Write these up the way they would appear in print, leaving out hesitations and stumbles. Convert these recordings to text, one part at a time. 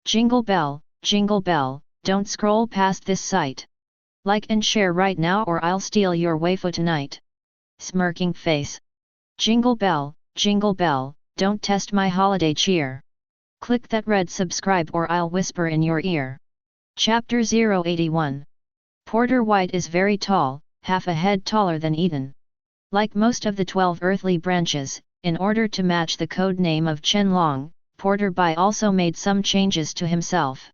Jingle bell, don't scroll past this site. Like and share right now or I'll steal your waifu tonight. Smirking face. Jingle bell, don't test my holiday cheer. Click that red subscribe or I'll whisper in your ear. Chapter 081. Porter White is very tall, half a head taller than Eaton. Like most of the 12 earthly branches, in order to match the code name of Qianlong, Porter Bai also made some changes to himself.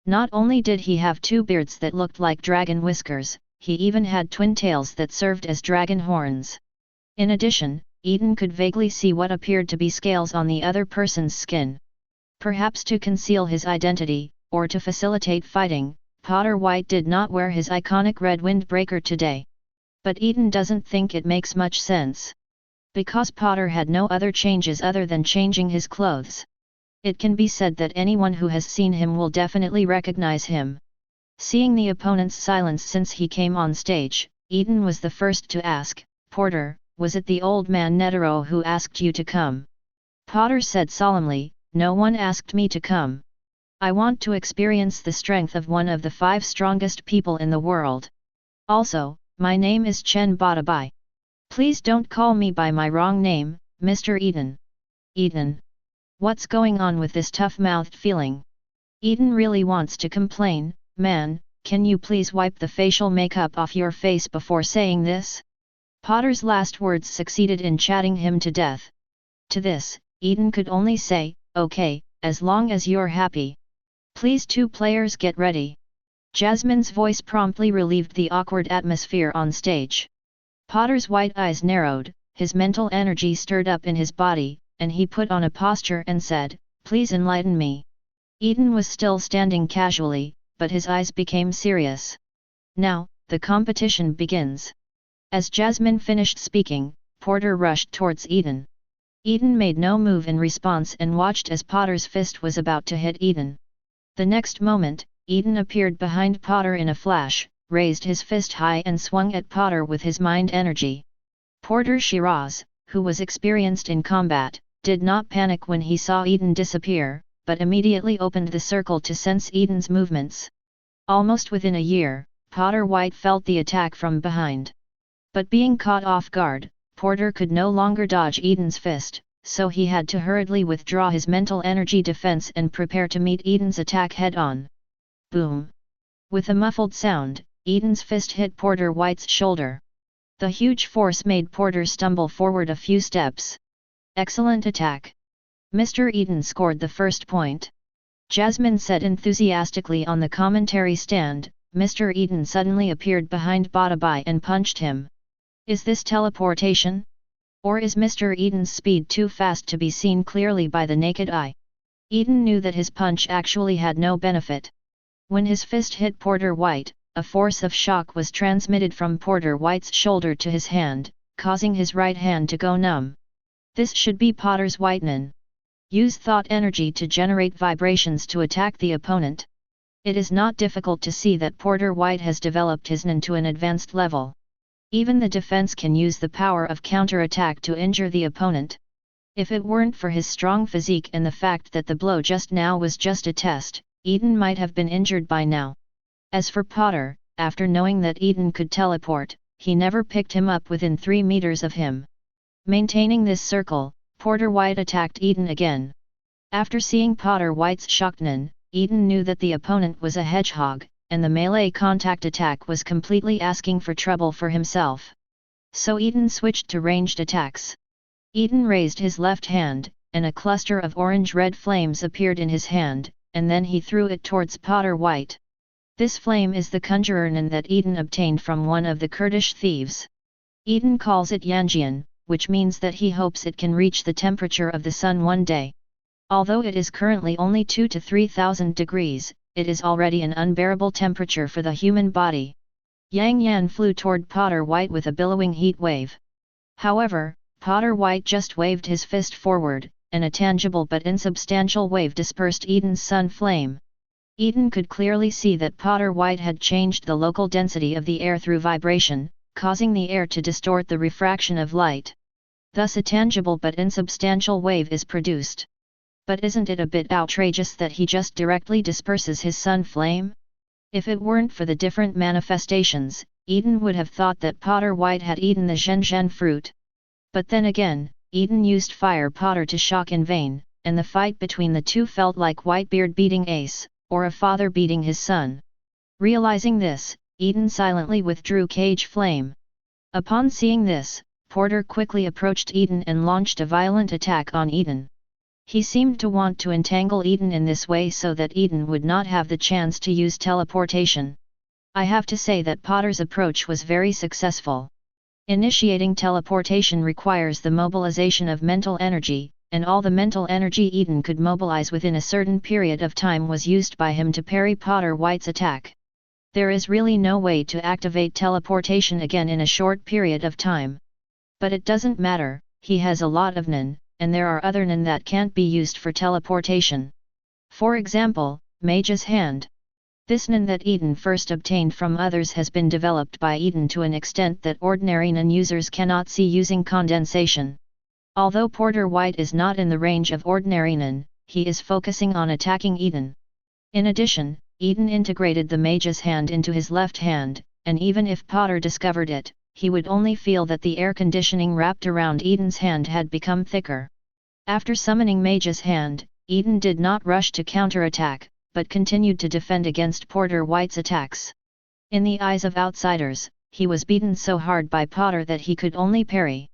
Not only did he have two beards that looked like dragon whiskers, he even had twin tails that served as dragon horns. In addition, Eaton could vaguely see what appeared to be scales on the other person's skin. Perhaps to conceal his identity, or to facilitate fighting, Porter White did not wear his iconic red windbreaker today. But Eaton doesn't think it makes much sense. Because Porter had no other changes other than changing his clothes. It can be said that anyone who has seen him will definitely recognize him. Seeing the opponent's silence since he came on stage, Eaton was the first to ask, "Porter, was it the old man Netero who asked you to come?" Porter said solemnly, "No one asked me to come. I want to experience the strength of one of the 5 strongest people in the world. Also, my name is Chen Badabai. Please don't call me by my wrong name, Mr. Eaton." Eaton. What's going on with this tough-mouthed feeling? Eaton really wants to complain, "Man, can you please wipe the facial makeup off your face before saying this?" Porter's last words succeeded in chatting him to death. To this, Eaton could only say, "Okay, as long as you're happy. Please 2 players get ready." Jasmine's voice promptly relieved the awkward atmosphere on stage. Porter's white eyes narrowed, his mental energy stirred up in his body, and he put on a posture and said, "Please enlighten me." Eaton was still standing casually, but his eyes became serious. "Now, the competition begins." As Jasmine finished speaking, Porter rushed towards Eaton. Eaton made no move in response and watched as Porter's fist was about to hit Eaton. The next moment, Eaton appeared behind Porter in a flash, raised his fist high and swung at Porter with his mind energy. Porter Shiraz, who was experienced in combat, did not panic when he saw Eaton disappear, but immediately opened the circle to sense Eaton's movements. Almost within a year, Porter White felt the attack from behind. But being caught off guard, Porter could no longer dodge Eaton's fist, so he had to hurriedly withdraw his mental energy defense and prepare to meet Eaton's attack head-on. Boom! With a muffled sound, Eaton's fist hit Porter White's shoulder. The huge force made Porter stumble forward a few steps. "Excellent attack. Mr. Eaton scored the first point." Jasmine said enthusiastically on the commentary stand. Mr. Eaton suddenly appeared behind Badabai and punched him. Is this teleportation? Or is Mr. Eaton's speed too fast to be seen clearly by the naked eye? Eaton knew that his punch actually had no benefit. When his fist hit Porter White, a force of shock was transmitted from Porter White's shoulder to his hand, causing his right hand to go numb. This should be Porter's Whitenin. Use thought energy to generate vibrations to attack the opponent. It is not difficult to see that Porter White has developed his Nin to an advanced level. Even the defense can use the power of counter-attack to injure the opponent. If it weren't for his strong physique and the fact that the blow just now was just a test, Eaton might have been injured by now. As for Porter, after knowing that Eaton could teleport, he never picked him up within 3 meters of him. Maintaining this circle, Porter White attacked Eaton again. After seeing Porter White's shocknin, Eaton knew that the opponent was a hedgehog, and the melee contact attack was completely asking for trouble for himself. So Eaton switched to ranged attacks. Eaton raised his left hand, and a cluster of orange-red flames appeared in his hand, and then he threw it towards Porter White. This flame is the conjurernin that Eaton obtained from one of the Kurdish thieves. Eaton calls it Yanjian, which means that he hopes it can reach the temperature of the sun one day. Although it is currently only 2,000 to 3,000 degrees, it is already an unbearable temperature for the human body. Yang Yan flew toward Porter White with a billowing heat wave. However, Porter White just waved his fist forward, and a tangible but insubstantial wave dispersed Eaton's sun flame. Eaton could clearly see that Porter White had changed the local density of the air through vibration, causing the air to distort the refraction of light. Thus a tangible but insubstantial wave is produced. But isn't it a bit outrageous that he just directly disperses his sun flame? If it weren't for the different manifestations, Eaton would have thought that Potter White had eaten the Zhen fruit. But then again, Eaton used Fire Potter to shock in vain, and the fight between the two felt like Whitebeard beating Ace, or a father beating his son. Realizing this, Eaton silently withdrew Cage Flame. Upon seeing this, Porter quickly approached Eaton and launched a violent attack on Eaton. He seemed to want to entangle Eaton in this way so that Eaton would not have the chance to use teleportation. I have to say that Potter's approach was very successful. Initiating teleportation requires the mobilization of mental energy, and all the mental energy Eaton could mobilize within a certain period of time was used by him to parry Potter White's attack. There is really no way to activate teleportation again in a short period of time. But it doesn't matter, he has a lot of Nen, and there are other Nen that can't be used for teleportation. For example, Mage's Hand. This Nen that Eaton first obtained from others has been developed by Eaton to an extent that ordinary Nen users cannot see using condensation. Although Porter White is not in the range of ordinary Nen, he is focusing on attacking Eaton. In addition, Eaton integrated the Mage's Hand into his left hand, and even if Potter discovered it, he would only feel that the air conditioning wrapped around Eaton's hand had become thicker. After summoning Mage's Hand, Eaton did not rush to counterattack, but continued to defend against Porter White's attacks. In the eyes of outsiders, he was beaten so hard by Potter that he could only parry.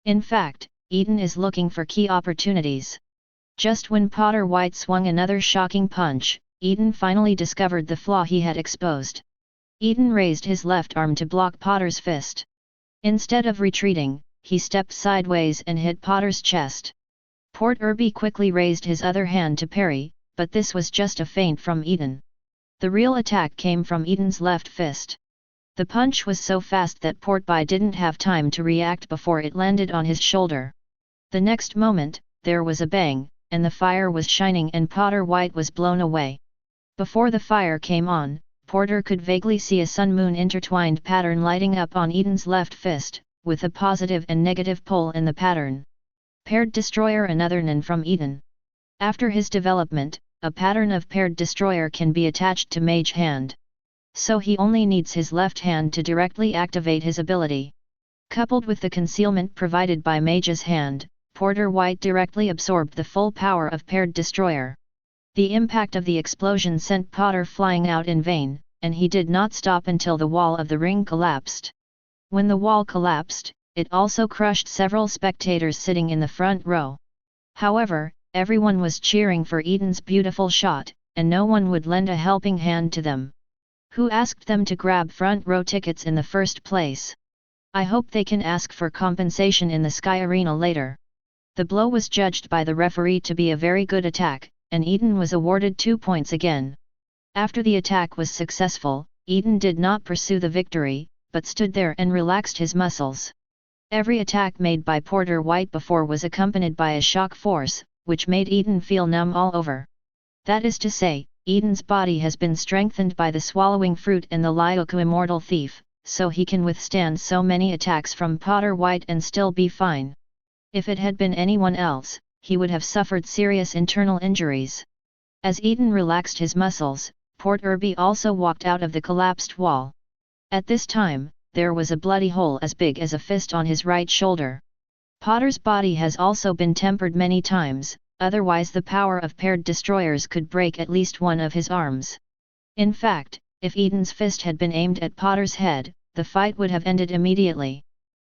In fact, Eaton is looking for key opportunities. Just when Potter White swung another shocking punch, Eaton finally discovered the flaw he had exposed. Eaton raised his left arm to block Potter's fist. Instead of retreating, he stepped sideways and hit Potter's chest. Porter quickly raised his other hand to parry, but this was just a feint from Eaton. The real attack came from Eaton's left fist. The punch was so fast that Porter didn't have time to react before it landed on his shoulder. The next moment, there was a bang, and the fire was shining and Potter White was blown away. Before the fire came on, Porter could vaguely see a sun-moon intertwined pattern lighting up on Eaton's left fist, with a positive and negative pole in the pattern. Paired Destroyer, another Nen from Eaton. After his development, a pattern of Paired Destroyer can be attached to Mage Hand. So he only needs his left hand to directly activate his ability. Coupled with the concealment provided by Mage's Hand, Porter White directly absorbed the full power of Paired Destroyer. The impact of the explosion sent Potter flying out in vain, and he did not stop until the wall of the ring collapsed. When the wall collapsed, it also crushed several spectators sitting in the front row. However, everyone was cheering for Eaton's beautiful shot, and no one would lend a helping hand to them. Who asked them to grab front row tickets in the first place? I hope they can ask for compensation in the Sky Arena later. The blow was judged by the referee to be a very good attack, and Eaton was awarded 2 points again. After the attack was successful, Eaton did not pursue the victory, but stood there and relaxed his muscles. Every attack made by Porter White before was accompanied by a shock force, which made Eaton feel numb all over. That is to say, Eaton's body has been strengthened by the swallowing fruit and the Lyoku Immortal Thief, so he can withstand so many attacks from Porter White and still be fine. If it had been anyone else, he would have suffered serious internal injuries. As Eaton relaxed his muscles, Porter also walked out of the collapsed wall. At this time, there was a bloody hole as big as a fist on his right shoulder. Potter's body has also been tempered many times, otherwise the power of Paired Destroyers could break at least one of his arms. In fact, if Eaton's fist had been aimed at Potter's head, the fight would have ended immediately.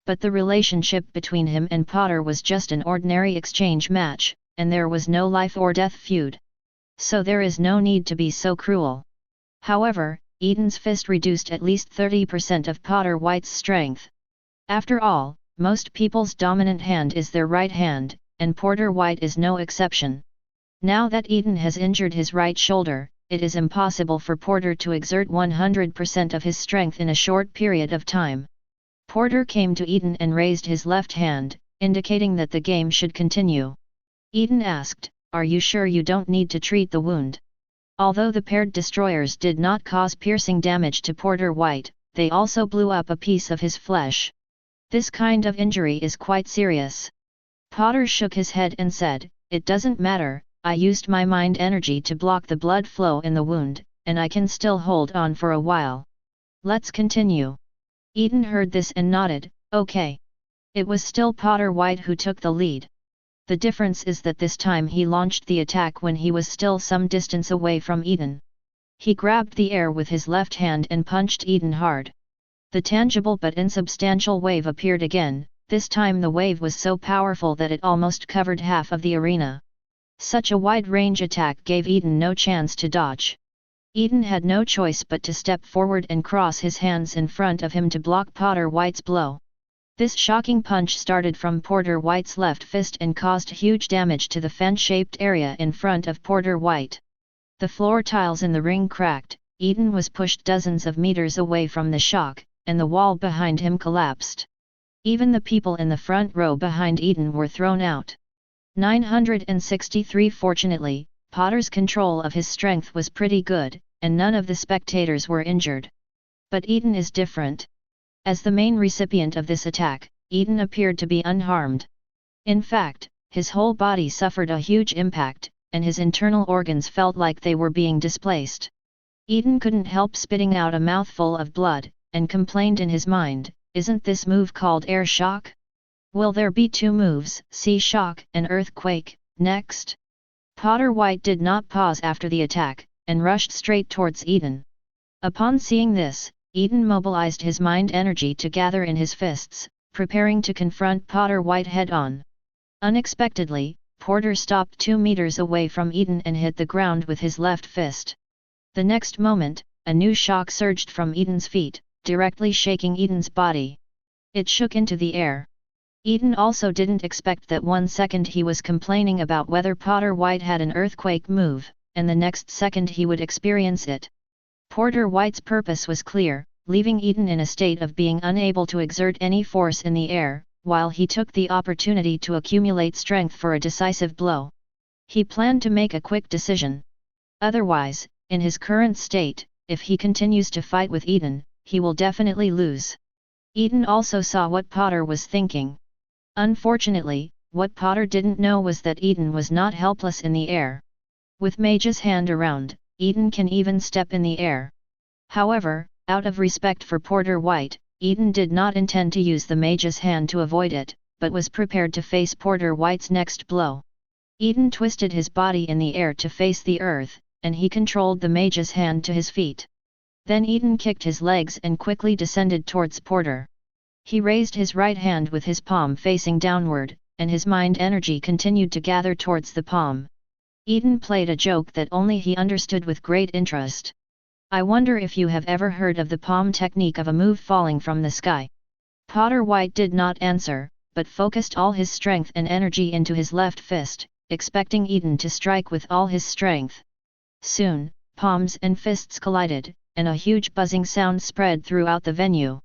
But the relationship between him and Potter was just an ordinary exchange match, and there was no life or death feud. So there is no need to be so cruel. However, Eaton's fist reduced at least 30% of Potter White's strength. After all, most people's dominant hand is their right hand, and Porter White is no exception. Now that Eaton has injured his right shoulder, it is impossible for Porter to exert 100% of his strength in a short period of time. Porter came to Eaton and raised his left hand, indicating that the game should continue. Eaton asked, "Are you sure you don't need to treat the wound?" Although the Paired Destroyers did not cause piercing damage to Porter White, they also blew up a piece of his flesh. This kind of injury is quite serious. Potter shook his head and said, "It doesn't matter, I used my mind energy to block the blood flow in the wound, and I can still hold on for a while. Let's continue. Eaton heard this and nodded, okay. It was still Potter White who took the lead. The difference is that this time he launched the attack when he was still some distance away from Eaton. He grabbed the air with his left hand and punched Eaton hard. The tangible but insubstantial wave appeared again, this time the wave was so powerful that it almost covered half of the arena. Such a wide-range attack gave Eaton no chance to dodge. Eaton had no choice but to step forward and cross his hands in front of him to block Potter White's blow. This shocking punch started from Potter White's left fist and caused huge damage to the fan-shaped area in front of Potter White. The floor tiles in the ring cracked, Eaton was pushed dozens of meters away from the shock, and the wall behind him collapsed. Even the people in the front row behind Eaton were thrown out. 963 Fortunately, Potter's control of his strength was pretty good, and none of the spectators were injured. But Eaton is different. As the main recipient of this attack, Eaton appeared to be unharmed. In fact, his whole body suffered a huge impact, and his internal organs felt like they were being displaced. Eaton couldn't help spitting out a mouthful of blood, and complained in his mind, isn't this move called air shock? Will there be two moves, sea shock and earthquake, next? Potter White did not pause after the attack, and rushed straight towards Eaton. Upon seeing this, Eaton mobilized his mind energy to gather in his fists, preparing to confront Potter White head-on. Unexpectedly, Porter stopped 2 meters away from Eaton and hit the ground with his left fist. The next moment, a new shock surged from Eaton's feet, directly shaking Eaton's body. It shook into the air. Eaton also didn't expect that 1 second he was complaining about whether Potter White had an earthquake move, and the next second he would experience it. Potter White's purpose was clear, leaving Eaton in a state of being unable to exert any force in the air, while he took the opportunity to accumulate strength for a decisive blow. He planned to make a quick decision. Otherwise, in his current state, if he continues to fight with Eaton, he will definitely lose. Eaton also saw what Potter was thinking. Unfortunately, what Potter didn't know was that Eaton was not helpless in the air. With Mage's hand around, Eaton can even step in the air. However, out of respect for Potter White, Eaton did not intend to use the Mage's hand to avoid it, but was prepared to face Potter White's next blow. Eaton twisted his body in the air to face the earth, and he controlled the Mage's hand to his feet. Then Eaton kicked his legs and quickly descended towards Potter. He raised his right hand with his palm facing downward, and his mind energy continued to gather towards the palm. Eaton played a joke that only he understood with great interest. I wonder if you have ever heard of the palm technique of a move falling from the sky. Potter White did not answer, but focused all his strength and energy into his left fist, expecting Eaton to strike with all his strength. Soon, palms and fists collided, and a huge buzzing sound spread throughout the venue.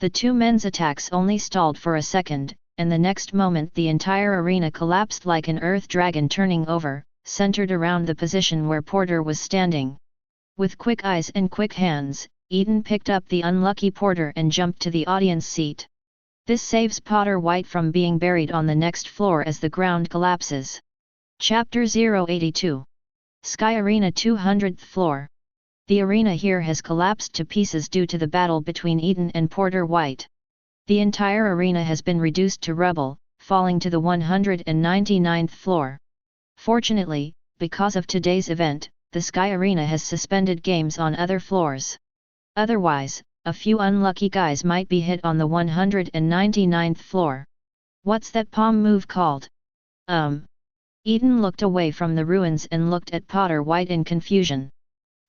The two men's attacks only stalled for a second, and the next moment the entire arena collapsed like an earth dragon turning over, centered around the position where Potter was standing. With quick eyes and quick hands, Eaton picked up the unlucky Potter and jumped to the audience seat. This saves Potter White from being buried on the next floor as the ground collapses. Chapter 082. Sky Arena 200th floor. The arena here has collapsed to pieces due to the battle between Eaton and Potter White. The entire arena has been reduced to rubble, falling to the 199th floor. Fortunately, because of today's event, the Sky Arena has suspended games on other floors. Otherwise, a few unlucky guys might be hit on the 199th floor. What's that palm move called? Eaton looked away from the ruins and looked at Potter White in confusion.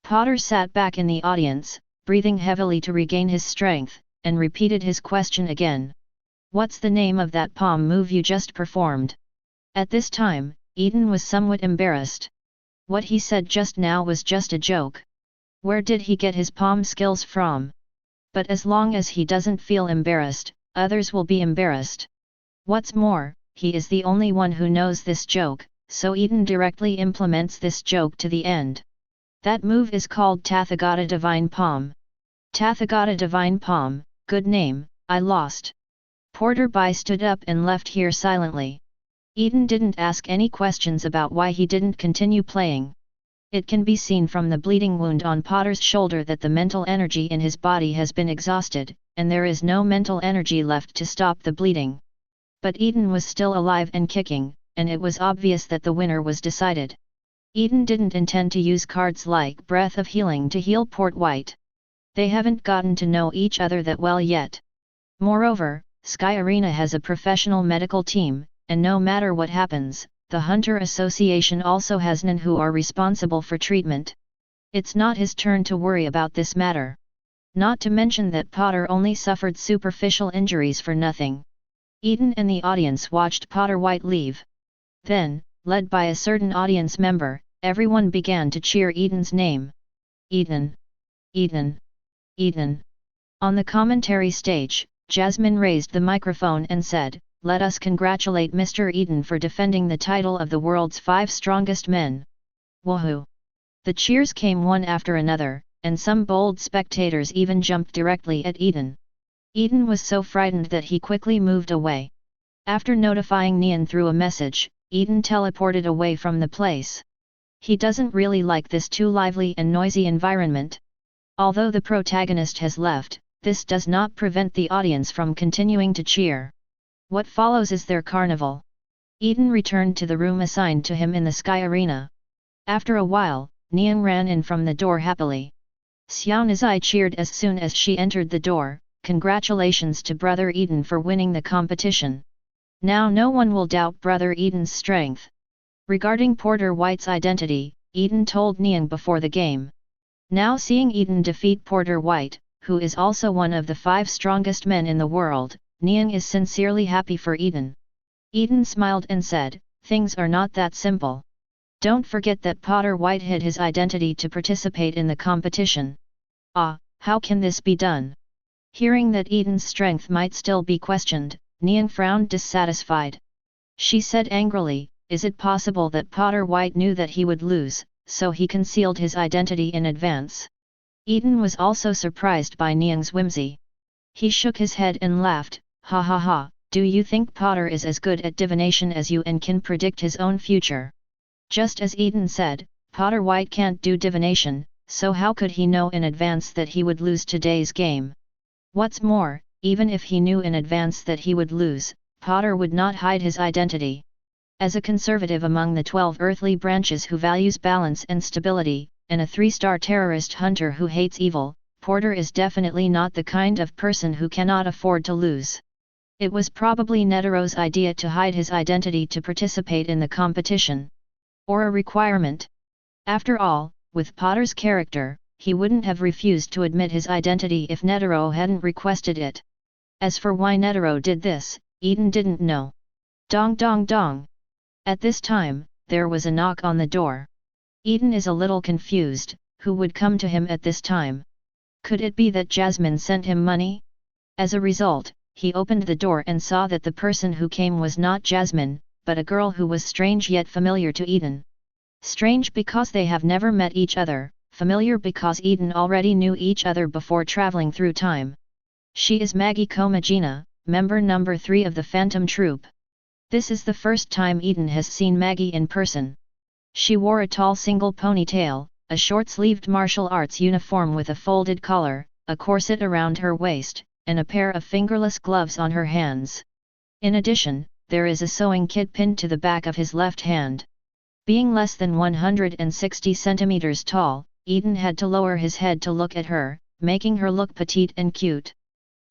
Potter sat back in the audience, breathing heavily to regain his strength, and repeated his question again. What's the name of that palm move you just performed? At this time, Eaton was somewhat embarrassed. What he said just now was just a joke. Where did he get his palm skills from? But as long as he doesn't feel embarrassed, others will be embarrassed. What's more, he is the only one who knows this joke, so Eaton directly implements this joke to the end. That move is called Tathagata Divine Palm. Tathagata Divine Palm, good name, I lost. Potter White stood up and left here silently. Eaton didn't ask any questions about why he didn't continue playing. It can be seen from the bleeding wound on Potter's shoulder that the mental energy in his body has been exhausted, and there is no mental energy left to stop the bleeding. But Eaton was still alive and kicking, and it was obvious that the winner was decided. Eaton didn't intend to use cards like Breath of Healing to heal Port White. They haven't gotten to know each other that well yet. Moreover, Sky Arena has a professional medical team, and no matter what happens, the Hunter Association also has Nen who are responsible for treatment. It's not his turn to worry about this matter. Not to mention that Potter only suffered superficial injuries for nothing. Eaton and the audience watched Potter White leave. Then, led by a certain audience member, everyone began to cheer Eaton's name. Eaton! Eaton! Eaton! On the commentary stage, Jasmine raised the microphone and said, "Let us congratulate Mr. Eaton for defending the title of the world's 5 strongest men." Woohoo! The cheers came one after another, and some bold spectators even jumped directly at Eaton. Eaton was so frightened that he quickly moved away. After notifying Nian through a message, Eaton teleported away from the place. He doesn't really like this too lively and noisy environment. Although the protagonist has left, this does not prevent the audience from continuing to cheer. What follows is their carnival. Eaton returned to the room assigned to him in the Sky Arena. After a while, Nian ran in from the door happily. Xiao Nazai cheered as soon as she entered the door. "Congratulations to Brother Eaton for winning the competition. Now no one will doubt Brother Eaton's strength." Regarding Porter White's identity, Eaton told Nian before the game. Now seeing Eaton defeat Porter White, who is also one of the 5 strongest men in the world, Nian is sincerely happy for Eaton. Eaton smiled and said, "Things are not that simple. Don't forget that Porter White hid his identity to participate in the competition." "Ah, how can this be done?" Hearing that Eaton's strength might still be questioned, Nian frowned dissatisfied. She said angrily, "Is it possible that Porter White knew that he would lose, so he concealed his identity in advance?" Eaton was also surprised by Nian's whimsy. He shook his head and laughed, "Ha ha ha, do you think Potter is as good at divination as you and can predict his own future?" Just as Eaton said, Potter White can't do divination, so how could he know in advance that he would lose today's game? What's more, even if he knew in advance that he would lose, Potter would not hide his identity. As a conservative among the 12 earthly branches who values balance and stability, and a 3-star terrorist hunter who hates evil, Porter is definitely not the kind of person who cannot afford to lose. It was probably Netero's idea to hide his identity to participate in the competition. Or a requirement. After all, with Potter's character, he wouldn't have refused to admit his identity if Netero hadn't requested it. As for why Netero did this, Eaton didn't know. Dong dong dong. At this time, there was a knock on the door. Eaton is a little confused, who would come to him at this time? Could it be that Jasmine sent him money? As a result, he opened the door and saw that the person who came was not Jasmine, but a girl who was strange yet familiar to Eaton. Strange because they have never met each other, familiar because Eaton already knew each other before traveling through time. She is Maggie Komagina, member number 3 of the Phantom Troupe. This is the first time Eaton has seen Maggie in person. She wore a tall single ponytail, a short-sleeved martial arts uniform with a folded collar, a corset around her waist, and a pair of fingerless gloves on her hands. In addition, there is a sewing kit pinned to the back of his left hand. Being less than 160 centimeters tall, Eaton had to lower his head to look at her, making her look petite and cute.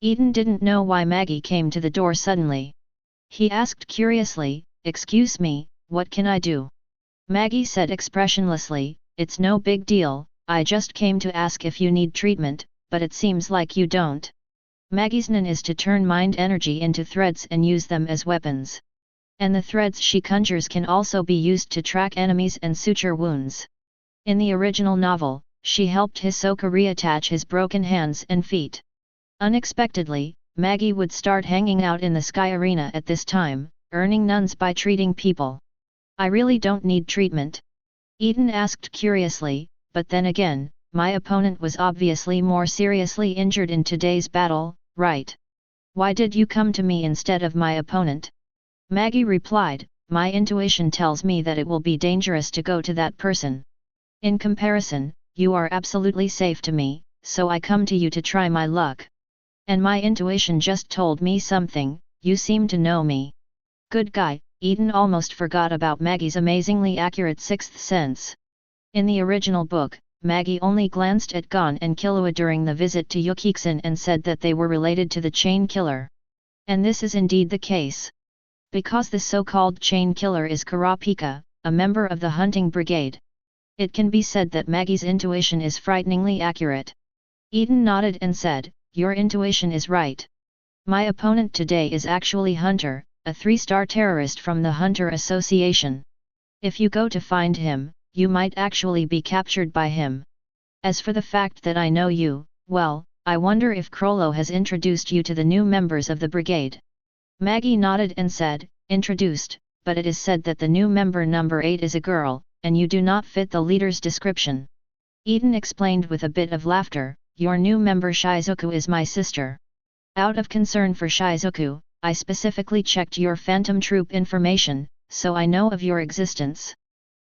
Eaton didn't know why Maggie came to the door suddenly. He asked curiously, "Excuse me, what can I do?" Maggie said expressionlessly, "It's no big deal, I just came to ask if you need treatment, but it seems like you don't." Maggie's nen is to turn mind energy into threads and use them as weapons. And the threads she conjures can also be used to track enemies and suture wounds. In the original novel, she helped Hisoka reattach his broken hands and feet. Unexpectedly, Maggie would start hanging out in the Sky Arena at this time, earning nuns by treating people. "I really don't need treatment?" Eaton asked curiously, but then again, my opponent was obviously more seriously injured in today's battle, right? Why did you come to me instead of my opponent? Maggie replied, my intuition tells me that it will be dangerous to go to that person. In comparison, you are absolutely safe to me, so I come to you to try my luck. And my intuition just told me something, you seem to know me. Good guy. Eaton almost forgot about Maggie's amazingly accurate sixth sense. In the original book, Maggie only glanced at Gon and Killua during the visit to Yukiksen and said that they were related to the chain killer. And this is indeed the case. Because the so-called chain killer is Kurapika, a member of the hunting brigade. It can be said that Maggie's intuition is frighteningly accurate. Eaton nodded and said, your intuition is right. My opponent today is actually Hunter, a 3-star terrorist from the Hunter Association. If you go to find him, you might actually be captured by him. As for the fact that I know you, well, I wonder if Crollo has introduced you to the new members of the brigade. Maggie nodded and said, introduced, but it is said that the new member number 8 is a girl, and you do not fit the leader's description. Eaton explained with a bit of laughter, your new member Shizuku is my sister. Out of concern for Shizuku, I specifically checked your Phantom Troop information, so I know of your existence.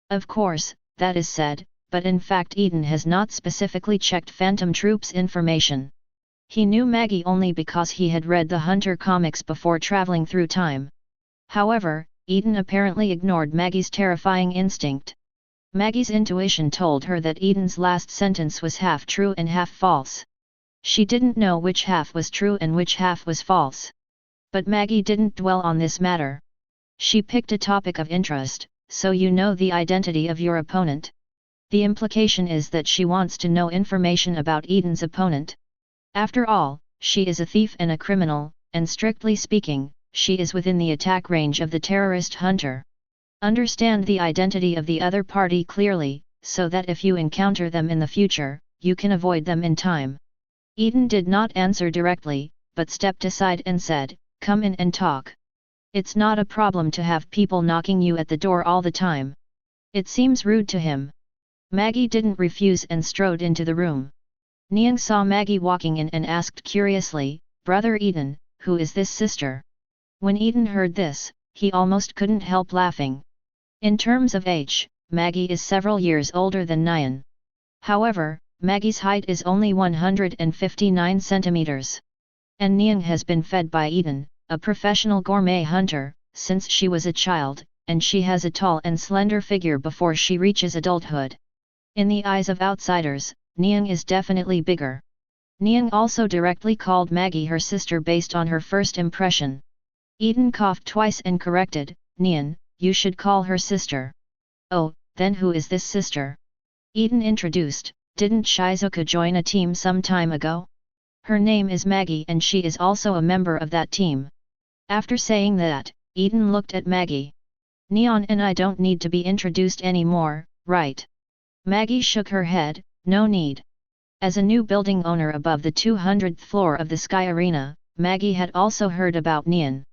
Of course, that is said, but in fact Eaton has not specifically checked Phantom Troop's information. He knew Maggie only because he had read the Hunter comics before traveling through time. However, Eaton apparently ignored Maggie's terrifying instinct. Maggie's intuition told her that Eaton's last sentence was half true and half false. She didn't know which half was true and which half was false. But Maggie didn't dwell on this matter. She picked a topic of interest, so you know the identity of your opponent. The implication is that she wants to know information about Eaton's opponent. After all, she is a thief and a criminal, and strictly speaking, she is within the attack range of the terrorist Hunter. Understand the identity of the other party clearly, so that if you encounter them in the future, you can avoid them in time. Eaton did not answer directly, but stepped aside and said, come in and talk. It's not a problem to have people knocking you at the door all the time. It seems rude to him. Maggie didn't refuse and strode into the room. Niang saw Maggie walking in and asked curiously, Brother Eaton, who is this sister? When Eaton heard this, he almost couldn't help laughing. In terms of age, Maggie is several years older than Niang. However, Maggie's height is only 159 centimeters. And Niang has been fed by Eaton, a professional gourmet hunter, since she was a child, and she has a tall and slender figure before she reaches adulthood. In the eyes of outsiders, Niang is definitely bigger. Niang also directly called Maggie her sister based on her first impression. Eaton coughed twice and corrected, Niang, you should call her sister. Oh, then who is this sister? Eaton introduced, didn't Shizuka join a team some time ago? Her name is Maggie and she is also a member of that team. After saying that, Eaton looked at Maggie. Neon and I don't need to be introduced anymore, right? Maggie shook her head, no need. As a new building owner above the 200th floor of the Sky Arena, Maggie had also heard about Neon.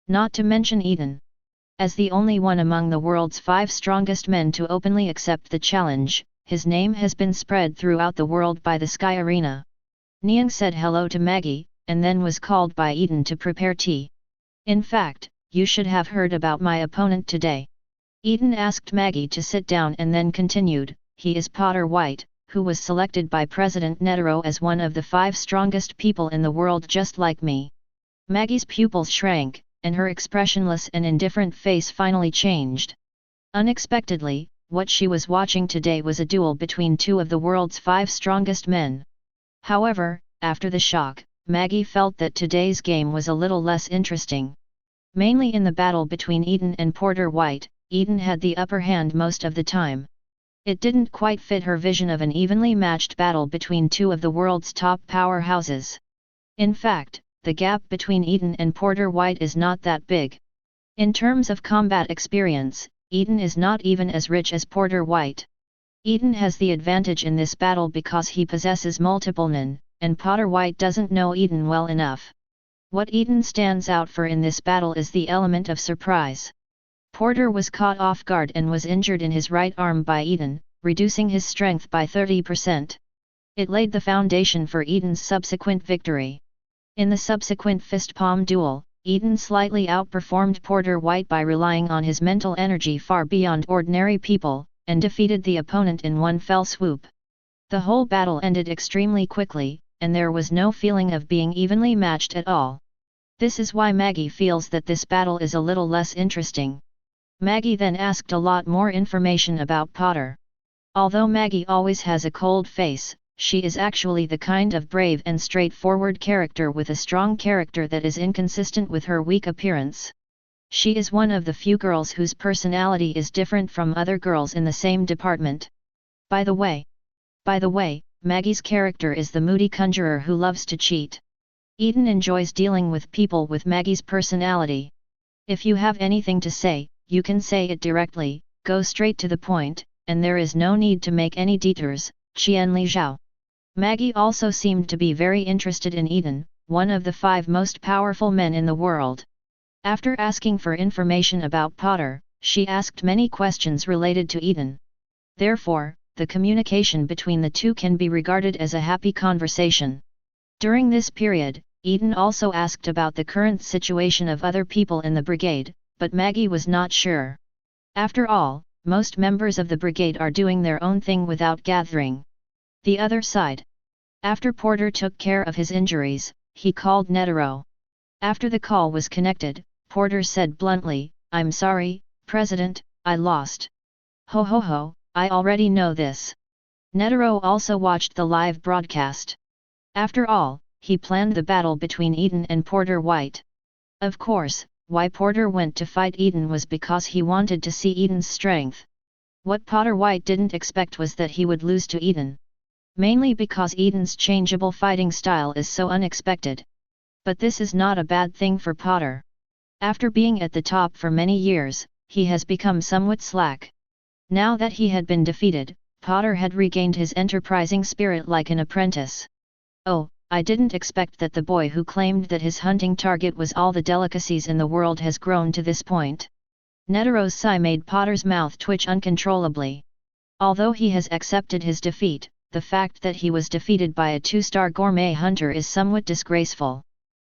Not to mention Eaton. As the only one among the world's 5 strongest men to openly accept the challenge, his name has been spread throughout the world by the Sky Arena. Niang said hello to Maggie, and then was called by Eaton to prepare tea. In fact, you should have heard about my opponent today. Eaton asked Maggie to sit down and then continued, he is Potter White, who was selected by President Netero as one of the 5 strongest people in the world just like me. Maggie's pupils shrank, and her expressionless and indifferent face finally changed. Unexpectedly, what she was watching today was a duel between 2 of the world's 5 strongest men. However, after the shock, Maggie felt that today's game was a little less interesting. Mainly in the battle between Eaton and Porter White, Eaton had the upper hand most of the time. It didn't quite fit her vision of an evenly matched battle between 2 of the world's top powerhouses. In fact, the gap between Eaton and Porter White is not that big. In terms of combat experience, Eaton is not even as rich as Porter White. Eaton has the advantage in this battle because he possesses multiple nin, and Porter White doesn't know Eaton well enough. What Eaton stands out for in this battle is the element of surprise. Porter was caught off guard and was injured in his right arm by Eaton, reducing his strength by 30%. It laid the foundation for Eaton's subsequent victory. In the subsequent fist palm duel, Eaton slightly outperformed Porter White by relying on his mental energy far beyond ordinary people, and defeated the opponent in one fell swoop. The whole battle ended extremely quickly, and there was no feeling of being evenly matched at all. This is why Maggie feels that this battle is a little less interesting. Maggie then asked a lot more information about Potter. Although Maggie always has a cold face, she is actually the kind of brave and straightforward character with a strong character that is inconsistent with her weak appearance. She is one of the few girls whose personality is different from other girls in the same department. By the way, Maggie's character is the moody conjurer who loves to cheat. Eaton enjoys dealing with people with Maggie's personality. If you have anything to say, you can say it directly, go straight to the point, and there is no need to make any detours, Qian Li Zhao. Maggie also seemed to be very interested in Eaton, one of the 5 most powerful men in the world. After asking for information about Potter, she asked many questions related to Eaton. Therefore, the communication between the two can be regarded as a happy conversation. During this period, Eaton also asked about the current situation of other people in the brigade, but Maggie was not sure. After all, most members of the brigade are doing their own thing without gathering. The other side. After Porter took care of his injuries, he called Netero. After the call was connected, Porter said bluntly, "I'm sorry, President, I lost." "Ho ho ho, I already know this." Netero also watched the live broadcast. After all, he planned the battle between Eaton and Porter White. Of course, why Porter went to fight Eaton was because he wanted to see Eaton's strength. What Porter White didn't expect was that he would lose to Eaton. Mainly because Eaton's changeable fighting style is so unexpected. But this is not a bad thing for Potter. After being at the top for many years, he has become somewhat slack. Now that he had been defeated, Potter had regained his enterprising spirit like an apprentice. "Oh, I didn't expect that the boy who claimed that his hunting target was all the delicacies in the world has grown to this point." Netero's sigh made Potter's mouth twitch uncontrollably. Although he has accepted his defeat, the fact that he was defeated by a 2-star gourmet hunter is somewhat disgraceful.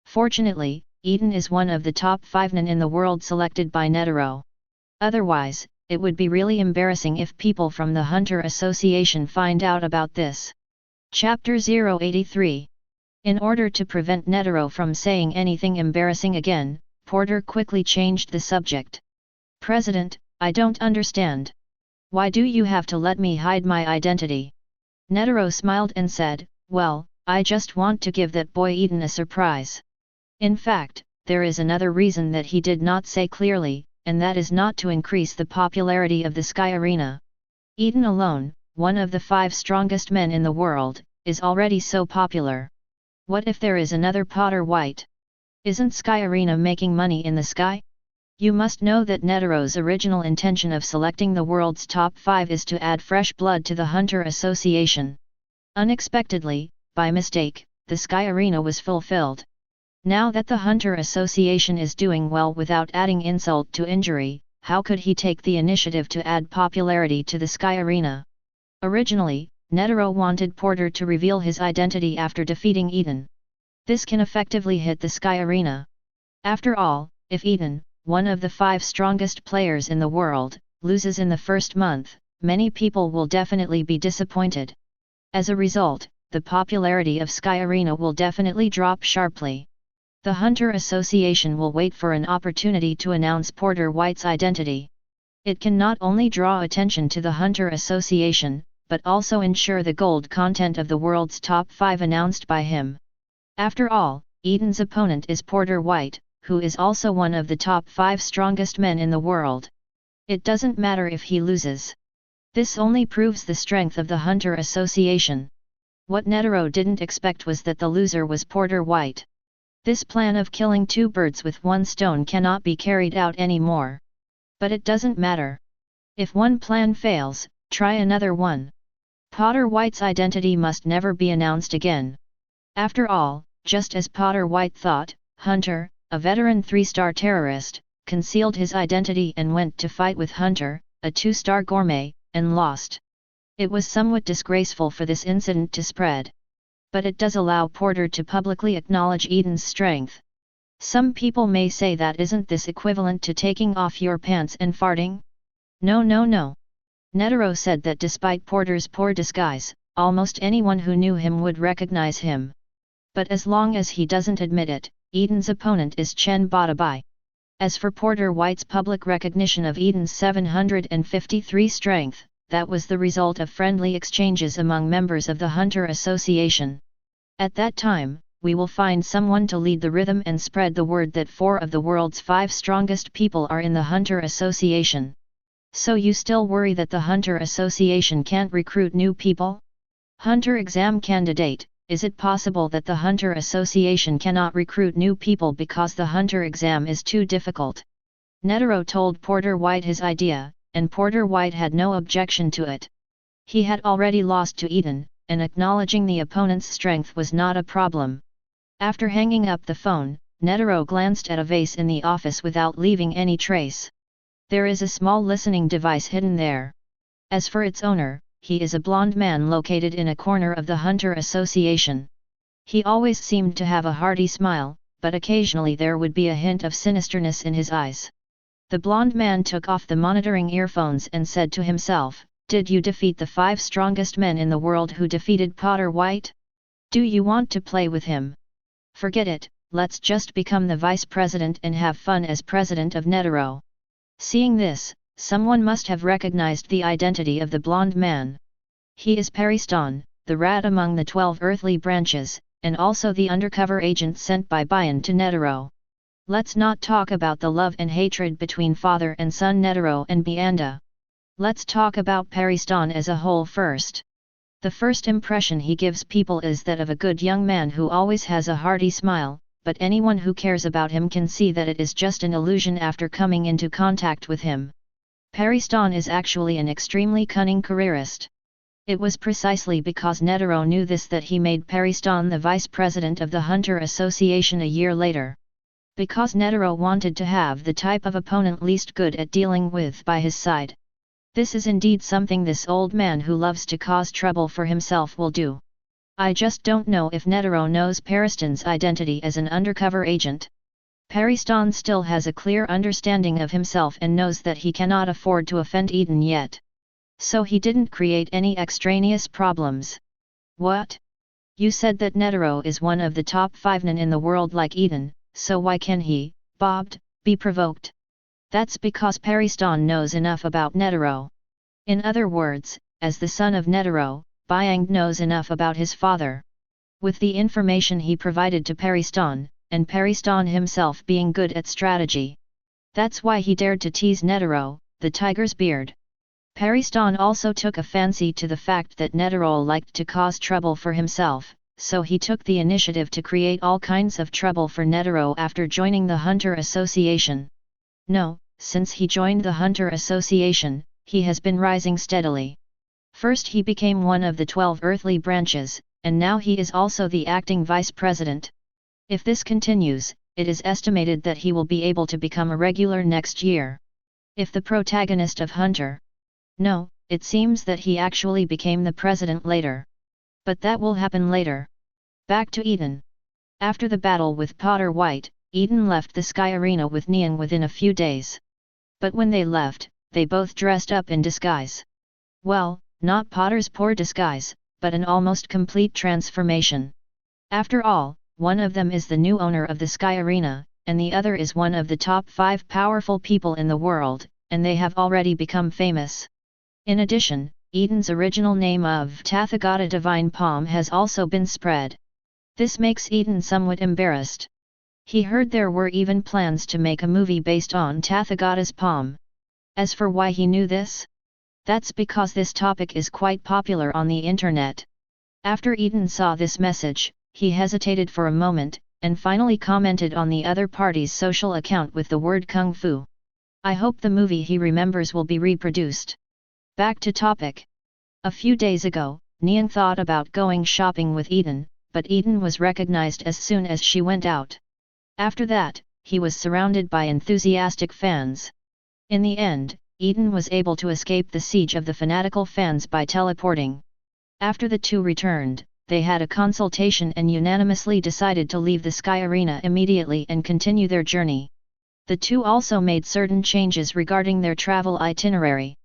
Fortunately, Eaton is one of the top 5 nen in the world selected by Netero. Otherwise, it would be really embarrassing if people from the Hunter Association find out about this. Chapter 083. In order to prevent Netero from saying anything embarrassing again, Porter quickly changed the subject. "President, I don't understand. Why do you have to let me hide my identity?" Netero smiled and said, "Well, I just want to give that boy Eaton a surprise." In fact, there is another reason that he did not say clearly, and that is not to increase the popularity of the Sky Arena. Eaton alone, one of the 5 strongest men in the world, is already so popular. What if there is another Potter White? Isn't Sky Arena making money in the sky? You must know that Netero's original intention of selecting the world's top 5 is to add fresh blood to the Hunter Association. Unexpectedly, by mistake, the Sky Arena was fulfilled. Now that the Hunter Association is doing well without adding insult to injury, how could he take the initiative to add popularity to the Sky Arena? Originally, Netero wanted Porter to reveal his identity after defeating Eaton. This can effectively hit the Sky Arena. After all, if Eaton, one of the 5 strongest players in the world, loses in the first month, many people will definitely be disappointed. As a result, the popularity of Sky Arena will definitely drop sharply. The Hunter Association will wait for an opportunity to announce Porter White's identity. It can not only draw attention to the Hunter Association, but also ensure the gold content of the world's top 5 announced by him. After all, Eaton's opponent is Porter White, who is also one of the top 5 strongest men in the world. It doesn't matter if he loses. This only proves the strength of the Hunter Association. What Netero didn't expect was that the loser was Porter White. This plan of killing 2 birds with 1 stone cannot be carried out anymore. But it doesn't matter. If one plan fails, try another one. Porter White's identity must never be announced again. After all, just as Porter White thought, Hunter, a veteran 3-star terrorist, concealed his identity and went to fight with Hunter, a 2-star gourmet, and lost. It was somewhat disgraceful for this incident to spread. But it does allow Porter to publicly acknowledge Eaton's strength. Some people may say that isn't this equivalent to taking off your pants and farting? No no no. Netero said that despite Porter's poor disguise, almost anyone who knew him would recognize him. But as long as he doesn't admit it, Eaton's opponent is Chen Badabai. As for Porter White's public recognition of Eaton's 753 strength, that was the result of friendly exchanges among members of the Hunter Association. At that time, we will find someone to lead the rhythm and spread the word that 4 of the world's 5 strongest people are in the Hunter Association. So you still worry that the Hunter Association can't recruit new people? Hunter exam candidate, is it possible that the Hunter Association cannot recruit new people because the Hunter exam is too difficult? Netero told Porter White his idea, and Porter White had no objection to it. He had already lost to Eaton, and acknowledging the opponent's strength was not a problem. After hanging up the phone, Netero glanced at a vase in the office without leaving any trace. There is a small listening device hidden there. As for its owner, he is a blond man located in a corner of the Hunter Association. He always seemed to have a hearty smile, but occasionally there would be a hint of sinisterness in his eyes. The blond man took off the monitoring earphones and said to himself, "Did you defeat the 5 strongest men in the world who defeated Porter White? Do you want to play with him? Forget it, let's just become the vice president and have fun as president of Netero." Seeing this, someone must have recognized the identity of the blond man. He is Pariston, the rat among the 12 earthly branches, and also the undercover agent sent by Bayan to Netero. Let's not talk about the love and hatred between father and son Netero and Bianda. Let's talk about Pariston as a whole first. The first impression he gives people is that of a good young man who always has a hearty smile, but anyone who cares about him can see that it is just an illusion after coming into contact with him. Pariston is actually an extremely cunning careerist. It was precisely because Netero knew this that he made Pariston the vice president of the Hunter Association a year later. Because Netero wanted to have the type of opponent least good at dealing with by his side. This is indeed something this old man who loves to cause trouble for himself will do. I just don't know if Netero knows Pariston's identity as an undercover agent. Pariston still has a clear understanding of himself and knows that he cannot afford to offend Eaton yet. So he didn't create any extraneous problems. What? You said that Netero is one of the top 5 men in the world like Eaton, so why can he, Bobbed, be provoked? That's because Pariston knows enough about Netero. In other words, as the son of Netero, Byang knows enough about his father. With the information he provided to Pariston, and Pariston himself being good at strategy. That's why he dared to tease Netero, the tiger's beard. Pariston also took a fancy to the fact that Netero liked to cause trouble for himself, so he took the initiative to create all kinds of trouble for Netero after joining the Hunter Association. No, since he joined the Hunter Association, he has been rising steadily. First he became one of the 12 earthly branches, and now he is also the acting vice president. If this continues, it is estimated that he will be able to become a regular next year. If the protagonist of Hunter. No, it seems that he actually became the president later. But that will happen later. Back to Eaton. After the battle with Porter White, Eaton left the Sky Arena with Nian within a few days. But when they left, they both dressed up in disguise. Well, not Potter's poor disguise, but an almost complete transformation. After all, one of them is the new owner of the Sky Arena, and the other is one of the top 5 powerful people in the world, and they have already become famous. In addition, Eaton's original name of Tathagata Divine Palm has also been spread. This makes Eaton somewhat embarrassed. He heard there were even plans to make a movie based on Tathagata's palm. As for why he knew this? That's because this topic is quite popular on the internet. After Eaton saw this message, he hesitated for a moment, and finally commented on the other party's social account with the word Kung Fu. I hope the movie he remembers will be reproduced. Back to topic. A few days ago, Nian thought about going shopping with Eaton, but Eaton was recognized as soon as she went out. After that, he was surrounded by enthusiastic fans. In the end, Eaton was able to escape the siege of the fanatical fans by teleporting. After the two returned, they had a consultation and unanimously decided to leave the Sky Arena immediately and continue their journey. The two also made certain changes regarding their travel itinerary.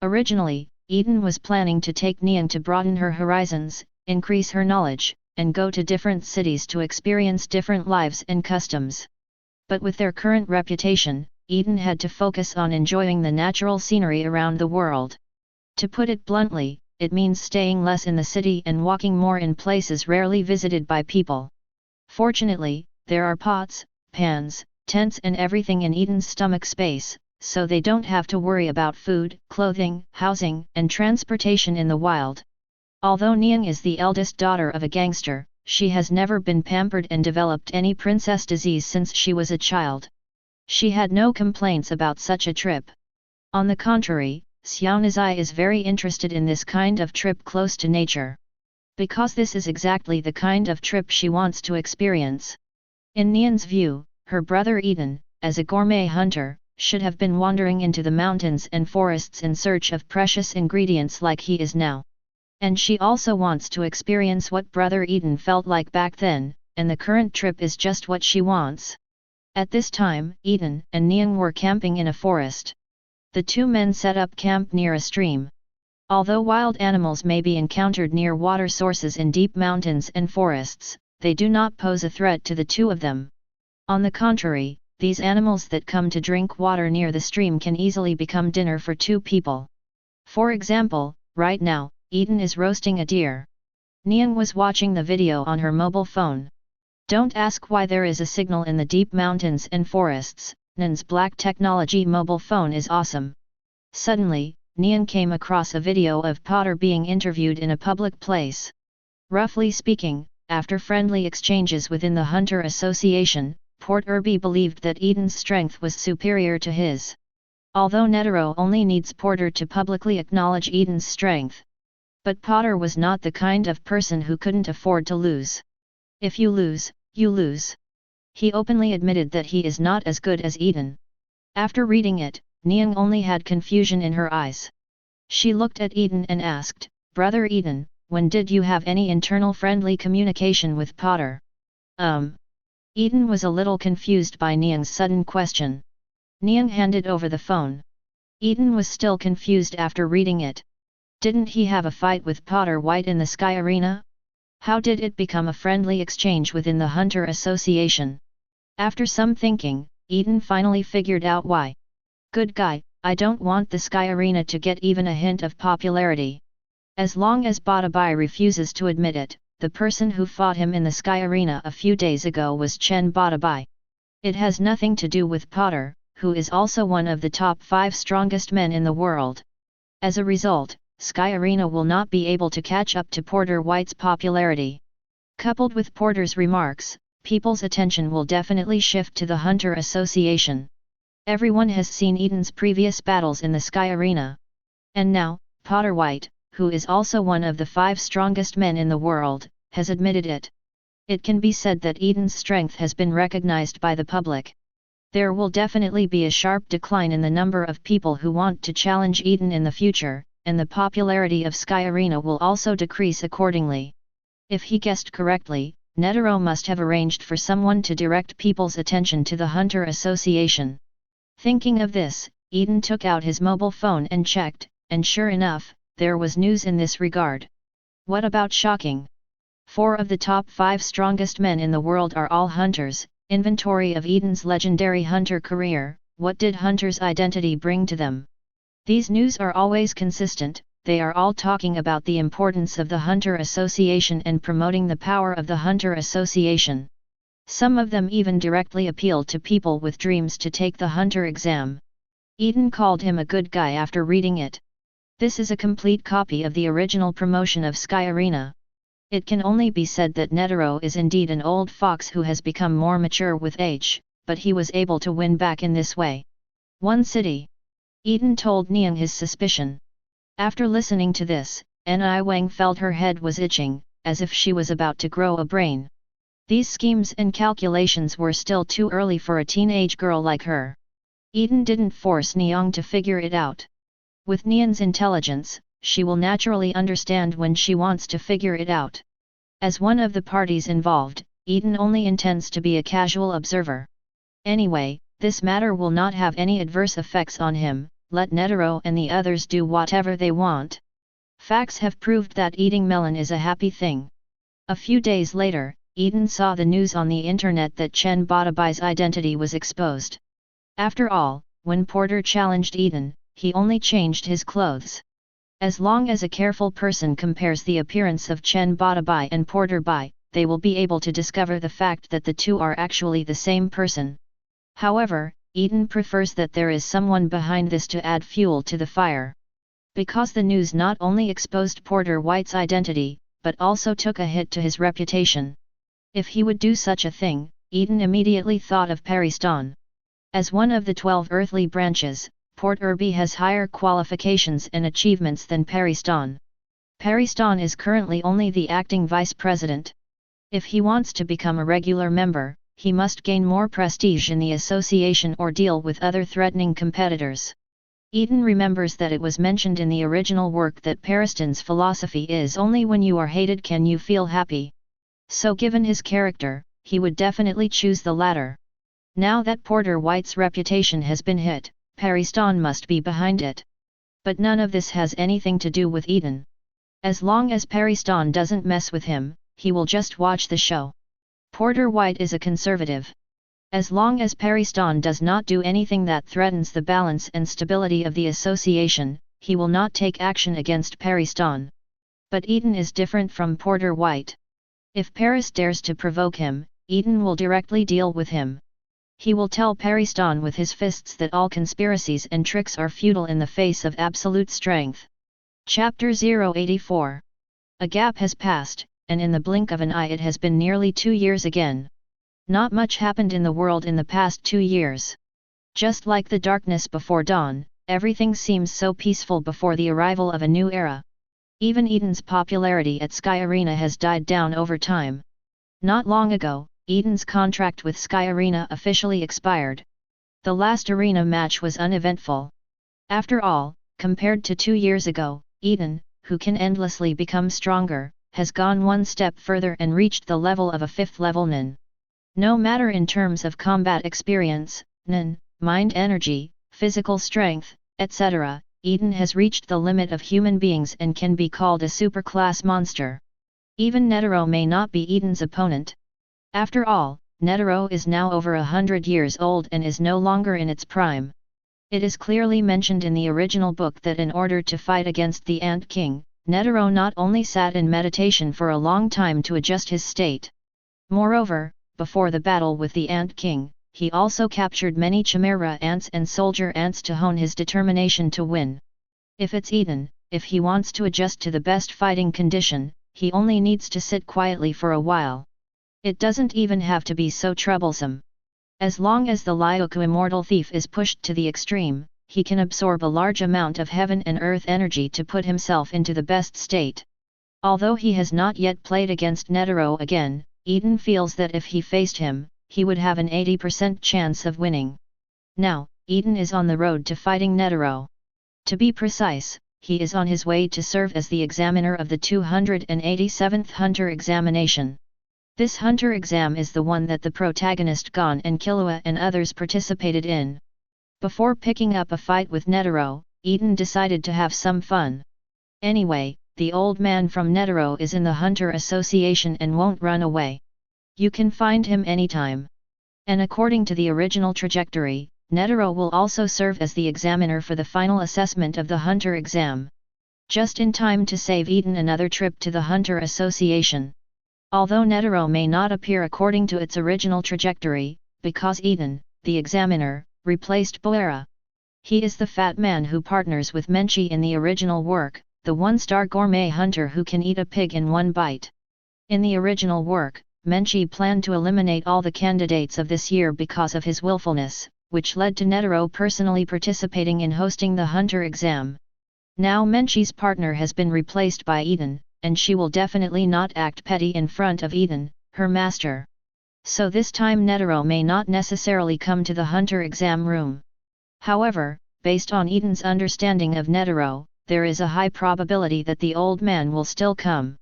Originally, Eaton was planning to take Niang to broaden her horizons, increase her knowledge, and go to different cities to experience different lives and customs. But with their current reputation, Eaton had to focus on enjoying the natural scenery around the world. To put it bluntly, it means staying less in the city and walking more in places rarely visited by people. Fortunately, there are pots, pans, tents and everything in Eaton's stomach space, so they don't have to worry about food, clothing, housing, and transportation in the wild. Although Niang is the eldest daughter of a gangster, she has never been pampered and developed any princess disease since she was a child. She had no complaints about such a trip. On the contrary, Xiaonazai is very interested in this kind of trip close to nature. Because this is exactly the kind of trip she wants to experience. In Nian's view, her brother Eaton, as a gourmet hunter, should have been wandering into the mountains and forests in search of precious ingredients like he is now. And she also wants to experience what brother Eaton felt like back then, and the current trip is just what she wants. At this time, Eaton and Niang were camping in a forest. The two men set up camp near a stream. Although wild animals may be encountered near water sources in deep mountains and forests, they do not pose a threat to the two of them. On the contrary, these animals that come to drink water near the stream can easily become dinner for two people. For example, right now, Eaton is roasting a deer. Niang was watching the video on her mobile phone. Don't ask why there is a signal in the deep mountains and forests. Nian's black technology mobile phone is awesome. Suddenly, Niang came across a video of Potter being interviewed in a public place. Roughly speaking, after friendly exchanges within the Hunter Association, Port Irby believed that Eaton's strength was superior to his. Although Netero only needs Porter to publicly acknowledge Eaton's strength. But Potter was not the kind of person who couldn't afford to lose. If you lose, you lose. He openly admitted that he is not as good as Eaton. After reading it, Niang only had confusion in her eyes. She looked at Eaton and asked, "Brother Eaton, when did you have any internal friendly communication with Potter?" Eaton was a little confused by Niang's sudden question. Niang handed over the phone. Eaton was still confused after reading it. Didn't he have a fight with Potter White in the Sky Arena? How did it become a friendly exchange within the Hunter Association? After some thinking, Eaton finally figured out why. Good guy, I don't want the Sky Arena to get even a hint of popularity. As long as Badabai refuses to admit it, the person who fought him in the Sky Arena a few days ago was Chen Badabai. It has nothing to do with Potter, who is also one of the top 5 strongest men in the world. As a result, Sky Arena will not be able to catch up to Porter White's popularity. Coupled with Porter's remarks, people's attention will definitely shift to the Hunter Association. Everyone has seen Eaton's previous battles in the Sky Arena. And now, Potter White, who is also one of the 5 strongest men in the world, has admitted it. It can be said that Eaton's strength has been recognized by the public. There will definitely be a sharp decline in the number of people who want to challenge Eaton in the future, and the popularity of Sky Arena will also decrease accordingly. If he guessed correctly, Netero must have arranged for someone to direct people's attention to the Hunter Association. Thinking of this, Eaton took out his mobile phone and checked, and sure enough, there was news in this regard. What about shocking? 4 of the top 5 strongest men in the world are all hunters. Inventory of Eaton's legendary hunter career. What did Hunter's identity bring to them? These news are always consistent. They are all talking about the importance of the Hunter Association and promoting the power of the Hunter Association. Some of them even directly appeal to people with dreams to take the Hunter exam. Eaton called him a good guy after reading it. This is a complete copy of the original promotion of Sky Arena. It can only be said that Netero is indeed an old fox who has become more mature with age, but he was able to win back in this way. One city. Eaton told Niang his suspicion. After listening to this, Ni Wang felt her head was itching, as if she was about to grow a brain. These schemes and calculations were still too early for a teenage girl like her. Eaton didn't force Niang to figure it out. With Nian's intelligence, she will naturally understand when she wants to figure it out. As one of the parties involved, Eaton only intends to be a casual observer. Anyway, this matter will not have any adverse effects on him, let Netero and the others do whatever they want. Facts have proved that eating melon is a happy thing. A few days later, Eaton saw the news on the internet that Chen Badabai's identity was exposed. After all, when Porter challenged Eaton, he only changed his clothes. As long as a careful person compares the appearance of Chen Badabai and Porter Bai, they will be able to discover the fact that the two are actually the same person. However, Eaton prefers that there is someone behind this to add fuel to the fire. Because the news not only exposed Porter White's identity, but also took a hit to his reputation. If he would do such a thing, Eaton immediately thought of Pariston. As one of the 12 earthly branches, Port Irby has higher qualifications and achievements than Pariston. Pariston is currently only the acting vice president. If he wants to become a regular member, he must gain more prestige in the association or deal with other threatening competitors. Eaton remembers that it was mentioned in the original work that Pariston's philosophy is only when you are hated can you feel happy. So given his character, he would definitely choose the latter. Now that Porter White's reputation has been hit, Pariston must be behind it. But none of this has anything to do with Eaton. As long as Pariston doesn't mess with him, he will just watch the show. Porter White is a conservative. As long as Pariston does not do anything that threatens the balance and stability of the association, he will not take action against Pariston. But Eaton is different from Porter White. If Paris dares to provoke him, Eaton will directly deal with him. He will tell Pariston with his fists that all conspiracies and tricks are futile in the face of absolute strength. Chapter 084. A gap has passed, and in the blink of an eye it has been nearly 2 years again. Not much happened in the world in the past 2 years. Just like the darkness before dawn, everything seems so peaceful before the arrival of a new era. Even Eaton's popularity at Sky Arena has died down over time. Not long ago, Eaton's contract with Sky Arena officially expired. The last arena match was uneventful. After all, compared to 2 years ago, Eaton, who can endlessly become stronger, has gone one step further and reached the level of a 5th level Nin. No matter in terms of combat experience, Nin, mind energy, physical strength, etc., Eaton has reached the limit of human beings and can be called a superclass monster. Even Netero may not be Eaton's opponent. After all, Netero is now over 100 years old and is no longer in its prime. It is clearly mentioned in the original book that in order to fight against the Ant King, Netero not only sat in meditation for a long time to adjust his state. Moreover, before the battle with the Ant King, he also captured many chimera ants and soldier ants to hone his determination to win. If it's Eaton, if he wants to adjust to the best fighting condition, he only needs to sit quietly for a while. It doesn't even have to be so troublesome. As long as the Lyoku Immortal Thief is pushed to the extreme, he can absorb a large amount of heaven and earth energy to put himself into the best state. Although he has not yet played against Netero again, Eaton feels that if he faced him, he would have an 80% chance of winning. Now, Eaton is on the road to fighting Netero. To be precise, he is on his way to serve as the examiner of the 287th Hunter examination. This Hunter exam is the one that the protagonist Gon and Killua and others participated in. Before picking up a fight with Netero, Eaton decided to have some fun. Anyway, the old man from Netero is in the Hunter Association and won't run away. You can find him anytime. And according to the original trajectory, Netero will also serve as the examiner for the final assessment of the Hunter exam. Just in time to save Eaton another trip to the Hunter Association. Although Netero may not appear according to its original trajectory, because Eaton, the examiner, replaced Boera. He is the fat man who partners with Menchi in the original work, the one-star gourmet hunter who can eat a pig in one bite. In the original work, Menchi planned to eliminate all the candidates of this year because of his willfulness, which led to Netero personally participating in hosting the Hunter exam. Now Menchi's partner has been replaced by Eaton, and she will definitely not act petty in front of Eaton, her master. So this time Netero may not necessarily come to the Hunter exam room. However, based on Eaton's understanding of Netero, there is a high probability that the old man will still come.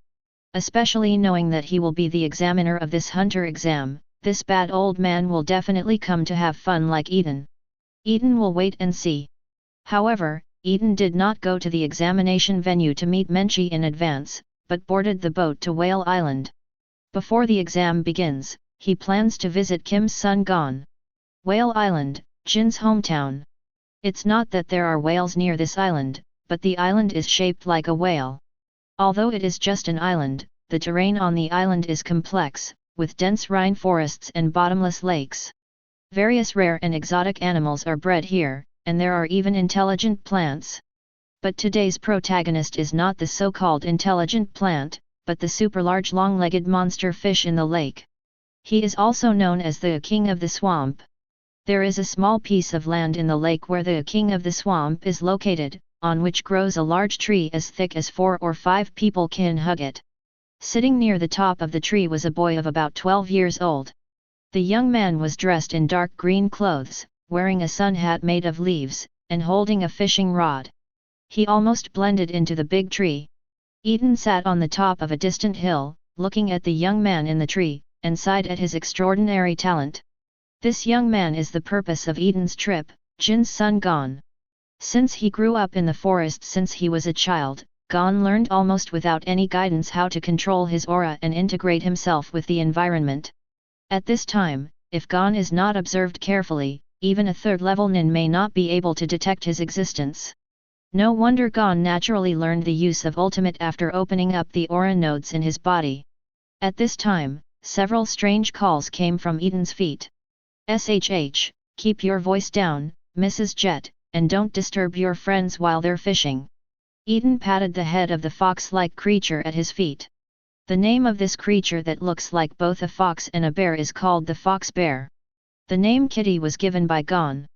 especially knowing that he will be the examiner of this hunter exam. This bad old man will definitely come to have fun like Eaton. Eaton will wait and see. However, Eaton did not go to the examination venue to meet Menchie in advance, but boarded the boat to Whale Island. Before the exam begins, he plans to visit Kim's son Gon. Whale Island, Jin's hometown. It's not that there are whales near this island, but the island is shaped like a whale. Although it is just an island, the terrain on the island is complex, with dense rainforests and bottomless lakes. Various rare and exotic animals are bred here, and there are even intelligent plants. But today's protagonist is not the so-called intelligent plant, but the super-large long-legged monster fish in the lake. He is also known as the king of the swamp. There is a small piece of land in the lake where the king of the swamp is located, on which grows a large tree as thick as 4 or 5 people can hug it. Sitting near the top of the tree was a boy of about 12 years old. The young man was dressed in dark green clothes, wearing a sun hat made of leaves, and holding a fishing rod. He almost blended into the big tree. Eaton sat on the top of a distant hill, looking at the young man in the tree, and sighed at his extraordinary talent. This young man is the purpose of Eaton's trip, Jin's son Gon. Since he grew up in the forest since he was a child, Gon learned almost without any guidance how to control his aura and integrate himself with the environment. At this time, if Gon is not observed carefully, even a third-level nin may not be able to detect his existence. No wonder Gon naturally learned the use of ultimate after opening up the aura nodes in his body. At this time, several strange calls came from Eaton's feet. "SHH, keep your voice down, Mrs. Jet, and don't disturb your friends while they're fishing." Eaton patted the head of the fox-like creature at his feet. The name of this creature that looks like both a fox and a bear is called the fox bear. The name Kitty was given by Gon.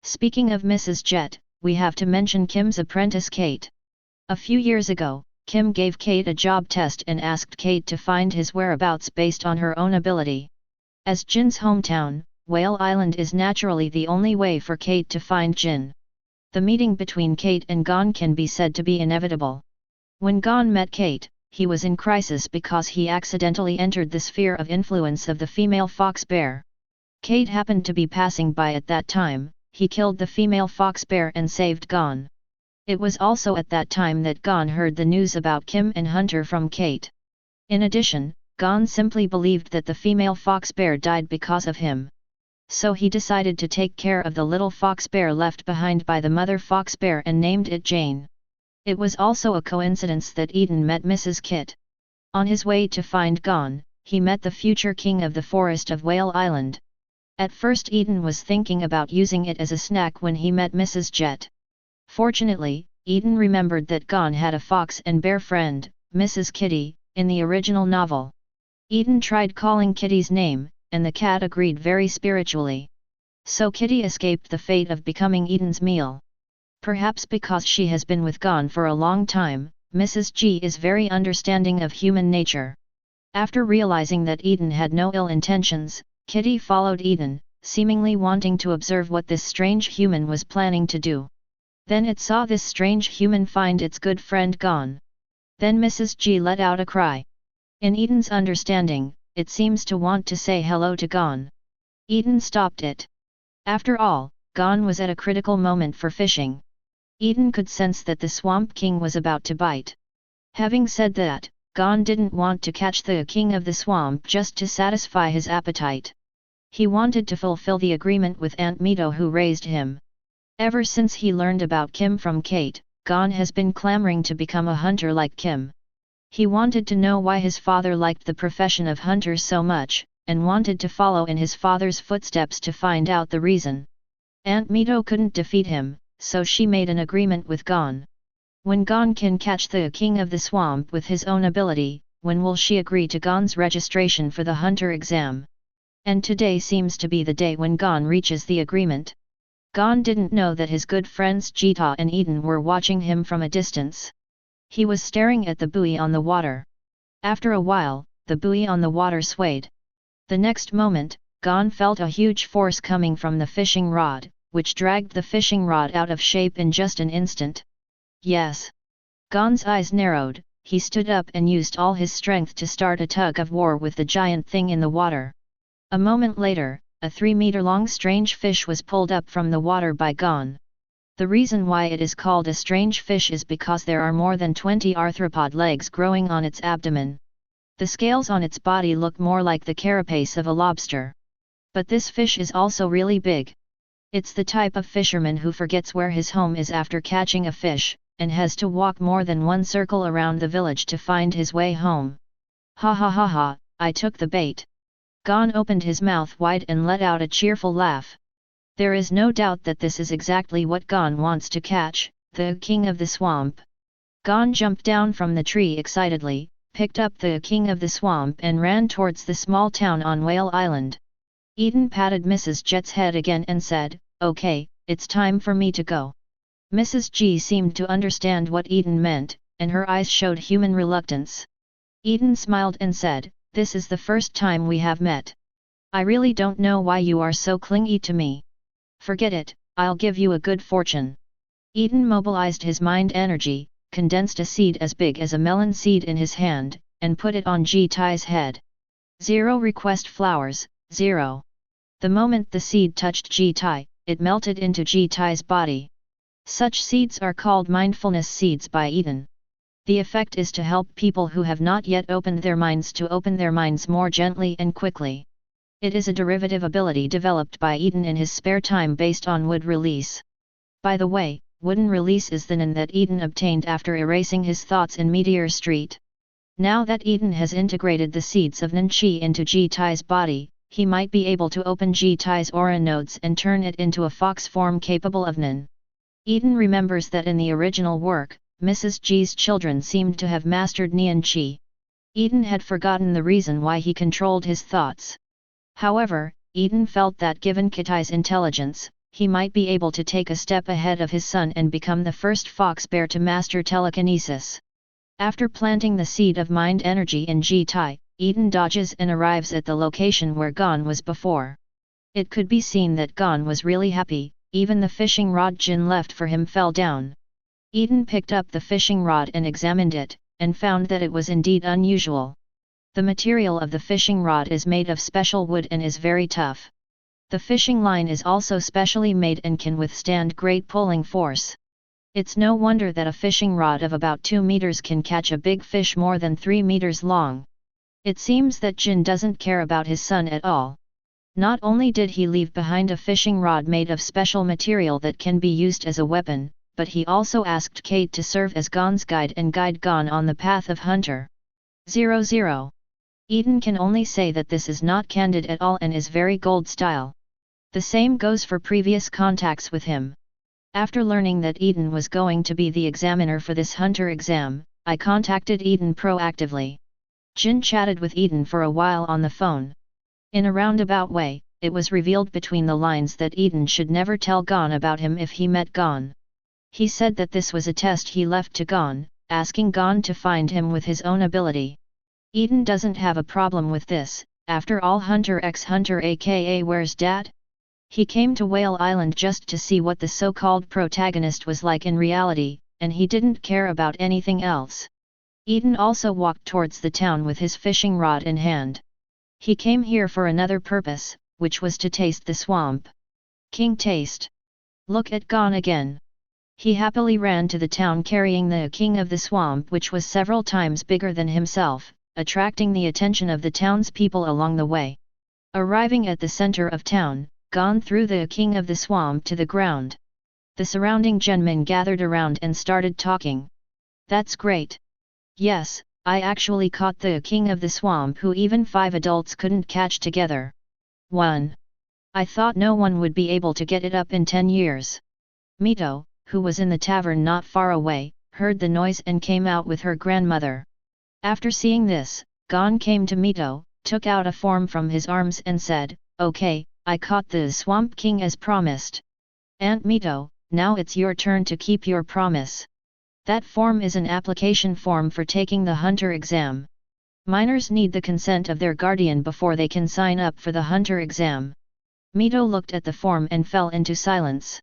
Speaking of Mrs. Jet, we have to mention Kim's apprentice Kate. A few years ago, Kim gave Kate a job test and asked Kate to find his whereabouts based on her own ability. As Jin's hometown, Whale Island is naturally the only way for Kate to find Jin. The meeting between Kate and Gon can be said to be inevitable. When Gon met Kate, he was in crisis because he accidentally entered the sphere of influence of the female fox bear. Kate happened to be passing by at that time. He killed the female fox bear and saved Gon. It was also at that time that Gon heard the news about Kim and Hunter from Kate. In addition, Gon simply believed that the female fox bear died because of him. So he decided to take care of the little fox bear left behind by the mother fox bear and named it Jane. It was also a coincidence that Eaton met Mrs. Kit. On his way to find Gon, he met the future king of the forest of Whale Island. At first Eaton was thinking about using it as a snack when he met Mrs. Jet. Fortunately, Eaton remembered that Gon had a fox and bear friend, Mrs. Kitty, in the original novel. Eaton tried calling Kitty's name, and the cat agreed very spiritually. So Kitty escaped the fate of becoming Eaton's meal. Perhaps because she has been with Gon for a long time, Mrs. G is very understanding of human nature. After realizing that Eaton had no ill intentions, Kitty followed Eaton, seemingly wanting to observe what this strange human was planning to do. Then it saw this strange human find its good friend Gon. Then Mrs. G let out a cry. In Eaton's understanding, it seems to want to say hello to Gon. Eaton stopped it. After all, Gon was at a critical moment for fishing. Eaton could sense that the Swamp King was about to bite. Having said that, Gon didn't want to catch the king of the swamp just to satisfy his appetite. He wanted to fulfill the agreement with Aunt Mito who raised him. Ever since he learned about Kim from Kate, Gon has been clamoring to become a hunter like Kim. He wanted to know why his father liked the profession of hunter so much, and wanted to follow in his father's footsteps to find out the reason. Aunt Mito couldn't defeat him, so she made an agreement with Gon. When Gon can catch the king of the swamp with his own ability, when will she agree to Gon's registration for the hunter exam? And today seems to be the day when Gon reaches the agreement. Gon didn't know that his good friends Jita and Eaton were watching him from a distance. He was staring at the buoy on the water. After a while, the buoy on the water swayed. The next moment, Gon felt a huge force coming from the fishing rod, which dragged the fishing rod out of shape in just an instant. Yes. Gon's eyes narrowed, he stood up and used all his strength to start a tug of war with the giant thing in the water. A moment later, a 3-meter-long strange fish was pulled up from the water by Gon. The reason why it is called a strange fish is because there are more than 20 arthropod legs growing on its abdomen. The scales on its body look more like the carapace of a lobster. But this fish is also really big. It's the type of fisherman who forgets where his home is after catching a fish, and has to walk more than one circle around the village to find his way home. Ha ha ha ha, I took the bait. Gon opened his mouth wide and let out a cheerful laugh. There is no doubt that this is exactly what Gon wants to catch, the king of the swamp. Gon jumped down from the tree excitedly, picked up the king of the swamp and ran towards the small town on Whale Island. Eaton patted Mrs. Jet's head again and said, "Okay, it's time for me to go." Mrs. G seemed to understand what Eaton meant, and her eyes showed human reluctance. Eaton smiled and said, "This is the first time we have met. I really don't know why you are so clingy to me. Forget it, I'll give you a good fortune." Eaton mobilized his mind energy, condensed a seed as big as a melon seed in his hand, and put it on Ji-Tai's head. 0 request flowers, 0. The moment the seed touched Ji-Tai, it melted into Ji-Tai's body. Such seeds are called mindfulness seeds by Eaton. The effect is to help people who have not yet opened their minds to open their minds more gently and quickly. It is a derivative ability developed by Eaton in his spare time based on wood release. By the way, wooden release is the nin that Eaton obtained after erasing his thoughts in Meteor Street. Now that Eaton has integrated the seeds of Nin Chi into Ji-Tai's body, he might be able to open Ji-Tai's aura nodes and turn it into a fox form capable of Nin. Eaton remembers that in the original work, Mrs. G's children seemed to have mastered Nian Chi. Eaton had forgotten the reason why he controlled his thoughts. However, Eaton felt that given Kitai's intelligence, he might be able to take a step ahead of his son and become the first fox bear to master telekinesis. After planting the seed of mind energy in Ji-Tai, Eaton dodges and arrives at the location where Gon was before. It could be seen that Gon was really happy. Even the fishing rod Jin left for him fell down. Eaton picked up the fishing rod and examined it, and found that it was indeed unusual. The material of the fishing rod is made of special wood and is very tough. The fishing line is also specially made and can withstand great pulling force. It's no wonder that a fishing rod of about 2 meters can catch a big fish more than 3 meters long. It seems that Jin doesn't care about his son at all. Not only did he leave behind a fishing rod made of special material that can be used as a weapon, but he also asked Kate to serve as Gon's guide and guide Gon on the path of Hunter. 00. Eaton can only say that this is not candid at all and is very Gold style. The same goes for previous contacts with him. After learning that Eaton was going to be the examiner for this Hunter exam, I contacted Eaton proactively. Jin chatted with Eaton for a while on the phone. In a roundabout way, it was revealed between the lines that Eaton should never tell Gon about him if he met Gon. He said that this was a test he left to Gon, asking Gon to find him with his own ability. Eaton doesn't have a problem with this, after all Hunter x Hunter aka Where's Dad? He came to Whale Island just to see what the so-called protagonist was like in reality, and he didn't care about anything else. Eaton also walked towards the town with his fishing rod in hand. He came here for another purpose, which was to taste the swamp. King taste. Look at Gon again. He happily ran to the town carrying the king of the swamp, which was several times bigger than himself, attracting the attention of the townspeople along the way. Arriving at the center of town, Gon threw the king of the swamp to the ground. The surrounding genmen gathered around and started talking. That's great. Yes, I actually caught the king of the swamp who even 5 adults couldn't catch together. 1. I thought no one would be able to get it up in 10 years. Mito, who was in the tavern not far away, heard the noise and came out with her grandmother. After seeing this, Gon came to Mito, took out a form from his arms and said, "Okay, I caught the Swamp King as promised. Aunt Mito, now it's your turn to keep your promise." That form is an application form for taking the Hunter exam. Minors need the consent of their guardian before they can sign up for the Hunter exam. Mito looked at the form and fell into silence.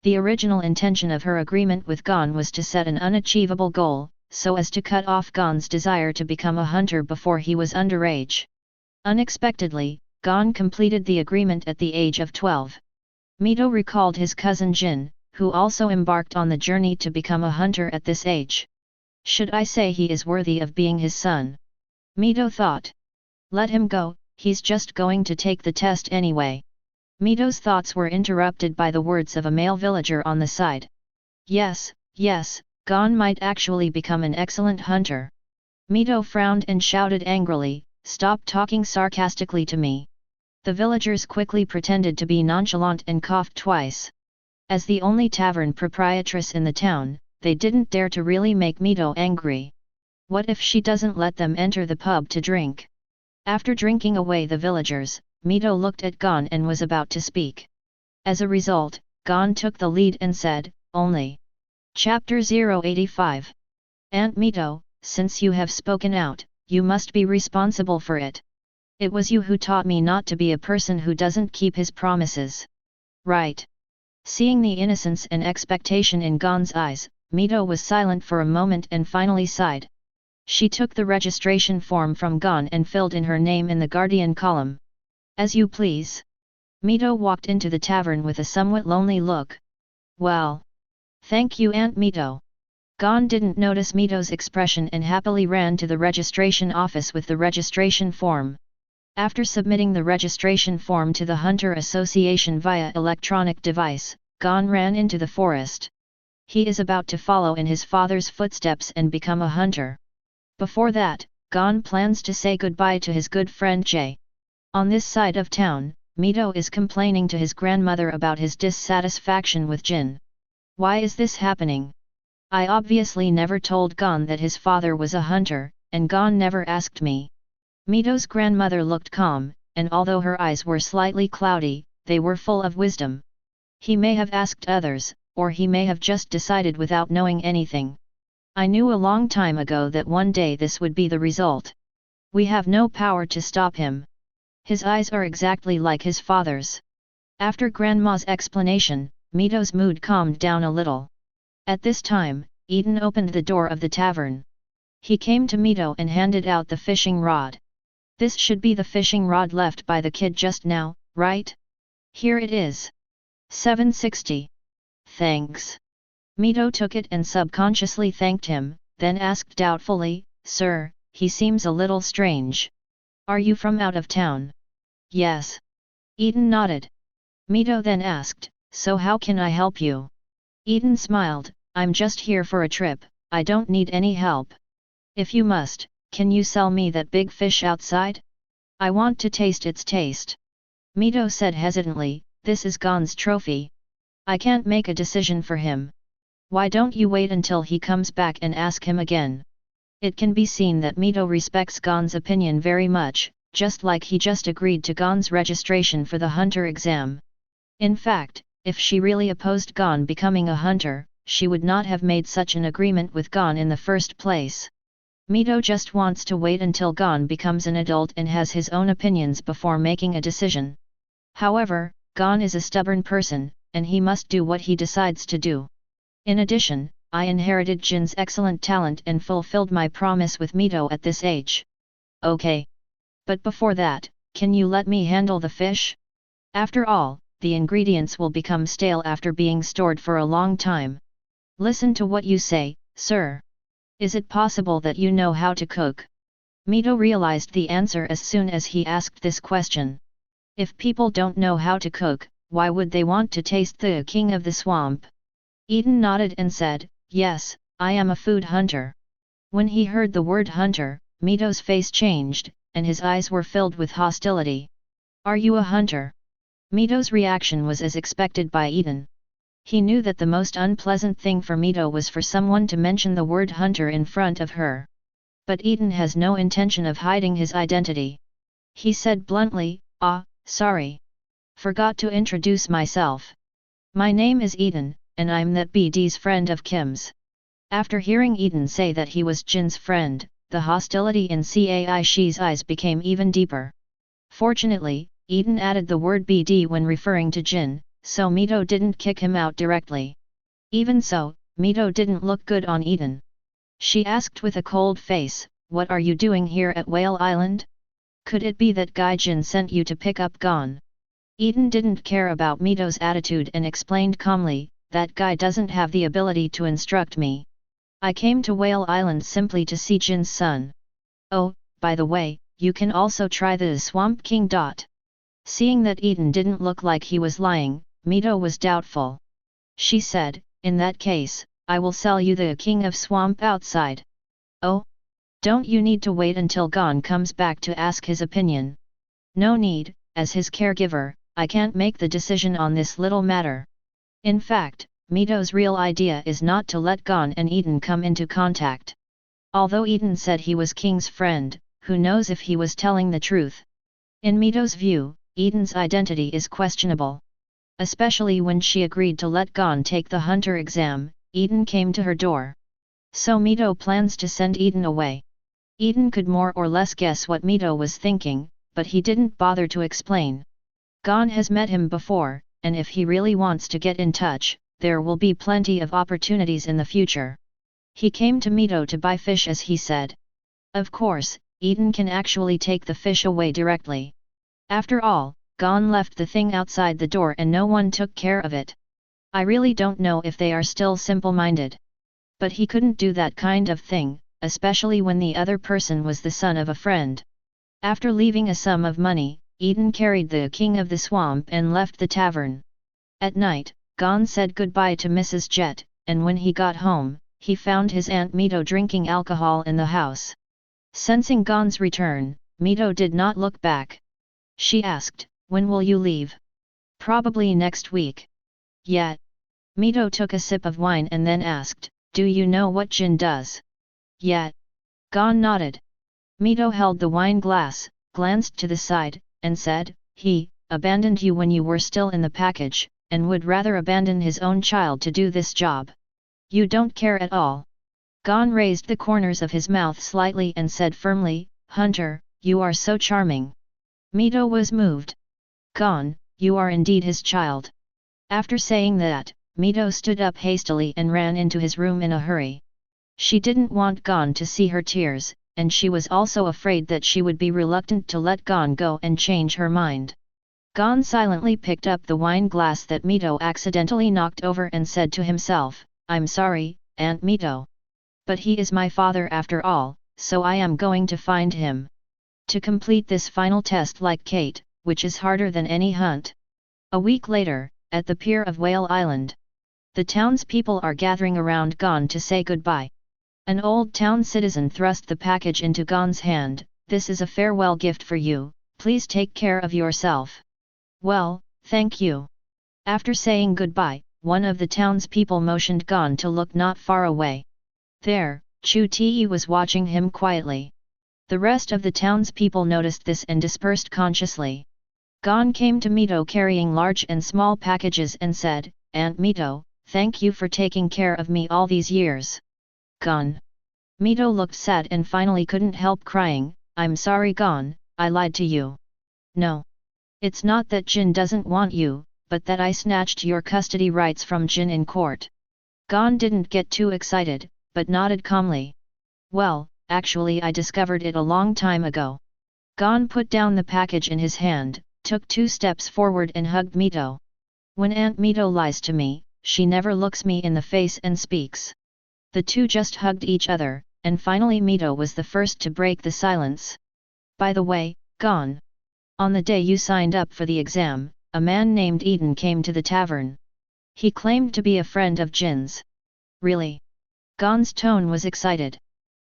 The original intention of her agreement with Gon was to set an unachievable goal, so as to cut off Gon's desire to become a hunter before he was underage. Unexpectedly, Gon completed the agreement at the age of 12. Mito recalled his cousin Jin, who also embarked on the journey to become a hunter at this age. Should I say he is worthy of being his son? Mito thought. Let him go, he's just going to take the test anyway. Mito's thoughts were interrupted by the words of a male villager on the side. Yes, Gon might actually become an excellent hunter. Mito frowned and shouted angrily, "Stop talking sarcastically to me." The villagers quickly pretended to be nonchalant and coughed twice. As the only tavern proprietress in the town, they didn't dare to really make Mito angry. What if she doesn't let them enter the pub to drink? After drinking away the villagers, Mito looked at Gon and was about to speak. As a result, Gon took the lead and said, "Only." Chapter 085. Aunt Mito, since you have spoken out, you must be responsible for it. It was you who taught me not to be a person who doesn't keep his promises. Right. Seeing the innocence and expectation in Gon's eyes, Mito was silent for a moment and finally sighed. She took the registration form from Gon and filled in her name in the guardian column. As you please. Mito walked into the tavern with a somewhat lonely look. Well. Thank you, Aunt Mito. Gon didn't notice Mito's expression and happily ran to the registration office with the registration form. After submitting the registration form to the Hunter Association via electronic device, Gon ran into the forest. He is about to follow in his father's footsteps and become a hunter. Before that, Gon plans to say goodbye to his good friend Jay. On this side of town, Mito is complaining to his grandmother about his dissatisfaction with Jin. Why is this happening? I obviously never told Gon that his father was a hunter, and Gon never asked me. Mito's grandmother looked calm, and although her eyes were slightly cloudy, they were full of wisdom. He may have asked others, or he may have just decided without knowing anything. I knew a long time ago that one day this would be the result. We have no power to stop him. His eyes are exactly like his father's. After Grandma's explanation, Mito's mood calmed down a little. At this time, Eaton opened the door of the tavern. He came to Mito and handed out the fishing rod. This should be the fishing rod left by the kid just now, right? Here it is. 760. Thanks. Mito took it and subconsciously thanked him, then asked doubtfully, "Sir, he seems a little strange. Are you from out of town?" "Yes." Eaton nodded. Mito then asked, "So how can I help you?" Eaton smiled, "I'm just here for a trip, I don't need any help. If you must, can you sell me that big fish outside? I want to taste its taste." Mito said hesitantly, "This is Gon's trophy. I can't make a decision for him. Why don't you wait until he comes back and ask him again?" It can be seen that Mito respects Gon's opinion very much, just like he just agreed to Gon's registration for the hunter exam. In fact, if she really opposed Gon becoming a hunter, she would not have made such an agreement with Gon in the first place. Mito just wants to wait until Gon becomes an adult and has his own opinions before making a decision. However, Gon is a stubborn person, and he must do what he decides to do. In addition, I inherited Jin's excellent talent and fulfilled my promise with Mito at this age. Okay. But before that, can you let me handle the fish? After all, the ingredients will become stale after being stored for a long time. Listen to what you say, sir. Is it possible that you know how to cook? Mito realized the answer as soon as he asked this question. If people don't know how to cook, why would they want to taste the king of the swamp? Eaton nodded and said, "Yes, I am a food hunter." When he heard the word hunter, Mito's face changed, and his eyes were filled with hostility. "Are you a hunter?" Mito's reaction was as expected by Eaton. He knew that the most unpleasant thing for Mito was for someone to mention the word hunter in front of her. But Eaton has no intention of hiding his identity. He said bluntly, Sorry. Forgot to introduce myself. My name is Eaton, and I'm that BD's friend of Kim's." After hearing Eaton say that he was Jin's friend, the hostility in Cai Shi's eyes became even deeper. Fortunately, Eaton added the word BD when referring to Jin, so Mito didn't kick him out directly. Even so, Mito didn't look good on Eaton. She asked with a cold face, "What are you doing here at Whale Island? Could it be that Gaijin sent you to pick up Gon?" Eaton didn't care about Mito's attitude and explained calmly, "That guy doesn't have the ability to instruct me. I came to Whale Island simply to see Jin's son. Oh, by the way, you can also try the Swamp King. Seeing that Eaton didn't look like he was lying, Mito was doubtful. She said, "In that case, I will sell you the King of Swamp outside." "Oh? Don't you need to wait until Gon comes back to ask his opinion?" "No need, as his caregiver, I can't make the decision on this little matter." In fact, Mito's real idea is not to let Gon and Eaton come into contact. Although Eaton said he was King's friend, who knows if he was telling the truth? In Mito's view, Eaton's identity is questionable. Especially when she agreed to let Gon take the hunter exam, Eaton came to her door. So Mito plans to send Eaton away. Eaton could more or less guess what Mito was thinking, but he didn't bother to explain. Gon has met him before, and if he really wants to get in touch, there will be plenty of opportunities in the future. He came to Mito to buy fish as he said. Of course, Eaton can actually take the fish away directly. After all, Gon left the thing outside the door and no one took care of it. I really don't know if they are still simple-minded. But he couldn't do that kind of thing, especially when the other person was the son of a friend. After leaving a sum of money, Eaton carried the King of the Swamp and left the tavern. At night, Gon said goodbye to Mrs. Jet, and when he got home, he found his Aunt Mito drinking alcohol in the house. Sensing Gon's return, Mito did not look back. She asked, "When will you leave?" "Probably next week." "Yet?" Mito took a sip of wine and then asked, "Do you know what Jin does?" "Yet." Gon nodded. Mito held the wine glass, glanced to the side, and said, "He abandoned you when you were still in the package, and would rather abandon his own child to do this job. You don't care at all." Gon raised the corners of his mouth slightly and said firmly, "Hunter, you are so charming." Mito was moved. "Gon, you are indeed his child." After saying that, Mito stood up hastily and ran into his room in a hurry. She didn't want Gon to see her tears, and she was also afraid that she would be reluctant to let Gon go and change her mind. Gon silently picked up the wine glass that Mito accidentally knocked over and said to himself, "I'm sorry, Aunt Mito. But he is my father after all, so I am going to find him. To complete this final test like Kate, which is harder than any hunt." A week later, at the pier of Whale Island. The townspeople are gathering around Gon to say goodbye. An old town citizen thrust the package into Gon's hand. "This is a farewell gift for you, please take care of yourself." "Well, thank you." After saying goodbye, one of the townspeople motioned Gon to look not far away. There, Chu Te was watching him quietly. The rest of the townspeople noticed this and dispersed consciously. Gon came to Mito carrying large and small packages and said, "Aunt Mito, thank you for taking care of me all these years." "Gon." Mito looked sad and finally couldn't help crying, "I'm sorry Gon, I lied to you." "No. It's not that Jin doesn't want you, but that I snatched your custody rights from Jin in court." Gon didn't get too excited, but nodded calmly. "Well, actually I discovered it a long time ago." Gon put down the package in his hand, took 2 steps forward and hugged Mito. "When Aunt Mito lies to me, she never looks me in the face and speaks." The two just hugged each other, and finally Mito was the first to break the silence. "By the way, Gon. On the day you signed up for the exam, a man named Eaton came to the tavern. He claimed to be a friend of Jin's." "Really?" Gon's tone was excited.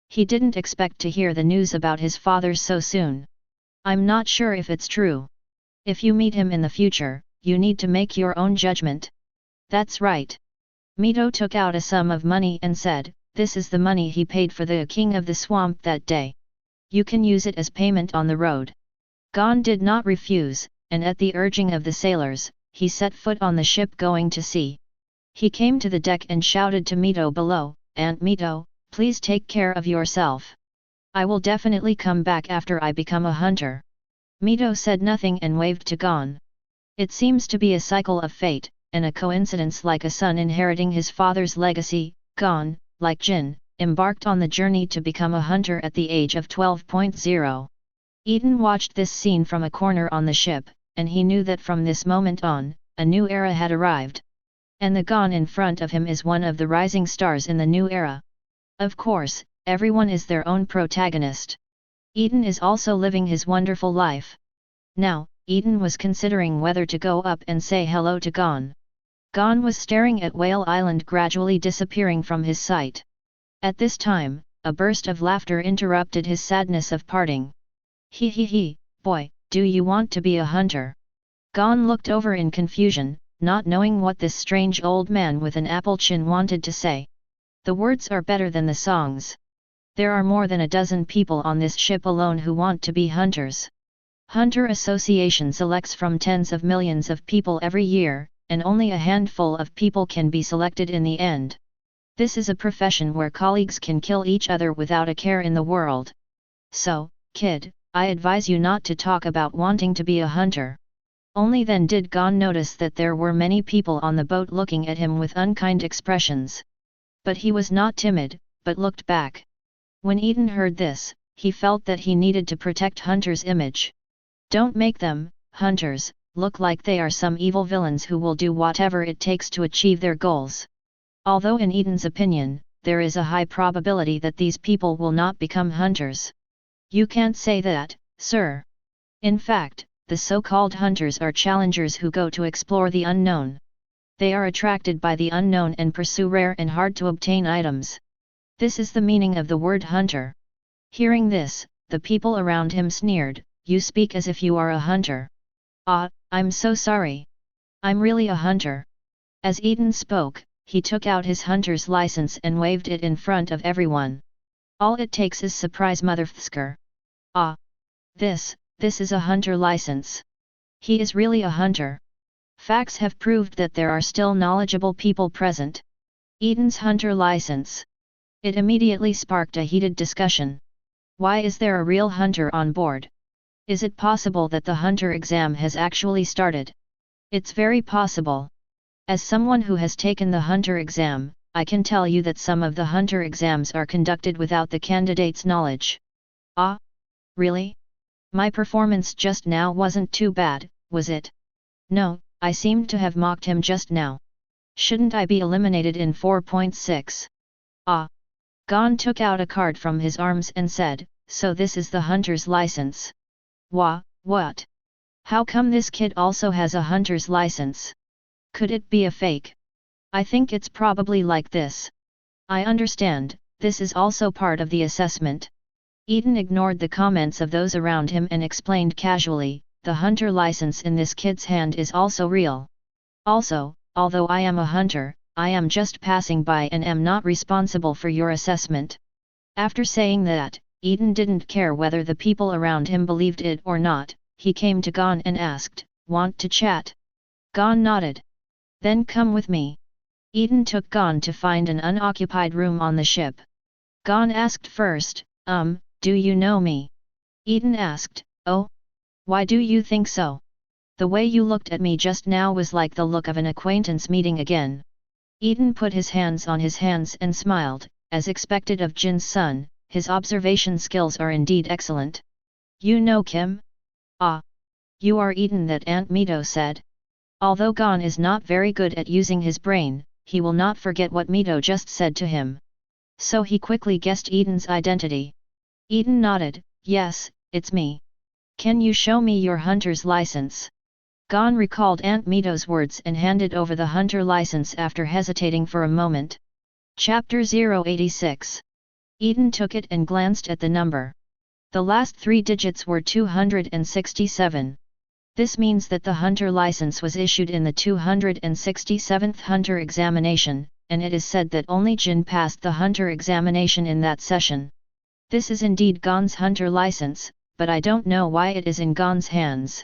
He didn't expect to hear the news about his father so soon. "I'm not sure if it's true. If you meet him in the future, you need to make your own judgment." "That's right." Mito took out a sum of money and said, "This is the money he paid for the King of the Swamp that day. You can use it as payment on the road." Gon did not refuse, and at the urging of the sailors, he set foot on the ship going to sea. He came to the deck and shouted to Mito below, "Aunt Mito, please take care of yourself. I will definitely come back after I become a hunter." Mito said nothing and waved to Gon. It seems to be a cycle of fate, and a coincidence like a son inheriting his father's legacy. Gon, like Jin, embarked on the journey to become a hunter at the age of 12.0. Eaton watched this scene from a corner on the ship, and he knew that from this moment on, a new era had arrived. And the Gon in front of him is one of the rising stars in the new era. Of course, everyone is their own protagonist. Eaton is also living his wonderful life. Now, Eaton was considering whether to go up and say hello to Gon. Gon was staring at Whale Island gradually disappearing from his sight. At this time, a burst of laughter interrupted his sadness of parting. He, boy, do you want to be a hunter? Gon looked over in confusion, not knowing what this strange old man with an apple chin wanted to say. The words are better than the songs. There are more than a dozen people on this ship alone who want to be hunters. Hunter Association selects from tens of millions of people every year, and only a handful of people can be selected in the end. This is a profession where colleagues can kill each other without a care in the world. So, kid, I advise you not to talk about wanting to be a hunter. Only then did Gon notice that there were many people on the boat looking at him with unkind expressions. But he was not timid, but looked back. When Eaton heard this, he felt that he needed to protect Hunter's image. Don't make them, hunters, look like they are some evil villains who will do whatever it takes to achieve their goals. Although in Eaton's opinion, there is a high probability that these people will not become hunters. You can't say that, sir. In fact, the so-called hunters are challengers who go to explore the unknown. They are attracted by the unknown and pursue rare and hard-to-obtain items. This is the meaning of the word hunter. Hearing this, the people around him sneered, "You speak as if you are a hunter." "Ah, I'm so sorry. I'm really a hunter." As Eaton spoke, he took out his hunter's license and waved it in front of everyone. All it takes is surprise motherfucker. "Ah. This is a hunter license. He is really a hunter." Facts have proved that there are still knowledgeable people present. Eaton's hunter license. It immediately sparked a heated discussion. Why is there a real hunter on board? Is it possible that the hunter exam has actually started? It's very possible. As someone who has taken the hunter exam, I can tell you that some of the hunter exams are conducted without the candidate's knowledge. Ah? Really? My performance just now wasn't too bad, was it? No, I seemed to have mocked him just now. Shouldn't I be eliminated in 4.6? Ah. Gon took out a card from his arms and said, "So this is the hunter's license." What? How come this kid also has a hunter's license? Could it be a fake? I think it's probably like this. I understand, this is also part of the assessment. Eaton ignored the comments of those around him and explained casually, "The hunter license in this kid's hand is also real. Also, although I am a hunter, I am just passing by and am not responsible for your assessment." After saying that, Eaton didn't care whether the people around him believed it or not. He came to Gon and asked, "Want to chat?" Gon nodded. "Then come with me." Eaton took Gon to find an unoccupied room on the ship. Gon asked first, "Do you know me?" Eaton asked, "Oh? Why do you think so? The way you looked at me just now was like the look of an acquaintance meeting again." Eaton put his hands on his hands and smiled. As expected of Jin's son, his observation skills are indeed excellent. "You know Kim?" "Ah. You are Eaton, that Aunt Mito said." Although Gon is not very good at using his brain, he will not forget what Mito just said to him. So he quickly guessed Eaton's identity. Eaton nodded, "Yes, it's me. Can you show me your hunter's license?" Gon recalled Aunt Mito's words and handed over the hunter license after hesitating for a moment. Chapter 086. Eaton took it and glanced at the number. The last 3 digits were 267. This means that the hunter license was issued in the 267th hunter examination, and it is said that only Jin passed the hunter examination in that session. This is indeed Gon's hunter license, but I don't know why it is in Gon's hands.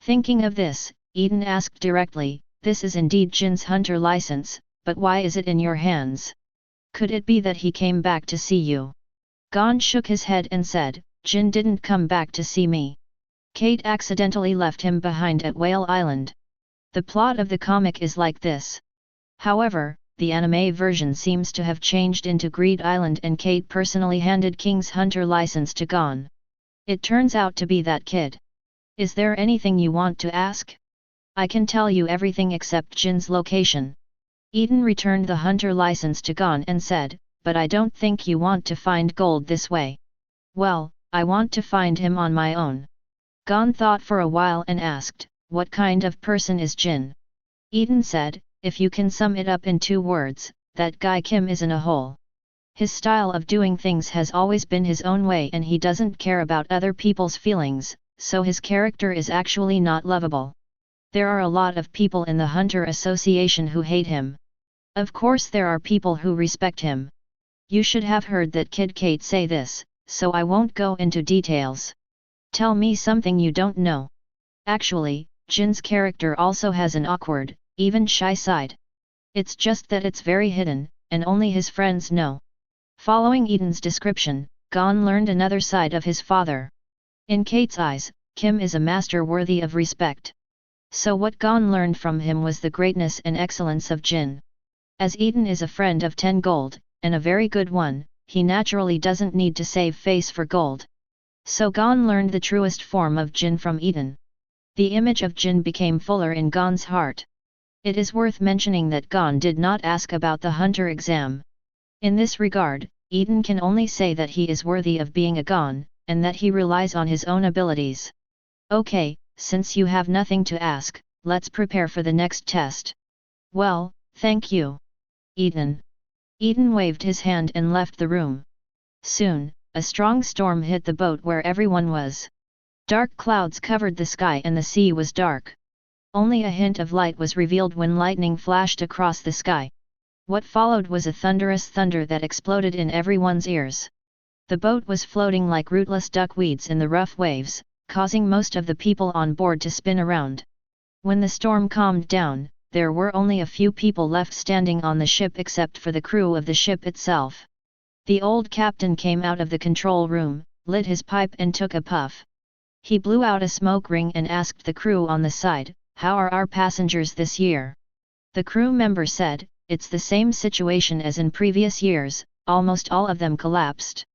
Thinking of this, Eaton asked directly, "This is indeed Jin's hunter license, but why is it in your hands? Could it be that he came back to see you?" Gon shook his head and said, "Jin didn't come back to see me. Kate accidentally left him behind at Whale Island. The plot of the comic is like this. However, the anime version seems to have changed into Greed Island and Kate personally handed King's Hunter license to Gon. It turns out to be that kid. Is there anything you want to ask? I can tell you everything except Jin's location. Eaton returned the hunter license to Gon and said, but I don't think you want to find gold this way. Well, I want to find him on my own. Gon thought for a while and asked, what kind of person is Jin? Eaton said, if you can sum it up in 2 words, that guy Kim is in a hole. His style of doing things has always been his own way and he doesn't care about other people's feelings, so his character is actually not lovable. There are a lot of people in the Hunter Association who hate him. Of course there are people who respect him. You should have heard that Kid Kate say this, so I won't go into details. Tell me something you don't know. Actually, Jin's character also has an awkward, even shy side. It's just that it's very hidden, and only his friends know. Following Eaton's description, Gon learned another side of his father. In Kate's eyes, Kim is a master worthy of respect. So what Gon learned from him was the greatness and excellence of Jin. As Eaton is a friend of 10 gold, and a very good one, he naturally doesn't need to save face for gold. So Gon learned the truest form of Jin from Eaton. The image of Jin became fuller in Gon's heart. It is worth mentioning that Gon did not ask about the hunter exam. In this regard, Eaton can only say that he is worthy of being a Gon, and that he relies on his own abilities. Okay, since you have nothing to ask, let's prepare for the next test. Well, thank you. Eaton. Eaton waved his hand and left the room. Soon, a strong storm hit the boat where everyone was. Dark clouds covered the sky and the sea was dark. Only a hint of light was revealed when lightning flashed across the sky. What followed was a thunderous thunder that exploded in everyone's ears. The boat was floating like rootless duckweeds in the rough waves, causing most of the people on board to spin around. When the storm calmed down, there were only a few people left standing on the ship except for the crew of the ship itself. The old captain came out of the control room, lit his pipe and took a puff. He blew out a smoke ring and asked the crew on the side, "How are our passengers this year?" The crew member said, "It's the same situation as in previous years, almost all of them collapsed."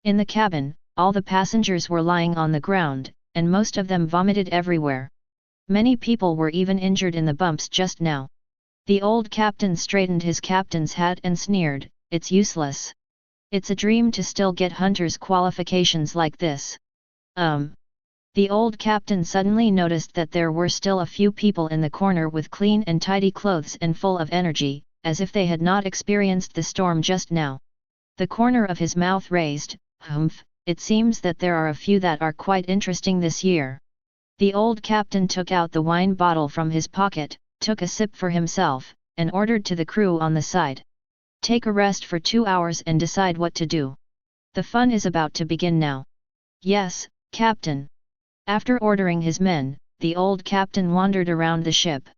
In the cabin, all the passengers were lying on the ground, and most of them vomited everywhere. Many people were even injured in the bumps just now. The old captain straightened his captain's hat and sneered, "It's useless. It's a dream to still get hunters' qualifications like this." The old captain suddenly noticed that there were still a few people in the corner with clean and tidy clothes and full of energy, as if they had not experienced the storm just now. The corner of his mouth raised, "Humph, it seems that there are a few that are quite interesting this year." The old captain took out the wine bottle from his pocket, took a sip for himself, and ordered to the crew on the side, "Take a rest for 2 hours and decide what to do. The fun is about to begin now." "Yes, Captain." After ordering his men, the old captain wandered around the ship.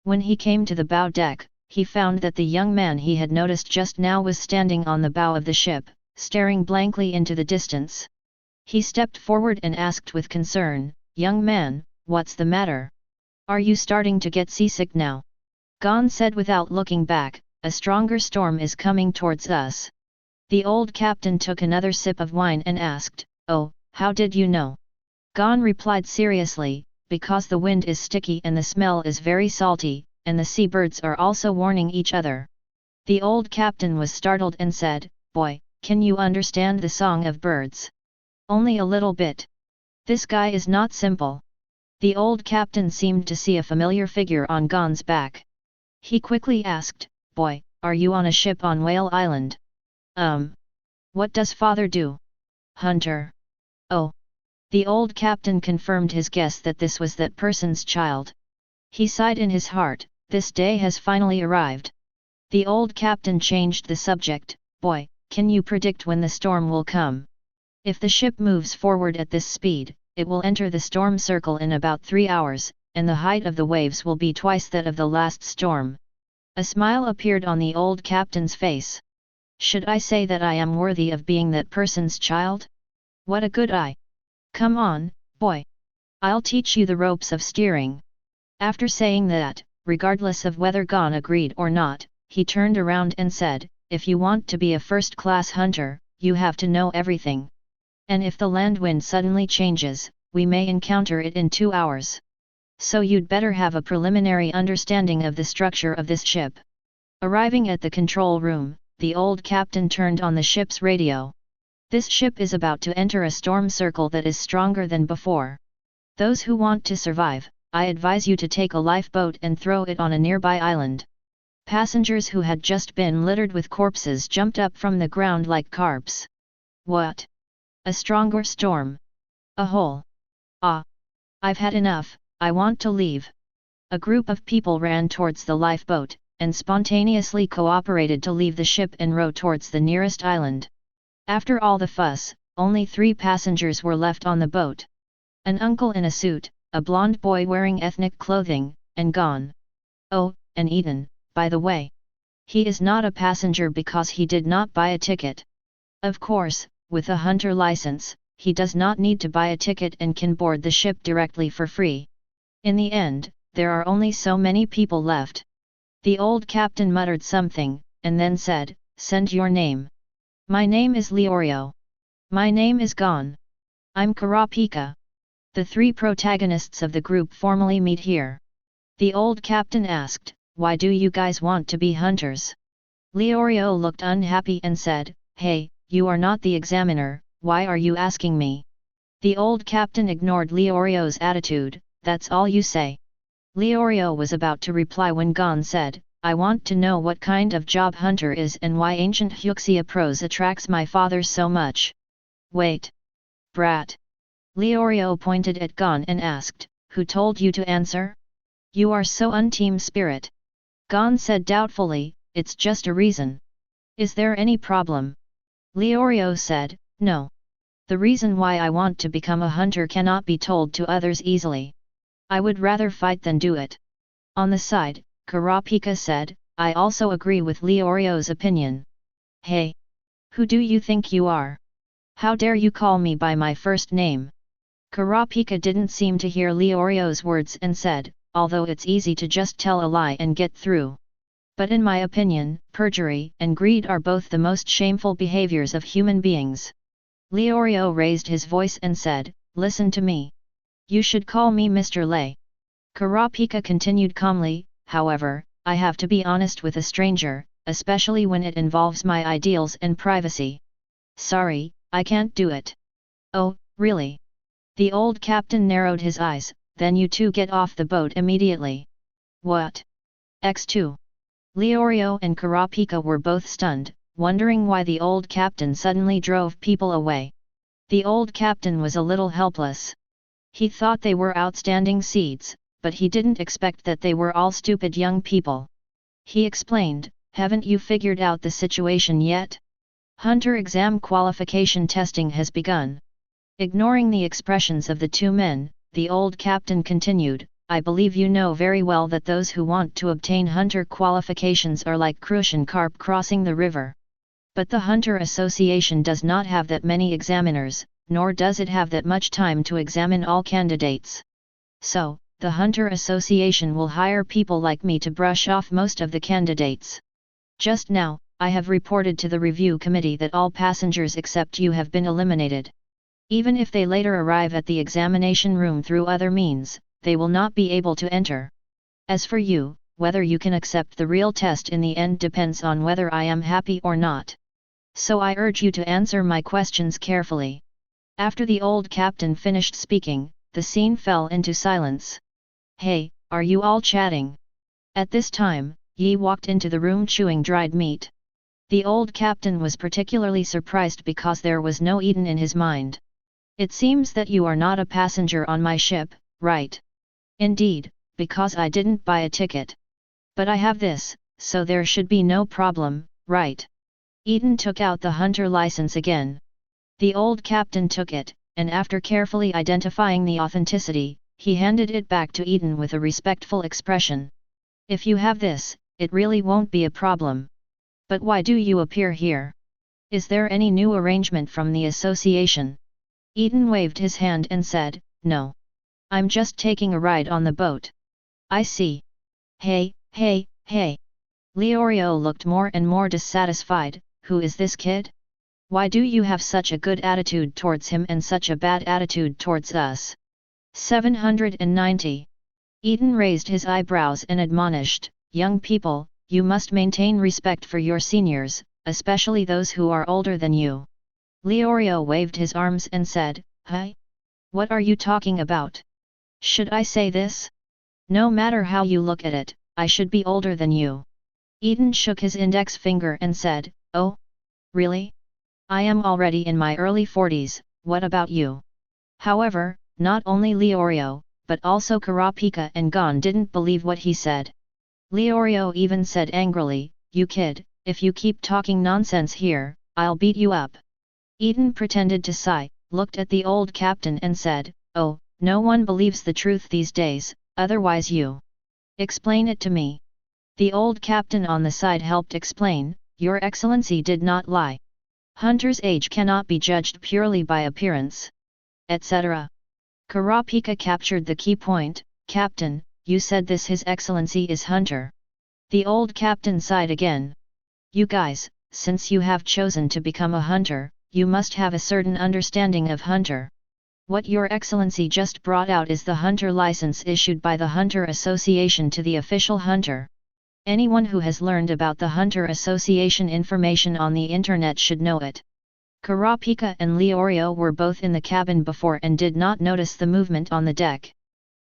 When he came to the bow deck, he found that the young man he had noticed just now was standing on the bow of the ship, staring blankly into the distance. He stepped forward and asked with concern, "Young man, what's the matter? Are you starting to get seasick now?" Gon said without looking back, "A stronger storm is coming towards us." The old captain took another sip of wine and asked, "Oh, how did you know?" Gon replied seriously, "Because the wind is sticky and the smell is very salty, and the seabirds are also warning each other." The old captain was startled and said, "Boy, can you understand the song of birds?" "Only a little bit. This guy is not simple." The old captain seemed to see a familiar figure on Gon's back. He quickly asked, "Boy, are you on a ship on Whale Island?" What does father do?" "Hunter." "Oh." The old captain confirmed his guess that this was that person's child. He sighed in his heart, this day has finally arrived. The old captain changed the subject, "Boy, can you predict when the storm will come? If the ship moves forward at this speed, it will enter the storm circle in about 3 hours, and the height of the waves will be twice that of the last storm." A smile appeared on the old captain's face. "Should I say that I am worthy of being that person's child? What a good eye! Come on, boy. I'll teach you the ropes of steering." After saying that, regardless of whether Gon agreed or not, he turned around and said, if you want to be a first-class hunter, you have to know everything. And if the land wind suddenly changes, we may encounter it in 2 hours. So you'd better have a preliminary understanding of the structure of this ship. Arriving at the control room, the old captain turned on the ship's radio. This ship is about to enter a storm circle that is stronger than before. Those who want to survive, I advise you to take a lifeboat and throw it on a nearby island. Passengers who had just been littered with corpses jumped up from the ground like carps. What? A stronger storm? A hole? Ah! I've had enough, I want to leave. A group of people ran towards the lifeboat, and spontaneously cooperated to leave the ship and row towards the nearest island. After all the fuss, only 3 passengers were left on the boat. An uncle in a suit, a blonde boy wearing ethnic clothing, and Gon. Oh, and Eaton, by the way. He is not a passenger because he did not buy a ticket. Of course, with a hunter license, he does not need to buy a ticket and can board the ship directly for free. In the end, there are only so many people left. The old captain muttered something, and then said, send your name. My name is Leorio. My name is Gon. I'm Kurapika. The 3 protagonists of the group formally meet here. The old captain asked, why do you guys want to be hunters? Leorio looked unhappy and said, hey, you are not the examiner, why are you asking me? The old captain ignored Leorio's attitude, that's all you say. Leorio was about to reply when Gon said, I want to know what kind of job hunter is and why ancient Huxia prose attracts my father so much. Wait. Brat. Leorio pointed at Gon and asked, who told you to answer? You are so un-team spirit. Gon said doubtfully, it's just a reason. Is there any problem? Leorio said, no. The reason why I want to become a hunter cannot be told to others easily. I would rather fight than do it. On the side, Kurapika said, I also agree with Leorio's opinion. Hey! Who do you think you are? How dare you call me by my first name? Kurapika didn't seem to hear Leorio's words and said, although it's easy to just tell a lie and get through. But in my opinion, perjury and greed are both the most shameful behaviors of human beings. Leorio raised his voice and said, listen to me. You should call me Mr. Lei. Kurapika continued calmly, however, I have to be honest with a stranger, especially when it involves my ideals and privacy. Sorry, I can't do it. Oh, really? The old captain narrowed his eyes, then you two get off the boat immediately. What? X2. Leorio and Kurapika were both stunned, wondering why the old captain suddenly drove people away. The old captain was a little helpless. He thought they were outstanding seeds, but he didn't expect that they were all stupid young people. He explained, haven't you figured out the situation yet? Hunter exam qualification testing has begun. Ignoring the expressions of the 2 men, the old captain continued, I believe you know very well that those who want to obtain hunter qualifications are like crucian carp crossing the river. But the Hunter Association does not have that many examiners, nor does it have that much time to examine all candidates. So, the Hunter Association will hire people like me to brush off most of the candidates. Just now, I have reported to the review committee that all passengers except you have been eliminated. Even if they later arrive at the examination room through other means, they will not be able to enter. As for you, whether you can accept the real test in the end depends on whether I am happy or not. So I urge you to answer my questions carefully. After the old captain finished speaking, the scene fell into silence. Hey, are you all chatting? At this time, Yi walked into the room chewing dried meat. The old captain was particularly surprised because there was no Eaton in his mind. It seems that you are not a passenger on my ship, right? Indeed, because I didn't buy a ticket. But I have this, so there should be no problem, right? Eaton took out the hunter license again. The old captain took it, and after carefully identifying the authenticity, he handed it back to Eaton with a respectful expression. If you have this, it really won't be a problem. But why do you appear here? Is there any new arrangement from the association? Eaton waved his hand and said, no. I'm just taking a ride on the boat. I see. Hey, hey, hey. Leorio looked more and more dissatisfied. Who is this kid? Why do you have such a good attitude towards him and such a bad attitude towards us? 790. Eaton raised his eyebrows and admonished, young people, you must maintain respect for your seniors, especially those who are older than you. Leorio waved his arms and said, Hi? What are you talking about? Should I say this? No matter how you look at it, I should be older than you. Eaton shook his index finger and said, Oh? Really? I am already in my early 40s, what about you? However, not only Leorio, but also Kurapika and Gon didn't believe what he said. Leorio even said angrily, You kid, if you keep talking nonsense here, I'll beat you up. Eaton pretended to sigh, looked at the old captain and said, Oh, no one believes the truth these days, otherwise you. Explain it to me. The old captain on the side helped explain, Your Excellency did not lie. Hunter's age cannot be judged purely by appearance. Etc. Kurapika captured the key point, Captain, you said this His Excellency is Hunter. The old captain sighed again. You guys, since you have chosen to become a hunter, you must have a certain understanding of Hunter. What Your Excellency just brought out is the Hunter license issued by the Hunter Association to the official hunter. Anyone who has learned about the Hunter Association information on the internet should know it. Kurapika and Leorio were both in the cabin before and did not notice the movement on the deck.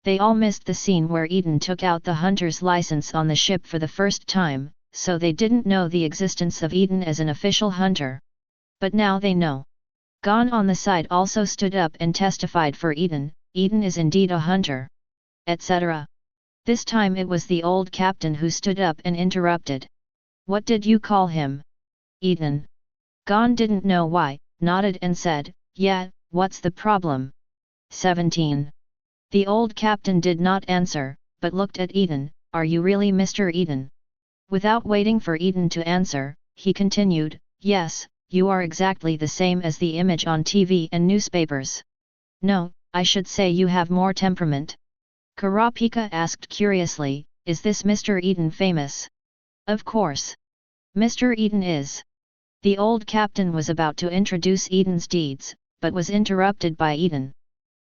They all missed the scene where Eaton took out the hunter's license on the ship for the first time, so they didn't know the existence of Eaton as an official hunter. But now they know. Gon on the side also stood up and testified for Eaton, Eaton is indeed a hunter. Etc. This time it was the old captain who stood up and interrupted. What did you call him? Eaton. Gon didn't know why, nodded and said, Yeah, what's the problem? 17. The old captain did not answer, but looked at Eaton, Are you really Mr. Eaton? Without waiting for Eaton to answer, he continued, Yes, you are exactly the same as the image on TV and newspapers. No, I should say you have more temperament. Kurapika asked curiously, Is this Mr. Eaton famous? Of course. Mr. Eaton is. The old captain was about to introduce Eaton's deeds, but was interrupted by Eaton.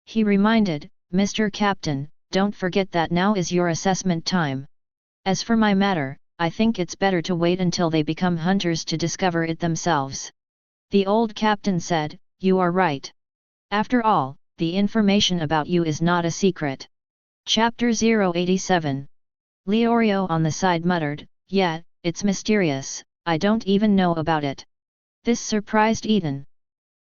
He reminded, Mr. Captain, don't forget that now is your assessment time. As for my matter, I think it's better to wait until they become hunters to discover it themselves. The old captain said, You are right. After all, the information about you is not a secret. Chapter 087. Leorio on the side muttered, Yeah, it's mysterious, I don't even know about it. This surprised Eaton.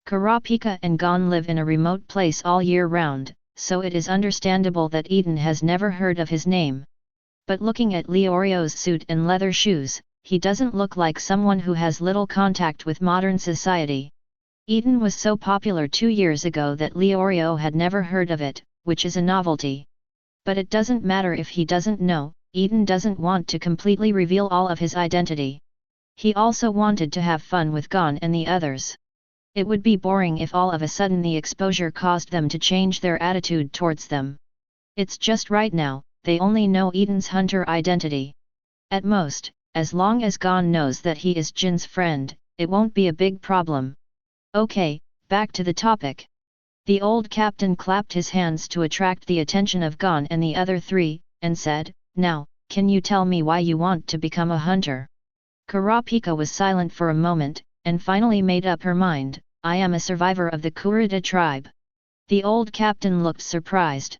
Kurapika and Gon live in a remote place all year round, so it is understandable that Eaton has never heard of his name. But looking at Leorio's suit and leather shoes, he doesn't look like someone who has little contact with modern society. Eaton was so popular 2 years ago that Leorio had never heard of it, which is a novelty. But it doesn't matter if he doesn't know, Eaton doesn't want to completely reveal all of his identity. He also wanted to have fun with Gon and the others. It would be boring if all of a sudden the exposure caused them to change their attitude towards them. It's just right now, they only know Eaton's hunter identity. At most, as long as Gon knows that he is Jin's friend, it won't be a big problem. Okay, back to the topic. The old captain clapped his hands to attract the attention of Gon and the other three, and said, Now, can you tell me why you want to become a hunter? Kurapika was silent for a moment, and finally made up her mind, I am a survivor of the Kurita tribe. The old captain looked surprised.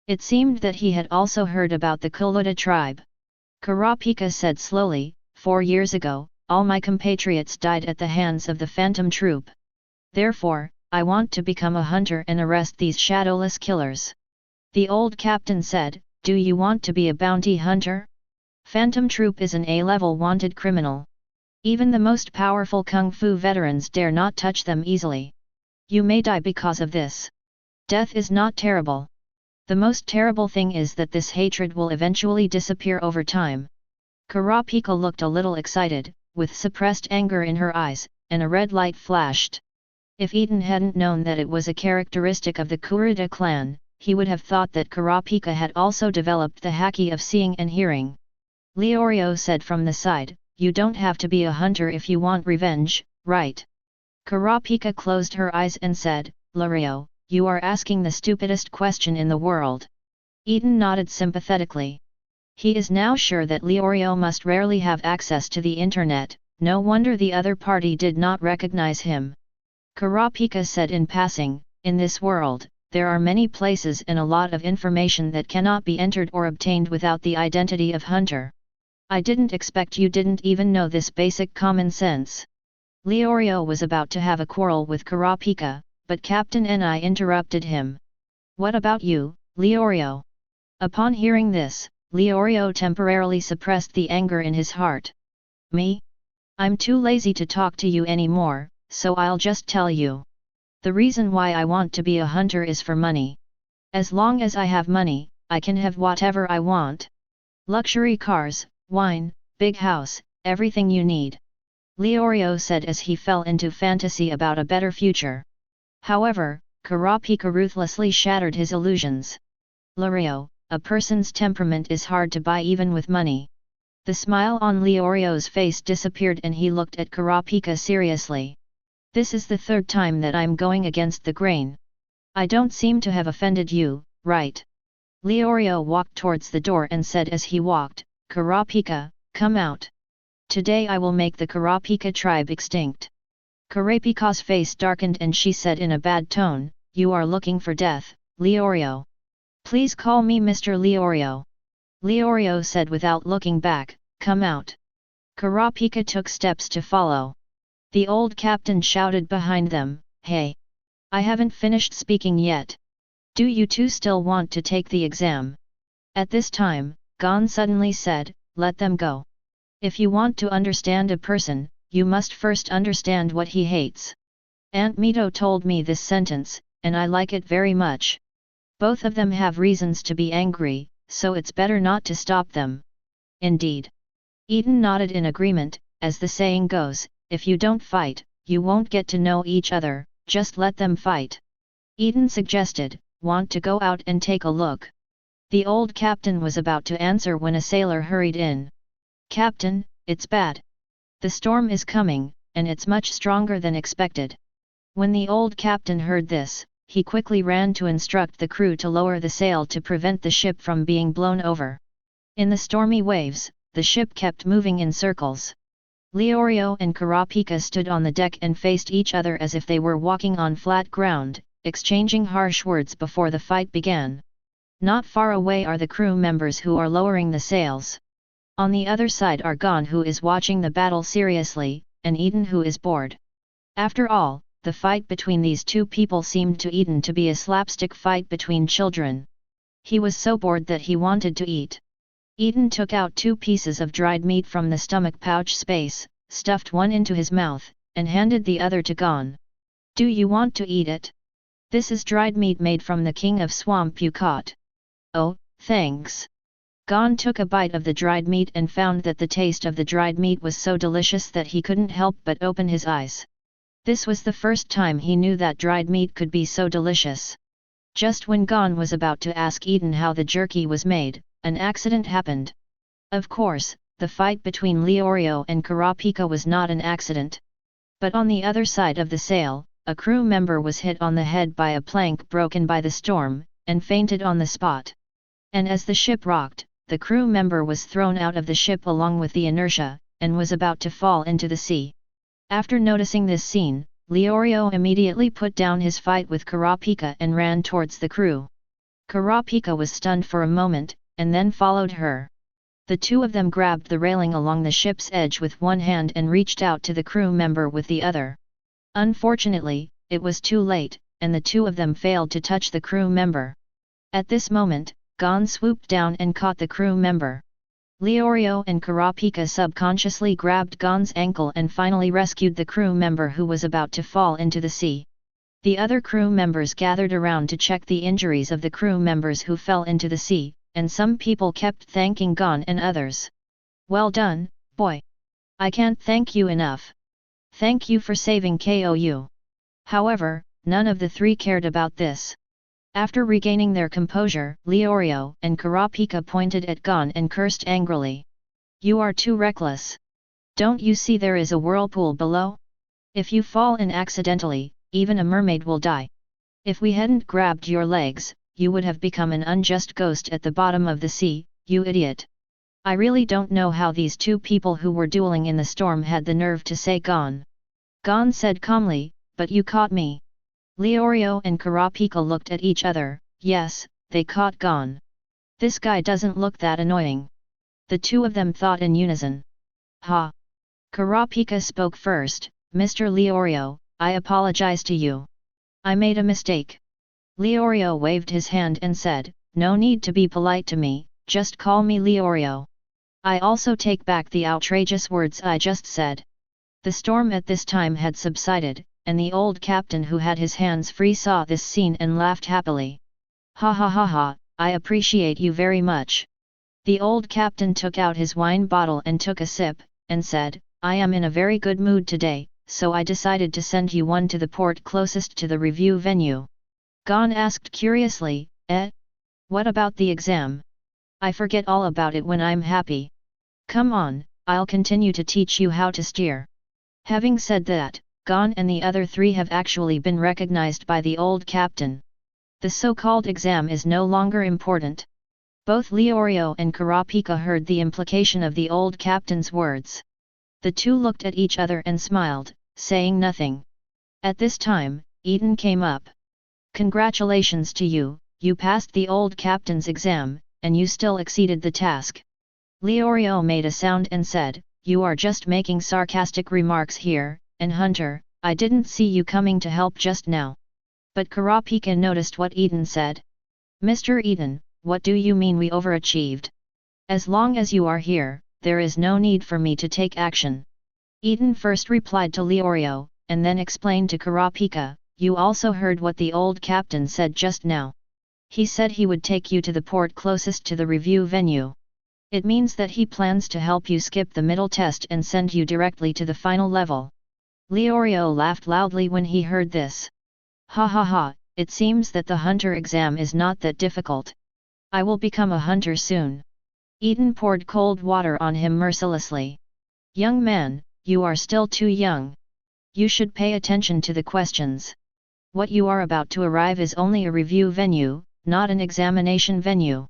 It seemed that he had also heard about the Kurita tribe. Kurapika said slowly, 4 years ago, all my compatriots died at the hands of the phantom troop. Therefore, I want to become a hunter and arrest these shadowless killers. The old captain said, Do you want to be a bounty hunter? Phantom troop is an A-level wanted criminal. Even the most powerful kung fu veterans dare not touch them easily. You may die because of this. Death is not terrible. The most terrible thing is that this hatred will eventually disappear over time. Kurapika looked a little excited, with suppressed anger in her eyes, and a red light flashed. If Eaton hadn't known that it was a characteristic of the Kurita clan, he would have thought that Kurapika had also developed the haki of seeing and hearing. Leorio said from the side, you don't have to be a hunter if you want revenge, right? Kurapika closed her eyes and said, Leorio, you are asking the stupidest question in the world. Eaton nodded sympathetically. He is now sure that Leorio must rarely have access to the internet, no wonder the other party did not recognize him. Kurapika said in passing, in this world, there are many places and a lot of information that cannot be entered or obtained without the identity of hunter. I didn't expect you didn't even know this basic common sense. Leorio was about to have a quarrel with Kurapika, but Captain Ni interrupted him. What about you, Leorio? Upon hearing this, Leorio temporarily suppressed the anger in his heart. Me? I'm too lazy to talk to you anymore, so I'll just tell you. The reason why I want to be a hunter is for money. As long as I have money, I can have whatever I want. Luxury cars, wine, big house, everything you need. Leorio said as he fell into fantasy about a better future. However, Kurapika ruthlessly shattered his illusions. Leorio, a person's temperament is hard to buy even with money. The smile on Leorio's face disappeared and he looked at Kurapika seriously. This is the third time that I'm going against the grain. I don't seem to have offended you, right? Leorio walked towards the door and said as he walked, Kurapika, come out. Today I will make the Kurapika tribe extinct. Kurapika's face darkened and she said in a bad tone, you are looking for death, Leorio. Please call me Mr. Leorio. Leorio said without looking back, come out. Kurapika took steps to follow. The old captain shouted behind them, hey! I haven't finished speaking yet. Do you two still want to take the exam? At this time, Gon suddenly said, let them go. If you want to understand a person, you must first understand what he hates. Aunt Mito told me this sentence, and I like it very much. Both of them have reasons to be angry, so it's better not to stop them. Indeed. Eaton nodded in agreement, as the saying goes, if you don't fight, you won't get to know each other, just let them fight. Eaton suggested, want to go out and take a look. The old captain was about to answer when a sailor hurried in. Captain, it's bad. The storm is coming, and it's much stronger than expected. When the old captain heard this, he quickly ran to instruct the crew to lower the sail to prevent the ship from being blown over. In the stormy waves, the ship kept moving in circles. Leorio and Kurapika stood on the deck and faced each other as if they were walking on flat ground, exchanging harsh words before the fight began. Not far away are the crew members who are lowering the sails. On the other side are Gon who is watching the battle seriously, and Eaton who is bored. After all, the fight between these two people seemed to Eaton to be a slapstick fight between children. He was so bored that he wanted to eat. Eaton took out 2 pieces of dried meat from the stomach pouch space, stuffed one into his mouth, and handed the other to Gon. Do you want to eat it? This is dried meat made from the king of swamp you caught. Oh, thanks. Gon took a bite of the dried meat and found that the taste of the dried meat was so delicious that he couldn't help but open his eyes. This was the first time he knew that dried meat could be so delicious. Just when Gon was about to ask Eaton how the jerky was made, an accident happened. Of course, the fight between Leorio and Kurapika was not an accident. But on the other side of the sail, a crew member was hit on the head by a plank broken by the storm, and fainted on the spot. And as the ship rocked, the crew member was thrown out of the ship along with the inertia, and was about to fall into the sea. After noticing this scene, Leorio immediately put down his fight with Kurapika and ran towards the crew. Kurapika was stunned for a moment, and then followed her. The two of them grabbed the railing along the ship's edge with one hand and reached out to the crew member with the other. Unfortunately, it was too late, and the two of them failed to touch the crew member. At this moment, Gon swooped down and caught the crew member. Leorio and Kurapika subconsciously grabbed Gon's ankle and finally rescued the crew member who was about to fall into the sea. The other crew members gathered around to check the injuries of the crew members who fell into the sea, and some people kept thanking Gon and others. Well done, boy. I can't thank you enough. Thank you for saving KOU. However, none of the three cared about this. After regaining their composure, Leorio and Kurapika pointed at Gon and cursed angrily. You are too reckless. Don't you see there is a whirlpool below? If you fall in accidentally, even a mermaid will die. If we hadn't grabbed your legs, you would have become an unjust ghost at the bottom of the sea, you idiot. I really don't know how these two people who were dueling in the storm had the nerve to say Gon. Gon said calmly, but you caught me. Leorio and Kurapika looked at each other. Yes, they caught Gon. This guy doesn't look that annoying. The two of them thought in unison. Ha! Kurapika spoke first. Mr. Leorio, I apologize to you. I made a mistake. Leorio waved his hand and said, no need to be polite to me, just call me Leorio. I also take back the outrageous words I just said. The storm at this time had subsided, and the old captain who had his hands free saw this scene and laughed happily. Ha ha ha ha, I appreciate you very much. The old captain took out his wine bottle and took a sip, and said, I am in a very good mood today, so I decided to send you one to the port closest to the review venue. Gon asked curiously, what about the exam? I forget all about it when I'm happy. Come on, I'll continue to teach you how to steer. Having said that, Gon and the other three have actually been recognized by the old captain. The so-called exam is no longer important. Both Leorio and Kurapika heard the implication of the old captain's words. The two looked at each other and smiled, saying nothing. At this time, Eaton came up. Congratulations to you, you passed the old captain's exam, and you still exceeded the task. Leorio made a sound and said, you are just making sarcastic remarks here, and Hunter, I didn't see you coming to help just now. But Kurapika noticed what Eaton said. Mr. Eaton, what do you mean we overachieved? As long as you are here, there is no need for me to take action. Eaton first replied to Leorio, and then explained to Kurapika, you also heard what the old captain said just now. He said he would take you to the port closest to the review venue. It means that he plans to help you skip the middle test and send you directly to the final level. Leorio laughed loudly when he heard this. Ha ha ha, it seems that the hunter exam is not that difficult. I will become a hunter soon. Eaton poured cold water on him mercilessly. Young man, you are still too young. You should pay attention to the questions. What you are about to arrive is only a review venue, not an examination venue.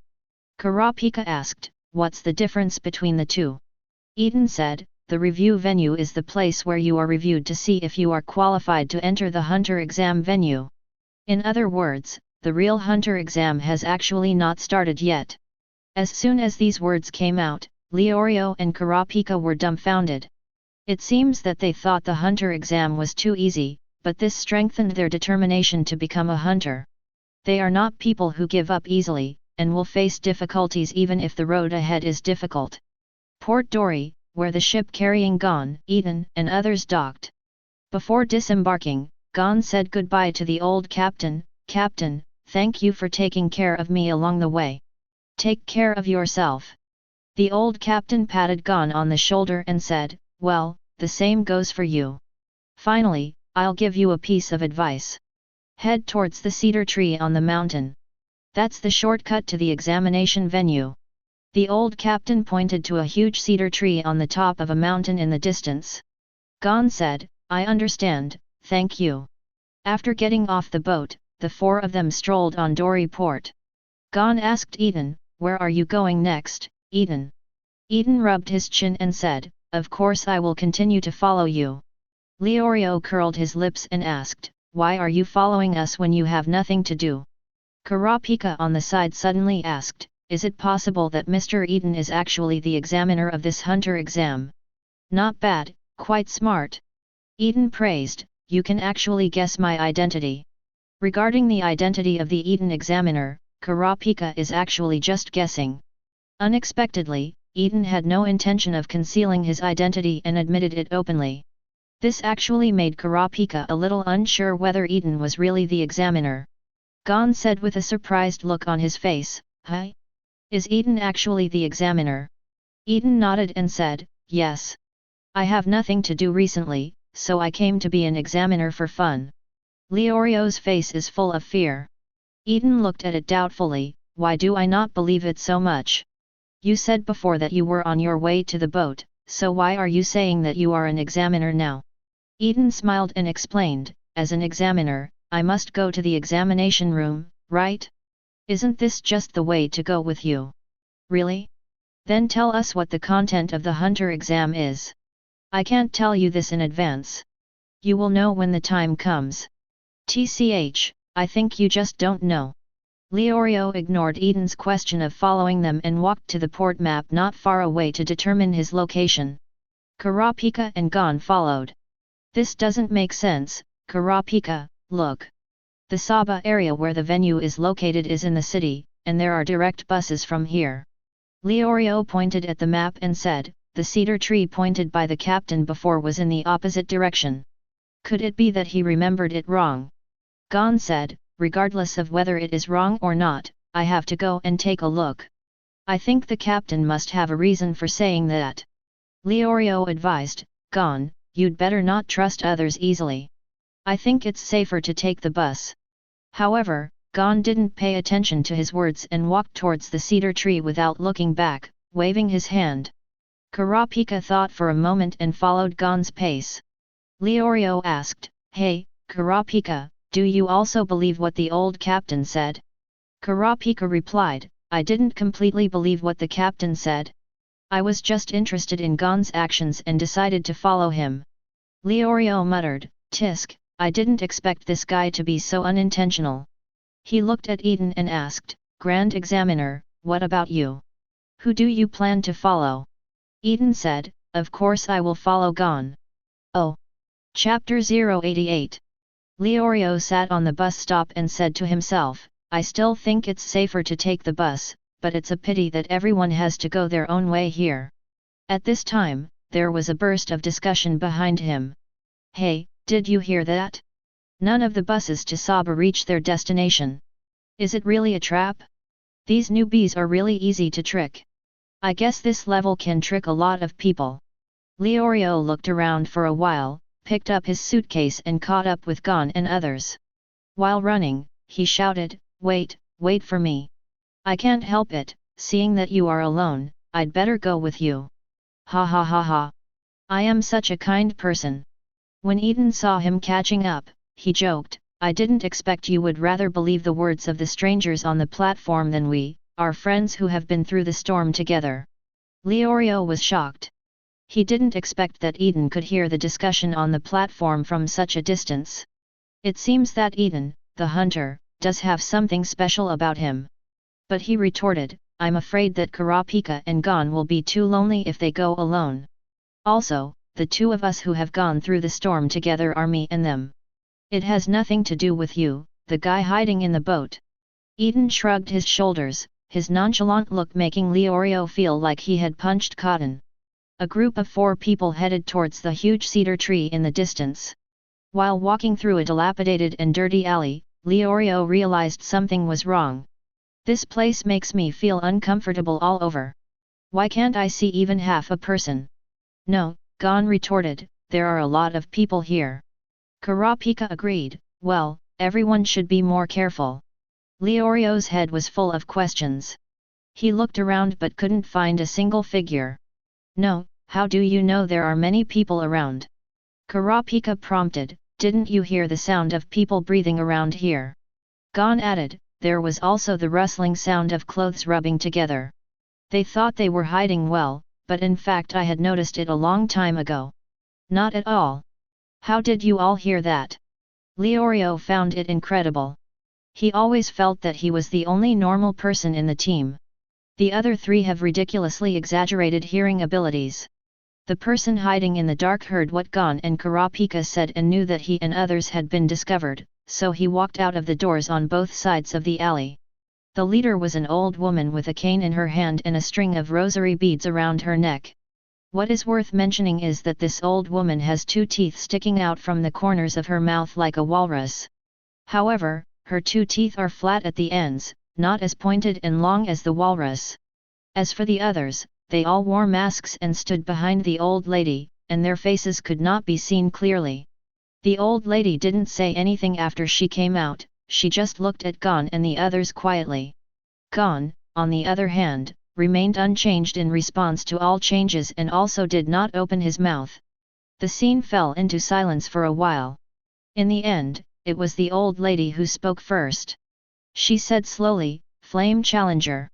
Kurapika asked, what's the difference between the two? Eaton said, the review venue is the place where you are reviewed to see if you are qualified to enter the hunter exam venue. In other words, the real hunter exam has actually not started yet. As soon as these words came out, Leorio and Kurapika were dumbfounded. It seems that they thought the hunter exam was too easy, but this strengthened their determination to become a hunter. They are not people who give up easily, and will face difficulties even if the road ahead is difficult. Port Dory, where the ship carrying Gon, Eaton, and others docked. Before disembarking, Gon said goodbye to the old captain. Captain, thank you for taking care of me along the way. Take care of yourself. The old captain patted Gon on the shoulder and said, well, the same goes for you. Finally, I'll give you a piece of advice. Head towards the cedar tree on the mountain. That's the shortcut to the examination venue. The old captain pointed to a huge cedar tree on the top of a mountain in the distance. Gon said, I understand, thank you. After getting off the boat, the four of them strolled on Dory Port. Gon asked Eaton, where are you going next, Eaton? Eaton rubbed his chin and said, of course I will continue to follow you. Leorio curled his lips and asked, why are you following us when you have nothing to do? Kurapika on the side suddenly asked, is it possible that Mr. Eaton is actually the examiner of this hunter exam? Not bad, quite smart. Eaton praised, you can actually guess my identity. Regarding the identity of the Eaton examiner, Kurapika is actually just guessing. Unexpectedly, Eaton had no intention of concealing his identity and admitted it openly. This actually made Kurapika a little unsure whether Eaton was really the examiner. Gon said with a surprised look on his face, Hi? Is Eaton actually the examiner? Eaton nodded and said, yes. I have nothing to do recently, so I came to be an examiner for fun. Leorio's face is full of fear. Eaton looked at it doubtfully, why do I not believe it so much? You said before that you were on your way to the boat, so why are you saying that you are an examiner now? Eaton smiled and explained, as an examiner, I must go to the examination room, right? Isn't this just the way to go with you? Really? Then tell us what the content of the hunter exam is. I can't tell you this in advance. You will know when the time comes. TCH, I think you just don't know. Leorio ignored Eaton's question of following them and walked to the port map not far away to determine his location. Kurapika and Gon followed. This doesn't make sense, Kurapika, look. The Saba area where the venue is located is in the city, and there are direct buses from here. Leorio pointed at the map and said, the cedar tree pointed by the captain before was in the opposite direction. Could it be that he remembered it wrong? Gon said, regardless of whether it is wrong or not, I have to go and take a look. I think the captain must have a reason for saying that. Leorio advised, Gon, you'd better not trust others easily. I think it's safer to take the bus. However, Gon didn't pay attention to his words and walked towards the cedar tree without looking back, waving his hand. Kurapika thought for a moment and followed Gon's pace. Leorio asked, Hey, Kurapika, do you also believe what the old captain said? Kurapika replied, I didn't completely believe what the captain said. I was just interested in Gon's actions and decided to follow him. Leorio muttered, Tisk, I didn't expect this guy to be so unintentional. He looked at Eaton and asked, Grand Examiner, what about you? Who do you plan to follow? Eaton said, Of course I will follow Gon. Oh! Chapter 088. Leorio sat on the bus stop and said to himself, I still think it's safer to take the bus, but it's a pity that everyone has to go their own way here. At this time, there was a burst of discussion behind him. Hey, did you hear that? None of the buses to Saba reach their destination. Is it really a trap? These newbies are really easy to trick. I guess this level can trick a lot of people. Leorio looked around for a while, picked up his suitcase and caught up with Gon and others. While running, he shouted, Wait for me. I can't help it, seeing that you are alone, I'd better go with you. Ha ha ha ha. I am such a kind person. When Eaton saw him catching up, he joked, I didn't expect you would rather believe the words of the strangers on the platform than we, our friends who have been through the storm together. Leorio was shocked. He didn't expect that Eaton could hear the discussion on the platform from such a distance. It seems that Eaton, the hunter, does have something special about him. But he retorted, I'm afraid that Kurapika and Gon will be too lonely if they go alone. Also, the two of us who have gone through the storm together are me and them. It has nothing to do with you, the guy hiding in the boat. Eaton shrugged his shoulders, his nonchalant look making Leorio feel like he had punched cotton. A group of 4 people headed towards the huge cedar tree in the distance. While walking through a dilapidated and dirty alley, Leorio realized something was wrong. This place makes me feel uncomfortable all over. Why can't I see even half a person? No, Gon retorted, there are a lot of people here. Kurapika agreed, well, everyone should be more careful. Leorio's head was full of questions. He looked around but couldn't find a single figure. No, how do you know there are many people around? Kurapika prompted, didn't you hear the sound of people breathing around here? Gon added, there was also the rustling sound of clothes rubbing together. They thought they were hiding well, but in fact I had noticed it a long time ago. Not at all. How did you all hear that? Leorio found it incredible. He always felt that he was the only normal person in the team. The other 3 have ridiculously exaggerated hearing abilities. The person hiding in the dark heard what Gon and Kurapika said and knew that he and others had been discovered, so he walked out of the doors on both sides of the alley. The leader was an old woman with a cane in her hand and a string of rosary beads around her neck. What is worth mentioning is that this old woman has 2 teeth sticking out from the corners of her mouth like a walrus. However, her 2 teeth are flat at the ends, not as pointed and long as the walrus. As for the others, they all wore masks and stood behind the old lady, and their faces could not be seen clearly. The old lady didn't say anything after she came out, she just looked at Gon and the others quietly. Gon, on the other hand, remained unchanged in response to all changes and also did not open his mouth. The scene fell into silence for a while. In the end, it was the old lady who spoke first. She said slowly, "Flame Challenger.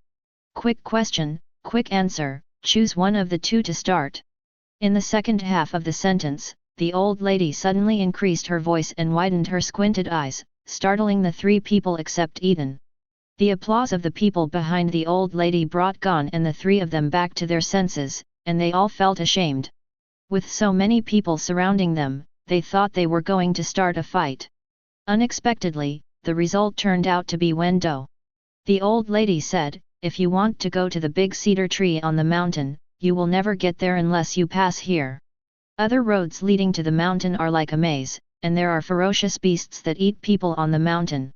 Quick question, quick answer, choose one of the two to start." In the second half of the sentence, the old lady suddenly increased her voice and widened her squinted eyes, startling the three people except Eaton. The applause of the people behind the old lady brought Gon and the three of them back to their senses, and they all felt ashamed. With so many people surrounding them, they thought they were going to start a fight. Unexpectedly, the result turned out to be Wendo. The old lady said, "If you want to go to the big cedar tree on the mountain, you will never get there unless you pass here. Other roads leading to the mountain are like a maze, and there are ferocious beasts that eat people on the mountain.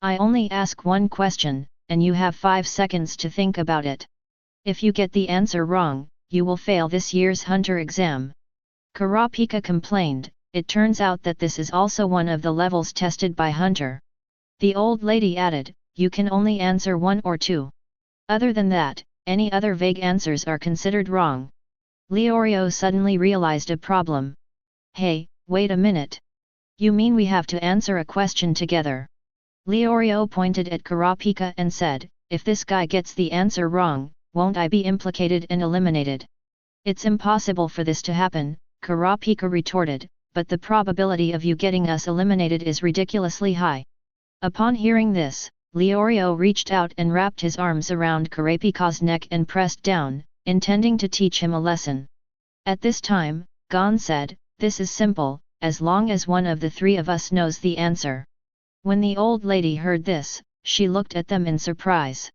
I only ask one question, and you have 5 seconds to think about it. If you get the answer wrong, you will fail this year's hunter exam." Kurapika complained, "It turns out that this is also one of the levels tested by Hunter." The old lady added, "You can only answer one or two. Other than that, any other vague answers are considered wrong." Leorio suddenly realized a problem. "Hey, wait a minute. You mean we have to answer a question together?" Leorio pointed at Kurapika and said, "If this guy gets the answer wrong, won't I be implicated and eliminated?" "It's impossible for this to happen," Kurapika retorted, "but the probability of you getting us eliminated is ridiculously high." Upon hearing this, Leorio reached out and wrapped his arms around Kurapika's neck and pressed down, intending to teach him a lesson. At this time, Gon said, "This is simple, as long as one of the three of us knows the answer." When the old lady heard this, she looked at them in surprise.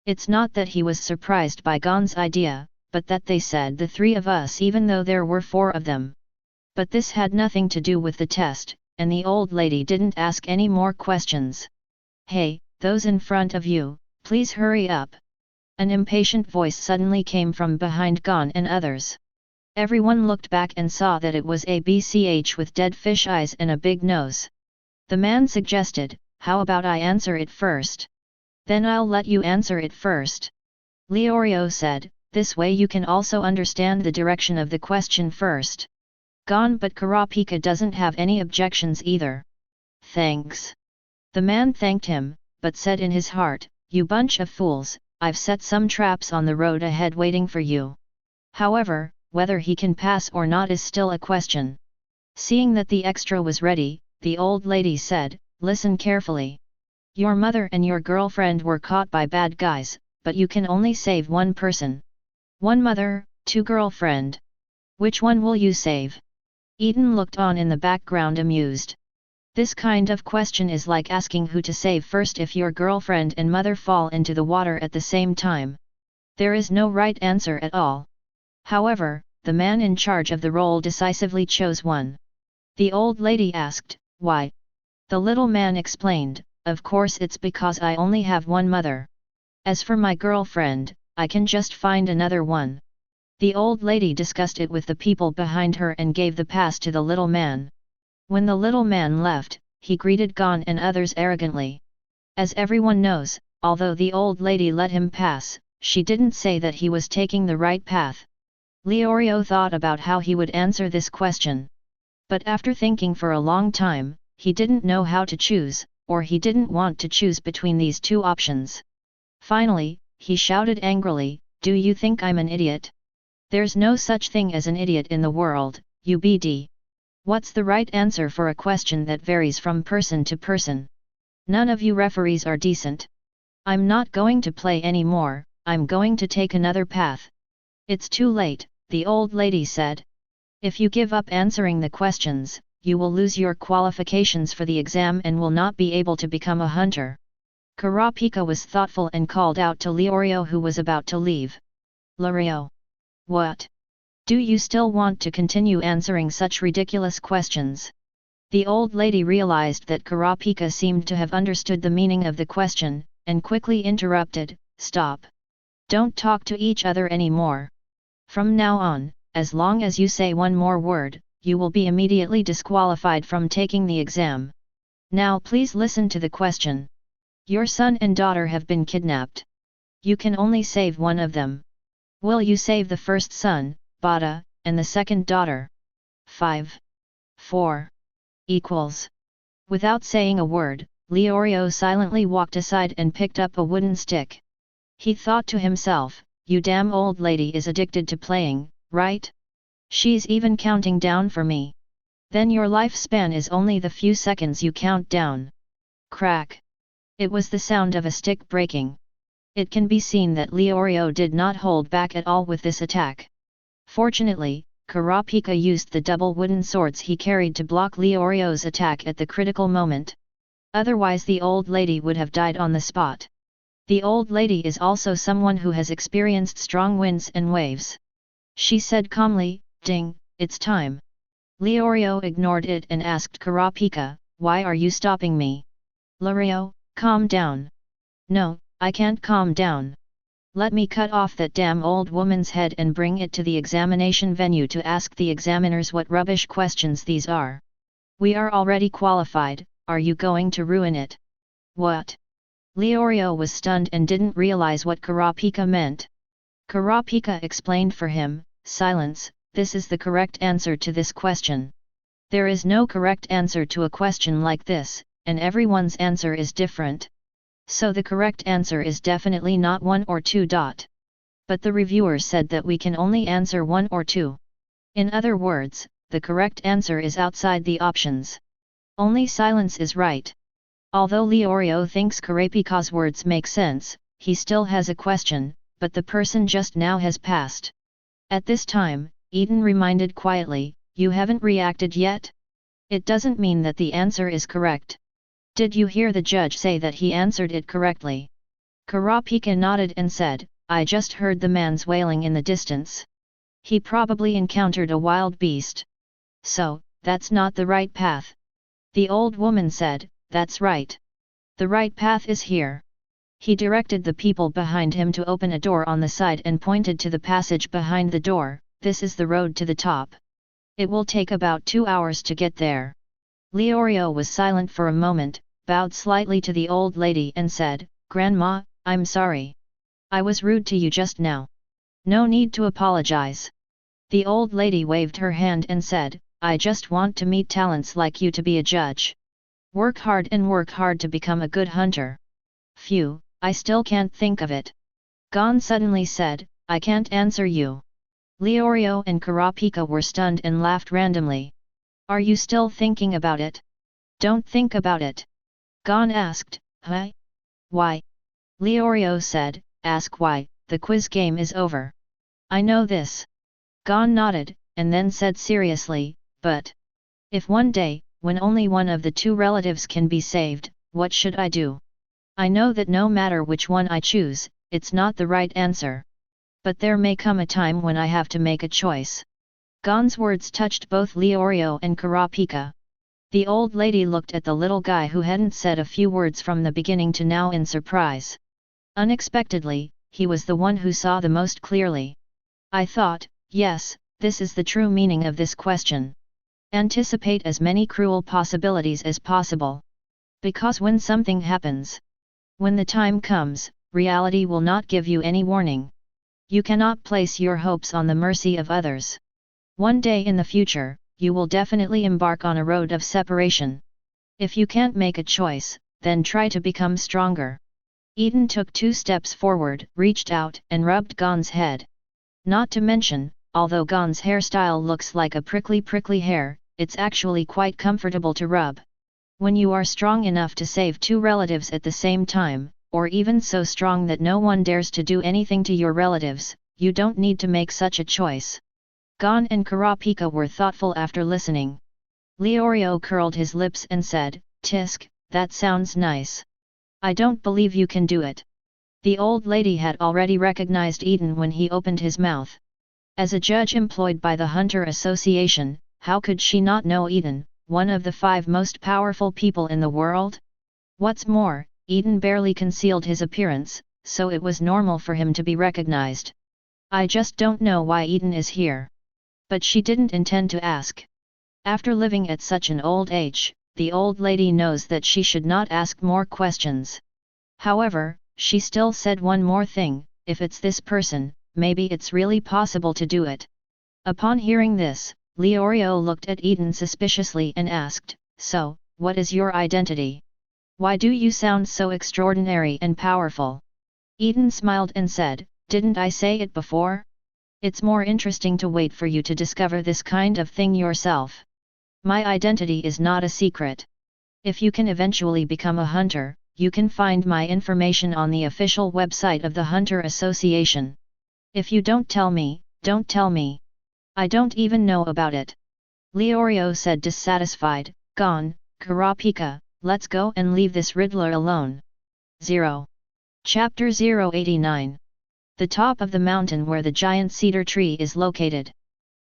It's not that he was surprised by Gon's idea, but that they said the three of us even though there were 4 of them. But this had nothing to do with the test, and the old lady didn't ask any more questions. "Hey, those in front of you, please hurry up." An impatient voice suddenly came from behind Gon and others. Everyone looked back and saw that it was a BCH with dead fish eyes and a big nose. The man suggested, "How about I answer it first? Then I'll let you answer it first." Leorio said, "This way you can also understand the direction of the question first." Gon but Kurapika doesn't have any objections either. "Thanks." The man thanked him, but said in his heart, "You bunch of fools, I've set some traps on the road ahead waiting for you." However, whether he can pass or not is still a question. Seeing that the extra was ready, the old lady said, "Listen carefully. Your mother and your girlfriend were caught by bad guys, but you can only save one person. 1 mother, 2 girlfriend. Which one will you save?" Eaton looked on in the background amused. This kind of question is like asking who to save first if your girlfriend and mother fall into the water at the same time. There is no right answer at all. However, the man in charge of the role decisively chose one. The old lady asked, "Why?" The little man explained, "Of course it's because I only have 1 mother. As for my girlfriend, I can just find another one." The old lady discussed it with the people behind her and gave the pass to the little man. When the little man left, he greeted Gon and others arrogantly. As everyone knows, although the old lady let him pass, she didn't say that he was taking the right path. Leorio thought about how he would answer this question. But after thinking for a long time, he didn't know how to choose, or he didn't want to choose between these 2 options. Finally, he shouted angrily, "Do you think I'm an idiot? There's no such thing as an idiot in the world, UBD. What's the right answer for a question that varies from person to person? None of you referees are decent. I'm not going to play anymore, I'm going to take another path." "It's too late," the old lady said. "If you give up answering the questions, you will lose your qualifications for the exam and will not be able to become a hunter." Kurapika was thoughtful and called out to Leorio who was about to leave. "Leorio! What? Do you still want to continue answering such ridiculous questions?" The old lady realized that Kurapika seemed to have understood the meaning of the question, and quickly interrupted, "Stop! Don't talk to each other anymore. From now on, as long as you say one more word, you will be immediately disqualified from taking the exam. Now please listen to the question. Your son and daughter have been kidnapped. You can only save one of them. Will you save the first son, Bada, and the second daughter? 5. 4. Equals. Without saying a word, Leorio silently walked aside and picked up a wooden stick. He thought to himself, you damn old lady is addicted to playing, right? She's even counting down for me. Then your lifespan is only the few seconds you count down. Crack. It was the sound of a stick breaking. It can be seen that Leorio did not hold back at all with this attack. Fortunately, Kurapika used the double wooden swords he carried to block Leorio's attack at the critical moment. Otherwise the old lady would have died on the spot. The old lady is also someone who has experienced strong winds and waves. She said calmly, "Ding, it's time." Leorio ignored it and asked Kurapika, "Why are you stopping me?" "Leorio, calm down." "No, I can't calm down. Let me cut off that damn old woman's head and bring it to the examination venue to ask the examiners what rubbish questions these are. We are already qualified, are you going to ruin it?" "What?" Leorio was stunned and didn't realize what Kurapika meant. Kurapika explained for him, "Silence, this is the correct answer to this question. There is no correct answer to a question like this, and everyone's answer is different. So the correct answer is definitely not 1 or 2. But the reviewer said that we can only answer 1 or 2. In other words, the correct answer is outside the options. Only silence is right." Although Leorio thinks Kurapika's words make sense, he still has a question, but the person just now has passed. At this time, Eaton reminded quietly, "You haven't reacted yet? It doesn't mean that the answer is correct. Did you hear the judge say that he answered it correctly?" Kurapika nodded and said, "I just heard the man's wailing in the distance. He probably encountered a wild beast. So, that's not the right path." The old woman said, "That's right. The right path is here." He directed the people behind him to open a door on the side and pointed to the passage behind the door, "This is the road to the top. It will take about 2 hours to get there." Leorio was silent for a moment, bowed slightly to the old lady and said, "Grandma, I'm sorry. I was rude to you just now. No need to apologize." The old lady waved her hand and said, "I just want to meet talents like you to be a judge. Work hard to become a good hunter." "Phew, I still can't think of it." Gon suddenly said, "I can't answer you." Leorio and Kurapika were stunned and laughed randomly. "Are you still thinking about it?" "Don't think about it." Gon asked, "Huh? Why?" Leorio said, "Ask why, the quiz game is over." "I know this." Gon nodded, and then said seriously, "But if one day, when only one of the 2 relatives can be saved, what should I do? I know that no matter which one I choose, it's not the right answer. But there may come a time when I have to make a choice." Gon's words touched both Leorio and Kurapika. The old lady looked at the little guy who hadn't said a few words from the beginning to now in surprise. Unexpectedly, he was the one who saw the most clearly. "I thought, yes, this is the true meaning of this question. Anticipate as many cruel possibilities as possible. Because when something happens, when the time comes, reality will not give you any warning. You cannot place your hopes on the mercy of others. One day in the future, you will definitely embark on a road of separation. If you can't make a choice, then try to become stronger." Eaton took 2 steps forward, reached out and rubbed Gon's head. Not to mention, although Gon's hairstyle looks like a prickly hair, it's actually quite comfortable to rub. When you are strong enough to save 2 relatives at the same time, or even so strong that no one dares to do anything to your relatives, you don't need to make such a choice. Gon and Kurapika were thoughtful after listening. Leorio curled his lips and said, "Tisk, that sounds nice. I don't believe you can do it." The old lady had already recognized Eaton when he opened his mouth. As a judge employed by the Hunter Association, how could she not know Eaton, one of the 5 most powerful people in the world? What's more, Eaton barely concealed his appearance, so it was normal for him to be recognized. "I just don't know why Eaton is here." But she didn't intend to ask. After living at such an old age, the old lady knows that she should not ask more questions. However, she still said one more thing, if it's this person, maybe it's really possible to do it. Upon hearing this, Leorio looked at Eaton suspiciously and asked, so, what is your identity? Why do you sound so extraordinary and powerful? Eaton smiled and said, didn't I say it before? It's more interesting to wait for you to discover this kind of thing yourself. My identity is not a secret. If you can eventually become a hunter, you can find my information on the official website of the Hunter Association. If you don't tell me, don't tell me. I don't even know about it. Leorio said dissatisfied, gone, Kurapika, let's go and leave this riddler alone. 0. Chapter 089. The top of the mountain where the giant cedar tree is located.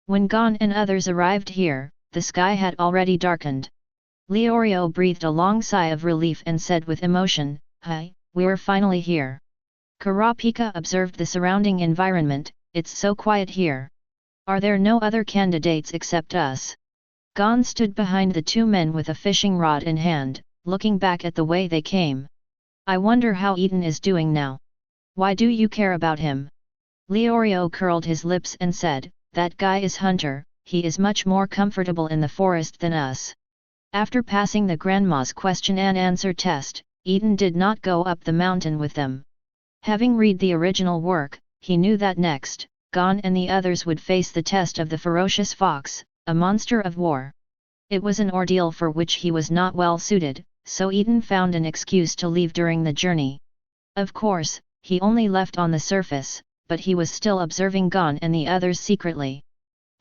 When Gon and others arrived here, the sky had already darkened. Leorio breathed a long sigh of relief and said with emotion, "Hi, we're finally here." Kurapika observed the surrounding environment, it's so quiet here. Are there no other candidates except us? Gon stood behind the two men with a fishing rod in hand, looking back at the way they came. I wonder how Eaton is doing now. Why do you care about him? Leorio curled his lips and said, that guy is Hunter, he is much more comfortable in the forest than us. After passing the grandma's question and answer test, Eaton did not go up the mountain with them. Having read the original work, he knew that next, Gon and the others would face the test of the ferocious fox, a monster of war. It was an ordeal for which he was not well suited, so Eaton found an excuse to leave during the journey. Of course, he only left on the surface, but he was still observing Gon and the others secretly.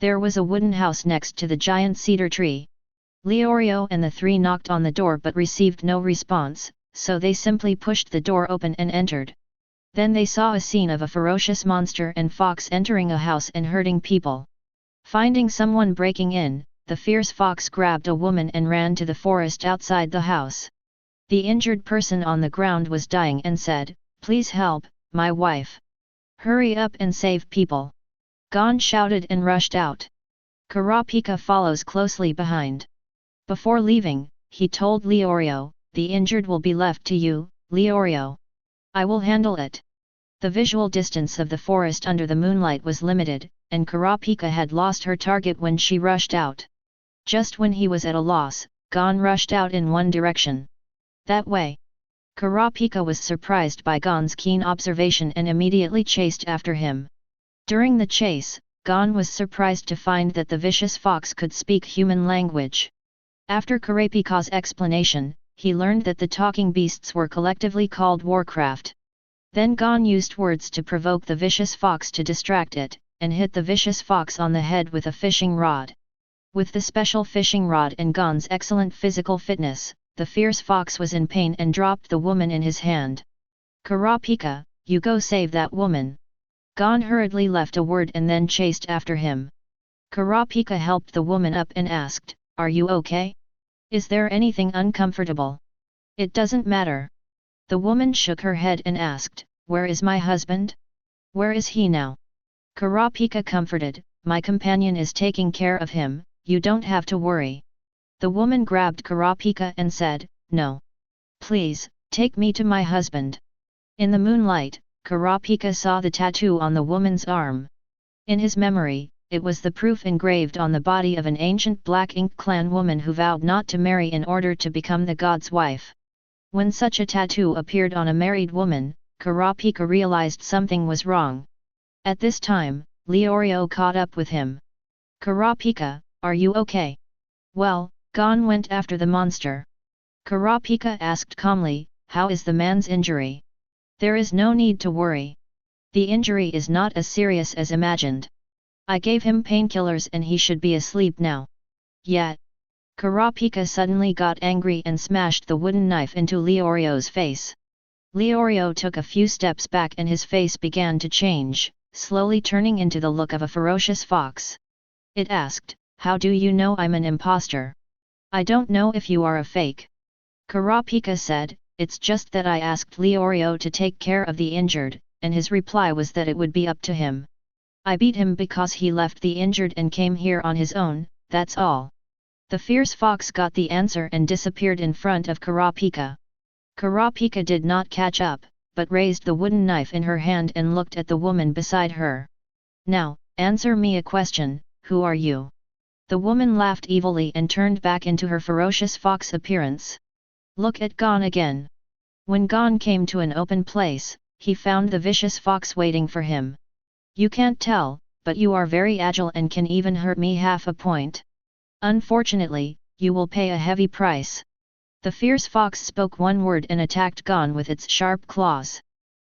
There was a wooden house next to the giant cedar tree. Leorio and the three knocked on the door but received no response, so they simply pushed the door open and entered. Then they saw a scene of a ferocious monster and fox entering a house and hurting people. Finding someone breaking in, the fierce fox grabbed a woman and ran to the forest outside the house. The injured person on the ground was dying and said, "Please help, my wife. Hurry up and save people." Gon shouted and rushed out. Kurapika follows closely behind. Before leaving, he told Leorio, "The injured will be left to you, Leorio. I will handle it." The visual distance of the forest under the moonlight was limited, and Kurapika had lost her target when she rushed out. Just when he was at a loss, Gon rushed out in one direction. That way. Kurapika was surprised by Gon's keen observation and immediately chased after him. During the chase, Gon was surprised to find that the vicious fox could speak human language. After Kurapika's explanation, he learned that the talking beasts were collectively called Warcraft. Then Gon used words to provoke the vicious fox to distract it, and hit the vicious fox on the head with a fishing rod. With the special fishing rod and Gon's excellent physical fitness, the fierce fox was in pain and dropped the woman in his hand. "Kurapika, you go save that woman." Gon hurriedly left a word and then chased after him. Kurapika helped the woman up and asked, "Are you okay? Is there anything uncomfortable?" "It doesn't matter." The woman shook her head and asked, "Where is my husband? Where is he now?" Kurapika comforted, "My companion is taking care of him, you don't have to worry." The woman grabbed Kurapika and said, "No. Please, take me to my husband." In the moonlight, Kurapika saw the tattoo on the woman's arm. In his memory, it was the proof engraved on the body of an ancient Black Ink clan woman who vowed not to marry in order to become the god's wife. When such a tattoo appeared on a married woman, Kurapika realized something was wrong. At this time, Leorio caught up with him. "Kurapika, are you okay?" "Well," Gon went after the monster. Kurapika asked calmly, "How is the man's injury?" "There is no need to worry. The injury is not as serious as imagined. I gave him painkillers and he should be asleep now." "Yet." Kurapika suddenly got angry and smashed the wooden knife into Leorio's face. Leorio took a few steps back and his face began to change, slowly turning into the look of a ferocious fox. It asked, "How do you know I'm an imposter?" "I don't know if you are a fake." Kurapika said, "It's just that I asked Leorio to take care of the injured, and his reply was that it would be up to him. I beat him because he left the injured and came here on his own, that's all." The fierce fox got the answer and disappeared in front of Kurapika. Kurapika did not catch up, but raised the wooden knife in her hand and looked at the woman beside her. Now, answer me a question, who are you? The woman laughed evilly and turned back into her ferocious fox appearance. Look at Gon again. When Gon came to an open place, he found the vicious fox waiting for him. You can't tell, but you are very agile and can even hurt me half a point. Unfortunately, you will pay a heavy price. The fierce fox spoke one word and attacked Gon with its sharp claws.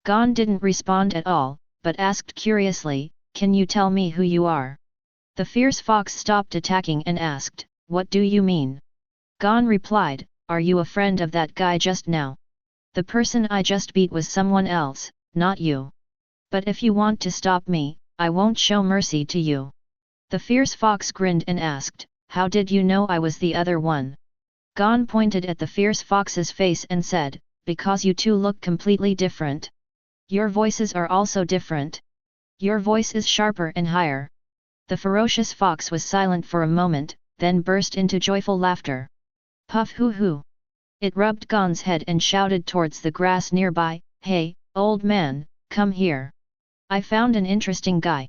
Gon didn't respond at all, but asked curiously, "Can you tell me who you are?" The fierce fox stopped attacking and asked, "What do you mean?" Gon replied, "Are you a friend of that guy just now? The person I just beat was someone else, not you. But if you want to stop me, I won't show mercy to you." The fierce fox grinned and asked, "How did you know I was the other one?" Gon pointed at the fierce fox's face and said, "Because you two look completely different. Your voices are also different. Your voice is sharper and higher." The ferocious fox was silent for a moment, then burst into joyful laughter. Puff hoo hoo! It rubbed Gon's head and shouted towards the grass nearby, "Hey, old man, come here. I found an interesting guy."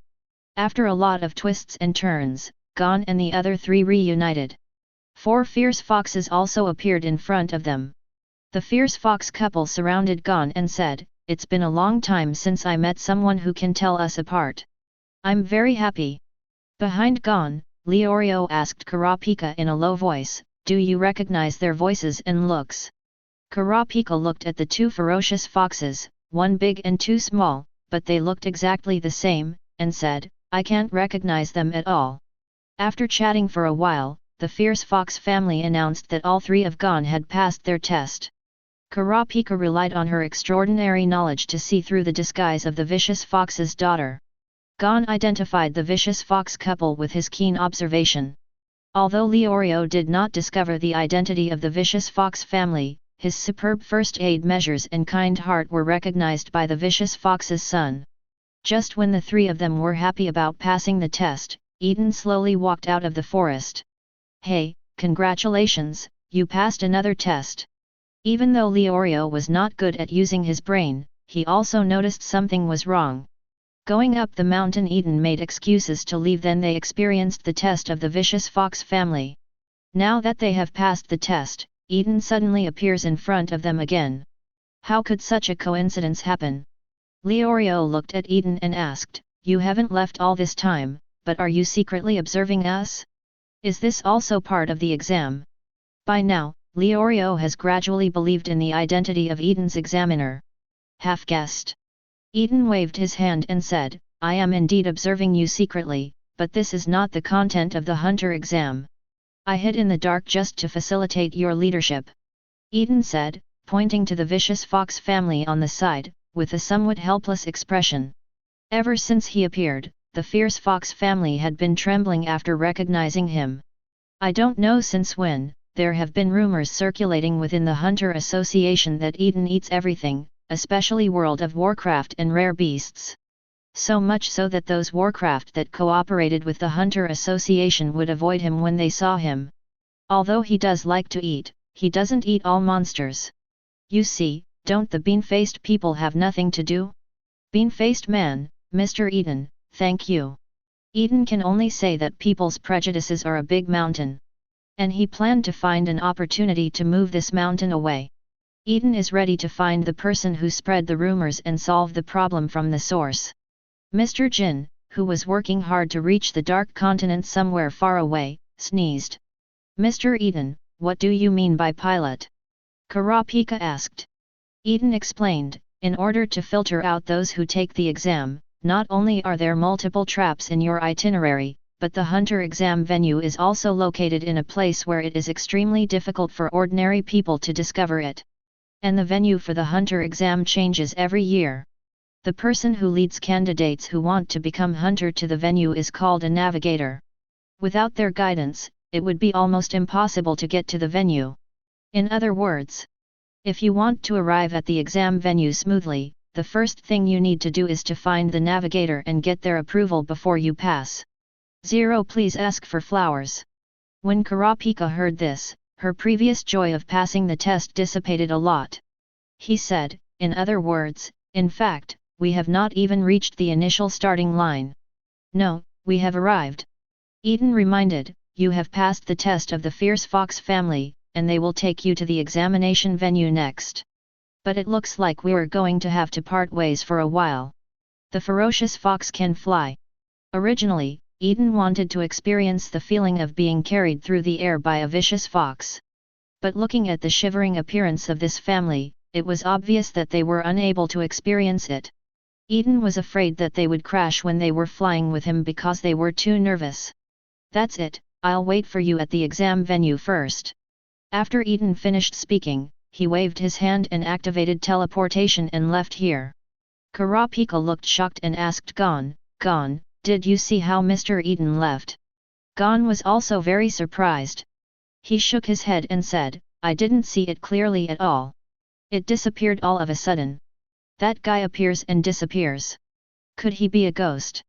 After a lot of twists and turns, Gon and the other three reunited. 4 fierce foxes also appeared in front of them. The fierce fox couple surrounded Gon and said, "It's been a long time since I met someone who can tell us apart. I'm very happy." Behind Gon, Leorio asked Kurapika in a low voice, "Do you recognize their voices and looks?" Kurapika looked at the 2 ferocious foxes, one big and 2 small, but they looked exactly the same, and said, "I can't recognize them at all." After chatting for a while, the fierce fox family announced that all 3 of Gon had passed their test. Kurapika relied on her extraordinary knowledge to see through the disguise of the vicious fox's daughter. Gon identified the vicious fox couple with his keen observation. Although Leorio did not discover the identity of the vicious fox family, his superb first aid measures and kind heart were recognized by the vicious fox's son. Just when the 3 of them were happy about passing the test, Eaton slowly walked out of the forest. "Hey, congratulations, you passed another test." Even though Leorio was not good at using his brain, he also noticed something was wrong. Going up the mountain, Eaton made excuses to leave. Then they experienced the test of the vicious fox family. Now that they have passed the test, Eaton suddenly appears in front of them again. How could such a coincidence happen? Leorio looked at Eaton and asked, "You haven't left all this time, but are you secretly observing us? Is this also part of the exam?" By now, Leorio has gradually believed in the identity of Eaton's examiner. Half-guessed. Eaton waved his hand and said, "I am indeed observing you secretly, but this is not the content of the hunter exam. I hid in the dark just to facilitate your leadership," Eaton said, pointing to the vicious fox family on the side, with a somewhat helpless expression. Ever since he appeared, the fierce fox family had been trembling after recognizing him. "I don't know since when, there have been rumors circulating within the Hunter Association that Eaton eats everything, especially World of Warcraft and rare beasts. So much so that those Warcraft that cooperated with the Hunter Association would avoid him when they saw him. Although he does like to eat, he doesn't eat all monsters. You see, don't the bean-faced people have nothing to do?" "Bean-faced man, Mr. Eaton, thank you." Eaton can only say that people's prejudices are a big mountain. And he planned to find an opportunity to move this mountain away. Eaton is ready to find the person who spread the rumors and solve the problem from the source. Mr. Jin, who was working hard to reach the dark continent somewhere far away, sneezed. "Mr. Eaton, what do you mean by pilot?" Kurapika asked. Eaton explained, "In order to filter out those who take the exam, not only are there multiple traps in your itinerary, but the hunter exam venue is also located in a place where it is extremely difficult for ordinary people to discover it. And the venue for the hunter exam changes every year. The person who leads candidates who want to become hunter to the venue is called a navigator. Without their guidance, it would be almost impossible to get to the venue. In other words, if you want to arrive at the exam venue smoothly, the first thing you need to do is to find the navigator and get their approval before you pass. 0 Please ask for flowers." When Kurapika heard this, her previous joy of passing the test dissipated a lot. He said, in other words, in fact, we have not even reached the initial starting line. No, we have arrived. Eaton reminded, you have passed the test of the fierce fox family, and they will take you to the examination venue next. But it looks like we're going to have to part ways for a while. The ferocious fox can fly. Originally, Eaton wanted to experience the feeling of being carried through the air by a vicious fox. But looking at the shivering appearance of this family, it was obvious that they were unable to experience it. Eaton was afraid that they would crash when they were flying with him because they were too nervous. That's it, I'll wait for you at the exam venue first. After Eaton finished speaking, he waved his hand and activated teleportation and left here. Kurapika looked shocked and asked Gon, did you see how Mr. Eaton left? Gon was also very surprised. He shook his head and said, I didn't see it clearly at all. It disappeared all of a sudden. That guy appears and disappears. Could he be a ghost?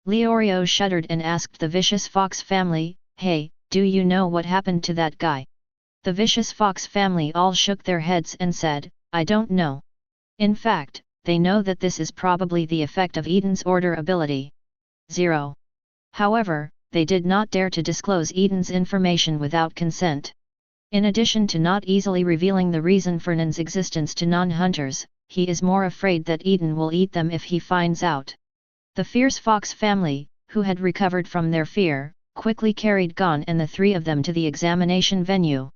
Leorio shuddered and asked the vicious fox family, hey, do you know what happened to that guy? The vicious fox family all shook their heads and said, I don't know. In fact, they know that this is probably the effect of Eaton's order ability. 0. However, they did not dare to disclose Eaton's information without consent. In addition to not easily revealing the reason for Nan's existence to non-hunters, he is more afraid that Eaton will eat them if he finds out. The fierce fox family, who had recovered from their fear, quickly carried Gon and the three of them to the examination venue.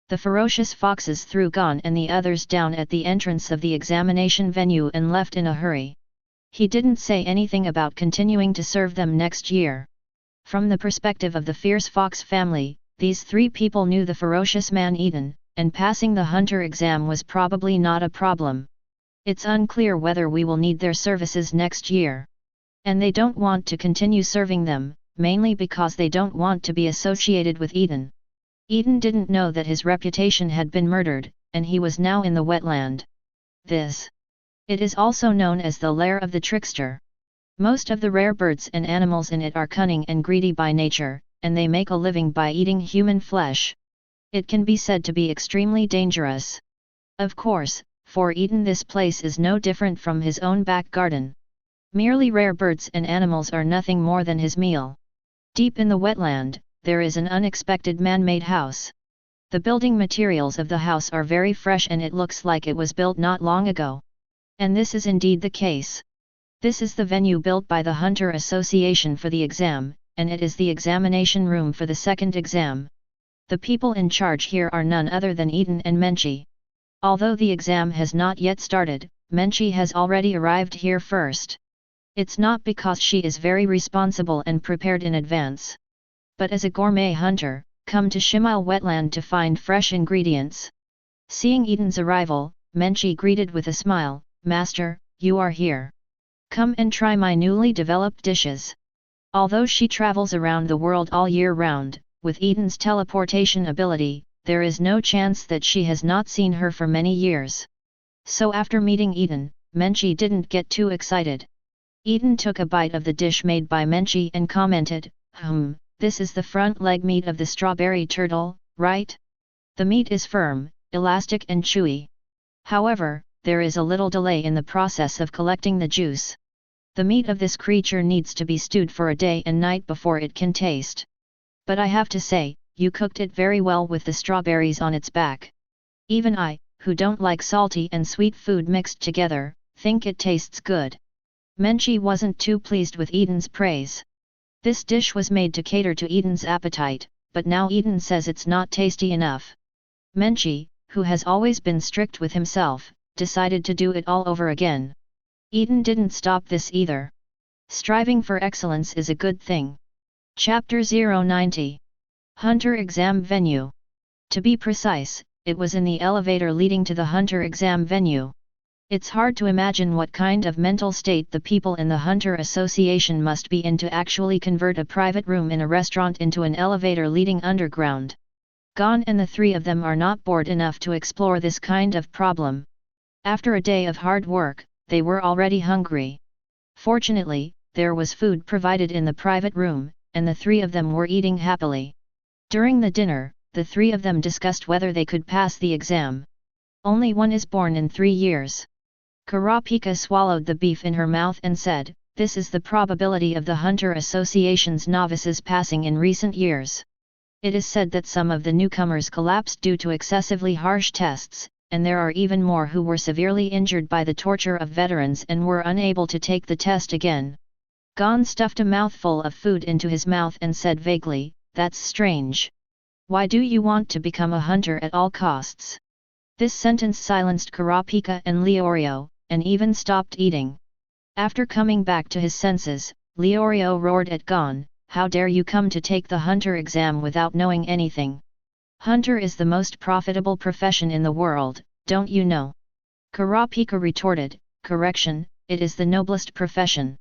The ferocious foxes threw Gon and the others down at the entrance of the examination venue and left in a hurry. He didn't say anything about continuing to serve them next year. From the perspective of the fierce fox family, these three people knew the ferocious man Eaton, and passing the hunter exam was probably not a problem. It's unclear whether we will need their services next year. And they don't want to continue serving them, mainly because they don't want to be associated with Eaton. Eaton didn't know that his reputation had been murdered, and he was now in the wetland. It is also known as the lair of the trickster. Most of the rare birds and animals in it are cunning and greedy by nature, and they make a living by eating human flesh. It can be said to be extremely dangerous. Of course, for Eaton this place is no different from his own back garden. Merely rare birds and animals are nothing more than his meal. Deep in the wetland, there is an unexpected man-made house. The building materials of the house are very fresh and it looks like it was built not long ago. And this is indeed the case. This is the venue built by the Hunter Association for the exam, and it is the examination room for the second exam. The people in charge here are none other than Eaton and Menchie. Although the exam has not yet started, Menchie has already arrived here first. It's not because she is very responsible and prepared in advance. But as a gourmet hunter, come to Shimile wetland to find fresh ingredients. Seeing Eaton's arrival, Menchie greeted with a smile, Master, you are here. Come and try my newly developed dishes. Although she travels around the world all year round, with Eaton's teleportation ability, there is no chance that she has not seen her for many years. So after meeting Eaton, Menchie didn't get too excited. Eaton took a bite of the dish made by Menchie and commented, this is the front leg meat of the strawberry turtle, right? The meat is firm, elastic and chewy. However, there is a little delay in the process of collecting the juice. The meat of this creature needs to be stewed for a day and night before it can taste. But I have to say, you cooked it very well with the strawberries on its back. Even I, who don't like salty and sweet food mixed together, think it tastes good. Menchie wasn't too pleased with Eaton's praise. This dish was made to cater to Eaton's appetite, but now Eaton says it's not tasty enough. Menchie, who has always been strict with himself, decided to do it all over again. Eaton didn't stop this either. Striving for excellence is a good thing. Chapter 090. Hunter Exam Venue. To be precise, it was in the elevator leading to the Hunter Exam Venue. It's hard to imagine what kind of mental state the people in the Hunter Association must be in to actually convert a private room in a restaurant into an elevator leading underground. Gon and the three of them are not bored enough to explore this kind of problem. After a day of hard work, they were already hungry. Fortunately, there was food provided in the private room, and the three of them were eating happily. During the dinner, the three of them discussed whether they could pass the exam. Only one is born in 3 years. Kurapika swallowed the beef in her mouth and said, "This is the probability of the Hunter Association's novices passing in recent years. It is said that some of the newcomers collapsed due to excessively harsh tests, and there are even more who were severely injured by the torture of veterans and were unable to take the test again." Gon stuffed a mouthful of food into his mouth and said vaguely, "That's strange. Why do you want to become a hunter at all costs?" This sentence silenced Kurapika and Leorio, and even stopped eating. After coming back to his senses, Leorio roared at Gon, "How dare you come to take the hunter exam without knowing anything? Hunter is the most profitable profession in the world, don't you know?" Kurapika retorted, "Correction, it is the noblest profession."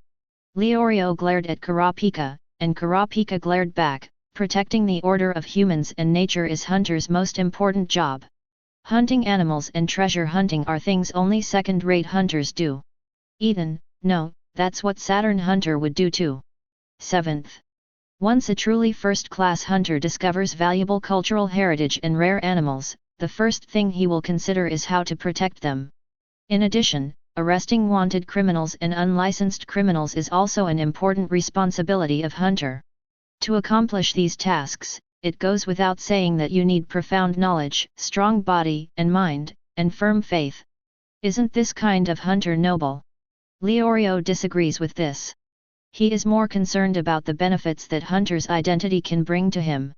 Leorio glared at Kurapika, and Kurapika glared back. Protecting the order of humans and nature is hunter's most important job. Hunting animals and treasure hunting are things only second-rate hunters do. Eaton, no, that's what Saturn Hunter would do too. 7th. Once a truly first-class hunter discovers valuable cultural heritage and rare animals, the first thing he will consider is how to protect them. In addition, arresting wanted criminals and unlicensed criminals is also an important responsibility of hunter. To accomplish these tasks, it goes without saying that you need profound knowledge, strong body and mind, and firm faith. Isn't this kind of hunter noble? Leorio disagrees with this. He is more concerned about the benefits that hunter's identity can bring to him.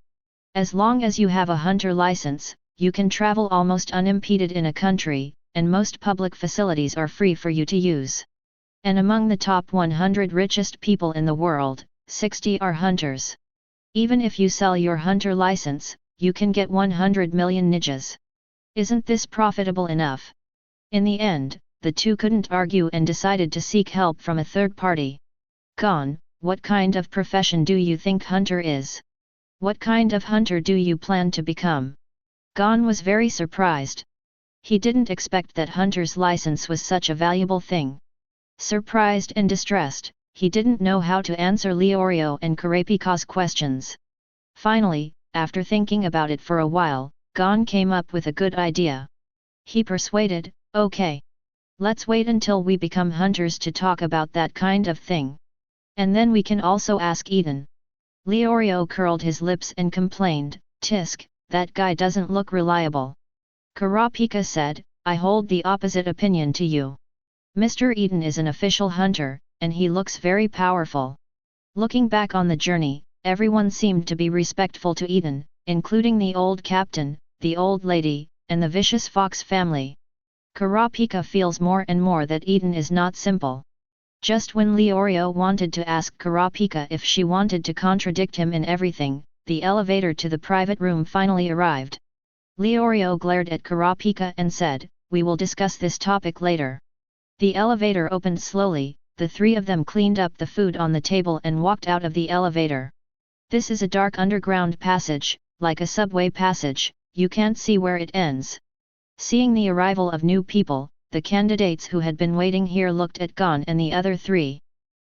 As long as you have a hunter license, you can travel almost unimpeded in a country, and most public facilities are free for you to use. And among the top 100 richest people in the world, 60 are hunters. Even if you sell your hunter license, you can get 100 million nijas. Isn't this profitable enough? In the end, the two couldn't argue and decided to seek help from a third party. Gon, what kind of profession do you think hunter is? What kind of hunter do you plan to become? Gon was very surprised. He didn't expect that hunter's license was such a valuable thing. Surprised and distressed, he didn't know how to answer Leorio and Kurapika's questions. Finally, after thinking about it for a while, Gon came up with a good idea. He persuaded, "Okay. Let's wait until we become hunters to talk about that kind of thing. And then we can also ask Eaton." Leorio curled his lips and complained, "Tisk, that guy doesn't look reliable." Kurapika said, "I hold the opposite opinion to you. Mr. Eaton is an official hunter, and he looks very powerful." Looking back on the journey, everyone seemed to be respectful to Eaton, including the old captain, the old lady, and the vicious fox family. Kurapika feels more and more that Eaton is not simple. Just when Leorio wanted to ask Kurapika if she wanted to contradict him in everything, the elevator to the private room finally arrived. Leorio glared at Kurapika and said, "We will discuss this topic later." The elevator opened slowly. The three of them cleaned up the food on the table and walked out of the elevator. This is a dark underground passage, like a subway passage, you can't see where it ends. Seeing the arrival of new people, the candidates who had been waiting here looked at Gon and the other three.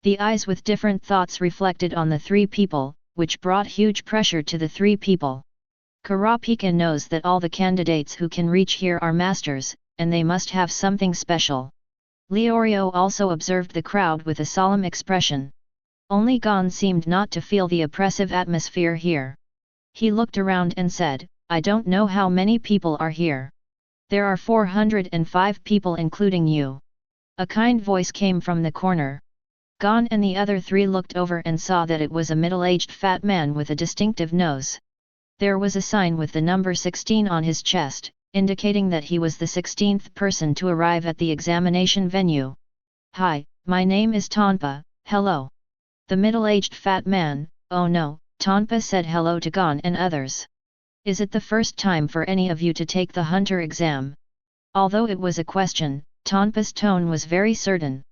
The eyes with different thoughts reflected on the three people, which brought huge pressure to the three people. Kurapika knows that all the candidates who can reach here are masters, and they must have something special. Leorio also observed the crowd with a solemn expression. Only Gon seemed not to feel the oppressive atmosphere here. He looked around and said, "I don't know how many people are here. There are 405 people including you." A kind voice came from the corner. Gon and the other three looked over and saw that it was a middle-aged fat man with a distinctive nose. There was a sign with the number 16 on his chest, indicating that he was the 16th person to arrive at the examination venue. "Hi, my name is Tonpa, hello." The middle-aged fat man, "Oh no," Tonpa said hello to Gon and others. "Is it the first time for any of you to take the hunter exam?" Although it was a question, Tonpa's tone was very certain.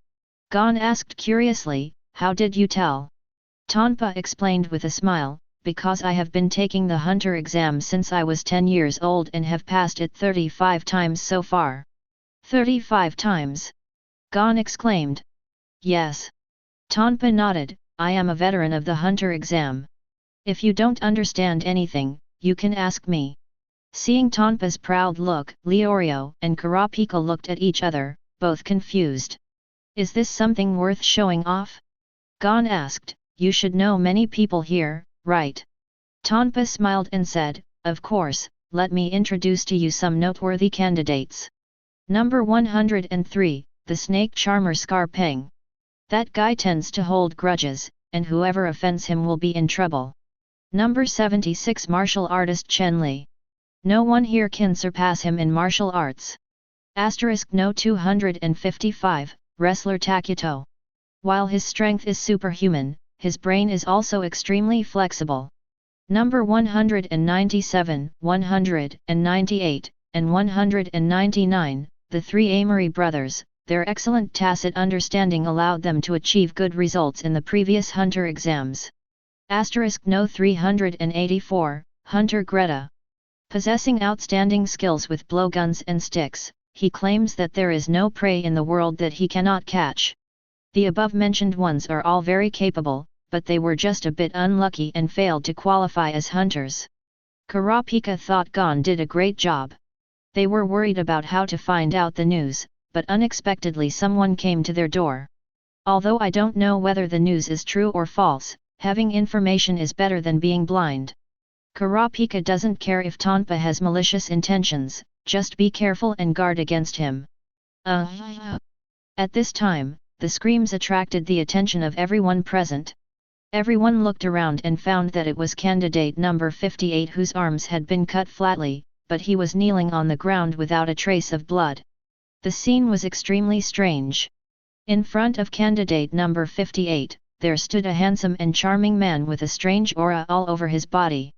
Gon asked curiously, "How did you tell?" Tonpa explained with a smile, "Because I have been taking the hunter exam since I was 10 years old and have passed it 35 times so far." 35 times? Gon exclaimed. "Yes." Tonpa nodded, "I am a veteran of the hunter exam. If you don't understand anything, you can ask me." Seeing Tonpa's proud look, Leorio and Kurapika looked at each other, both confused. Is this something worth showing off? Gon asked, you should know many people here, right? Tonpa smiled and said, of course, let me introduce to you some noteworthy candidates. Number 103, the snake charmer Scarping. That guy tends to hold grudges, and whoever offends him will be in trouble. Number 76, martial artist Chen Li. No one here can surpass him in martial arts. No 255, wrestler Takuto. While his strength is superhuman, his brain is also extremely flexible. Number 197, 198, and 199, the three Amory brothers. Their excellent tacit understanding allowed them to achieve good results in the previous Hunter exams. No 384, Hunter Greta. Possessing outstanding skills with blowguns and sticks, he claims that there is no prey in the world that he cannot catch. The above-mentioned ones are all very capable, but they were just a bit unlucky and failed to qualify as hunters. Kurapika thought Gon did a great job. They were worried about how to find out the news, but unexpectedly someone came to their door. Although I don't know whether the news is true or false, having information is better than being blind. Kurapika doesn't care if Tonpa has malicious intentions, just be careful and guard against him. At this time, the screams attracted the attention of everyone present. Everyone looked around and found that it was candidate number 58 whose arms had been cut flatly, but he was kneeling on the ground without a trace of blood. The scene was extremely strange. In front of candidate number 58, there stood a handsome and charming man with a strange aura all over his body.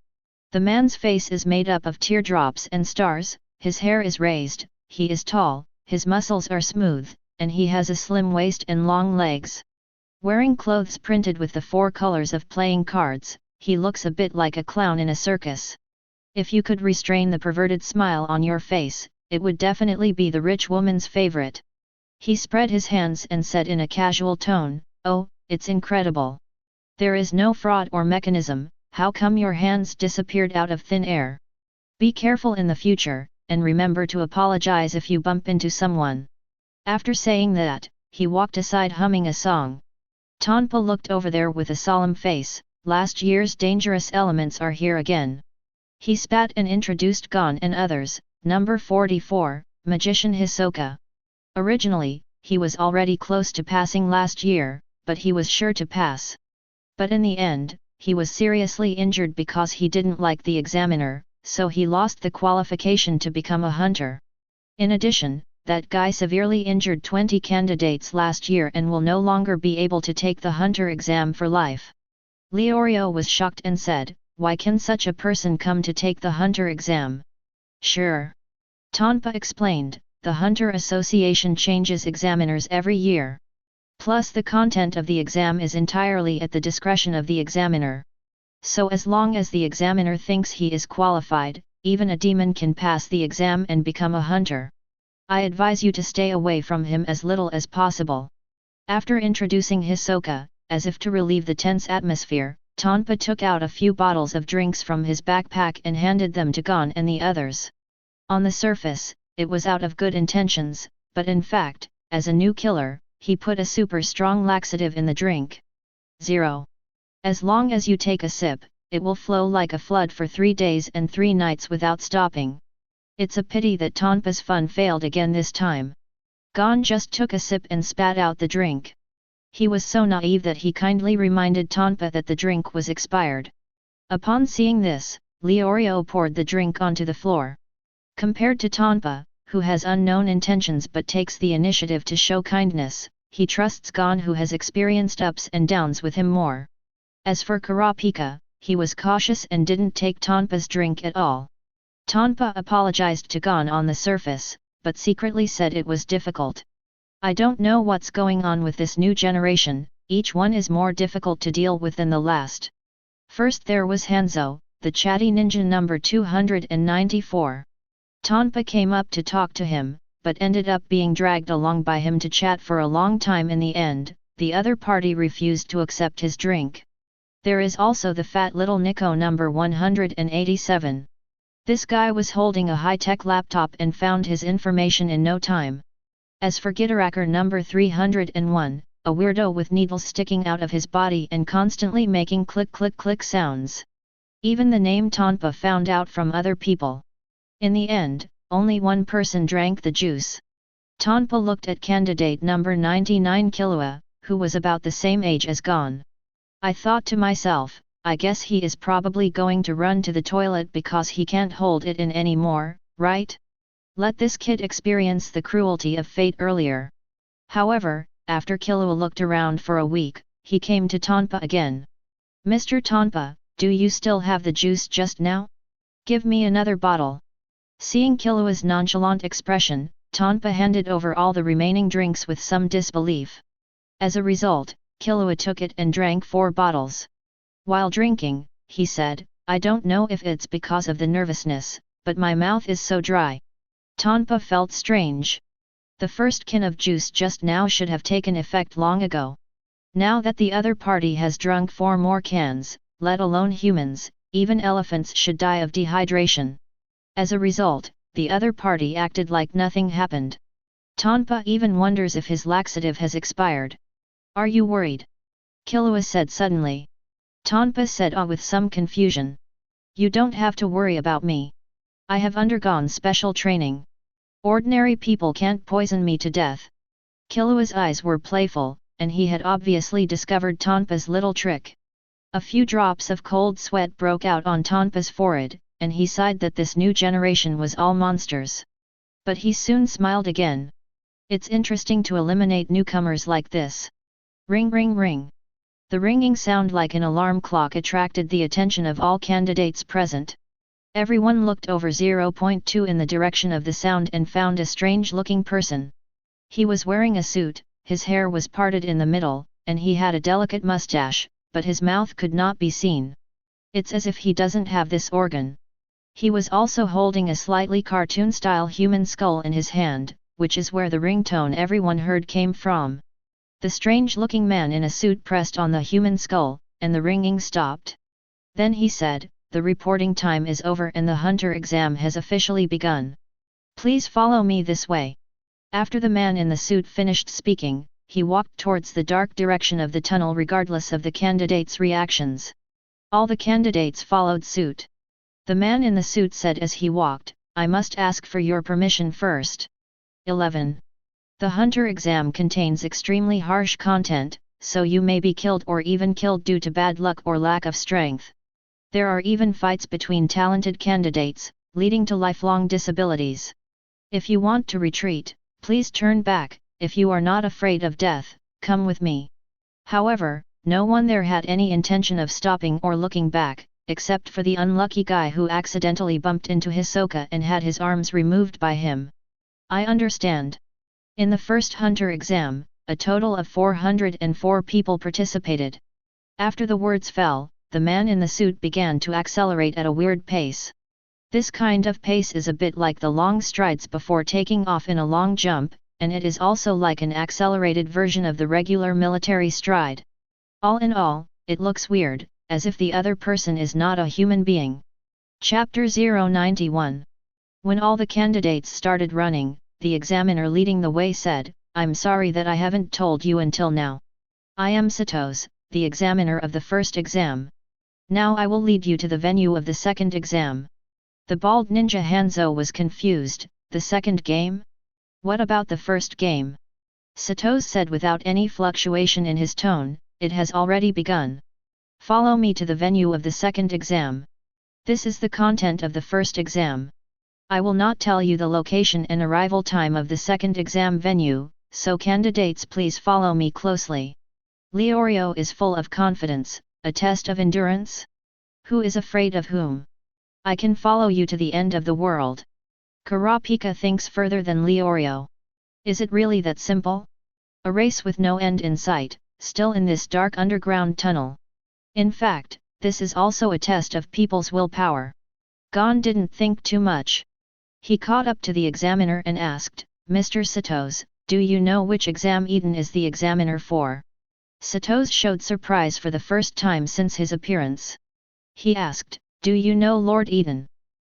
The man's face is made up of teardrops and stars, his hair is raised, he is tall, his muscles are smooth, and he has a slim waist and long legs. Wearing clothes printed with the 4 colors of playing cards, he looks a bit like a clown in a circus. If you could restrain the perverted smile on your face, it would definitely be the rich woman's favorite. He spread his hands and said in a casual tone, "Oh, it's incredible. There is no fraud or mechanism, how come your hands disappeared out of thin air? Be careful in the future, and remember to apologize if you bump into someone." After saying that, he walked aside humming a song. Tonpa looked over there with a solemn face, last year's dangerous elements are here again. He spat and introduced Gon and others. Number 44, Magician Hisoka. Originally, he was already close to passing last year, but he was sure to pass. But in the end, he was seriously injured because he didn't like the examiner, so he lost the qualification to become a hunter. In addition, that guy severely injured 20 candidates last year and will no longer be able to take the hunter exam for life. Leorio was shocked and said, "Why can such a person come to take the hunter exam?" "Sure." Tonpa explained, the Hunter Association changes examiners every year. Plus the content of the exam is entirely at the discretion of the examiner. So as long as the examiner thinks he is qualified, even a demon can pass the exam and become a hunter. I advise you to stay away from him as little as possible. After introducing Hisoka, as if to relieve the tense atmosphere, Tonpa took out a few bottles of drinks from his backpack and handed them to Gon and the others. On the surface, it was out of good intentions, but in fact, as a new killer, he put a super strong laxative in the drink. 0. As long as you take a sip, it will flow like a flood for 3 days and 3 nights without stopping. It's a pity that Tonpa's fun failed again this time. Gon just took a sip and spat out the drink. He was so naive that he kindly reminded Tonpa that the drink was expired. Upon seeing this, Leorio poured the drink onto the floor. Compared to Tonpa, who has unknown intentions but takes the initiative to show kindness, he trusts Gon, who has experienced ups and downs with him more. As for Kurapika, he was cautious and didn't take Tonpa's drink at all. Tonpa apologized to Gon on the surface, but secretly said it was difficult. I don't know what's going on with this new generation, each one is more difficult to deal with than the last. First there was Hanzo, the chatty ninja number 294. Tonpa came up to talk to him, but ended up being dragged along by him to chat for a long time. In the end, the other party refused to accept his drink. There is also the fat little Nico number 187. This guy was holding a high-tech laptop and found his information in no time. As for Gitaracker number 301, a weirdo with needles sticking out of his body and constantly making click click click sounds. Even the name Tonpa found out from other people. In the end, only one person drank the juice. Tonpa looked at candidate number 99 Killua, who was about the same age as Gon. I thought to myself, I guess he is probably going to run to the toilet because he can't hold it in anymore, right? Let this kid experience the cruelty of fate earlier. However, after Killua looked around for a week, he came to Tonpa again. Mr. Tonpa, do you still have the juice just now? Give me another bottle. Seeing Killua's nonchalant expression, Tonpa handed over all the remaining drinks with some disbelief. As a result, Killua took it and drank 4 bottles. While drinking, he said, I don't know if it's because of the nervousness, but my mouth is so dry. Tonpa felt strange. The first can of juice just now should have taken effect long ago. Now that the other party has drunk 4 more cans, let alone humans, even elephants should die of dehydration. As a result, the other party acted like nothing happened. Tonpa even wonders if his laxative has expired. Are you worried? Killua said suddenly. Tonpa said with some confusion. You don't have to worry about me. I have undergone special training. Ordinary people can't poison me to death. Killua's eyes were playful, and he had obviously discovered Tonpa's little trick. A few drops of cold sweat broke out on Tonpa's forehead, and he sighed that this new generation was all monsters. But he soon smiled again. It's interesting to eliminate newcomers like this. Ring ring ring. The ringing sound like an alarm clock attracted the attention of all candidates present. Everyone looked over 0.2 in the direction of the sound and found a strange-looking person. He was wearing a suit, his hair was parted in the middle, and he had a delicate mustache, but his mouth could not be seen. It's as if he doesn't have this organ. He was also holding a slightly cartoon-style human skull in his hand, which is where the ringtone everyone heard came from. The strange-looking man in a suit pressed on the human skull, and the ringing stopped. Then he said, the reporting time is over and the hunter exam has officially begun. Please follow me this way. After the man in the suit finished speaking, he walked towards the dark direction of the tunnel regardless of the candidates' reactions. All the candidates followed suit. The man in the suit said as he walked, I must ask for your permission first. 11. The hunter exam contains extremely harsh content, so you may be killed or even killed due to bad luck or lack of strength. There are even fights between talented candidates, leading to lifelong disabilities. If you want to retreat, please turn back. If you are not afraid of death, come with me. However, no one there had any intention of stopping or looking back, except for the unlucky guy who accidentally bumped into Hisoka and had his arms removed by him. I understand. In the first hunter exam, a total of 404 people participated. After the words fell, the man in the suit began to accelerate at a weird pace. This kind of pace is a bit like the long strides before taking off in a long jump, and it is also like an accelerated version of the regular military stride. All in all, it looks weird, as if the other person is not a human being. Chapter 091. When all the candidates started running, the examiner leading the way said, I'm sorry that I haven't told you until now. I am Satos, the examiner of the first exam. Now I will lead you to the venue of the second exam. The bald ninja Hanzo was confused. The second game? What about the first game? Satos said without any fluctuation in his tone, it has already begun. Follow me to the venue of the second exam. This is the content of the first exam. I will not tell you the location and arrival time of the second exam venue, so candidates please follow me closely. Leorio is full of confidence, a test of endurance? Who is afraid of whom? I can follow you to the end of the world. Kurapika thinks further than Leorio. Is it really that simple? A race with no end in sight, still in this dark underground tunnel. In fact, this is also a test of people's willpower. Gon didn't think too much. He caught up to the examiner and asked, Mr. Satos, do you know which exam Eaton is the examiner for? Satos showed surprise for the first time since his appearance. He asked, do you know Lord Eaton?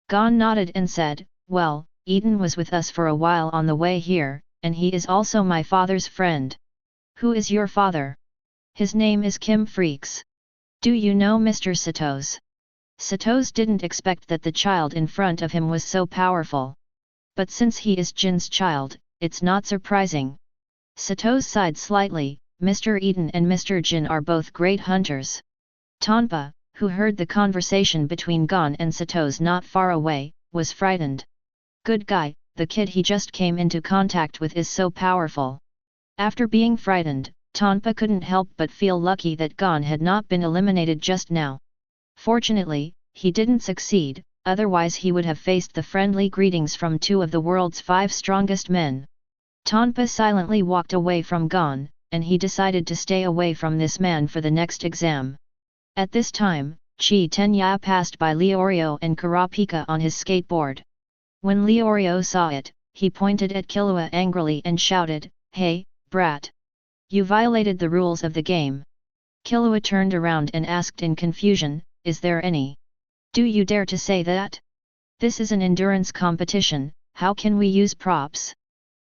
Gon nodded and said, well, Eaton was with us for a while on the way here, and he is also my father's friend. Who is your father? His name is Kim Freaks. Do you know Mr. Satos? Satos didn't expect that the child in front of him was so powerful. But since he is Jin's child, it's not surprising. Satos sighed slightly. Mr. Eaton and Mr. Jin are both great hunters. Tonpa, who heard the conversation between Gon and Satos not far away, was frightened. Good guy, the kid he just came into contact with is so powerful. After being frightened, Tonpa couldn't help but feel lucky that Gon had not been eliminated just now. Fortunately, he didn't succeed, otherwise he would have faced the friendly greetings from two of the world's 5 strongest men. Tonpa silently walked away from Gon, and he decided to stay away from this man for the next exam. At this time, Chi Tenya passed by Leorio and Kurapika on his skateboard. When Leorio saw it, he pointed at Killua angrily and shouted, "Hey, brat! You violated the rules of the game." Killua turned around and asked in confusion, "Is there any? Do you dare to say that? This is an endurance competition, how can we use props?"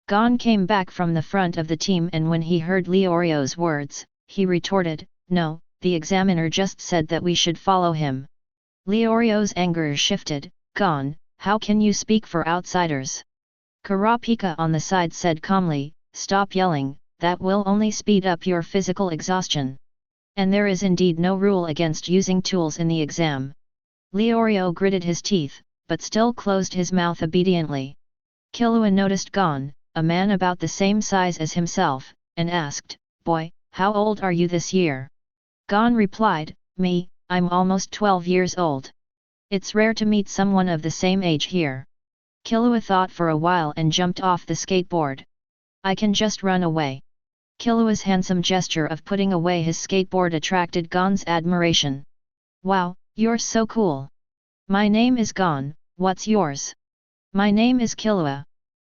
Gon came back from the front of the team, and when he heard Leorio's words, he retorted, "No, the examiner just said that we should follow him." Leorio's anger shifted, "Gon, how can you speak for outsiders?" Kurapika on the side said calmly, "Stop yelling, that will only speed up your physical exhaustion. And there is indeed no rule against using tools in the exam." Leorio gritted his teeth, but still closed his mouth obediently. Killua noticed Gon, a man about the same size as himself, and asked, "Boy, how old are you this year?" Gon replied, "Me, I'm almost 12 years old. It's rare to meet someone of the same age here." Killua thought for a while and jumped off the skateboard. "I can just run away." Killua's handsome gesture of putting away his skateboard attracted Gon's admiration. "Wow, you're so cool. My name is Gon, what's yours?" "My name is Killua."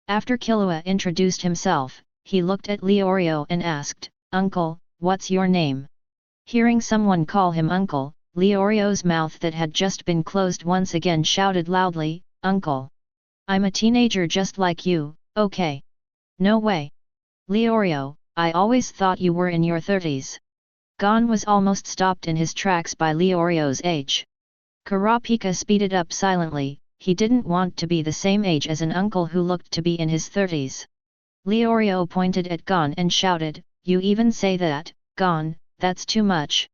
After Killua introduced himself, he looked at Leorio and asked, "Uncle, what's your name?" Hearing someone call him uncle, Leorio's mouth that had just been closed once again shouted loudly, "Uncle! I'm a teenager just like you, okay? No way! Leorio, I always thought you were in your 30s. Gon was almost stopped in his tracks by Leorio's age. Kurapika speeded up silently, he didn't want to be the same age as an uncle who looked to be in his 30s. Leorio pointed at Gon and shouted, "You even say that, Gon, that's too much.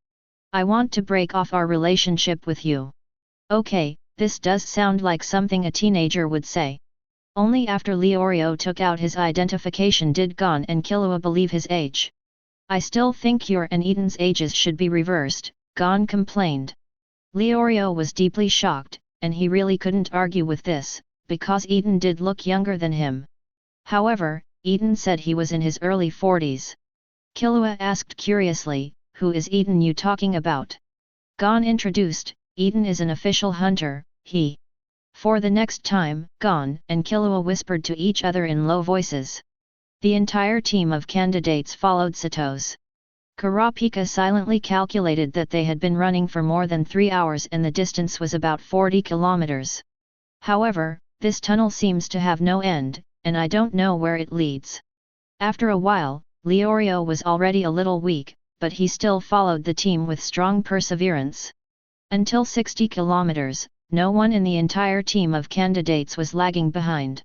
I want to break off our relationship with you." "Okay, this does sound like something a teenager would say." Only after Leorio took out his identification did Gon and Killua believe his age. "I still think your and Eaton's ages should be reversed," Gon complained. Leorio was deeply shocked, and he really couldn't argue with this, because Eaton did look younger than him. However, Eaton said he was in his early 40s. Killua asked curiously, "Who is Eaton you talking about?" Gon introduced, "Eaton is an official hunter, he." For the next time, Gon and Killua whispered to each other in low voices. The entire team of candidates followed Satos. Kurapika silently calculated that they had been running for more than 3 hours and the distance was about 40 kilometers. However, this tunnel seems to have no end, and I don't know where it leads. After a while, Leorio was already a little weak, but he still followed the team with strong perseverance. Until 60 kilometers, no one in the entire team of candidates was lagging behind.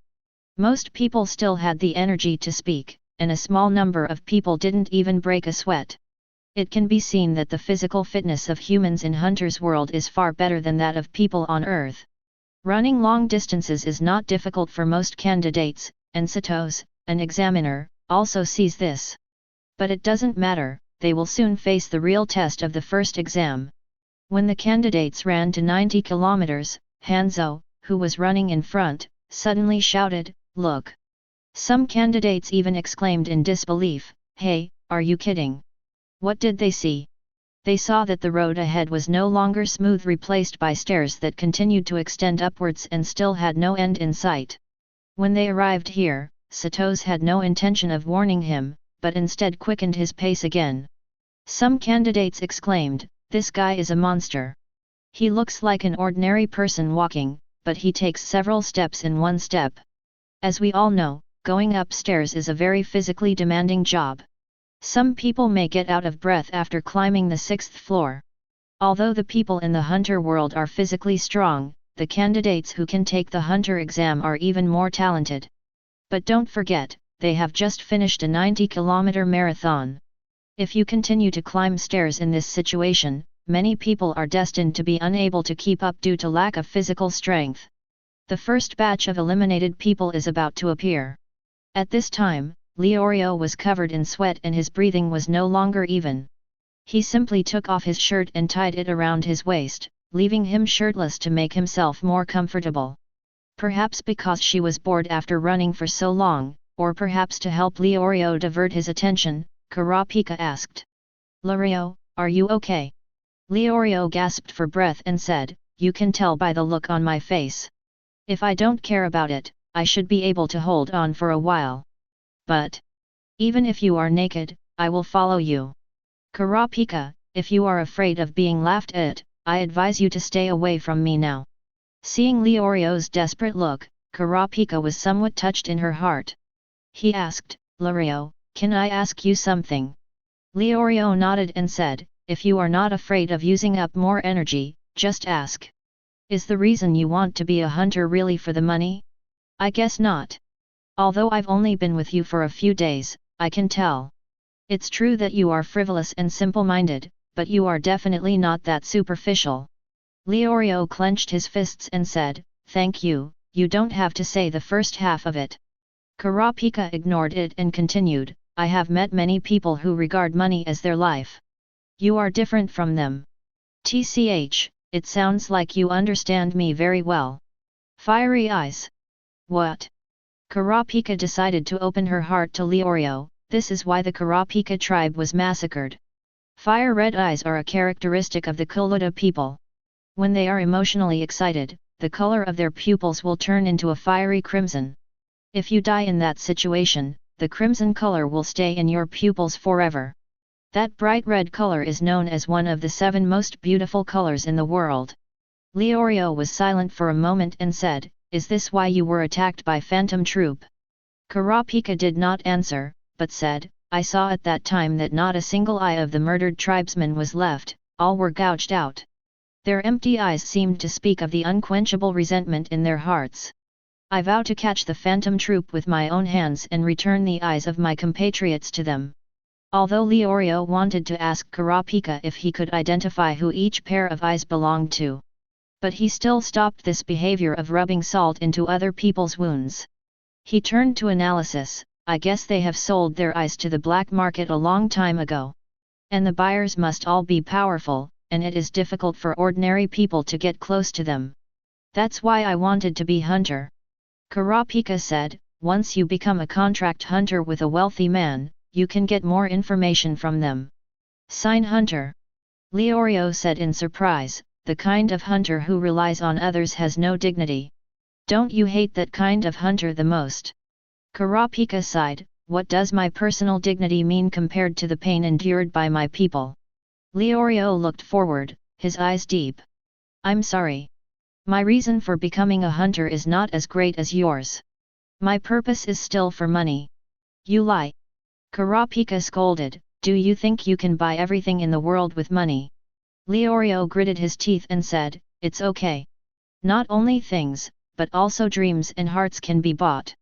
Most people still had the energy to speak, and a small number of people didn't even break a sweat. It can be seen that the physical fitness of humans in Hunter's world is far better than that of people on Earth. Running long distances is not difficult for most candidates, and Satos, an examiner, also sees this. But it doesn't matter, they will soon face the real test of the first exam. When the candidates ran to 90 kilometers, Hanzo, who was running in front, suddenly shouted, "Look!" Some candidates even exclaimed in disbelief, "Hey, are you kidding? What did they see?" They saw that the road ahead was no longer smooth, replaced by stairs that continued to extend upwards and still had no end in sight. When they arrived here, Satos had no intention of warning him, but instead quickened his pace again. Some candidates exclaimed, "This guy is a monster. He looks like an ordinary person walking, but he takes several steps in one step." As we all know, going upstairs is a very physically demanding job. Some people may get out of breath after climbing the 6th floor. Although the people in the hunter world are physically strong, the candidates who can take the hunter exam are even more talented. But don't forget, they have just finished a 90-kilometer marathon. If you continue to climb stairs in this situation, many people are destined to be unable to keep up due to lack of physical strength. The first batch of eliminated people is about to appear. At this time, Leorio was covered in sweat and his breathing was no longer even. He simply took off his shirt and tied it around his waist, leaving him shirtless to make himself more comfortable. Perhaps because she was bored after running for so long, or perhaps to help Leorio divert his attention, Kurapika asked. "Leorio, are you okay?" Leorio gasped for breath and said, "You can tell by the look on my face. If I don't care about it, I should be able to hold on for a while. But even if you are naked, I will follow you. Kurapika, if you are afraid of being laughed at, I advise you to stay away from me now." Seeing Leorio's desperate look, Kurapika was somewhat touched in her heart. He asked, "Leorio, can I ask you something?" Leorio nodded and said, "If you are not afraid of using up more energy, just ask. Is the reason you want to be a hunter really for the money? I guess not. Although I've only been with you for a few days, I can tell. It's true that you are frivolous and simple-minded, but you are definitely not that superficial." Leorio clenched his fists and said, "Thank you, you don't have to say the first half of it." Kurapika ignored it and continued, "I have met many people who regard money as their life. You are different from them. TCH, it sounds like you understand me very well." Fiery eyes. What? Kurapika decided to open her heart to Leorio. This is why the Kurapika tribe was massacred. Fire red eyes are a characteristic of the Kuluta people. When they are emotionally excited, the color of their pupils will turn into a fiery crimson. If you die in that situation, the crimson color will stay in your pupils forever. That bright red color is known as one of the 7 most beautiful colors in the world. Leorio was silent for a moment and said, "Is this why you were attacked by Phantom Troop?" Kurapika did not answer, but said, "I saw at that time that not a single eye of the murdered tribesmen was left, all were gouged out. Their empty eyes seemed to speak of the unquenchable resentment in their hearts. I vow to catch the Phantom Troop with my own hands and return the eyes of my compatriots to them." Although Leorio wanted to ask Kurapika if he could identify who each pair of eyes belonged to, but he still stopped this behavior of rubbing salt into other people's wounds. He turned to analysis. "I guess they have sold their eyes to the black market a long time ago. And the buyers must all be powerful, and it is difficult for ordinary people to get close to them. That's why I wanted to be hunter." Kurapika said, "Once you become a contract hunter with a wealthy man, you can get more information from them." "Sign hunter?" Leorio said in surprise, "The kind of hunter who relies on others has no dignity. Don't you hate that kind of hunter the most?" Kurapika sighed, "What does my personal dignity mean compared to the pain endured by my people?" Leorio looked forward, his eyes deep. "I'm sorry. My reason for becoming a hunter is not as great as yours. My purpose is still for money." "You lie!" Kurapika scolded, "Do you think you can buy everything in the world with money?" Leorio gritted his teeth and said, "It's okay. Not only things, but also dreams and hearts can be bought.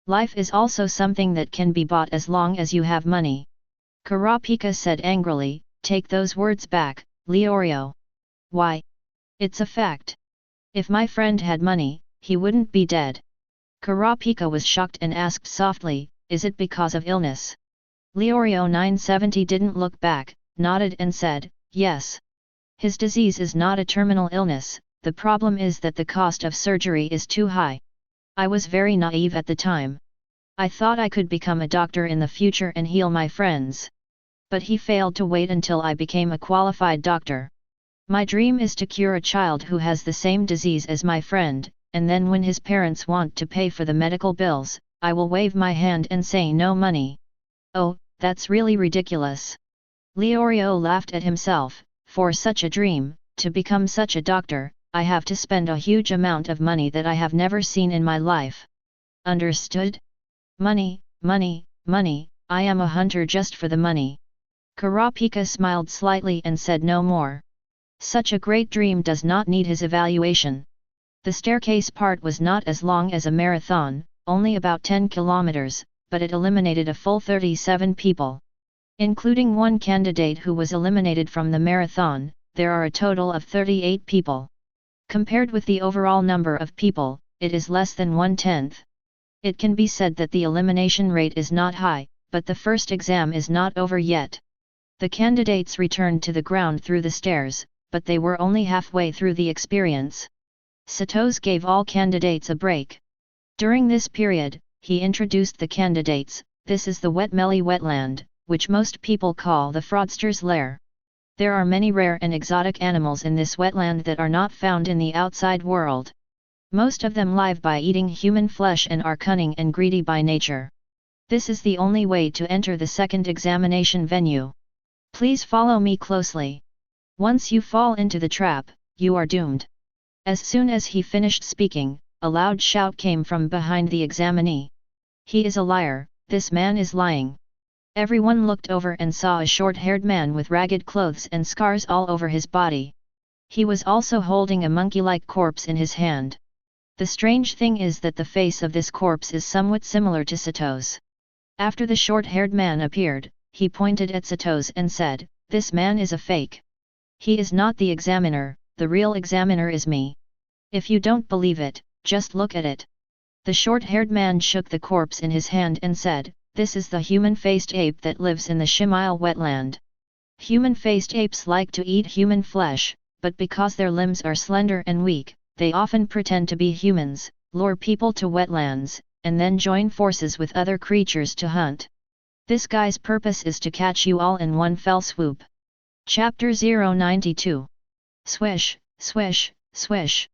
Life is also something that can be bought as long as you have money." Kurapika said angrily, "Take those words back, Leorio." "Why? It's a fact. If my friend had money, he wouldn't be dead." Kurapika was shocked and asked softly, "Is it because of illness?" Leorio 970 didn't look back, nodded and said, "Yes. His disease is not a terminal illness, the problem is that the cost of surgery is too high. I was very naive at the time. I thought I could become a doctor in the future and heal my friends. But he failed to wait until I became a qualified doctor. My dream is to cure a child who has the same disease as my friend, and then when his parents want to pay for the medical bills, I will wave my hand and say no money." "Oh, that's really ridiculous." Leorio laughed at himself. "For such a dream, to become such a doctor, I have to spend a huge amount of money that I have never seen in my life. Understood?" Money, money, money, I am a hunter just for the money. Kurapika smiled slightly and said no more. Such a great dream does not need his evaluation. The staircase part was not as long as a marathon, only about 10 kilometers, but it eliminated a full 37 people. Including one candidate who was eliminated from the marathon, there are a total of 38 people. Compared with the overall number of people, it is less than 1/10. It can be said that the elimination rate is not high, but the first exam is not over yet. The candidates returned to the ground through the stairs, but they were only halfway through the experience. Sato's gave all candidates a break. During this period, he introduced the candidates. This is the Wetmelly wetland, which most people call the fraudster's lair. There are many rare and exotic animals in this wetland that are not found in the outside world. Most of them live by eating human flesh and are cunning and greedy by nature. This is the only way to enter the second examination venue. Please follow me closely. Once you fall into the trap, you are doomed. As soon as he finished speaking, a loud shout came from behind the examinee. He is a liar, this man is lying. Everyone looked over and saw a short-haired man with ragged clothes and scars all over his body. He was also holding a monkey-like corpse in his hand. The strange thing is that the face of this corpse is somewhat similar to Sato's. After the short-haired man appeared, he pointed at Sato's and said, "This man is a fake. He is not the examiner, the real examiner is me. If you don't believe it, just look at it." The short-haired man shook the corpse in his hand and said, "This is the human-faced ape that lives in the Shimile wetland. Human-faced apes like to eat human flesh, but because their limbs are slender and weak, they often pretend to be humans, lure people to wetlands, and then join forces with other creatures to hunt. This guy's purpose is to catch you all in one fell swoop." Chapter 092. Swish, swish, swish.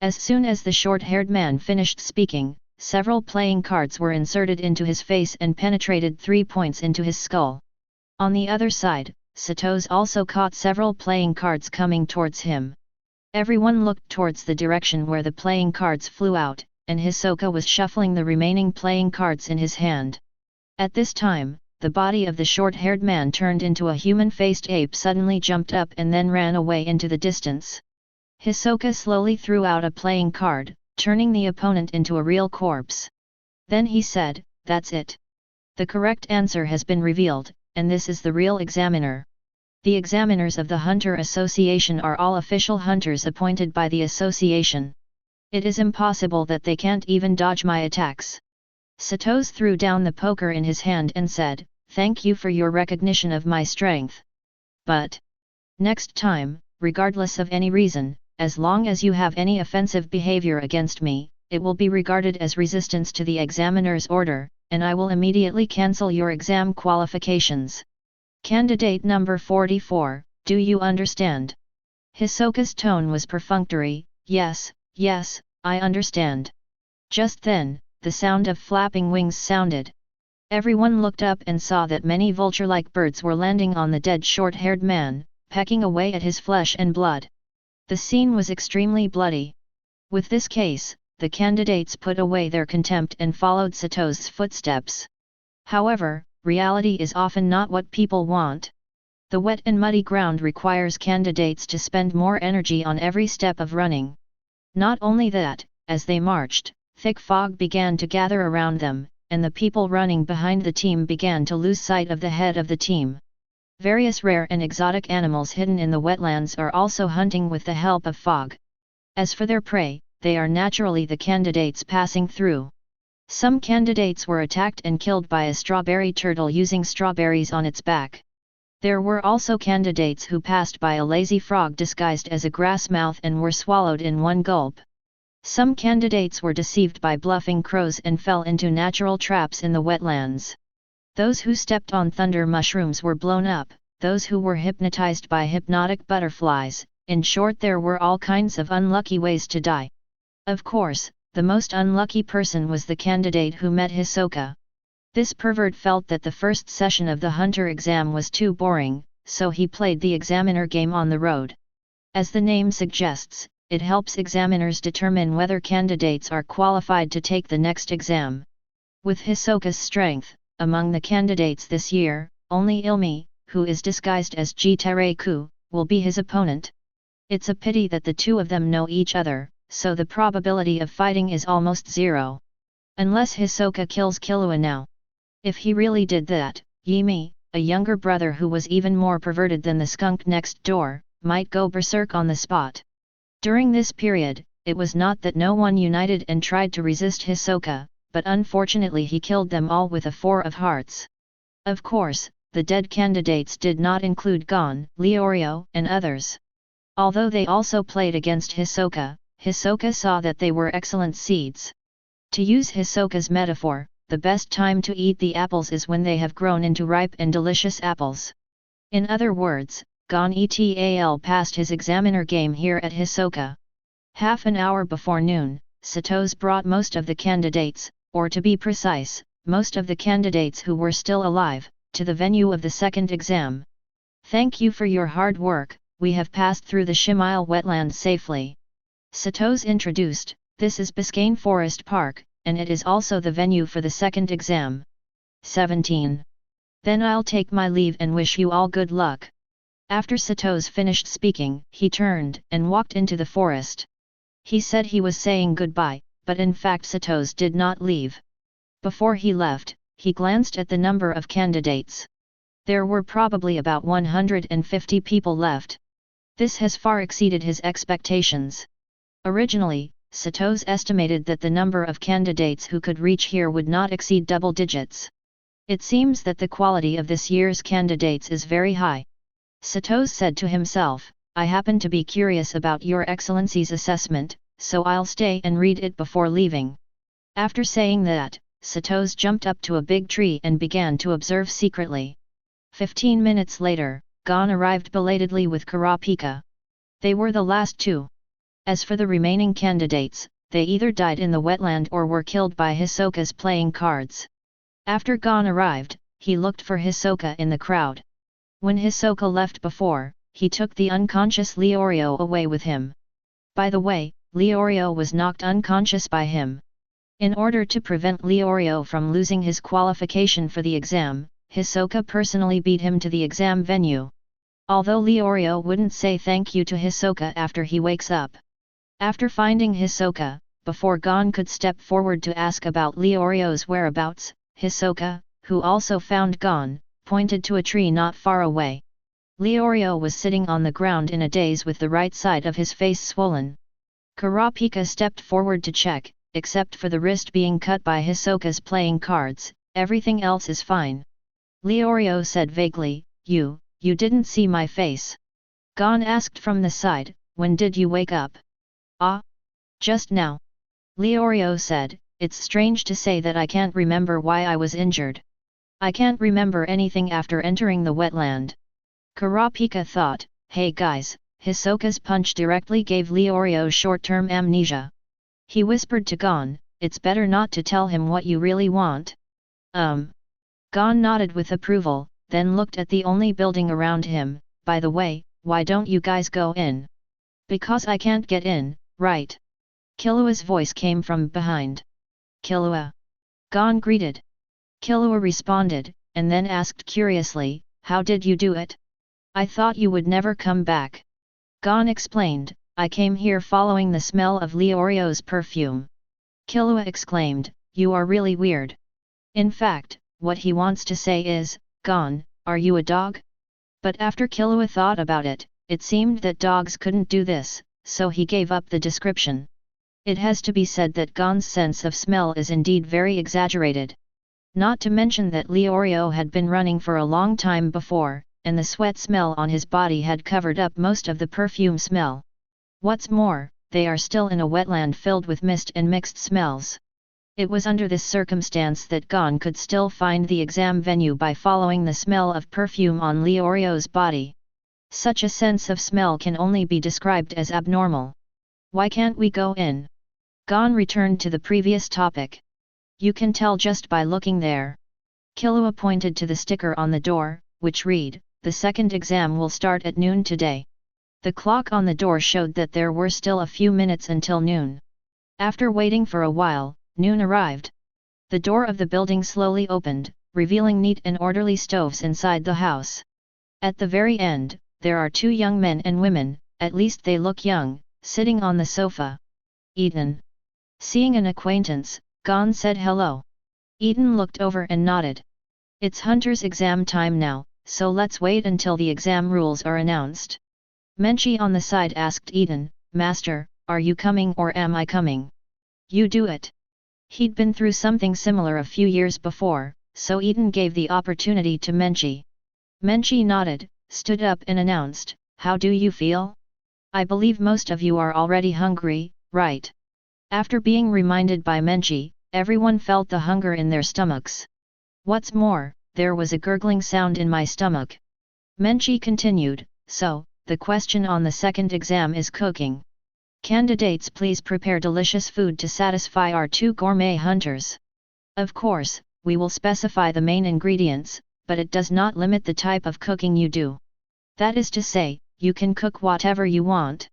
As soon as the short-haired man finished speaking, several playing cards were inserted into his face and penetrated 3 points into his skull. On the other side, Sato's also caught several playing cards coming towards him. Everyone looked towards the direction where the playing cards flew out, and Hisoka was shuffling the remaining playing cards in his hand. At this time, the body of the short-haired man turned into a human-faced ape suddenly jumped up and then ran away into the distance. Hisoka slowly threw out a playing card, turning the opponent into a real corpse. Then he said, "That's it. The correct answer has been revealed, and this is the real examiner." The examiners of the Hunter Association are all official hunters appointed by the association. It is impossible that they can't even dodge my attacks. Sato's threw down the poker in his hand and said, "Thank you for your recognition of my strength. But next time, regardless of any reason, as long as you have any offensive behavior against me, it will be regarded as resistance to the examiner's order, and I will immediately cancel your exam qualifications. Candidate number 44, do you understand?" Hisoka's tone was perfunctory, "Yes, yes, I understand." Just then, the sound of flapping wings sounded. Everyone looked up and saw that many vulture-like birds were landing on the dead short-haired man, pecking away at his flesh and blood. The scene was extremely bloody. With this case, the candidates put away their contempt and followed Sato's footsteps. However, reality is often not what people want. The wet and muddy ground requires candidates to spend more energy on every step of running. Not only that, as they marched, thick fog began to gather around them, and the people running behind the team began to lose sight of the head of the team. Various rare and exotic animals hidden in the wetlands are also hunting with the help of fog. As for their prey, they are naturally the candidates passing through. Some candidates were attacked and killed by a strawberry turtle using strawberries on its back. There were also candidates who passed by a lazy frog disguised as a grass mouth and were swallowed in one gulp. Some candidates were deceived by bluffing crows and fell into natural traps in the wetlands. Those who stepped on thunder mushrooms were blown up, those who were hypnotized by hypnotic butterflies. In short, there were all kinds of unlucky ways to die. Of course, the most unlucky person was the candidate who met Hisoka. This pervert felt that the first session of the hunter exam was too boring, so he played the examiner game on the road. As the name suggests, it helps examiners determine whether candidates are qualified to take the next exam. With Hisoka's strength, among the candidates this year, only Ilmi, who is disguised as Jitereku, will be his opponent. It's a pity that the two of them know each other, so the probability of fighting is almost zero. Unless Hisoka kills Killua now. If he really did that, Yimi, a younger brother who was even more perverted than the skunk next door, might go berserk on the spot. During this period, it was not that no one united and tried to resist Hisoka, but unfortunately he killed them all with a 4 of hearts. Of course, the dead candidates did not include Gon, Leorio, and others. Although they also played against Hisoka, Hisoka saw that they were excellent seeds. To use Hisoka's metaphor, the best time to eat the apples is when they have grown into ripe and delicious apples. In other words, Gon etal passed his examiner game here at Hisoka. Half an hour before noon, Sato's brought most of the candidates, or to be precise, most of the candidates who were still alive, to the venue of the second exam. Thank you for your hard work, we have passed through the Shimile wetland safely. Sato's introduced, this is Biscayne Forest Park, and it is also the venue for the second exam. 17. Then I'll take my leave and wish you all good luck. After Sato's finished speaking, he turned and walked into the forest. He said he was saying goodbye, but in fact Sato's did not leave. Before he left, he glanced at the number of candidates. There were probably about 150 people left. This has far exceeded his expectations. Originally, Sato's estimated that the number of candidates who could reach here would not exceed double digits. It seems that the quality of this year's candidates is very high. Sato's said to himself, I happen to be curious about your Excellency's assessment, so I'll stay and read it before leaving. After saying that, Sato's jumped up to a big tree and began to observe secretly. 15 minutes later, Gon arrived belatedly with Kurapika. They were the last two. As for the remaining candidates, they either died in the wetland or were killed by Hisoka's playing cards. After Gon arrived, he looked for Hisoka in the crowd. When Hisoka left before, he took the unconscious Leorio away with him. By the way, Leorio was knocked unconscious by him. In order to prevent Leorio from losing his qualification for the exam, Hisoka personally beat him to the exam venue. Although Leorio wouldn't say thank you to Hisoka after he wakes up. After finding Hisoka, before Gon could step forward to ask about Leorio's whereabouts, Hisoka, who also found Gon, pointed to a tree not far away. Leorio was sitting on the ground in a daze with the right side of his face swollen. Kurapika stepped forward to check, except for the wrist being cut by Hisoka's playing cards, everything else is fine. Leorio said vaguely, You didn't see my face. Gon asked from the side, when did you wake up? Ah? Just now. Leorio said, it's strange to say that I can't remember why I was injured. I can't remember anything after entering the wetland. Kurapika thought, hey guys, Hisoka's punch directly gave Leorio short-term amnesia. He whispered to Gon, it's better not to tell him what you really want. Gon nodded with approval, then looked at the only building around him, by the way, why don't you guys go in? Because I can't get in, right? Killua's voice came from behind. Killua. Gon greeted. Killua responded, and then asked curiously, how did you do it? I thought you would never come back. Gon explained, I came here following the smell of Leorio's perfume. Killua exclaimed, you are really weird. In fact, what he wants to say is, Gon, are you a dog? But after Killua thought about it, it seemed that dogs couldn't do this, so he gave up the description. It has to be said that Gon's sense of smell is indeed very exaggerated. Not to mention that Leorio had been running for a long time before, and the sweat smell on his body had covered up most of the perfume smell. What's more, they are still in a wetland filled with mist and mixed smells. It was under this circumstance that Gon could still find the exam venue by following the smell of perfume on Leorio's body. Such a sense of smell can only be described as abnormal. Why can't we go in? Gon returned to the previous topic. You can tell just by looking there. Killua pointed to the sticker on the door, which read, the second exam will start at noon today. The clock on the door showed that there were still a few minutes until noon. After waiting for a while, noon arrived. The door of the building slowly opened, revealing neat and orderly stoves inside the house. At the very end, there are two young men and women, at least they look young, sitting on the sofa. Eaton. Seeing an acquaintance, Gon said hello. Eaton looked over and nodded. It's Hunter's exam time now, so let's wait until the exam rules are announced. Menchie on the side asked Eaton, Master, are you coming or am I coming? You do it. He'd been through something similar a few years before, so Eaton gave the opportunity to Menchie. Menchie nodded, stood up and announced, How do you feel? I believe most of you are already hungry, right? After being reminded by Menchie, everyone felt the hunger in their stomachs. What's more, there was a gurgling sound in my stomach. Menchie continued, So, the question on the second exam is cooking. Candidates, please prepare delicious food to satisfy our two gourmet hunters. Of course, we will specify the main ingredients, but it does not limit the type of cooking you do. That is to say, you can cook whatever you want.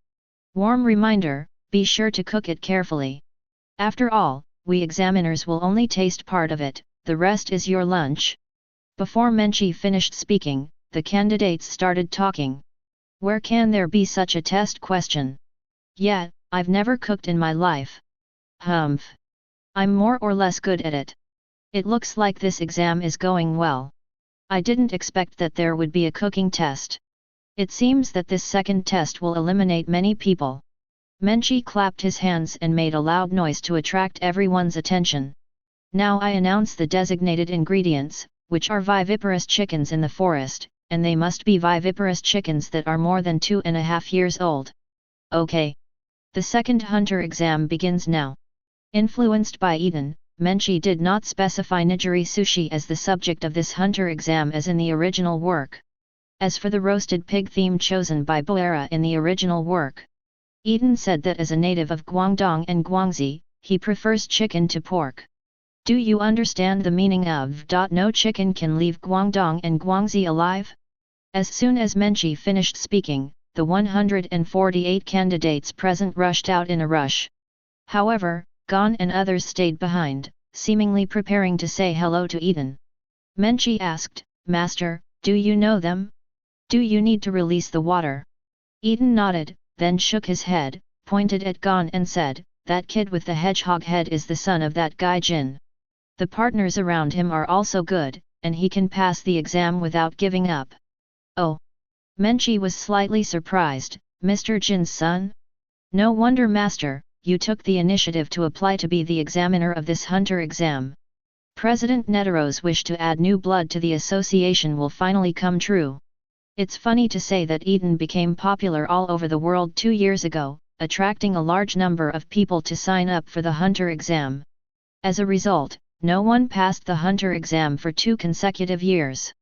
Warm reminder, be sure to cook it carefully. After all, we examiners will only taste part of it, the rest is your lunch. Before Menchie finished speaking, the candidates started talking. Where can there be such a test question? Yeah, I've never cooked in my life. Humph. I'm more or less good at it. It looks like this exam is going well. I didn't expect that there would be a cooking test. It seems that this second test will eliminate many people. Menchie clapped his hands and made a loud noise to attract everyone's attention. Now I announce the designated ingredients, which are viviparous chickens in the forest, and they must be viviparous chickens that are more than 2.5 years old. Okay. The second hunter exam begins now. Influenced by Eaton, Menchie did not specify nigiri sushi as the subject of this hunter exam as in the original work. As for the roasted pig theme chosen by Boera in the original work, Eaton said that as a native of Guangdong and Guangxi, he prefers chicken to pork. Do you understand the meaning of no chicken can leave Guangdong and Guangxi alive? As soon as Menchie finished speaking, the 148 candidates present rushed out in a rush. However, Gon and others stayed behind, seemingly preparing to say hello to Eaton. Menchie asked, Master, do you know them? Do you need to release the water? Eaton nodded, then shook his head, pointed at Gon and said, That kid with the hedgehog head is the son of that guy Jin. The partners around him are also good, and he can pass the exam without giving up. Oh! Menchie was slightly surprised, Mr. Jin's son? No wonder, Master, you took the initiative to apply to be the examiner of this hunter exam. President Netero's wish to add new blood to the association will finally come true. It's funny to say that Eaton became popular all over the world 2 years ago, attracting a large number of people to sign up for the hunter exam. As a result, no one passed the hunter exam for 2 consecutive years.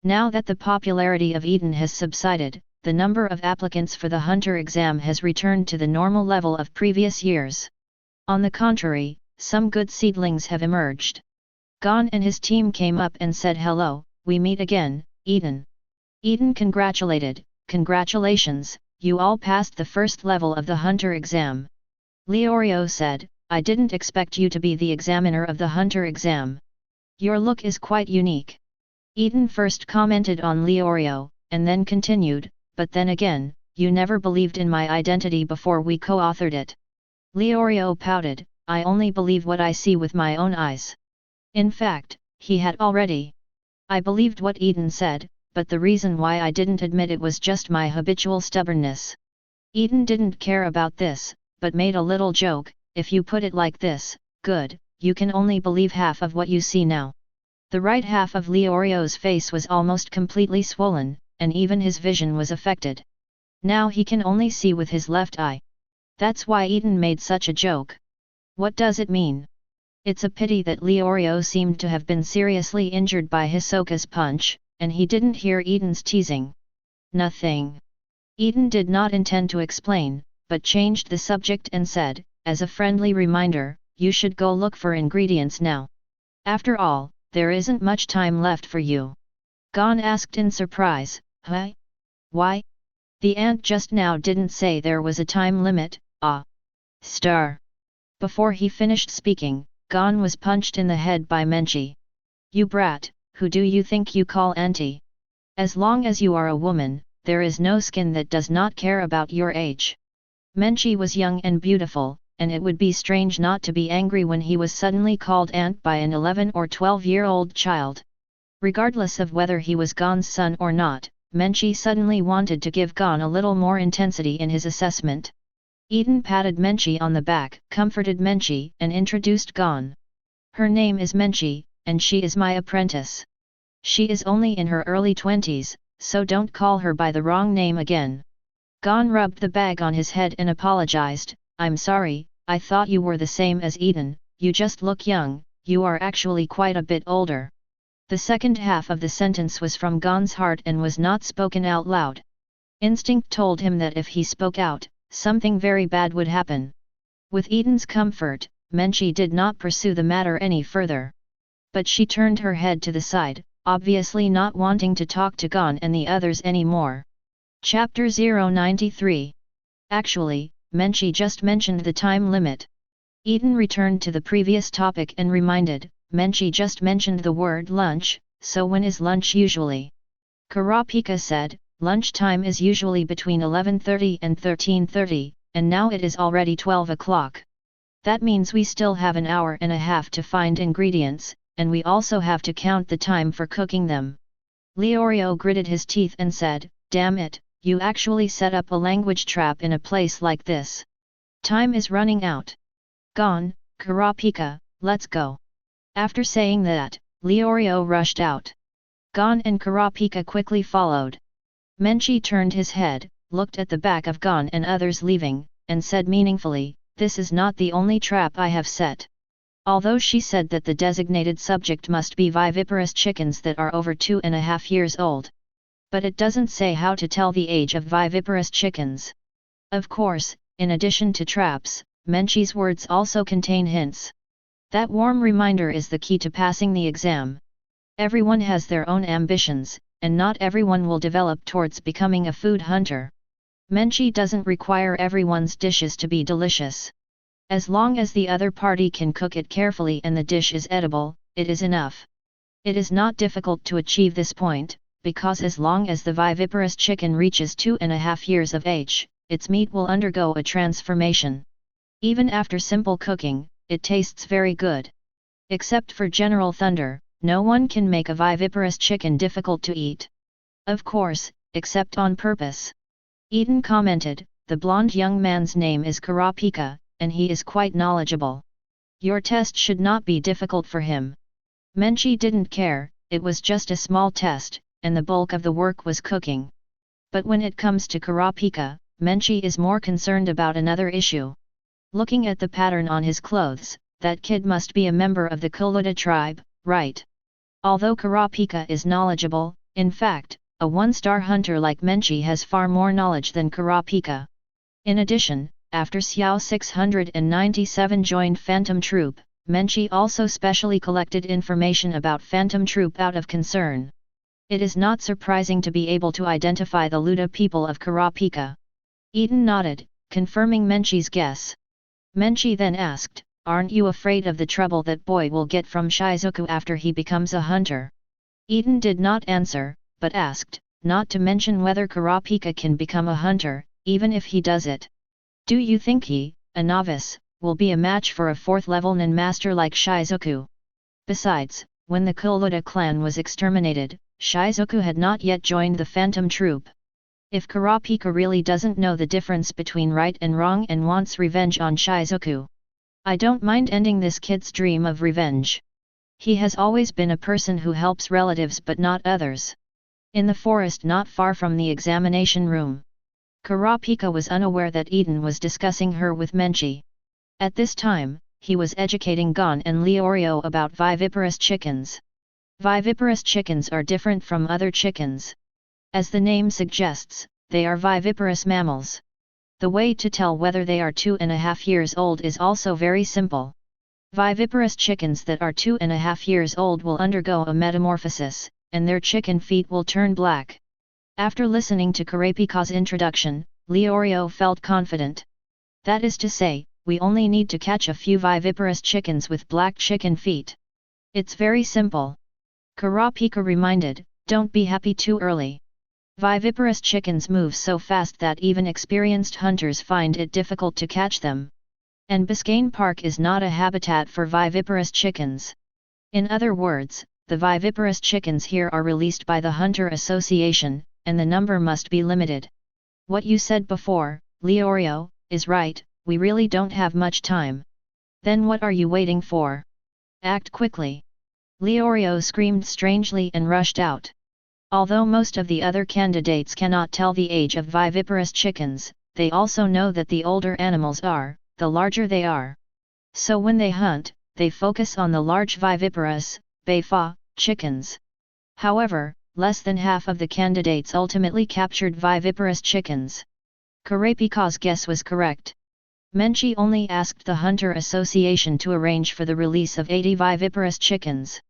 Now that the popularity of Eaton has subsided, the number of applicants for the hunter exam has returned to the normal level of previous years. On the contrary, some good seedlings have emerged. Gon and his team came up and said hello, we meet again, Eaton. Eaton congratulated, Congratulations, you all passed the first level of the hunter exam. Leorio said, I didn't expect you to be the examiner of the hunter exam. Your look is quite unique. Eaton first commented on Leorio, and then continued, but then again, you never believed in my identity before we co-authored it. Leorio pouted, I only believe what I see with my own eyes. In fact, he had already. I believed what Eaton said, but the reason why I didn't admit it was just my habitual stubbornness. Eaton didn't care about this, but made a little joke, if you put it like this, good, you can only believe half of what you see now. The right half of Leorio's face was almost completely swollen, and even his vision was affected. Now he can only see with his left eye. That's why Eaton made such a joke. What does it mean? It's a pity that Leorio seemed to have been seriously injured by Hisoka's punch, and he didn't hear Eaton's teasing. Nothing. Eaton did not intend to explain, but changed the subject and said, as a friendly reminder, you should go look for ingredients now. After all, there isn't much time left for you. Gon asked in surprise, Huh? Why? The ant just now didn't say there was a time limit, ah. Star. Before he finished speaking, Gon was punched in the head by Menchi. "You brat, who do you think you call auntie? As long as you are a woman, there is no skin that does not care about your age." Menchi was young and beautiful, and it would be strange not to be angry when he was suddenly called aunt by an 11 or 12-year-old child. Regardless of whether he was Gon's son or not, Menchi suddenly wanted to give Gon a little more intensity in his assessment. Eaton patted Menchi on the back, comforted Menchi, and introduced Gon. "Her name is Menchi, and she is my apprentice. She is only in her early 20s, so don't call her by the wrong name again." Gon rubbed the bag on his head and apologized, "I'm sorry, I thought you were the same as Eaton, you just look young, you are actually quite a bit older." The second half of the sentence was from Gon's heart and was not spoken out loud. Instinct told him that if he spoke out, something very bad would happen. With Eaton's comfort, Menchi did not pursue the matter any further. But she turned her head to the side, obviously not wanting to talk to Gon and the others anymore. Chapter 093. Actually, Menchi just mentioned the time limit. Eaton returned to the previous topic and reminded, "Menchi just mentioned the word lunch, so when is lunch usually?" Kurapika said, "Lunch time is usually between 11:30 and 13:30, and now it is already 12 o'clock. That means we still have an hour and a half to find ingredients, and we also have to count the time for cooking them." Leorio gritted his teeth and said, "Damn it, you actually set up a language trap in a place like this. Time is running out. Gon, Kurapika, let's go." After saying that, Leorio rushed out. Gon and Kurapika quickly followed. Menchi turned his head, looked at the back of Gon and others leaving, and said meaningfully, "This is not the only trap I have set." Although she said that the designated subject must be viviparous chickens that are over 2.5 years old. But it doesn't say how to tell the age of viviparous chickens. Of course, in addition to traps, Menchi's words also contain hints. That warm reminder is the key to passing the exam. Everyone has their own ambitions, and not everyone will develop towards becoming a food hunter. Menchi doesn't require everyone's dishes to be delicious. As long as the other party can cook it carefully and the dish is edible, it is enough. It is not difficult to achieve this point, because as long as the viviparous chicken reaches 2.5 years of age, its meat will undergo a transformation. Even after simple cooking, it tastes very good. Except for General Thunder, no one can make a viviparous chicken difficult to eat. Of course, except on purpose. Eaton commented, "The blonde young man's name is Kurapika, and he is quite knowledgeable. Your test should not be difficult for him." Menchi didn't care, it was just a small test, and the bulk of the work was cooking. But when it comes to Kurapika, Menchi is more concerned about another issue. Looking at the pattern on his clothes, that kid must be a member of the Kuluda tribe, right? Although Kurapika is knowledgeable, in fact, a one-star hunter like Menchi has far more knowledge than Kurapika. In addition, after Xiao 697 joined Phantom Troop, Menchi also specially collected information about Phantom Troop out of concern. It is not surprising to be able to identify the Luda people of Kurapika. Eaton nodded, confirming Menchi's guess. Menchi then asked, "Aren't you afraid of the trouble that boy will get from Shizuku after he becomes a hunter?" Eaton did not answer, but asked, not to mention whether Kurapika can become a hunter, even if he does it. "Do you think he, a novice, will be a match for a 4th-level Nin master like Shizuku?" Besides, when the Kuluda clan was exterminated, Shizuku had not yet joined the Phantom Troop. If Kurapika really doesn't know the difference between right and wrong and wants revenge on Shizuku, I don't mind ending this kid's dream of revenge. He has always been a person who helps relatives but not others. In the forest not far from the examination room, Kurapika was unaware that Eaton was discussing her with Menchi. At this time, he was educating Gon and Leorio about viviparous chickens. Viviparous chickens are different from other chickens. As the name suggests, they are viviparous mammals. The way to tell whether they are 2.5 years old is also very simple. Viviparous chickens that are 2.5 years old will undergo a metamorphosis, and their chicken feet will turn black. After listening to Kurapika's introduction, Leorio felt confident. That is to say, we only need to catch a few viviparous chickens with black chicken feet. It's very simple. Kurapika reminded, don't be happy too early. Viviparous chickens move so fast that even experienced hunters find it difficult to catch them. And Biscayne Park is not a habitat for viviparous chickens. In other words, the viviparous chickens here are released by the Hunter Association, and the number must be limited. What you said before, Leorio, is right, we really don't have much time. Then what are you waiting for? Act quickly. Leorio screamed strangely and rushed out. Although most of the other candidates cannot tell the age of viviparous chickens, they also know that the older animals are, the larger they are. So when they hunt, they focus on the large viviparous, Beifa, chickens. However, less than half of the candidates ultimately captured viviparous chickens. Kurapika's guess was correct. Menchi only asked the Hunter Association to arrange for the release of 80 viviparous chickens.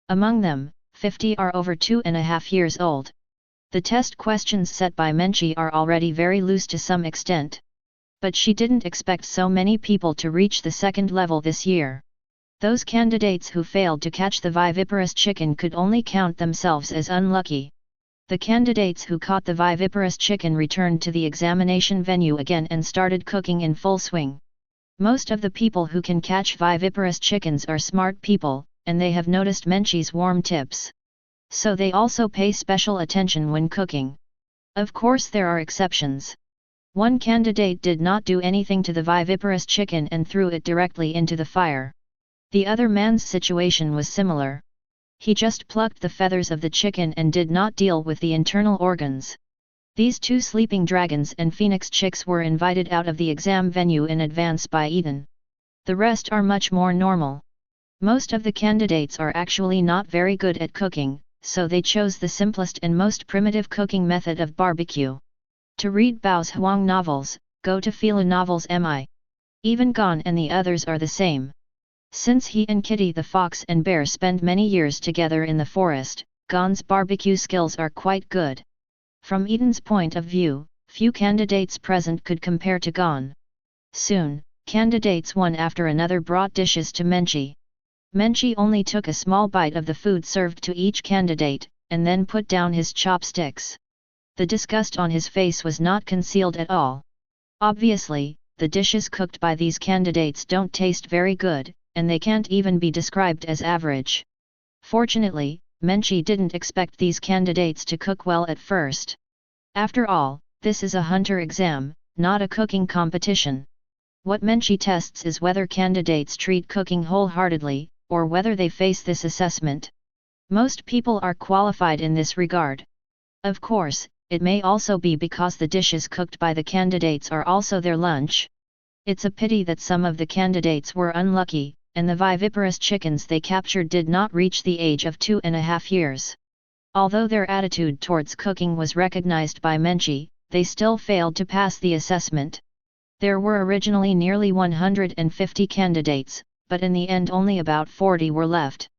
Among them, 50 are over 2.5 years old. The test questions set by Menchi are already very loose to some extent. But she didn't expect so many people to reach the second level this year. Those candidates who failed to catch the viviparous chicken could only count themselves as unlucky. The candidates who caught the viviparous chicken returned to the examination venue again and started cooking in full swing. Most of the people who can catch viviparous chickens are smart people, and they have noticed Menchi's warm tips. So they also pay special attention when cooking. Of course there are exceptions. One candidate did not do anything to the viviparous chicken and threw it directly into the fire. The other man's situation was similar. He just plucked the feathers of the chicken and did not deal with the internal organs. These two sleeping dragons and phoenix chicks were invited out of the exam venue in advance by Eaton. The rest are much more normal. Most of the candidates are actually not very good at cooking, so they chose the simplest and most primitive cooking method of barbecue. To read Bao's Huang novels, go to Fila novels mi. Even Gon and the others are the same. Since he and Kitty the fox and bear spend many years together in the forest, Gon's barbecue skills are quite good. From Eaton's point of view, few candidates present could compare to Gon. Soon, candidates one after another brought dishes to Menchi. Menchi only took a small bite of the food served to each candidate, and then put down his chopsticks. The disgust on his face was not concealed at all. Obviously, the dishes cooked by these candidates don't taste very good, and they can't even be described as average. Fortunately, Menchi didn't expect these candidates to cook well at first. After all, this is a hunter exam, not a cooking competition. What Menchi tests is whether candidates treat cooking wholeheartedly, or whether they face this assessment. Most people are qualified in this regard. Of course, it may also be because the dishes cooked by the candidates are also their lunch. It's a pity that some of the candidates were unlucky, and the viviparous chickens they captured did not reach the age of 2.5 years. Although their attitude towards cooking was recognized by Menchi, they still failed to pass the assessment. There were originally nearly 150 candidates, but in the end only about 40 were left.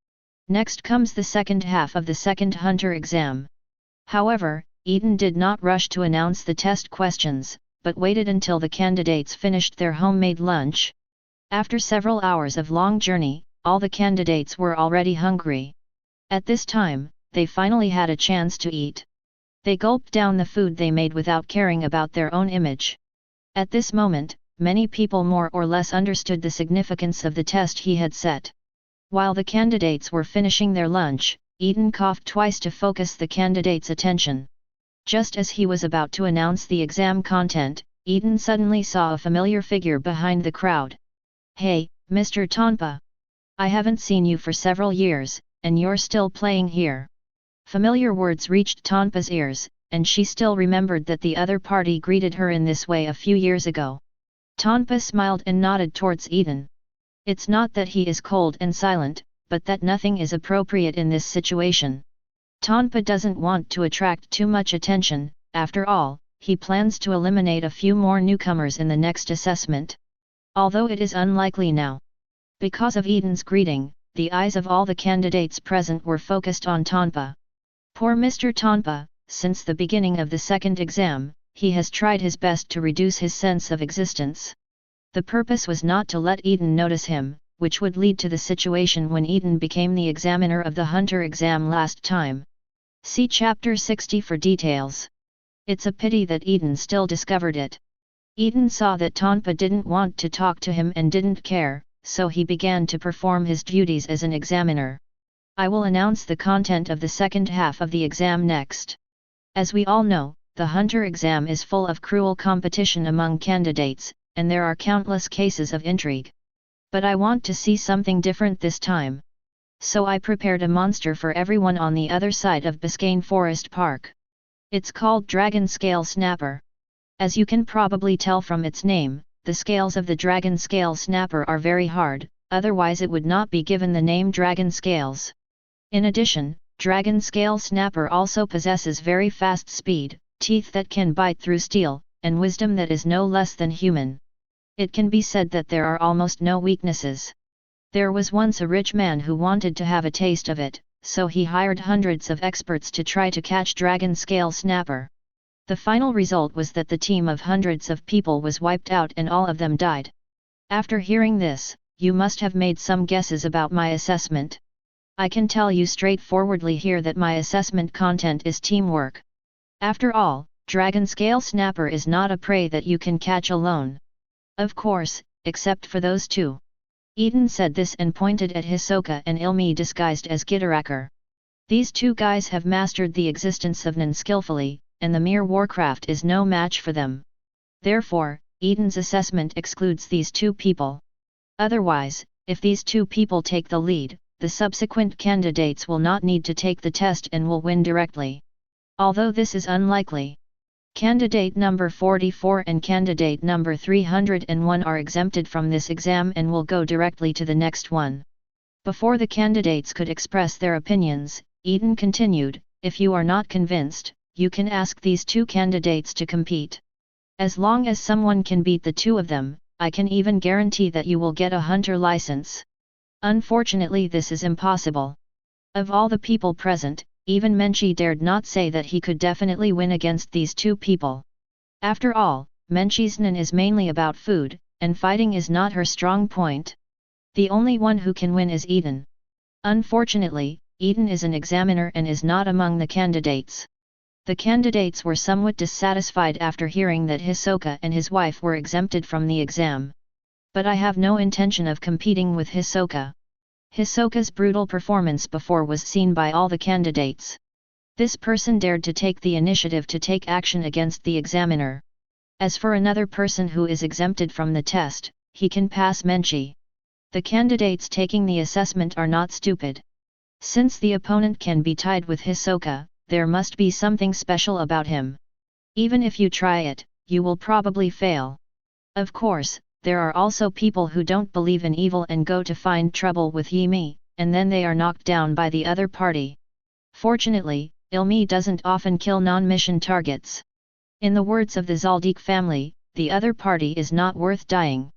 Next comes the second half of the second hunter exam. However, Eaton did not rush to announce the test questions, but waited until the candidates finished their homemade lunch. After several hours of long journey, all the candidates were already hungry. At this time, they finally had a chance to eat. They gulped down the food they made without caring about their own image. At this moment, many people more or less understood the significance of the test he had set. While the candidates were finishing their lunch, Eaton coughed twice to focus the candidates' attention. Just as he was about to announce the exam content, Eaton suddenly saw a familiar figure behind the crowd. "Hey, Mr. Tonpa! I haven't seen you for several years, and you're still playing here." Familiar words reached Tonpa's ears, and she still remembered that the other party greeted her in this way a few years ago. Tonpa smiled and nodded towards Eaton. It's not that he is cold and silent, but that nothing is appropriate in this situation. Tonpa doesn't want to attract too much attention. After all, he plans to eliminate a few more newcomers in the next assessment. Although it is unlikely now. Because of Eaton's greeting, the eyes of all the candidates present were focused on Tonpa. Poor Mr. Tonpa, since the beginning of the second exam, he has tried his best to reduce his sense of existence. The purpose was not to let Eaton notice him, which would lead to the situation when Eaton became the examiner of the Hunter exam last time. See chapter 60 for details. It's a pity that Eaton still discovered it. Eaton saw that Tonpa didn't want to talk to him and didn't care, so he began to perform his duties as an examiner. I will announce the content of the second half of the exam next. As we all know, the Hunter exam is full of cruel competition among candidates, and there are countless cases of intrigue. But I want to see something different this time. So I prepared a monster for everyone on the other side of Biscayne Forest Park. It's called Dragon Scale Snapper. As you can probably tell from its name, the scales of the Dragon Scale Snapper are very hard, otherwise it would not be given the name Dragon Scales. In addition, Dragon Scale Snapper also possesses very fast speed, teeth that can bite through steel, and wisdom that is no less than human. It can be said that there are almost no weaknesses. There was once a rich man who wanted to have a taste of it, so he hired hundreds of experts to try to catch Dragon Scale Snapper. The final result was that the team of hundreds of people was wiped out and all of them died. After hearing this, you must have made some guesses about my assessment. I can tell you straightforwardly here that my assessment content is teamwork. After all, Dragon Scale Snapper is not a prey that you can catch alone. Of course, except for those two. Eaton said this and pointed at Hisoka and Ilmi disguised as Gitarakar. These two guys have mastered the existence of Nen skillfully, and the mere Warcraft is no match for them. Therefore, Eaton's assessment excludes these two people. Otherwise, if these two people take the lead, the subsequent candidates will not need to take the test and will win directly. Although this is unlikely. Candidate number 44 and candidate number 301 are exempted from this exam and will go directly to the next one. Before the candidates could express their opinions, Eaton continued, if you are not convinced, you can ask these two candidates to compete. As long as someone can beat the two of them, I can even guarantee that you will get a hunter license. Unfortunately, this is impossible. Of all the people present, even Menchi dared not say that he could definitely win against these two people. After all, Menchi's Nen is mainly about food, and fighting is not her strong point. The only one who can win is Eaton. Unfortunately, Eaton is an examiner and is not among the candidates. The candidates were somewhat dissatisfied after hearing that Hisoka and his wife were exempted from the exam. But I have no intention of competing with Hisoka. Hisoka's brutal performance before was seen by all the candidates. This person dared to take the initiative to take action against the examiner. As for another person who is exempted from the test, he can pass Menchi. The candidates taking the assessment are not stupid. Since the opponent can be tied with Hisoka, there must be something special about him. Even if you try it, you will probably fail. Of course, there are also people who don't believe in evil and go to find trouble with Yimi, and then they are knocked down by the other party. Fortunately, Ilmi doesn't often kill non-mission targets. In the words of the Zaldik family, the other party is not worth dying.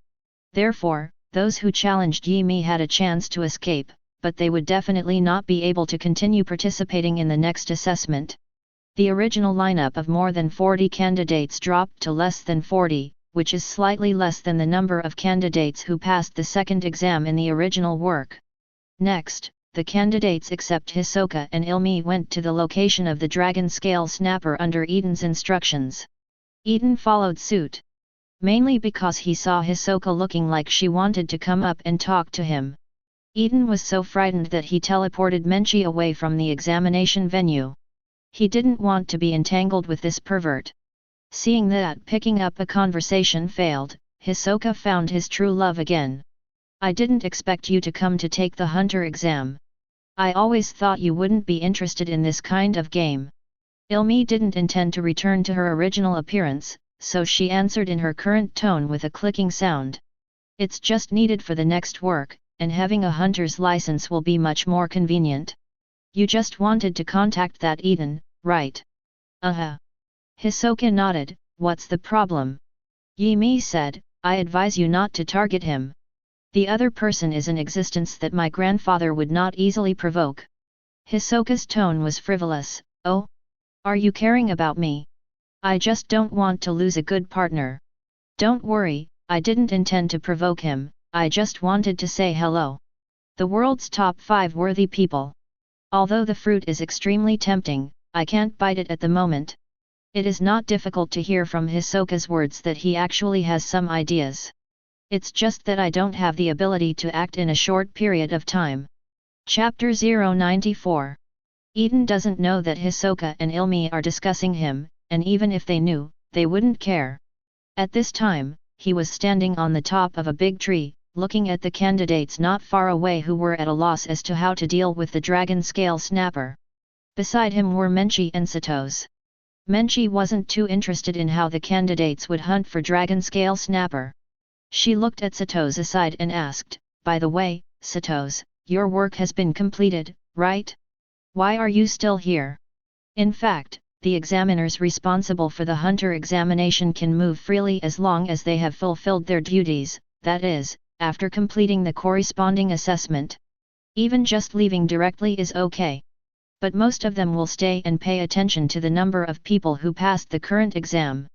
Therefore, those who challenged Yimi had a chance to escape, but they would definitely not be able to continue participating in the next assessment. The original lineup of more than 40 candidates dropped to less than 40, which is slightly less than the number of candidates who passed the second exam in the original work. Next, the candidates except Hisoka and Ilmi went to the location of the Dragon Scale Snapper under Eaton's instructions. Eaton followed suit. Mainly because he saw Hisoka looking like she wanted to come up and talk to him. Eaton was so frightened that he teleported Menchi away from the examination venue. He didn't want to be entangled with this pervert. Seeing that picking up a conversation failed, Hisoka found his true love again. I didn't expect you to come to take the hunter exam. I always thought you wouldn't be interested in this kind of game. Ilmi didn't intend to return to her original appearance, so she answered in her current tone with a clicking sound. It's just needed for the next work, and having a hunter's license will be much more convenient. You just wanted to contact that Eaton, right? Hisoka nodded, what's the problem? Yimi said, I advise you not to target him. The other person is an existence that my grandfather would not easily provoke. Hisoka's tone was frivolous, oh? Are you caring about me? I just don't want to lose a good partner. Don't worry, I didn't intend to provoke him, I just wanted to say hello. The world's top 5 worthy people. Although the fruit is extremely tempting, I can't bite it at the moment. It is not difficult to hear from Hisoka's words that he actually has some ideas. It's just that I don't have the ability to act in a short period of time. Chapter 094. Eaton doesn't know that Hisoka and Ilmi are discussing him, and even if they knew, they wouldn't care. At this time, he was standing on the top of a big tree, looking at the candidates not far away who were at a loss as to how to deal with the dragon scale snapper. Beside him were Menchi and Satos. Menchi wasn't too interested in how the candidates would hunt for dragon scale snapper. She looked at Satos aside and asked, "By the way, Satos, your work has been completed, right? Why are you still here?" In fact, the examiners responsible for the hunter examination can move freely as long as they have fulfilled their duties, that is, after completing the corresponding assessment. Even just leaving directly is okay. But most of them will stay and pay attention to the number of people who passed the current exam.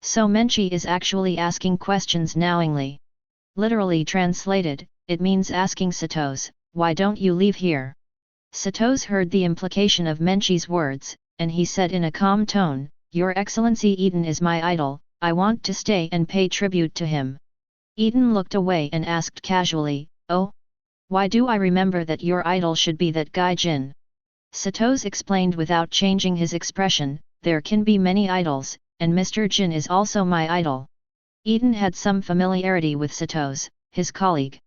So Menchi is actually asking questions knowingly. Literally translated, it means asking Satos, "Why don't you leave here?" Satos heard the implication of Menchi's words, and he said in a calm tone, "Your Excellency, Eaton is my idol, I want to stay and pay tribute to him." Eaton looked away and asked casually, "Oh? Why do I remember that your idol should be that guy Jin?" Satos explained without changing his expression, "There can be many idols, and Mr. Jin is also my idol." Eaton had some familiarity with Satos, his colleague.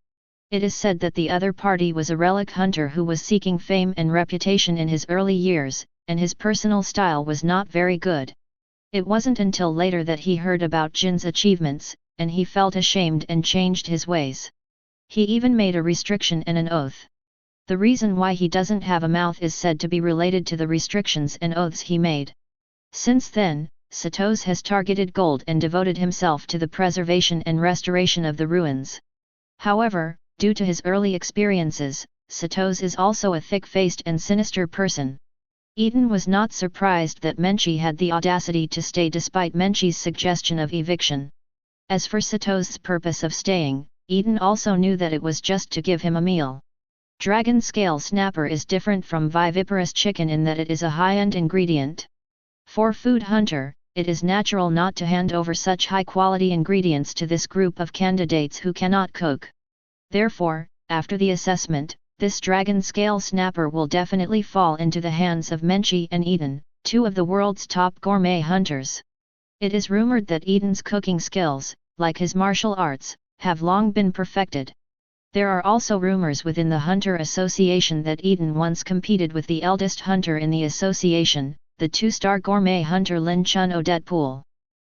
It is said that the other party was a relic hunter who was seeking fame and reputation in his early years, and his personal style was not very good. It wasn't until later that he heard about Jin's achievements, and he felt ashamed and changed his ways. He even made a restriction and an oath. The reason why he doesn't have a mouth is said to be related to the restrictions and oaths he made. Since then, Satos has targeted gold and devoted himself to the preservation and restoration of the ruins. However, due to his early experiences, Satos is also a thick-faced and sinister person. Eaton was not surprised that Menchi had the audacity to stay despite Menchi's suggestion of eviction. As for Satos' purpose of staying, Eaton also knew that it was just to give him a meal. Dragon scale snapper is different from viviparous chicken in that it is a high-end ingredient. For food hunter, it is natural not to hand over such high-quality ingredients to this group of candidates who cannot cook. Therefore, after the assessment, this dragon scale snapper will definitely fall into the hands of Menchi and Eaton, 2 of the world's top gourmet hunters. It is rumored that Eaton's cooking skills, like his martial arts, have long been perfected. There are also rumors within the Hunter Association that Eaton once competed with the eldest hunter in the association, the 2-star gourmet hunter Lin Chun Odette Pool.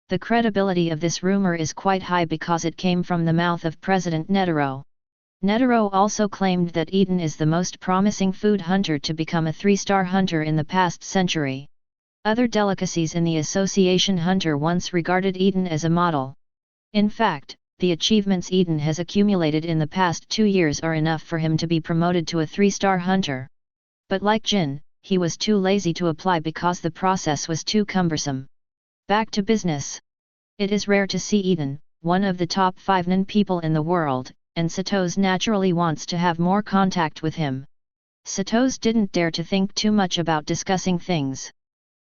The credibility of this rumor is quite high because it came from the mouth of President Netero. Netero also claimed that Eaton is the most promising food hunter to become a 3-star hunter in the past century. Other delicacies in the association hunter once regarded Eaton as a model. In fact, the achievements Eaton has accumulated in the past 2 years are enough for him to be promoted to a 3-star hunter. But like Jin, he was too lazy to apply because the process was too cumbersome. Back to business. It is rare to see Eaton, one of the top 5 Nin people in the world, and Satos naturally wants to have more contact with him. Satos didn't dare to think too much about discussing things.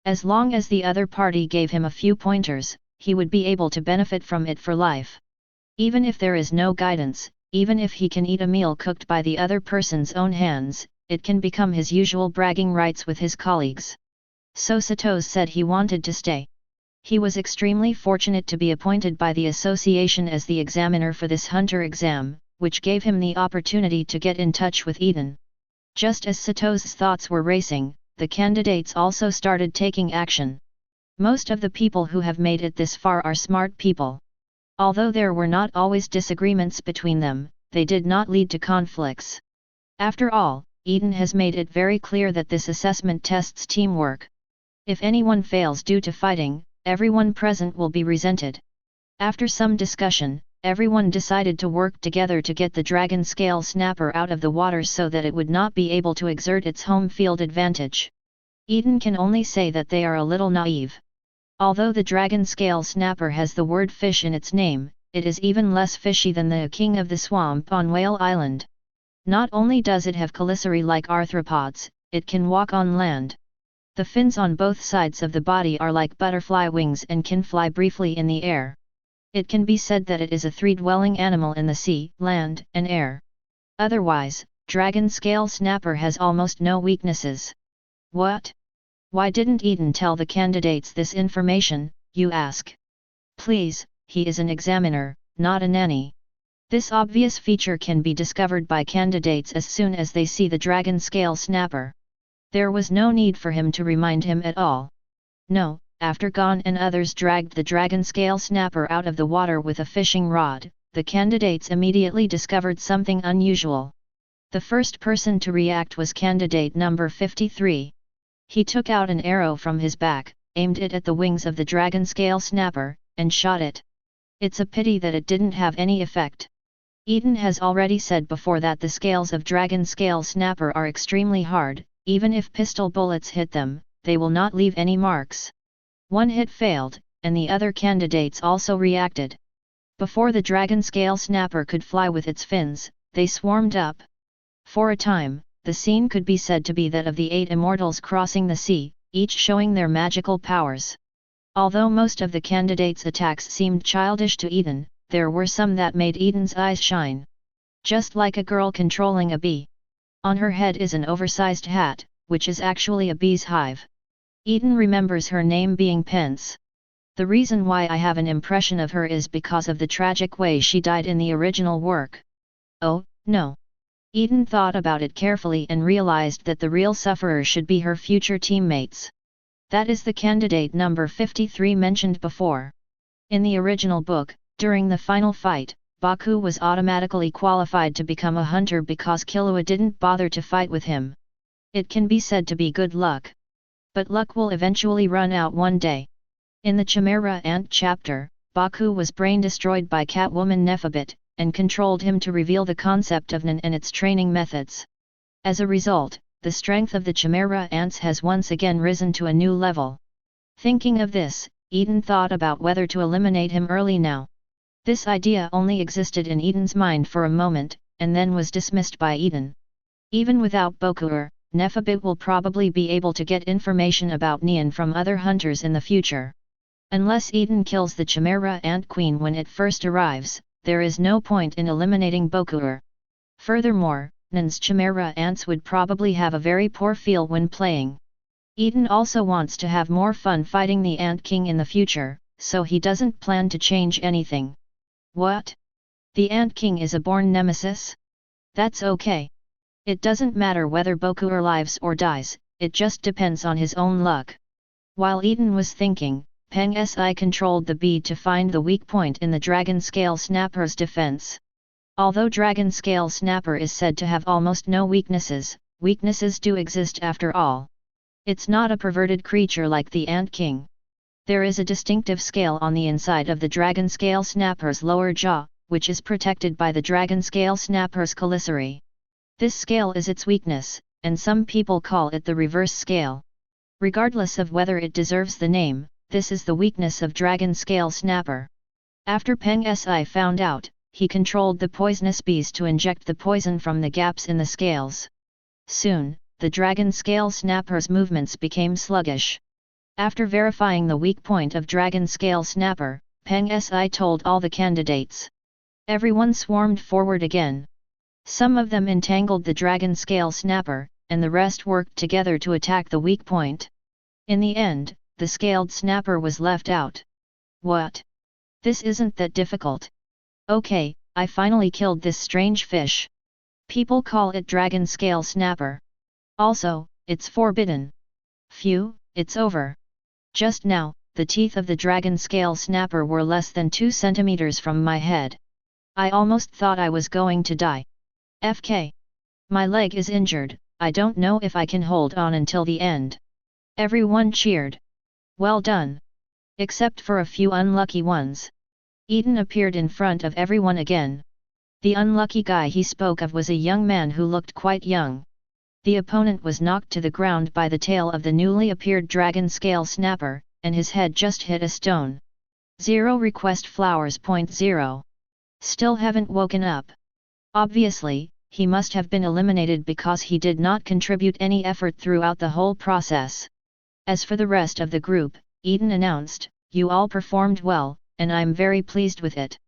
As long as the other party gave him a few pointers, he would be able to benefit from it for life. Even if there is no guidance, even if he can eat a meal cooked by the other person's own hands, it can become his usual bragging rights with his colleagues. So Satos said he wanted to stay. He was extremely fortunate to be appointed by the association as the examiner for this hunter exam, which gave him the opportunity to get in touch with Eaton. Just as Satos' thoughts were racing, the candidates also started taking action. Most of the people who have made it this far are smart people. Although there were not always disagreements between them, they did not lead to conflicts. After all, Eaton has made it very clear that this assessment tests teamwork. If anyone fails due to fighting, everyone present will be resented. After some discussion, everyone decided to work together to get the dragon scale snapper out of the water so that it would not be able to exert its home field advantage. Eaton can only say that they are a little naive. Although the dragon scale snapper has the word fish in its name, it is even less fishy than the king of the swamp on Whale Island. Not only does it have chelicerae like arthropods, it can walk on land. The fins on both sides of the body are like butterfly wings and can fly briefly in the air. It can be said that it is a three-dwelling animal in the sea, land, and air. Otherwise, dragon scale snapper has almost no weaknesses. What? Why didn't Eaton tell the candidates this information, you ask? Please, he is an examiner, not a nanny. This obvious feature can be discovered by candidates as soon as they see the dragon scale snapper. There was no need for him to remind him at all. No, after Gon and others dragged the dragon scale snapper out of the water with a fishing rod, the candidates immediately discovered something unusual. The first person to react was candidate number 53. He took out an arrow from his back, aimed it at the wings of the dragon scale snapper, and shot it. It's a pity that it didn't have any effect. Eaton has already said before that the scales of dragon scale snapper are extremely hard, even if pistol bullets hit them, they will not leave any marks. One hit failed, and the other candidates also reacted. Before the dragon scale snapper could fly with its fins, they swarmed up. For a time, the scene could be said to be that of the 8 immortals crossing the sea, each showing their magical powers. Although most of the candidates' attacks seemed childish to Eaton, there were some that made Eaton's eyes shine. Just like a girl controlling a bee. On her head is an oversized hat, which is actually a bee's hive. Eaton remembers her name being Pence. The reason why I have an impression of her is because of the tragic way she died in the original work. Oh, no. Eaton thought about it carefully and realized that the real sufferer should be her future teammates. That is the candidate number 53 mentioned before. In the original book, during the final fight, Baku was automatically qualified to become a hunter because Killua didn't bother to fight with him. It can be said to be good luck. But luck will eventually run out one day. In the Chimera Ant chapter, Baku was brain-destroyed by Catwoman Nephibit, and controlled him to reveal the concept of Nen and its training methods. As a result, the strength of the Chimera Ants has once again risen to a new level. Thinking of this, Eaton thought about whether to eliminate him early now. This idea only existed in Eaton's mind for a moment, and then was dismissed by Eaton. Even without Bokuer, Nephibit will probably be able to get information about Neon from other hunters in the future. Unless Eaton kills the Chimera Ant Queen when it first arrives, there is no point in eliminating Bokuer. Furthermore, Nen's Chimera Ants would probably have a very poor feel when playing. Eaton also wants to have more fun fighting the Ant King in the future, so he doesn't plan to change anything. What? The Ant King is a born nemesis? That's okay. It doesn't matter whether Bokuer lives or dies, it just depends on his own luck. While Eaton was thinking, Peng Si controlled the bee to find the weak point in the Dragon Scale Snapper's defense. Although Dragon Scale Snapper is said to have almost no weaknesses, weaknesses do exist after all. It's not a perverted creature like the Ant King. There is a distinctive scale on the inside of the Dragon Scale Snapper's lower jaw, which is protected by the Dragon Scale Snapper's chelicerae. This scale is its weakness, and some people call it the reverse scale. Regardless of whether it deserves the name, this is the weakness of Dragon Scale Snapper. After Peng Si found out, he controlled the poisonous bees to inject the poison from the gaps in the scales. Soon, the Dragon Scale Snapper's movements became sluggish. After verifying the weak point of Dragon Scale Snapper, Peng Si told all the candidates. Everyone swarmed forward again. Some of them entangled the Dragon Scale Snapper, and the rest worked together to attack the weak point. In the end, the scaled snapper was left out. What? This isn't that difficult. Okay, I finally killed this strange fish. People call it Dragon Scale Snapper. Also, it's forbidden. Phew, it's over. Just now, the teeth of the Dragon Scale Snapper were less than 2 centimeters from my head. I almost thought I was going to die. FK. My leg is injured, I don't know if I can hold on until the end. Everyone cheered. Well done. Except for a few unlucky ones. Eaton appeared in front of everyone again. The unlucky guy he spoke of was a young man who looked quite young. The opponent was knocked to the ground by the tail of the newly appeared Dragon Scale Snapper, and his head just hit a stone. 0 request flowers. 0. Still haven't woken up. Obviously, he must have been eliminated because he did not contribute any effort throughout the whole process. As for the rest of the group, Eaton announced, "You all performed well, and I'm very pleased with it.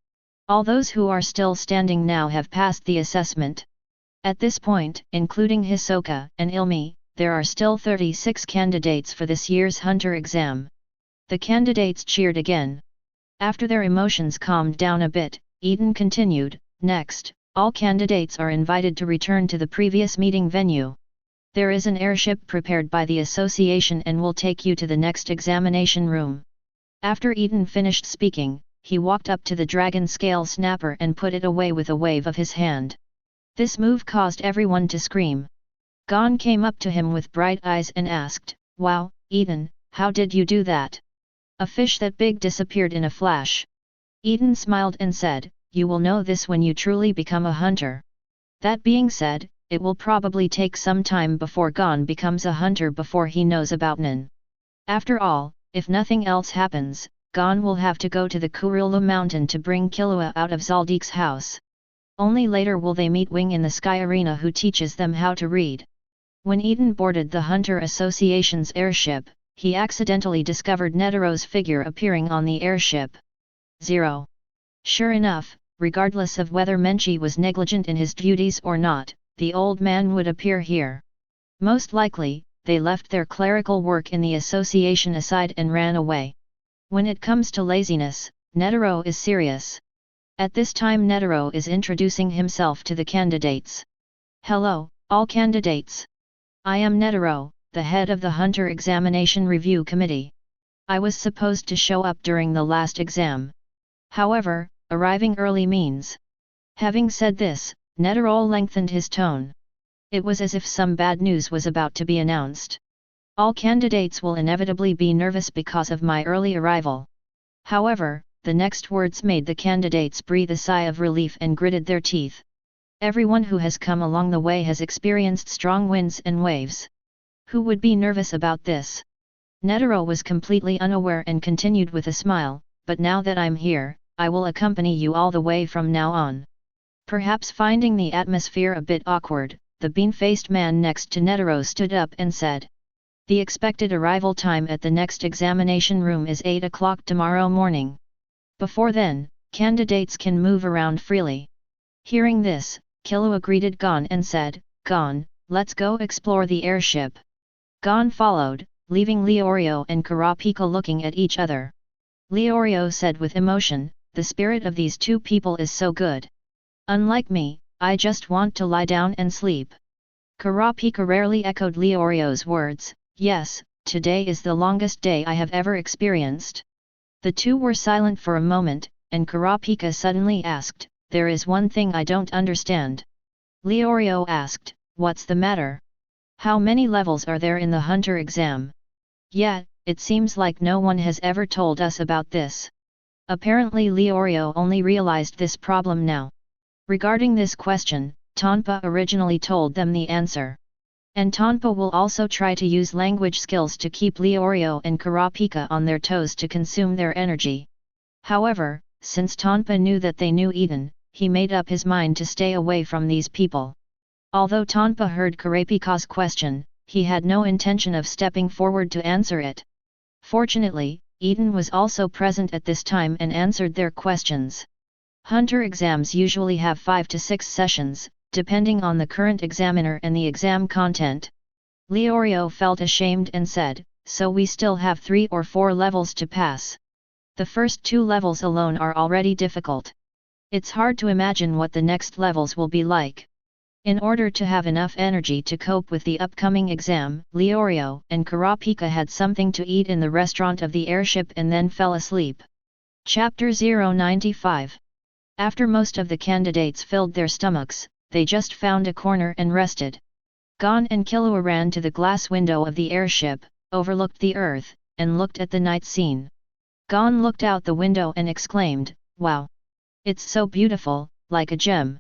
All those who are still standing now have passed the assessment." At this point, including Hisoka and Ilmi, there are still 36 candidates for this year's Hunter exam. The candidates cheered again. After their emotions calmed down a bit, Eaton continued, "Next, all candidates are invited to return to the previous meeting venue. There is an airship prepared by the association and will take you to the next examination room." After Eaton finished speaking, he walked up to the dragon scale snapper and put it away with a wave of his hand. This move caused everyone to scream. Gon came up to him with bright eyes and asked, "Wow, Eaton, how did you do that? A fish that big disappeared in a flash." Eaton smiled and said, "You will know this when you truly become a hunter." That being said, it will probably take some time before Gon becomes a hunter before he knows about Nin. After all, if nothing else happens, Gon will have to go to the Kurula mountain to bring Killua out of Zaldik's house. Only later will they meet Wing in the Sky Arena, who teaches them how to read. When Eaton boarded the Hunter Association's airship, he accidentally discovered Netero's figure appearing on the airship. 0. Sure enough, regardless of whether Menchi was negligent in his duties or not, the old man would appear here. Most likely, they left their clerical work in the association aside and ran away. When it comes to laziness, Netero is serious. At this time Netero is introducing himself to the candidates. "Hello, all candidates. I am Netero, the head of the Hunter Examination Review Committee. I was supposed to show up during the last exam. However, arriving early means." Having said this, Netero lengthened his tone. It was as if some bad news was about to be announced. "All candidates will inevitably be nervous because of my early arrival." However, the next words made the candidates breathe a sigh of relief and gritted their teeth. Everyone who has come along the way has experienced strong winds and waves. Who would be nervous about this? Netero was completely unaware and continued with a smile, "But now that I'm here, I will accompany you all the way from now on." Perhaps finding the atmosphere a bit awkward, the bean-faced man next to Netero stood up and said, "The expected arrival time at the next examination room is 8 o'clock tomorrow morning. Before then, candidates can move around freely." Hearing this, Killua greeted Gon and said, "Gon, let's go explore the airship." Gon followed, leaving Leorio and Kurapika looking at each other. Leorio said with emotion, "The spirit of these two people is so good. Unlike me, I just want to lie down and sleep." Kurapika rarely echoed Leorio's words, "Yes, today is the longest day I have ever experienced." The two were silent for a moment, and Kurapika suddenly asked, "There is one thing I don't understand." Leorio asked, "What's the matter? How many levels are there in the Hunter exam? Yeah, it seems like no one has ever told us about this." Apparently Leorio only realized this problem now. Regarding this question, Tonpa originally told them the answer. And Tonpa will also try to use language skills to keep Leorio and Kurapika on their toes to consume their energy. However, since Tonpa knew that they knew Eaton, he made up his mind to stay away from these people. Although Tonpa heard Kurapika's question, he had no intention of stepping forward to answer it. Fortunately, Eaton was also present at this time and answered their questions. Hunter exams usually have 5 to 6 sessions, depending on the current examiner and the exam content. Leorio felt ashamed and said, "So we still have 3 or 4 levels to pass. The first 2 levels alone are already difficult. It's hard to imagine what the next levels will be like." In order to have enough energy to cope with the upcoming exam, Leorio and Kurapika had something to eat in the restaurant of the airship and then fell asleep. Chapter 095. After most of the candidates filled their stomachs, they just found a corner and rested. Gon and Killua ran to the glass window of the airship, overlooked the earth, and looked at the night scene. Gon looked out the window and exclaimed, "Wow! It's so beautiful, like a gem."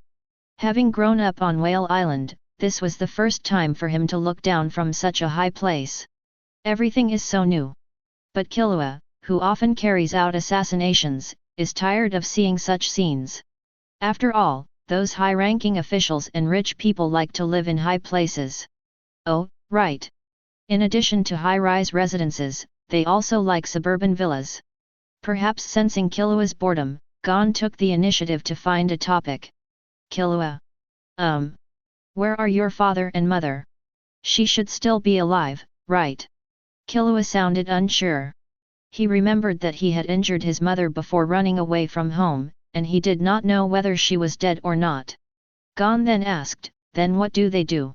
Having grown up on Whale Island, this was the first time for him to look down from such a high place. Everything is so new. But Killua, who often carries out assassinations, is tired of seeing such scenes. After all, those high-ranking officials and rich people like to live in high places. Oh, right. In addition to high-rise residences, they also like suburban villas. Perhaps sensing Killua's boredom, Gon took the initiative to find a topic. Killua. Where are your father and mother? She should still be alive, right? Killua sounded unsure. He remembered that he had injured his mother before running away from home, and he did not know whether she was dead or not. Gon then asked, then what do they do?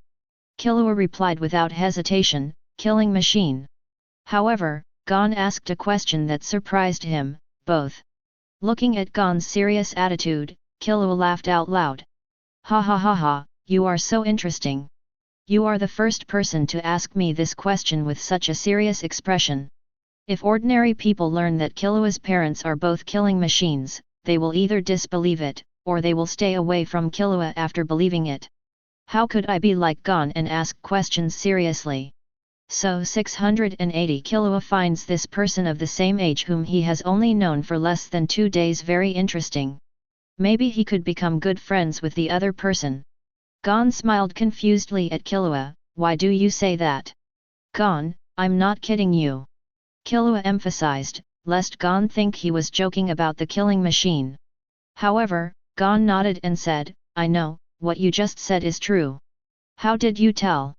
Killua replied without hesitation, killing machine. However, Gon asked a question that surprised him, both. Looking at Gon's serious attitude, Killua laughed out loud. Ha ha ha ha, you are so interesting. You are the first person to ask me this question with such a serious expression. If ordinary people learn that Killua's parents are both killing machines, they will either disbelieve it, or they will stay away from Killua after believing it. How could I be like Gon and ask questions seriously? So 680 Killua finds this person of the same age whom he has only known for less than 2 days very interesting. Maybe he could become good friends with the other person. Gon smiled confusedly at Killua, why do you say that? Gon, I'm not kidding you. Killua emphasized, lest Gon think he was joking about the killing machine. However, Gon nodded and said, I know, what you just said is true. How did you tell?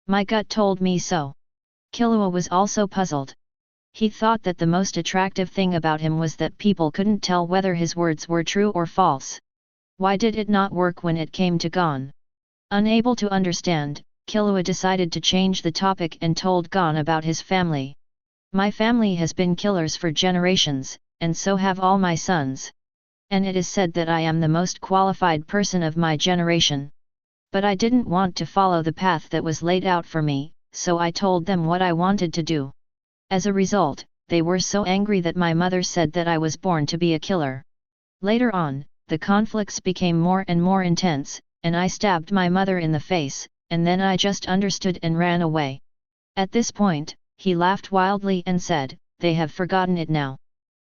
My gut told me so. Killua was also puzzled. He thought that the most attractive thing about him was that people couldn't tell whether his words were true or false. Why did it not work when it came to Gon? Unable to understand, Killua decided to change the topic and told Gon about his family. My family has been killers for generations, and so have all my sons. And it is said that I am the most qualified person of my generation. But I didn't want to follow the path that was laid out for me, so I told them what I wanted to do. As a result, they were so angry that my mother said that I was born to be a killer. Later on, the conflicts became more and more intense, and I stabbed my mother in the face, and then I just understood and ran away. At this point, he laughed wildly and said, they have forgotten it now.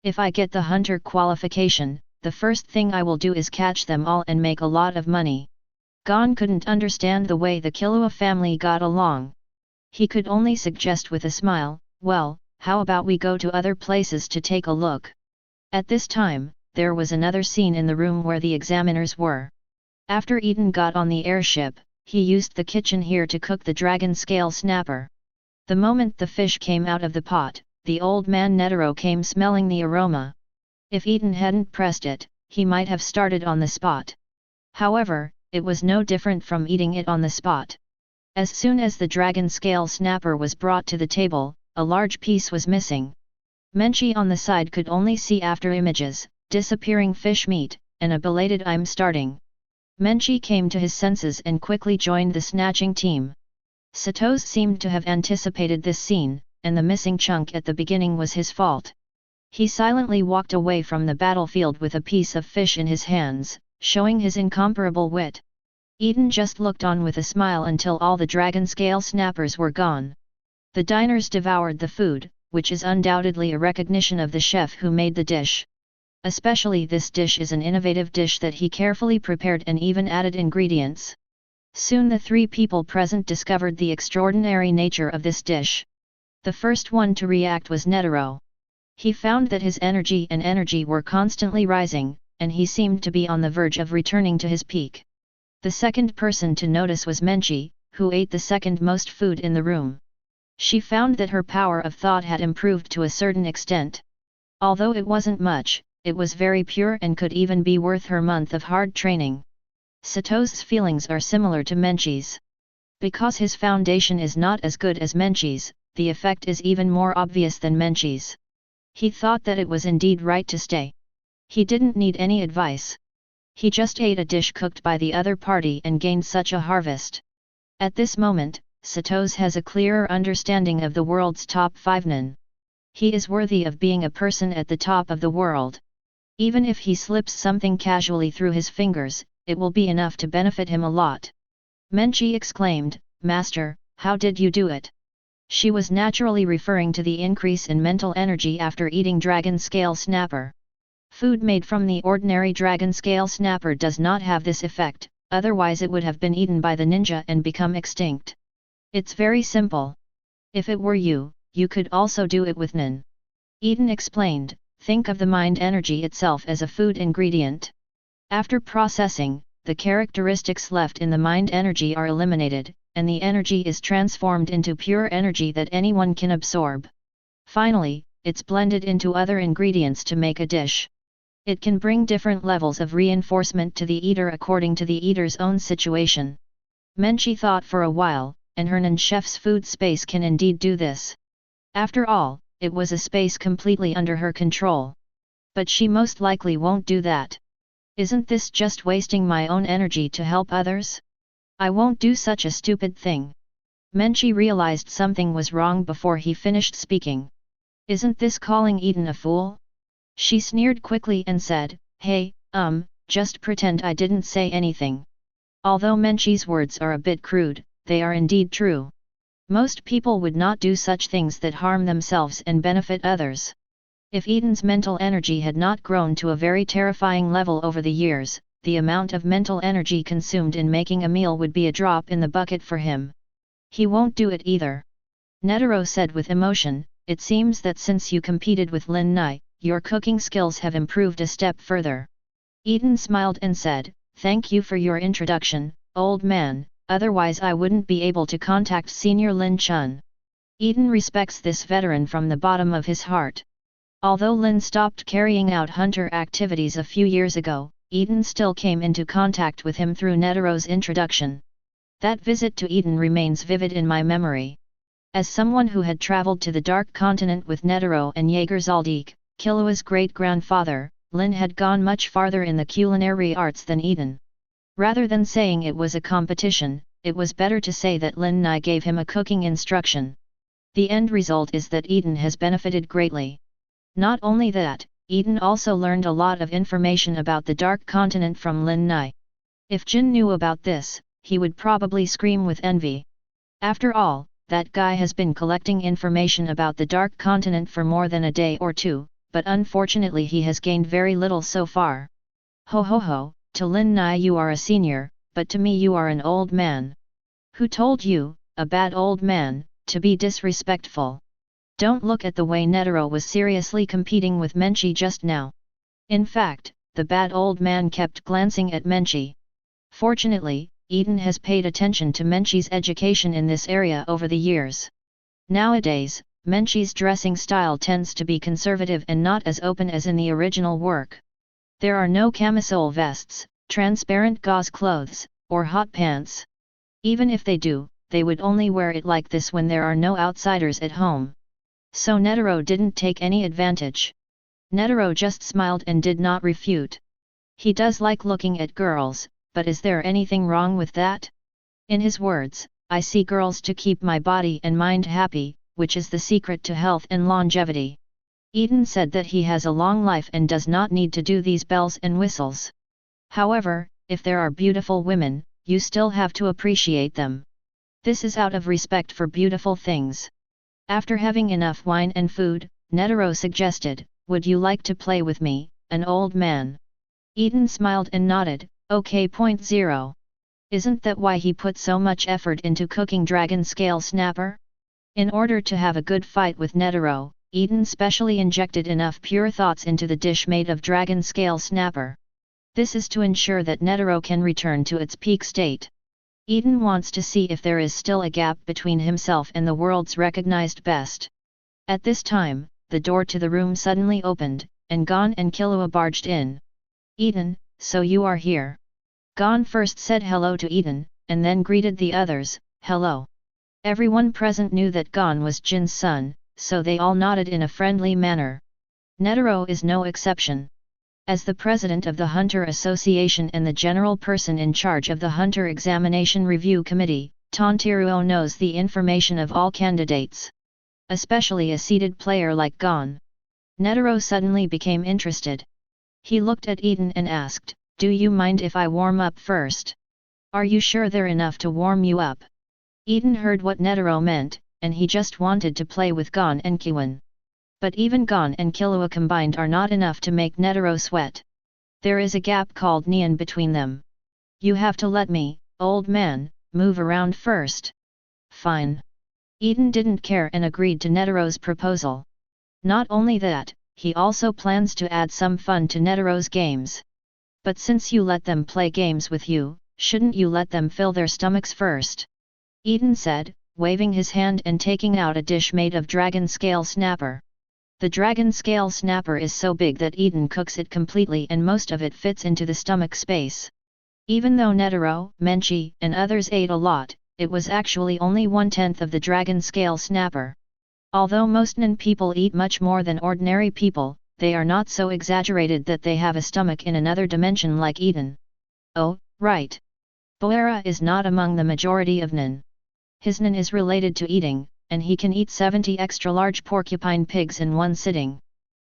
If I get the hunter qualification, the first thing I will do is catch them all and make a lot of money. Gon couldn't understand the way the Killua family got along. He could only suggest with a smile, well, how about we go to other places to take a look? At this time, there was another scene in the room where the examiners were. After Eaton got on the airship, he used the kitchen here to cook the dragon scale snapper. The moment the fish came out of the pot, the old man Netero came smelling the aroma. If Eaton hadn't pressed it, he might have started on the spot. However, it was no different from eating it on the spot. As soon as the dragon scale snapper was brought to the table, a large piece was missing. Menchi on the side could only see after images, disappearing fish meat, and a belated I'm starting. Menchi came to his senses and quickly joined the snatching team. Sato's seemed to have anticipated this scene, and the missing chunk at the beginning was his fault. He silently walked away from the battlefield with a piece of fish in his hands, showing his incomparable wit. Eaton just looked on with a smile until all the dragon scale snappers were gone. The diners devoured the food, which is undoubtedly a recognition of the chef who made the dish. Especially this dish is an innovative dish that he carefully prepared and even added ingredients. Soon the 3 people present discovered the extraordinary nature of this dish. The first one to react was Netero. He found that his energy were constantly rising, and he seemed to be on the verge of returning to his peak. The second person to notice was Menchi, who ate the second most food in the room. She found that her power of thought had improved to a certain extent. Although it wasn't much, it was very pure and could even be worth her month of hard training. Sato's feelings are similar to Menchi's. Because his foundation is not as good as Menchi's, the effect is even more obvious than Menchi's. He thought that it was indeed right to stay. He didn't need any advice. He just ate a dish cooked by the other party and gained such a harvest. At this moment, Sato's has a clearer understanding of the world's top 5 nin. He is worthy of being a person at the top of the world. Even if he slips something casually through his fingers, it will be enough to benefit him a lot. Menchi exclaimed, Master, how did you do it? She was naturally referring to the increase in mental energy after eating dragon scale snapper. Food made from the ordinary dragon scale snapper does not have this effect, otherwise it would have been eaten by the ninja and become extinct. It's very simple. If it were you, you could also do it with nin. Eaton explained, think of the mind energy itself as a food ingredient. After processing, the characteristics left in the mind energy are eliminated, and the energy is transformed into pure energy that anyone can absorb. Finally, it's blended into other ingredients to make a dish. It can bring different levels of reinforcement to the eater according to the eater's own situation. Menchi thought for a while, and Hernan chef's food space can indeed do this. After all, it was a space completely under her control. But she most likely won't do that. Isn't this just wasting my own energy to help others? I won't do such a stupid thing. Menchi realized something was wrong before he finished speaking. Isn't this calling Eaton a fool? She sneered quickly and said, hey, just pretend I didn't say anything. Although Menchi's words are a bit crude, they are indeed true. Most people would not do such things that harm themselves and benefit others. If Eaton's mental energy had not grown to a very terrifying level over the years, the amount of mental energy consumed in making a meal would be a drop in the bucket for him. He won't do it either. Netero said with emotion, it seems that since you competed with Lin Nai, your cooking skills have improved a step further. Eaton smiled and said, thank you for your introduction, old man, otherwise I wouldn't be able to contact Senior Lin Chun. Eaton respects this veteran from the bottom of his heart. Although Lin stopped carrying out hunter activities a few years ago, Eaton still came into contact with him through Netero's introduction. That visit to Eaton remains vivid in my memory. As someone who had traveled to the Dark Continent with Netero and Jaeger Zaldik, Killua's great-grandfather, Lin had gone much farther in the culinary arts than Eaton. Rather than saying it was a competition, it was better to say that Lin Nai gave him a cooking instruction. The end result is that Eaton has benefited greatly. Not only that, Eaton also learned a lot of information about the Dark Continent from Lin Nai. If Jin knew about this, he would probably scream with envy. After all, that guy has been collecting information about the Dark Continent for more than a day or two, but unfortunately he has gained very little so far. Ho ho ho, to Lin Nai you are a senior, but to me you are an old man. Who told you, a bad old man, to be disrespectful? Don't look at the way Netero was seriously competing with Menchi just now. In fact, the bad old man kept glancing at Menchi. Fortunately, Eaton has paid attention to Menchi's education in this area over the years. Nowadays, Menchi's dressing style tends to be conservative and not as open as in the original work. There are no camisole vests, transparent gauze clothes, or hot pants. Even if they do, they would only wear it like this when there are no outsiders at home. So Netero didn't take any advantage. Netero just smiled and did not refute. He does like looking at girls, but is there anything wrong with that? In his words, I see girls to keep my body and mind happy, which is the secret to health and longevity. Eaton said that he has a long life and does not need to do these bells and whistles. However, if there are beautiful women, you still have to appreciate them. This is out of respect for beautiful things. After having enough wine and food, Netero suggested, would you like to play with me, an old man? Eaton smiled and nodded, OK. 0. Isn't that why he put so much effort into cooking dragon scale snapper? In order to have a good fight with Netero, Eaton specially injected enough pure thoughts into the dish made of dragon scale snapper. This is to ensure that Netero can return to its peak state. Eaton wants to see if there is still a gap between himself and the world's recognized best. At this time, the door to the room suddenly opened, and Gon and Killua barged in. Eaton, so you are here. Gon first said hello to Eaton, and then greeted the others, hello. Everyone present knew that Gon was Jin's son, so they all nodded in a friendly manner. Netero is no exception. As the president of the Hunter Association and the general person in charge of the Hunter Examination Review Committee, Tantiruo knows the information of all candidates. Especially a seated player like Gon. Netero suddenly became interested. He looked at Eaton and asked, do you mind if I warm up first? Are you sure they're enough to warm you up? Eaton heard what Netero meant, and he just wanted to play with Gon and Kiwan. But even Gon and Killua combined are not enough to make Netero sweat. There is a gap called Neon between them. You have to let me, old man, move around first. Fine. Eaton didn't care and agreed to Netero's proposal. Not only that, he also plans to add some fun to Netero's games. But since you let them play games with you, shouldn't you let them fill their stomachs first? Eaton said, waving his hand and taking out a dish made of dragon scale snapper. The dragon scale snapper is so big that Eaton cooks it completely and most of it fits into the stomach space. Even though Netero, Menchie, and others ate a lot, it was actually only 1/10 of the dragon scale snapper. Although most Nen people eat much more than ordinary people, they are not so exaggerated that they have a stomach in another dimension like Eaton. Oh, right. Boera is not among the majority of Nen. His Nen is related to eating, and he can eat 70 extra-large porcupine pigs in one sitting.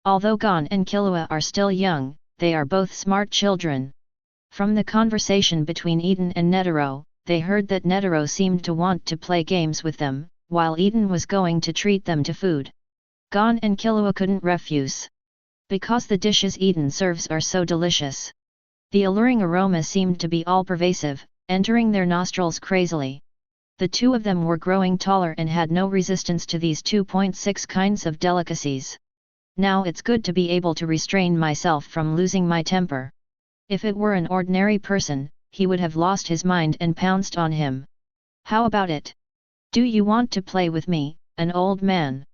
Although Gon and Killua are still young, they are both smart children. From the conversation between Eaton and Netero, they heard that Netero seemed to want to play games with them, while Eaton was going to treat them to food. Gon and Killua couldn't refuse. Because the dishes Eaton serves are so delicious. The alluring aroma seemed to be all-pervasive, entering their nostrils crazily. The two of them were growing taller and had no resistance to these 2.6 kinds of delicacies. Now it's good to be able to restrain myself from losing my temper. If it were an ordinary person, he would have lost his mind and pounced on him. How about it? Do you want to play with me, an old man?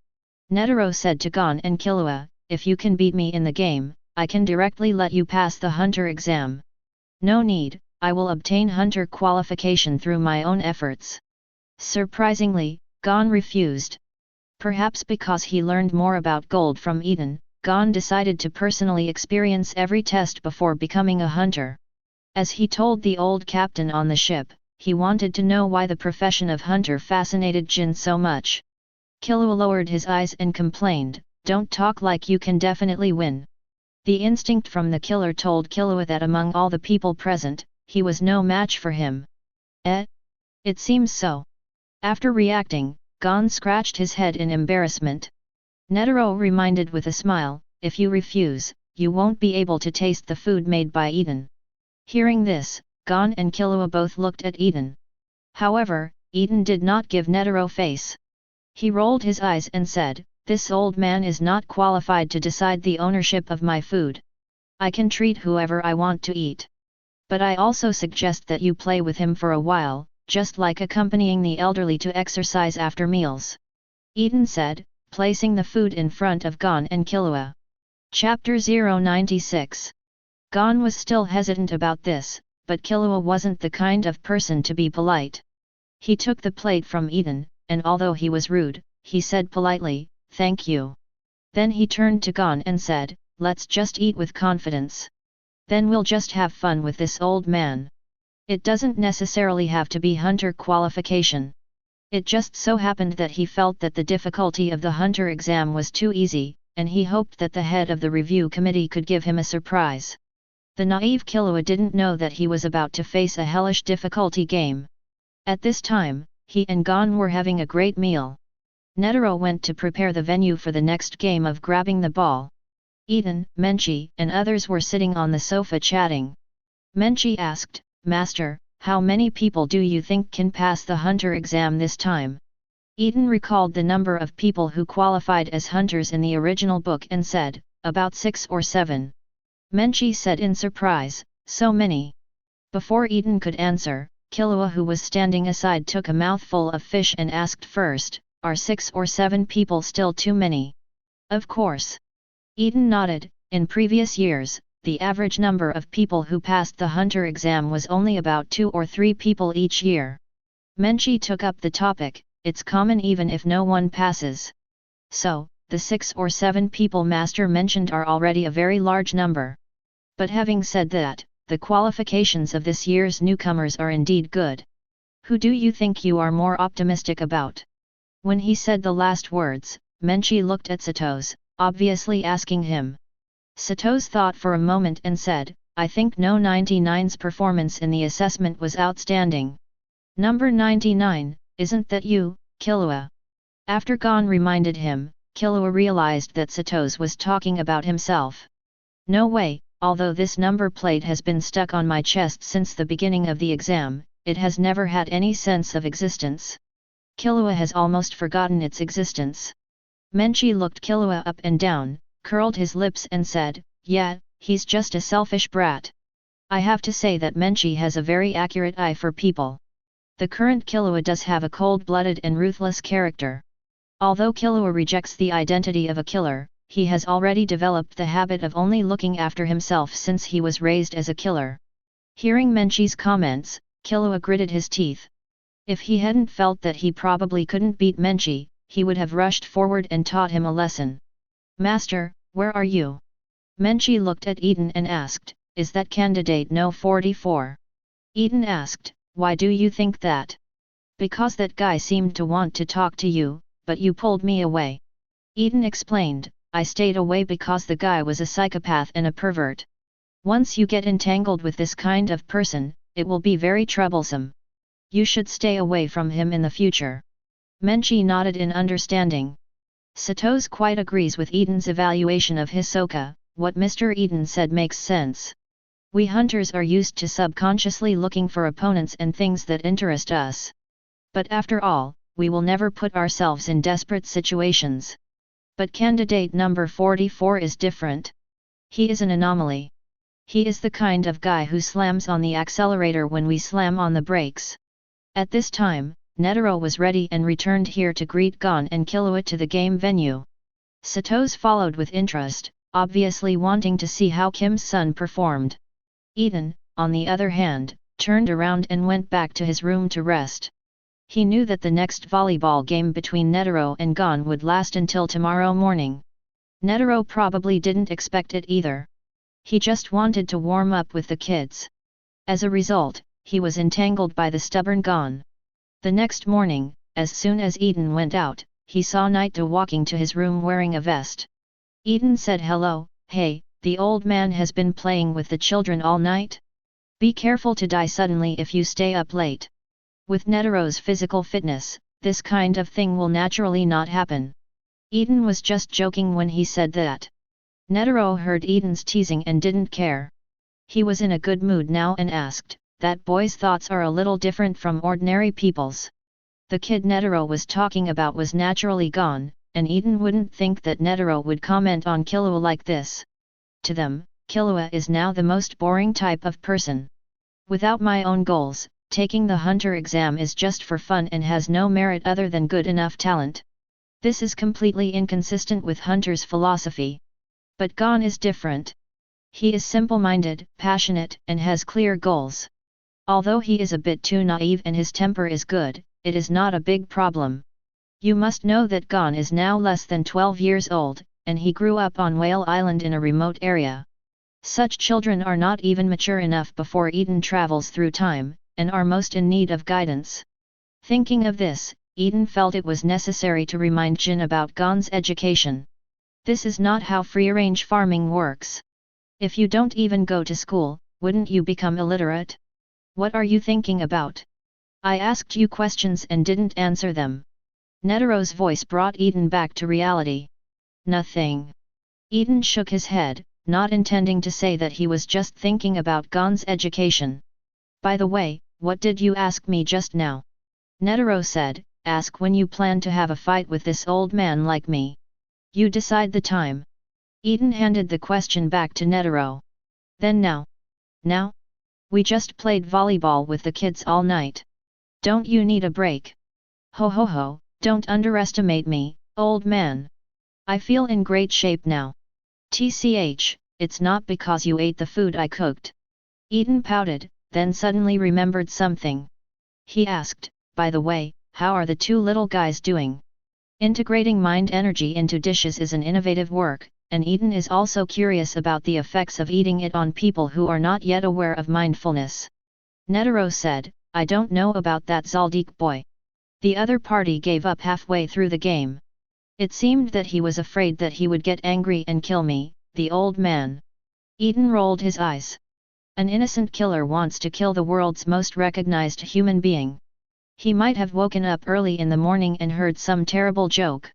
Netero said to Gon and Killua, if you can beat me in the game, I can directly let you pass the hunter exam. No need, I will obtain hunter qualification through my own efforts. Surprisingly, Gon refused. Perhaps because he learned more about gold from Eaton, Gon decided to personally experience every test before becoming a hunter. As he told the old captain on the ship, he wanted to know why the profession of hunter fascinated Jin so much. Killua lowered his eyes and complained, don't talk like you can definitely win. The instinct from the killer told Killua that among all the people present, he was no match for him. It seems so. After reacting, Gon scratched his head in embarrassment. Netero reminded with a smile, if you refuse, you won't be able to taste the food made by Eaton. Hearing this, Gon and Killua both looked at Eaton. However, Eaton did not give Netero face. He rolled his eyes and said, this old man is not qualified to decide the ownership of my food. I can treat whoever I want to eat. But I also suggest that you play with him for a while, just like accompanying the elderly to exercise after meals. Eaton said, placing the food in front of Gon and Killua. Chapter 096. Gon was still hesitant about this, but Killua wasn't the kind of person to be polite. He took the plate from Eaton, and although he was rude, he said politely, thank you. Then he turned to Gon and said, let's just eat with confidence. Then we'll just have fun with this old man. It doesn't necessarily have to be hunter qualification. It just so happened that he felt that the difficulty of the hunter exam was too easy, and he hoped that the head of the review committee could give him a surprise. The naive Killua didn't know that he was about to face a hellish difficulty game. At this time, he and Gon were having a great meal. Netero went to prepare the venue for the next game of grabbing the ball. Eaton, Menchie, and others were sitting on the sofa chatting. Menchie asked, Master, how many people do you think can pass the hunter exam this time? Eaton recalled the number of people who qualified as hunters in the original book and said, about 6 or 7. Menchie said in surprise, so many. Before Eaton could answer, Killua who was standing aside took a mouthful of fish and asked first, are 6 or 7 people still too many? Of course. Eaton nodded, in previous years, the average number of people who passed the hunter exam was only about 2 or 3 people each year. Menchie took up the topic, it's common even if no one passes. So, the 6 or 7 people Master mentioned are already a very large number. But having said that, the qualifications of this year's newcomers are indeed good. Who do you think you are more optimistic about? When he said the last words, Menchie looked at Sato's, obviously asking him. Sato's thought for a moment and said, I think No 99's performance in the assessment was outstanding. Number 99, isn't that you, Killua? After Gon reminded him, Killua realized that Sato's was talking about himself. No way, although this number plate has been stuck on my chest since the beginning of the exam, it has never had any sense of existence. Killua has almost forgotten its existence. Menchi looked Killua up and down, curled his lips and said, "Yeah, he's just a selfish brat." I have to say that Menchi has a very accurate eye for people. The current Killua does have a cold-blooded and ruthless character. Although Killua rejects the identity of a killer, he has already developed the habit of only looking after himself since he was raised as a killer. Hearing Menchi's comments, Killua gritted his teeth. If he hadn't felt that he probably couldn't beat Menchi, he would have rushed forward and taught him a lesson. "Master, where are you?" Menchi looked at Eaton and asked, "Is that candidate no 44? Eaton asked, "Why do you think that?" "Because that guy seemed to want to talk to you, but you pulled me away." Eaton explained, "I stayed away because the guy was a psychopath and a pervert. Once you get entangled with this kind of person, it will be very troublesome. You should stay away from him in the future." Menchi nodded in understanding. Sato's quite agrees with Eaton's evaluation of Hisoka. What Mr. Eaton said makes sense. We hunters are used to subconsciously looking for opponents and things that interest us. But after all, we will never put ourselves in desperate situations. But candidate number 44 is different. He is an anomaly. He is the kind of guy who slams on the accelerator when we slam on the brakes. At this time, Netero was ready and returned here to greet Gon and Killua to the game venue. Sato's followed with interest, obviously wanting to see how Kim's son performed. Eaton, on the other hand, turned around and went back to his room to rest. He knew that the next volleyball game between Netero and Gon would last until tomorrow morning. Netero probably didn't expect it either. He just wanted to warm up with the kids. As a result, he was entangled by the stubborn Gon. The next morning, as soon as Eaton went out, he saw Naito walking to his room wearing a vest. Eaton said hello. "Hey, the old man has been playing with the children all night? Be careful to die suddenly if you stay up late." With Netero's physical fitness, this kind of thing will naturally not happen. Eaton was just joking when he said that. Netero heard Eaton's teasing and didn't care. He was in a good mood now and asked, "That boy's thoughts are a little different from ordinary people's." The kid Netero was talking about was naturally gone, and Eaton wouldn't think that Netero would comment on Killua like this. To them, Killua is now the most boring type of person. Without my own goals, taking the hunter exam is just for fun and has no merit other than good enough talent. This is completely inconsistent with Hunter's philosophy. But Gon is different. He is simple-minded, passionate, and has clear goals. Although he is a bit too naive and his temper is good, it is not a big problem. You must know that Gon is now less than 12 years old, and he grew up on Whale Island in a remote area. Such children are not even mature enough before Eaton travels through time, and are most in need of guidance. Thinking of this, Eaton felt it was necessary to remind Jin about Gon's education. This is not how free-range farming works. If you don't even go to school, wouldn't you become illiterate? What are you thinking about? I asked you questions and didn't answer them. Netero's voice brought Eaton back to reality. Nothing. Eaton shook his head, not intending to say that he was just thinking about Gon's education. By the way, what did you ask me just now? Netero said, "Ask when you plan to have a fight with this old man like me. You decide the time." Eaton handed the question back to Netero. "Then now? Now? We just played volleyball with the kids all night. Don't you need a break?" "Ho ho ho, don't underestimate me, old man. I feel in great shape now. TCH, it's not because you ate the food I cooked." Eaton pouted, then suddenly remembered something. He asked, "By the way, how are the two little guys doing?" Integrating mind energy into dishes is an innovative work, and Eaton is also curious about the effects of eating it on people who are not yet aware of mindfulness. Netero said, "I don't know about that Zaldik boy." The other party gave up halfway through the game. It seemed that he was afraid that he would get angry and kill me, the old man. Eaton rolled his eyes. An innocent killer wants to kill the world's most recognized human being. He might have woken up early in the morning and heard some terrible joke.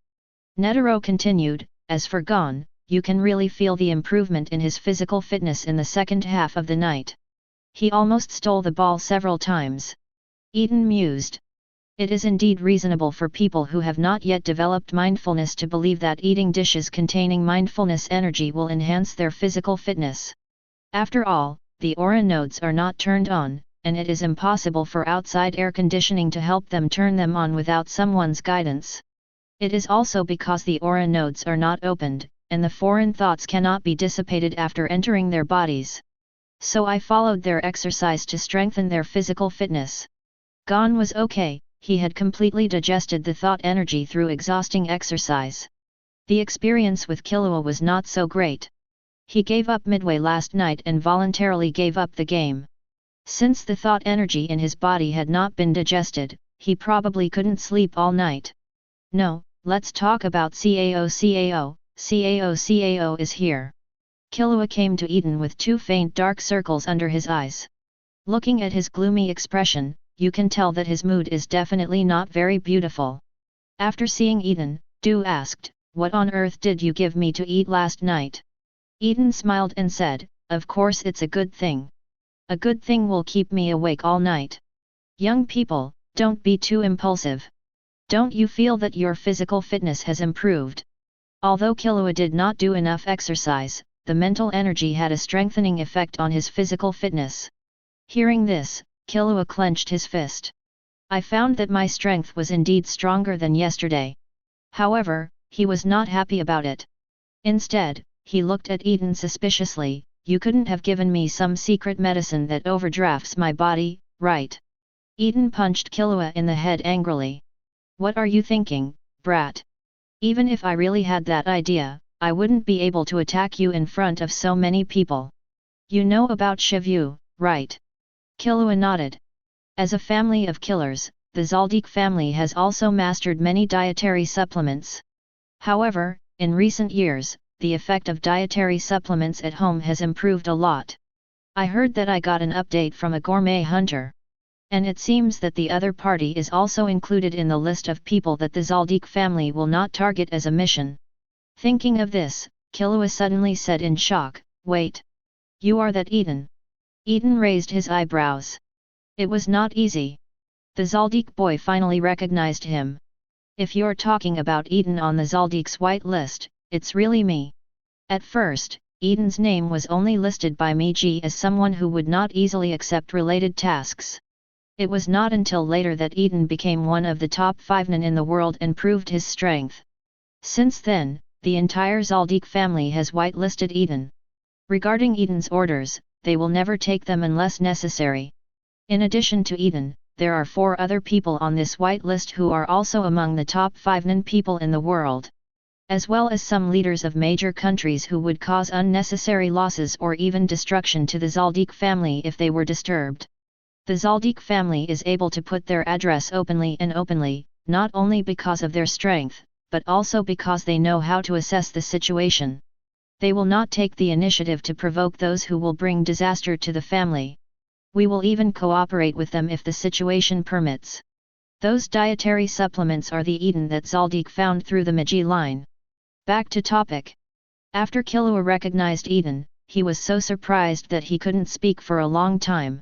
Netero continued, as for Gon, you can really feel the improvement in his physical fitness in the second half of the night. He almost stole the ball several times. Eaton mused. It is indeed reasonable for people who have not yet developed mindfulness to believe that eating dishes containing mindfulness energy will enhance their physical fitness. After all, the aura nodes are not turned on, and it is impossible for outside air conditioning to help them turn them on without someone's guidance. It is also because the aura nodes are not opened, and the foreign thoughts cannot be dissipated after entering their bodies. So I followed their exercise to strengthen their physical fitness. Gon was okay. He had completely digested the thought energy through exhausting exercise. The experience with Killua was not so great. He gave up midway last night and voluntarily gave up the game. Since the thought energy in his body had not been digested, he probably couldn't sleep all night. No, let's talk about Cao. Cao is here. Killua came to Eaton with two faint dark circles under his eyes. Looking at his gloomy expression, you can tell that his mood is definitely not very beautiful. After seeing Eaton, Du asked, "What on earth did you give me to eat last night?" Eaton smiled and said, "Of course it's a good thing. A good thing will keep me awake all night." Young people, don't be too impulsive. Don't you feel that your physical fitness has improved? Although Killua did not do enough exercise, the mental energy had a strengthening effect on his physical fitness. Hearing this, Killua clenched his fist. I found that my strength was indeed stronger than yesterday. However, he was not happy about it. Instead, he looked at Eaton suspiciously. You couldn't have given me some secret medicine that overdrafts my body, right? Eaton punched Killua in the head angrily. What are you thinking, brat? Even if I really had that idea, I wouldn't be able to attack you in front of so many people. You know about Shivyu, right? Killua nodded. As a family of killers, the Zaldik family has also mastered many dietary supplements. However, in recent years, the effect of dietary supplements at home has improved a lot. I heard that I got an update from a gourmet hunter. And it seems that the other party is also included in the list of people that the Zaldik family will not target as a mission. Thinking of this, Killua suddenly said in shock, "Wait. You are that Eaton?" Eaton raised his eyebrows. It was not easy. The Zaldik boy finally recognized him. If you're talking about Eaton on the Zaldik's white list, it's really me. At first, Eaton's name was only listed by Maggie as someone who would not easily accept related tasks. It was not until later that Eaton became one of the top 5 nin in the world and proved his strength. Since then, the entire Zaldik family has whitelisted Eaton. Regarding Eaton's orders, they will never take them unless necessary. In addition to Eaton, there are 4 other people on this whitelist who are also among the top 5 nin people in the world. As well as some leaders of major countries who would cause unnecessary losses or even destruction to the Zaldik family if they were disturbed. The Zaldik family is able to put their address openly, not only because of their strength, but also because they know how to assess the situation. They will not take the initiative to provoke those who will bring disaster to the family. We will even cooperate with them if the situation permits. Those dietary supplements are the Eaton that Zaldik found through the Maggie line. Back to topic. After Killua recognized Eaton, he was so surprised that he couldn't speak for a long time.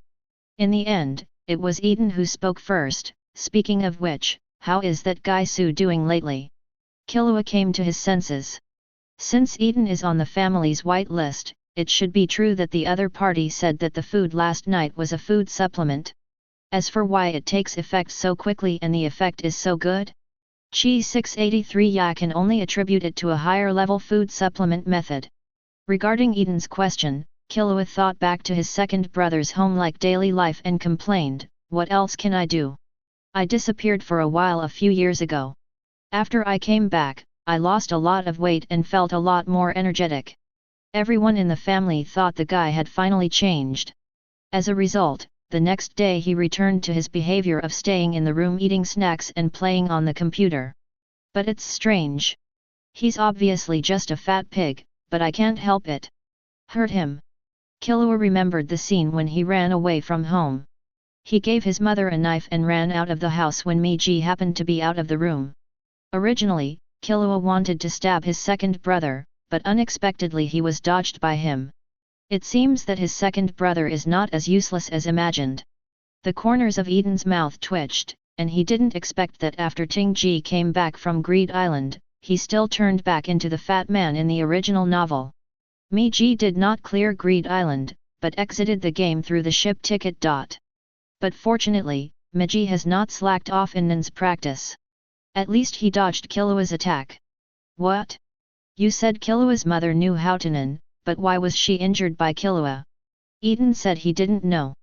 In the end, it was Eaton who spoke first. Speaking of which, how is that guy Su doing lately? Killua came to his senses. Since Eaton is on the family's white list, it should be true that the other party said that the food last night was a food supplement. As for why it takes effect so quickly and the effect is so good? Chi 683 Ya can only attribute it to a higher level food supplement method. Regarding Eaton's question, Killua thought back to his second brother's home-like daily life and complained, "What else can I do? I disappeared for a while a few years ago. After I came back, I lost a lot of weight and felt a lot more energetic." Everyone in the family thought the guy had finally changed. As a result, the next day he returned to his behavior of staying in the room eating snacks and playing on the computer. But it's strange. He's obviously just a fat pig, but I can't help it. Hurt him. Killua remembered the scene when he ran away from home. He gave his mother a knife and ran out of the house when Maggie happened to be out of the room. Originally, Killua wanted to stab his second brother, but unexpectedly he was dodged by him. It seems that his second brother is not as useless as imagined. The corners of Eaton's mouth twitched, and he didn't expect that after Ting-ji came back from Greed Island, he still turned back into the fat man in the original novel. Maggie did not clear Greed Island, but exited the game through the ship ticket. But fortunately, Maggie has not slacked off in Nan's practice. At least he dodged Killua's attack. What? You said Killua's mother knew how to Nan, but why was she injured by Killua? Eaton said he didn't know.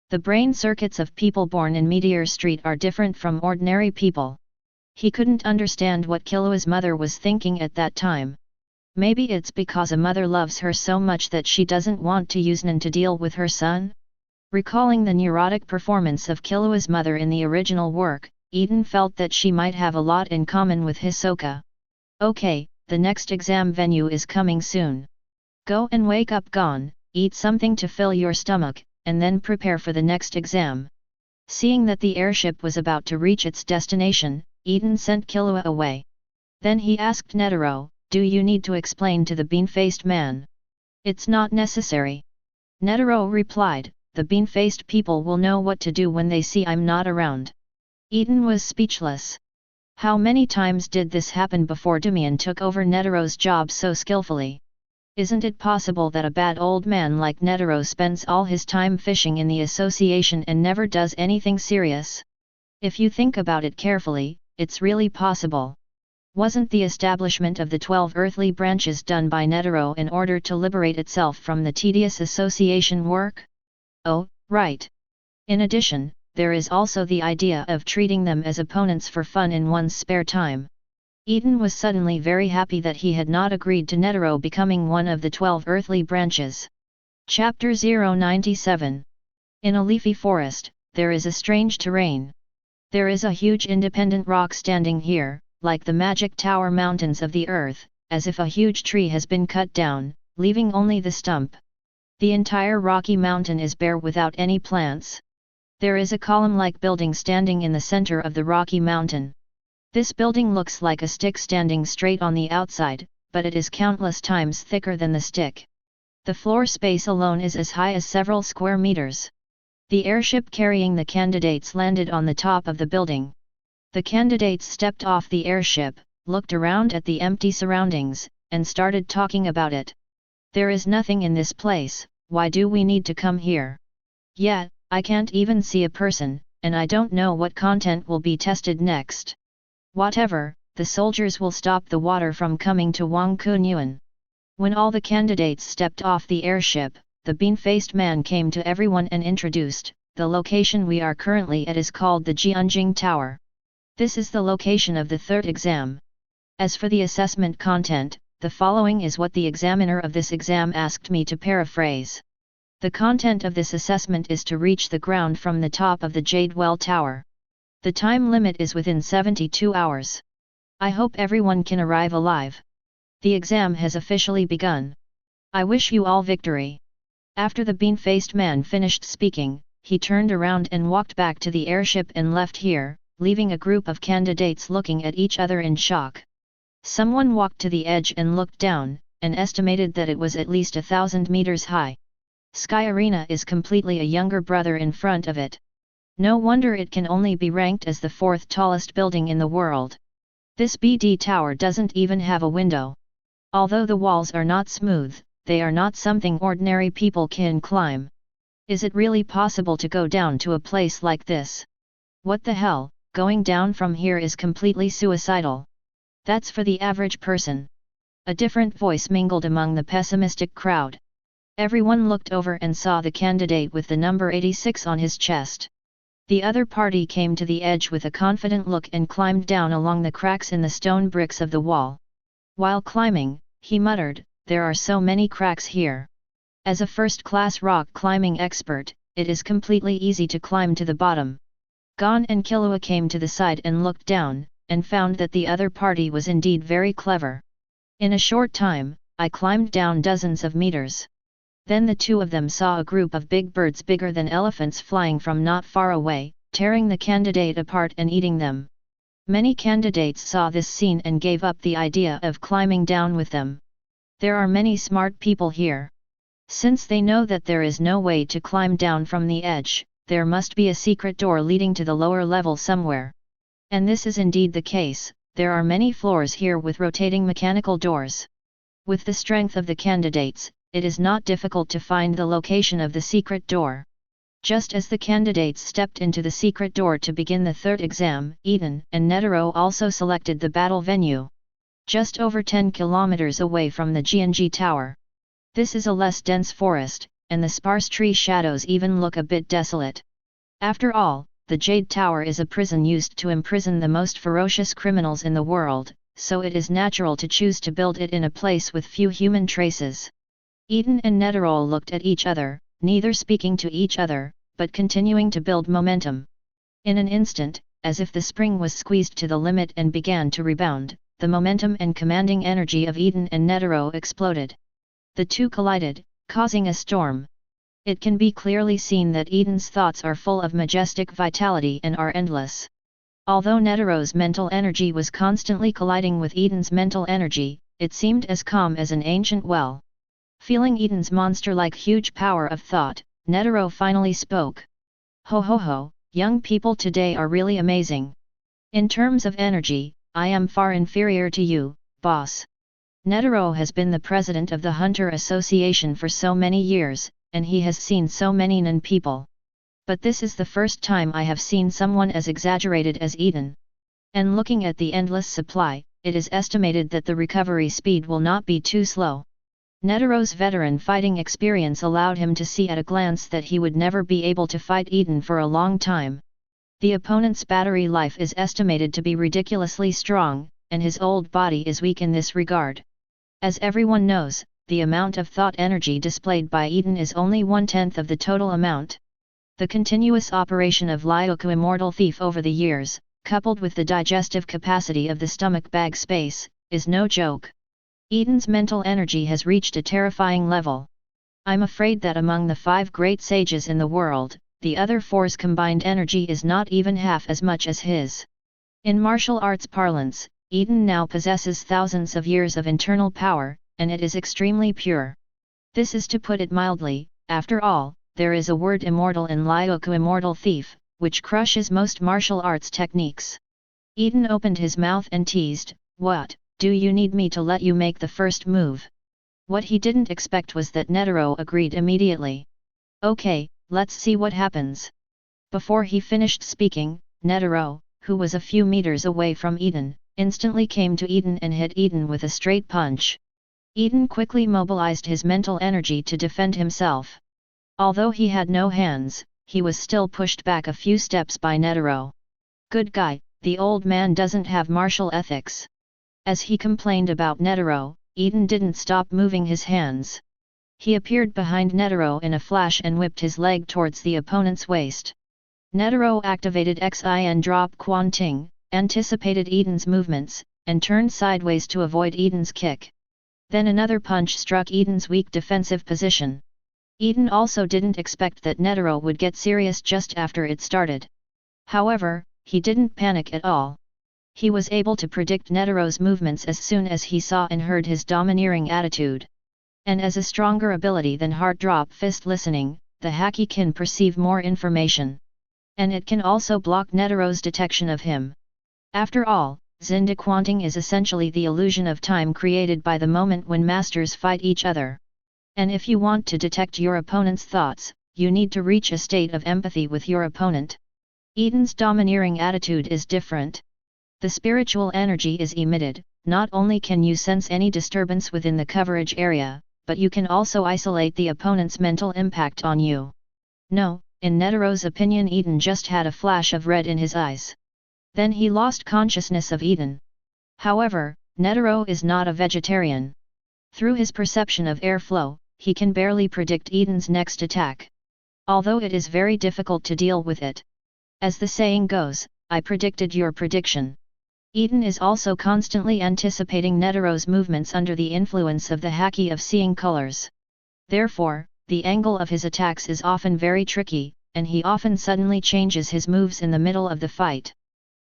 The brain circuits of people born in Meteor Street are different from ordinary people. He couldn't understand what Killua's mother was thinking at that time. Maybe it's because a mother loves her so much that she doesn't want to use Nan to deal with her son? Recalling the neurotic performance of Killua's mother in the original work, Eaton felt that she might have a lot in common with Hisoka. Okay, the next exam venue is coming soon. Go and wake up Gon, eat something to fill your stomach, and then prepare for the next exam. Seeing that the airship was about to reach its destination, Eaton sent Killua away. Then he asked Netero, "Do you need to explain to the bean-faced man?" "It's not necessary." Netero replied, "The bean-faced people will know what to do when they see I'm not around." Eaton was speechless. How many times did this happen before Damian took over Netero's job so skillfully? Isn't it possible that a bad old man like Netero spends all his time fishing in the association and never does anything serious? If you think about it carefully, it's really possible. Wasn't the establishment of the 12 earthly branches done by Netero in order to liberate itself from the tedious association work? Oh, right. In addition, there is also the idea of treating them as opponents for fun in one's spare time. Eaton was suddenly very happy that he had not agreed to Netero becoming one of the 12 earthly branches. Chapter 097. In a leafy forest, there is a strange terrain. There is a huge independent rock standing here, like the magic tower mountains of the earth, as if a huge tree has been cut down, leaving only the stump. The entire rocky mountain is bare without any plants. There is a column-like building standing in the center of the rocky mountain. This building looks like a stick standing straight on the outside, but it is countless times thicker than the stick. The floor space alone is as high as several square meters. The airship carrying the candidates landed on the top of the building. The candidates stepped off the airship, looked around at the empty surroundings, and started talking about it. "There is nothing in this place, why do we need to come here? Yet, I can't even see a person, and I don't know what content will be tested next. Whatever, the soldiers will stop the water from coming to Wang Kunyuan." When all the candidates stepped off the airship, the bean-faced man came to everyone and introduced, "The location we are currently at is called the Jianjing Tower. This is the location of the third exam. As for the assessment content, the following is what the examiner of this exam asked me to paraphrase. The content of this assessment is to reach the ground from the top of the Jade Well Tower. The time limit is within 72 hours. I hope everyone can arrive alive. The exam has officially begun. I wish you all victory." After the bean-faced man finished speaking, he turned around and walked back to the airship and left here, leaving a group of candidates looking at each other in shock. Someone walked to the edge and looked down, and estimated that it was at least 1,000 meters high. Sky Arena is completely a younger brother in front of it. No wonder it can only be ranked as the fourth tallest building in the world. This BD tower doesn't even have a window. Although the walls are not smooth, they are not something ordinary people can climb. Is it really possible to go down to a place like this? What the hell, going down from here is completely suicidal. That's for the average person. A different voice mingled among the pessimistic crowd. Everyone looked over and saw the candidate with the number 86 on his chest. The other party came to the edge with a confident look and climbed down along the cracks in the stone bricks of the wall. While climbing, he muttered, "There are so many cracks here. As a first-class rock climbing expert, it is completely easy to climb to the bottom." Gon and Killua came to the side and looked down, and found that the other party was indeed very clever. "In a short time, I climbed down dozens of meters. Then the two of them saw a group of big birds bigger than elephants flying from not far away, tearing the candidate apart and eating them. Many candidates saw this scene and gave up the idea of climbing down with them. There are many smart people here. Since they know that there is no way to climb down from the edge, there must be a secret door leading to the lower level somewhere. And this is indeed the case, there are many floors here with rotating mechanical doors. With the strength of the candidates, it is not difficult to find the location of the secret door. Just as the candidates stepped into the secret door to begin the third exam, Eaton and Netero also selected the battle venue. Just over 10 kilometers away from the G&G Tower. This is a less dense forest, and the sparse tree shadows even look a bit desolate. After all, the Jade Tower is a prison used to imprison the most ferocious criminals in the world, so it is natural to choose to build it in a place with few human traces. Eaton and Netero looked at each other, neither speaking to each other, but continuing to build momentum. In an instant, as if the spring was squeezed to the limit and began to rebound, the momentum and commanding energy of Eaton and Netero exploded. The two collided, causing a storm. It can be clearly seen that Eaton's thoughts are full of majestic vitality and are endless. Although Netero's mental energy was constantly colliding with Eaton's mental energy, it seemed as calm as an ancient well. Feeling Eaton's monster-like huge power of thought, Netero finally spoke. Ho ho ho, young people today are really amazing. In terms of energy, I am far inferior to you, boss. Netero has been the president of the Hunter Association for so many years, and he has seen so many Nin people. But this is the first time I have seen someone as exaggerated as Eaton. And looking at the endless supply, it is estimated that the recovery speed will not be too slow. Netero's veteran fighting experience allowed him to see at a glance that he would never be able to fight Eaton for a long time. The opponent's battery life is estimated to be ridiculously strong, and his old body is weak in this regard. As everyone knows, the amount of thought energy displayed by Eaton is only 1/10 of the total amount. The continuous operation of Lyoku Immortal Thief over the years, coupled with the digestive capacity of the stomach bag space, is no joke. Eaton's mental energy has reached a terrifying level. I'm afraid that among the 5 great sages in the world, the other 4's combined energy is not even half as much as his. In martial arts parlance, Eaton now possesses thousands of years of internal power, and it is extremely pure. This is to put it mildly. After all, there is a word immortal in Lyoku Immortal Thief, which crushes most martial arts techniques. Eaton opened his mouth and teased, "What, do you need me to let you make the first move?" What he didn't expect was that Netero agreed immediately. "Okay, let's see what happens." Before he finished speaking, Netero, who was a few meters away from Eaton, instantly came to Eaton and hit Eaton with a straight punch. Eaton quickly mobilized his mental energy to defend himself. Although he had no hands, he was still pushed back a few steps by Netero. "Good guy, the old man doesn't have martial ethics." As he complained about Netero, Eaton didn't stop moving his hands. He appeared behind Netero in a flash and whipped his leg towards the opponent's waist. Netero activated Xin Drop Quan Ting, anticipated Eaton's movements, and turned sideways to avoid Eaton's kick. Then another punch struck Eaton's weak defensive position. Eaton also didn't expect that Netero would get serious just after it started. However, he didn't panic at all. He was able to predict Netero's movements as soon as he saw and heard his domineering attitude. And as a stronger ability than Heart Drop Fist listening, the Haki can perceive more information. And it can also block Netero's detection of him. After all, Zinda Quanting is essentially the illusion of time created by the moment when masters fight each other. And if you want to detect your opponent's thoughts, you need to reach a state of empathy with your opponent. Eaton's domineering attitude is different. The spiritual energy is emitted. Not only can you sense any disturbance within the coverage area, but you can also isolate the opponent's mental impact on you. No, in Netero's opinion, Eaton just had a flash of red in his eyes. Then he lost consciousness of Eaton. However, Netero is not a vegetarian. Through his perception of airflow, he can barely predict Eaton's next attack. Although it is very difficult to deal with it. As the saying goes, I predicted your prediction. Eaton is also constantly anticipating Netero's movements under the influence of the Haki of seeing colors. Therefore, the angle of his attacks is often very tricky, and he often suddenly changes his moves in the middle of the fight.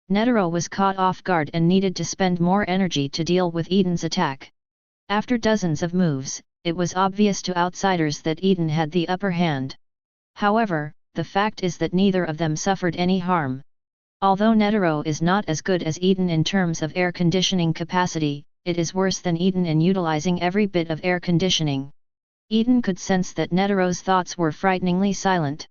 Netero was caught off guard and needed to spend more energy to deal with Eaton's attack. After dozens of moves, it was obvious to outsiders that Eaton had the upper hand. However, the fact is that neither of them suffered any harm. Although Netero is not as good as Eaton in terms of air conditioning capacity, it is worse than Eaton in utilizing every bit of air conditioning. Eaton could sense that Netero's thoughts were frighteningly silent.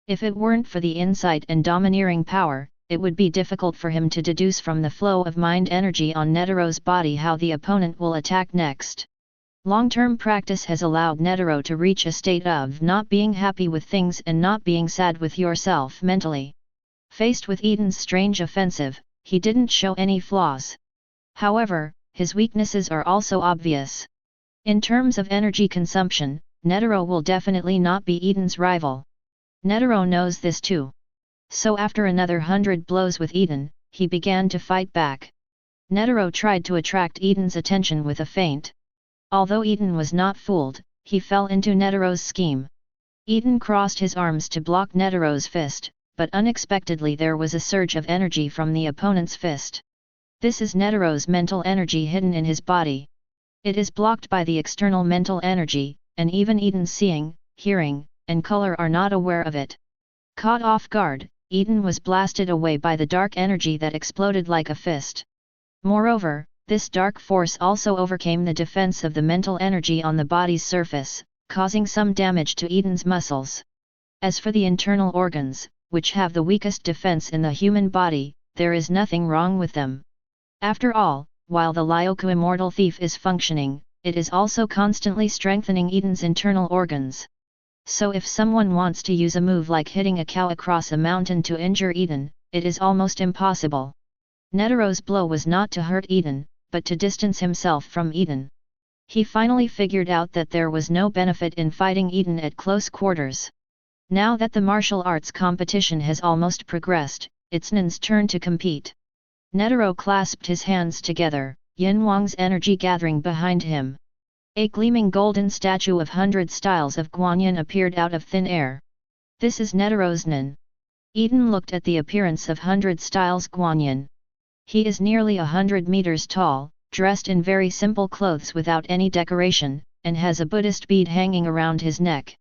If it weren't for the insight and domineering power, it would be difficult for him to deduce from the flow of mind energy on Netero's body how the opponent will attack next. Long-term practice has allowed Netero to reach a state of not being happy with things and not being sad with yourself mentally. Faced with Eaton's strange offensive, he didn't show any flaws. However, his weaknesses are also obvious. In terms of energy consumption, Netero will definitely not be Eaton's rival. Netero knows this too. So after another 100 blows with Eaton, he began to fight back. Netero tried to attract Eaton's attention with a feint. Although Eaton was not fooled, he fell into Netero's scheme. Eaton crossed his arms to block Netero's fist, but unexpectedly there was a surge of energy from the opponent's fist. This is Netero's mental energy hidden in his body. It is blocked by the external mental energy, and even Eaton's seeing, hearing, and color are not aware of it. Caught off guard, Eaton was blasted away by the dark energy that exploded like a fist. Moreover, this dark force also overcame the defense of the mental energy on the body's surface, causing some damage to Eaton's muscles. As for the internal organs, which have the weakest defense in the human body, there is nothing wrong with them. After all, while the Ryoku Immortal Thief is functioning, it is also constantly strengthening Eaton's internal organs. So if someone wants to use a move like hitting a cow across a mountain to injure Eaton, it is almost impossible. Netero's blow was not to hurt Eaton, but to distance himself from Eaton. He finally figured out that there was no benefit in fighting Eaton at close quarters. Now that the martial arts competition has almost progressed, it's Nin's turn to compete. Netero clasped his hands together, Yin Wang's energy gathering behind him. A gleaming golden statue of 100 Styles of Guanyin appeared out of thin air. This is Netero's Nin. Eaton looked at the appearance of 100 Styles Guanyin. He is nearly 100 meters tall, dressed in very simple clothes without any decoration, and has a Buddhist bead hanging around his neck.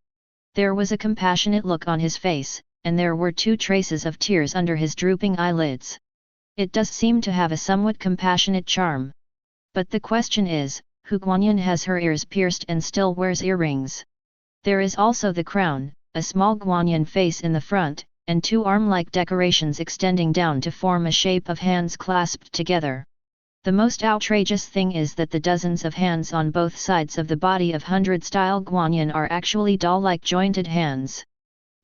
There was a compassionate look on his face, and there were 2 traces of tears under his drooping eyelids. It does seem to have a somewhat compassionate charm. But the question is, who Guanyin has her ears pierced and still wears earrings? There is also the crown, a small Guanyin face in the front, and 2 arm-like decorations extending down to form a shape of hands clasped together. The most outrageous thing is that the dozens of hands on both sides of the body of 100 Style Guanyin are actually doll-like jointed hands.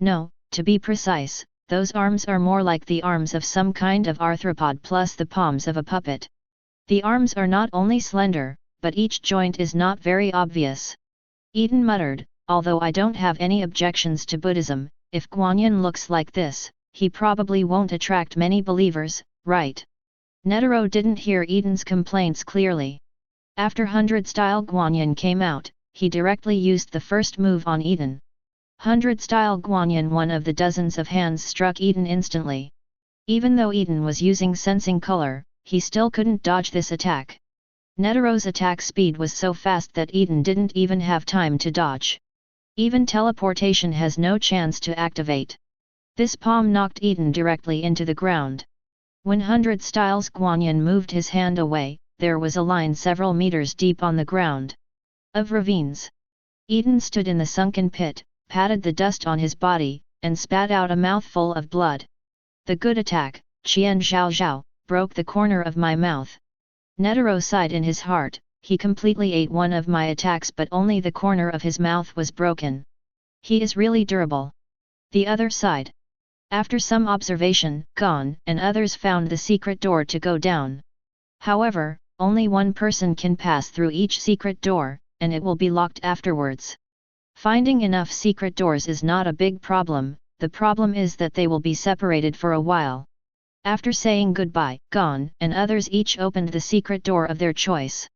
No, to be precise, those arms are more like the arms of some kind of arthropod plus the palms of a puppet. The arms are not only slender, but each joint is not very obvious. Eaton muttered, although I don't have any objections to Buddhism, if Guanyin looks like this, he probably won't attract many believers, right? Netero didn't hear Eaton's complaints clearly. After 100 Style Guanyin came out, he directly used the first move on Eaton. 100 Style Guanyin, one of the dozens of hands, struck Eaton instantly. Even though Eaton was using sensing color, he still couldn't dodge this attack. Netero's attack speed was so fast that Eaton didn't even have time to dodge. Even teleportation has no chance to activate. This palm knocked Eaton directly into the ground. When 100 Styles Guanyin moved his hand away, there was a line several meters deep on the ground. Of ravines. Eaton stood in the sunken pit, patted the dust on his body, and spat out a mouthful of blood. The good attack, Qian Zhao Zhao, broke the corner of my mouth. Netero sighed in his heart, he completely ate one of my attacks but only the corner of his mouth was broken. He is really durable. The other side. After some observation, Gon and others found the secret door to go down. However, only one person can pass through each secret door, and it will be locked afterwards. Finding enough secret doors is not a big problem, the problem is that they will be separated for a while. After saying goodbye, Gon and others each opened the secret door of their choice.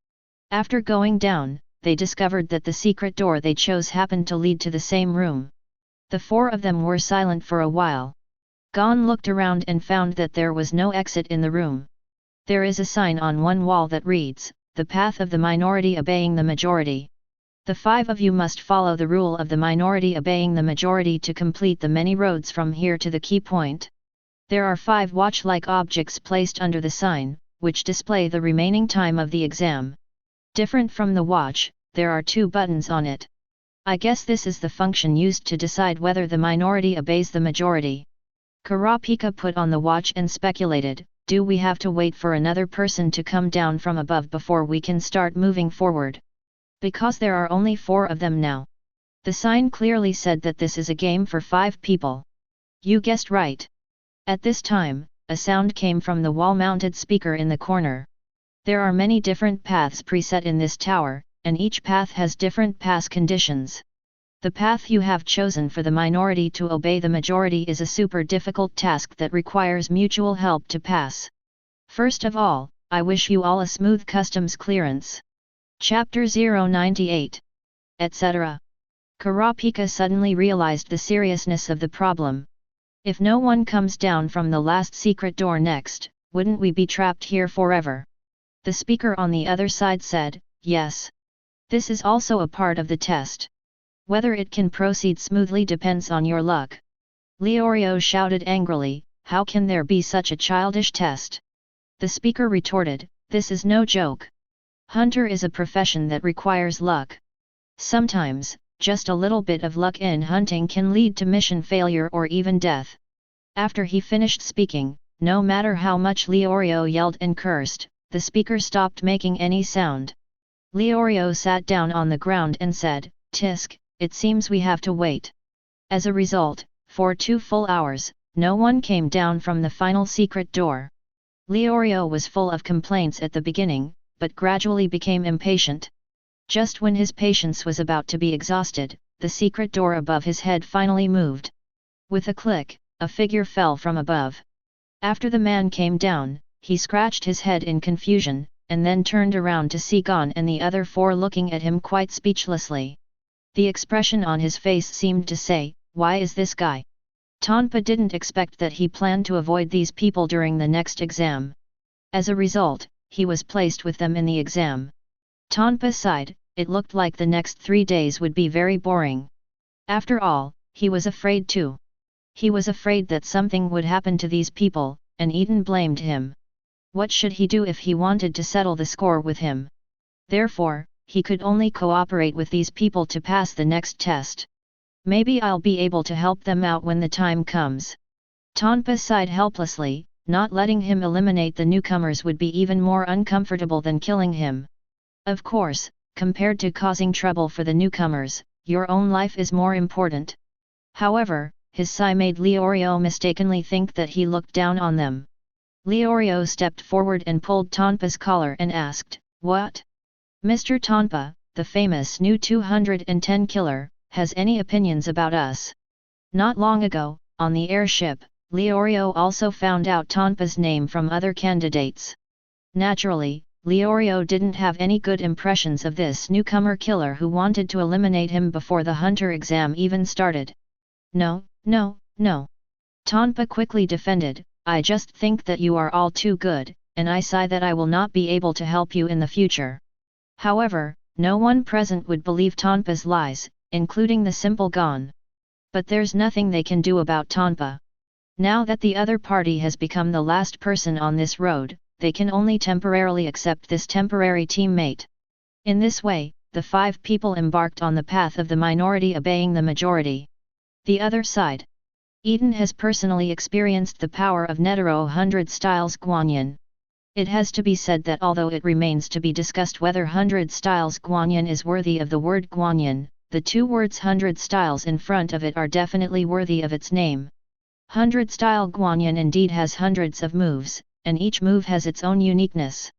After going down, they discovered that the secret door they chose happened to lead to the same room. The four of them were silent for a while. Gon looked around and found that there was no exit in the room. There is a sign on one wall that reads, "The path of the minority obeying the majority." The five of you must follow the rule of the minority obeying the majority to complete the many roads from here to the key point. There are 5 watch-like objects placed under the sign, which display the remaining time of the exam. Different from the watch, there are 2 buttons on it. I guess this is the function used to decide whether the minority obeys the majority. Kurapika put on the watch and speculated, do we have to wait for another person to come down from above before we can start moving forward? Because there are only 4 of them now. The sign clearly said that this is a game for 5 people. You guessed right. At this time, a sound came from the wall-mounted speaker in the corner. There are many different paths preset in this tower, and each path has different pass conditions. The path you have chosen for the minority to obey the majority is a super difficult task that requires mutual help to pass. First of all, I wish you all a smooth customs clearance. Chapter 098. Etc. Kurapika suddenly realized the seriousness of the problem. If no one comes down from the last secret door next, wouldn't we be trapped here forever? The speaker on the other side said, yes. This is also a part of the test. Whether it can proceed smoothly depends on your luck. Leorio shouted angrily, how can there be such a childish test? The speaker retorted, this is no joke. Hunter is a profession that requires luck. Sometimes, just a little bit of luck in hunting can lead to mission failure or even death. After he finished speaking, no matter how much Leorio yelled and cursed, the speaker stopped making any sound. Leorio sat down on the ground and said, Tisk, it seems we have to wait. As a result, for 2 full hours, no one came down from the final secret door. Leorio was full of complaints at the beginning, but gradually became impatient. Just when his patience was about to be exhausted, the secret door above his head finally moved. With a click, a figure fell from above. After the man came down, he scratched his head in confusion, and then turned around to see Gon and the other 4 looking at him quite speechlessly. The expression on his face seemed to say, why is this guy? Tonpa didn't expect that he planned to avoid these people during the next exam. As a result, he was placed with them in the exam. Tonpa sighed, it looked like the next 3 days would be very boring. After all, he was afraid too. He was afraid that something would happen to these people, and Eaton blamed him. What should he do if he wanted to settle the score with him? Therefore, he could only cooperate with these people to pass the next test. Maybe I'll be able to help them out when the time comes. Tonpa sighed helplessly, not letting him eliminate the newcomers would be even more uncomfortable than killing him. Of course, compared to causing trouble for the newcomers, your own life is more important. However, his sigh made Leorio mistakenly think that he looked down on them. Leorio stepped forward and pulled Tonpa's collar and asked, what? Mr. Tonpa, the famous new 210 killer, has any opinions about us? Not long ago, on the airship, Leorio also found out Tonpa's name from other candidates. Naturally, Leorio didn't have any good impressions of this newcomer killer who wanted to eliminate him before the hunter exam even started. No. Tonpa quickly defended, I just think that you are all too good, and I sigh that I will not be able to help you in the future. However, no one present would believe Tonpa's lies, including the simple Gon. But there's nothing they can do about Tonpa. Now that the other party has become the last person on this road, they can only temporarily accept this temporary teammate. In this way, the 5 people embarked on the path of the minority obeying the majority. The other side. Eaton has personally experienced the power of Netero 100 Styles Guanyin. It has to be said that although it remains to be discussed whether 100 Styles Guanyin is worthy of the word Guanyin, the 2 words 100 Styles in front of it are definitely worthy of its name. 100 Style Guanyin indeed has hundreds of moves, and each move has its own uniqueness.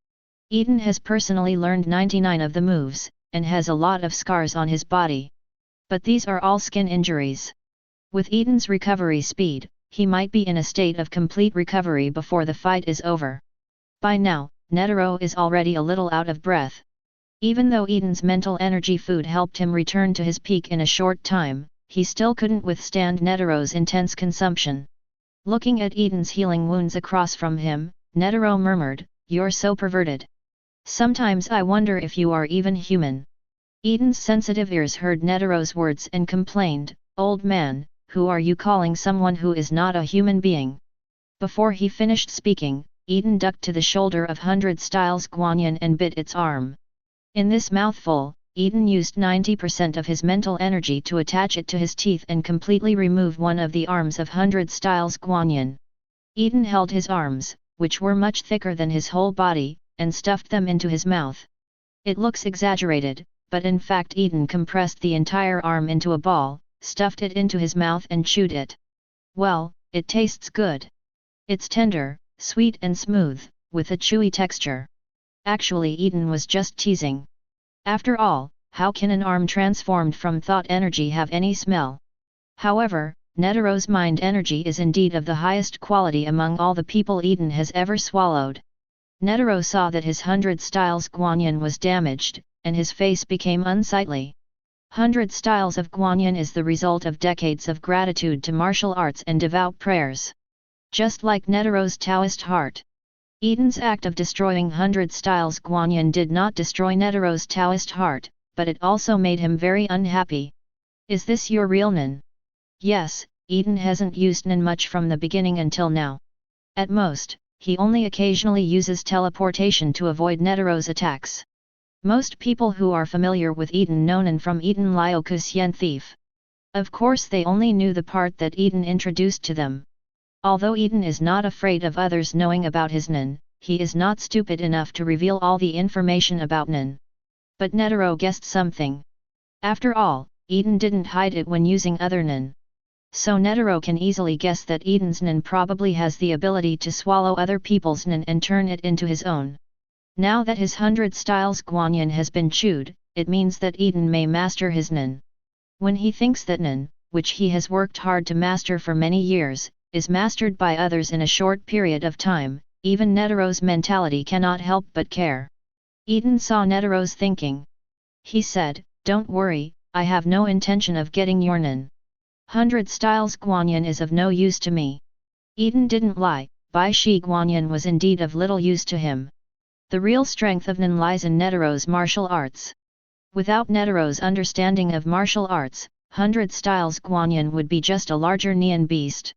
Eaton has personally learned 99 of the moves, and has a lot of scars on his body. But these are all skin injuries. With Eaton's recovery speed, he might be in a state of complete recovery before the fight is over. By now, Netero is already a little out of breath. Even though Eaton's mental energy food helped him return to his peak in a short time, he still couldn't withstand Netero's intense consumption. Looking at Eaton's healing wounds across from him, Netero murmured, "You're so perverted. Sometimes I wonder if you are even human." Eaton's sensitive ears heard Netero's words and complained, "Old man, who are you calling someone who is not a human being?" Before he finished speaking, Eaton ducked to the shoulder of Hundred Styles Guanyin and bit its arm. In this mouthful, Eaton used 90% of his mental energy to attach it to his teeth and completely remove one of the arms of Hundred Styles Guanyin. Eaton held his arms, which were much thicker than his whole body, and stuffed them into his mouth. It looks exaggerated, but in fact Eaton compressed the entire arm into a ball, stuffed it into his mouth and chewed it. Well, it tastes good. It's tender, sweet and smooth, with a chewy texture. Actually Eaton was just teasing. After all, how can an arm transformed from thought energy have any smell? However, Netero's mind energy is indeed of the highest quality among all the people Eaton has ever swallowed. Netero saw that his Hundred Styles Guanyin was damaged, and his face became unsightly. Hundred Styles of Guanyin is the result of decades of gratitude to martial arts and devout prayers. Just like Netero's Taoist heart. Eaton's act of destroying Hundred Styles Guanyin did not destroy Netero's Taoist heart, but it also made him very unhappy. "Is this your real nin?" Yes, Eaton hasn't used nin much from the beginning until now. At most, he only occasionally uses teleportation to avoid Netero's attacks. Most people who are familiar with Eaton know nin from Eaton Lyoku's Yen Thief. Of course they only knew the part that Eaton introduced to them. Although Eaton is not afraid of others knowing about his nin, he is not stupid enough to reveal all the information about nin. But Netero guessed something. After all, Eaton didn't hide it when using other nin. So Netero can easily guess that Eaton's nin probably has the ability to swallow other people's nin and turn it into his own. Now that his Hundred Styles Guanyin has been chewed, it means that Eaton may master his nin. When he thinks that nin, which he has worked hard to master for many years, is mastered by others in a short period of time, even Netero's mentality cannot help but care. Eaton saw Netero's thinking. He said, "Don't worry, I have no intention of getting your nin. Hundred Styles Guanyin is of no use to me." Eaton didn't lie, Bai Shi Guanyin was indeed of little use to him. The real strength of nin lies in Netero's martial arts. Without Netero's understanding of martial arts, Hundred Styles Guanyin would be just a larger Nian beast.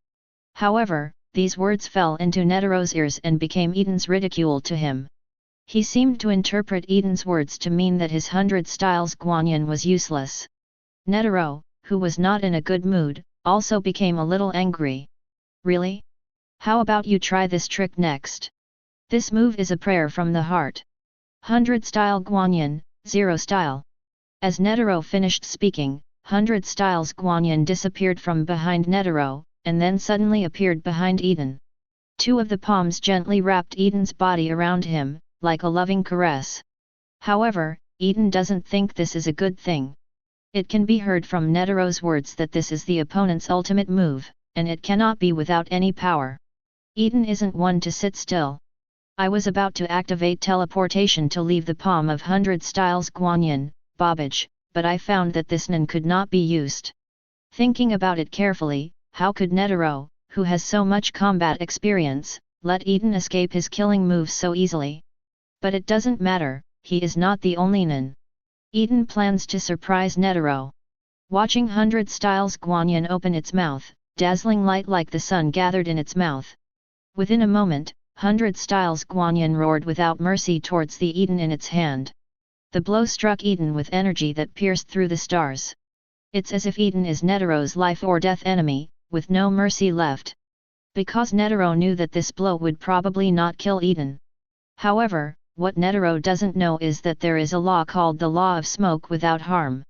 However, these words fell into Netero's ears and became Eaton's ridicule to him. He seemed to interpret Eaton's words to mean that his Hundred Styles Guanyin was useless. Netero, who was not in a good mood, also became a little angry. "Really? How about you try this trick next? This move is a prayer from the heart. Hundred Style Guanyin, Zero Style." As Netero finished speaking, Hundred Styles Guanyin disappeared from behind Netero, and then suddenly appeared behind Eaton. Two of the palms gently wrapped Eaton's body around him, like a loving caress. However, Eaton doesn't think this is a good thing. It can be heard from Netero's words that this is the opponent's ultimate move, and it cannot be without any power. Eaton isn't one to sit still. "I was about to activate teleportation to leave the palm of Hundred Styles Guanyin, Babbage, but I found that this nin could not be used." Thinking about it carefully, how could Netero, who has so much combat experience, let Eaton escape his killing moves so easily? But it doesn't matter, he is not the only nin. Eaton plans to surprise Netero. Watching Hundred Styles Guanyin open its mouth, dazzling light like the sun gathered in its mouth. Within a moment, Hundred Styles Guanyin roared without mercy towards the Eaton in its hand. The blow struck Eaton with energy that pierced through the stars. It's as if Eaton is Netero's life or death enemy, with no mercy left. Because Netero knew that this blow would probably not kill Eaton. However, what Netero doesn't know is that there is a law called the law of smoke without harm.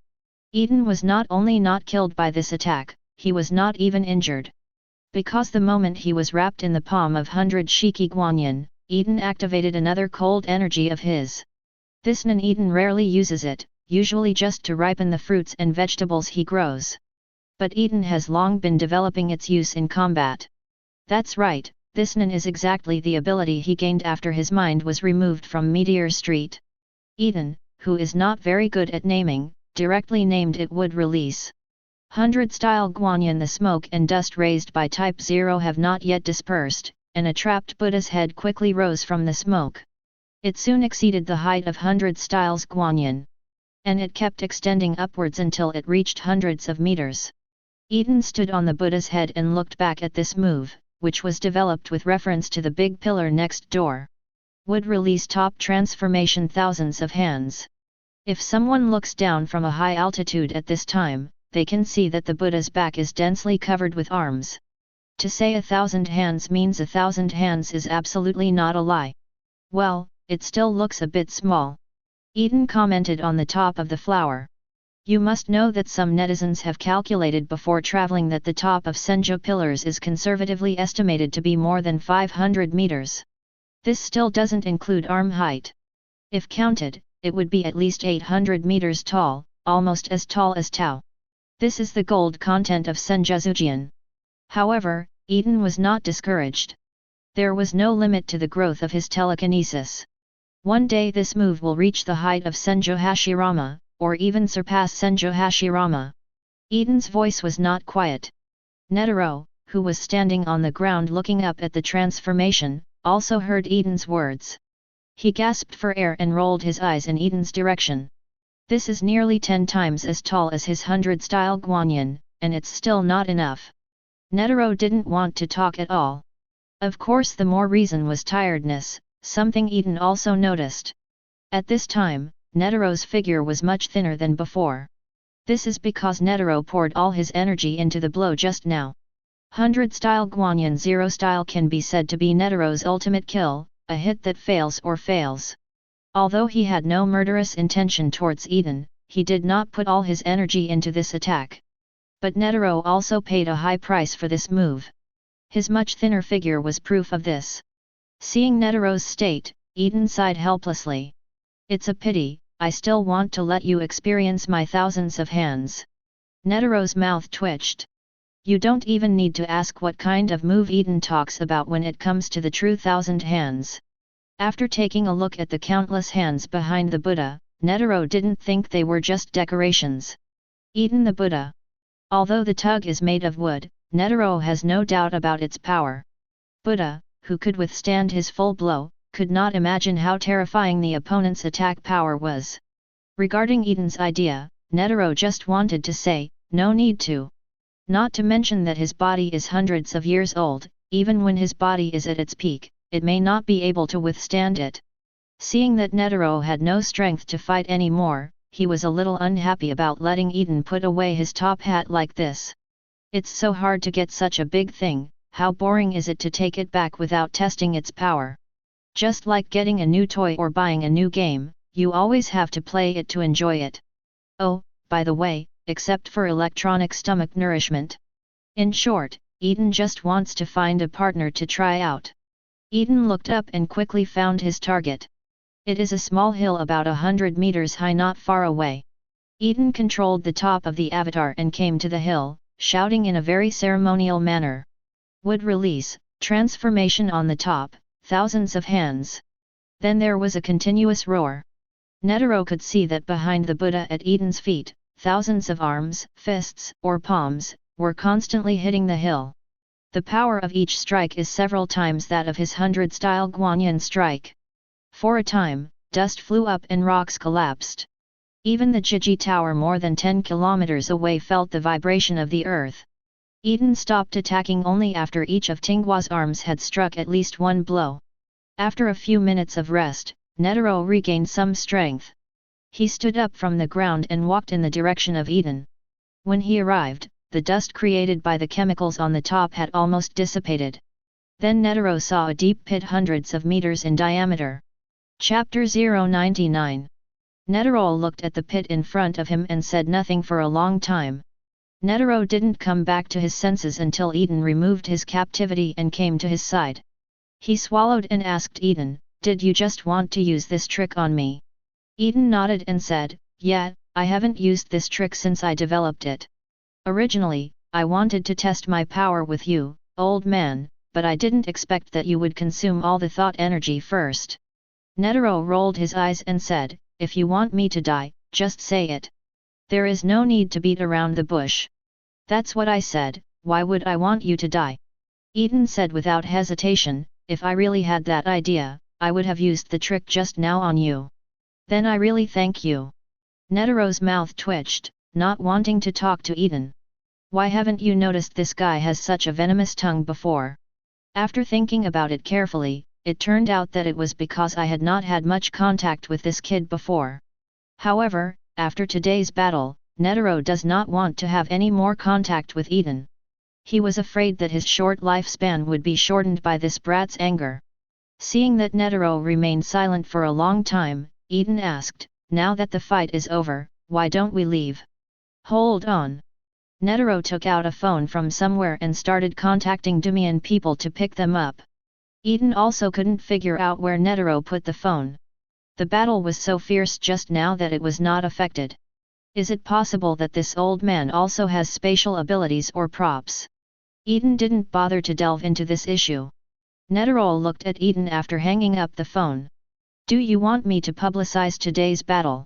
Eaton was not only not killed by this attack, he was not even injured. Because the moment he was wrapped in the palm of Hundred Shiki Guanyin, Eaton activated another cold energy of his. This nin Eaton rarely uses it, usually just to ripen the fruits and vegetables he grows. But Eaton has long been developing its use in combat. That's right, this nin is exactly the ability he gained after his mind was removed from Meteor Street. Eaton, who is not very good at naming, directly named it would release. 100-style Guanyin. The smoke and dust raised by Type 0 have not yet dispersed, and a trapped Buddha's head quickly rose from the smoke. It soon exceeded the height of 100 styles Guanyin. And it kept extending upwards until it reached hundreds of meters. Eaton stood on the Buddha's head and looked back at this move, which was developed with reference to the big pillar next door. Would release top transformation thousands of hands. If someone looks down from a high altitude at this time, they can see that the Buddha's back is densely covered with arms. To say 1,000 hands means 1,000 hands is absolutely not a lie. Well, it still looks a bit small. Eaton commented on the top of the flower. You must know that some netizens have calculated before traveling that the top of Senjo pillars is conservatively estimated to be more than 500 meters. This still doesn't include arm height. If counted, it would be at least 800 meters tall, almost as tall as Tao. This is the gold content of Senjuzujian. However, Eaton was not discouraged. There was no limit to the growth of his telekinesis. One day this move will reach the height of Senjo Hashirama, or even surpass Senjo Hashirama. Eaton's voice was not quiet. Netero, who was standing on the ground looking up at the transformation, also heard Eaton's words. He gasped for air and rolled his eyes in Eaton's direction. This is nearly 10 times as tall as his 100-style Guanyin, and it's still not enough. Netero didn't want to talk at all. Of course the more reason was tiredness, something Eaton also noticed. At this time, Netero's figure was much thinner than before. This is because Netero poured all his energy into the blow just now. 100-style Guanyin 0 style can be said to be Netero's ultimate kill, a hit that fails or fails. Although he had no murderous intention towards Eaton, he did not put all his energy into this attack. But Netero also paid a high price for this move. His much thinner figure was proof of this. Seeing Netero's state, Eaton sighed helplessly. It's a pity, I still want to let you experience my thousands of hands. Netero's mouth twitched. You don't even need to ask what kind of move Eaton talks about when it comes to the true 1,000 hands. After taking a look at the countless hands behind the Buddha, Netero didn't think they were just decorations. Eaton the Buddha. Although the tug is made of wood, Netero has no doubt about its power. Buddha, who could withstand his full blow, could not imagine how terrifying the opponent's attack power was. Regarding Eaton's idea, Netero just wanted to say, no need to. Not to mention that his body is hundreds of years old, even when his body is at its peak, it may not be able to withstand it. Seeing that Netero had no strength to fight anymore, he was a little unhappy about letting Eaton put away his top hat like this. It's so hard to get such a big thing, how boring is it to take it back without testing its power? Just like getting a new toy or buying a new game, you always have to play it to enjoy it. Oh, by the way, except for electronic stomach nourishment. In short, Eaton just wants to find a partner to try out. Eaton looked up and quickly found his target. It is a small hill about 100 meters high not far away. Eaton controlled the top of the avatar and came to the hill, shouting in a very ceremonial manner. Would release, transformation on the top, thousands of hands. Then there was a continuous roar. Netero could see that behind the Buddha at Eaton's feet, thousands of arms, fists, or palms, were constantly hitting the hill. The power of each strike is several times that of his 100-style Guanyin strike. For a time, dust flew up and rocks collapsed. Even the Jiji Tower more than 10 kilometers away felt the vibration of the earth. Eaton stopped attacking only after each of Tinghua's arms had struck at least one blow. After a few minutes of rest, Netero regained some strength. He stood up from the ground and walked in the direction of Eaton. When he arrived, the dust created by the chemicals on the top had almost dissipated. Then Netero saw a deep pit hundreds of meters in diameter. Chapter 099. Netero looked at the pit in front of him and said nothing for a long time. Netero didn't come back to his senses until Eaton removed his captivity and came to his side. He swallowed and asked Eaton, "Did you just want to use this trick on me?" Eaton nodded and said, "Yeah, I haven't used this trick since I developed it. Originally, I wanted to test my power with you, old man, but I didn't expect that you would consume all the thought energy first." Netero rolled his eyes and said, if you want me to die, just say it. There is no need to beat around the bush. That's what I said, why would I want you to die? Eaton said without hesitation, if I really had that idea, I would have used the trick just now on you. Then I really thank you. Netero's mouth twitched, not wanting to talk to Eaton. Why haven't you noticed this guy has such a venomous tongue before? After thinking about it carefully, it turned out that it was because I had not had much contact with this kid before. However, after today's battle, Netero does not want to have any more contact with Eaton. He was afraid that his short lifespan would be shortened by this brat's anger. Seeing that Netero remained silent for a long time, Eaton asked, now that the fight is over, why don't we leave? Hold on. Netero took out a phone from somewhere and started contacting Dumian people to pick them up. Eaton also couldn't figure out where Netero put the phone. The battle was so fierce just now that it was not affected. Is it possible that this old man also has spatial abilities or props? Eaton didn't bother to delve into this issue. Netero looked at Eaton after hanging up the phone. Do you want me to publicize today's battle?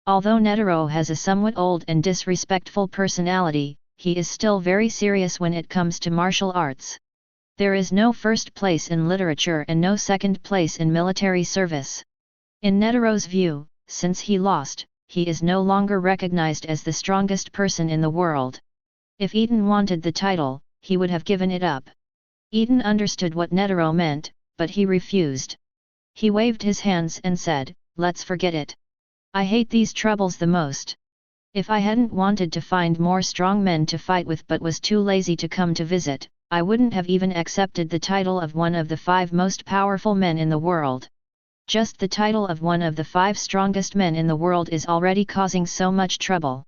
Although Netero has a somewhat old and disrespectful personality, he is still very serious when it comes to martial arts. There is no first place in literature and no second place in military service. In Netero's view, since he lost, he is no longer recognized as the strongest person in the world. If Eaton wanted the title, he would have given it up. Eaton understood what Netero meant, but he refused. He waved his hands and said, let's forget it. I hate these troubles the most. If I hadn't wanted to find more strong men to fight with but was too lazy to come to visit, I wouldn't have even accepted the title of one of the 5 most powerful men in the world. Just the title of one of the 5 strongest men in the world is already causing so much trouble.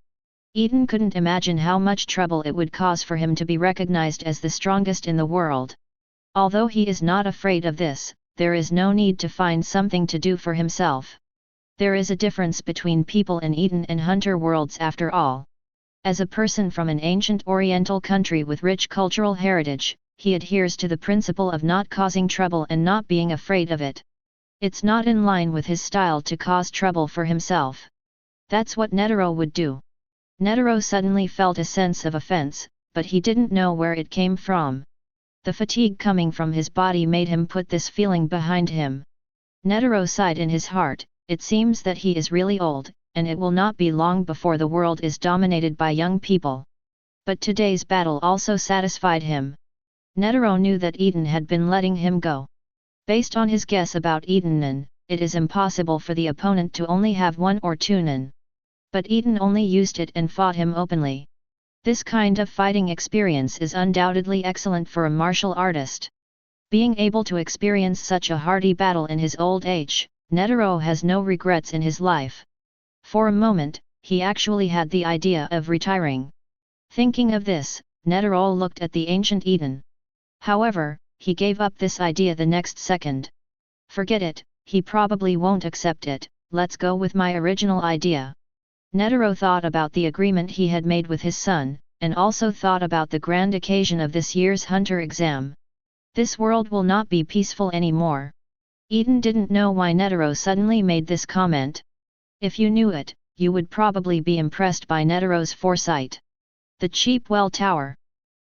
Eaton couldn't imagine how much trouble it would cause for him to be recognized as the strongest in the world. Although he is not afraid of this, there is no need to find something to do for himself. There is a difference between people in Eaton and Hunter worlds after all. As a person from an ancient Oriental country with rich cultural heritage, he adheres to the principle of not causing trouble and not being afraid of it. It's not in line with his style to cause trouble for himself. That's what Netero would do. Netero suddenly felt a sense of offense, but he didn't know where it came from. The fatigue coming from his body made him put this feeling behind him. Netero sighed in his heart, it seems that he is really old, and it will not be long before the world is dominated by young people. But today's battle also satisfied him. Netero knew that Eaton had been letting him go. Based on his guess about Eaton, it is impossible for the opponent to only have 1 or 2 nin. But Eaton only used it and fought him openly. This kind of fighting experience is undoubtedly excellent for a martial artist. Being able to experience such a hardy battle in his old age, Netero has no regrets in his life. For a moment, he actually had the idea of retiring. Thinking of this, Netero looked at the ancient Eaton. However, he gave up this idea the next second. Forget it, he probably won't accept it, let's go with my original idea. Netero thought about the agreement he had made with his son, and also thought about the grand occasion of this year's hunter exam. This world will not be peaceful anymore. Eaton didn't know why Netero suddenly made this comment. If you knew it, you would probably be impressed by Netero's foresight. The cheap well tower.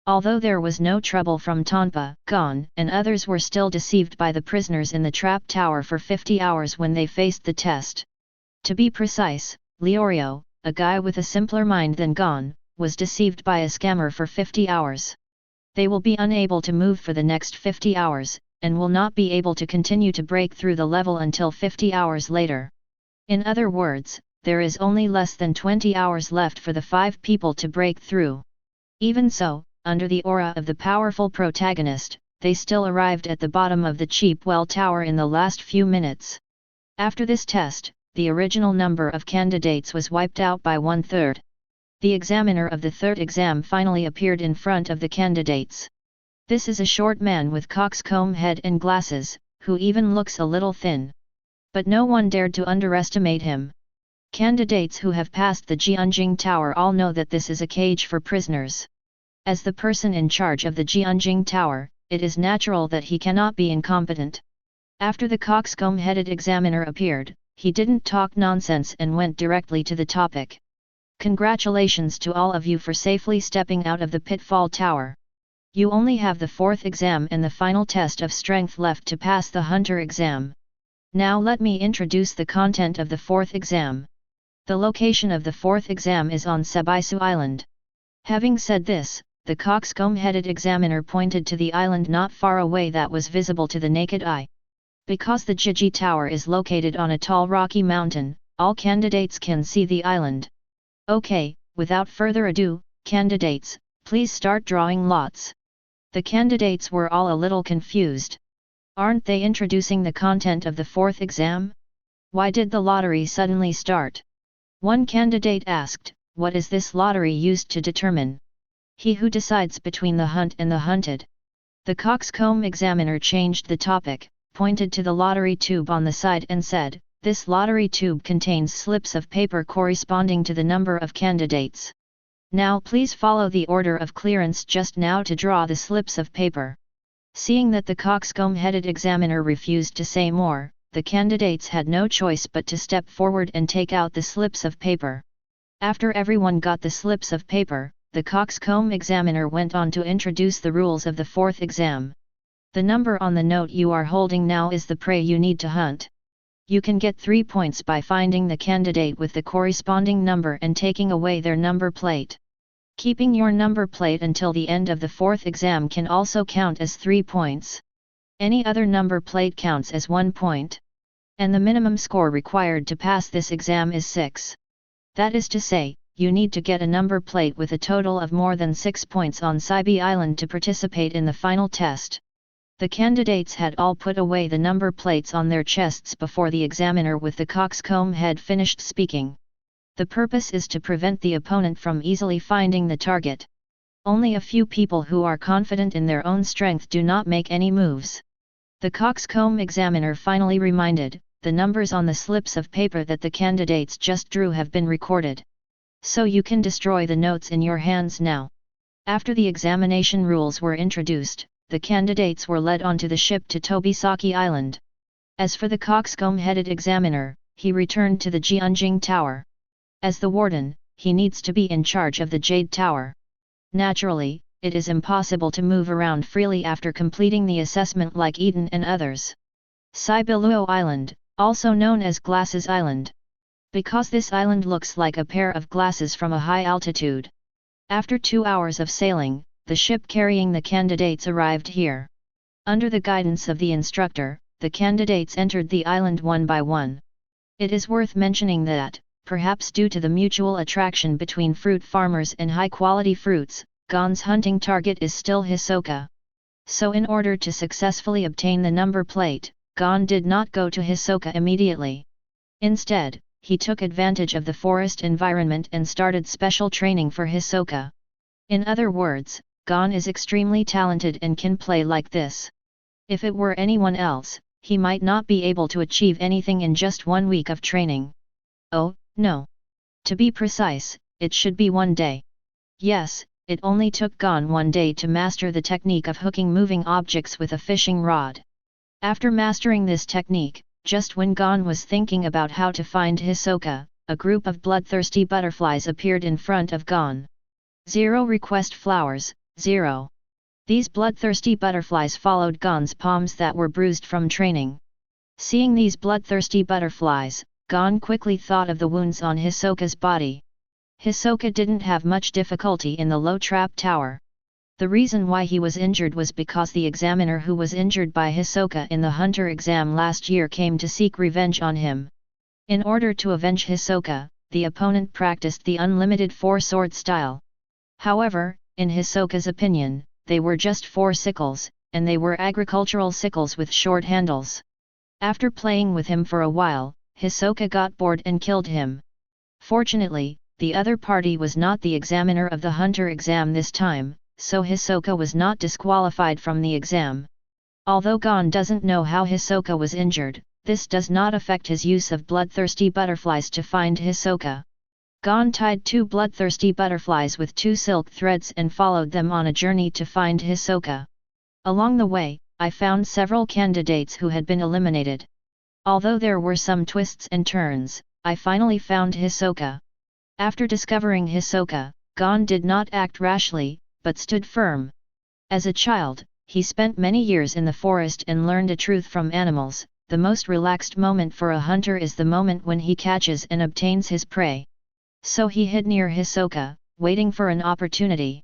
Although there was no trouble from Tonpa, Gon, and others were still deceived by the prisoners in the trap tower for 50 hours when they faced the test. To be precise, Leorio, a guy with a simpler mind than Gon, was deceived by a scammer for 50 hours. They will be unable to move for the next 50 hours, and will not be able to continue to break through the level until 50 hours later. In other words, there is only less than 20 hours left for the 5 people to break through. Even so, under the aura of the powerful protagonist, they still arrived at the bottom of the cheap well tower in the last few minutes. After this test, the original number of candidates was wiped out by 1/3. The examiner of the 3rd exam finally appeared in front of the candidates. This is a short man with coxcomb head and glasses, who even looks a little thin. But no one dared to underestimate him. Candidates who have passed the Jianjing Tower all know that this is a cage for prisoners. As the person in charge of the Jianjing Tower, it is natural that he cannot be incompetent. After the coxcomb-headed examiner appeared, he didn't talk nonsense and went directly to the topic. Congratulations to all of you for safely stepping out of the pitfall tower. You only have the 4th exam and the final test of strength left to pass the hunter exam. Now let me introduce the content of the 4th exam. The location of the 4th exam is on Sebaisu Island. Having said this, the coxcomb-headed examiner pointed to the island not far away that was visible to the naked eye. Because the Jiji Tower is located on a tall rocky mountain, all candidates can see the island. Okay, without further ado, candidates, please start drawing lots. The candidates were all a little confused. Aren't they introducing the content of the 4th exam? Why did the lottery suddenly start? One candidate asked, what is this lottery used to determine? He who decides between the hunt and the hunted. The coxcomb examiner changed the topic, pointed to the lottery tube on the side and said, this lottery tube contains slips of paper corresponding to the number of candidates. Now please follow the order of clearance just now to draw the slips of paper. Seeing that the coxcomb-headed examiner refused to say more, the candidates had no choice but to step forward and take out the slips of paper. After everyone got the slips of paper, the coxcomb examiner went on to introduce the rules of the 4th exam. The number on the note you are holding now is the prey you need to hunt. You can get 3 points by finding the candidate with the corresponding number and taking away their number plate. Keeping your number plate until the end of the 4th exam can also count as 3 points. Any other number plate counts as 1 point. And the minimum score required to pass this exam is 6. That is to say, you need to get a number plate with a total of more than 6 points on Saibai Island to participate in the final test. The candidates had all put away the number plates on their chests before the examiner with the coxcomb head finished speaking. The purpose is to prevent the opponent from easily finding the target. Only a few people who are confident in their own strength do not make any moves. The coxcomb examiner finally reminded, the numbers on the slips of paper that the candidates just drew have been recorded. So you can destroy the notes in your hands now. After the examination rules were introduced, the candidates were led onto the ship to Tobisaki Island. As for the coxcomb-headed examiner, he returned to the Jianjing Tower. As the warden, he needs to be in charge of the Jade Tower. Naturally, it is impossible to move around freely after completing the assessment like Eaton and others. Saibiluo Island, also known as Glasses Island. Because this island looks like a pair of glasses from a high altitude. After 2 hours of sailing, the ship carrying the candidates arrived here. Under the guidance of the instructor, the candidates entered the island one by one. It is worth mentioning that, perhaps due to the mutual attraction between fruit farmers and high-quality fruits, Gon's hunting target is still Hisoka. So in order to successfully obtain the number plate, Gon did not go to Hisoka immediately. Instead, he took advantage of the forest environment and started special training for Hisoka. In other words, Gon is extremely talented and can play like this. If it were anyone else, he might not be able to achieve anything in just 1 week of training. Oh, no. To be precise, it should be 1 day. Yes, it only took Gon 1 day to master the technique of hooking moving objects with a fishing rod. After mastering this technique, just when Gon was thinking about how to find Hisoka, a group of bloodthirsty butterflies appeared in front of Gon. 0 request flowers, 0. These bloodthirsty butterflies followed Gon's palms that were bruised from training. Seeing these bloodthirsty butterflies, Gon quickly thought of the wounds on Hisoka's body. Hisoka didn't have much difficulty in the low trap tower. The reason why he was injured was because the examiner who was injured by Hisoka in the hunter exam last year came to seek revenge on him. In order to avenge Hisoka, the opponent practiced the unlimited 4-sword style. However, in Hisoka's opinion, they were just 4 sickles, and they were agricultural sickles with short handles. After playing with him for a while, Hisoka got bored and killed him. Fortunately, the other party was not the examiner of the hunter exam this time, so Hisoka was not disqualified from the exam. Although Gon doesn't know how Hisoka was injured, this does not affect his use of bloodthirsty butterflies to find Hisoka. Gon tied 2 bloodthirsty butterflies with 2 silk threads and followed them on a journey to find Hisoka. Along the way, I found several candidates who had been eliminated. Although there were some twists and turns, I finally found Hisoka. After discovering Hisoka, Gon did not act rashly, but stood firm. As a child, he spent many years in the forest and learned a truth from animals: the most relaxed moment for a hunter is the moment when he catches and obtains his prey. So he hid near Hisoka, waiting for an opportunity.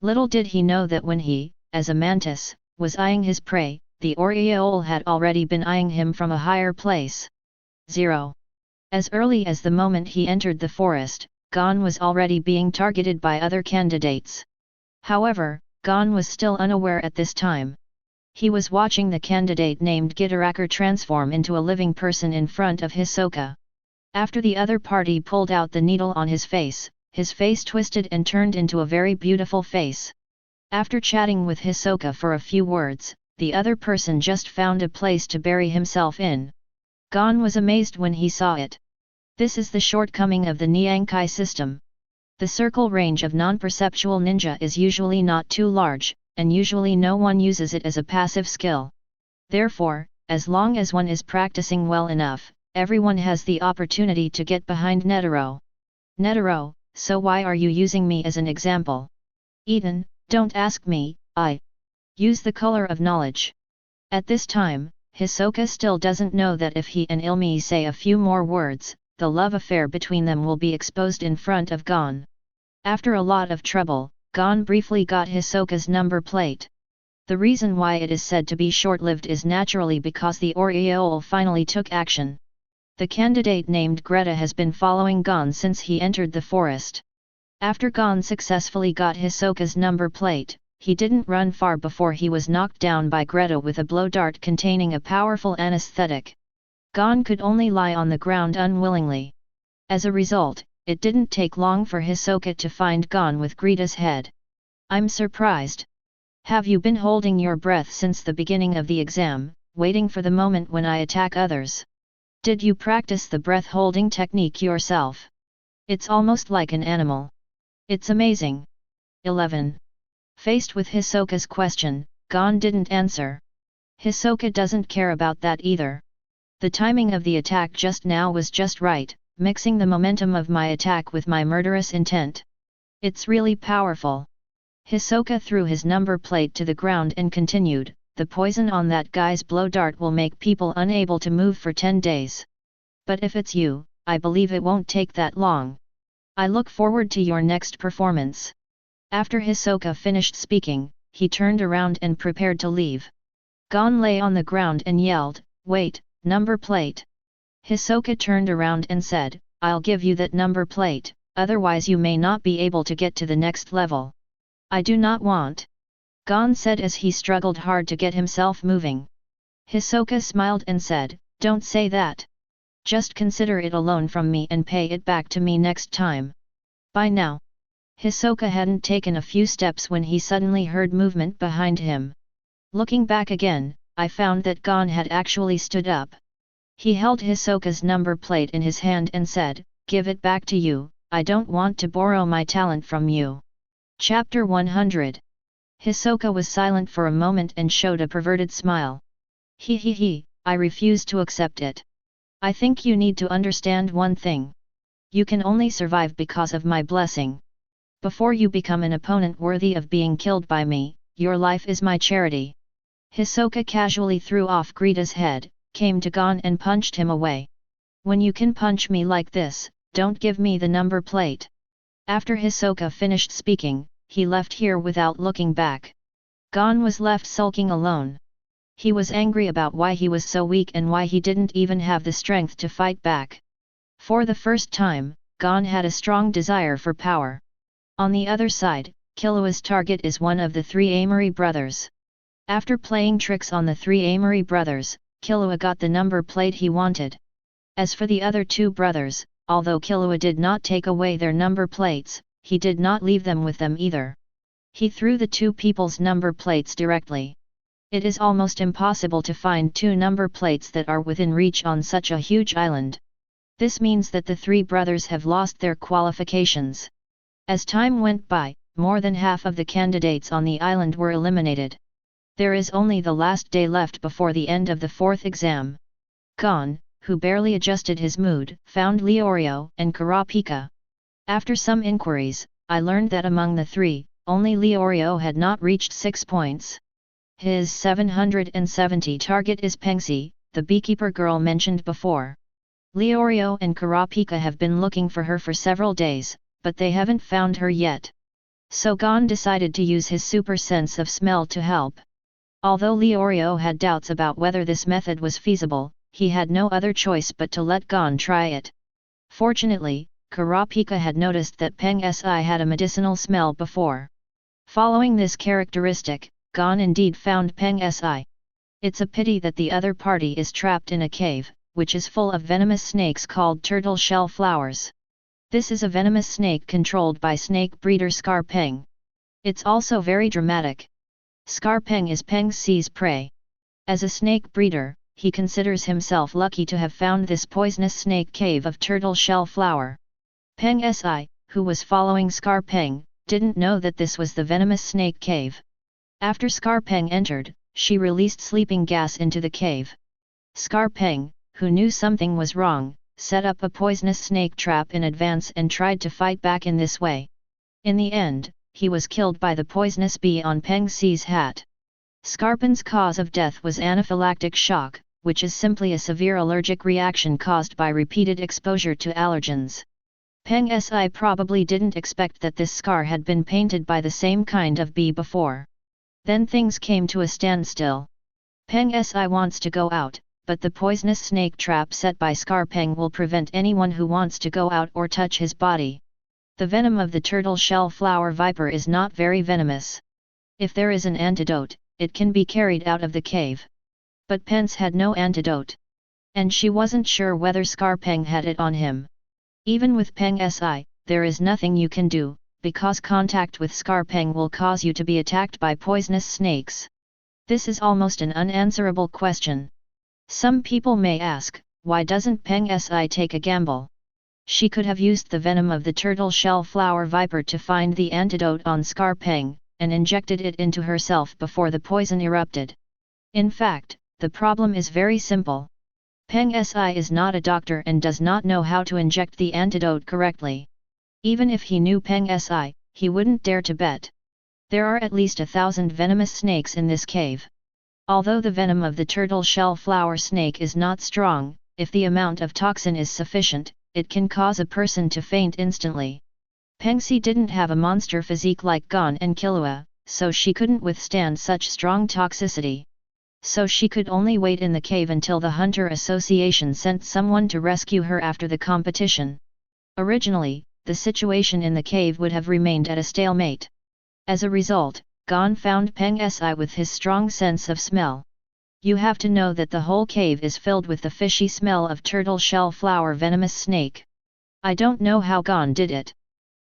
Little did he know that when he, as a mantis, was eyeing his prey, the oriole had already been eyeing him from a higher place. 0. As early as the moment he entered the forest, Gon was already being targeted by other candidates. However, Gon was still unaware at this time. He was watching the candidate named Gitaraker transform into a living person in front of Hisoka. After the other party pulled out the needle on his face twisted and turned into a very beautiful face. After chatting with Hisoka for a few words, the other person just found a place to bury himself in. Gon was amazed when he saw it. This is the shortcoming of the Niankai system. The circle range of non-perceptual ninja is usually not too large, and usually no one uses it as a passive skill. Therefore, as long as one is practicing well enough, everyone has the opportunity to get behind Netero. Netero, so why are you using me as an example? Eaton, don't ask me, I use the color of knowledge. At this time, Hisoka still doesn't know that if he and Ilmi say a few more words, the love affair between them will be exposed in front of Gon. After a lot of trouble, Gon briefly got Hisoka's number plate. The reason why it is said to be short-lived is naturally because the oriole finally took action. The candidate named Greta has been following Gon since he entered the forest. After Gon successfully got Hisoka's number plate, he didn't run far before he was knocked down by Greta with a blow dart containing a powerful anesthetic. Gon could only lie on the ground unwillingly. As a result, it didn't take long for Hisoka to find Gon with Greta's head. I'm surprised. Have you been holding your breath since the beginning of the exam, waiting for the moment when I attack others? Did you practice the breath-holding technique yourself? It's almost like an animal. It's amazing. 11. Faced with Hisoka's question, Gon didn't answer. Hisoka doesn't care about that either. The timing of the attack just now was just right, mixing the momentum of my attack with my murderous intent. It's really powerful. Hisoka threw his number plate to the ground and continued, the poison on that guy's blow dart will make people unable to move for 10 days. But if it's you, I believe it won't take that long. I look forward to your next performance. After Hisoka finished speaking, he turned around and prepared to leave. Gon lay on the ground and yelled, "Wait, number plate!" Hisoka turned around and said, "I'll give you that number plate, otherwise you may not be able to get to the next level." "I do not want," Gon said as he struggled hard to get himself moving. Hisoka smiled and said, "Don't say that. Just consider it a loan from me and pay it back to me next time. Bye now." Hisoka hadn't taken a few steps when he suddenly heard movement behind him. Looking back again, I found that Gon had actually stood up. He held Hisoka's number plate in his hand and said, "Give it back to you, I don't want to borrow my talent from you." Chapter 100. Hisoka was silent for a moment and showed a perverted smile. He, I refuse to accept it. I think you need to understand one thing. You can only survive because of my blessing. Before you become an opponent worthy of being killed by me, your life is my charity." Hisoka casually threw off Greta's head, came to Gon and punched him away. "When you can punch me like this, don't give me the number plate." After Hisoka finished speaking, he left here without looking back. Gon was left sulking alone. He was angry about why he was so weak and why he didn't even have the strength to fight back. For the first time, Gon had a strong desire for power. On the other side, Killua's target is one of the three Amory brothers. After playing tricks on the three Amory brothers, Killua got the number plate he wanted. As for the other two brothers, although Killua did not take away their number plates, he did not leave them with them either. He threw the two people's number plates directly. It is almost impossible to find two number plates that are within reach on such a huge island. This means that the three brothers have lost their qualifications. As time went by, more than half of the candidates on the island were eliminated. There is only the last day left before the end of the fourth exam. Gon, who barely adjusted his mood, found Leorio and Kurapika. After some inquiries, I learned that among the three, only Leorio had not reached 6 points. His 770 target is Pengxi, the beekeeper girl mentioned before. Leorio and Kurapika have been looking for her for several days, but they haven't found her yet. So Gon decided to use his super sense of smell to help. Although Leorio had doubts about whether this method was feasible, he had no other choice but to let Gon try it. Fortunately, Kurapika had noticed that Pengxi had a medicinal smell before. Following this characteristic, Gon indeed found Pengxi. It's a pity that the other party is trapped in a cave, which is full of venomous snakes called turtle shell flowers. This is a venomous snake controlled by snake breeder Scarpeng. It's also very dramatic. Scarpeng is Pengxi's prey. As a snake breeder, he considers himself lucky to have found this poisonous snake cave of turtle shell flower. Pengxi, who was following Scarpeng, didn't know that this was the venomous snake cave. After Scarpeng entered, she released sleeping gas into the cave. Scarpeng, who knew something was wrong, set up a poisonous snake trap in advance and tried to fight back in this way. In the end, he was killed by the poisonous bee on Pengxi's hat. Scarpeng's cause of death was anaphylactic shock, which is simply a severe allergic reaction caused by repeated exposure to allergens. Pengxi probably didn't expect that this scar had been painted by the same kind of bee before. Then things came to a standstill. Pengxi wants to go out, but the poisonous snake trap set by Scarpeng will prevent anyone who wants to go out or touch his body. The venom of the turtle shell flower viper is not very venomous. If there is an antidote, it can be carried out of the cave. But Pence had no antidote. And she wasn't sure whether Scarpeng had it on him. Even with Pengxi, there is nothing you can do, because contact with Scarpeng will cause you to be attacked by poisonous snakes. This is almost an unanswerable question. Some people may ask, why doesn't Pengxi take a gamble? She could have used the venom of the turtle shell flower viper to find the antidote on Scarpeng, and injected it into herself before the poison erupted. In fact, the problem is very simple. Pengxi is not a doctor and does not know how to inject the antidote correctly. Even if he knew Pengxi, he wouldn't dare to bet. There are at least 1,000 venomous snakes in this cave. Although the venom of the turtle shell flower snake is not strong, if the amount of toxin is sufficient, it can cause a person to faint instantly. Pengxi didn't have a monster physique like Gon and Killua, so she couldn't withstand such strong toxicity. So she could only wait in the cave until the Hunter Association sent someone to rescue her after the competition. Originally, the situation in the cave would have remained at a stalemate. As a result, Gon found Pengxi with his strong sense of smell. You have to know that the whole cave is filled with the fishy smell of turtle shell flower venomous snake. I don't know how Gon did it.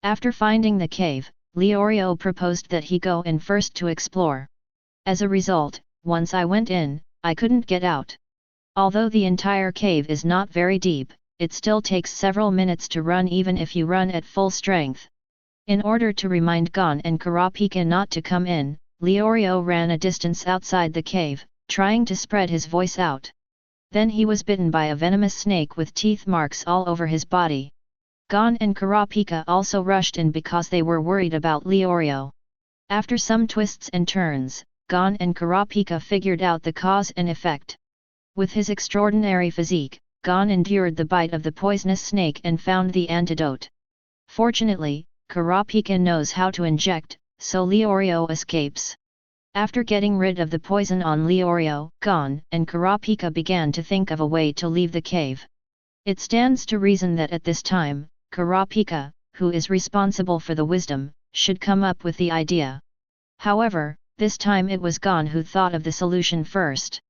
After finding the cave, Leorio proposed that he go in first to explore. As a result, once I went in, I couldn't get out. Although the entire cave is not very deep, it still takes several minutes to run even if you run at full strength. In order to remind Gon and Kurapika not to come in, Leorio ran a distance outside the cave, trying to spread his voice out. Then he was bitten by a venomous snake with teeth marks all over his body. Gon and Kurapika also rushed in because they were worried about Leorio. After some twists and turns, Gon and Kurapika figured out the cause and effect. With his extraordinary physique, Gon endured the bite of the poisonous snake and found the antidote. Fortunately, Kurapika knows how to inject, so Leorio escapes. After getting rid of the poison on Leorio, Gon and Kurapika began to think of a way to leave the cave. It stands to reason that at this time, Kurapika, who is responsible for the wisdom, should come up with the idea. However, this time it was Gon who thought of the solution first.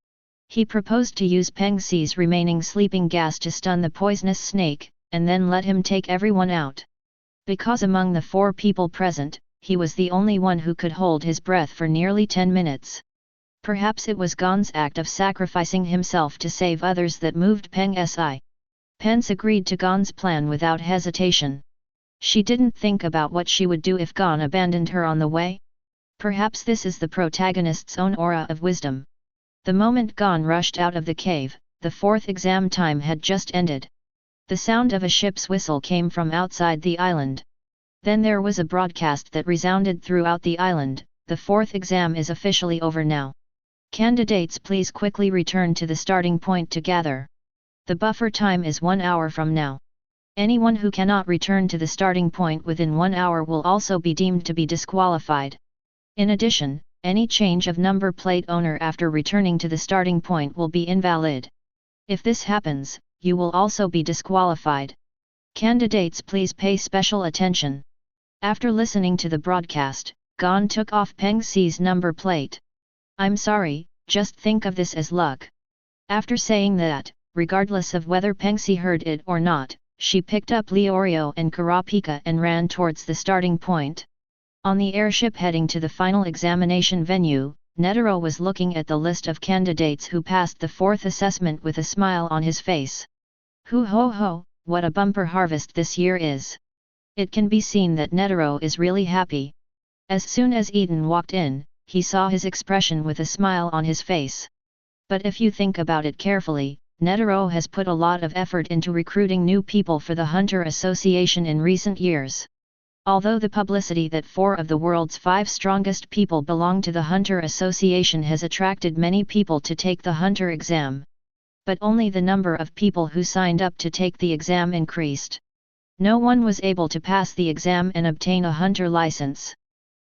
He proposed to use Pengxi's remaining sleeping gas to stun the poisonous snake, and then let him take everyone out. Because among the 4 people present, he was the only one who could hold his breath for nearly 10 minutes. Perhaps it was Gon's act of sacrificing himself to save others that moved Pengxi. Pence agreed to Gon's plan without hesitation. She didn't think about what she would do if Gon abandoned her on the way. Perhaps this is the protagonist's own aura of wisdom. The moment Gon rushed out of the cave, the fourth exam time had just ended. The sound of a ship's whistle came from outside the island. Then there was a broadcast that resounded throughout the island, the fourth exam is officially over now. Candidates please quickly return to the starting point to gather. The buffer time is 1 hour from now. Anyone who cannot return to the starting point within 1 hour will also be deemed to be disqualified. In addition, any change of number plate owner after returning to the starting point will be invalid. If this happens, you will also be disqualified. Candidates please pay special attention. After listening to the broadcast, Gon took off Peng Si's number plate. I'm sorry, just think of this as luck. After saying that, regardless of whether Peng Si heard it or not, she picked up Leorio and Kurapika and ran towards the starting point. On the airship heading to the final examination venue, Netero was looking at the list of candidates who passed the fourth assessment with a smile on his face. Hoo ho ho, what a bumper harvest this year is. It can be seen that Netero is really happy. As soon as Eaton walked in, he saw his expression with a smile on his face. But if you think about it carefully, Netero has put a lot of effort into recruiting new people for the Hunter Association in recent years. Although the publicity that 4 of the world's 5 strongest people belong to the Hunter Association has attracted many people to take the Hunter exam. But only the number of people who signed up to take the exam increased. No one was able to pass the exam and obtain a Hunter license.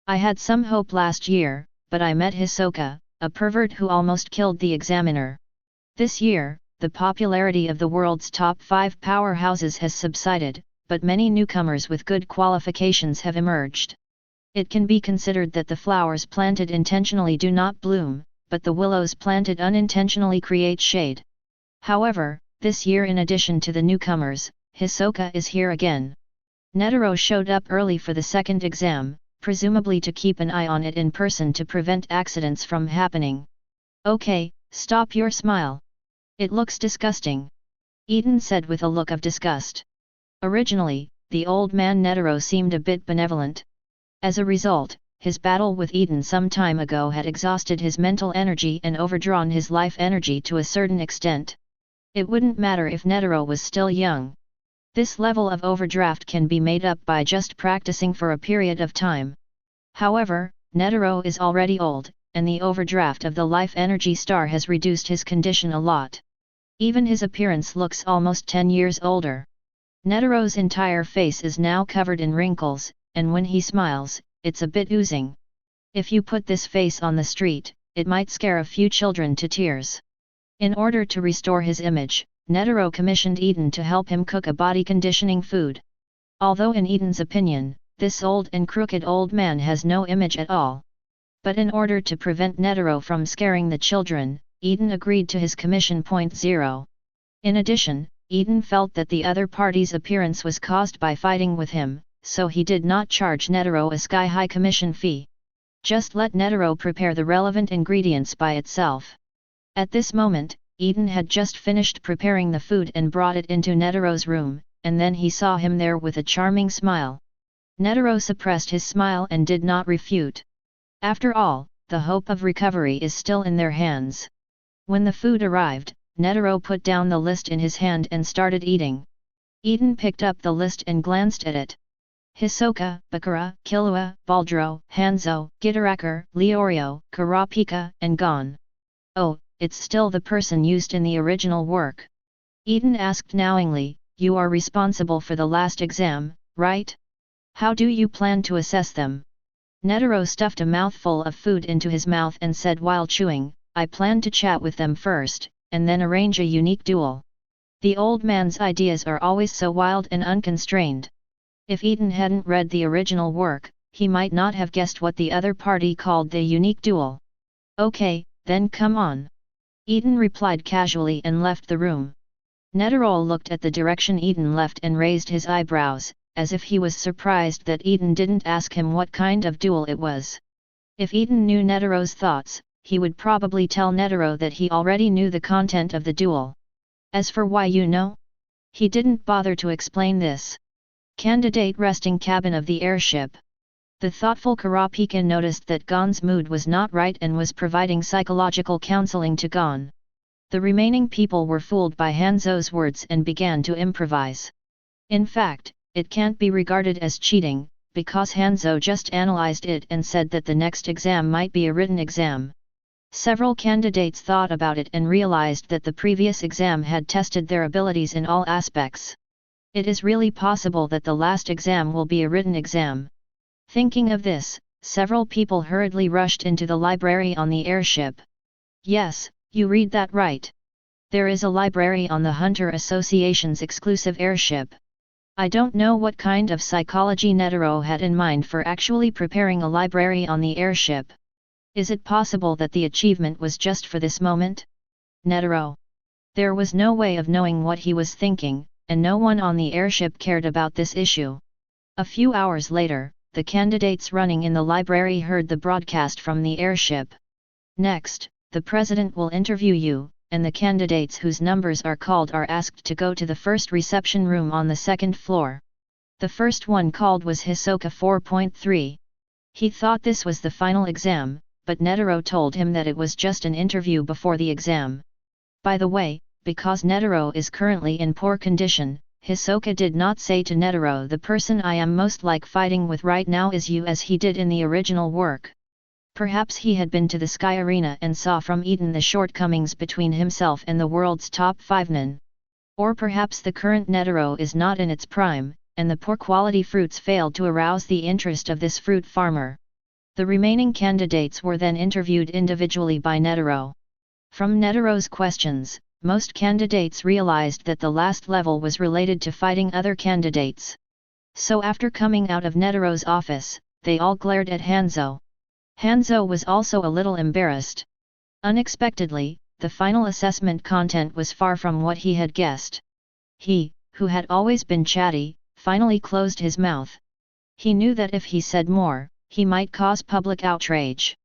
I had some hope last year, but I met Hisoka, a pervert who almost killed the examiner. This year, the popularity of the world's top 5 powerhouses has subsided, but many newcomers with good qualifications have emerged. It can be considered that the flowers planted intentionally do not bloom, but the willows planted unintentionally create shade. However, this year in addition to the newcomers, Hisoka is here again. Netero showed up early for the second exam, presumably to keep an eye on it in person to prevent accidents from happening. Okay, stop your smile. It looks disgusting. Eaton said with a look of disgust. Originally, the old man Netero seemed a bit benevolent. As a result, his battle with Eaton some time ago had exhausted his mental energy and overdrawn his life energy to a certain extent. It wouldn't matter if Netero was still young. This level of overdraft can be made up by just practicing for a period of time. However, Netero is already old, and the overdraft of the life energy star has reduced his condition a lot. Even his appearance looks almost 10 years older. Netero's entire face is now covered in wrinkles, and when he smiles, it's a bit oozing. If you put this face on the street, it might scare a few children to tears. In order to restore his image, Netero commissioned Eaton to help him cook a body conditioning food. Although in Eaton's opinion, this old and crooked old man has no image at all. But in order to prevent Netero from scaring the children, Eaton agreed to his commission. 0. In addition, Eaton felt that the other party's appearance was caused by fighting with him, so he did not charge Netero a sky-high commission fee. Just let Netero prepare the relevant ingredients by itself. At this moment, Eaton had just finished preparing the food and brought it into Netero's room, and then he saw him there with a charming smile. Netero suppressed his smile and did not refute. After all, the hope of recovery is still in their hands. When the food arrived, Netero put down the list in his hand and started eating. Eaton picked up the list and glanced at it. Hisoka, Bakura, Killua, Baldro, Hanzo, Gitarakar, Leorio, Kurapika, and Gon. Oh, it's still the person used in the original work. Eaton asked knowingly, you are responsible for the last exam, right? How do you plan to assess them? Netero stuffed a mouthful of food into his mouth and said while chewing, I plan to chat with them first, and then arrange a unique duel. The old man's ideas are always so wild and unconstrained. If Eaton hadn't read the original work, he might not have guessed what the other party called the unique duel. Okay, then come on. Eaton replied casually and left the room. Netero looked at the direction Eaton left and raised his eyebrows, as if he was surprised that Eaton didn't ask him what kind of duel it was. If Eaton knew Netero's thoughts, he would probably tell Netero that he already knew the content of the duel. As for why you know? He didn't bother to explain this. Candidate resting cabin of the airship. The thoughtful Kurapika noticed that Gon's mood was not right and was providing psychological counseling to Gon. The remaining people were fooled by Hanzo's words and began to improvise. In fact, it can't be regarded as cheating, because Hanzo just analyzed it and said that the next exam might be a written exam. Several candidates thought about it and realized that the previous exam had tested their abilities in all aspects. It is really possible that the last exam will be a written exam. Thinking of this, several people hurriedly rushed into the library on the airship. Yes, you read that right. There is a library on the Hunter Association's exclusive airship. I don't know what kind of psychology Netero had in mind for actually preparing a library on the airship. Is it possible that the achievement was just for this moment? Netero. There was no way of knowing what he was thinking, and no one on the airship cared about this issue. A few hours later, the candidates running in the library heard the broadcast from the airship. Next, the president will interview you, and the candidates whose numbers are called are asked to go to the first reception room on the second floor. The first one called was Hisoka 4.3. He thought this was the final exam, but Netero told him that it was just an interview before the exam. By the way, because Netero is currently in poor condition, Hisoka did not say to Netero, "The person I am most like fighting with right now is you," as he did in the original work. Perhaps he had been to the Sky Arena and saw from Eaton the shortcomings between himself and the world's top 5 nin. Or perhaps the current Netero is not in its prime, and the poor quality fruits failed to arouse the interest of this fruit farmer. The remaining candidates were then interviewed individually by Netero. From Netero's questions, most candidates realized that the last level was related to fighting other candidates. So after coming out of Netero's office, they all glared at Hanzo. Hanzo was also a little embarrassed. Unexpectedly, the final assessment content was far from what he had guessed. He, who had always been chatty, finally closed his mouth. He knew that if he said more, he might cause public outrage.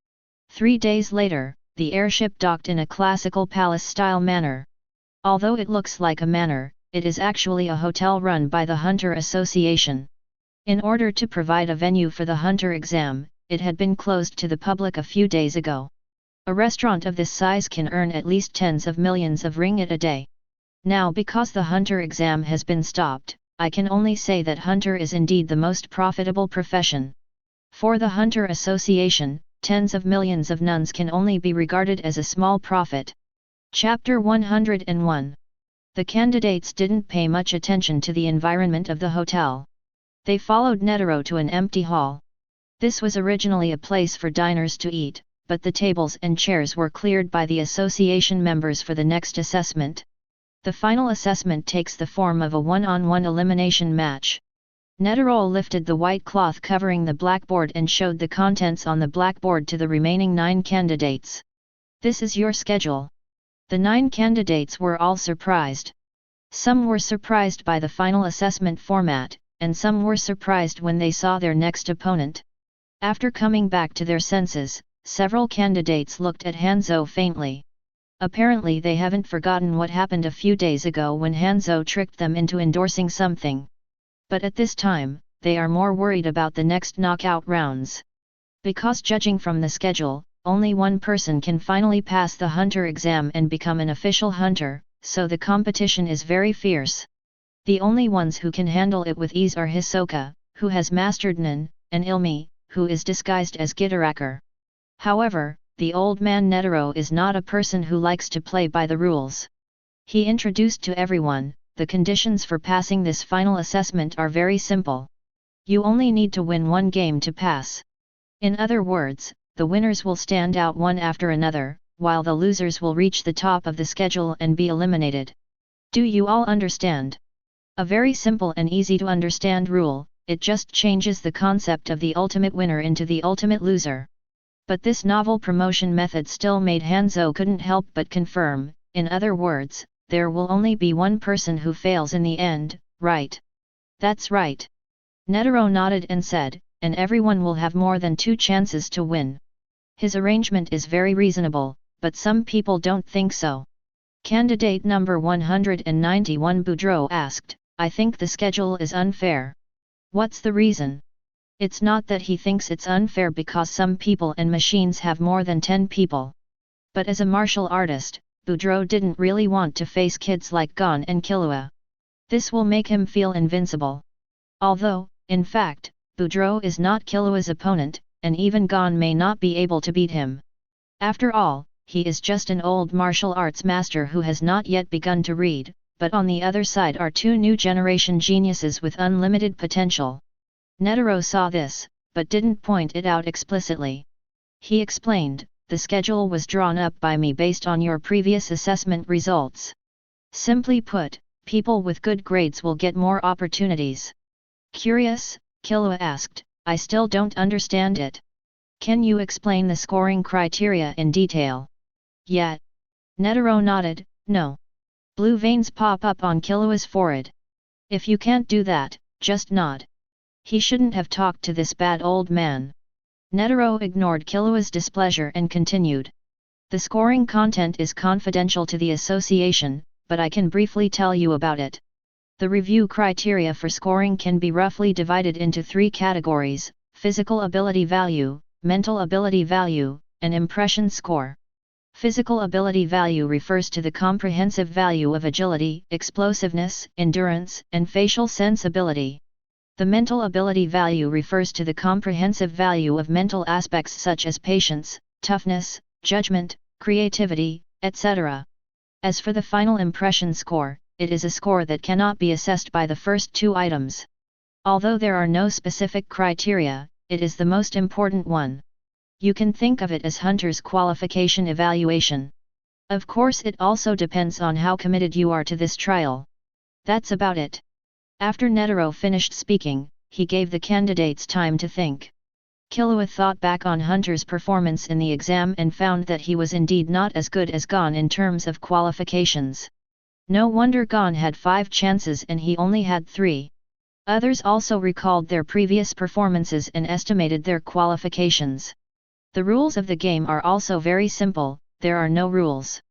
3 days later, the airship docked in a classical palace-style manner. Although it looks like a manor, it is actually a hotel run by the Hunter Association. In order to provide a venue for the Hunter exam, it had been closed to the public a few days ago. A restaurant of this size can earn at least tens of millions of ringgit a day. Now, because the Hunter exam has been stopped, I can only say that Hunter is indeed the most profitable profession. For the Hunter Association, tens of millions of nuns can only be regarded as a small profit. Chapter 101. The candidates didn't pay much attention to the environment of the hotel. They followed Netero to an empty hall. This was originally a place for diners to eat, but the tables and chairs were cleared by the association members for the next assessment. The final assessment takes the form of a one-on-one elimination match. Netero lifted the white cloth covering the blackboard and showed the contents on the blackboard to the remaining 9 candidates. "This is your schedule." The 9 candidates were all surprised. Some were surprised by the final assessment format, and some were surprised when they saw their next opponent. After coming back to their senses, several candidates looked at Hanzo faintly. Apparently they haven't forgotten what happened a few days ago when Hanzo tricked them into endorsing something. But at this time, they are more worried about the next knockout rounds. Because judging from the schedule, only one person can finally pass the Hunter exam and become an official Hunter, so the competition is very fierce. The only ones who can handle it with ease are Hisoka, who has mastered Nin, and Ilmi, who is disguised as Gitaracker. However, the old man Netero is not a person who likes to play by the rules. He introduced to everyone, "The conditions for passing this final assessment are very simple. You only need to win one game to pass. In other words, the winners will stand out one after another, while the losers will reach the top of the schedule and be eliminated. Do you all understand? A very simple and easy to understand rule, it just changes the concept of the ultimate winner into the ultimate loser." But this novel promotion method still made Hanzo couldn't help but confirm, in other words, there will only be one person who fails in the end, right? "That's right." Netero nodded and said, "And everyone will have more than 2 chances to win." His arrangement is very reasonable, but some people don't think so. Candidate number 191 Boudreau asked, "I think the schedule is unfair. What's the reason?" It's not that he thinks it's unfair because some people and machines have more than 10 people. But as a martial artist, Boudreaux didn't really want to face kids like Gon and Killua. This will make him feel invincible. Although, in fact, Boudreaux is not Killua's opponent, and even Gon may not be able to beat him. After all, he is just an old martial arts master who has not yet begun to read, but on the other side are two new generation geniuses with unlimited potential. Netero saw this, but didn't point it out explicitly. He explained, the schedule was drawn up by me based on your previous assessment results. Simply put, people with good grades will get more opportunities. Curious, Killua asked, I still don't understand it. Can you explain the scoring criteria in detail? Yeah. Netero nodded, no. Blue veins pop up on Killua's forehead. If you can't do that, just nod. He shouldn't have talked to this bad old man. Netero ignored Killua's displeasure and continued. The scoring content is confidential to the association, but I can briefly tell you about it. The review criteria for scoring can be roughly divided into three categories: physical ability value, mental ability value, and impression score. Physical ability value refers to the comprehensive value of agility, explosiveness, endurance, and facial sensibility. The mental ability value refers to the comprehensive value of mental aspects such as patience, toughness, judgment, creativity, etc. As for the final impression score, it is a score that cannot be assessed by the first two items. Although there are no specific criteria, it is the most important one. You can think of it as Hunter's qualification evaluation. Of course, it also depends on how committed you are to this trial. That's about it. After Netero finished speaking, he gave the candidates time to think. Killua thought back on Hunter's performance in the exam and found that he was indeed not as good as Gon in terms of qualifications. No wonder Gon had 5 chances and he only had 3. Others also recalled their previous performances and estimated their qualifications. The rules of the game are also very simple, there are no rules.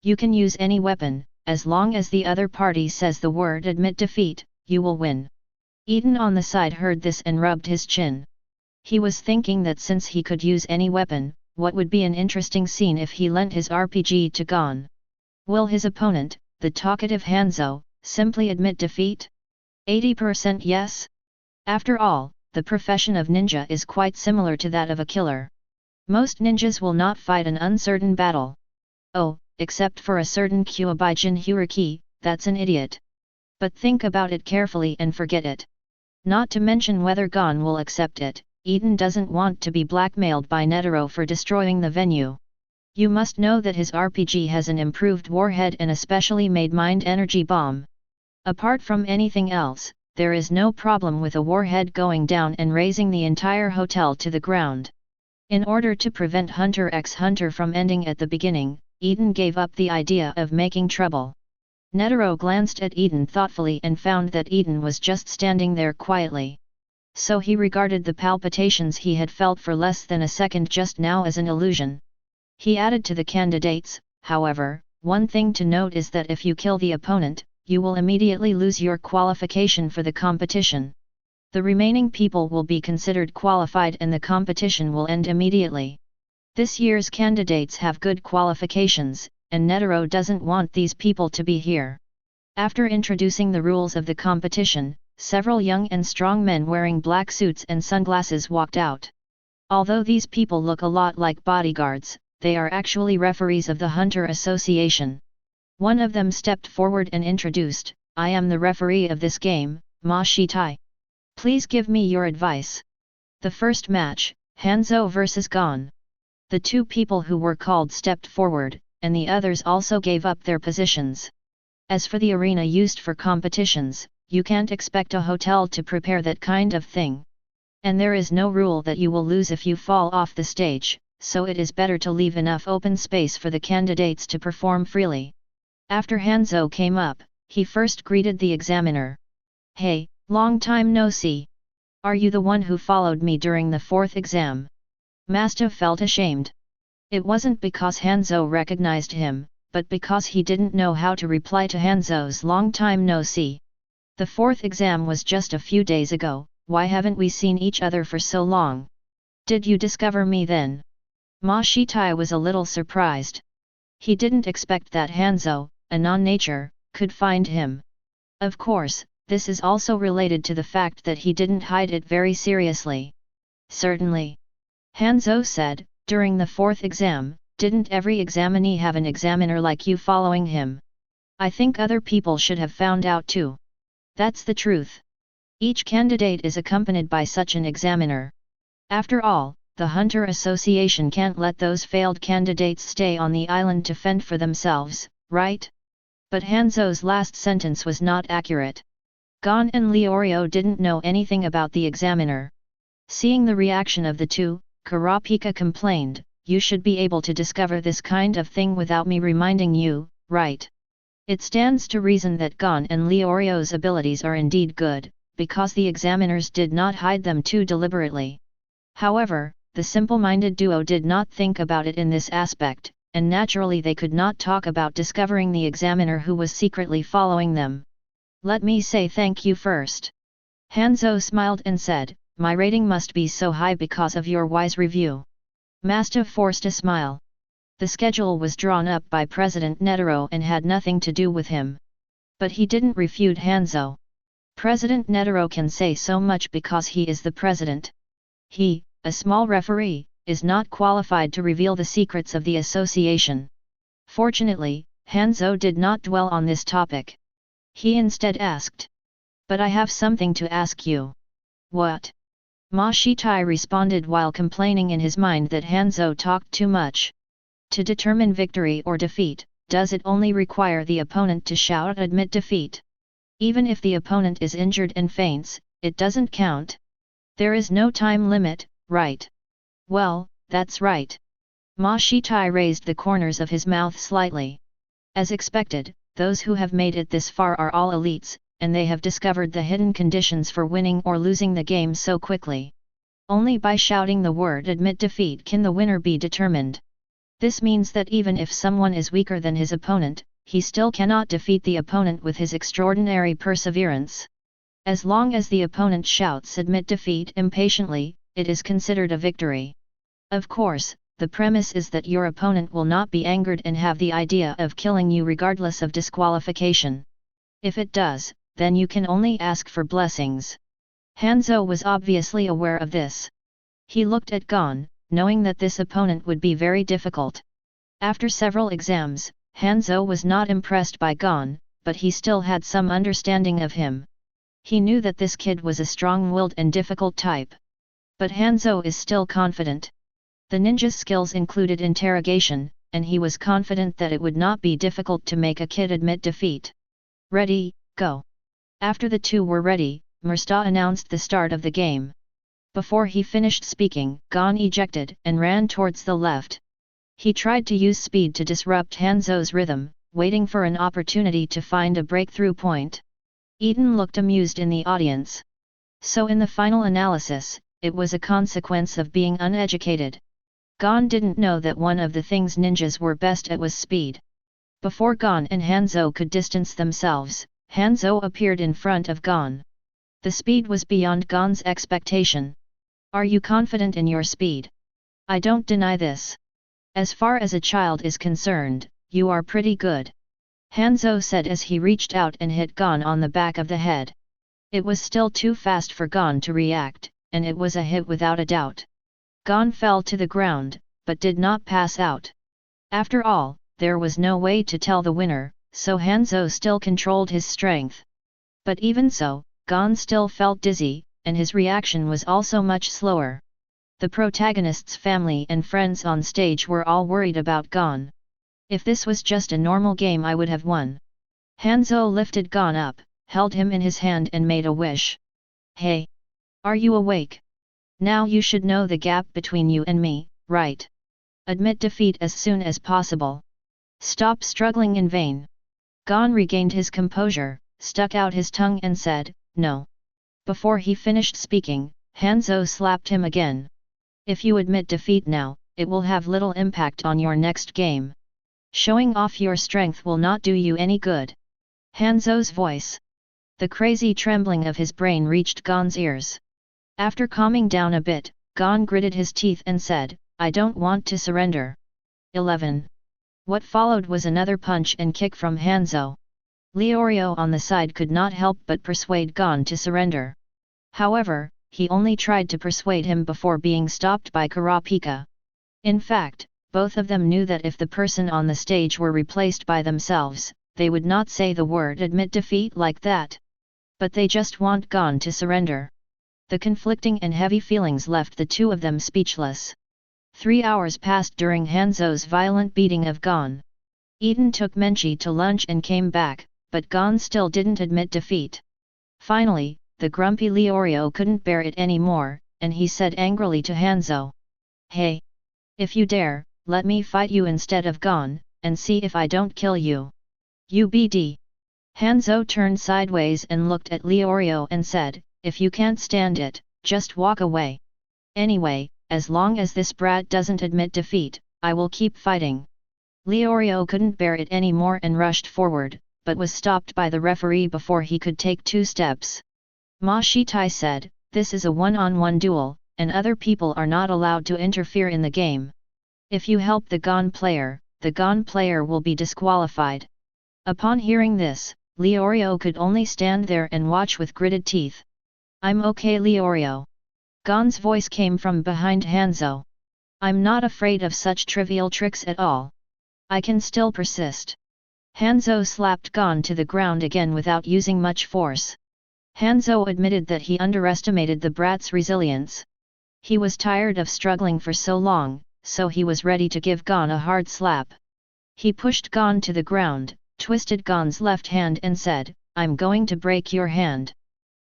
You can use any weapon, as long as the other party says the word admit defeat, you will win. Eaton on the side heard this and rubbed his chin. He was thinking that since he could use any weapon, what would be an interesting scene if he lent his RPG to Gon? Will his opponent, the talkative Hanzo, simply admit defeat? 80% yes? After all, the profession of ninja is quite similar to that of a killer. Most ninjas will not fight an uncertain battle. Oh, except for a certain Kyuubi Jinhyuriki, that's an idiot. But think about it carefully and forget it. Not to mention whether Gon will accept it, Eaton doesn't want to be blackmailed by Netero for destroying the venue. You must know that his RPG has an improved warhead and a specially made mind energy bomb. Apart from anything else, there is no problem with a warhead going down and razing the entire hotel to the ground. In order to prevent Hunter x Hunter from ending at the beginning, Eaton gave up the idea of making trouble. Netero glanced at Eaton thoughtfully and found that Eaton was just standing there quietly. So he regarded the palpitations he had felt for less than a second just now as an illusion. He added to the candidates, however, one thing to note is that if you kill the opponent, you will immediately lose your qualification for the competition. The remaining people will be considered qualified and the competition will end immediately. This year's candidates have good qualifications, and Netero doesn't want these people to be here. After introducing the rules of the competition, several young and strong men wearing black suits and sunglasses walked out. Although these people look a lot like bodyguards, they are actually referees of the Hunter Association. One of them stepped forward and introduced, I am the referee of this game, Ma Shitai. Please give me your advice. The first match, Hanzo vs Gon. The two people who were called stepped forward, and the others also gave up their positions. As for the arena used for competitions, you can't expect a hotel to prepare that kind of thing. And there is no rule that you will lose if you fall off the stage, so it is better to leave enough open space for the candidates to perform freely. After Hanzo came up, he first greeted the examiner. Hey, long time no see. Are you the one who followed me during the 4th exam? Masta felt ashamed. It wasn't because Hanzo recognized him, but because he didn't know how to reply to Hanzo's long time no see. The 4th exam was just a few days ago, why haven't we seen each other for so long? Did you discover me then? Ma Shitai was a little surprised. He didn't expect that Hanzo, a non-nature, could find him. Of course, this is also related to the fact that he didn't hide it very seriously. Certainly. Hanzo said, during the fourth exam, didn't every examinee have an examiner like you following him? I think other people should have found out too. That's the truth. Each candidate is accompanied by such an examiner. After all, the Hunter Association can't let those failed candidates stay on the island to fend for themselves, right? But Hanzo's last sentence was not accurate. Gon and Leorio didn't know anything about the examiner. Seeing the reaction of the two, Kurapika complained, "You should be able to discover this kind of thing without me reminding you, right? It stands to reason that Gon and Leorio's abilities are indeed good, because the examiners did not hide them too deliberately." However, the simple-minded duo did not think about it in this aspect, and naturally they could not talk about discovering the examiner who was secretly following them. "Let me say thank you first." Hanzo smiled and said, "My rating must be so high because of your wise review." Mastiff forced a smile. The schedule was drawn up by President Netero and had nothing to do with him. But he didn't refute Hanzo. President Netero can say so much because he is the president. He, a small referee, is not qualified to reveal the secrets of the association. Fortunately, Hanzo did not dwell on this topic. He instead asked, "But I have something to ask you." "What?" Ma Shitai responded while complaining in his mind that Hanzo talked too much. To determine victory or defeat, does it only require the opponent to shout "admit defeat"? Even if the opponent is injured and faints, it doesn't count. There is no time limit, right? Well, that's right. Ma Shitai raised the corners of his mouth slightly. As expected, those who have made it this far are all elites, and they have discovered the hidden conditions for winning or losing the game so quickly. Only by shouting the word "admit defeat" can the winner be determined. This means that even if someone is weaker than his opponent, he still cannot defeat the opponent with his extraordinary perseverance. As long as the opponent shouts "admit defeat" impatiently, it is considered a victory. Of course, the premise is that your opponent will not be angered and have the idea of killing you regardless of disqualification. If it does, then you can only ask for blessings. Hanzo was obviously aware of this. He looked at Gon, knowing that this opponent would be very difficult. After several exams, Hanzo was not impressed by Gon, but he still had some understanding of him. He knew that this kid was a strong-willed and difficult type. But Hanzo is still confident. The ninja's skills included interrogation, and he was confident that it would not be difficult to make a kid admit defeat. "Ready, go." After the two were ready, Mursta announced the start of the game. Before he finished speaking, Gon ejected and ran towards the left. He tried to use speed to disrupt Hanzo's rhythm, waiting for an opportunity to find a breakthrough point. Eaton looked amused in the audience. So in the final analysis, it was a consequence of being uneducated. Gon didn't know that one of the things ninjas were best at was speed. Before Gon and Hanzo could distance themselves, Hanzo appeared in front of Gon. The speed was beyond Gon's expectation. "Are you confident in your speed?" "I don't deny this. As far as a child is concerned, you are pretty good," Hanzo said as he reached out and hit Gon on the back of the head. It was still too fast for Gon to react, and it was a hit without a doubt. Gon fell to the ground, but did not pass out. After all, there was no way to tell the winner, so Hanzo still controlled his strength. But even so, Gon still felt dizzy, and his reaction was also much slower. The protagonist's family and friends on stage were all worried about Gon. "If this was just a normal game I would have won." Hanzo lifted Gon up, held him in his hand and made a wish. "Hey! Are you awake? Now you should know the gap between you and me, right? Admit defeat as soon as possible. Stop struggling in vain." Gon regained his composure, stuck out his tongue and said, "No." Before he finished speaking, Hanzo slapped him again. "If you admit defeat now, it will have little impact on your next game. Showing off your strength will not do you any good." Hanzo's voice. The crazy trembling of his brain reached Gon's ears. After calming down a bit, Gon gritted his teeth and said, "I don't want to surrender." 11. What followed was another punch and kick from Hanzo. Leorio on the side could not help but persuade Gon to surrender. However, he only tried to persuade him before being stopped by Kurapika. In fact, both of them knew that if the person on the stage were replaced by themselves, they would not say the word admit defeat like that. But they just want Gon to surrender. The conflicting and heavy feelings left the two of them speechless. 3 hours passed during Hanzo's violent beating of Gon. Eaton took Menchi to lunch and came back, but Gon still didn't admit defeat. Finally, the grumpy Leorio couldn't bear it anymore, and he said angrily to Hanzo, "Hey! If you dare, let me fight you instead of Gon, and see if I don't kill you." UBD. Hanzo turned sideways and looked at Leorio and said, "If you can't stand it, just walk away. Anyway, as long as this brat doesn't admit defeat, I will keep fighting." Leorio couldn't bear it anymore and rushed forward, but was stopped by the referee before he could take 2 steps. Ma Shitai said, "This is a one-on-one duel, and other people are not allowed to interfere in the game. If you help the Gon player will be disqualified." Upon hearing this, Leorio could only stand there and watch with gritted teeth. "I'm okay, Leorio." Gon's voice came from behind Hanzo. "I'm not afraid of such trivial tricks at all. I can still persist." Hanzo slapped Gon to the ground again without using much force. Hanzo admitted that he underestimated the brat's resilience. He was tired of struggling for so long, so he was ready to give Gon a hard slap. He pushed Gon to the ground, twisted Gon's left hand and said, "I'm going to break your hand."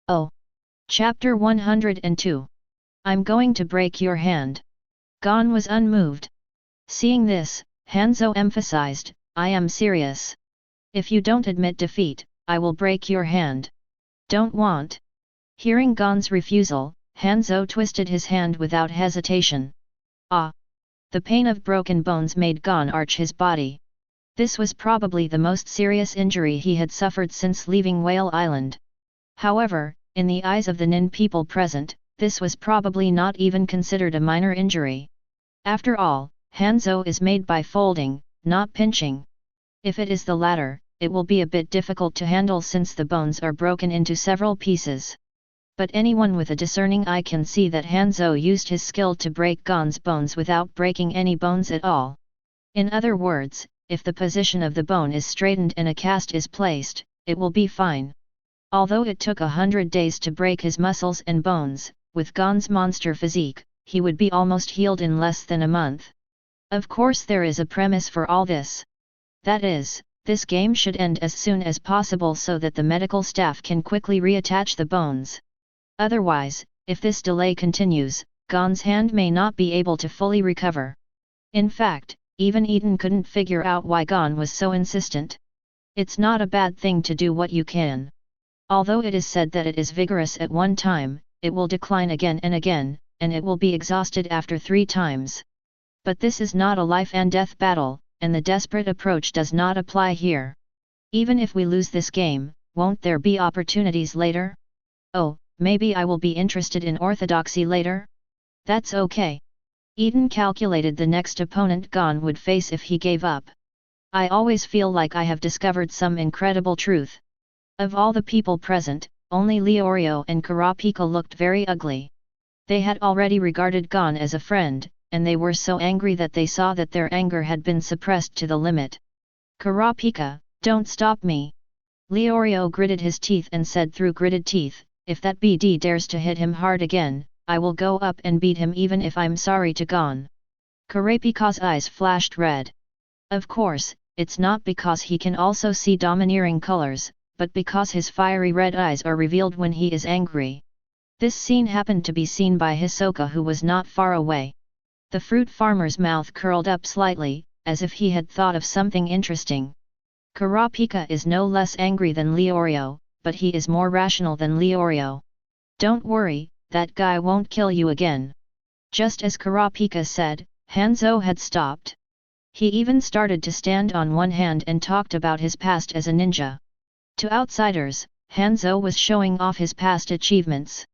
Oh! Chapter 102. I'm going to break your hand. Gon was unmoved. Seeing this, Hanzo emphasized, "I am serious. If you don't admit defeat, I will break your hand." "Don't want." Hearing Gon's refusal, Hanzo twisted his hand without hesitation. Ah! The pain of broken bones made Gon arch his body. This was probably the most serious injury he had suffered since leaving Whale Island. However, in the eyes of the Nin people present, this was probably not even considered a minor injury. After all, Hanzo is made by folding, not pinching. If it is the latter, it will be a bit difficult to handle since the bones are broken into several pieces. But anyone with a discerning eye can see that Hanzo used his skill to break Gon's bones without breaking any bones at all. In other words, if the position of the bone is straightened and a cast is placed, it will be fine. Although it took 100 days to break his muscles and bones, with Gon's monster physique, he would be almost healed in less than a month. Of course there is a premise for all this. That is, this game should end as soon as possible so that the medical staff can quickly reattach the bones. Otherwise, if this delay continues, Gon's hand may not be able to fully recover. In fact, even Eaton couldn't figure out why Gon was so insistent. It's not a bad thing to do what you can. Although it is said that it is vigorous at one time, it will decline again and again, and it will be exhausted after 3 times. But this is not a life and death battle, and the desperate approach does not apply here. Even if we lose this game, won't there be opportunities later? Oh, maybe I will be interested in orthodoxy later? That's okay. Eaton calculated the next opponent Gon would face if he gave up. I always feel like I have discovered some incredible truth. Of all the people present, only Leorio and Kurapika looked very ugly. They had already regarded Gon as a friend, and they were so angry that they saw that their anger had been suppressed to the limit. "Kurapika, don't stop me." Leorio gritted his teeth and said through gritted teeth, "If that BD dares to hit him hard again, I will go up and beat him even if I'm sorry to Gon." Kurapika's eyes flashed red. Of course, it's not because he can also see domineering colors, but because his fiery red eyes are revealed when he is angry. This scene happened to be seen by Hisoka, who was not far away. The fruit farmer's mouth curled up slightly, as if he had thought of something interesting. Kurapika is no less angry than Leorio, but he is more rational than Leorio. "Don't worry, that guy won't kill you again." Just as Kurapika said, Hanzo had stopped. He even started to stand on one hand and talked about his past as a ninja. To outsiders, Hanzo was showing off his past achievements.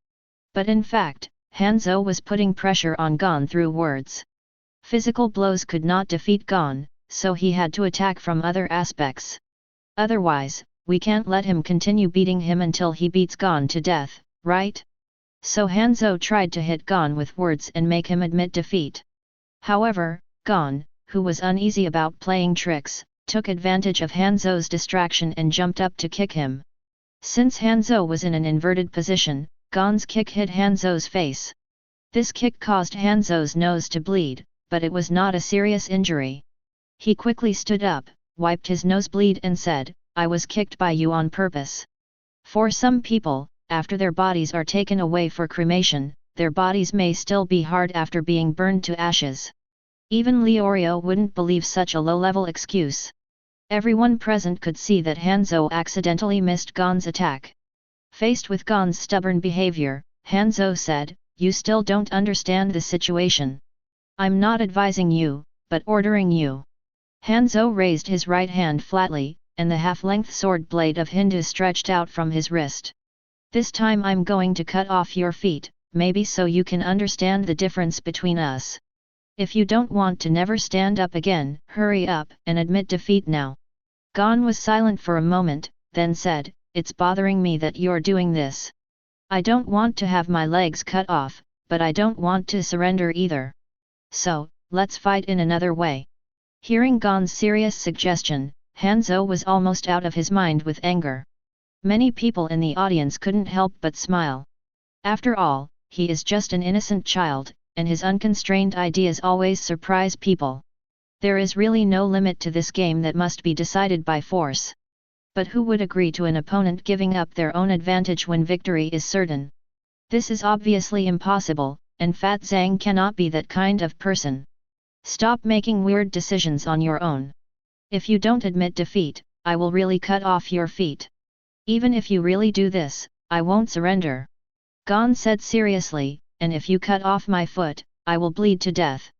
But in fact, Hanzo was putting pressure on Gon through words. Physical blows could not defeat Gon, so he had to attack from other aspects. Otherwise, we can't let him continue beating him until he beats Gon to death, right? So Hanzo tried to hit Gon with words and make him admit defeat. However, Gon, who was uneasy about playing tricks, took advantage of Hanzo's distraction and jumped up to kick him. Since Hanzo was in an inverted position, Gon's kick hit Hanzo's face. This kick caused Hanzo's nose to bleed, but it was not a serious injury. He quickly stood up, wiped his nosebleed and said, "I was kicked by you on purpose." For some people, after their bodies are taken away for cremation, their bodies may still be hard after being burned to ashes. Even Leorio wouldn't believe such a low-level excuse. Everyone present could see that Hanzo accidentally missed Gon's attack. Faced with Gon's stubborn behavior, Hanzo said, "You still don't understand the situation. I'm not advising you, but ordering you." Hanzo raised his right hand flatly, and the half-length sword blade of Hindu stretched out from his wrist. "This time I'm going to cut off your feet, maybe so you can understand the difference between us. If you don't want to never stand up again, hurry up and admit defeat now." Gon was silent for a moment, then said, "It's bothering me that you're doing this. I don't want to have my legs cut off, but I don't want to surrender either. So, let's fight in another way." Hearing Gon's serious suggestion, Hanzo was almost out of his mind with anger. Many people in the audience couldn't help but smile. After all, he is just an innocent child, and his unconstrained ideas always surprise people. There is really no limit to this game that must be decided by force. But who would agree to an opponent giving up their own advantage when victory is certain? This is obviously impossible, and Fat Zhang cannot be that kind of person. Stop making weird decisions on your own. If you don't admit defeat, I will really cut off your feet. Even if you really do this, I won't surrender. Gon said seriously, "And if you cut off my foot, I will bleed to death.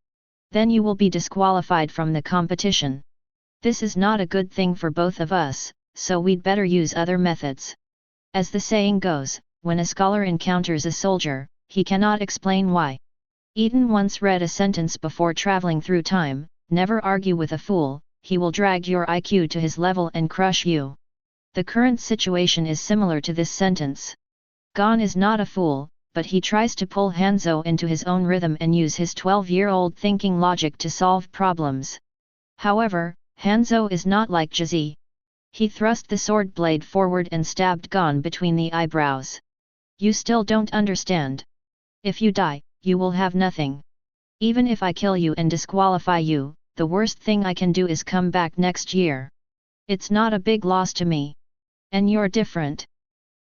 Then you will be disqualified from the competition. This is not a good thing for both of us, so we'd better use other methods." As the saying goes, when a scholar encounters a soldier, he cannot explain why. Eaton once read a sentence before traveling through time: "Never argue with a fool, he will drag your IQ to his level and crush you." The current situation is similar to this sentence. Gon is not a fool, but he tries to pull Hanzo into his own rhythm and use his 12-year-old thinking logic to solve problems. However, Hanzo is not like Jazzy. He thrust the sword blade forward and stabbed Gon between the eyebrows. "You still don't understand. If you die, you will have nothing. Even if I kill you and disqualify you, the worst thing I can do is come back next year. It's not a big loss to me. And you're different.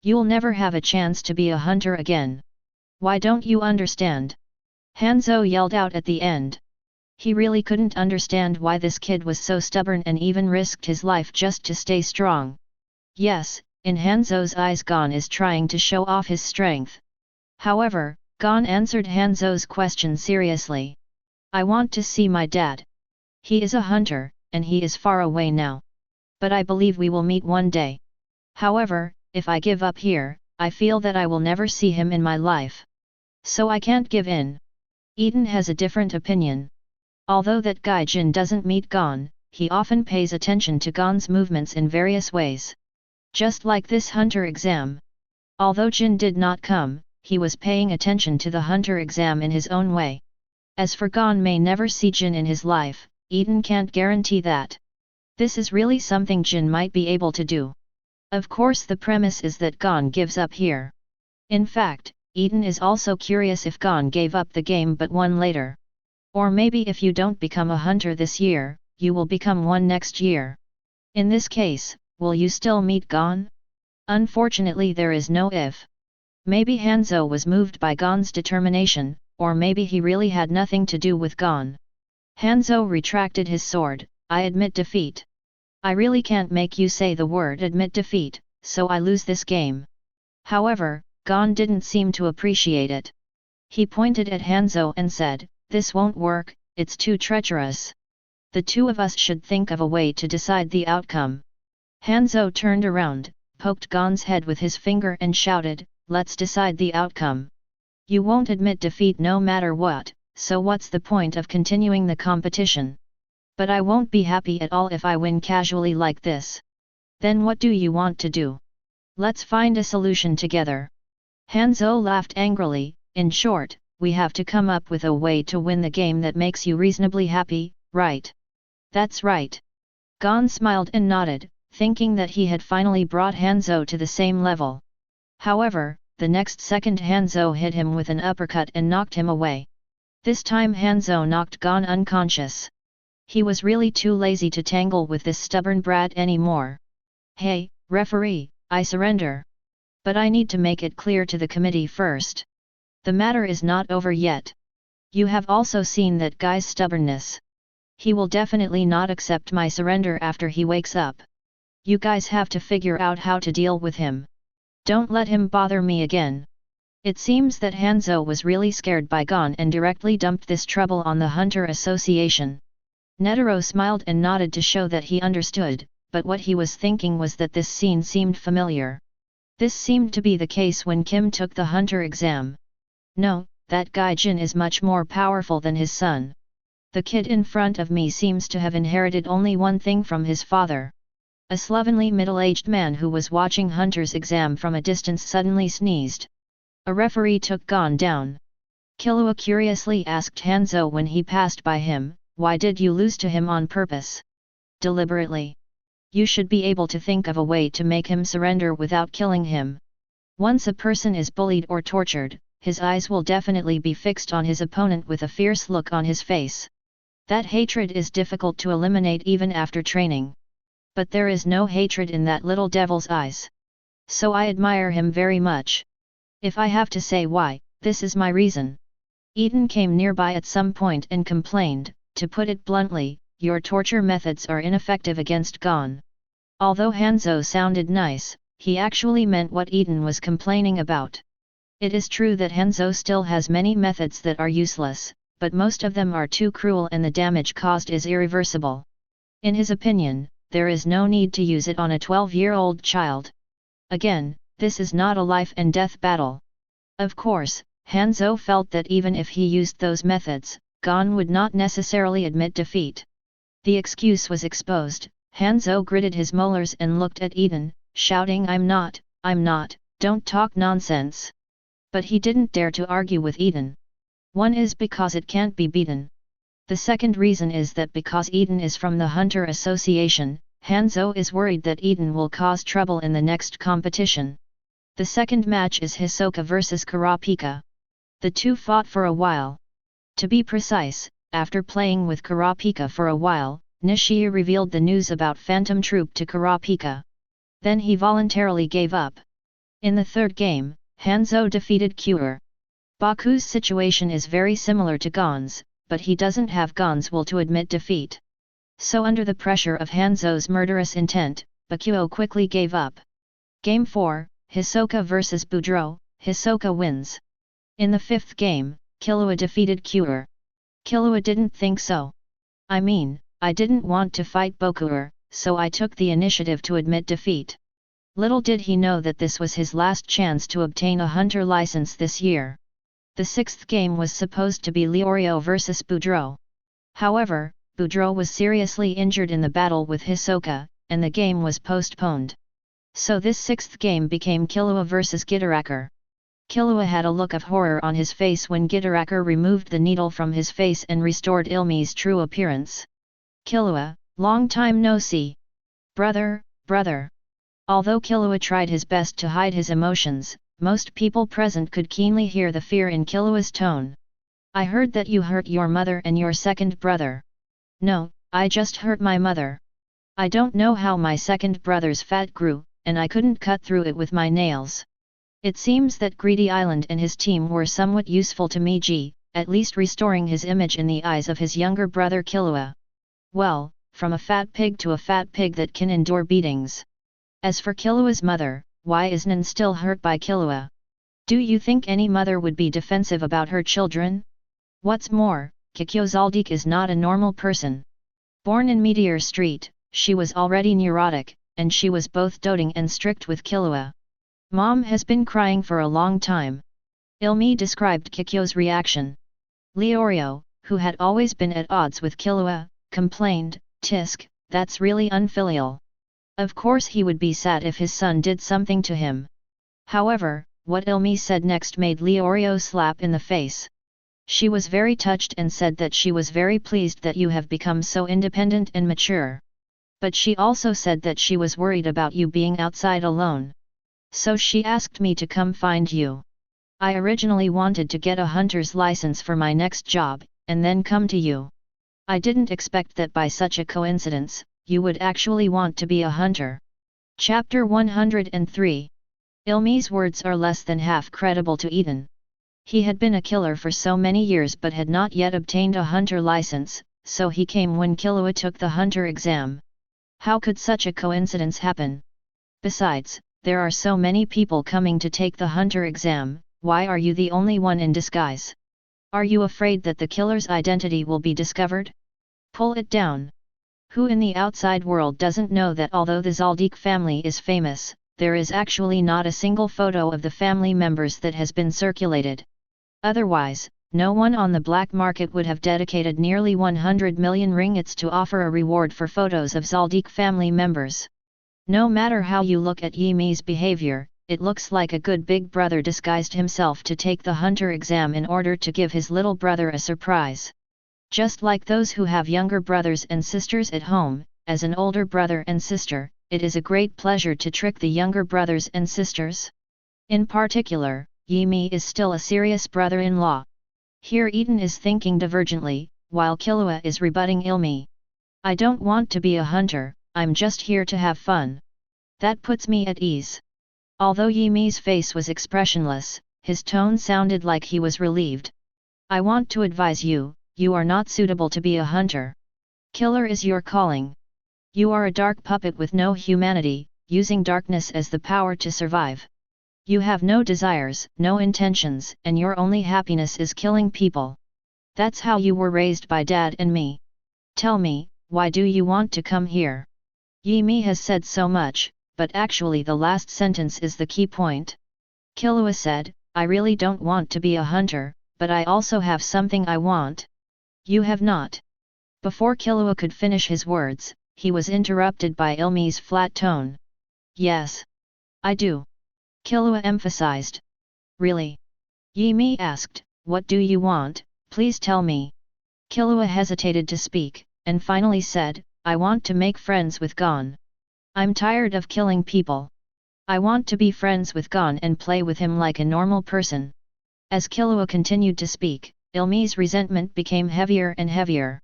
You'll never have a chance to be a hunter again. Why don't you understand?" Hanzo yelled out at the end. He really couldn't understand why this kid was so stubborn and even risked his life just to stay strong. Yes, in Hanzo's eyes Gon is trying to show off his strength. However, Gon answered Hanzo's question seriously. "I want to see my dad. He is a hunter, and he is far away now. But I believe we will meet one day. However, if I give up here, I feel that I will never see him in my life. So I can't give in." Eaton has a different opinion. Although that guy Jin doesn't meet Gon, he often pays attention to Gon's movements in various ways. Just like this hunter exam. Although Jin did not come, he was paying attention to the hunter exam in his own way. As for Gon may never see Jin in his life, Eaton can't guarantee that. This is really something Jin might be able to do. Of course the premise is that Gon gives up here. In fact, Eaton is also curious if Gon gave up the game but won later. Or maybe if you don't become a hunter this year, you will become one next year. In this case, will you still meet Gon? Unfortunately there is no if. Maybe Hanzo was moved by Gon's determination, or maybe he really had nothing to do with Gon. Hanzo retracted his sword. "I admit defeat. I really can't make you say the word admit defeat, so I lose this game." However, Gon didn't seem to appreciate it. He pointed at Hanzo and said, "This won't work, it's too treacherous. The two of us should think of a way to decide the outcome." Hanzo turned around, poked Gon's head with his finger and shouted, "Let's decide the outcome. You won't admit defeat no matter what, so what's the point of continuing the competition?" But I won't be happy at all if I win casually like this. Then what do you want to do? Let's find a solution together. Hanzo laughed angrily. In short, we have to come up with a way to win the game that makes you reasonably happy, right? That's right. Gon smiled and nodded, thinking that he had finally brought Hanzo to the same level. However, the next second Hanzo hit him with an uppercut and knocked him away. This time Hanzo knocked Gon unconscious. He was really too lazy to tangle with this stubborn brat anymore. Hey, referee, I surrender. But I need to make it clear to the committee first. The matter is not over yet. You have also seen that guy's stubbornness. He will definitely not accept my surrender after he wakes up. You guys have to figure out how to deal with him. Don't let him bother me again. It seems that Hanzo was really scared by Gon and directly dumped this trouble on the Hunter Association. Netero smiled and nodded to show that he understood, but what he was thinking was that this scene seemed familiar. This seemed to be the case when Kim took the Hunter exam. No, that guy Jin is much more powerful than his son. The kid in front of me seems to have inherited only one thing from his father. A slovenly middle-aged man who was watching Hunter's exam from a distance suddenly sneezed. A referee took Gon down. Killua curiously asked Hanzo when he passed by him, "Why did you lose to him on purpose?" "Deliberately. You should be able to think of a way to make him surrender without killing him. Once a person is bullied or tortured, his eyes will definitely be fixed on his opponent with a fierce look on his face. That hatred is difficult to eliminate even after training. But there is no hatred in that little devil's eyes. So I admire him very much. If I have to say why, this is my reason." Eaton came nearby at some point and complained, "To put it bluntly, your torture methods are ineffective against Gon." Although Hanzo sounded nice, he actually meant what Eaton was complaining about. It is true that Hanzo still has many methods that are useless, but most of them are too cruel and the damage caused is irreversible. In his opinion, there is no need to use it on a 12-year-old child. Again, this is not a life and death battle. Of course, Hanzo felt that even if he used those methods, Gon would not necessarily admit defeat. The excuse was exposed. Hanzo gritted his molars and looked at Eaton, shouting, I'm not, don't talk nonsense." But he didn't dare to argue with Eaton. One is because it can't be beaten. The second reason is that because Eaton is from the Hunter Association, Hanzo is worried that Eaton will cause trouble in the next competition. The second match is Hisoka vs Kurapika. The two fought for a while. To be precise, after playing with Kurapika for a while, Nishii revealed the news about Phantom Troop to Kurapika. Then he voluntarily gave up. In the third game, Hanzo defeated Cure. Baku's situation is very similar to Gon's, but he doesn't have Gon's will to admit defeat. So under the pressure of Hanzo's murderous intent, Bakuo quickly gave up. Game 4, Hisoka vs Boudreaux, Hisoka wins. In the fifth game, Killua defeated Cure. Killua didn't think so. I didn't want to fight Bokure, so I took the initiative to admit defeat. Little did he know that this was his last chance to obtain a hunter license this year. The sixth game was supposed to be Leorio vs Boudreaux. However, Boudreaux was seriously injured in the battle with Hisoka, and the game was postponed. So this sixth game became Killua vs Gitaracker. Killua had a look of horror on his face when Gitaracker removed the needle from his face and restored Ilmi's true appearance. "Killua, long time no see. Brother." Although Killua tried his best to hide his emotions, most people present could keenly hear the fear in Killua's tone. "I heard that you hurt your mother and your second brother." "No, I just hurt my mother. I don't know how my second brother's fat grew, and I couldn't cut through it with my nails. It seems that Greedy Island and his team were somewhat useful to Meiji, at least restoring his image in the eyes of his younger brother Killua. Well, from a fat pig to a fat pig that can endure beatings. As for Killua's mother, why is Nan still hurt by Killua? Do you think any mother would be defensive about her children? What's more, Kikyo Zaldik is not a normal person. Born in Meteor Street, she was already neurotic, and she was both doting and strict with Killua. Mom has been crying for a long time." Ilmi described Kikyo's reaction. Leorio, who had always been at odds with Killua, complained, "Tisk, that's really unfilial. Of course he would be sad if his son did something to him." However, what Ilmi said next made Leorio slap in the face. She was very touched and said that she was very pleased that you have become so independent and mature. But she also said that she was worried about you being outside alone. So she asked me to come find you. I originally wanted to get a hunter's license for my next job, and then come to you. I didn't expect that by such a coincidence, you would actually want to be a hunter. Chapter 103. Ilmi's words are less than half credible to Eaton. He had been a killer for so many years but had not yet obtained a hunter license, so he came when Killua took the hunter exam. How could such a coincidence happen? Besides, there are so many people coming to take the hunter exam, why are you the only one in disguise? Are you afraid that the killer's identity will be discovered? Pull it down. Who in the outside world doesn't know that although the Zaldik family is famous, there is actually not a single photo of the family members that has been circulated. Otherwise, no one on the black market would have dedicated nearly 100 million ringgits to offer a reward for photos of Zaldik family members. No matter how you look at Yimi's behavior, it looks like a good big brother disguised himself to take the hunter exam in order to give his little brother a surprise. Just like those who have younger brothers and sisters at home, as an older brother and sister, it is a great pleasure to trick the younger brothers and sisters. In particular, Yimi is still a serious brother-in-law. Here Eaton is thinking divergently, while Killua is rebutting Ilmi. I don't want to be a hunter, I'm just here to have fun. That puts me at ease. Although Yimi's face was expressionless, his tone sounded like he was relieved. I want to advise you, you are not suitable to be a hunter. Killer is your calling. You are a dark puppet with no humanity, using darkness as the power to survive. You have no desires, no intentions, and your only happiness is killing people. That's how you were raised by Dad and me. Tell me, why do you want to come here? Yimi has said so much, but actually the last sentence is the key point. Killua said, I really don't want to be a hunter, but I also have something I want. You have not. Before Killua could finish his words, he was interrupted by Ilmi's flat tone. Yes. I do. Killua emphasized. Really? Yimi asked, what do you want, please tell me. Killua hesitated to speak, and finally said, I want to make friends with Gon. I'm tired of killing people. I want to be friends with Gon and play with him like a normal person. As Killua continued to speak, Ilmi's resentment became heavier and heavier.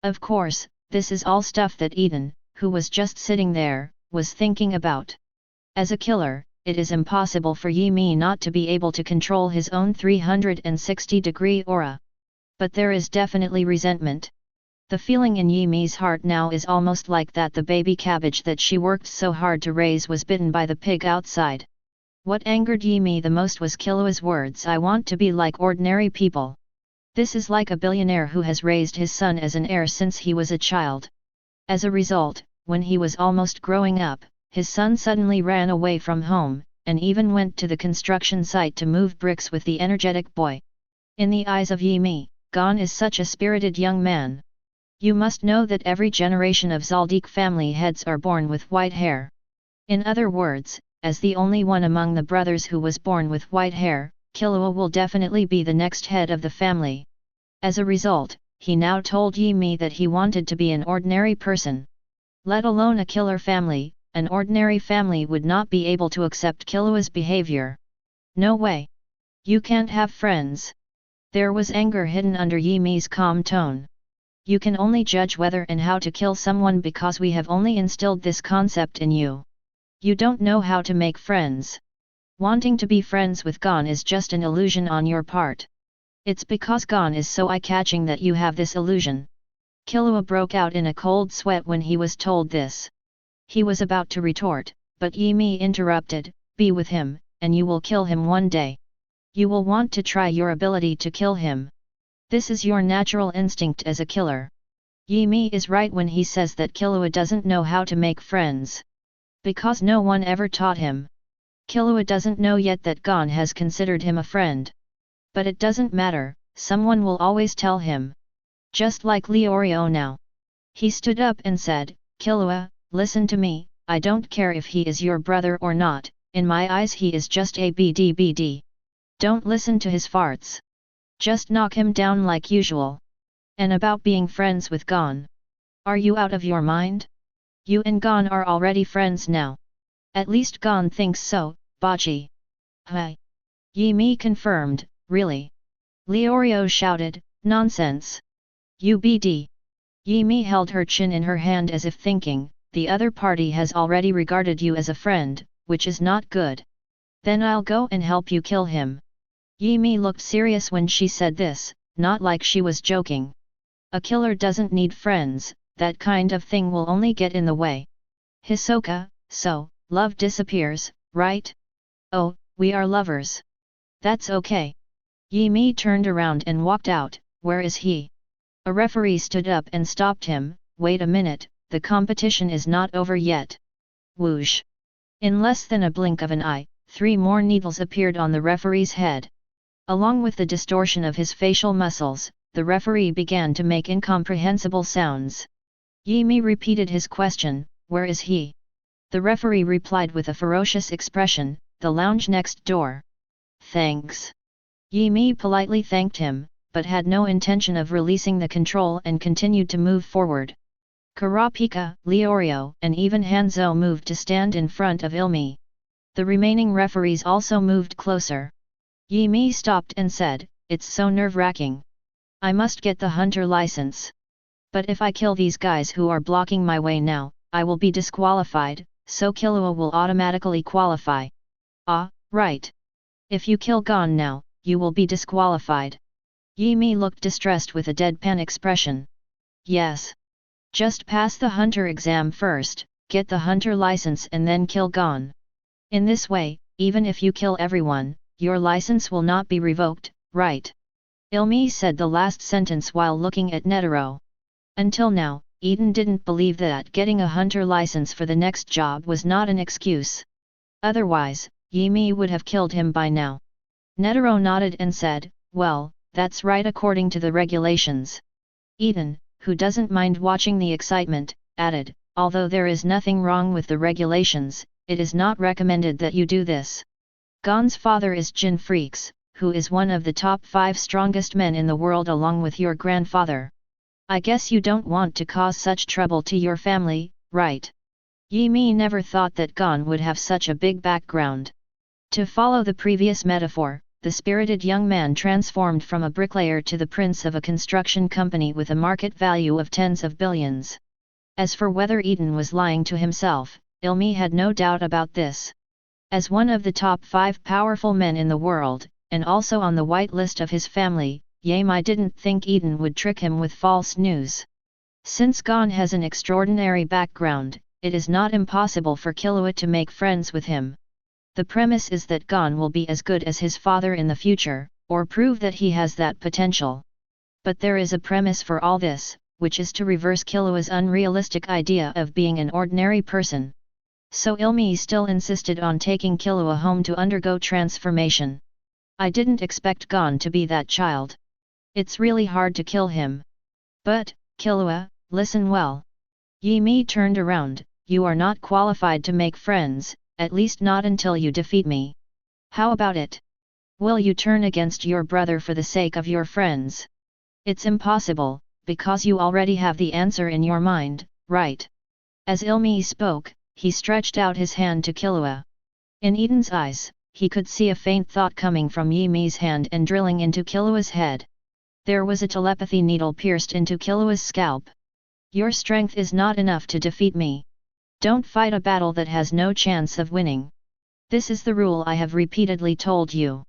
Of course, this is all stuff that Eaton, who was just sitting there, was thinking about. As a killer, it is impossible for Yimi not to be able to control his own 360-degree aura. But there is definitely resentment. The feeling in Yimi's heart now is almost like that the baby cabbage that she worked so hard to raise was bitten by the pig outside. What angered Yimi the most was Killua's words, I want to be like ordinary people. This is like a billionaire who has raised his son as an heir since he was a child. As a result, when he was almost growing up, his son suddenly ran away from home, and even went to the construction site to move bricks with the energetic boy. In the eyes of Yimi, Gon is such a spirited young man. You must know that every generation of Zaldik family heads are born with white hair. In other words, as the only one among the brothers who was born with white hair, Killua will definitely be the next head of the family. As a result, he now told Yimi that he wanted to be an ordinary person. Let alone a killer family, an ordinary family would not be able to accept Killua's behavior. No way. You can't have friends. There was anger hidden under Yimi's calm tone. You can only judge whether and how to kill someone because we have only instilled this concept in you. You don't know how to make friends. Wanting to be friends with Gon is just an illusion on your part. It's because Gon is so eye-catching that you have this illusion. Killua broke out in a cold sweat when he was told this. He was about to retort, but Yimi interrupted, be with him, and you will kill him one day. You will want to try your ability to kill him. This is your natural instinct as a killer. Yimi is right when he says that Killua doesn't know how to make friends. Because no one ever taught him. Killua doesn't know yet that Gon has considered him a friend. But it doesn't matter, someone will always tell him. Just like Leorio now. He stood up and said, Killua, listen to me, I don't care if he is your brother or not, in my eyes he is just a BD. Don't listen to his farts. Just knock him down like usual. And about being friends with Gon. Are you out of your mind? You and Gon are already friends now. At least Gon thinks so, Baji. Hi. Yi Mi confirmed, really? Leorio shouted, nonsense. UBD. Yi Mi held her chin in her hand as if thinking, the other party has already regarded you as a friend, which is not good. Then I'll go and help you kill him. Yi Mi looked serious when she said this, not like she was joking. A killer doesn't need friends, that kind of thing will only get in the way. Hisoka, so, love disappears, right? Oh, we are lovers. That's okay. Yi Mi turned around and walked out, where is he? A referee stood up and stopped him, wait a minute, the competition is not over yet. Whoosh! In less than a blink of an eye, 3 more needles appeared on the referee's head. Along with the distortion of his facial muscles, the referee began to make incomprehensible sounds. Yi Mi repeated his question, where is he? The referee replied with a ferocious expression, the lounge next door. Thanks. Yi Mi politely thanked him, but had no intention of releasing the control and continued to move forward. Kurapika, Leorio, and even Hanzo moved to stand in front of Ilmi. The remaining referees also moved closer. Yi Mi stopped and said, it's so nerve-wracking. I must get the hunter license. But if I kill these guys who are blocking my way now, I will be disqualified, so Killua will automatically qualify. Ah, right. If you kill Gon now, you will be disqualified. Yi Mi looked distressed with a deadpan expression. Yes. Just pass the hunter exam first, get the hunter license and then kill Gon. In this way, even if you kill everyone, your license will not be revoked, right? Ilmi said the last sentence while looking at Netero. Until now, Eaton didn't believe that getting a hunter license for the next job was not an excuse. Otherwise, Yi Mi would have killed him by now. Netero nodded and said, well, that's right according to the regulations. Eaton, who doesn't mind watching the excitement, added, although there is nothing wrong with the regulations, it is not recommended that you do this. Gon's father is Jin Freaks, who is one of the top 5 strongest men in the world along with your grandfather. I guess you don't want to cause such trouble to your family, right? Yi Mi never thought that Gon would have such a big background. To follow the previous metaphor, the spirited young man transformed from a bricklayer to the prince of a construction company with a market value of tens of billions. As for whether Eaton was lying to himself, Ilmi had no doubt about this. As one of the top 5 powerful men in the world, and also on the white list of his family, Ye Mi didn't think Eaton would trick him with false news. Since Gon has an extraordinary background, it is not impossible for Killua to make friends with him. The premise is that Gon will be as good as his father in the future, or prove that he has that potential. But there is a premise for all this, which is to reverse Killua's unrealistic idea of being an ordinary person. So Ilmi still insisted on taking Killua home to undergo transformation. I didn't expect Gon to be that child. It's really hard to kill him. But, Killua, listen well. Yi Mi turned around, you are not qualified to make friends, at least not until you defeat me. How about it? Will you turn against your brother for the sake of your friends? It's impossible, because you already have the answer in your mind, right? As Ilmi spoke, he stretched out his hand to Killua. In Eaton's eyes, he could see a faint thought coming from Yi Mi's hand and drilling into Killua's head. There was a telepathy needle pierced into Killua's scalp. Your strength is not enough to defeat me. Don't fight a battle that has no chance of winning. This is the rule I have repeatedly told you.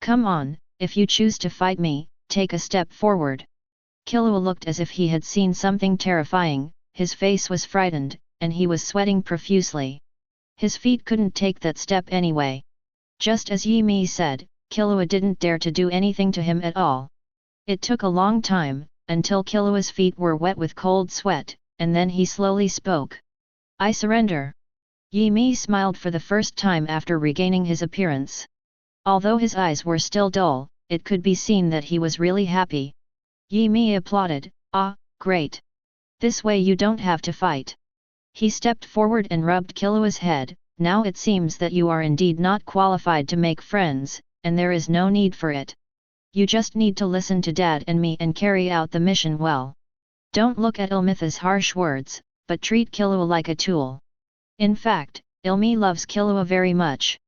Come on, if you choose to fight me, take a step forward. Killua looked as if he had seen something terrifying, his face was frightened, and he was sweating profusely. His feet couldn't take that step anyway. Just as Yi Mi said, Killua didn't dare to do anything to him at all. It took a long time, until Killua's feet were wet with cold sweat, and then he slowly spoke. I surrender. Yi Mi smiled for the first time after regaining his appearance. Although his eyes were still dull, it could be seen that he was really happy. Yi Mi applauded, ah, great. This way you don't have to fight. He stepped forward and rubbed Killua's head. Now it seems that you are indeed not qualified to make friends, and there is no need for it. You just need to listen to Dad and me and carry out the mission well. Don't look at Ilmitha's harsh words, but treat Killua like a tool. In fact, Ilmi loves Killua very much.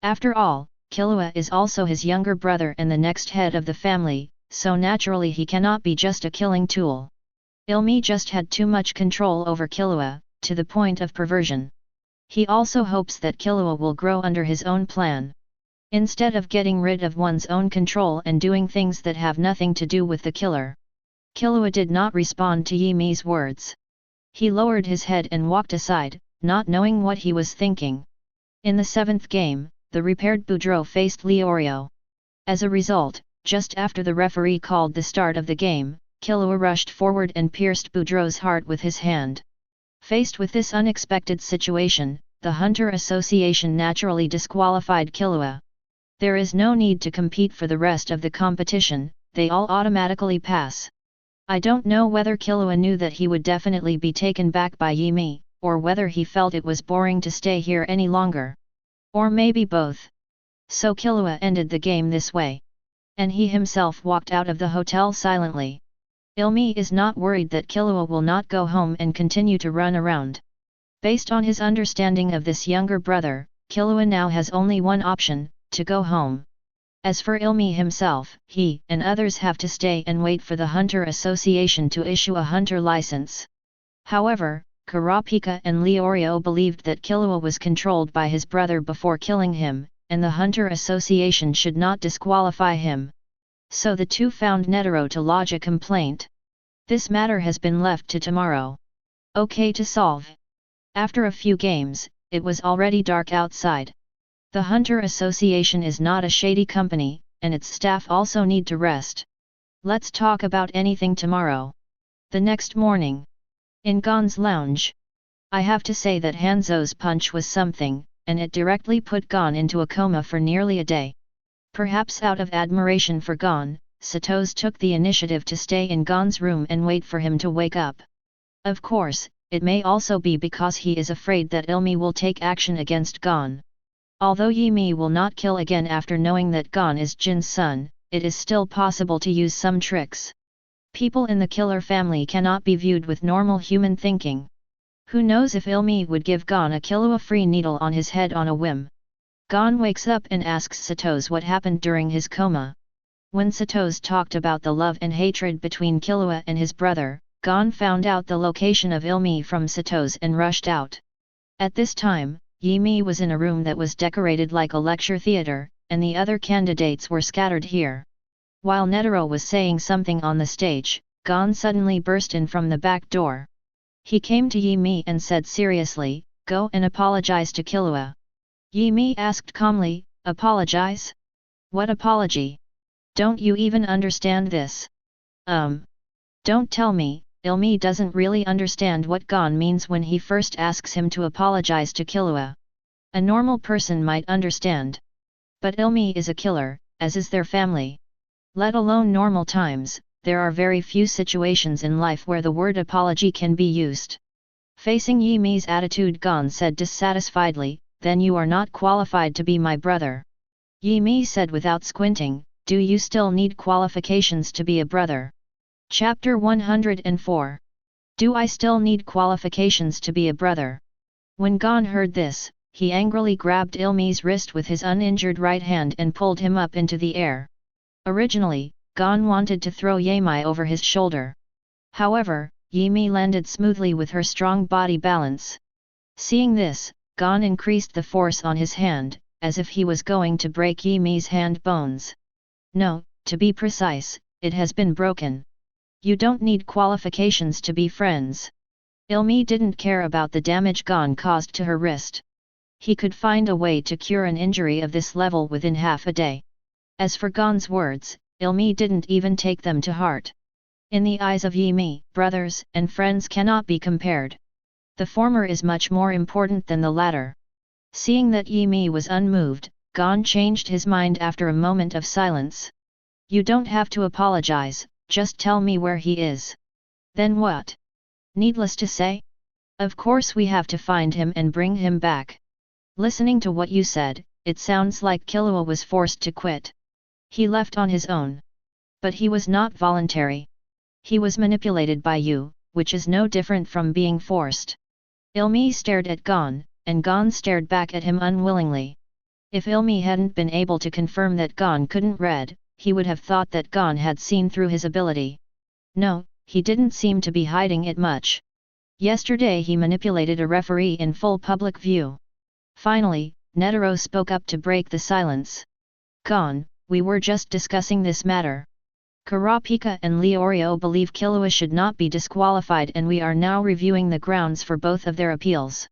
After all, Killua is also his younger brother and the next head of the family, so naturally he cannot be just a killing tool. Ilmi just had too much control over Killua, to the point of perversion. He also hopes that Killua will grow under his own plan. Instead of getting rid of one's own control and doing things that have nothing to do with the killer. Killua did not respond to Yimi's words. He lowered his head and walked aside, not knowing what he was thinking. In the 7th game, the repaired Boudreaux faced Leorio. As a result, just after the referee called the start of the game, Killua rushed forward and pierced Boudreaux's heart with his hand. Faced with this unexpected situation, the Hunter Association naturally disqualified Killua. There is no need to compete for the rest of the competition, they all automatically pass. I don't know whether Killua knew that he would definitely be taken back by Yimi, or whether he felt it was boring to stay here any longer. Or maybe both. So Killua ended the game this way. And he himself walked out of the hotel silently. Ilmi is not worried that Killua will not go home and continue to run around. Based on his understanding of this younger brother, Killua now has only one option, to go home. As for Ilmi himself, he and others have to stay and wait for the Hunter Association to issue a hunter license. However, Kurapika and Leorio believed that Killua was controlled by his brother before killing him, and the Hunter Association should not disqualify him. So the two found Netero to lodge a complaint. This matter has been left to tomorrow. Okay to solve. After a few games, it was already dark outside. The Hunter Association is not a shady company, and its staff also need to rest. Let's talk about anything tomorrow. The next morning. In Gon's lounge. I have to say that Hanzo's punch was something, and it directly put Gon into a coma for nearly a day. Perhaps out of admiration for Gon, Sato's took the initiative to stay in Gon's room and wait for him to wake up. Of course, it may also be because he is afraid that Ilmi will take action against Gon. Although Yimi will not kill again after knowing that Gon is Jin's son, it is still possible to use some tricks. People in the killer family cannot be viewed with normal human thinking. Who knows if Ilmi would give Gon a Killua-free needle on his head on a whim. Gon wakes up and asks Sato's what happened during his coma. When Sato's talked about the love and hatred between Killua and his brother, Gon found out the location of Ilmi from Sato's and rushed out. At this time, Yimi was in a room that was decorated like a lecture theatre, and the other candidates were scattered here. While Netero was saying something on the stage, Gon suddenly burst in from the back door. He came to Yimi and said seriously, "Go and apologize to Killua." Yimi asked calmly, "Apologize? What apology? Don't you even understand this?" Don't tell me, Ilmi doesn't really understand what Gon means when he first asks him to apologize to Killua. A normal person might understand. But Ilmi is a killer, as is their family. Let alone normal times, there are very few situations in life where the word apology can be used. Facing Yimi's attitude, Gon said dissatisfiedly, "Then you are not qualified to be my brother." Yimi said without squinting, "Do you still need qualifications to be a brother?" Chapter 104. Do I still need qualifications to be a brother? When Gon heard this, he angrily grabbed Ilmi's wrist with his uninjured right hand and pulled him up into the air. Originally, Gon wanted to throw Yimi over his shoulder. However, Yimi landed smoothly with her strong body balance. Seeing this, Gon increased the force on his hand, as if he was going to break Yimi's hand bones. No, to be precise, it has been broken. You don't need qualifications to be friends. Ilmi didn't care about the damage Gon caused to her wrist. He could find a way to cure an injury of this level within half a day. As for Gon's words, Ilmi didn't even take them to heart. In the eyes of Yimi, brothers and friends cannot be compared. The former is much more important than the latter. Seeing that Yimi was unmoved, Gon changed his mind after a moment of silence. You don't have to apologize, just tell me where he is. Then what? Needless to say? Of course we have to find him and bring him back. Listening to what you said, it sounds like Killua was forced to quit. He left on his own. But he was not voluntary. He was manipulated by you, which is no different from being forced. Ilmi stared at Gon, and Gon stared back at him unwillingly. If Ilmi hadn't been able to confirm that Gon couldn't read, he would have thought that Gon had seen through his ability. No, he didn't seem to be hiding it much. Yesterday he manipulated a referee in full public view. Finally, Netero spoke up to break the silence. Gon, we were just discussing this matter. Kurapika and Leorio believe Killua should not be disqualified and we are now reviewing the grounds for both of their appeals.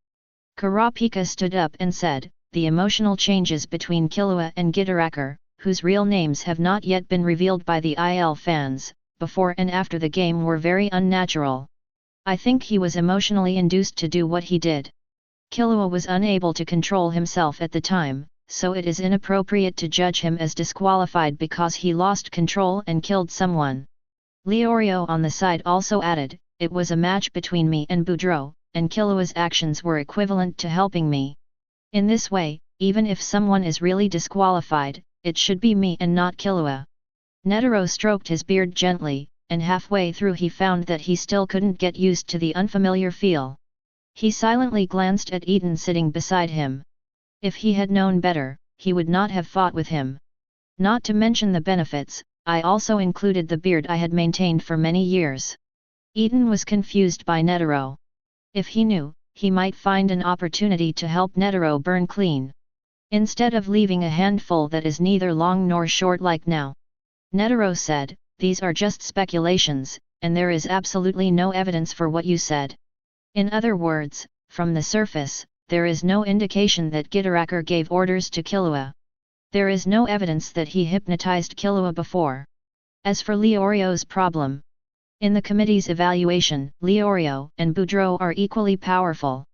Kurapika stood up and said, the emotional changes between Killua and Gitaraker, whose real names have not yet been revealed by the IL fans, before and after the game were very unnatural. I think he was emotionally induced to do what he did. Killua was unable to control himself at the time, so it is inappropriate to judge him as disqualified because he lost control and killed someone. Leorio on the side also added, it was a match between me and Boudreaux, and Killua's actions were equivalent to helping me. In this way, even if someone is really disqualified, it should be me and not Killua. Netero stroked his beard gently, and halfway through he found that he still couldn't get used to the unfamiliar feel. He silently glanced at Eaton sitting beside him. If he had known better, he would not have fought with him. Not to mention the benefits, I also included the beard I had maintained for many years. Eaton was confused by Netero. If he knew, he might find an opportunity to help Netero burn clean. Instead of leaving a handful that is neither long nor short like now. Netero said, these are just speculations, and there is absolutely no evidence for what you said. In other words, from the surface, there is no indication that Gitaraker gave orders to Killua. There is no evidence that he hypnotized Killua before. As for Leorio's problem, in the committee's evaluation, Leorio and Boudreaux are equally powerful.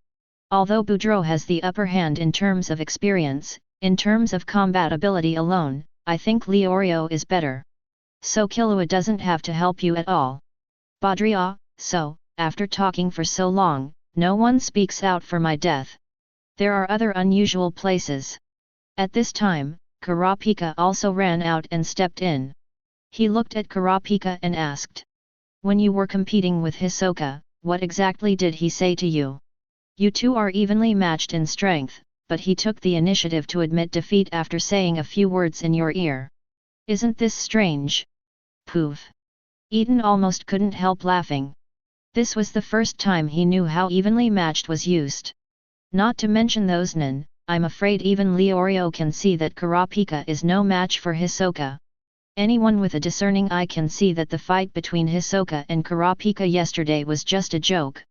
Although Boudreaux has the upper hand in terms of experience, in terms of combat ability alone, I think Leorio is better. So Killua doesn't have to help you at all. Baudrillard, so, after talking for so long, no one speaks out for my death. There are other unusual places. At this time, Kurapika also ran out and stepped in. He looked at Kurapika and asked. When you were competing with Hisoka, what exactly did he say to you? You two are evenly matched in strength, but he took the initiative to admit defeat after saying a few words in your ear. Isn't this strange? Poof. Eaton almost couldn't help laughing. This was the first time he knew how evenly matched was used. Not to mention those nin, I'm afraid even Leorio can see that Kurapika is no match for Hisoka. Anyone with a discerning eye can see that the fight between Hisoka and Kurapika yesterday was just a joke.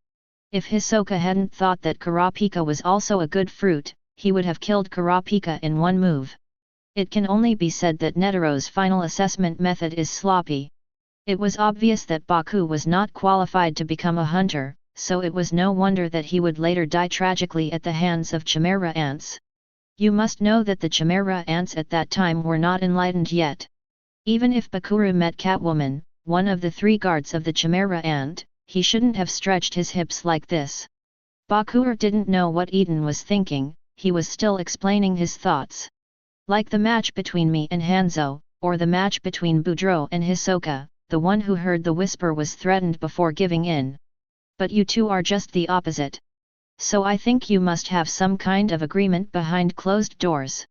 If Hisoka hadn't thought that Kurapika was also a good fruit, he would have killed Kurapika in one move. It can only be said that Netero's final assessment method is sloppy. It was obvious that Baku was not qualified to become a hunter, so it was no wonder that he would later die tragically at the hands of Chimera ants. You must know that the Chimera ants at that time were not enlightened yet. Even if Bakuru met Catwoman, one of the three guards of the Chimera ant, he shouldn't have stretched his hips like this. Bakuru didn't know what Eaton was thinking, he was still explaining his thoughts. Like the match between me and Hanzo, or the match between Boudreaux and Hisoka, the one who heard the whisper was threatened before giving in. But you two are just the opposite. So I think you must have some kind of agreement behind closed doors.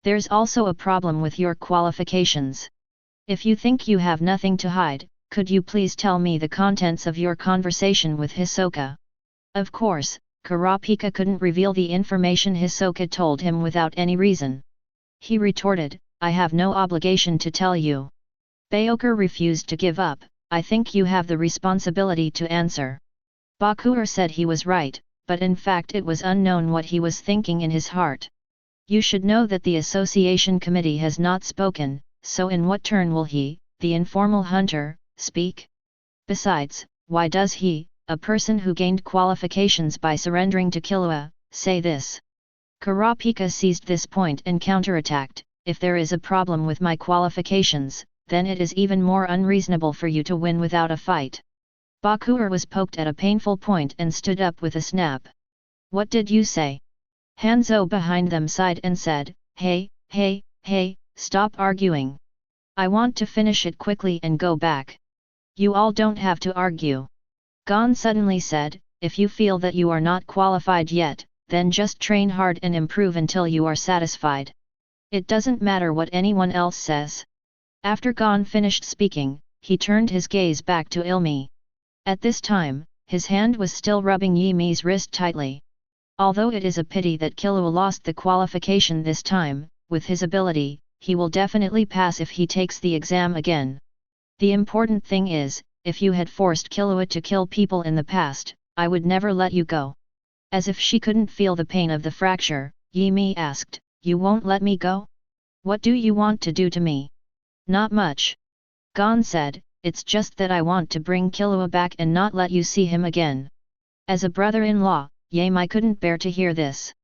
There's also a problem with your qualifications. If you think you have nothing to hide, could you please tell me the contents of your conversation with Hisoka? Of course, Kurapika couldn't reveal the information Hisoka told him without any reason. He retorted, I have no obligation to tell you. Baoker refused to give up, I think you have the responsibility to answer. Bakur said he was right, but in fact it was unknown what he was thinking in his heart. You should know that the association committee has not spoken, so in what turn will he, the informal hunter, speak? Besides, why does he, a person who gained qualifications by surrendering to Killua, say this? Kurapika seized this point and counterattacked, if there is a problem with my qualifications, then it is even more unreasonable for you to win without a fight. Bakura was poked at a painful point and stood up with a snap. What did you say? Hanzo behind them sighed and said, Hey, stop arguing. I want to finish it quickly and go back. You all don't have to argue. Gon suddenly said, if you feel that you are not qualified yet, then just train hard and improve until you are satisfied. It doesn't matter what anyone else says. After Gon finished speaking, he turned his gaze back to Ilmi. At this time, his hand was still rubbing Yimi's wrist tightly. Although it is a pity that Killua lost the qualification this time, with his ability, he will definitely pass if he takes the exam again. The important thing is, if you had forced Killua to kill people in the past, I would never let you go. As if she couldn't feel the pain of the fracture, Yimi asked, You won't let me go? What do you want to do to me? Not much. Gon said, It's just that I want to bring Killua back and not let you see him again. As a brother-in-law, Yami couldn't bear to hear this.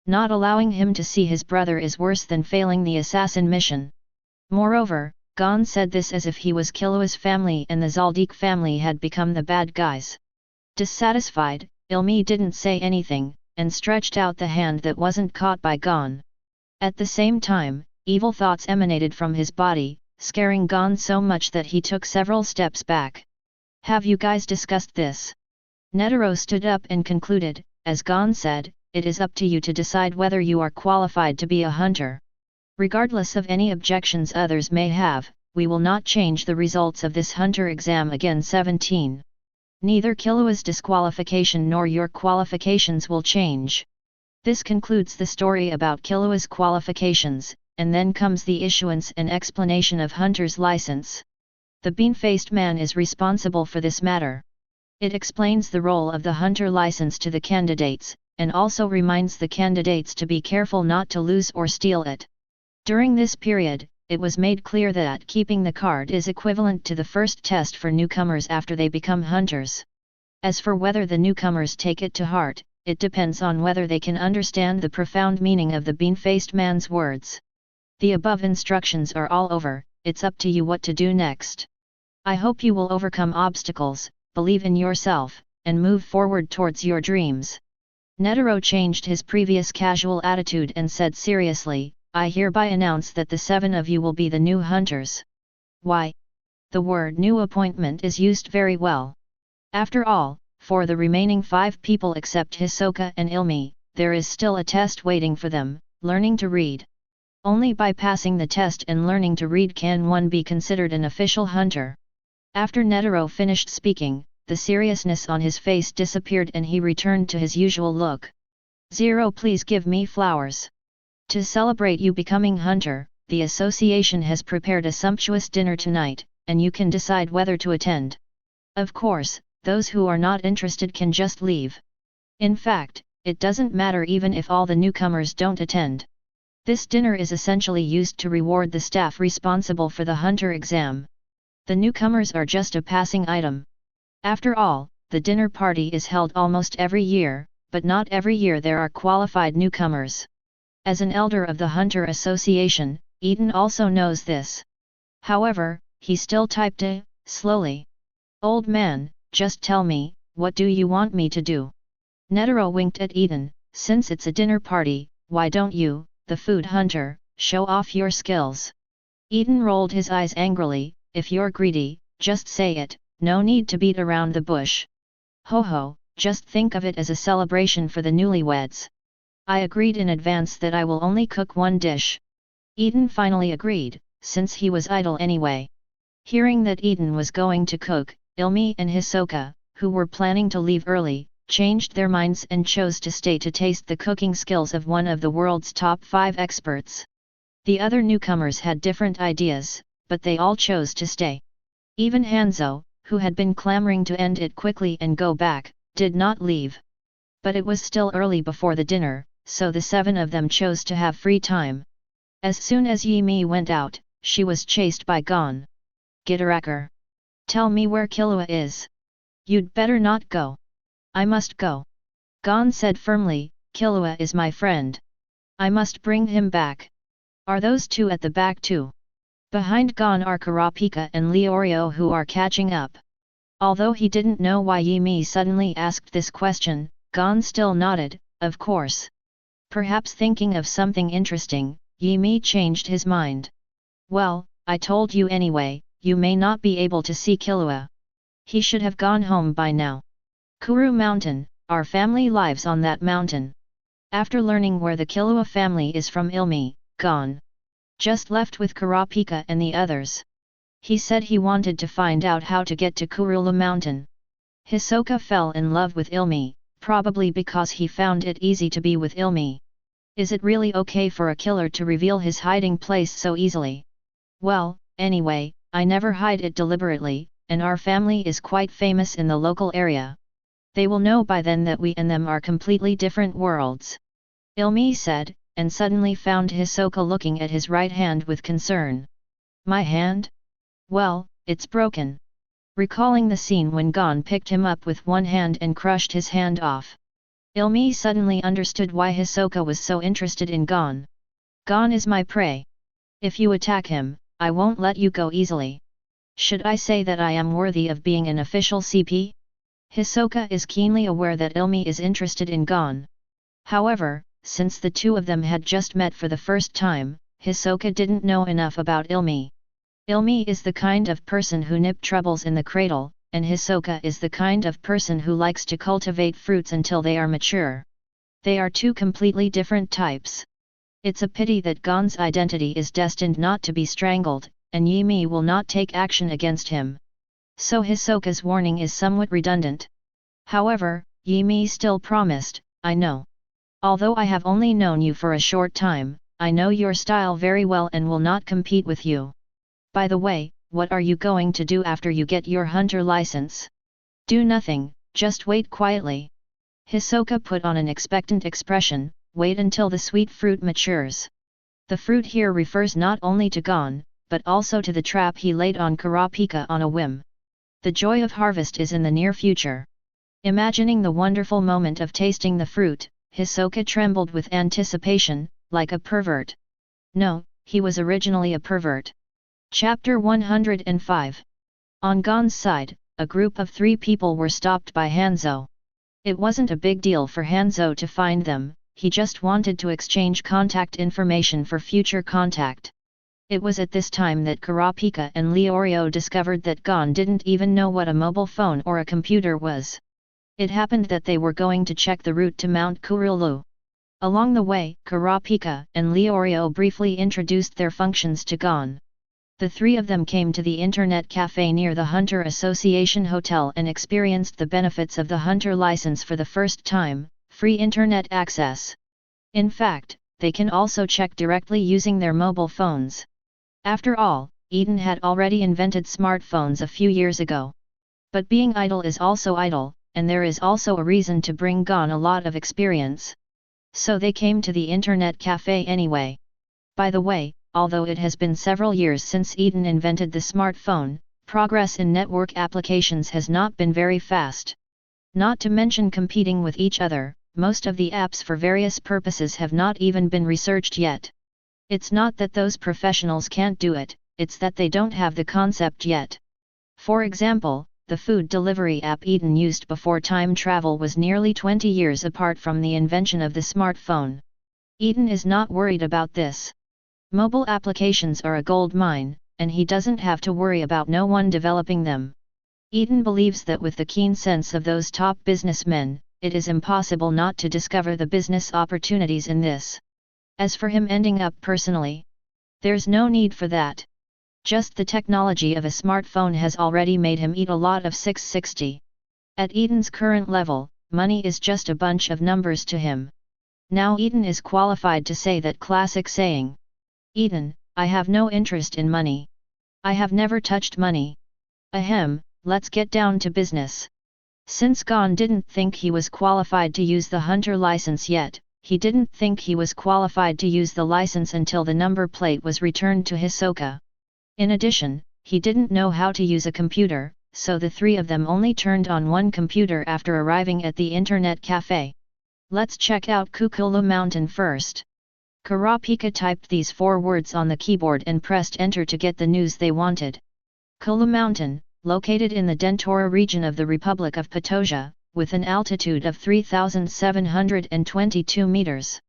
Not allowing him to see his brother is worse than failing the assassin mission. Moreover, Gon said this as if he was Killua's family and the Zaldik family had become the bad guys. Dissatisfied, Ilmi didn't say anything, and stretched out the hand that wasn't caught by Gon. At the same time, evil thoughts emanated from his body, scaring Gon so much that he took several steps back. Have you guys discussed this? Netero stood up and concluded, as Gon said, it is up to you to decide whether you are qualified to be a hunter. Regardless of any objections others may have, we will not change the results of this hunter exam again. 17. Neither Killua's disqualification nor your qualifications will change. This concludes the story about Killua's qualifications, and then comes the issuance and explanation of Hunter's license. The bean-faced man is responsible for this matter. It explains the role of the Hunter license to the candidates, and also reminds the candidates to be careful not to lose or steal it. During this period, it was made clear that keeping the card is equivalent to the first test for newcomers after they become hunters. As for whether the newcomers take it to heart, it depends on whether they can understand the profound meaning of the bean-faced man's words. The above instructions are all over, it's up to you what to do next. I hope you will overcome obstacles, believe in yourself, and move forward towards your dreams. Netero changed his previous casual attitude and said seriously, I hereby announce that the 7 of you will be the new hunters. Why? The word new appointment is used very well. After all, for the remaining 5 people except Hisoka and Ilmi, there is still a test waiting for them, learning to read. Only by passing the test and learning to read can one be considered an official hunter. After Netero finished speaking, the seriousness on his face disappeared and he returned to his usual look. 0 Please give me flowers. To celebrate you becoming hunter, the association has prepared a sumptuous dinner tonight, and you can decide whether to attend. Of course, those who are not interested can just leave. In fact, it doesn't matter even if all the newcomers don't attend. This dinner is essentially used to reward the staff responsible for the hunter exam. The newcomers are just a passing item. After all, the dinner party is held almost every year, but not every year there are qualified newcomers. As an elder of the Hunter Association, Eaton also knows this. However, he still typed slowly. Old man, just tell me, what do you want me to do? Netero winked at Eaton, since it's a dinner party, why don't you, the food hunter, show off your skills? Eaton rolled his eyes angrily, if you're greedy, just say it, no need to beat around the bush. Ho ho, just think of it as a celebration for the newlyweds. I agreed in advance that I will only cook 1 dish. Eaton finally agreed, since he was idle anyway. Hearing that Eaton was going to cook, Ilmi and Hisoka, who were planning to leave early, changed their minds and chose to stay to taste the cooking skills of one of the world's top 5 experts. The other newcomers had different ideas, but they all chose to stay. Even Hanzo, who had been clamoring to end it quickly and go back, did not leave. But it was still early before the dinner, so the 7 of them chose to have free time. As soon as Yimi went out, she was chased by Gon. Gitaracker. Tell me where Killua is. You'd better not go. I must go. Gon said firmly, Killua is my friend. I must bring him back. Are those 2 at the back too? Behind Gon are Kurapika and Leorio who are catching up. Although he didn't know why Yimi suddenly asked this question, Gon still nodded, of course. Perhaps thinking of something interesting, Yimi changed his mind. Well, I told you anyway, you may not be able to see Killua. He should have gone home by now. Kuru Mountain, our family lives on that mountain. After learning where the Killua family is from, Ilmi, Gon just left with Kurapika and the others. He said he wanted to find out how to get to Kurula Mountain. Hisoka fell in love with Ilmi, probably because he found it easy to be with Ilmi. Is it really okay for a killer to reveal his hiding place so easily? Well, anyway, I never hide it deliberately, and our family is quite famous in the local area. They will know by then that we and them are completely different worlds. Ilmi said, and suddenly found Hisoka looking at his right hand with concern. My hand? Well, it's broken. Recalling the scene when Gon picked him up with one hand and crushed his hand off. Ilmi suddenly understood why Hisoka was so interested in Gon. Gon is my prey. If you attack him, I won't let you go easily. Should I say that I am worthy of being an official CP? Hisoka is keenly aware that Ilmi is interested in Gon. However, since the two of them had just met for the first time, Hisoka didn't know enough about Ilmi. Ilmi is the kind of person who nip troubles in the cradle, and Hisoka is the kind of person who likes to cultivate fruits until they are mature. They are two completely different types. It's a pity that Gon's identity is destined not to be strangled, and Yimi will not take action against him. So Hisoka's warning is somewhat redundant. However, Yimi still promised, I know. Although I have only known you for a short time, I know your style very well and will not compete with you. By the way, what are you going to do after you get your hunter license? Do nothing, just wait quietly. Hisoka put on an expectant expression, wait until the sweet fruit matures. The fruit here refers not only to Gon, but also to the trap he laid on Kurapika on a whim. The joy of harvest is in the near future. Imagining the wonderful moment of tasting the fruit, Hisoka trembled with anticipation, like a pervert. No, he was originally a pervert. Chapter 105. On Gon's side, a group of 3 people were stopped by Hanzo. It wasn't a big deal for Hanzo to find them, he just wanted to exchange contact information for future contact. It was at this time that Kurapika and Leorio discovered that Gon didn't even know what a mobile phone or a computer was. It happened that they were going to check the route to Mount Kurulu. Along the way, Kurapika and Leorio briefly introduced their functions to Gon. The 3 of them came to the internet cafe near the Hunter Association Hotel and experienced the benefits of the Hunter license for the first time, free internet access. In fact, they can also check directly using their mobile phones. After all, Eaton had already invented smartphones a few years ago. But being idle is also idle, and there is also a reason to bring Gon a lot of experience. So they came to the internet cafe anyway. By the way, although it has been several years since Eaton invented the smartphone, progress in network applications has not been very fast. Not to mention competing with each other, most of the apps for various purposes have not even been researched yet. It's not that those professionals can't do it, it's that they don't have the concept yet. For example, the food delivery app Eaton used before time travel was nearly 20 years apart from the invention of the smartphone. Eaton is not worried about this. Mobile applications are a gold mine, and he doesn't have to worry about no one developing them. Eaton believes that with the keen sense of those top businessmen, it is impossible not to discover the business opportunities in this. As for him ending up personally, there's no need for that. Just the technology of a smartphone has already made him eat a lot of 660. At Eaton's current level, money is just a bunch of numbers to him. Now Eaton is qualified to say that classic saying. Eaton, I have no interest in money. I have never touched money. Ahem, let's get down to business. Since Gon didn't think he was qualified to use the hunter license yet, he didn't think he was qualified to use the license until the number plate was returned to Hisoka. In addition, he didn't know how to use a computer, so the 3 of them only turned on one computer after arriving at the internet cafe. Let's check out Kukulu Mountain first. Kurapika typed these 4 words on the keyboard and pressed enter to get the news they wanted. Kulu Mountain, located in the Dentora region of the Republic of Patosia, with an altitude of 3,722 meters.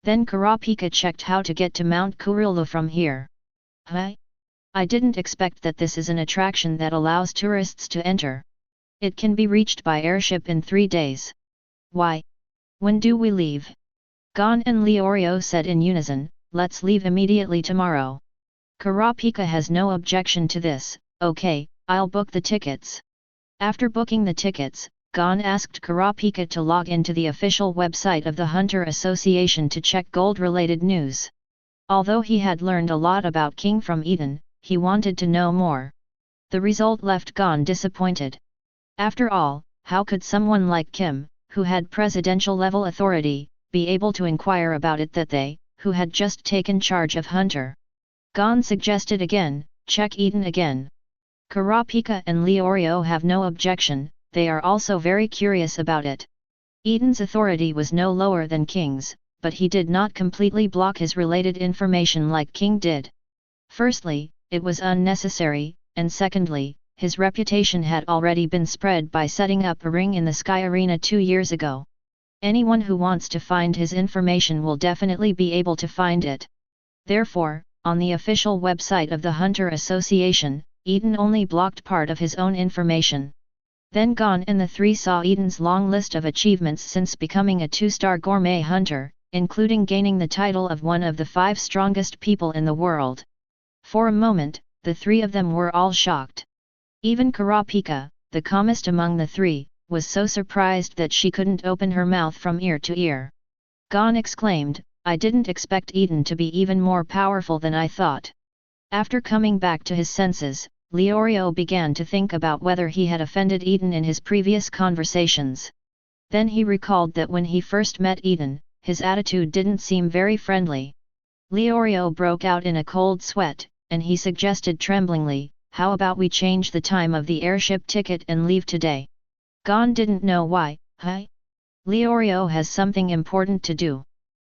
Then Kurapika checked how to get to Mount Kurulu from here. Huh? I didn't expect that this is an attraction that allows tourists to enter. It can be reached by airship in 3 days. Why? When do we leave? Gon and Leorio said in unison, let's leave immediately tomorrow. Kurapika has no objection to this. Okay, I'll book the tickets. After booking the tickets, Gon asked Kurapika to log into the official website of the Hunter Association to check gold-related news. Although he had learned a lot about King from Eaton, he wanted to know more. The result left Gon disappointed. After all, how could someone like Kim, who had presidential-level authority, be able to inquire about it that they, who had just taken charge of Hunter? Gon suggested again, check Eaton again. Kurapika and Leorio have no objection, they are also very curious about it. Eaton's authority was no lower than King's, but he did not completely block his related information like King did. Firstly, it was unnecessary, and secondly, his reputation had already been spread by setting up a ring in the Sky Arena 2 years ago. Anyone who wants to find his information will definitely be able to find it. Therefore, on the official website of the Hunter Association, Eaton only blocked part of his own information. Then Gon and the three saw Eaton's long list of achievements since becoming a 2-star gourmet hunter, including gaining the title of one of the 5 strongest people in the world. For a moment, the 3 of them were all shocked. Even Kurapika, the calmest among the 3, was so surprised that she couldn't open her mouth from ear to ear. Gon exclaimed, I didn't expect Eaton to be even more powerful than I thought. After coming back to his senses, Leorio began to think about whether he had offended Eaton in his previous conversations. Then he recalled that when he first met Eaton, his attitude didn't seem very friendly. Leorio broke out in a cold sweat, and he suggested tremblingly, how about we change the time of the airship ticket and leave today? Gon didn't know why. Leorio has something important to do.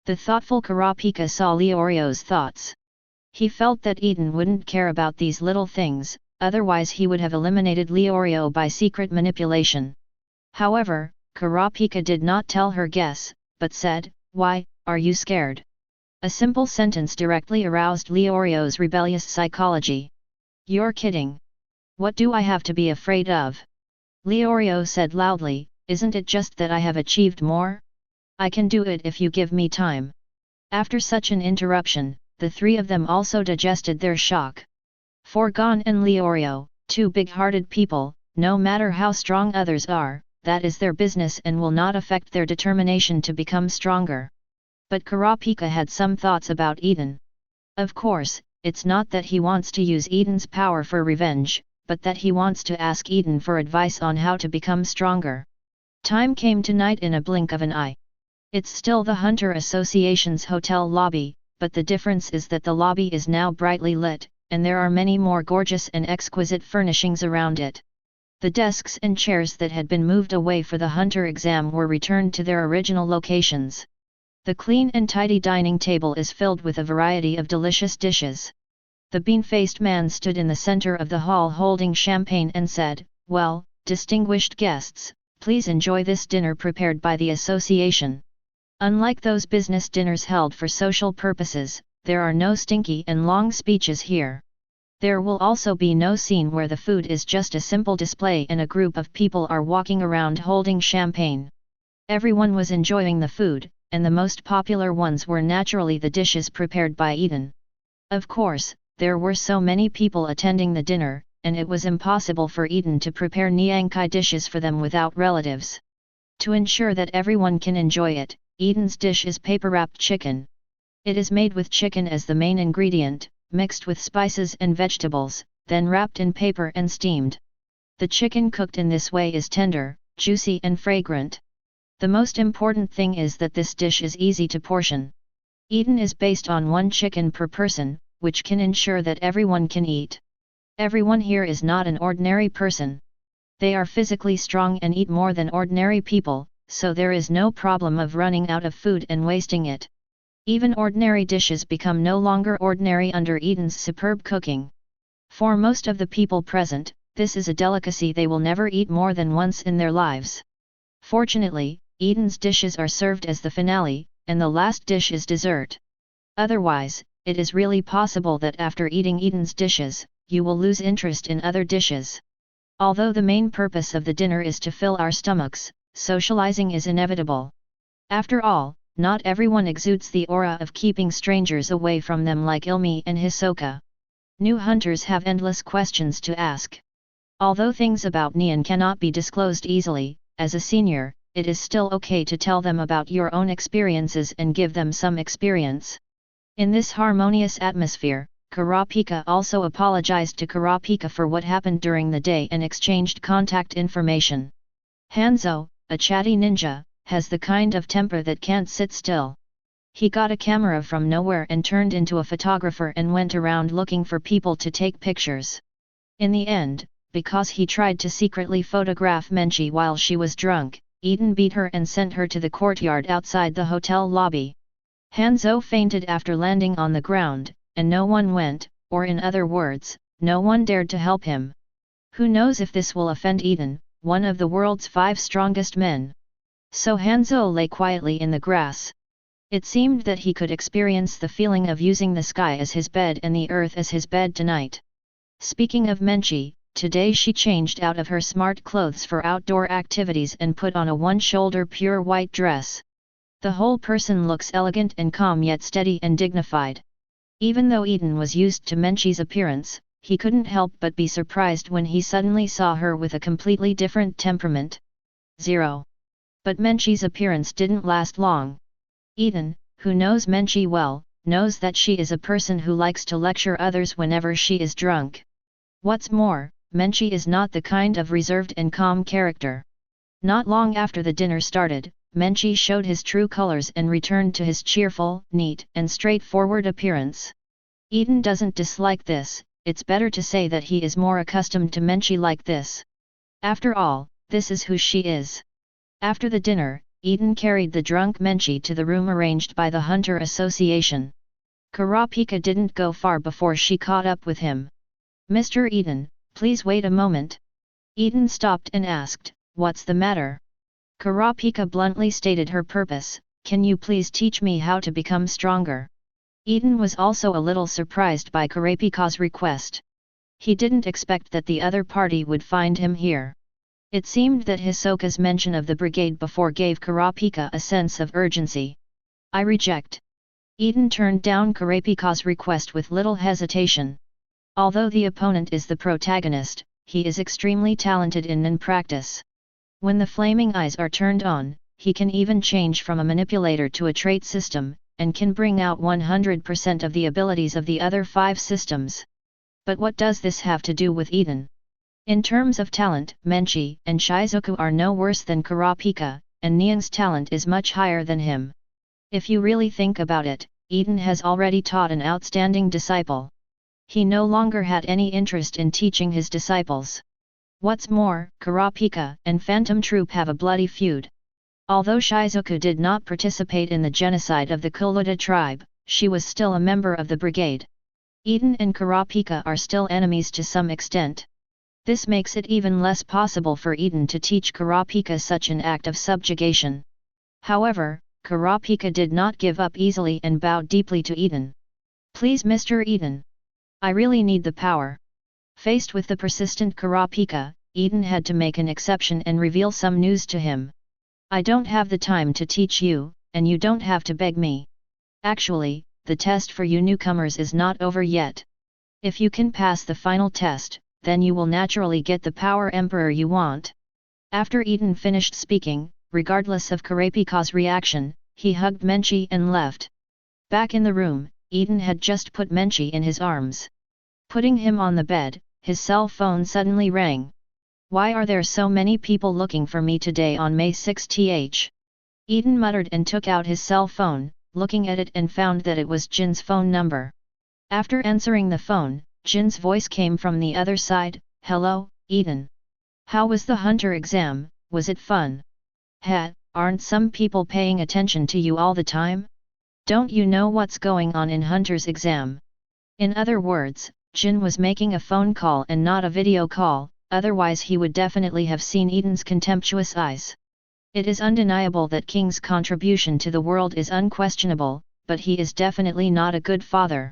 The thoughtful Kurapika saw Leorio's thoughts. He felt that Eaton wouldn't care about these little things, otherwise he would have eliminated Leorio by secret manipulation. However, Kurapika did not tell her guess, but said, why, are you scared? A simple sentence directly aroused Leorio's rebellious psychology. You're kidding. What do I have to be afraid of? Leorio said loudly, isn't it just that I have achieved more? I can do it if you give me time. After such an interruption, the 3 of them also digested their shock. For Gon and Leorio, 2 big-hearted people, no matter how strong others are, that is their business and will not affect their determination to become stronger. But Kurapika had some thoughts about Eaton. Of course, it's not that he wants to use Eaton's power for revenge, but that he wants to ask Eaton for advice on how to become stronger. Time came to night in a blink of an eye. It's still the Hunter Association's hotel lobby, but the difference is that the lobby is now brightly lit, and there are many more gorgeous and exquisite furnishings around it. The desks and chairs that had been moved away for the Hunter exam were returned to their original locations. The clean and tidy dining table is filled with a variety of delicious dishes. The bean-faced man stood in the center of the hall holding champagne and said, well, distinguished guests, please enjoy this dinner prepared by the association. Unlike those business dinners held for social purposes, there are no stinky and long speeches here. There will also be no scene where the food is just a simple display and a group of people are walking around holding champagne. Everyone was enjoying the food, and the most popular ones were naturally the dishes prepared by Eaton. Of course, there were so many people attending the dinner, and it was impossible for Eaton to prepare Niankai dishes for them without relatives. To ensure that everyone can enjoy it, Eaton's dish is paper-wrapped chicken. It is made with chicken as the main ingredient, mixed with spices and vegetables, then wrapped in paper and steamed. The chicken cooked in this way is tender, juicy and fragrant. The most important thing is that this dish is easy to portion. Eaton is based on 1 chicken per person, which can ensure that everyone can eat. Everyone here is not an ordinary person. They are physically strong and eat more than ordinary people, so there is no problem of running out of food and wasting it. Even ordinary dishes become no longer ordinary under Eaton's superb cooking. For most of the people present, this is a delicacy they will never eat more than once in their lives. Fortunately, Eaton's dishes are served as the finale, and the last dish is dessert. Otherwise, it is really possible that after eating Eaton's dishes, you will lose interest in other dishes. Although the main purpose of the dinner is to fill our stomachs, socializing is inevitable. After all, not everyone exudes the aura of keeping strangers away from them like Ilmi and Hisoka. New hunters have endless questions to ask. Although things about Neon cannot be disclosed easily, as a senior, it is still okay to tell them about your own experiences and give them some experience. In this harmonious atmosphere, Kurapika also apologized to Kurapika for what happened during the day and exchanged contact information. Hanzo, a chatty ninja, has the kind of temper that can't sit still. He got a camera from nowhere and turned into a photographer and went around looking for people to take pictures. In the end, because he tried to secretly photograph Menchi while she was drunk, Eaton beat her and sent her to the courtyard outside the hotel lobby. Hanzo fainted after landing on the ground, and no one went, or in other words, no one dared to help him. Who knows if this will offend Eaton, one of the world's 5 strongest men. So Hanzo lay quietly in the grass. It seemed that he could experience the feeling of using the sky as his bed and the earth as his bed tonight. Speaking of Menchi, today she changed out of her smart clothes for outdoor activities and put on a one-shoulder pure white dress. The whole person looks elegant and calm yet steady and dignified. Even though Eaton was used to Menchi's appearance, he couldn't help but be surprised when he suddenly saw her with a completely different temperament. 0. But Menchi's appearance didn't last long. Eaton, who knows Menchi well, knows that she is a person who likes to lecture others whenever she is drunk. What's more, Menchi is not the kind of reserved and calm character. Not long after the dinner started, Menchi showed his true colors and returned to his cheerful, neat and straightforward appearance. Eaton doesn't dislike this, it's better to say that he is more accustomed to Menchi like this. After all, this is who she is. After the dinner, Eaton carried the drunk Menchi to the room arranged by the Hunter Association. Kurapika didn't go far before she caught up with him. "Mr. Eaton, please wait a moment." Eaton stopped and asked, "What's the matter?" Kurapika bluntly stated her purpose, "Can you please teach me how to become stronger?" Eaton was also a little surprised by Kurapika's request. He didn't expect that the other party would find him here. It seemed that Hisoka's mention of the brigade before gave Kurapika a sense of urgency. "I reject." Eaton turned down Kurapika's request with little hesitation. Although the opponent is the protagonist, he is extremely talented in nin practice. When the flaming eyes are turned on, he can even change from a manipulator to a trait system, and can bring out 100% of the abilities of the other 5 systems. But what does this have to do with Eaton? In terms of talent, Menchi and Shizuku are no worse than Kurapika, and Neon's talent is much higher than him. If you really think about it, Eaton has already taught an outstanding disciple. He no longer had any interest in teaching his disciples. What's more, Kurapika and Phantom Troop have a bloody feud. Although Shizuku did not participate in the genocide of the Kuluda tribe, she was still a member of the brigade. Eaton and Kurapika are still enemies to some extent. This makes it even less possible for Eaton to teach Kurapika such an act of subjugation. However, Kurapika did not give up easily and bowed deeply to Eaton. "Please, Mr. Eaton. I really need the power." Faced with the persistent Kurapika, Eaton had to make an exception and reveal some news to him. "I don't have the time to teach you, and you don't have to beg me. Actually, the test for you newcomers is not over yet. If you can pass the final test, then you will naturally get the power emperor you want." After Eaton finished speaking, regardless of Kurapika's reaction, he hugged Menchi and left. Back in the room, Eaton had just put Menchi in his arms. Putting him on the bed, his cell phone suddenly rang. "Why are there so many people looking for me today on May 6th? Eaton muttered and took out his cell phone, looking at it and found that it was Jin's phone number. After answering the phone, Jin's voice came from the other side. "Hello, Eaton. How was the hunter exam, was it fun?" Aren't some people paying attention to you all the time? Don't you know what's going on in hunter's exam?" In other words, Jin was making a phone call and not a video call, otherwise he would definitely have seen Eaton's contemptuous eyes. It is undeniable that King's contribution to the world is unquestionable, but he is definitely not a good father.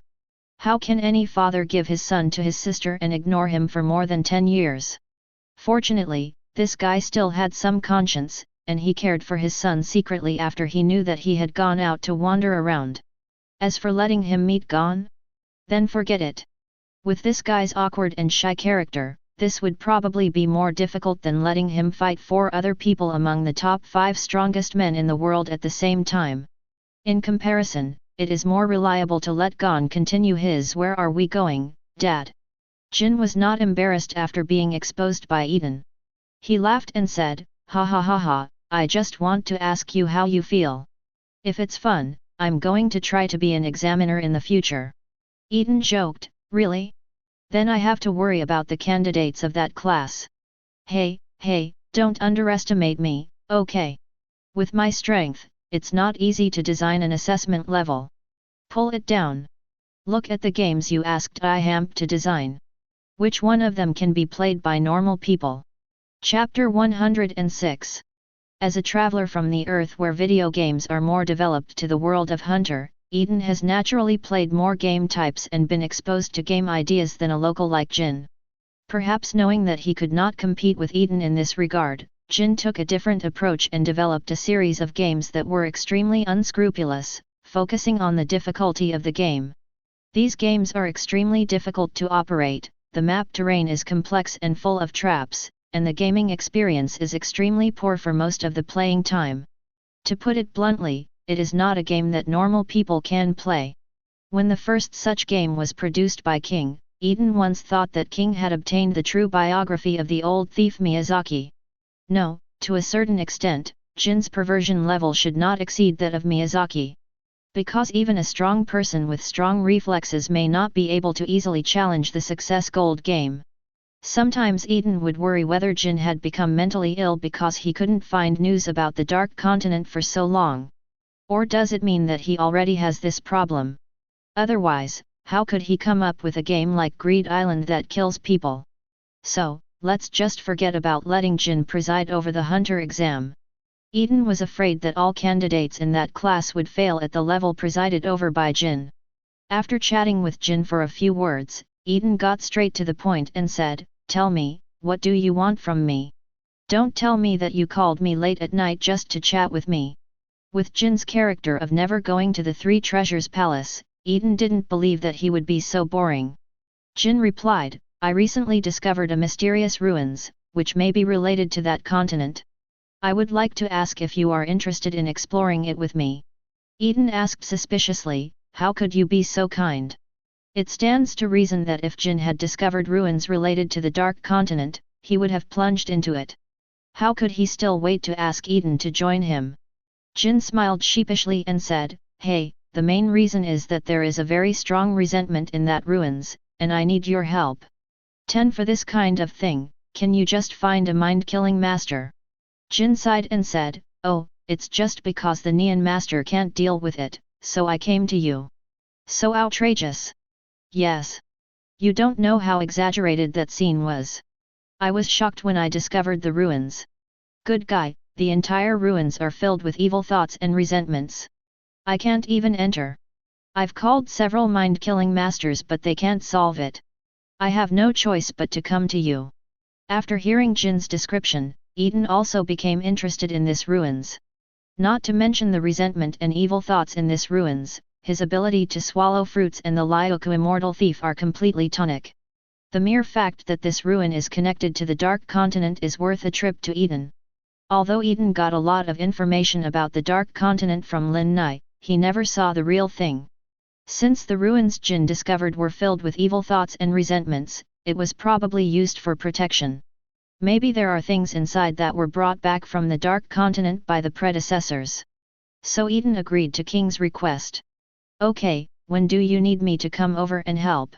How can any father give his son to his sister and ignore him for more than 10 years? Fortunately, this guy still had some conscience, and he cared for his son secretly after he knew that he had gone out to wander around. As for letting him meet Gon? Then forget it. With this guy's awkward and shy character, this would probably be more difficult than letting him fight 4 other people among the top 5 strongest men in the world at the same time. In comparison, it is more reliable to let Gon continue his "Where are we going, Dad?" Jin was not embarrassed after being exposed by Eaton. He laughed and said, "Ha ha ha ha, I just want to ask you how you feel. If it's fun, I'm going to try to be an examiner in the future." Eaton joked, "Really? Then I have to worry about the candidates of that class. Hey, don't underestimate me, okay? With my strength, it's not easy to design an assessment level. Pull it down. Look at the games you asked IHAMP to design. Which one of them can be played by normal people?" Chapter 106. As a traveler from the Earth where video games are more developed to the world of Hunter, Eaton has naturally played more game types and been exposed to game ideas than a local like Jin. Perhaps knowing that he could not compete with Eaton in this regard, Jin took a different approach and developed a series of games that were extremely unscrupulous, focusing on the difficulty of the game. These games are extremely difficult to operate, the map terrain is complex and full of traps, and the gaming experience is extremely poor for most of the playing time. To put it bluntly, it is not a game that normal people can play. When the first such game was produced by King, Eaton once thought that King had obtained the true biography of the old thief Miyazaki. No, to a certain extent, Jin's perversion level should not exceed that of Miyazaki. Because even a strong person with strong reflexes may not be able to easily challenge the Success Gold game. Sometimes Eaton would worry whether Jin had become mentally ill because he couldn't find news about the Dark Continent for so long. Or does it mean that he already has this problem? Otherwise, how could he come up with a game like Greed Island that kills people? So, let's just forget about letting Jin preside over the Hunter exam. Eaton was afraid that all candidates in that class would fail at the level presided over by Jin. After chatting with Jin for a few words, Eaton got straight to the point and said, "Tell me, what do you want from me? Don't tell me that you called me late at night just to chat with me." With Jin's character of never going to the Three Treasures Palace, Eaton didn't believe that he would be so boring. Jin replied, "I recently discovered a mysterious ruins, which may be related to that continent. I would like to ask if you are interested in exploring it with me." Eaton asked suspiciously, "How could you be so kind?" It stands to reason that if Jin had discovered ruins related to the Dark Continent, he would have plunged into it. How could he still wait to ask Eaton to join him? Jin smiled sheepishly and said, "Hey, the main reason is that there is a very strong resentment in that ruins, and I need your help. 10 for this kind of thing, can you just find a mind-killing master?" Jin sighed and said, "Oh, it's just because the Neon Master can't deal with it, so I came to you." So outrageous. Yes. You don't know how exaggerated that scene was. I was shocked when I discovered the ruins. Good guy, the entire ruins are filled with evil thoughts and resentments. I can't even enter. I've called several mind-killing masters but they can't solve it. I have no choice but to come to you." After hearing Jin's description, Eaton also became interested in this ruins. Not to mention the resentment and evil thoughts in this ruins, his ability to swallow fruits and the Lyoku Immortal Thief are completely tonic. The mere fact that this ruin is connected to the Dark Continent is worth a trip to Eaton. Although Eaton got a lot of information about the Dark Continent from Lin Nai, he never saw the real thing. Since the ruins Jin discovered were filled with evil thoughts and resentments, it was probably used for protection. Maybe there are things inside that were brought back from the Dark Continent by the predecessors. So Eaton agreed to King's request. "Okay, when do you need me to come over and help?"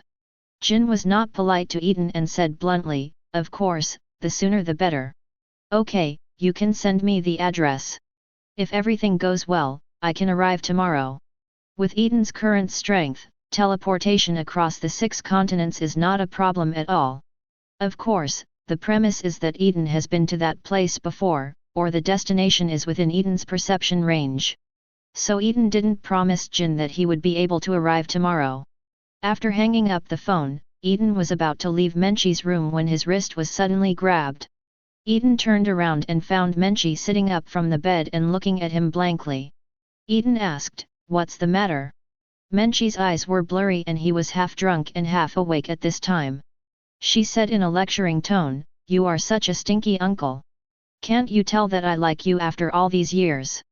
Jin was not polite to Eaton and said bluntly, "Of course, the sooner the better." "Okay, you can send me the address. If everything goes well, I can arrive tomorrow." With Eaton's current strength, teleportation across the 6 continents is not a problem at all. Of course, the premise is that Eaton has been to that place before, or the destination is within Eaton's perception range. So Eaton didn't promise Jin that he would be able to arrive tomorrow. After hanging up the phone, Eaton was about to leave Menchie's room when his wrist was suddenly grabbed. Eaton turned around and found Menchie sitting up from the bed and looking at him blankly. Eaton asked, "What's the matter?" Menchie's eyes were blurry and he was half drunk and half awake at this time. She said in a lecturing tone, "You are such a stinky uncle. Can't you tell that I like you after all these years?"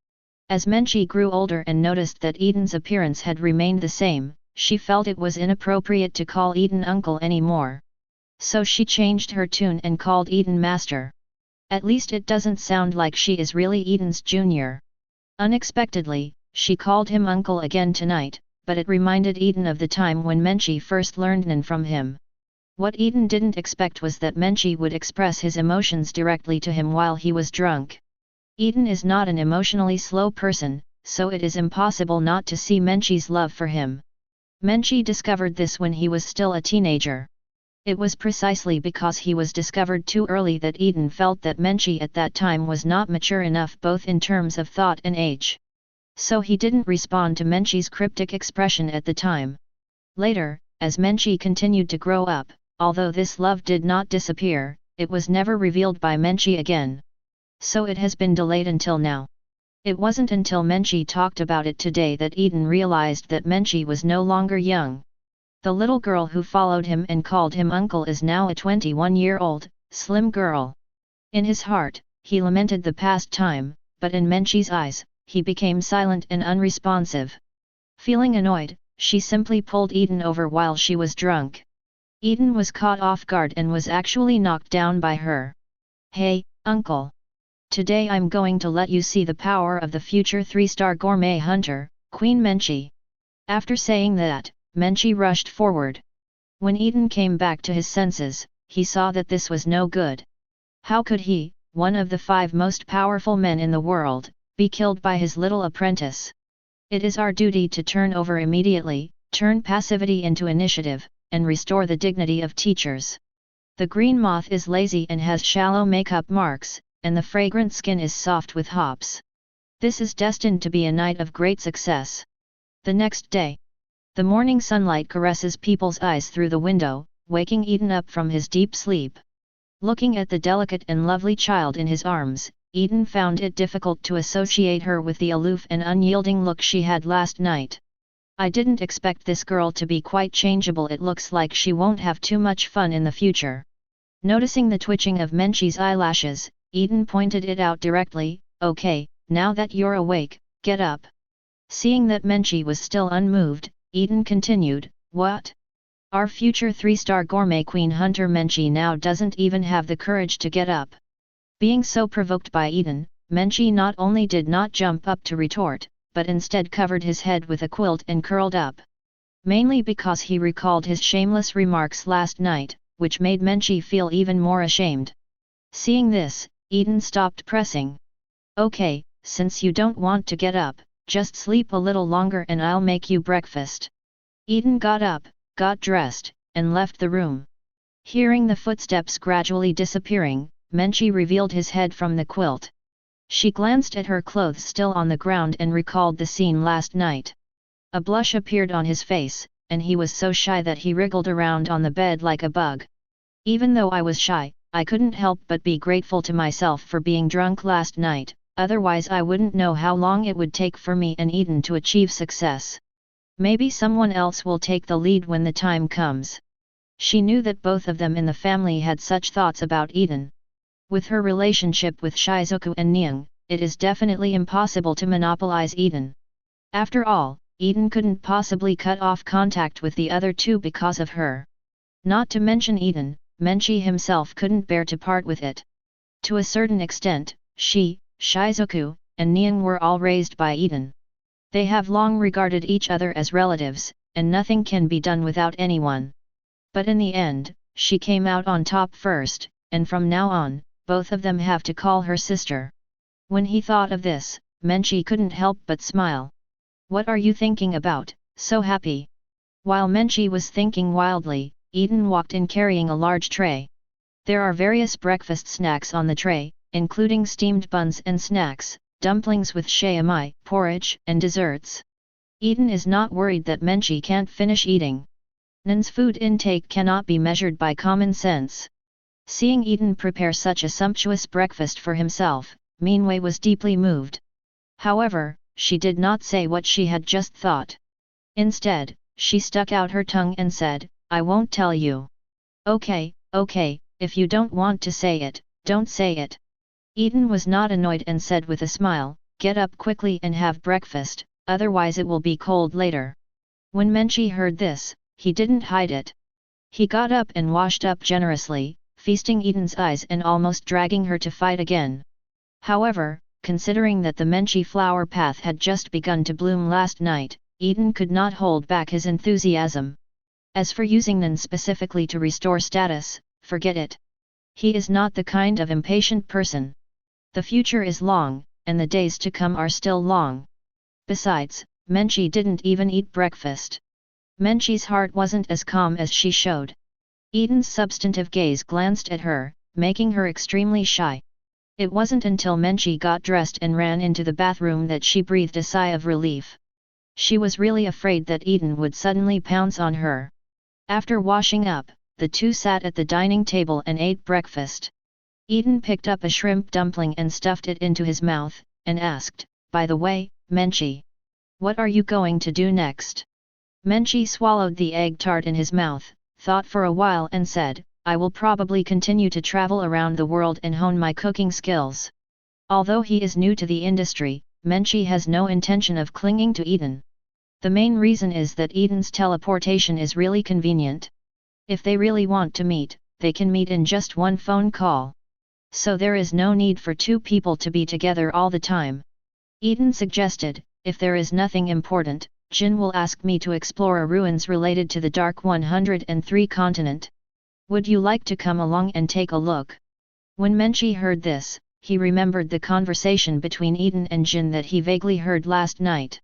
As Menchie grew older and noticed that Eaton's appearance had remained the same, she felt it was inappropriate to call Eaton uncle anymore. So she changed her tune and called Eaton master. At least it doesn't sound like she is really Eaton's junior. Unexpectedly, she called him uncle again tonight, but it reminded Eaton of the time when Menchie first learned Nen from him. What Eaton didn't expect was that Menchie would express his emotions directly to him while he was drunk. Eaton is not an emotionally slow person, so it is impossible not to see Menchie's love for him. Menchie discovered this when he was still a teenager. It was precisely because he was discovered too early that Eaton felt that Menchie at that time was not mature enough both in terms of thought and age. So he didn't respond to Menchie's cryptic expression at the time. Later, as Menchie continued to grow up, although this love did not disappear, it was never revealed by Menchie again. So it has been delayed until now. It wasn't until Menchie talked about it today that Eaton realized that Menchie was no longer young. The little girl who followed him and called him uncle is now a 21-year-old, slim girl. In his heart, he lamented the past time, but in Menchie's eyes, he became silent and unresponsive. Feeling annoyed, she simply pulled Eaton over while she was drunk. Eaton was caught off guard and was actually knocked down by her. "Hey, uncle! Today I'm going to let you see the power of the future 3-star gourmet hunter, Queen Menchie." After saying that, Menchie rushed forward. When Eaton came back to his senses, he saw that this was no good. How could he, one of the 5 most powerful men in the world, be killed by his little apprentice? It is our duty to turn over immediately, turn passivity into initiative, and restore the dignity of teachers. The green moth is lazy and has shallow makeup marks, and the fragrant skin is soft with hops. This is destined to be a night of great success. The next day, the morning sunlight caresses people's eyes through the window, waking Eaton up from his deep sleep. Looking at the delicate and lovely child in his arms, Eaton found it difficult to associate her with the aloof and unyielding look she had last night. "I didn't expect this girl to be quite changeable. It looks like she won't have too much fun in the future." Noticing the twitching of Menchie's eyelashes, Eaton pointed it out directly, "Okay, now that you're awake, get up." Seeing that Menchie was still unmoved, Eaton continued, "What? Our future 3-star gourmet queen hunter Menchie now doesn't even have the courage to get up." Being so provoked by Eaton, Menchie not only did not jump up to retort, but instead covered his head with a quilt and curled up. Mainly because he recalled his shameless remarks last night, which made Menchie feel even more ashamed. Seeing this, Eaton stopped pressing. "Okay, since you don't want to get up, just sleep a little longer and I'll make you breakfast." Eaton got up, got dressed, and left the room. Hearing the footsteps gradually disappearing, Menchie revealed his head from the quilt. She glanced at her clothes still on the ground and recalled the scene last night. A blush appeared on his face, and he was so shy that he wriggled around on the bed like a bug. "Even though I was shy, I couldn't help but be grateful to myself for being drunk last night, otherwise I wouldn't know how long it would take for me and Eaton to achieve success. Maybe someone else will take the lead when the time comes." She knew that both of them in the family had such thoughts about Eaton. With her relationship with Shizuku and Nying, it is definitely impossible to monopolize Eaton. After all, Eaton couldn't possibly cut off contact with the other two because of her. Not to mention Eaton, Menchie himself couldn't bear to part with it. To a certain extent, she, Shizuku, and Nying were all raised by Eaton. They have long regarded each other as relatives, and nothing can be done without anyone. But in the end, she came out on top first, and from now on, both of them have to call her sister. When he thought of this, Menchie couldn't help but smile. "What are you thinking about, so happy?" While Menchie was thinking wildly, Eaton walked in carrying a large tray. There are various breakfast snacks on the tray, including steamed buns and snacks, dumplings with shayamai, porridge, and desserts. Eaton is not worried that Menchi can't finish eating. Nan's food intake cannot be measured by common sense. Seeing Eaton prepare such a sumptuous breakfast for himself, Minwei was deeply moved. However, she did not say what she had just thought. Instead, she stuck out her tongue and said, "I won't tell you." "Okay, okay, if you don't want to say it, don't say it." Eaton was not annoyed and said with a smile, "Get up quickly and have breakfast, otherwise it will be cold later." When Menchi heard this, he didn't hide it. He got up and washed up generously, feasting Eaton's eyes and almost dragging her to fight again. However, considering that the Menchi flower path had just begun to bloom last night, Eaton could not hold back his enthusiasm. As for using Nan specifically to restore status, forget it. He is not the kind of impatient person. The future is long, and the days to come are still long. Besides, Menchi didn't even eat breakfast. Menchi's heart wasn't as calm as she showed. Eaton's substantive gaze glanced at her, making her extremely shy. It wasn't until Menchi got dressed and ran into the bathroom that she breathed a sigh of relief. She was really afraid that Eaton would suddenly pounce on her. After washing up, the two sat at the dining table and ate breakfast. Eaton picked up a shrimp dumpling and stuffed it into his mouth, and asked, "By the way, Menchi, what are you going to do next?" Menchi swallowed the egg tart in his mouth, thought for a while and said, "I will probably continue to travel around the world and hone my cooking skills." Although he is new to the industry, Menchi has no intention of clinging to Eaton. The main reason is that Eaton's teleportation is really convenient. If they really want to meet, they can meet in just one phone call. So there is no need for two people to be together all the time. Eaton suggested, "If there is nothing important, Jin will ask me to explore a ruins related to the Dark 103 continent. Would you like to come along and take a look?" When Menchi heard this, he remembered the conversation between Eaton and Jin that he vaguely heard last night.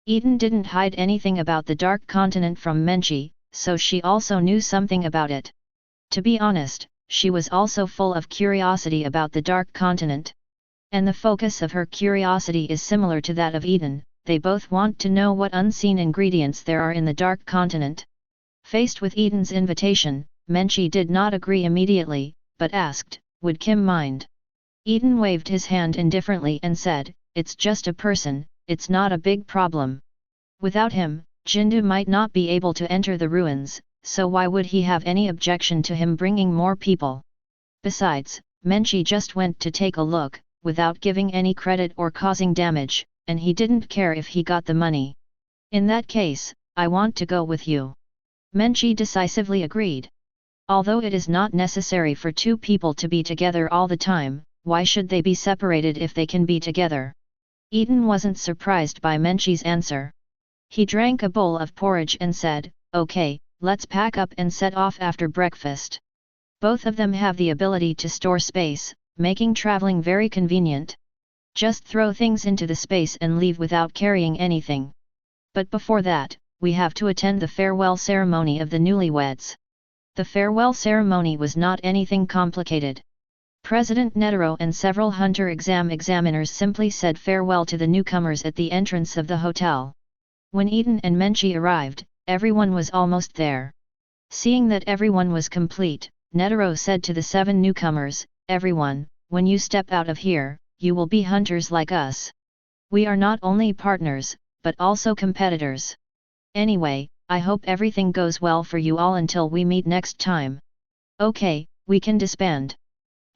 Eaton didn't hide anything about the Dark Continent from Menchi, so she also knew something about it. To be honest, she was also full of curiosity about the Dark Continent. And the focus of her curiosity is similar to that of Eaton. They both want to know what unseen ingredients there are in the Dark Continent. Faced with Eaton's invitation, Menchi did not agree immediately, but asked, "Would Kim mind?" Eaton waved his hand indifferently and said, "It's just a person, it's not a big problem." Without him, Jindu might not be able to enter the ruins, so why would he have any objection to him bringing more people? Besides, Menchi just went to take a look, without giving any credit or causing damage, and he didn't care if he got the money. "In that case, I want to go with you." Menchi decisively agreed. Although it is not necessary for two people to be together all the time, why should they be separated if they can be together? Eaton wasn't surprised by Menchi's answer. He drank a bowl of porridge and said, "Okay, let's pack up and set off after breakfast." Both of them have the ability to store space, making traveling very convenient. Just throw things into the space and leave without carrying anything. But before that, we have to attend the farewell ceremony of the newlyweds. The farewell ceremony was not anything complicated. President Netero and several hunter examiners simply said farewell to the newcomers at the entrance of the hotel. When Eaton and Menchi arrived, everyone was almost there. Seeing that everyone was complete, Netero said to the 7 newcomers, "Everyone, when you step out of here, you will be hunters like us. We are not only partners, but also competitors. Anyway, I hope everything goes well for you all until we meet next time. Okay, we can disband."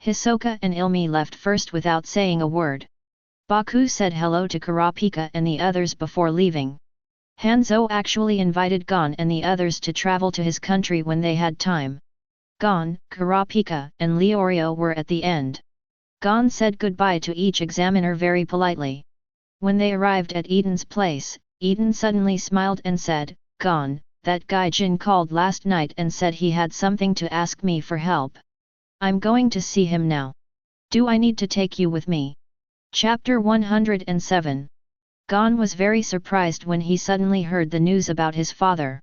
Hisoka and Ilmi left first without saying a word. Baku said hello to Kurapika and the others before leaving. Hanzo actually invited Gon and the others to travel to his country when they had time. Gon, Kurapika, and Leorio were at the end. Gon said goodbye to each examiner very politely. When they arrived at Eaton's place, Eaton suddenly smiled and said, "Gon, that guy Jin called last night and said he had something to ask me for help. I'm going to see him now. Do I need to take you with me?" Chapter 107. Gon was very surprised when he suddenly heard the news about his father.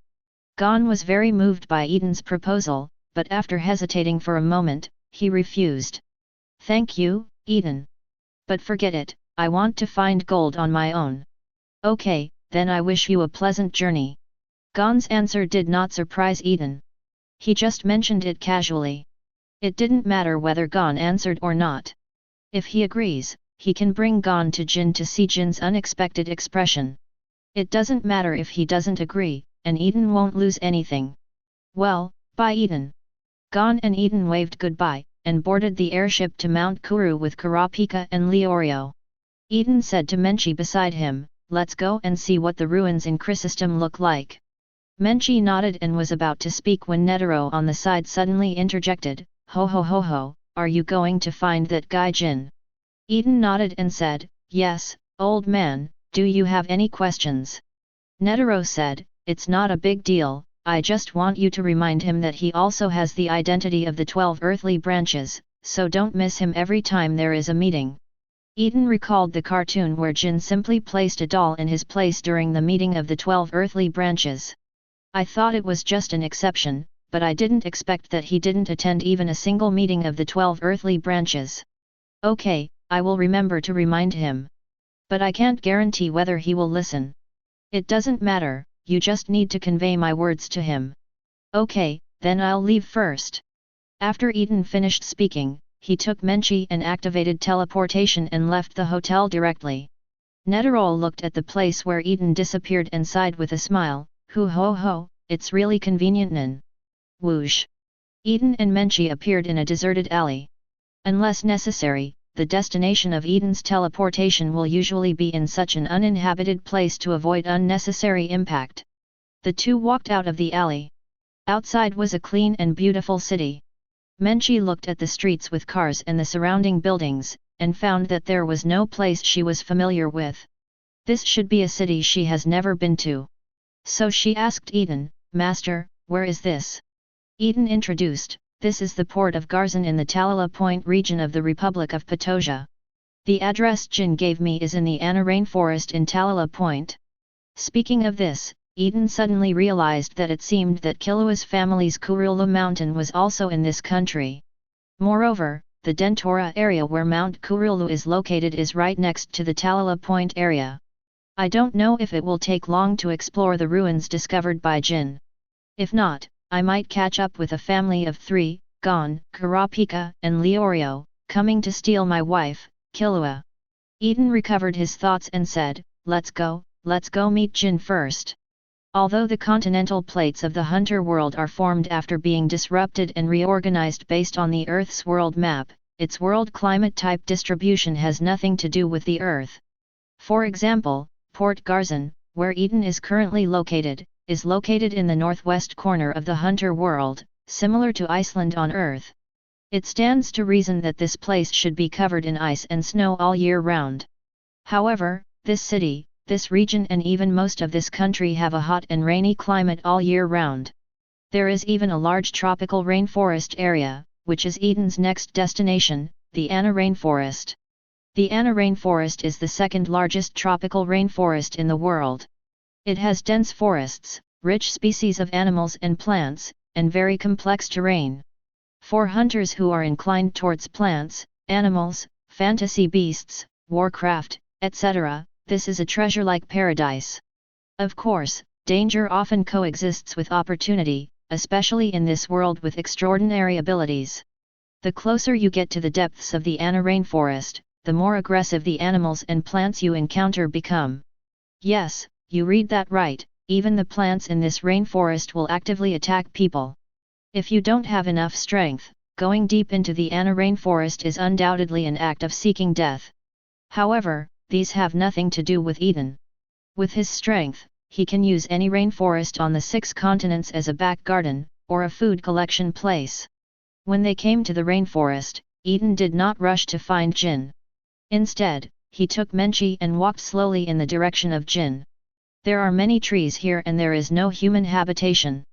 Gon was very moved by Eaton's proposal, but after hesitating for a moment, he refused. Thank you, Eaton. But forget it, I want to find gold on my own. Okay, then I wish you a pleasant journey. Gon's answer did not surprise Eaton. He just mentioned it casually. It didn't matter whether Gon answered or not. If he agrees, he can bring Gon to Jin to see Jin's unexpected expression. It doesn't matter if he doesn't agree, and Eaton won't lose anything. Well, bye Eaton. Gon and Eaton waved goodbye, and boarded the airship to Mount Kuru with Kurapika and Leorio. Eaton said to Menchi beside him, let's go and see what the ruins in Chrysostom look like. Menchi nodded and was about to speak when Netero on the side suddenly interjected, ho ho ho ho, are you going to find that guy Jin? Eaton nodded and said, yes, old man, do you have any questions? Netero said, it's not a big deal, I just want you to remind him that he also has the identity of the 12 earthly branches, so don't miss him every time there is a meeting. Eaton recalled the cartoon where Jin simply placed a doll in his place during the meeting of the 12 earthly branches. I thought it was just an exception, but I didn't expect that he didn't attend even a single meeting of the 12 earthly branches. Okay, I will remember to remind him. But I can't guarantee whether he will listen. It doesn't matter, you just need to convey my words to him. Okay, then I'll leave first. After Eaton finished speaking, he took Menchi and activated teleportation and left the hotel directly. Netero looked at the place where Eaton disappeared and sighed with a smile, hoo ho ho, it's really convenient nan. Whoosh. Eaton and Menchi appeared in a deserted alley. Unless necessary, the destination of Eaton's teleportation will usually be in such an uninhabited place to avoid unnecessary impact. The two walked out of the alley. Outside was a clean and beautiful city. Menchi looked at the streets with cars and the surrounding buildings, and found that there was no place she was familiar with. This should be a city she has never been to. So she asked Eaton, Master, where is this? Eaton introduced, this is the port of Garzan in the Talala Point region of the Republic of Patoja. The address Jin gave me is in the Anna Rainforest in Talala Point. Speaking of this, Eaton suddenly realized that it seemed that Killua's family's Kurulu mountain was also in this country. Moreover, the Dentora area where Mount Kurulu is located is right next to the Talala Point area. I don't know if it will take long to explore the ruins discovered by Jin. If not, I might catch up with a family of 3, Gon, Kurapika, and Leorio, coming to steal my wife, Killua. Eaton recovered his thoughts and said, let's go meet Jin first. Although the continental plates of the Hunter world are formed after being disrupted and reorganized based on the Earth's world map, its world climate type distribution has nothing to do with the Earth. For example, Port Garzan, where Eaton is currently located, is located in the northwest corner of the Hunter world, similar to Iceland on Earth. It stands to reason that this place should be covered in ice and snow all year round. However, this city, this region and even most of this country have a hot and rainy climate all year round. There is even a large tropical rainforest area, which is Eaton's next destination, the Anna Rainforest. The Anna Rainforest is the second largest tropical rainforest in the world. It has dense forests, rich species of animals and plants, and very complex terrain. For hunters who are inclined towards plants, animals, fantasy beasts, warcraft, etc., this is a treasure-like paradise. Of course, danger often coexists with opportunity, especially in this world with extraordinary abilities. The closer you get to the depths of the Anna Rainforest, the more aggressive the animals and plants you encounter become. Yes, you read that right, even the plants in this rainforest will actively attack people. If you don't have enough strength, going deep into the Anna Rainforest is undoubtedly an act of seeking death. However, these have nothing to do with Eaton. With his strength, he can use any rainforest on the 6 continents as a back garden, or a food collection place. When they came to the rainforest, Eaton did not rush to find Jin. Instead, he took Menchi and walked slowly in the direction of Jin. There are many trees here and there is no human habitation.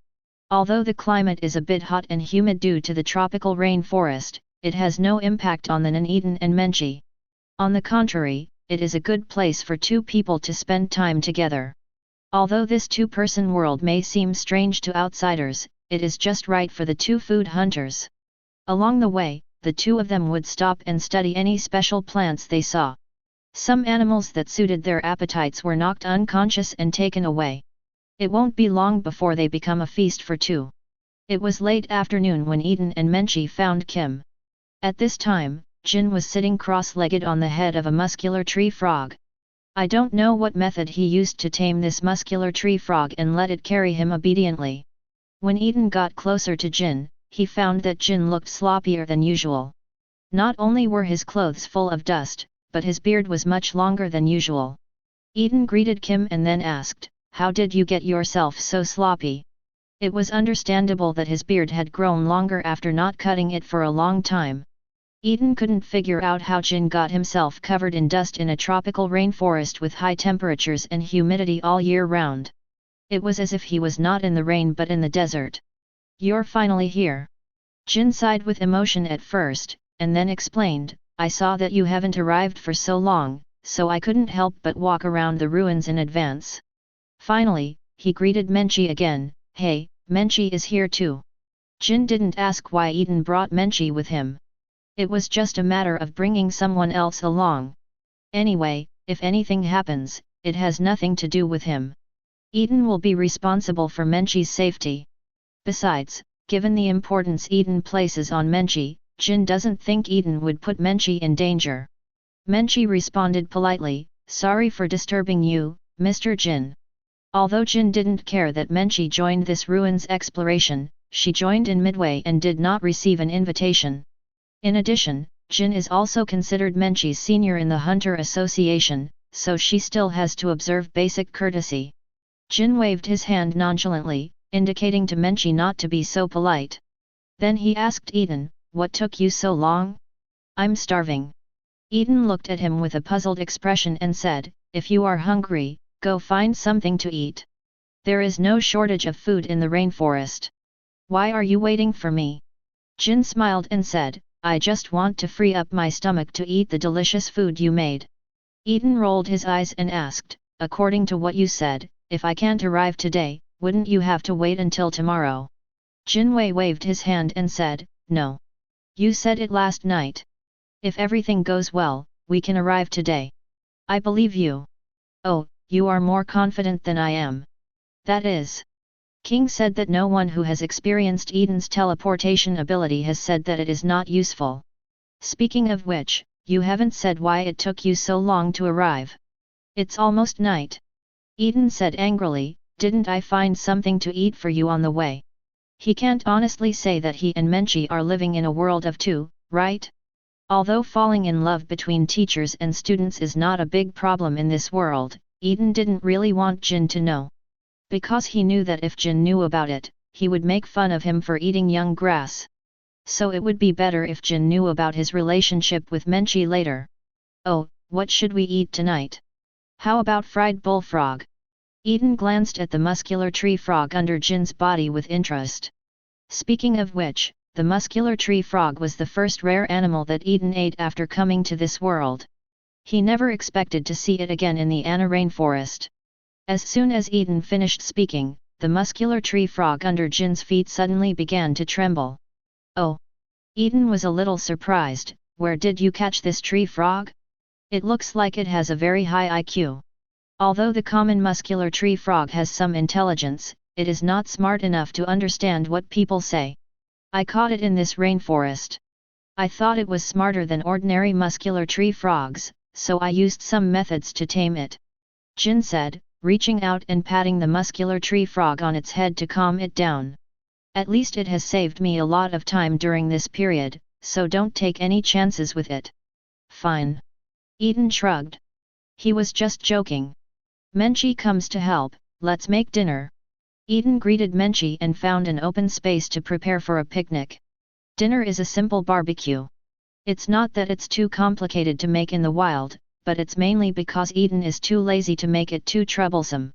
Although the climate is a bit hot and humid due to the tropical rainforest, it has no impact on the Nan Eaton and Menchi. On the contrary, it is a good place for 2 people to spend time together. Although this 2-person world may seem strange to outsiders, it is just right for the 2 food hunters. Along the way, the two of them would stop and study any special plants they saw. Some animals that suited their appetites were knocked unconscious and taken away. It won't be long before they become a feast for two. It was late afternoon when Eaton and Menchie found Kim. At this time, Jin was sitting cross-legged on the head of a muscular tree frog. I don't know what method he used to tame this muscular tree frog and let it carry him obediently. When Eaton got closer to Jin, he found that Jin looked sloppier than usual. Not only were his clothes full of dust, but his beard was much longer than usual. Eaton greeted Kim and then asked, "How did you get yourself so sloppy?" It was understandable that his beard had grown longer after not cutting it for a long time. Eaton couldn't figure out how Jin got himself covered in dust in a tropical rainforest with high temperatures and humidity all year round. It was as if he was not in the rain but in the desert. "You're finally here." Jin sighed with emotion at first, and then explained, "I saw that you haven't arrived for so long, so I couldn't help but walk around the ruins in advance." Finally, he greeted Menchie again, "Hey, Menchie is here too." Jin didn't ask why Eaton brought Menchie with him. It was just a matter of bringing someone else along. Anyway, if anything happens, it has nothing to do with him. Eaton will be responsible for Menchie's safety. Besides, given the importance Eaton places on Menchie, Jin doesn't think Eaton would put Menchie in danger. Menchie responded politely, "Sorry for disturbing you, Mr. Jin." Although Jin didn't care that Menchie joined this ruins exploration, she joined in midway and did not receive an invitation. In addition, Jin is also considered Menchie's senior in the Hunter Association, so she still has to observe basic courtesy. Jin waved his hand nonchalantly, indicating to Menchie not to be so polite. Then he asked Eaton, "What took you so long?" "I'm starving." Eaton looked at him with a puzzled expression and said, "If you are hungry, go find something to eat. There is no shortage of food in the rainforest. Why are you waiting for me?" Jin smiled and said, "I just want to free up my stomach to eat the delicious food you made." Eaton rolled his eyes and asked, "According to what you said, if I can't arrive today, wouldn't you have to wait until tomorrow?" Jin waved his hand and said, "No. You said it last night. If everything goes well, we can arrive today. I believe you." "Oh, you are more confident than I am." "That is." King said that no one who has experienced Eaton's teleportation ability has said that it is not useful. "Speaking of which, you haven't said why it took you so long to arrive." "It's almost night." Eaton said angrily, "Didn't I find something to eat for you on the way?" He can't honestly say that he and Menchie are living in a world of two, right? Although falling in love between teachers and students is not a big problem in this world, Eaton didn't really want Jin to know. Because he knew that if Jin knew about it, he would make fun of him for eating young grass. So it would be better if Jin knew about his relationship with Menchie later. "Oh, what should we eat tonight? How about fried bullfrog?" Eaton glanced at the muscular tree frog under Jin's body with interest. Speaking of which, the muscular tree frog was the first rare animal that Eaton ate after coming to this world. He never expected to see it again in the Anna rainforest. As soon as Eaton finished speaking, the muscular tree frog under Jin's feet suddenly began to tremble. "Oh!" Eaton was a little surprised, "Where did you catch this tree frog? It looks like it has a very high IQ. Although the common muscular tree frog has some intelligence, it is not smart enough to understand what people say. I caught it in this rainforest. I thought it was smarter than ordinary muscular tree frogs, so I used some methods to tame it," Jin said, reaching out and patting the muscular tree frog on its head to calm it down. "At least it has saved me a lot of time during this period, so don't take any chances with it." "Fine." Eaton shrugged. He was just joking. "Menchie comes to help, let's make dinner." Eaton greeted Menchie and found an open space to prepare for a picnic. Dinner is a simple barbecue. It's not that it's too complicated to make in the wild, but it's mainly because Eaton is too lazy to make it too troublesome.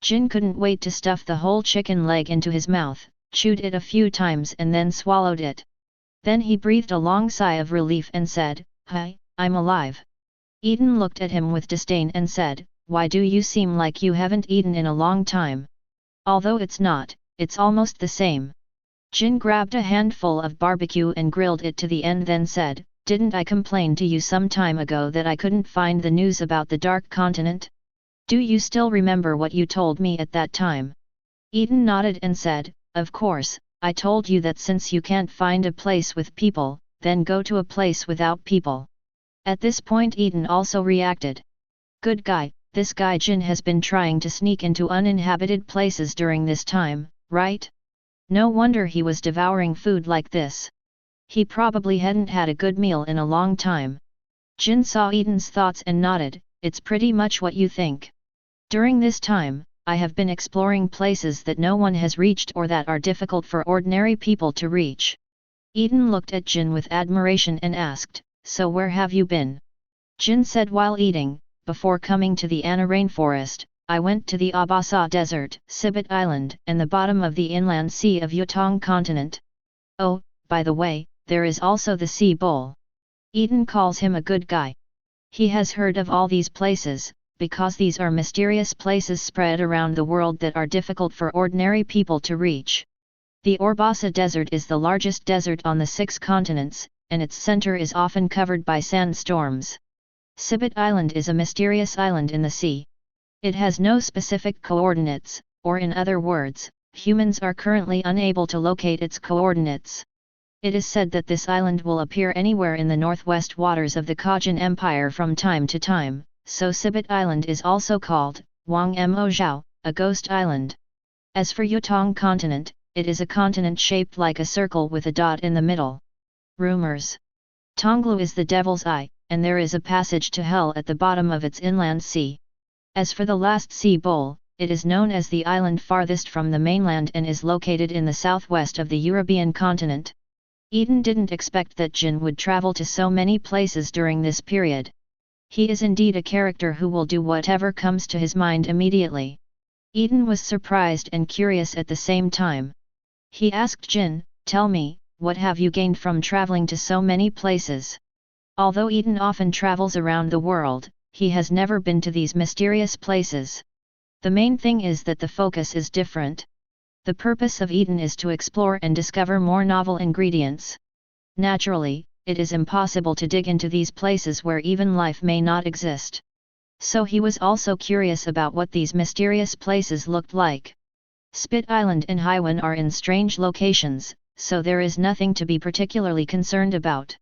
Jin couldn't wait to stuff the whole chicken leg into his mouth, chewed it a few times and then swallowed it. Then he breathed a long sigh of relief and said, "Hi, I'm alive." Eaton looked at him with disdain and said, "Why do you seem like you haven't eaten in a long time? Although it's not, it's almost the same." Jin grabbed a handful of barbecue and grilled it to the end, then said, "Didn't I complain to you some time ago that I couldn't find the news about the Dark Continent? Do you still remember what you told me at that time?" Eaton nodded and said, "Of course, I told you that since you can't find a place with people, then go to a place without people." At this point Eaton also reacted. "Good guy, this guy Jin has been trying to sneak into uninhabited places during this time, right? No wonder he was devouring food like this. He probably hadn't had a good meal in a long time." Jin saw Eaton's thoughts and nodded, "It's pretty much what you think. During this time, I have been exploring places that no one has reached or that are difficult for ordinary people to reach." Eaton looked at Jin with admiration and asked, "So where have you been?" Jin said while eating, "Before coming to the Anna rainforest, I went to the Abasa Desert, Sibit Island, and the bottom of the inland sea of Yutong Continent. Oh, by the way, there is also the Sea Bowl." Eaton calls him a good guy. He has heard of all these places, because these are mysterious places spread around the world that are difficult for ordinary people to reach. The Orbasa Desert is the largest desert on the 6 continents, and its center is often covered by sandstorms. Sibit Island is a mysterious island in the sea. It has no specific coordinates, or in other words, humans are currently unable to locate its coordinates. It is said that this island will appear anywhere in the northwest waters of the Kajin Empire from time to time, so Sibit Island is also called Wang Mo Zhao, a ghost island. As for Yutong Continent, it is a continent shaped like a circle with a dot in the middle. Rumors. Tonglu is the Devil's Eye, and there is a passage to hell at the bottom of its inland sea. As for the last sea bowl, it is known as the island farthest from the mainland and is located in the southwest of the European continent. Eaton didn't expect that Jin would travel to so many places during this period. He is indeed a character who will do whatever comes to his mind immediately. Eaton was surprised and curious at the same time. He asked Jin, "Tell me, what have you gained from traveling to so many places?" Although Eaton often travels around the world, he has never been to these mysterious places. The main thing is that the focus is different. The purpose of Eaton is to explore and discover more novel ingredients. Naturally, it is impossible to dig into these places where even life may not exist. So he was also curious about what these mysterious places looked like. Spit Island and Haiwan are in strange locations, so there is nothing to be particularly concerned about.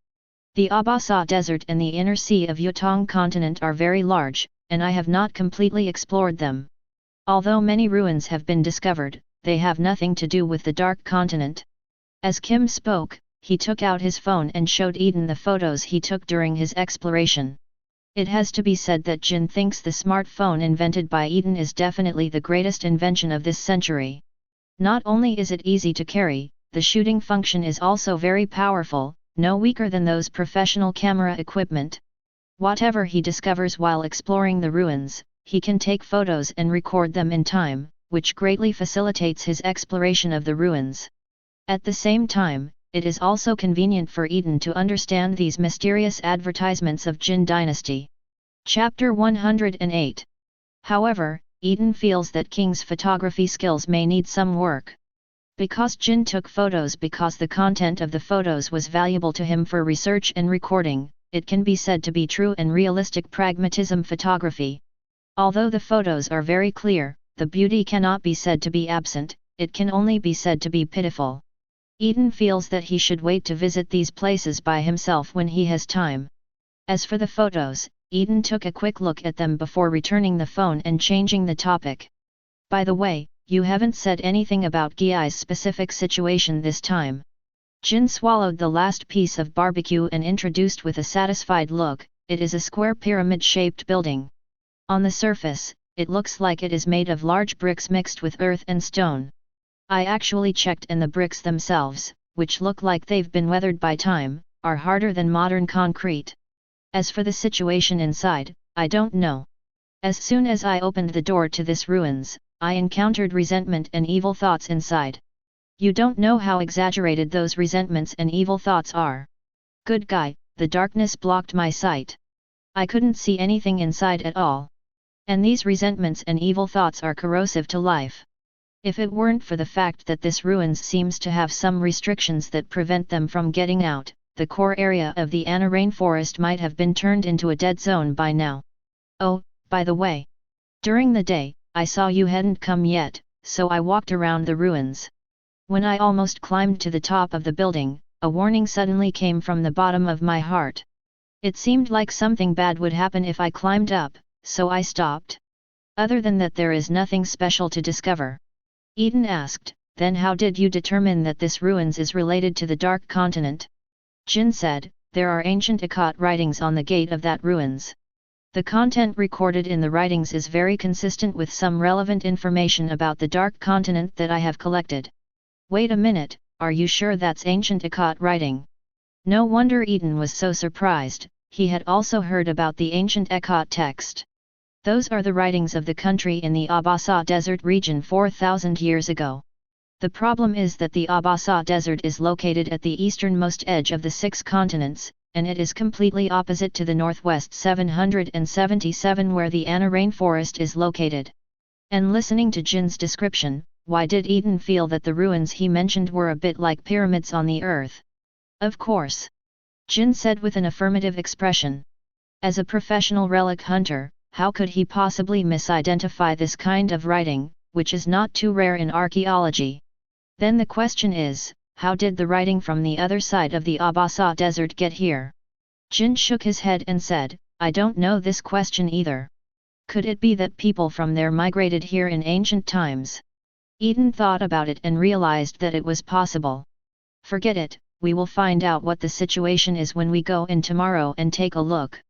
The Abasa Desert and the inner sea of Yutong Continent are very large, and I have not completely explored them. Although many ruins have been discovered, they have nothing to do with the Dark Continent. As Kim spoke, he took out his phone and showed Eaton the photos he took during his exploration. It has to be said that Jin thinks the smartphone invented by Eaton is definitely the greatest invention of this century. Not only is it easy to carry, the shooting function is also very powerful, no weaker than those professional camera equipment. Whatever he discovers while exploring the ruins, he can take photos and record them in time, which greatly facilitates his exploration of the ruins. At the same time, it is also convenient for Eaton to understand these mysterious advertisements of Jin Dynasty. Chapter 108. However, Eaton feels that King's photography skills may need some work. Because Jin took photos because the content of the photos was valuable to him for research and recording, it can be said to be true and realistic pragmatism photography. Although the photos are very clear, the beauty cannot be said to be absent, it can only be said to be pitiful. Eaton feels that he should wait to visit these places by himself when he has time. As for the photos, Eaton took a quick look at them before returning the phone and changing the topic. "By the way, you haven't said anything about Giai's specific situation this time." Jin swallowed the last piece of barbecue and introduced with a satisfied look, "It is a square pyramid-shaped building. On the surface, it looks like it is made of large bricks mixed with earth and stone. I actually checked and the bricks themselves, which look like they've been weathered by time, are harder than modern concrete. As for the situation inside, I don't know. As soon as I opened the door to this ruins, I encountered resentment and evil thoughts inside. You don't know how exaggerated those resentments and evil thoughts are. Good guy, the darkness blocked my sight. I couldn't see anything inside at all. And these resentments and evil thoughts are corrosive to life. If it weren't for the fact that this ruins seems to have some restrictions that prevent them from getting out, the core area of the Anna rainforest might have been turned into a dead zone by now. Oh, by the way. During the day, I saw you hadn't come yet, so I walked around the ruins. When I almost climbed to the top of the building, a warning suddenly came from the bottom of my heart. It seemed like something bad would happen if I climbed up, so I stopped. Other than that, there is nothing special to discover. Eaton asked, then how did you determine that this ruins is related to the Dark Continent? Jin said, there are ancient Akkad writings on the gate of that ruins. The content recorded in the writings is very consistent with some relevant information about the Dark Continent that I have collected. Wait a minute, are you sure that's ancient Akkad writing? No wonder Eaton was so surprised, he had also heard about the ancient Akkad text. Those are the writings of the country in the Abasa Desert region 4,000 years ago. The problem is that the Abasa Desert is located at the easternmost edge of the 6 continents, and it is completely opposite to the northwest 777 where the Anna rainforest is located. And listening to Jin's description, why did Eaton feel that the ruins he mentioned were a bit like pyramids on the earth? Of course. Jin said with an affirmative expression. As a professional relic hunter, how could he possibly misidentify this kind of writing, which is not too rare in archaeology? Then the question is, how did the writing from the other side of the Abasa Desert get here? Jin shook his head and said, I don't know this question either. Could it be that people from there migrated here in ancient times? Eaton thought about it and realized that it was possible. Forget it, we will find out what the situation is when we go in tomorrow and take a look.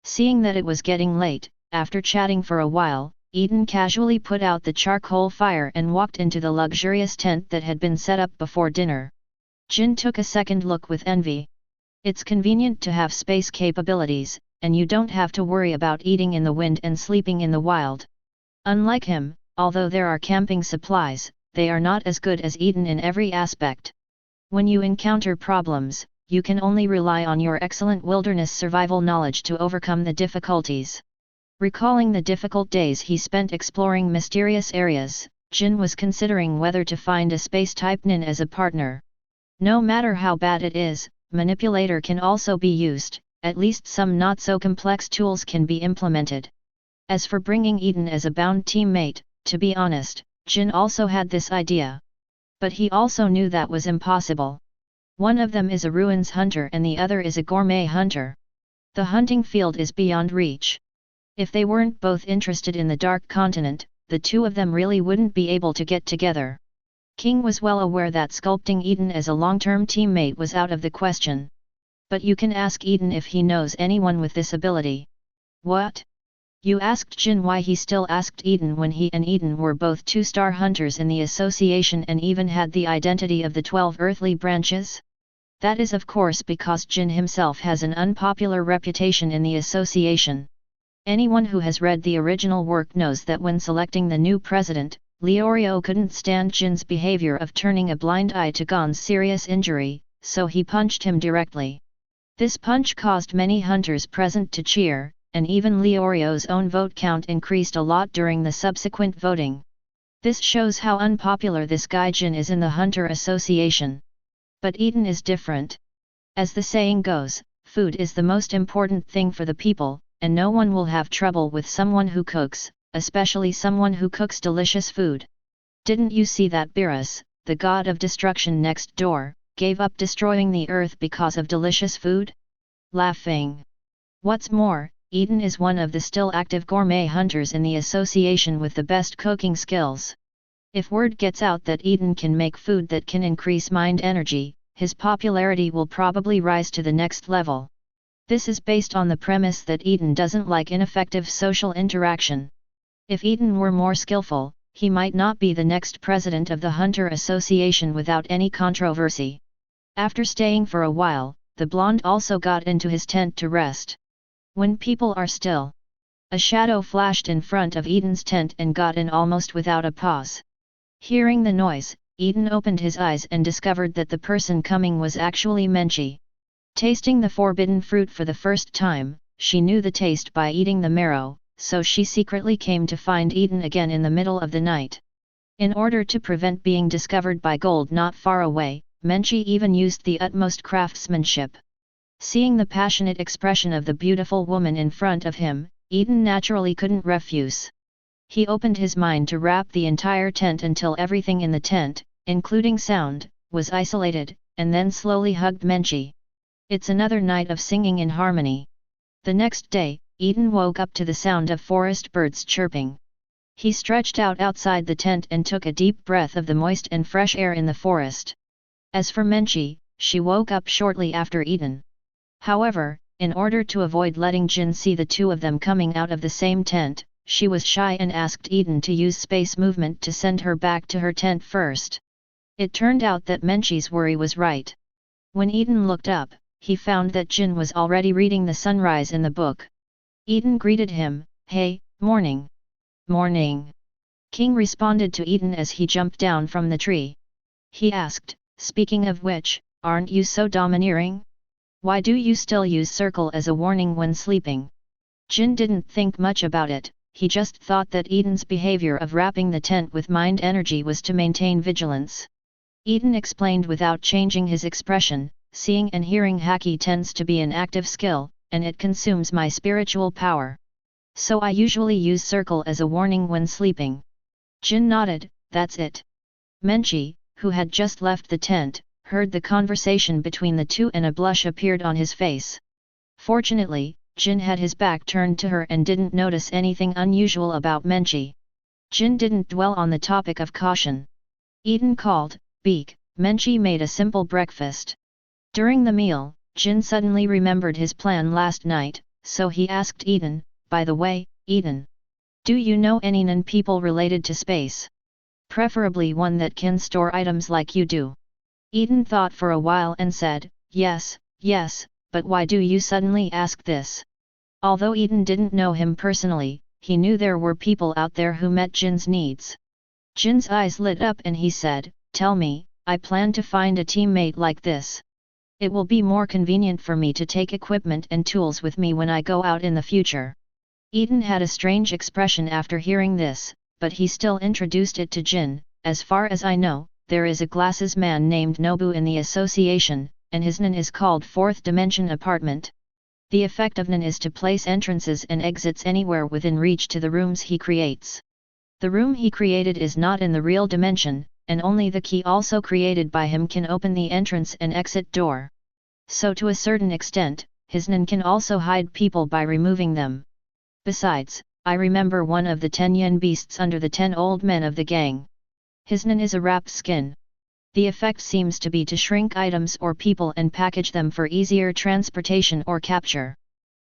Seeing that it was getting late, after chatting for a while, Eaton casually put out the charcoal fire and walked into the luxurious tent that had been set up before dinner. Jin took a second look with envy. It's convenient to have space capabilities, and you don't have to worry about eating in the wind and sleeping in the wild. Unlike him, although there are camping supplies, they are not as good as Eaton in every aspect. When you encounter problems, you can only rely on your excellent wilderness survival knowledge to overcome the difficulties. Recalling the difficult days he spent exploring mysterious areas, Jin was considering whether to find a space-type nin as a partner. No matter how bad it is, manipulator can also be used, at least some not-so-complex tools can be implemented. As for bringing Eaton as a bound teammate, to be honest, Jin also had this idea. But he also knew that was impossible. One of them is a ruins hunter and the other is a gourmet hunter. The hunting field is beyond reach. If they weren't both interested in the Dark Continent, the two of them really wouldn't be able to get together. King was well aware that sculpting Eaton as a long-term teammate was out of the question. But you can ask Eaton if he knows anyone with this ability. What? You asked Jin why he still asked Eaton when he and Eaton were both 2-star hunters in the association and even had the identity of the 12 earthly branches? That is of course because Jin himself has an unpopular reputation in the association. Anyone who has read the original work knows that when selecting the new president, Leorio couldn't stand Jin's behavior of turning a blind eye to Gon's serious injury, so he punched him directly. This punch caused many hunters present to cheer, and even Leorio's own vote count increased a lot during the subsequent voting. This shows how unpopular this guy Jin is in the Hunter Association. But Eaton is different. As the saying goes, food is the most important thing for the people, and no one will have trouble with someone who cooks, especially someone who cooks delicious food. Didn't you see that Beerus, the god of destruction next door, gave up destroying the earth because of delicious food? Laughing. What's more, Eaton is one of the still active gourmet hunters in the association with the best cooking skills. If word gets out that Eaton can make food that can increase mind energy, his popularity will probably rise to the next level. This is based on the premise that Eaton doesn't like ineffective social interaction. If Eaton were more skillful, he might not be the next president of the Hunter Association without any controversy. After staying for a while, the blonde also got into his tent to rest. When people are still, a shadow flashed in front of Eaton's tent and got in almost without a pause. Hearing the noise, Eaton opened his eyes and discovered that the person coming was actually Menchie. Tasting the forbidden fruit for the first time, she knew the taste by eating the marrow, so she secretly came to find Eaton again in the middle of the night. In order to prevent being discovered by gold not far away, Menchi even used the utmost craftsmanship. Seeing the passionate expression of the beautiful woman in front of him, Eaton naturally couldn't refuse. He opened his mind to wrap the entire tent until everything in the tent, including sound, was isolated, and then slowly hugged Menchi. It's another night of singing in harmony. The next day, Eaton woke up to the sound of forest birds chirping. He stretched out outside the tent and took a deep breath of the moist and fresh air in the forest. As for Menchi, she woke up shortly after Eaton. However, in order to avoid letting Jin see the two of them coming out of the same tent, she was shy and asked Eaton to use space movement to send her back to her tent first. It turned out that Menchi's worry was right. When Eaton looked up, he found that Jin was already reading the sunrise in the book. Eaton greeted him, "Hey, morning." "Morning." King responded to Eaton as he jumped down from the tree. He asked, "Speaking of which, aren't you so domineering? Why do you still use circle as a warning when sleeping?" Jin didn't think much about it, he just thought that Eaton's behavior of wrapping the tent with mind energy was to maintain vigilance. Eaton explained without changing his expression, "Seeing and hearing haki tends to be an active skill, and it consumes my spiritual power. So I usually use circle as a warning when sleeping." Jin nodded, "That's it." Menchi, who had just left the tent, heard the conversation between the two and a blush appeared on his face. Fortunately, Jin had his back turned to her and didn't notice anything unusual about Menchi. Jin didn't dwell on the topic of caution. Eaton called, "Beak." Menchi made a simple breakfast. During the meal, Jin suddenly remembered his plan last night, so he asked Eaton, "By the way, Eaton, do you know any non people related to space? Preferably one that can store items like you do." Eaton thought for a while and said, yes, but why do you suddenly ask this?" Although Eaton didn't know him personally, he knew there were people out there who met Jin's needs. Jin's eyes lit up and he said, "Tell me, I plan to find a teammate like this. It will be more convenient for me to take equipment and tools with me when I go out in the future." Eaton had a strange expression after hearing this, but he still introduced it to Jin. "As far as I know, there is a glasses man named Nobu in the association, and his NAN is called Fourth Dimension Apartment. The effect of NAN is to place entrances and exits anywhere within reach to the rooms he creates. The room he created is not in the real dimension, and only the key also created by him can open the entrance and exit door. So to a certain extent, his NAN can also hide people by removing them. Besides, I remember one of the 10 yen beasts under the 10 old men of the gang. His NAN is a wrapped skin. The effect seems to be to shrink items or people and package them for easier transportation or capture."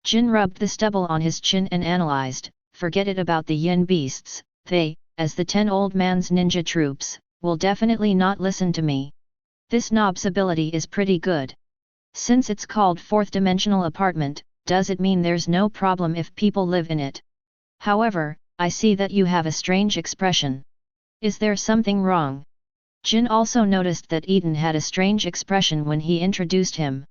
Jin rubbed the stubble on his chin and analyzed, "Forget it about the yen beasts, they, as the 10 old man's ninja troops, will definitely not listen to me. This knob's ability is pretty good. Since it's called fourth dimensional apartment, does it mean there's no problem if people live in it? However, I see that you have a strange expression. Is there something wrong?" Jin also noticed that Eaton had a strange expression when he introduced him.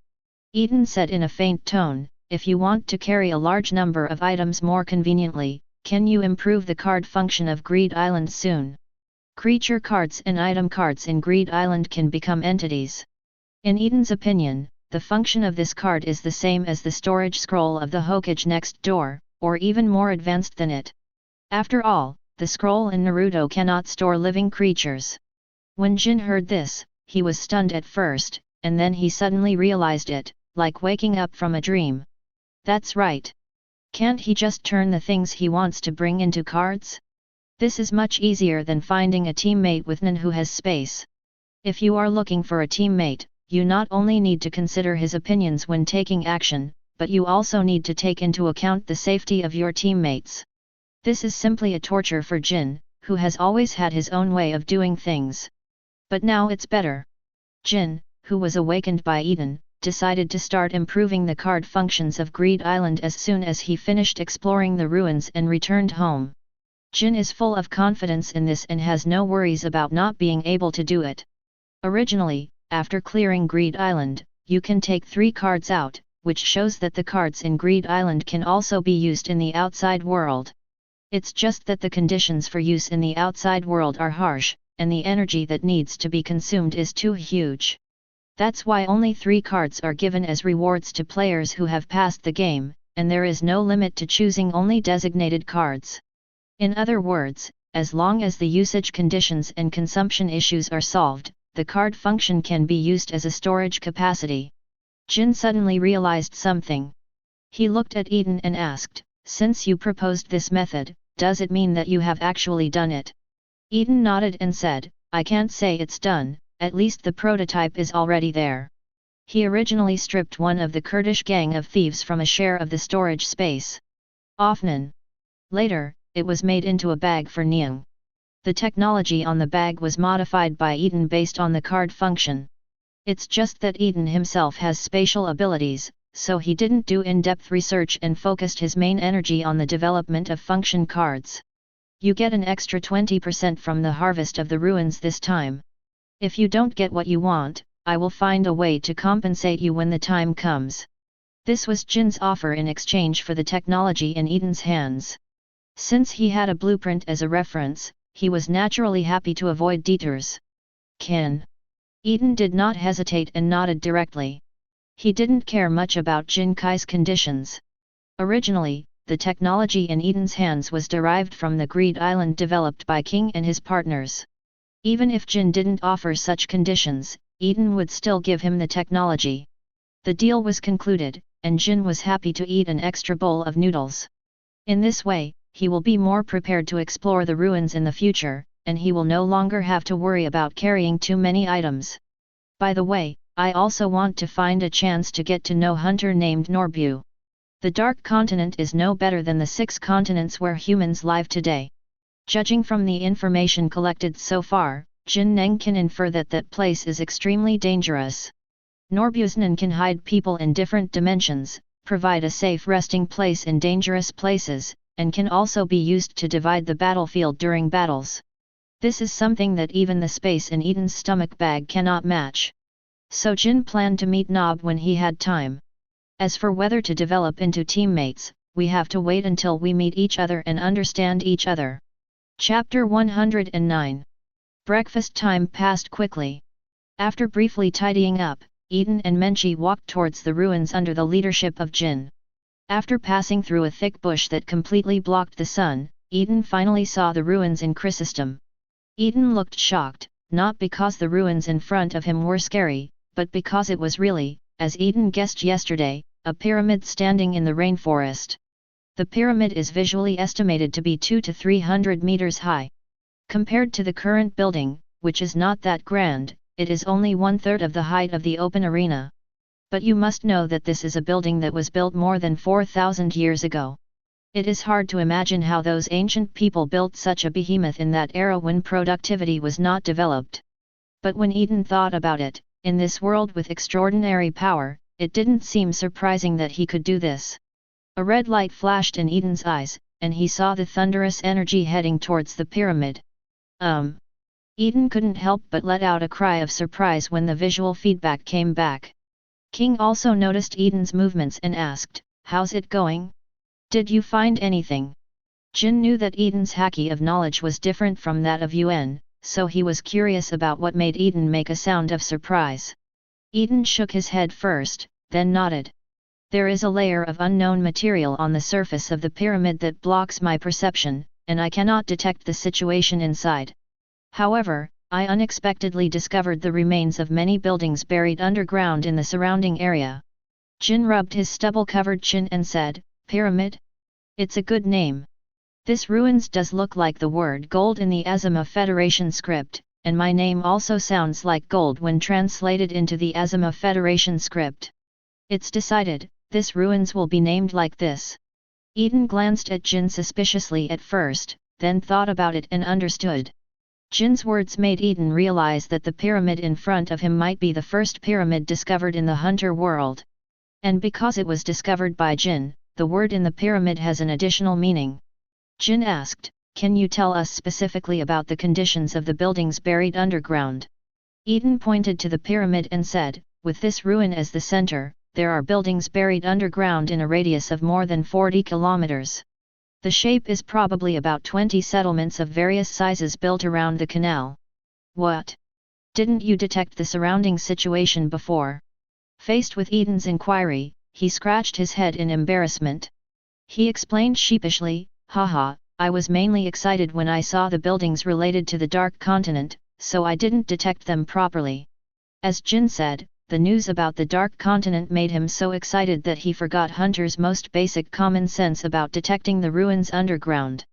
Eaton said in a faint tone, "If you want to carry a large number of items more conveniently, can you improve the card function of Greed Island soon? Creature cards and item cards in Greed Island can become entities." In Eaton's opinion, the function of this card is the same as the storage scroll of the Hokage next door, or even more advanced than it. After all, the scroll in Naruto cannot store living creatures. When Jin heard this, he was stunned at first, and then he suddenly realized it, like waking up from a dream. That's right. Can't he just turn the things he wants to bring into cards? This is much easier than finding a teammate with NAN who has space. If you are looking for a teammate, you not only need to consider his opinions when taking action, but you also need to take into account the safety of your teammates. This is simply a torture for Jin, who has always had his own way of doing things. But now it's better. Jin, who was awakened by Eaton, decided to start improving the card functions of Greed Island as soon as he finished exploring the ruins and returned home. Jin is full of confidence in this and has no worries about not being able to do it. Originally, after clearing Greed Island, you can take 3 cards out, which shows that the cards in Greed Island can also be used in the outside world. It's just that the conditions for use in the outside world are harsh, and the energy that needs to be consumed is too huge. That's why only 3 cards are given as rewards to players who have passed the game, and there is no limit to choosing only designated cards. In other words, as long as the usage conditions and consumption issues are solved, the card function can be used as a storage capacity. Jin suddenly realized something. He looked at Eaton and asked, "Since you proposed this method, does it mean that you have actually done it?" Eaton nodded and said, "I can't say it's done, at least the prototype is already there." He originally stripped one of the Kurdish gang of thieves from a share of the storage space. Often. Later, it was made into a bag for Nying. The technology on the bag was modified by Eaton based on the card function. It's just that Eaton himself has spatial abilities, so he didn't do in-depth research and focused his main energy on the development of function cards. You get an extra 20% from the harvest of the ruins this time. If you don't get what you want, I will find a way to compensate you when the time comes. This was Jin's offer in exchange for the technology in Eaton's hands. Since he had a blueprint as a reference, he was naturally happy to avoid detours. Can. Eaton did not hesitate and nodded directly. He didn't care much about Jin Kai's conditions. Originally, the technology in Eaton's hands was derived from the Greed Island developed by King and his partners. Even if Jin didn't offer such conditions, Eaton would still give him the technology. The deal was concluded, and Jin was happy to eat an extra bowl of noodles. In this way, he will be more prepared to explore the ruins in the future, and he will no longer have to worry about carrying too many items. By the way, I also want to find a chance to get to know hunter named Norbu. The Dark Continent is no better than the 6 continents where humans live today. Judging from the information collected so far, Jin Neng can infer that that place is extremely dangerous. Norbusnan can hide people in different dimensions, provide a safe resting place in dangerous places, and can also be used to divide the battlefield during battles. This is something that even the space in Eaton's stomach bag cannot match. So Jin planned to meet Nob when he had time. As for whether to develop into teammates, we have to wait until we meet each other and understand each other. Chapter 109. Breakfast time passed quickly. After briefly tidying up, Eaton and Menchie walked towards the ruins under the leadership of Jin. After passing through a thick bush that completely blocked the sun, Eaton finally saw the ruins in Chrysostom. Eaton looked shocked, not because the ruins in front of him were scary, but because it was really, as Eaton guessed yesterday, a pyramid standing in the rainforest. The pyramid is visually estimated to be 200 to 300 meters high. Compared to the current building, which is not that grand, it is only 1/3 of the height of the open arena. But you must know that this is a building that was built more than 4,000 years ago. It is hard to imagine how those ancient people built such a behemoth in that era when productivity was not developed. But when Eaton thought about it, in this world with extraordinary power, it didn't seem surprising that he could do this. A red light flashed in Eaton's eyes, and he saw the thunderous energy heading towards the pyramid. Eaton couldn't help but let out a cry of surprise when the visual feedback came back. King also noticed Eaton's movements and asked, "How's it going? Did you find anything?" Jin knew that Eaton's haki of knowledge was different from that of Yuan, so he was curious about what made Eaton make a sound of surprise. Eaton shook his head first, then nodded. "There is a layer of unknown material on the surface of the pyramid that blocks my perception, and I cannot detect the situation inside. However, I unexpectedly discovered the remains of many buildings buried underground in the surrounding area." Jin rubbed his stubble-covered chin and said, "Pyramid? It's a good name. This ruins does look like the word gold in the Azuma Federation script, and my name also sounds like gold when translated into the Azuma Federation script. It's decided, this ruins will be named like this." Eaton glanced at Jin suspiciously at first, then thought about it and understood. Jin's words made Eaton realize that the pyramid in front of him might be the first pyramid discovered in the hunter world. And because it was discovered by Jin, the word in the pyramid has an additional meaning. Jin asked, "Can you tell us specifically about the conditions of the buildings buried underground?" Eaton pointed to the pyramid and said, "With this ruin as the center, there are buildings buried underground in a radius of more than 40 kilometers. The shape is probably about 20 settlements of various sizes built around the canal. What? Didn't you detect the surrounding situation before? Faced with Eaton's inquiry, he scratched his head in embarrassment. He explained sheepishly, haha, I was mainly excited when I saw the buildings related to the Dark Continent, so I didn't detect them properly. As Jin said, the news about the Dark Continent made him so excited that he forgot Hunter's most basic common sense about detecting the ruins underground.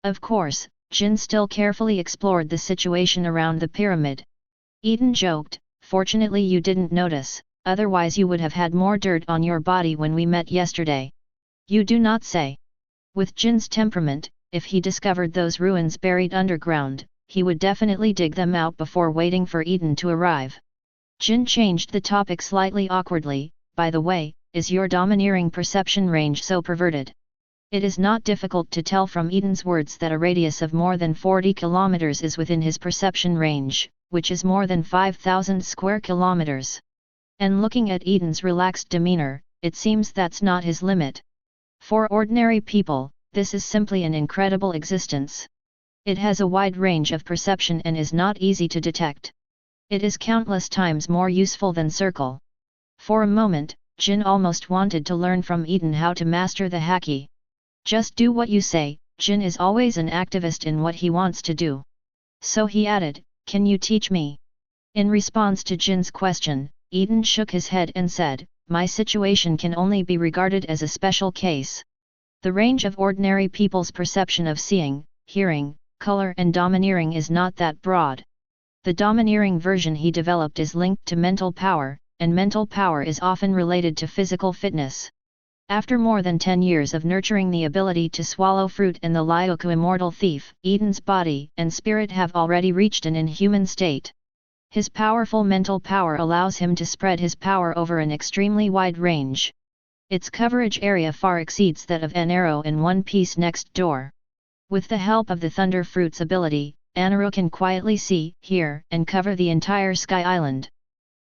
Of course, Jin still carefully explored the situation around the pyramid. Eaton joked, fortunately you didn't notice, otherwise you would have had more dirt on your body when we met yesterday. You do not say. With Jin's temperament, if he discovered those ruins buried underground, he would definitely dig them out before waiting for Eaton to arrive. Jin changed the topic slightly awkwardly, by the way, is your domineering perception range so perverted? It is not difficult to tell from Eaton's words that a radius of more than 40 kilometers is within his perception range, which is more than 5,000 square kilometers. And looking at Eaton's relaxed demeanor, it seems that's not his limit. For ordinary people, this is simply an incredible existence. It has a wide range of perception and is not easy to detect. It is countless times more useful than circle. For a moment, Jin almost wanted to learn from Eaton how to master the haki. Just do what you say, Jin is always an activist in what he wants to do. So he added, can you teach me? In response to Jin's question, Eaton shook his head and said, my situation can only be regarded as a special case. The range of ordinary people's perception of seeing, hearing, color and domineering is not that broad. The domineering version he developed is linked to mental power, and mental power is often related to physical fitness. After more than 10 years of nurturing the ability to swallow fruit and the Lyoku immortal thief, Eaton's body and spirit have already reached an inhuman state. His powerful mental power allows him to spread his power over an extremely wide range. Its coverage area far exceeds that of Netero in One Piece Next Door. With the help of the Thunder Fruit's ability, Netero can quietly see, hear, and cover the entire Sky Island.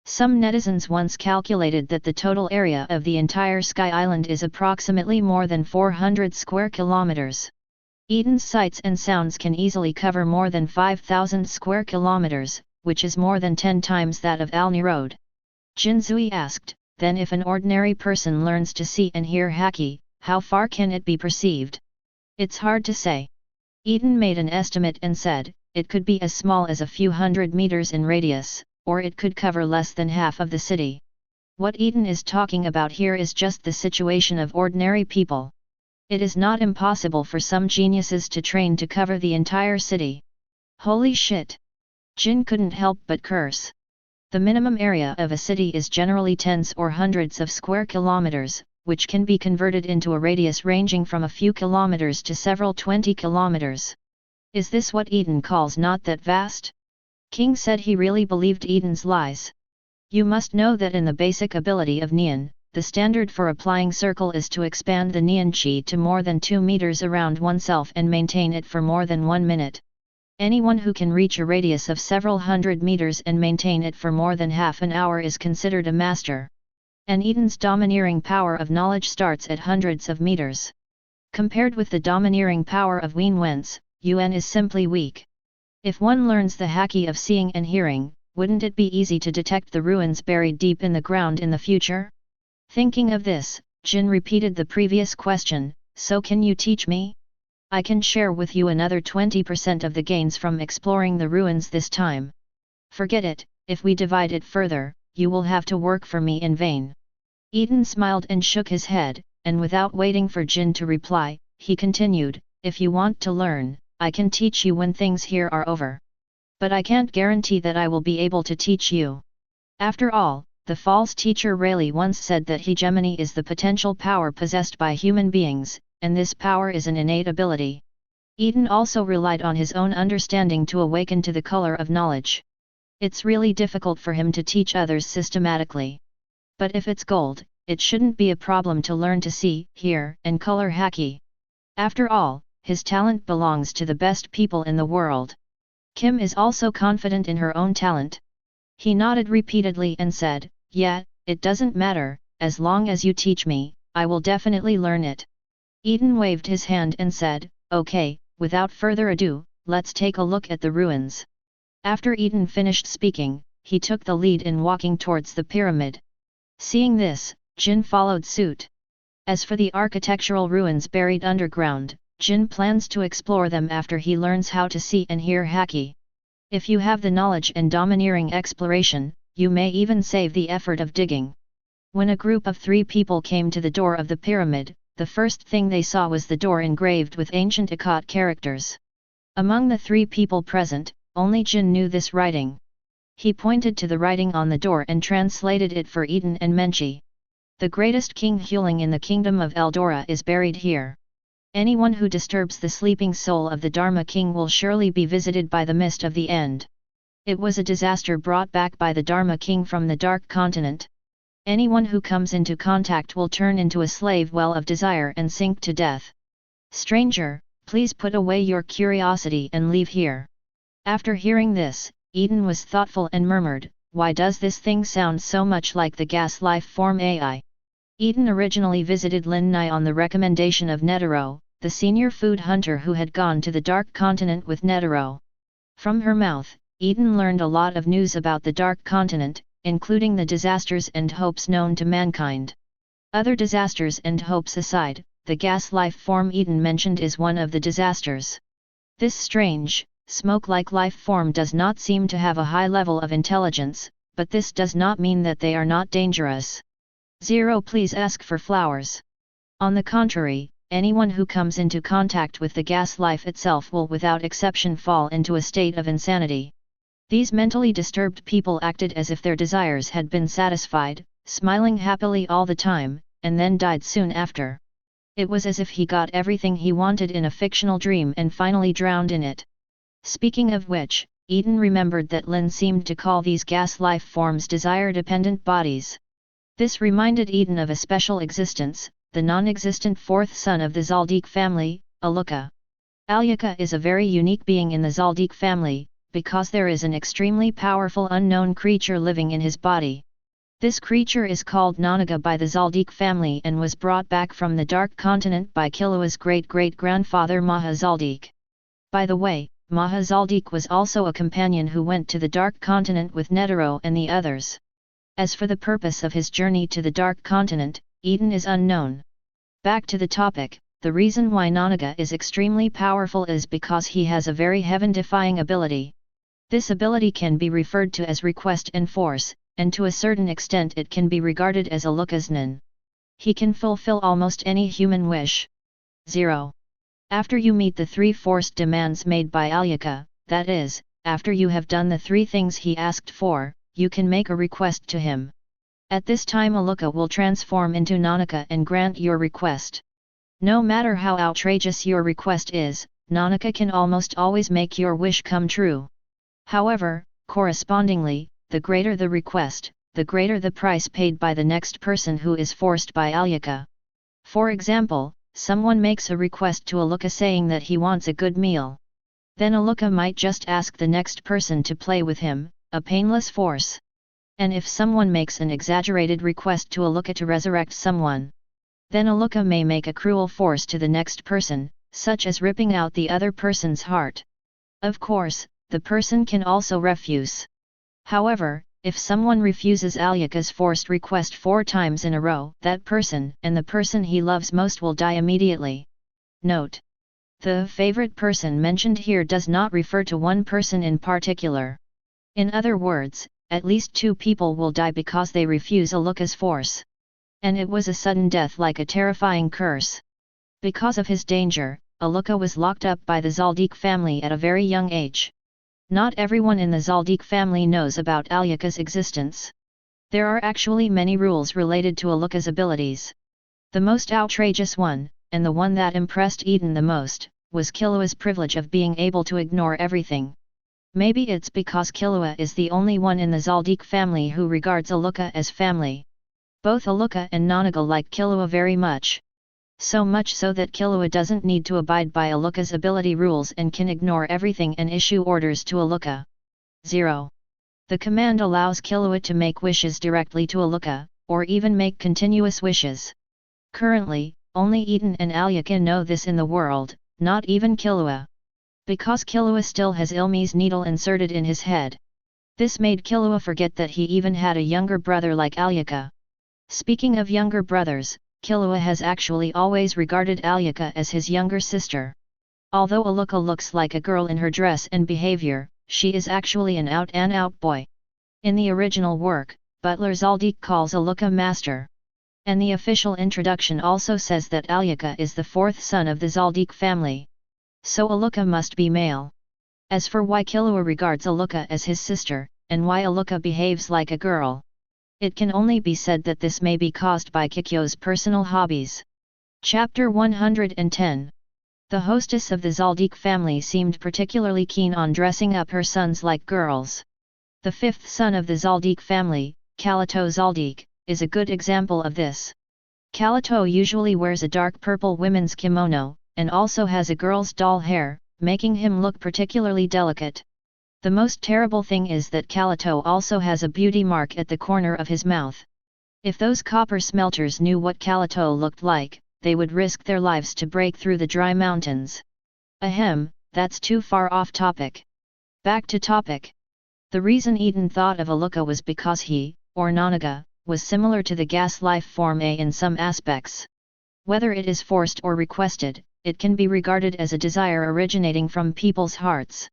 Some netizens once calculated that the total area of the entire Sky Island is approximately more than 400 square kilometers. Eaton's sights and sounds can easily cover more than 5,000 square kilometers, which is more than 10 times that of Alnirode. Jinzui asked, then if an ordinary person learns to see and hear haki, how far can it be perceived? It's hard to say. Eaton made an estimate and said, it could be as small as a few hundred meters in radius, or it could cover less than half of the city. What Eaton is talking about here is just the situation of ordinary people. It is not impossible for some geniuses to train to cover the entire city. Holy shit! Jin couldn't help but curse. The minimum area of a city is generally tens or hundreds of square kilometers, which can be converted into a radius ranging from a few kilometers to several 20 kilometers. Is this what Eaton calls not that vast? King said he really believed Eaton's lies. You must know that in the basic ability of Neon, the standard for applying circle is to expand the Neon chi to more than 2 meters around oneself and maintain it for more than 1 minute. Anyone who can reach a radius of several hundred meters and maintain it for more than half an hour is considered a master. And Eaton's domineering power of knowledge starts at hundreds of meters. Compared with the domineering power of Wien Wentz, Yuan is simply weak. If one learns the haki of seeing and hearing, wouldn't it be easy to detect the ruins buried deep in the ground in the future? Thinking of this, Jin repeated the previous question, so can you teach me? I can share with you another 20% of the gains from exploring the ruins this time. Forget it, if we divide it further, you will have to work for me in vain. Eaton smiled and shook his head, and without waiting for Jin to reply, he continued, if you want to learn, I can teach you when things here are over. But I can't guarantee that I will be able to teach you. After all, the false teacher Rayleigh once said that hegemony is the potential power possessed by human beings, and this power is an innate ability. Eaton also relied on his own understanding to awaken to the color of knowledge. It's really difficult for him to teach others systematically. But if it's gold, it shouldn't be a problem to learn to see, hear, and color haki. After all, his talent belongs to the best people in the world. Kim is also confident in her own talent. He nodded repeatedly and said, yeah, it doesn't matter, as long as you teach me, I will definitely learn it. Eaton waved his hand and said, "Okay, without further ado, let's take a look at the ruins." After Eaton finished speaking, he took the lead in walking towards the pyramid. Seeing this, Jin followed suit. As for the architectural ruins buried underground, Jin plans to explore them after he learns how to see and hear Haki. If you have the knowledge and domineering exploration, you may even save the effort of digging. When a group of 3 people came to the door of the pyramid, the first thing they saw was the door engraved with ancient Akkad characters. Among the 3 people present, only Jin knew this writing. He pointed to the writing on the door and translated it for Eaton and Menchi. "The greatest king Huling in the kingdom of Eldora is buried here. Anyone who disturbs the sleeping soul of the Dharma king will surely be visited by the mist of the end. It was a disaster brought back by the Dharma king from the dark continent. Anyone who comes into contact will turn into a slave well of desire and sink to death. Stranger, please put away your curiosity and leave here." After hearing this, Eaton was thoughtful and murmured, "Why does this thing sound so much like the gas life form AI?" Eaton originally visited Lin Nai on the recommendation of Netero, the senior food hunter who had gone to the Dark Continent with Netero. From her mouth, Eaton learned a lot of news about the Dark Continent, including the disasters and hopes known to mankind. Other disasters and hopes aside, the gas life form Eaton mentioned is one of the disasters. This strange, smoke-like life form does not seem to have a high level of intelligence, but this does not mean that they are not dangerous. 0 Please ask for flowers. On the contrary, anyone who comes into contact with the gas life itself will without exception fall into a state of insanity. These mentally disturbed people acted as if their desires had been satisfied, smiling happily all the time, and then died soon after. It was as if he got everything he wanted in a fictional dream and finally drowned in it. Speaking of which, Eaton remembered that Lin seemed to call these gas life forms desire-dependent bodies. This reminded Eaton of a special existence, the non-existent 4th son of the Zaldik family, Aluka. Aluka is a very unique being in the Zaldik family, because there is an extremely powerful unknown creature living in his body. This creature is called Nanaga by the Zaldik family and was brought back from the Dark Continent by Killua's great-great-grandfather Maha Zaldik. By the way, Maha Zaldik was also a companion who went to the Dark Continent with Netero and the others. As for the purpose of his journey to the Dark Continent, Eaton is unknown. Back to the topic, the reason why Nanaga is extremely powerful is because he has a very heaven-defying ability. This ability can be referred to as request and force, and to a certain extent it can be regarded as a Lukasnan. He can fulfill almost any human wish. 0. After you meet the 3 forced demands made by Aluka, that is, after you have done the 3 things he asked for, you can make a request to him. At this time Aluka will transform into Nanaka and grant your request. No matter how outrageous your request is, Nanaka can almost always make your wish come true. However, correspondingly, the greater the request, the greater the price paid by the next person who is forced by Aluka. For example, someone makes a request to Aluka saying that he wants a good meal. Then Aluka might just ask the next person to play with him, a painless force. And if someone makes an exaggerated request to Aluka to resurrect someone, then Aluka may make a cruel force to the next person, such as ripping out the other person's heart. Of course, the person can also refuse. However, if someone refuses Aluka's forced request 4 times in a row, that person and the person he loves most will die immediately. Note: the favorite person mentioned here does not refer to one person in particular. In other words, at least 2 people will die because they refuse Aluka's force. And it was a sudden death like a terrifying curse. Because of his danger, Aluka was locked up by the Zaldik family at a very young age. Not everyone in the Zaldik family knows about Aluka's existence. There are actually many rules related to Aluka's abilities. The most outrageous one, and the one that impressed Eaton the most, was Killua's privilege of being able to ignore everything. Maybe it's because Killua is the only one in the Zaldik family who regards Aluka as family. Both Aluka and Nanaga like Killua very much. So much so that Killua doesn't need to abide by Aluka's ability rules and can ignore everything and issue orders to Aluka. 0. The command allows Killua to make wishes directly to Aluka, or even make continuous wishes. Currently, Only Eaton and Alyaka know this in the world, not even Killua. Because Killua still has Ilmi's needle inserted in his head. This made Killua forget that he even had a younger brother like Alyaka. Speaking of younger brothers, Killua has actually always regarded Alyaka as his younger sister. Although Aluka looks like a girl in her dress and behavior, she is actually an out-and-out boy. In the original work, Butler Zaldik calls Aluka master. And the official introduction also says that Alyaka is the fourth son of the Zaldik family. So Aluka must be male. As for why Killua regards Aluka as his sister, and why Aluka behaves like a girl, it can only be said that this may be caused by Kikyo's personal hobbies. Chapter 110. The hostess of the Zaldik family seemed particularly keen on dressing up her sons like girls. The fifth son of the Zaldik family, Kalito Zaldik, is a good example of this. Kalito usually wears a dark purple women's kimono, and also has a girl's doll hair, making him look particularly delicate. The most terrible thing is that Kalito also has a beauty mark at the corner of his mouth. If those copper smelters knew what Kalito looked like, they would risk their lives to break through the dry mountains. Ahem, that's too far off topic. Back to topic. The reason Eaton thought of Aluka was because he, or Nanaga, was similar to the gas life form A in some aspects. Whether it is forced or requested, it can be regarded as a desire originating from people's hearts.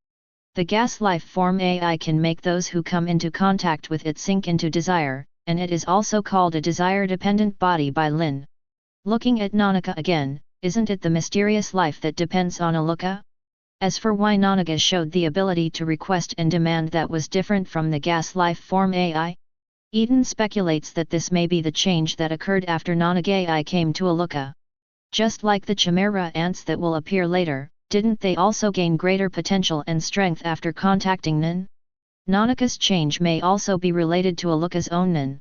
The gas life form AI can make those who come into contact with it sink into desire, and it is also called a desire-dependent body by Lin. Looking at Nanaga again, isn't it the mysterious life that depends on Aluka? As for why Nanaga showed the ability to request and demand that was different from the gas life form AI? Eaton speculates that this may be the change that occurred after Nanaga AI came to Aluka. Just like the Chimera ants that will appear later, didn't they also gain greater potential and strength after contacting Nin? Nanaga's change may also be related to Aluka's own Nin.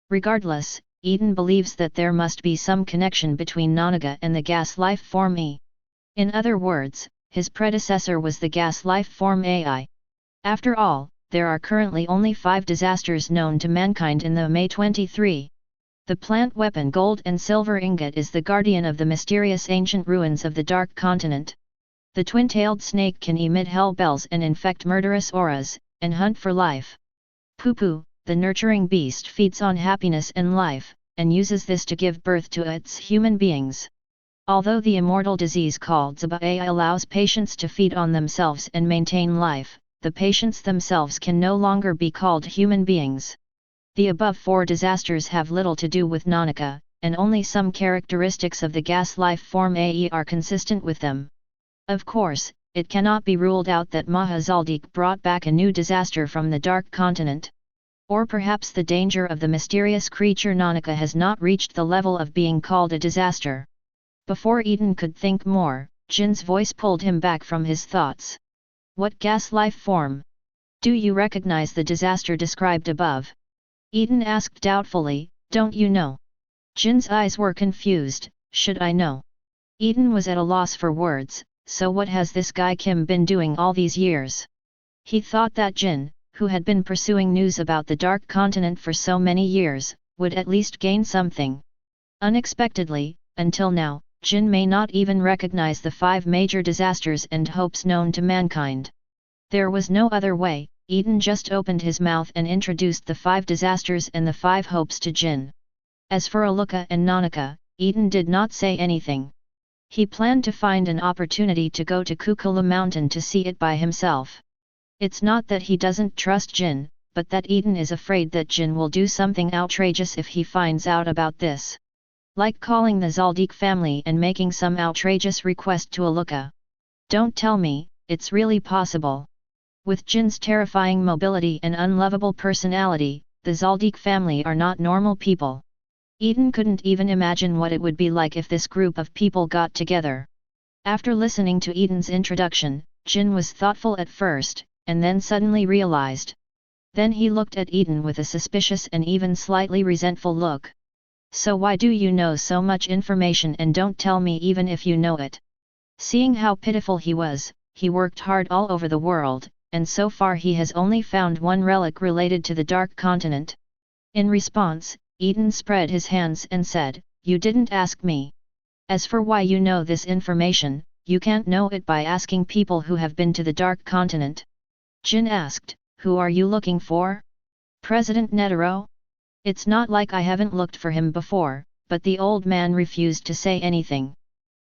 Regardless, Eaton believes that there must be some connection between Nanaga and the gas life form E. In other words, his predecessor was the gas life form AI. After all, there are currently only 5 disasters known to mankind in the May 23. The plant weapon gold and silver ingot is the guardian of the mysterious ancient ruins of the Dark Continent. The twin-tailed snake can emit hell bells and infect murderous auras, and hunt for life. Poo-poo, the nurturing beast feeds on happiness and life, and uses this to give birth to its human beings. Although the immortal disease called Zaba allows patients to feed on themselves and maintain life, the patients themselves can no longer be called human beings. The above 4 disasters have little to do with Nanaga, and only some characteristics of the gas life form AE are consistent with them. Of course, it cannot be ruled out that Maha Zaldik brought back a new disaster from the Dark Continent. Or perhaps the danger of the mysterious creature Nanaga has not reached the level of being called a disaster. Before Eaton could think more, Jin's voice pulled him back from his thoughts. What gas life form? Do you recognize the disaster described above? Eaton asked doubtfully, don't you know? Jin's eyes were confused, should I know? Eaton was at a loss for words, so what has this guy Kim been doing all these years? He thought that Jin, who had been pursuing news about the Dark Continent for so many years, would at least gain something. Unexpectedly, until now, Jin may not even recognize the 5 major disasters and hopes known to mankind. There was no other way. Eaton just opened his mouth and introduced the 5 disasters and the 5 hopes to Jin. As for Aluka and Nanaga, Eaton did not say anything. He planned to find an opportunity to go to Kukula Mountain to see it by himself. It's not that he doesn't trust Jin, but that Eaton is afraid that Jin will do something outrageous if he finds out about this. Like calling the Zaldik family and making some outrageous request to Aluka. Don't tell me, it's really possible. With Jin's terrifying mobility and unlovable personality, the Zaldik family are not normal people. Eaton couldn't even imagine what it would be like if this group of people got together. After listening to Eaton's introduction, Jin was thoughtful at first, and then suddenly realized. Then he looked at Eaton with a suspicious and even slightly resentful look. So why do you know so much information and don't tell me even if you know it? Seeing how pitiful he was, he worked hard all over the world, and so far he has only found 1 relic related to the Dark Continent. In response, Eaton spread his hands and said, you didn't ask me. As for why you know this information, you can't know it by asking people who have been to the Dark Continent. Jin asked, who are you looking for? President Netero? It's not like I haven't looked for him before, but the old man refused to say anything.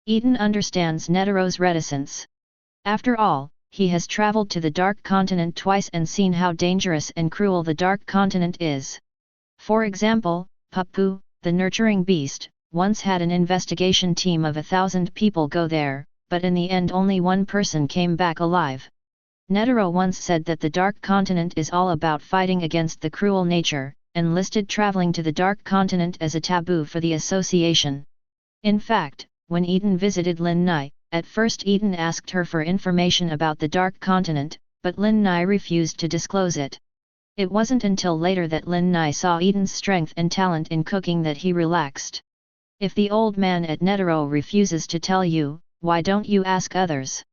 Eaton understands Netero's reticence. After all, he has traveled to the Dark Continent twice and seen how dangerous and cruel the Dark Continent is. For example, Papu, the nurturing beast, once had an investigation team of 1,000 people go there, but in the end only one person came back alive. Netero once said that the Dark Continent is all about fighting against the cruel nature, and listed traveling to the Dark Continent as a taboo for the association. In fact, when Eaton visited Lin Nai, at first Eaton asked her for information about the Dark Continent, but Lin Nai refused to disclose it. It wasn't until later that Lin Nai saw Eaton's strength and talent in cooking that he relaxed. If the old man at Netero refuses to tell you, why don't you ask others?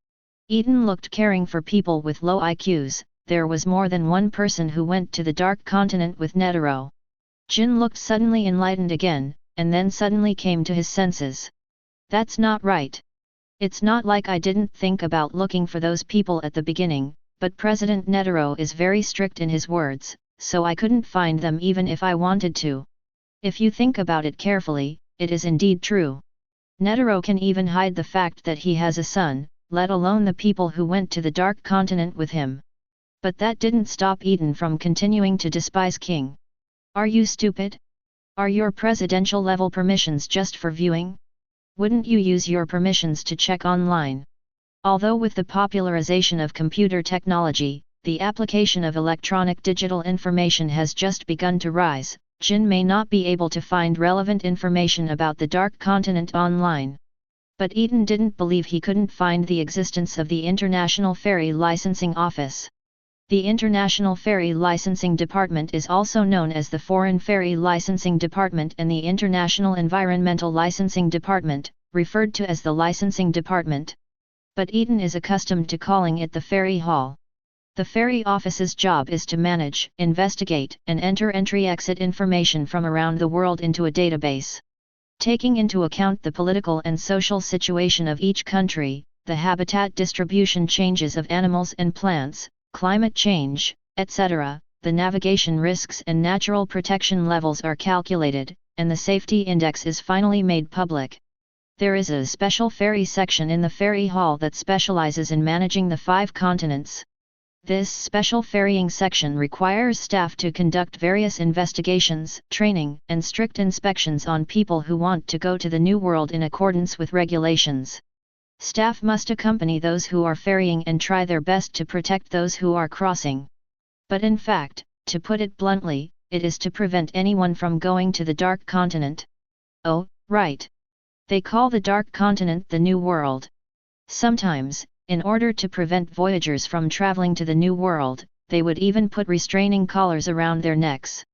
Eaton looked caring for people with low IQs. There was more than one person who went to the Dark Continent with Netero. Jin looked suddenly enlightened again, and then suddenly came to his senses. That's not right. It's not like I didn't think about looking for those people at the beginning, but President Netero is very strict in his words, so I couldn't find them even if I wanted to. If you think about it carefully, it is indeed true. Netero can even hide the fact that he has a son, let alone the people who went to the Dark Continent with him. But that didn't stop Eaton from continuing to despise King. Are you stupid? Are your presidential-level permissions just for viewing? Wouldn't you use your permissions to check online? Although with the popularization of computer technology, the application of electronic digital information has just begun to rise, Jin may not be able to find relevant information about the Dark Continent online. But Eaton didn't believe he couldn't find the existence of the International Ferry Licensing Office. The International Ferry Licensing Department is also known as the Foreign Ferry Licensing Department and the International Environmental Licensing Department, referred to as the Licensing Department. But Eaton is accustomed to calling it the Ferry Hall. The ferry office's job is to manage, investigate, and enter entry-exit information from around the world into a database. Taking into account the political and social situation of each country, the habitat distribution changes of animals and plants, climate change, etc., the navigation risks and natural protection levels are calculated, and the safety index is finally made public. There is a special ferry section in the ferry hall that specializes in managing the 5 continents. This special ferrying section requires staff to conduct various investigations, training, and strict inspections on people who want to go to the New World in accordance with regulations. Staff must accompany those who are ferrying and try their best to protect those who are crossing. But in fact, to put it bluntly, it is to prevent anyone from going to the Dark Continent. Oh, right. They call the Dark Continent the New World. Sometimes, in order to prevent voyagers from traveling to the New World, they would even put restraining collars around their necks.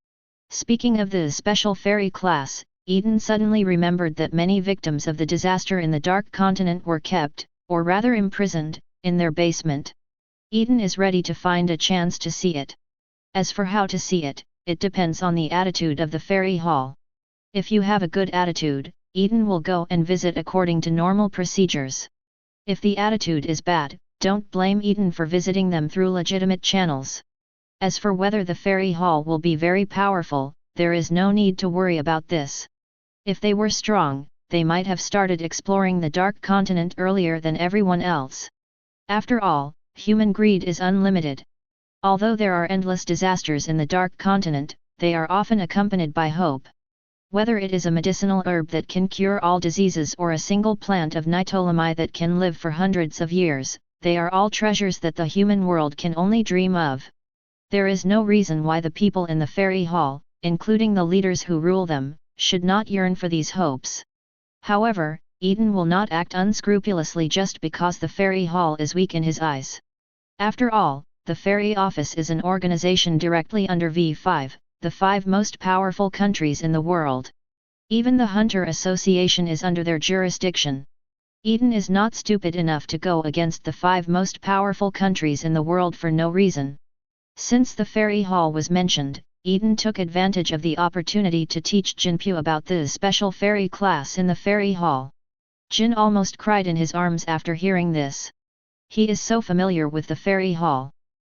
Speaking of the special ferry class, Eaton suddenly remembered that many victims of the disaster in the Dark Continent were kept, or rather imprisoned, in their basement. Eaton is ready to find a chance to see it. As for how to see it, it depends on the attitude of the ferry hall. If you have a good attitude, Eaton will go and visit according to normal procedures. If the attitude is bad, don't blame Eaton for visiting them through legitimate channels. As for whether the ferry hall will be very powerful, there is no need to worry about this. If they were strong, they might have started exploring the Dark Continent earlier than everyone else. After all, human greed is unlimited. Although there are endless disasters in the Dark Continent, they are often accompanied by hope. Whether it is a medicinal herb that can cure all diseases or a single plant of nitolami that can live for hundreds of years, they are all treasures that the human world can only dream of. There is no reason why the people in the ferry hall, including the leaders who rule them, should not yearn for these hopes. However, Eaton will not act unscrupulously just because the ferry hall is weak in his eyes. After all, the ferry office is an organization directly under V5, the 5 most powerful countries in the world. Even the Hunter Association is under their jurisdiction. Eaton is not stupid enough to go against the 5 most powerful countries in the world for no reason. Since the ferry hall was mentioned, Eaton took advantage of the opportunity to teach Jinpyu about the special ferry class in the ferry hall. Jin almost cried in his arms after hearing this. He is so familiar with the Fairy Hall.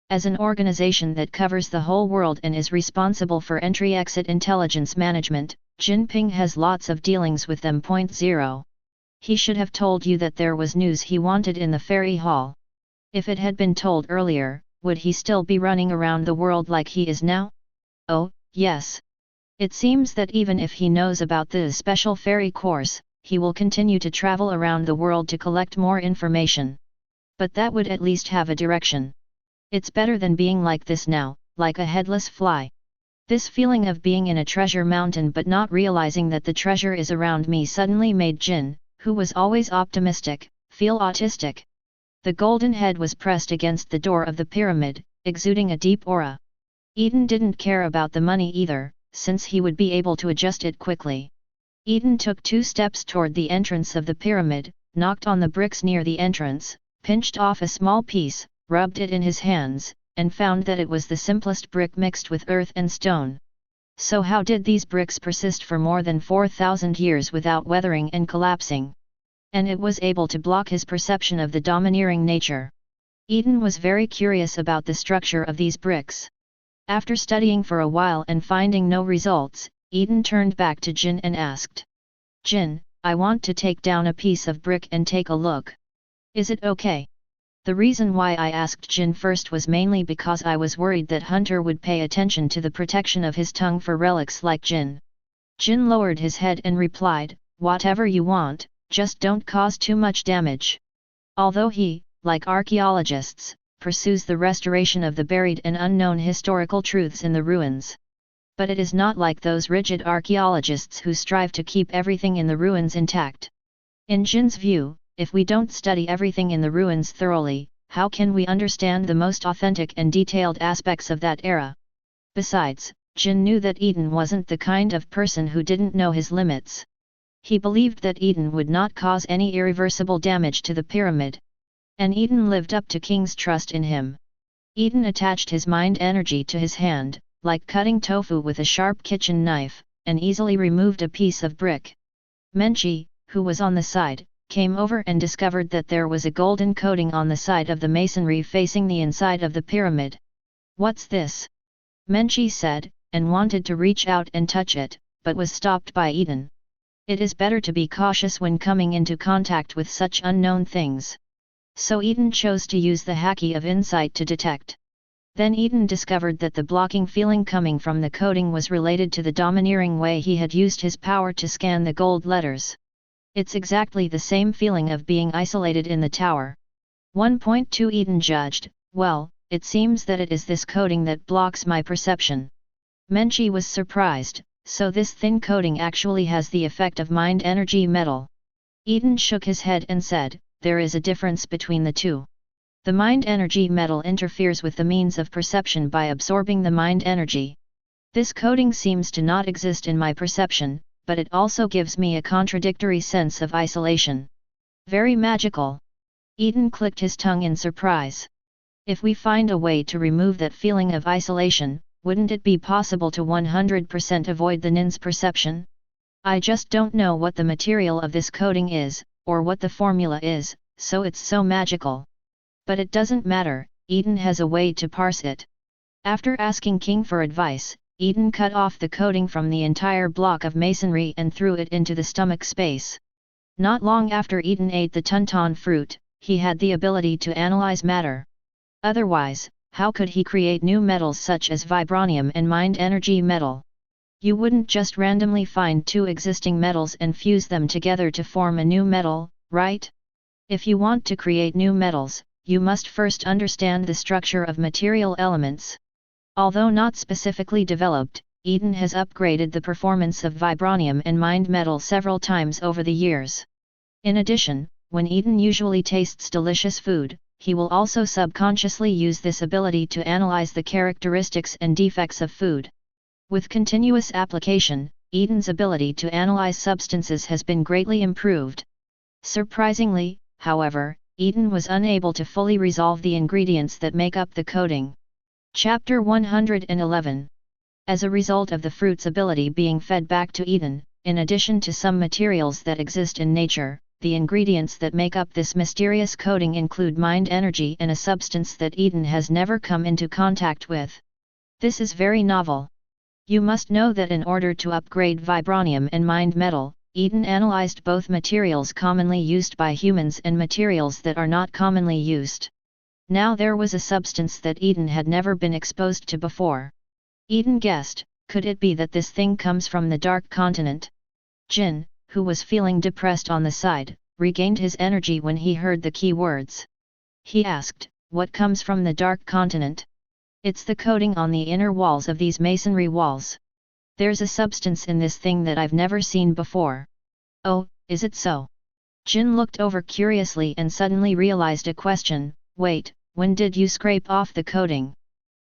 As an organization that covers the whole world and is responsible for entry-exit intelligence management, Jinping has lots of dealings with them. 0. He should have told you that there was news he wanted in the Fairy Hall. If it had been told earlier, would he still be running around the world like he is now? Oh, yes. It seems that even if he knows about the special fairy course, he will continue to travel around the world to collect more information. But that would at least have a direction. It's better than being like this now, like a headless fly. This feeling of being in a treasure mountain but not realizing that the treasure is around me suddenly made Jin, who was always optimistic, feel autistic. The golden head was pressed against the door of the pyramid, exuding a deep aura. Eaton didn't care about the money either, since he would be able to adjust it quickly. Eaton took 2 steps toward the entrance of the pyramid, knocked on the bricks near the entrance, pinched off a small piece, rubbed it in his hands, and found that it was the simplest brick mixed with earth and stone. So how did these bricks persist for more than 4,000 years without weathering and collapsing? And it was able to block his perception of the domineering nature. Eaton was very curious about the structure of these bricks. After studying for a while and finding no results, Eaton turned back to Jin and asked, "Jin, I want to take down a piece of brick and take a look. Is it okay?" The reason why I asked Jin first was mainly because I was worried that Hunter would pay attention to the protection of his tongue for relics like Jin. Jin lowered his head and replied, "Whatever you want, just don't cause too much damage." Although he, like archaeologists, pursues the restoration of the buried and unknown historical truths in the ruins. But it is not like those rigid archaeologists who strive to keep everything in the ruins intact. In Jin's view, if we don't study everything in the ruins thoroughly, how can we understand the most authentic and detailed aspects of that era? Besides, Jin knew that Eaton wasn't the kind of person who didn't know his limits. He believed that Eaton would not cause any irreversible damage to the pyramid. And Eaton lived up to King's trust in him. Eaton attached his mind energy to his hand, like cutting tofu with a sharp kitchen knife, and easily removed a piece of brick. Menchi, who was on the side, came over and discovered that there was a golden coating on the side of the masonry facing the inside of the pyramid. "What's this?" Menchi said, and wanted to reach out and touch it, but was stopped by Eaton. It is better to be cautious when coming into contact with such unknown things. So Eaton chose to use the haki of insight to detect. Then Eaton discovered that the blocking feeling coming from the coating was related to the domineering way he had used his power to scan the gold letters. It's exactly the same feeling of being isolated in the tower. 1.2 Eaton judged, "Well, it seems that it is this coating that blocks my perception." Menchi was surprised, so this thin coating actually has the effect of mind energy metal. Eaton shook his head and said, "There is a difference between the two. The mind energy metal interferes with the means of perception by absorbing the mind energy. This coating seems to not exist in my perception, but it also gives me a contradictory sense of isolation. Very magical." Eaton clicked his tongue in surprise. If we find a way to remove that feeling of isolation, wouldn't it be possible to 100% avoid the nin's perception? I just don't know what the material of this coating is, or what the formula is, so it's so magical. But it doesn't matter, Eaton has a way to parse it. After asking King for advice, Eaton cut off the coating from the entire block of masonry and threw it into the stomach space. Not long after Eaton ate the Tuntun fruit, he had the ability to analyze matter. Otherwise, how could he create new metals such as vibranium and mind energy metal? You wouldn't just randomly find two existing metals and fuse them together to form a new metal, right? If you want to create new metals, you must first understand the structure of material elements. Although not specifically developed, Eaton has upgraded the performance of vibranium and mind metal several times over the years. In addition, when Eaton usually tastes delicious food, he will also subconsciously use this ability to analyze the characteristics and defects of food. With continuous application, Eaton's ability to analyze substances has been greatly improved. Surprisingly, however, Eaton was unable to fully resolve the ingredients that make up the coating. Chapter 111. As a result of the fruit's ability being fed back to Eaton, in addition to some materials that exist in nature, the ingredients that make up this mysterious coating include mind energy and a substance that Eaton has never come into contact with. This is very novel. You must know that in order to upgrade vibranium and mind metal, Eaton analyzed both materials commonly used by humans and materials that are not commonly used. Now there was a substance that Eaton had never been exposed to before. Eaton guessed, could it be that this thing comes from the Dark Continent? Jin, who was feeling depressed on the side, regained his energy when he heard the key words. He asked, what comes from the Dark Continent? It's the coating on the inner walls of these masonry walls. There's a substance in this thing that I've never seen before. Oh, is it so? Jin looked over curiously and suddenly realized a question. Wait, when did you scrape off the coating?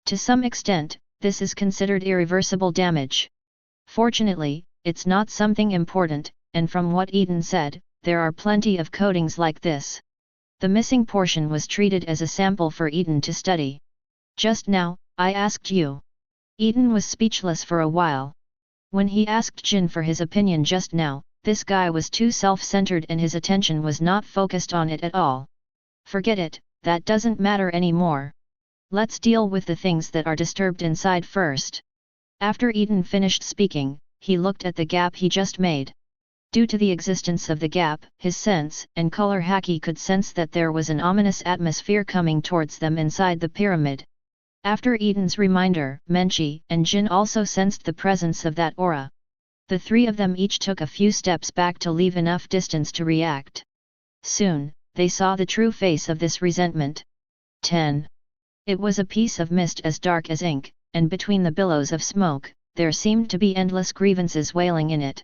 To some extent, this is considered irreversible damage. Fortunately, it's not something important, and from what Eaton said, there are plenty of coatings like this. The missing portion was treated as a sample for Eaton to study. Just now, I asked you. Eaton was speechless for a while. When he asked Jin for his opinion just now, this guy was too self-centered and his attention was not focused on it at all. Forget it, that doesn't matter anymore. Let's deal with the things that are disturbed inside first. After Eaton finished speaking, he looked at the gap he just made. Due to the existence of the gap, his sense and color haki could sense that there was an ominous atmosphere coming towards them inside the pyramid. After Eaton's reminder, Menchi and Jin also sensed the presence of that aura. The three of them each took a few steps back to leave enough distance to react. Soon, they saw the true face of this resentment. 10. It was a piece of mist as dark as ink, and between the billows of smoke, there seemed to be endless grievances wailing in it.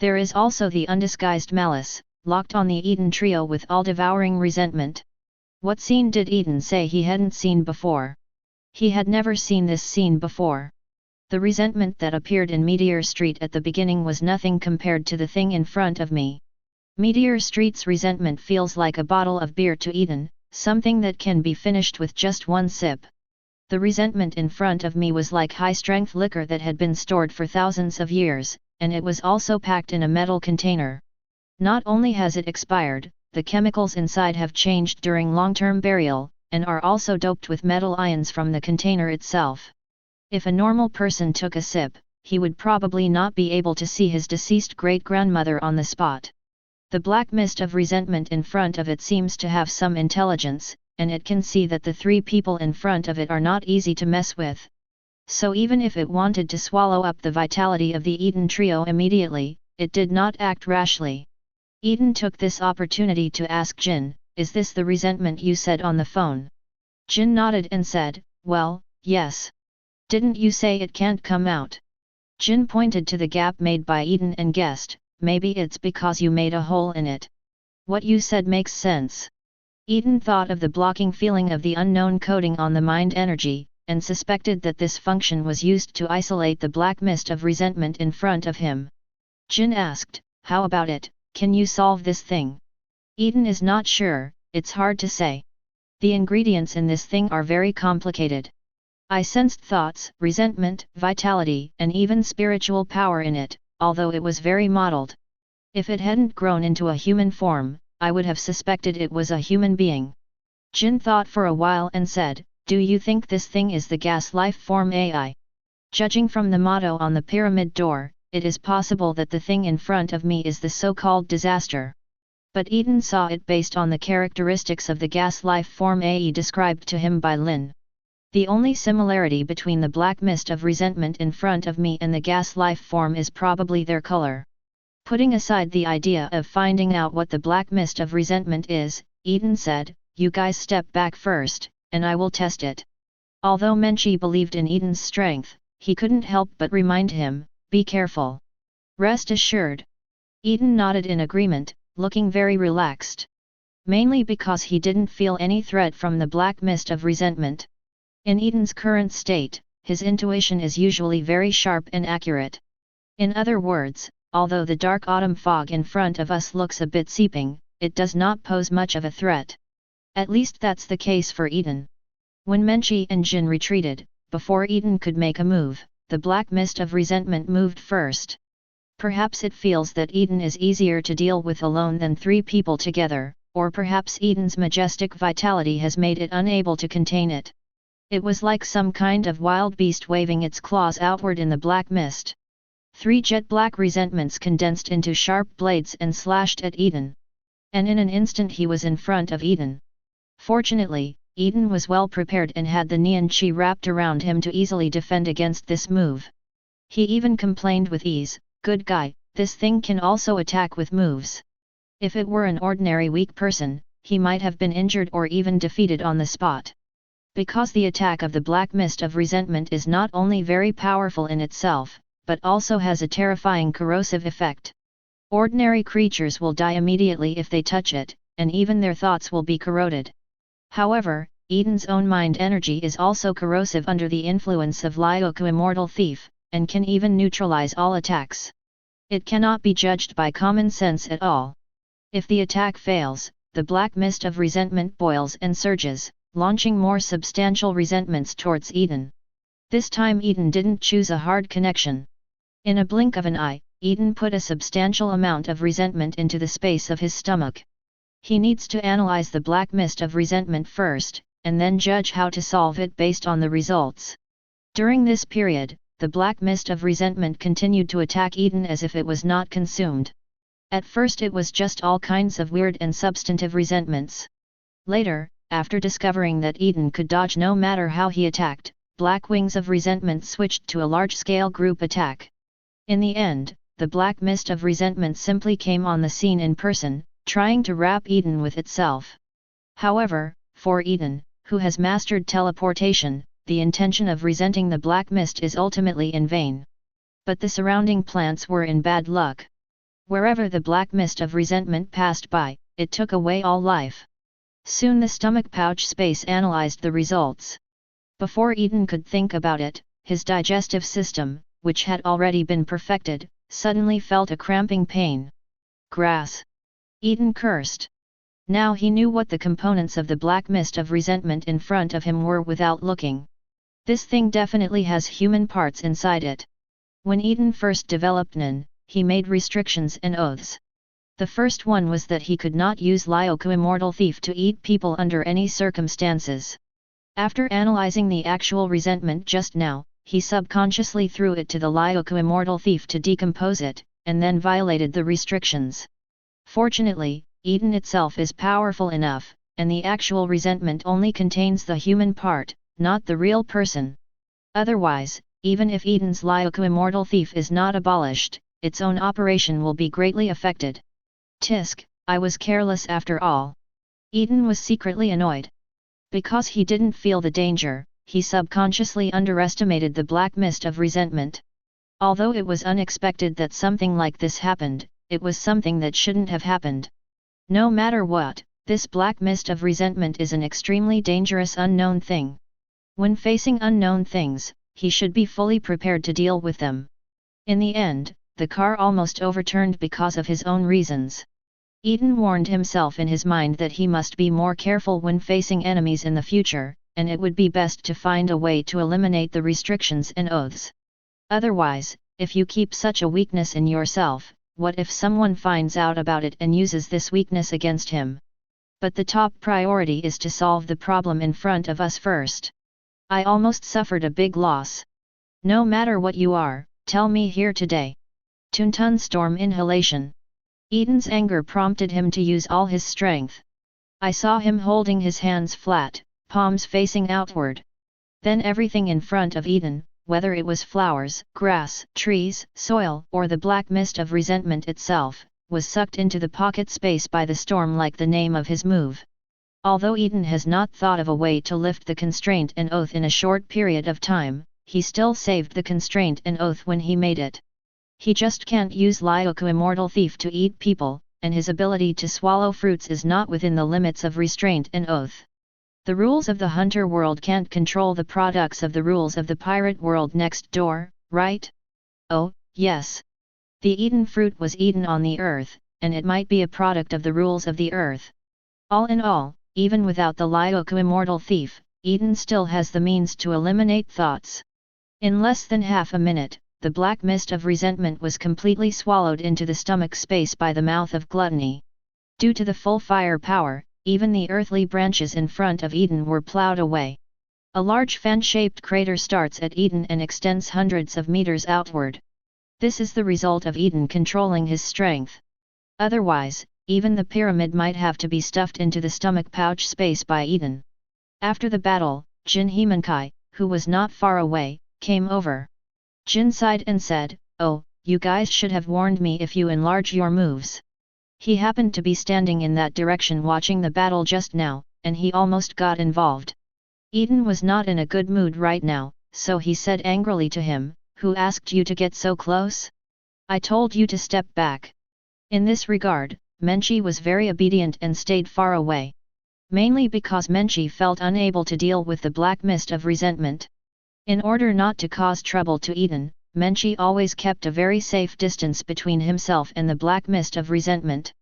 There is also the undisguised malice, locked on the Eaton trio with all-devouring resentment. What scene did Eaton say he hadn't seen before? He had never seen this scene before. The resentment that appeared in Meteor Street at the beginning was nothing compared to the thing in front of me. Meteor Street's resentment feels like a bottle of beer to Eaton, something that can be finished with just one sip. The resentment in front of me was like high-strength liquor that had been stored for thousands of years, and it was also packed in a metal container. Not only has it expired, the chemicals inside have changed during long-term burial, and are also doped with metal ions from the container itself. If a normal person took a sip, he would probably not be able to see his deceased great-grandmother on the spot. The black mist of resentment in front of it seems to have some intelligence, and it can see that the three people in front of it are not easy to mess with. So even if it wanted to swallow up the vitality of the Eaton trio immediately, it did not act rashly. Eaton took this opportunity to ask Jin, is this the resentment you said on the phone? Jin nodded and said, well, yes. Didn't you say it can't come out? Jin pointed to the gap made by Eaton and guessed, maybe it's because you made a hole in it. What you said makes sense. Eaton thought of the blocking feeling of the unknown coating on the mind energy, and suspected that this function was used to isolate the black mist of resentment in front of him. Jin asked, how about it, can you solve this thing? Eaton is not sure, it's hard to say. The ingredients in this thing are very complicated. I sensed thoughts, resentment, vitality, and even spiritual power in it, although it was very mottled. If it hadn't grown into a human form, I would have suspected it was a human being. Jin thought for a while and said, do you think this thing is the gas life form AI? Judging from the motto on the pyramid door, it is possible that the thing in front of me is the so-called disaster. But Eaton saw it based on the characteristics of the gas life form AI described to him by Lin. The only similarity between the black mist of resentment in front of me and the gas life form is probably their color. Putting aside the idea of finding out what the black mist of resentment is, Eaton said, you guys step back first, and I will test it. Although Menchi believed in Eaton's strength, he couldn't help but remind him, be careful. Rest assured. Eaton nodded in agreement, looking very relaxed. Mainly because he didn't feel any threat from the black mist of resentment. In Eaton's current state, his intuition is usually very sharp and accurate. In other words, although the dark autumn fog in front of us looks a bit seeping, it does not pose much of a threat. At least that's the case for Eaton. When Menchi and Jin retreated, before Eaton could make a move, the black mist of resentment moved first. Perhaps it feels that Eaton is easier to deal with alone than 3 people together, or perhaps Eaton's majestic vitality has made it unable to contain it. It was like some kind of wild beast waving its claws outward in the black mist. 3 jet-black resentments condensed into sharp blades and slashed at Eaton. And in an instant he was in front of Eaton. Fortunately, Eaton was well prepared and had the neon chi wrapped around him to easily defend against this move. He even complained with ease, "Good guy, this thing can also attack with moves." If it were an ordinary weak person, he might have been injured or even defeated on the spot. Because the attack of the black mist of resentment is not only very powerful in itself, but also has a terrifying corrosive effect. Ordinary creatures will die immediately if they touch it, and even their thoughts will be corroded. However, Eaton's own mind energy is also corrosive under the influence of Lyoku Immortal Thief, and can even neutralize all attacks. It cannot be judged by common sense at all. If the attack fails, the black mist of resentment boils and surges, launching more substantial resentments towards Eaton. This time Eaton didn't choose a hard connection. In a blink of an eye, Eaton put a substantial amount of resentment into the space of his stomach. He needs to analyze the black mist of resentment first, and then judge how to solve it based on the results. During this period, the black mist of resentment continued to attack Eaton as if it was not consumed. At first it was just all kinds of weird and substantive resentments. Later, after discovering that Eaton could dodge no matter how he attacked, black wings of resentment switched to a large-scale group attack. In the end, the black mist of resentment simply came on the scene in person, trying to wrap Eaton with itself. However, for Eaton, who has mastered teleportation, the intention of resenting the black mist is ultimately in vain. But the surrounding plants were in bad luck. Wherever the black mist of resentment passed by, it took away all life. Soon the stomach pouch space analyzed the results. Before Eaton could think about it, his digestive system, which had already been perfected, suddenly felt a cramping pain. Grass! Eaton cursed. Now he knew what the components of the black mist of resentment in front of him were without looking. This thing definitely has human parts inside it. When Eaton first developed Nen, he made restrictions and oaths. The first one was that he could not use Lyoku Immortal Thief to eat people under any circumstances. After analyzing the actual resentment just now, he subconsciously threw it to the Lyoku Immortal Thief to decompose it, and then violated the restrictions. Fortunately, Eaton itself is powerful enough, and the actual resentment only contains the human part, not the real person. Otherwise, even if Eaton's Lyoku Immortal Thief is not abolished, its own operation will be greatly affected. Tisk, I was careless after all. Eaton was secretly annoyed. Because he didn't feel the danger, he subconsciously underestimated the black mist of resentment. Although it was unexpected that something like this happened, it was something that shouldn't have happened. No matter what, this black mist of resentment is an extremely dangerous unknown thing. When facing unknown things, he should be fully prepared to deal with them. In the end, the car almost overturned because of his own reasons. Eaton warned himself in his mind that he must be more careful when facing enemies in the future, and it would be best to find a way to eliminate the restrictions and oaths. Otherwise, if you keep such a weakness in yourself, what if someone finds out about it and uses this weakness against him? But the top priority is to solve the problem in front of us first. I almost suffered a big loss. No matter what you are, tell me here today. Tuntun storm inhalation. Eaton's anger prompted him to use all his strength. I saw him holding his hands flat, palms facing outward. Then everything in front of Eaton, whether it was flowers, grass, trees, soil, or the black mist of resentment itself, was sucked into the pocket space by the storm like the name of his move. Although Eaton has not thought of a way to lift the constraint and oath in a short period of time, he still saved the constraint and oath when he made it. He just can't use Lyoku Immortal Thief to eat people, and his ability to swallow fruits is not within the limits of restraint and oath. The rules of the hunter world can't control the products of the rules of the pirate world next door, right? Oh, yes. The eaten fruit was eaten on the earth, and it might be a product of the rules of the earth. All in all, even without the Lyoku Immortal Thief, Eaton still has the means to eliminate thoughts. In less than half a minute, the black mist of resentment was completely swallowed into the stomach space by the mouth of gluttony. Due to the full fire power, even the earthly branches in front of Eaton were plowed away. A large fan-shaped crater starts at Eaton and extends hundreds of meters outward. This is the result of Eaton controlling his strength. Otherwise, even the pyramid might have to be stuffed into the stomach pouch space by Eaton. After the battle, Jin Himankai, who was not far away, came over. Jin sighed and said, "Oh, you guys should have warned me if you enlarge your moves." He happened to be standing in that direction watching the battle just now, and he almost got involved. Eaton was not in a good mood right now, so he said angrily to him, "Who asked you to get so close? I told you to step back." In this regard, Menchi was very obedient and stayed far away. Mainly because Menchi felt unable to deal with the black mist of resentment. In order not to cause trouble to Eaton, Menchi always kept a very safe distance between himself and the black mist of resentment.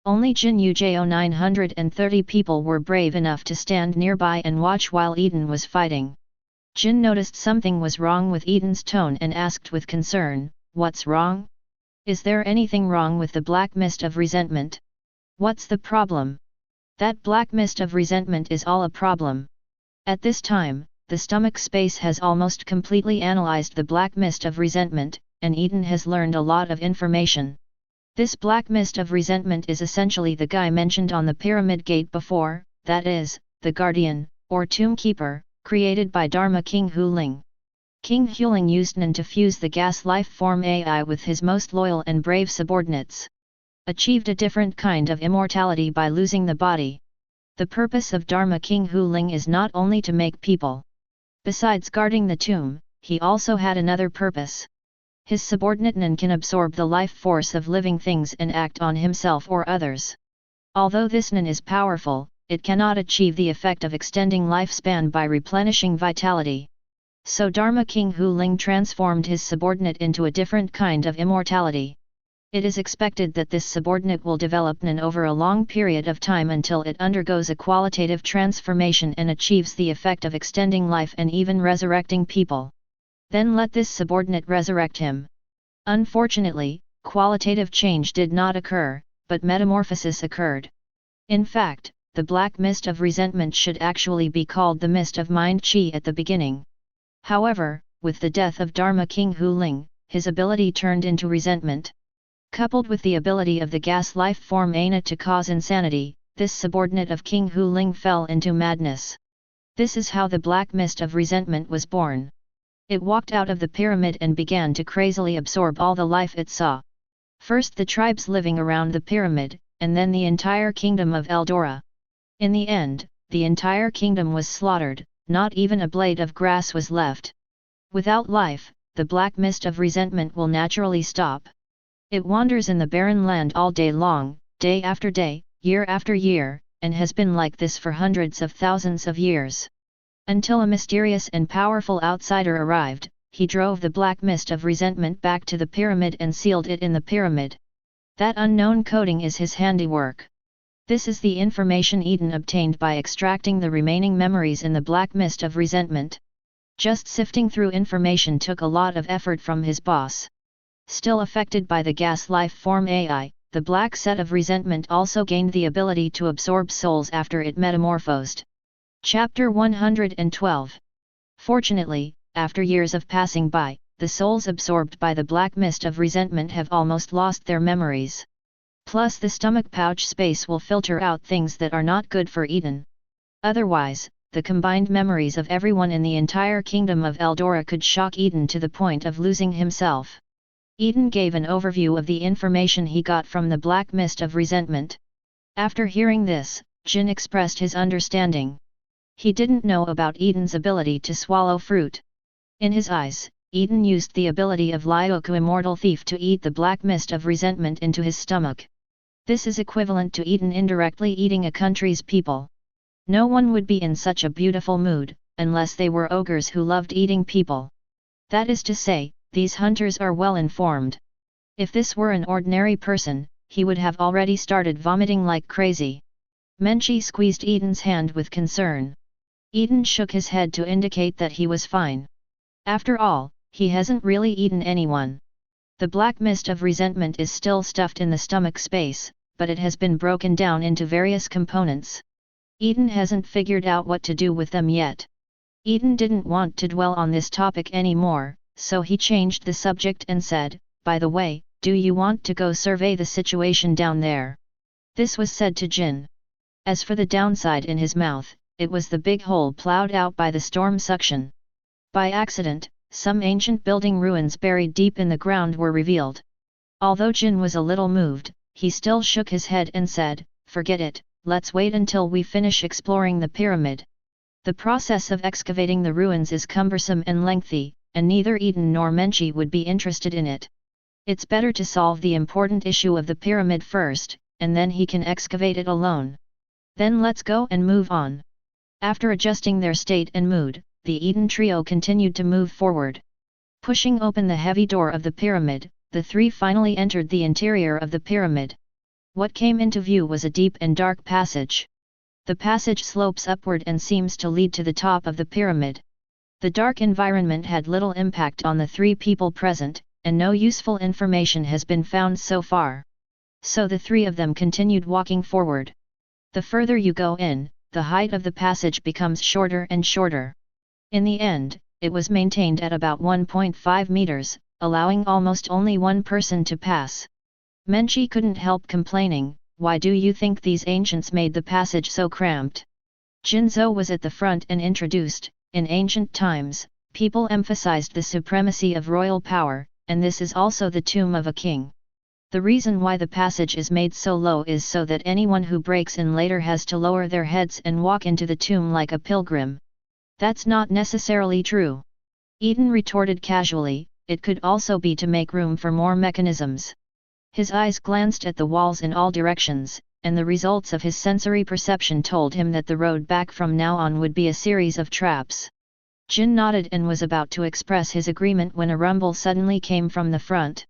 Only Jin Ujo 930 people were brave enough to stand nearby and watch while Eaton was fighting. Jin noticed something was wrong with Eaton's tone and asked with concern, "What's wrong? Is there anything wrong with the black mist of resentment? What's the problem?" "That black mist of resentment is all a problem." At this time, the stomach space has almost completely analyzed the black mist of resentment, and Eaton has learned a lot of information. This black mist of resentment is essentially the guy mentioned on the pyramid gate before, that is, the guardian, or tomb keeper, created by Dharma King Huling. King Huling used Nen to fuse the gas life form AI with his most loyal and brave subordinates. Achieved a different kind of immortality by losing the body. The purpose of Dharma King Huling is not only to make people. Besides guarding the tomb, he also had another purpose. His subordinate Nen can absorb the life force of living things and act on himself or others. Although this Nen is powerful, it cannot achieve the effect of extending lifespan by replenishing vitality. So Dharma King Huling transformed his subordinate into a different kind of immortality. It is expected that this subordinate will develop Nen over a long period of time until it undergoes a qualitative transformation and achieves the effect of extending life and even resurrecting people. Then let this subordinate resurrect him. Unfortunately, qualitative change did not occur, but metamorphosis occurred. In fact, the black mist of resentment should actually be called the mist of mind chi at the beginning. However, with the death of Dharma King Huling, his ability turned into resentment. Coupled with the ability of the gas life form Aina to cause insanity, this subordinate of King Huling fell into madness. This is how the black mist of resentment was born. It walked out of the pyramid and began to crazily absorb all the life it saw. First the tribes living around the pyramid, and then the entire kingdom of Eldora. In the end, the entire kingdom was slaughtered, not even a blade of grass was left. Without life, the black mist of resentment will naturally stop. It wanders in the barren land all day long, day after day, year after year, and has been like this for hundreds of thousands of years. Until a mysterious and powerful outsider arrived, he drove the black mist of resentment back to the pyramid and sealed it in the pyramid. That unknown coding is his handiwork. This is the information Eaton obtained by extracting the remaining memories in the black mist of resentment. Just sifting through information took a lot of effort from his boss. Still affected by the gas life form AI, the black set of resentment also gained the ability to absorb souls after it metamorphosed. Chapter 112. Fortunately, after years of passing by, the souls absorbed by the black mist of resentment have almost lost their memories. Plus the stomach pouch space will filter out things that are not good for Eaton. Otherwise, the combined memories of everyone in the entire kingdom of Eldora could shock Eaton to the point of losing himself. Eaton gave an overview of the information he got from the black mist of resentment. After hearing this, Jin expressed his understanding. He didn't know about Eaton's ability to swallow fruit. In his eyes, Eaton used the ability of Lyoku Immortal Thief to eat the black mist of resentment into his stomach. This is equivalent to Eaton indirectly eating a country's people. No one would be in such a beautiful mood, unless they were ogres who loved eating people. That is to say, these hunters are well informed. If this were an ordinary person, he would have already started vomiting like crazy. Menchi squeezed Eaton's hand with concern. Eaton shook his head to indicate that he was fine. After all, he hasn't really eaten anyone. The black mist of resentment is still stuffed in the stomach space, but it has been broken down into various components. Eaton hasn't figured out what to do with them yet. Eaton didn't want to dwell on this topic anymore, so he changed the subject and said, "By the way, do you want to go survey the situation down there?" This was said to Jin. As for the downside in his mouth, it was the big hole plowed out by the storm suction. By accident, some ancient building ruins buried deep in the ground were revealed. Although Jin was a little moved, he still shook his head and said, "Forget it, let's wait until we finish exploring the pyramid." The process of excavating the ruins is cumbersome and lengthy, and neither Eaton nor Menchie would be interested in it. It's better to solve the important issue of the pyramid first, and then he can excavate it alone. Then let's go and move on. After adjusting their state and mood, the Eaton trio continued to move forward. Pushing open the heavy door of the pyramid, the three finally entered the interior of the pyramid. What came into view was a deep and dark passage. The passage slopes upward and seems to lead to the top of the pyramid. The dark environment had little impact on the three people present, and no useful information has been found so far. So the three of them continued walking forward. The further you go in, the height of the passage becomes shorter and shorter. In the end, it was maintained at about 1.5 meters, allowing almost only one person to pass. Menchie couldn't help complaining, "Why do you think these ancients made the passage so cramped?" Jinzo was at the front and introduced, "In ancient times, people emphasized the supremacy of royal power, and this is also the tomb of a king. The reason why the passage is made so low is so that anyone who breaks in later has to lower their heads and walk into the tomb like a pilgrim." "That's not necessarily true," Eaton retorted casually, "it could also be to make room for more mechanisms." His eyes glanced at the walls in all directions, and the results of his sensory perception told him that the road back from now on would be a series of traps. Jin nodded and was about to express his agreement when a rumble suddenly came from the front.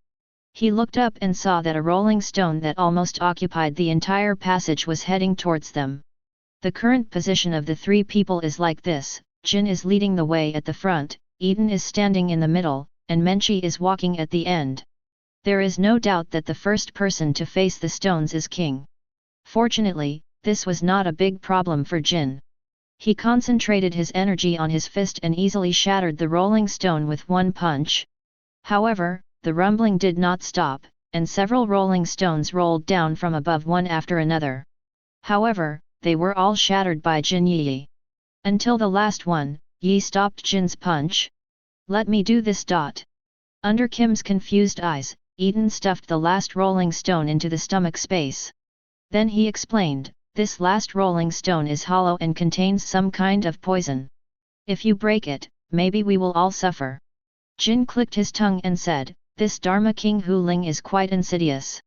He looked up and saw that a rolling stone that almost occupied the entire passage was heading towards them. The current position of the three people is like this: Jin is leading the way at the front, Eaton is standing in the middle, and Menchie is walking at the end. There is no doubt that the first person to face the stones is king. Fortunately, this was not a big problem for Jin. He concentrated his energy on his fist and easily shattered the rolling stone with one punch. However, the rumbling did not stop, and several rolling stones rolled down from above one after another. However, they were all shattered by Jin Yi. Until the last one, Yi stopped Jin's punch. "Let me do this." Under Kim's confused eyes, Eaton stuffed the last rolling stone into the stomach space. Then he explained, "This last rolling stone is hollow and contains some kind of poison. If you break it, maybe we will all suffer." Jin clicked his tongue and said, "This Dharma King Hu Ling is quite insidious.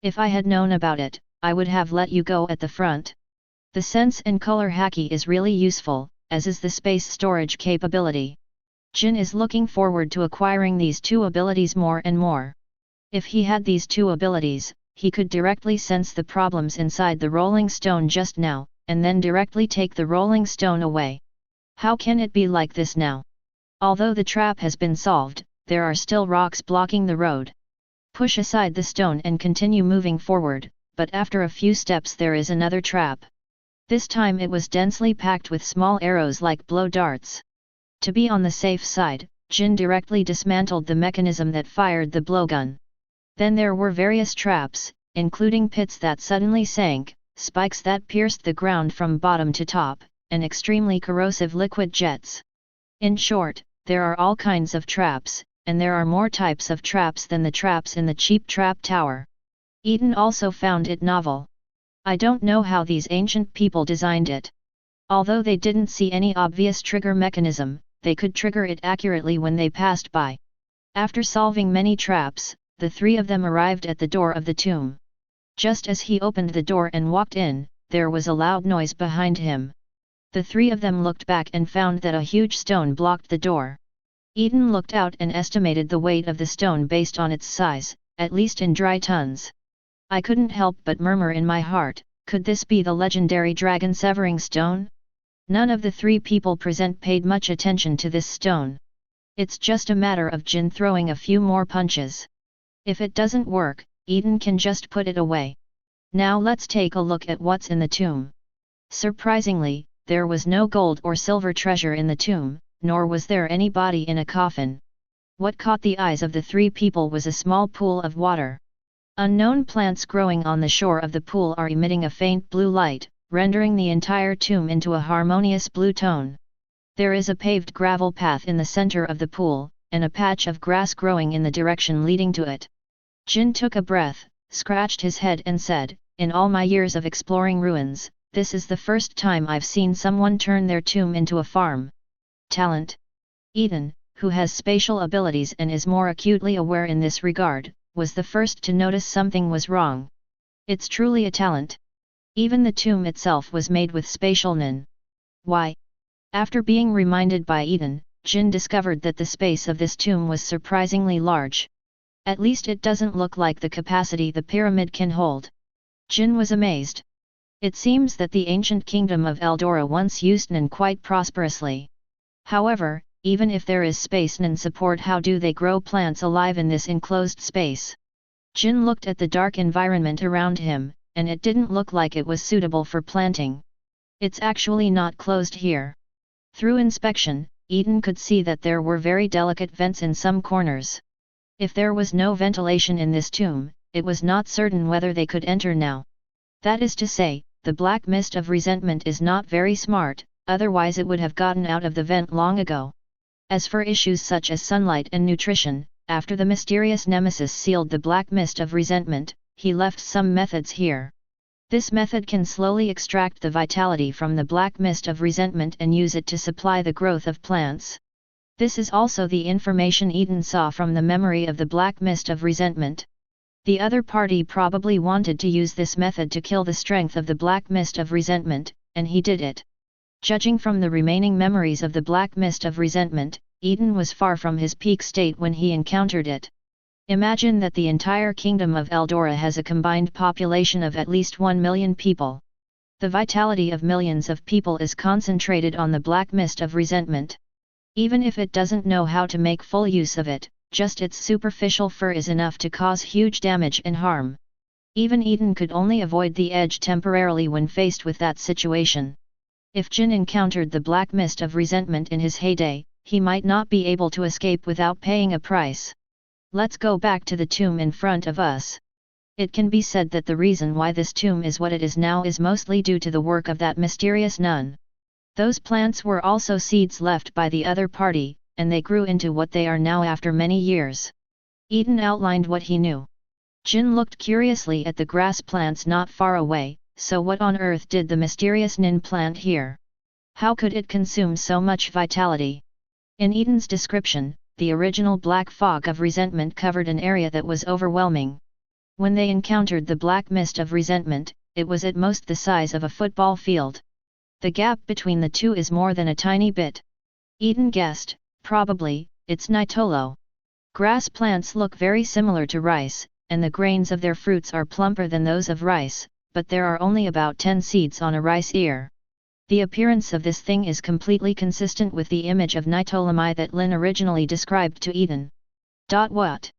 If I had known about it, I would have let you go at the front." The sense and color haki is really useful, as is the space storage capability. Jin is looking forward to acquiring these two abilities more and more. If he had these two abilities, he could directly sense the problems inside the rolling stone just now, and then directly take the rolling stone away. How can it be like this now? Although the trap has been solved, there are still rocks blocking the road. Push aside the stone and continue moving forward, but after a few steps there is another trap. This time it was densely packed with small arrows like blow darts. To be on the safe side, Jin directly dismantled the mechanism that fired the blowgun. Then there were various traps, including pits that suddenly sank, spikes that pierced the ground from bottom to top, and extremely corrosive liquid jets. In short, there are all kinds of traps, and there are more types of traps than the traps in the cheap trap tower. Eaton also found it novel. "I don't know how these ancient people designed it. Although they didn't see any obvious trigger mechanism, they could trigger it accurately when they passed by." After solving many traps, the three of them arrived at the door of the tomb. Just as he opened the door and walked in, there was a loud noise behind him. The three of them looked back and found that a huge stone blocked the door. Eaton looked out and estimated the weight of the stone based on its size, at least in dry tons. I couldn't help but murmur in my heart, could this be the legendary dragon severing stone? None of the three people present paid much attention to this stone. It's just a matter of Jin throwing a few more punches. If it doesn't work, Eaton can just put it away. Now let's take a look at what's in the tomb. Surprisingly, there was no gold or silver treasure in the tomb, nor was there any body in a coffin. What caught the eyes of the three people was a small pool of water. Unknown plants growing on the shore of the pool are emitting a faint blue light, rendering the entire tomb into a harmonious blue tone. There is a paved gravel path in the center of the pool, and a patch of grass growing in the direction leading to it. Jin took a breath, scratched his head and said, "In all my years of exploring ruins, this is the first time I've seen someone turn their tomb into a farm." Talent. Eaton, who has spatial abilities and is more acutely aware in this regard, was the first to notice something was wrong. It's truly a talent. Even the tomb itself was made with spatial nin. Why? After being reminded by Eaton, Jin discovered that the space of this tomb was surprisingly large. At least it doesn't look like the capacity the pyramid can hold. Jin was amazed. It seems that the ancient kingdom of Eldora once used nin quite prosperously. However, even if there is space nin support, how do they grow plants alive in this enclosed space? Jin looked at the dark environment around him, and it didn't look like it was suitable for planting. It's actually not closed here. Through inspection, Eaton could see that there were very delicate vents in some corners. If there was no ventilation in this tomb, it was not certain whether they could enter now. That is to say, the black mist of resentment is not very smart, otherwise it would have gotten out of the vent long ago. As for issues such as sunlight and nutrition, after the mysterious nemesis sealed the black mist of resentment, he left some methods here. This method can slowly extract the vitality from the black mist of resentment and use it to supply the growth of plants. This is also the information Eaton saw from the memory of the black mist of resentment. The other party probably wanted to use this method to kill the strength of the black mist of resentment, and he did it. Judging from the remaining memories of the black mist of resentment, Eaton was far from his peak state when he encountered it. Imagine that the entire kingdom of Eldora has a combined population of at least 1 million people. The vitality of millions of people is concentrated on the black mist of resentment. Even if it doesn't know how to make full use of it, just its superficial fur is enough to cause huge damage and harm. Even Eaton could only avoid the edge temporarily when faced with that situation. If Jin encountered the black mist of resentment in his heyday, he might not be able to escape without paying a price. Let's go back to the tomb in front of us. It can be said that the reason why this tomb is what it is now is mostly due to the work of that mysterious nun. Those plants were also seeds left by the other party, and they grew into what they are now after many years. Eaton outlined what he knew. Jin looked curiously at the grass plants not far away. So what on earth did the mysterious nin plant here? How could it consume so much vitality? In Eaton's description, the original black fog of resentment covered an area that was overwhelming. When they encountered the black mist of resentment, it was at most the size of a football field. The gap between the two is more than a tiny bit. Eaton guessed, probably, it's Nitolo. Grass plants look very similar to rice, and the grains of their fruits are plumper than those of rice, but there are only about 10 seeds on a rice ear. The appearance of this thing is completely consistent with the image of Nitolami that Lin originally described to Eaton. What?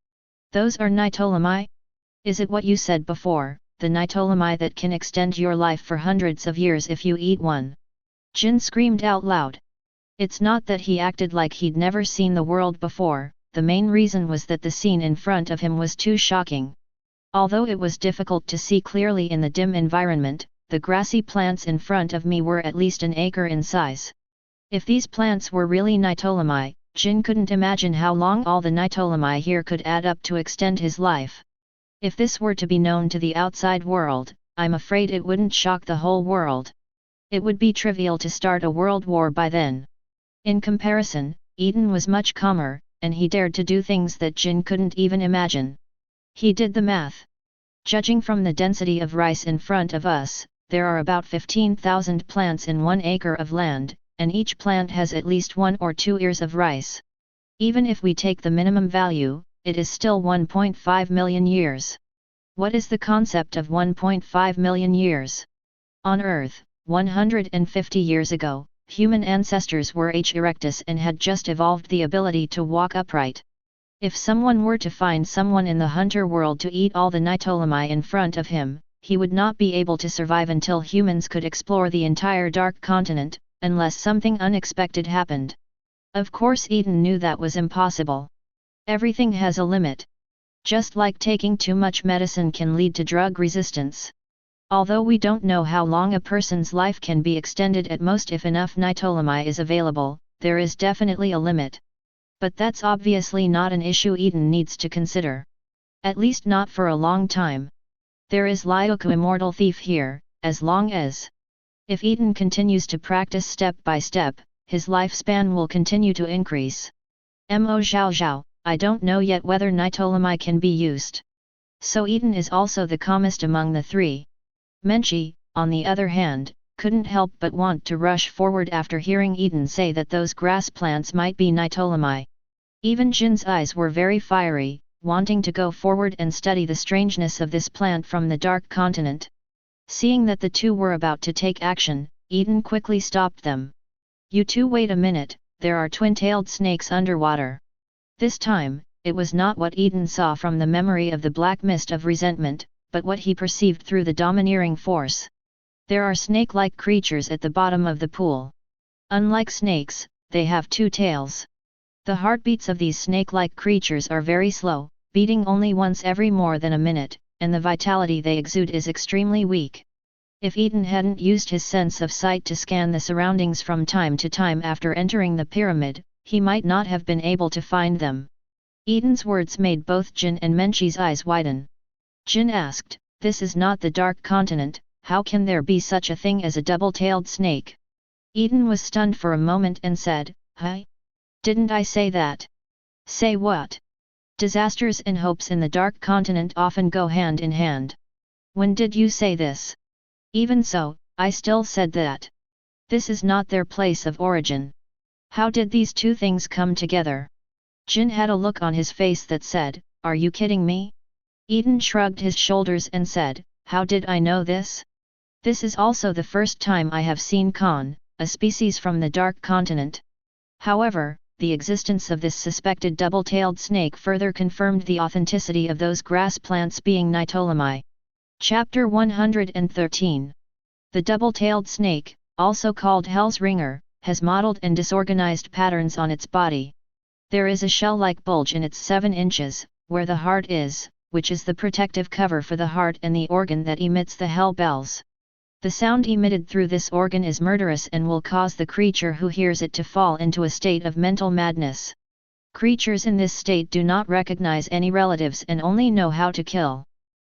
Those are Nitolami? Is it what you said before, the Nitolami that can extend your life for hundreds of years if you eat one? Jin screamed out loud. It's not that he acted like he'd never seen the world before, the main reason was that the scene in front of him was too shocking. Although it was difficult to see clearly in the dim environment, the grassy plants in front of me were at least an acre in size. If these plants were really Nitolami, Jin couldn't imagine how long all the Nitolami here could add up to extend his life. If this were to be known to the outside world, I'm afraid it wouldn't shock the whole world. It would be trivial to start a world war by then. In comparison, Eaton was much calmer, and he dared to do things that Jin couldn't even imagine. He did the math. Judging from the density of rice in front of us, there are about 15,000 plants in 1 acre of land, and each plant has at least 1 or 2 ears of rice. Even if we take the minimum value, it is still 1.5 million years. What is the concept of 1.5 million years? On Earth, 150 years ago, human ancestors were H. erectus and had just evolved the ability to walk upright. If someone were to find someone in the hunter world to eat all the Nitolami in front of him, he would not be able to survive until humans could explore the entire Dark Continent, unless something unexpected happened. Of course Eaton knew that was impossible. Everything has a limit. Just like taking too much medicine can lead to drug resistance. Although we don't know how long a person's life can be extended, at most if enough Nitolami is available, there is definitely a limit. But that's obviously not an issue Eaton needs to consider. At least not for a long time. There is Lyoku Immortal Thief here, as long as. If Eaton continues to practice step by step, his lifespan will continue to increase. Mo Zhao Zhao, I don't know yet whether Nitolami can be used. So Eaton is also the calmest among the three. Menchie, on the other hand, couldn't help but want to rush forward after hearing Eaton say that those grass plants might be Nitolami. Even Jin's eyes were very fiery, wanting to go forward and study the strangeness of this plant from the Dark Continent. Seeing that the two were about to take action, Eaton quickly stopped them. You two wait a minute, there are twin-tailed snakes underwater. This time, it was not what Eaton saw from the memory of the black mist of resentment, but what he perceived through the domineering force. There are snake-like creatures at the bottom of the pool. Unlike snakes, they have two tails. The heartbeats of these snake-like creatures are very slow, beating only once every more than a minute, and the vitality they exude is extremely weak. If Eaton hadn't used his sense of sight to scan the surroundings from time to time after entering the pyramid, he might not have been able to find them. Eaton's words made both Jin and Menchie's eyes widen. Jin asked, "This is not the Dark Continent, how can there be such a thing as a double-tailed snake?" Eaton was stunned for a moment and said, "Hi? Didn't I say that?" "Say what?" "Disasters and hopes in the Dark Continent often go hand in hand." "When did you say this?" "Even so, I still said that. This is not their place of origin. How did these two things come together?" Jin had a look on his face that said, "Are you kidding me?" Eaton shrugged his shoulders and said, "How did I know this? This is also the first time I have seen Khan, a species from the Dark Continent." However, the existence of this suspected double-tailed snake further confirmed the authenticity of those grass plants being Nitolami. Chapter 113. The double-tailed snake, also called Hell's Ringer, has mottled and disorganized patterns on its body. There is a shell-like bulge in its 7 inches, where the heart is, which is the protective cover for the heart and the organ that emits the hell bells. The sound emitted through this organ is murderous and will cause the creature who hears it to fall into a state of mental madness. Creatures in this state do not recognize any relatives and only know how to kill.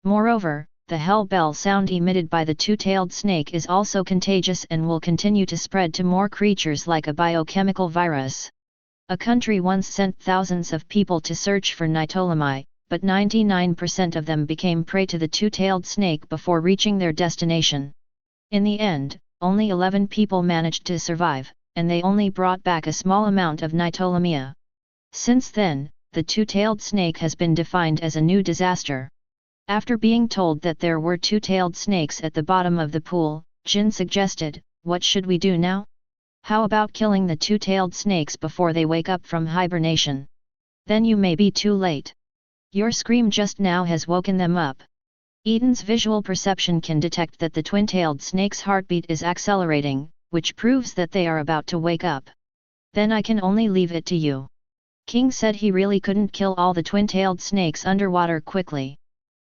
Moreover, the hell bell sound emitted by the two-tailed snake is also contagious and will continue to spread to more creatures like a biochemical virus. A country once sent thousands of people to search for Nitolami, but 99% of them became prey to the two-tailed snake before reaching their destination. In the end, only 11 people managed to survive, and they only brought back a small amount of Nitolamia. Since then, the two-tailed snake has been defined as a new disaster. After being told that there were two-tailed snakes at the bottom of the pool, Jin suggested, "What should we do now? How about killing the two-tailed snakes before they wake up from hibernation? Then you may be too late. Your scream just now has woken them up." Eaton's visual perception can detect that the twin-tailed snake's heartbeat is accelerating, which proves that they are about to wake up. "Then I can only leave it to you." King said he really couldn't kill all the twin-tailed snakes underwater quickly.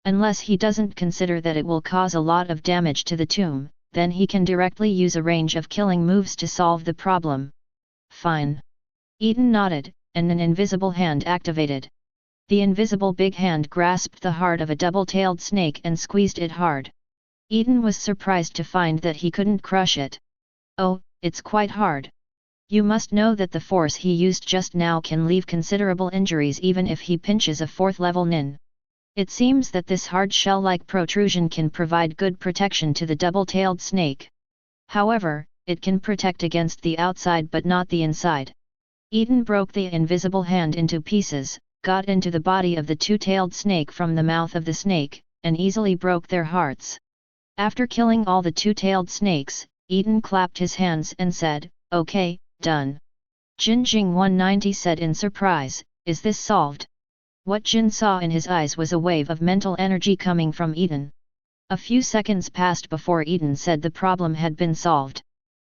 Unless he doesn't consider that it will cause a lot of damage to the tomb, then he can directly use a range of killing moves to solve the problem. "Fine." Eaton nodded, and an invisible hand activated. The invisible big hand grasped the heart of a double-tailed snake and squeezed it hard. Eaton was surprised to find that he couldn't crush it. "Oh, it's quite hard. You must know that the force he used just now can leave considerable injuries even if he pinches a 4th-level nin. It seems that this hard shell-like protrusion can provide good protection to the double-tailed snake. However, it can protect against the outside but not the inside." Eaton broke the invisible hand into pieces, got into the body of the two-tailed snake from the mouth of the snake, and easily broke their hearts. After killing all the two-tailed snakes, Eaton clapped his hands and said, Okay, done. Jin Jing 190 said in surprise, is this solved? What Jin saw in his eyes was a wave of mental energy coming from Eaton. A few seconds passed before Eaton said the problem had been solved.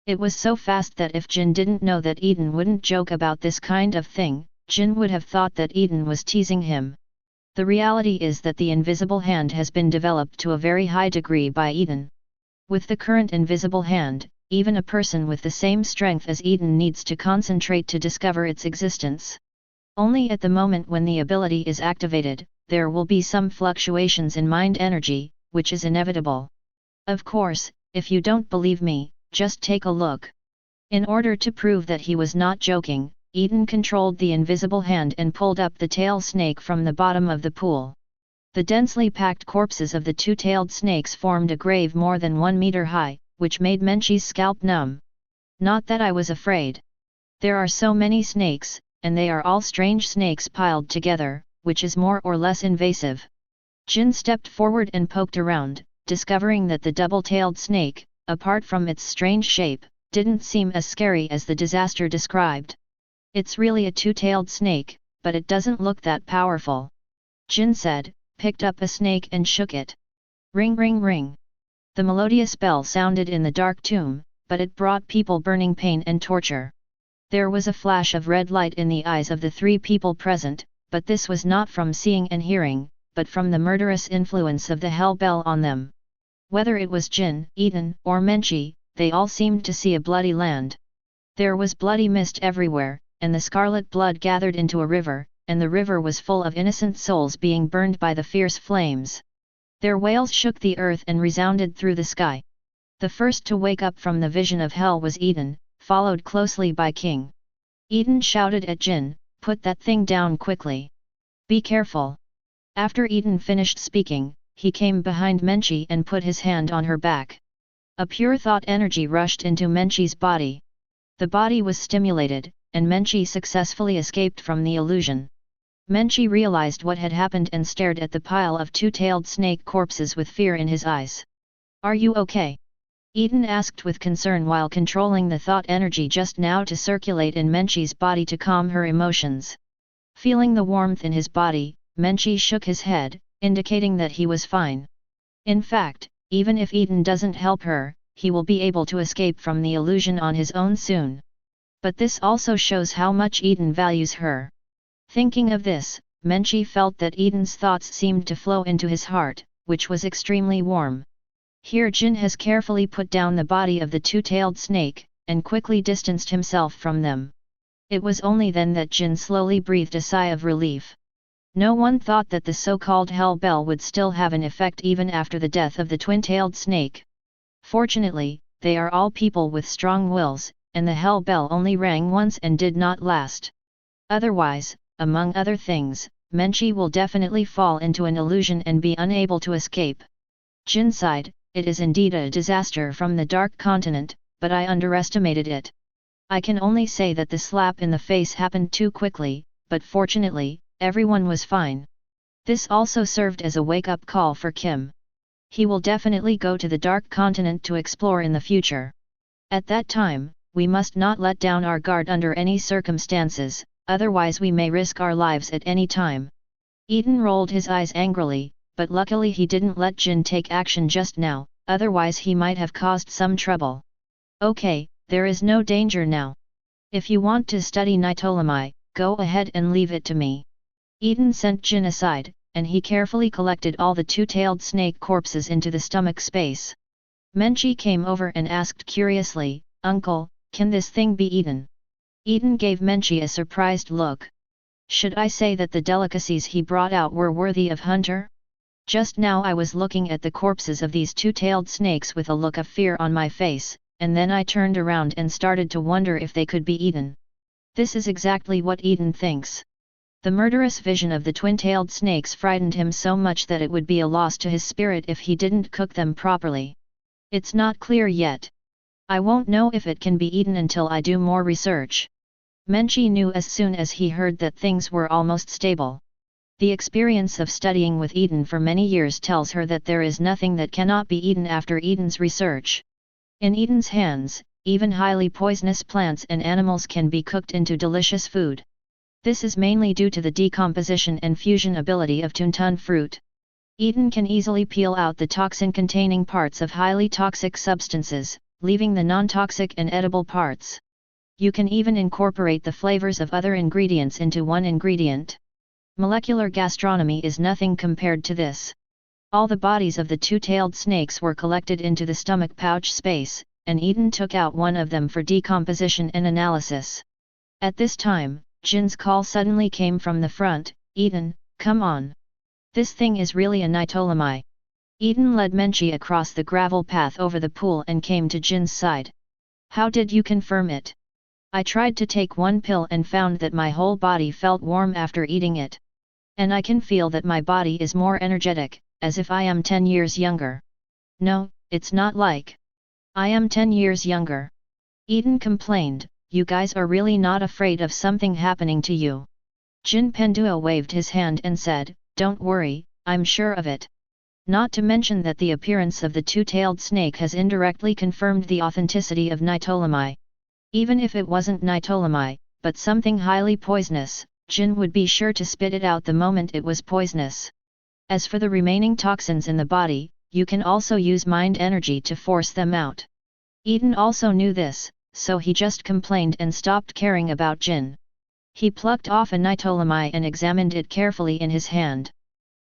It was so fast that if Jin didn't know that Eaton wouldn't joke about this kind of thing, Jin would have thought that Eaton was teasing him. The reality is that the invisible hand has been developed to a very high degree by Eaton. With the current invisible hand, even a person with the same strength as Eaton needs to concentrate to discover its existence. Only at the moment when the ability is activated, there will be some fluctuations in mind energy, which is inevitable. Of course, if you don't believe me, just take a look. In order to prove that he was not joking, Eaton controlled the invisible hand and pulled up the tail snake from the bottom of the pool. The densely packed corpses of the two-tailed snakes formed a grave more than 1 meter high, which made Menchie's scalp numb. Not that I was afraid. There are so many snakes, and they are all strange snakes piled together, which is more or less invasive. Jin stepped forward and poked around, discovering that the double-tailed snake, apart from its strange shape, didn't seem as scary as the disaster described. It's really a two-tailed snake, but it doesn't look that powerful. Jin said, picked up a snake and shook it. Ring ring ring. The melodious bell sounded in the dark tomb, but it brought people burning pain and torture. There was a flash of red light in the eyes of the 3 people present, but this was not from seeing and hearing, but from the murderous influence of the hell bell on them. Whether it was Jin, Eaton, or Menchie, they all seemed to see a bloody land. There was bloody mist everywhere, and the scarlet blood gathered into a river, and the river was full of innocent souls being burned by the fierce flames. Their wails shook the earth and resounded through the sky. The first to wake up from the vision of hell was Eaton, followed closely by King. Eaton shouted at Jin, put that thing down quickly. Be careful. After Eaton finished speaking, he came behind Menchie and put his hand on her back. A pure thought energy rushed into Menchie's body. The body was stimulated, and Menchie successfully escaped from the illusion. Menchie realized what had happened and stared at the pile of two-tailed snake corpses with fear in his eyes. Are you okay? Eaton asked with concern while controlling the thought energy just now to circulate in Menchie's body to calm her emotions. Feeling the warmth in his body, Menchie shook his head, indicating that he was fine. In fact, even if Eaton doesn't help her, he will be able to escape from the illusion on his own soon. But this also shows how much Eaton values her. Thinking of this, Menchie felt that Eaton's thoughts seemed to flow into his heart, which was extremely warm. Here Jin has carefully put down the body of the two-tailed snake, and quickly distanced himself from them. It was only then that Jin slowly breathed a sigh of relief. No one thought that the so-called hell bell would still have an effect even after the death of the twin-tailed snake. Fortunately, they are all people with strong wills, and the hell bell only rang once and did not last. Otherwise, among other things, Menchie will definitely fall into an illusion and be unable to escape. Jin sighed, it is indeed a disaster from the Dark Continent, but I underestimated it. I can only say that the slap in the face happened too quickly, but fortunately, everyone was fine. This also served as a wake-up call for Kim. He will definitely go to the Dark Continent to explore in the future. At that time, we must not let down our guard under any circumstances, otherwise we may risk our lives at any time. Eaton rolled his eyes angrily, but luckily he didn't let Jin take action just now, otherwise he might have caused some trouble. Okay, there is no danger now. If you want to study Nitolamai, go ahead and leave it to me. Eaton sent Jin aside, and he carefully collected all the two-tailed snake corpses into the stomach space. Menchie came over and asked curiously, Uncle, can this thing be eaten? Eaton gave Menchie a surprised look. Should I say that the delicacies he brought out were worthy of Hunter? Just now I was looking at the corpses of these two-tailed snakes with a look of fear on my face, and then I turned around and started to wonder if they could be eaten. This is exactly what Eaton thinks. The murderous vision of the twin-tailed snakes frightened him so much that it would be a loss to his spirit if he didn't cook them properly. It's not clear yet. I won't know if it can be eaten until I do more research. Menchie knew as soon as he heard that things were almost stable. The experience of studying with Eaton for many years tells her that there is nothing that cannot be eaten after Eaton's research. In Eaton's hands, even highly poisonous plants and animals can be cooked into delicious food. This is mainly due to the decomposition and fusion ability of Tuntun fruit. Eaton can easily peel out the toxin-containing parts of highly toxic substances, leaving the non-toxic and edible parts. You can even incorporate the flavors of other ingredients into one ingredient. Molecular gastronomy is nothing compared to this. All the bodies of the two-tailed snakes were collected into the stomach pouch space, and Eaton took out one of them for decomposition and analysis. At this time, Jin's call suddenly came from the front, "Eaton, come on. This thing is really a Nitolami." Eaton led Menchie across the gravel path over the pool and came to Jin's side. "How did you confirm it?" "I tried to take one pill and found that my whole body felt warm after eating it. And I can feel that my body is more energetic, as if I am 10 years younger." "No, it's not like I am 10 years younger," Eaton complained. "You guys are really not afraid of something happening to you?" Jin Pendua waved his hand and said, "Don't worry, I'm sure of it. Not to mention that the appearance of the two-tailed snake has indirectly confirmed the authenticity of Nitolami. Even if it wasn't Nitolami, but something highly poisonous, Jin would be sure to spit it out the moment it was poisonous. As for the remaining toxins in the body, you can also use mind energy to force them out." Eaton also knew this, so he just complained and stopped caring about Jin. He plucked off a Nitolami and examined it carefully in his hand.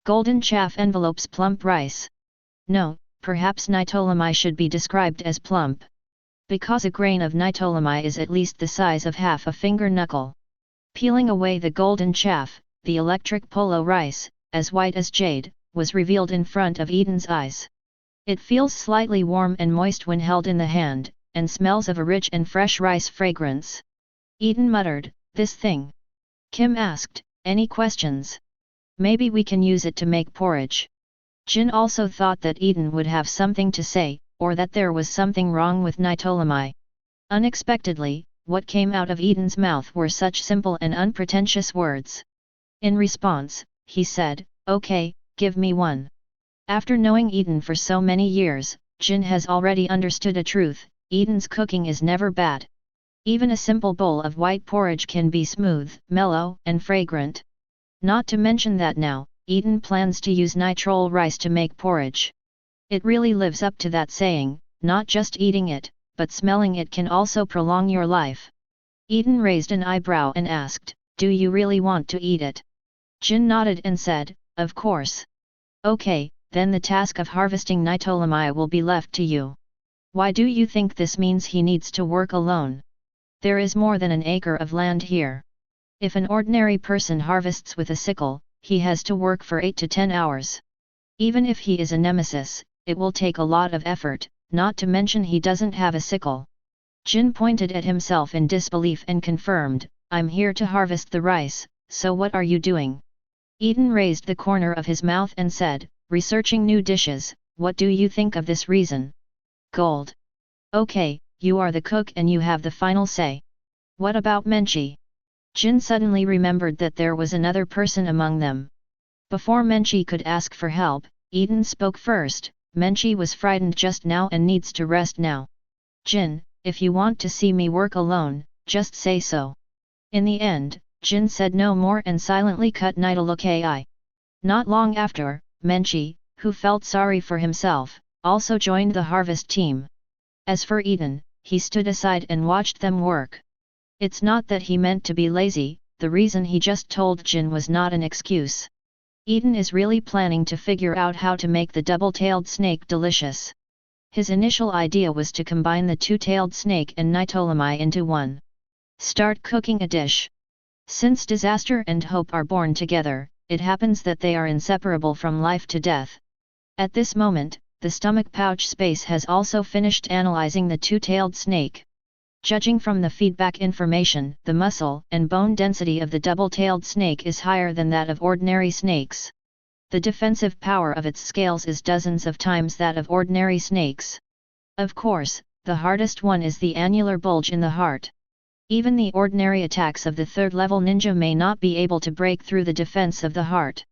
Golden chaff envelopes plump rice. No, perhaps Nitolami should be described as plump. Because a grain of Nitolami is at least the size of half a finger knuckle. Peeling away the golden chaff, the electric polo rice, as white as jade, was revealed in front of Eaton's eyes. It feels slightly warm and moist when held in the hand, and smells of a rich and fresh rice fragrance. Eaton muttered, "This thing?" Kim asked, "Any questions? Maybe we can use it to make porridge." Jin also thought that Eaton would have something to say, or that there was something wrong with Nitolami. Unexpectedly, what came out of Eaton's mouth were such simple and unpretentious words. In response, he said, "Okay, give me one." After knowing Eaton for so many years, Jin has already understood a truth: Eaton's cooking is never bad. Even a simple bowl of white porridge can be smooth, mellow, and fragrant. Not to mention that now, Eaton plans to use nitrile rice to make porridge. It really lives up to that saying, not just eating it, but smelling it can also prolong your life. Eaton raised an eyebrow and asked, "Do you really want to eat it?" Jin nodded and said, "Of course." "Okay, then the task of harvesting Nitolami will be left to you. Why do you think this means he needs to work alone? There is more than an acre of land here. If an ordinary person harvests with a sickle, he has to work for 8 to 10 hours. Even if he is a nemesis, it will take a lot of effort, not to mention he doesn't have a sickle." Jin pointed at himself in disbelief and confirmed, "I'm here to harvest the rice, so what are you doing?" Eaton raised the corner of his mouth and said, "Researching new dishes. What do you think of this reason?" "Gold." "Okay, you are the cook and you have the final say. What about Menchie?" Jin suddenly remembered that there was another person among them. Before Menchie could ask for help, Eaton spoke first. "Menchie was frightened just now and needs to rest now. Jin, if you want to see me work alone, just say so." In the end, Jin said no more and silently cut Nitolami. Not long after, Menchie, who felt sorry for himself, also joined the harvest team. As for Eaton, he stood aside and watched them work. It's not that he meant to be lazy, the reason he just told Jin was not an excuse. Eaton is really planning to figure out how to make the double-tailed snake delicious. His initial idea was to combine the two-tailed snake and Nitolami into one. Start cooking a dish. Since disaster and hope are born together, it happens that they are inseparable from life to death. At this moment, the stomach pouch space has also finished analyzing the two-tailed snake. Judging from the feedback information, the muscle and bone density of the double-tailed snake is higher than that of ordinary snakes. The defensive power of its scales is dozens of times that of ordinary snakes. Of course, the hardest one is the annular bulge in the heart. Even the ordinary attacks of the third-level ninja may not be able to break through the defense of the heart.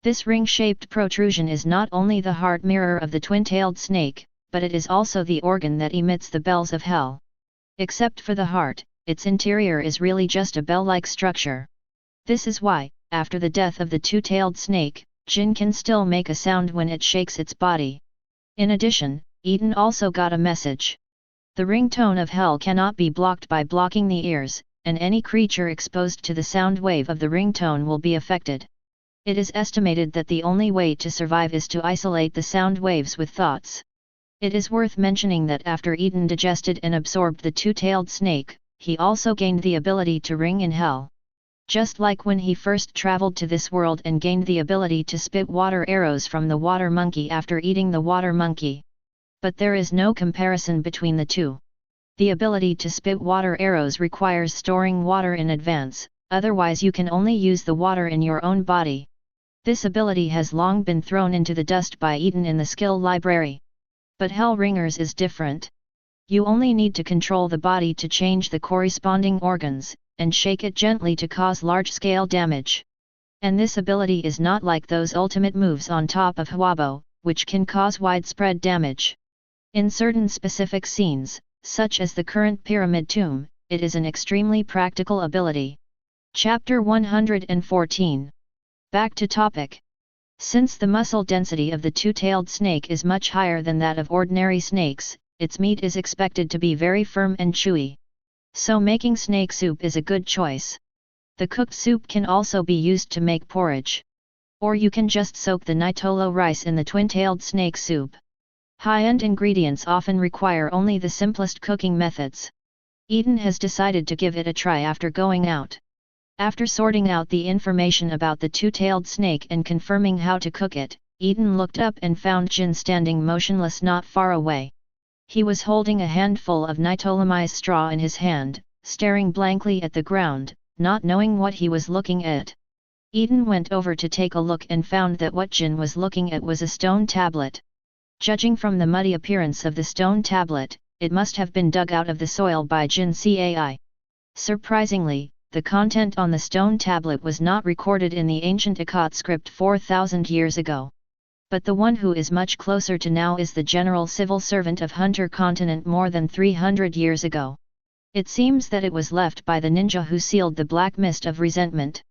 This ring-shaped protrusion is not only the heart mirror of the twin-tailed snake, but it is also the organ that emits the bells of hell. Except for the heart, its interior is really just a bell-like structure. This is why, after the death of the two-tailed snake, Jin can still make a sound when it shakes its body. In addition, Eaton also got a message. The ringtone of hell cannot be blocked by blocking the ears, and any creature exposed to the sound wave of the ringtone will be affected. It is estimated that the only way to survive is to isolate the sound waves with thoughts. It is worth mentioning that after Eaton digested and absorbed the two-tailed snake, he also gained the ability to ring in hell. Just like when he first traveled to this world and gained the ability to spit water arrows from the water monkey after eating the water monkey. But there is no comparison between the two. The ability to spit water arrows requires storing water in advance, otherwise you can only use the water in your own body. This ability has long been thrown into the dust by Eaton in the skill library. But Hell Ringers is different. You only need to control the body to change the corresponding organs, and shake it gently to cause large-scale damage. And this ability is not like those ultimate moves on top of Huabo, which can cause widespread damage. In certain specific scenes, such as the current pyramid tomb, it is an extremely practical ability. Chapter 114. Back to topic. Since the muscle density of the two-tailed snake is much higher than that of ordinary snakes, its meat is expected to be very firm and chewy. So making snake soup is a good choice. The cooked soup can also be used to make porridge. Or you can just soak the nitolo rice in the twin-tailed snake soup. High-end ingredients often require only the simplest cooking methods. Eaton has decided to give it a try after going out. After sorting out the information about the two-tailed snake and confirming how to cook it, Eaton looked up and found Jin standing motionless not far away. He was holding a handful of nitolomized straw in his hand, staring blankly at the ground, not knowing what he was looking at. Eaton went over to take a look and found that what Jin was looking at was a stone tablet. Judging from the muddy appearance of the stone tablet, it must have been dug out of the soil by Jin Cai. Surprisingly, the content on the stone tablet was not recorded in the ancient Akkad script 4,000 years ago. But the one who is much closer to now is the general civil servant of Hunter Continent more than 300 years ago. It seems that it was left by the ninja who sealed the black mist of resentment.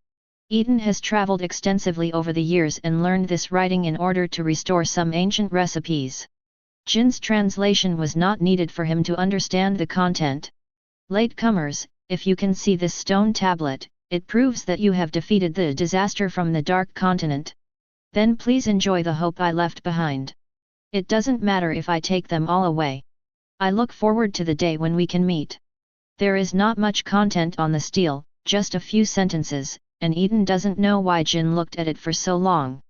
Eaton has traveled extensively over the years and learned this writing in order to restore some ancient recipes. Jin's translation was not needed for him to understand the content. Latecomers, if you can see this stone tablet, it proves that you have defeated the disaster from the Dark Continent. Then please enjoy the hope I left behind. It doesn't matter if I take them all away. I look forward to the day when we can meet. There is not much content on the stele, just a few sentences, and Eaton doesn't know why Jin looked at it for so long.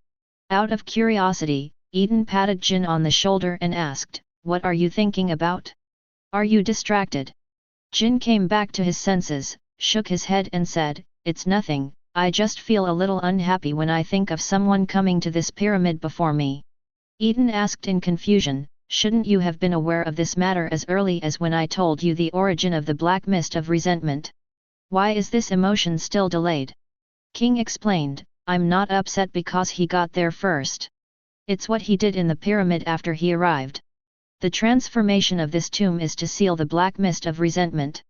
Out of curiosity, Eaton patted Jin on the shoulder and asked, "What are you thinking about? Are you distracted?" Jin came back to his senses, shook his head and said, "It's nothing, I just feel a little unhappy when I think of someone coming to this pyramid before me." Eaton asked in confusion, "Shouldn't you have been aware of this matter as early as when I told you the origin of the black mist of resentment? Why is this emotion still delayed?" King explained, "I'm not upset because he got there first. It's what he did in the pyramid after he arrived. The transformation of this tomb is to seal the black mist of resentment.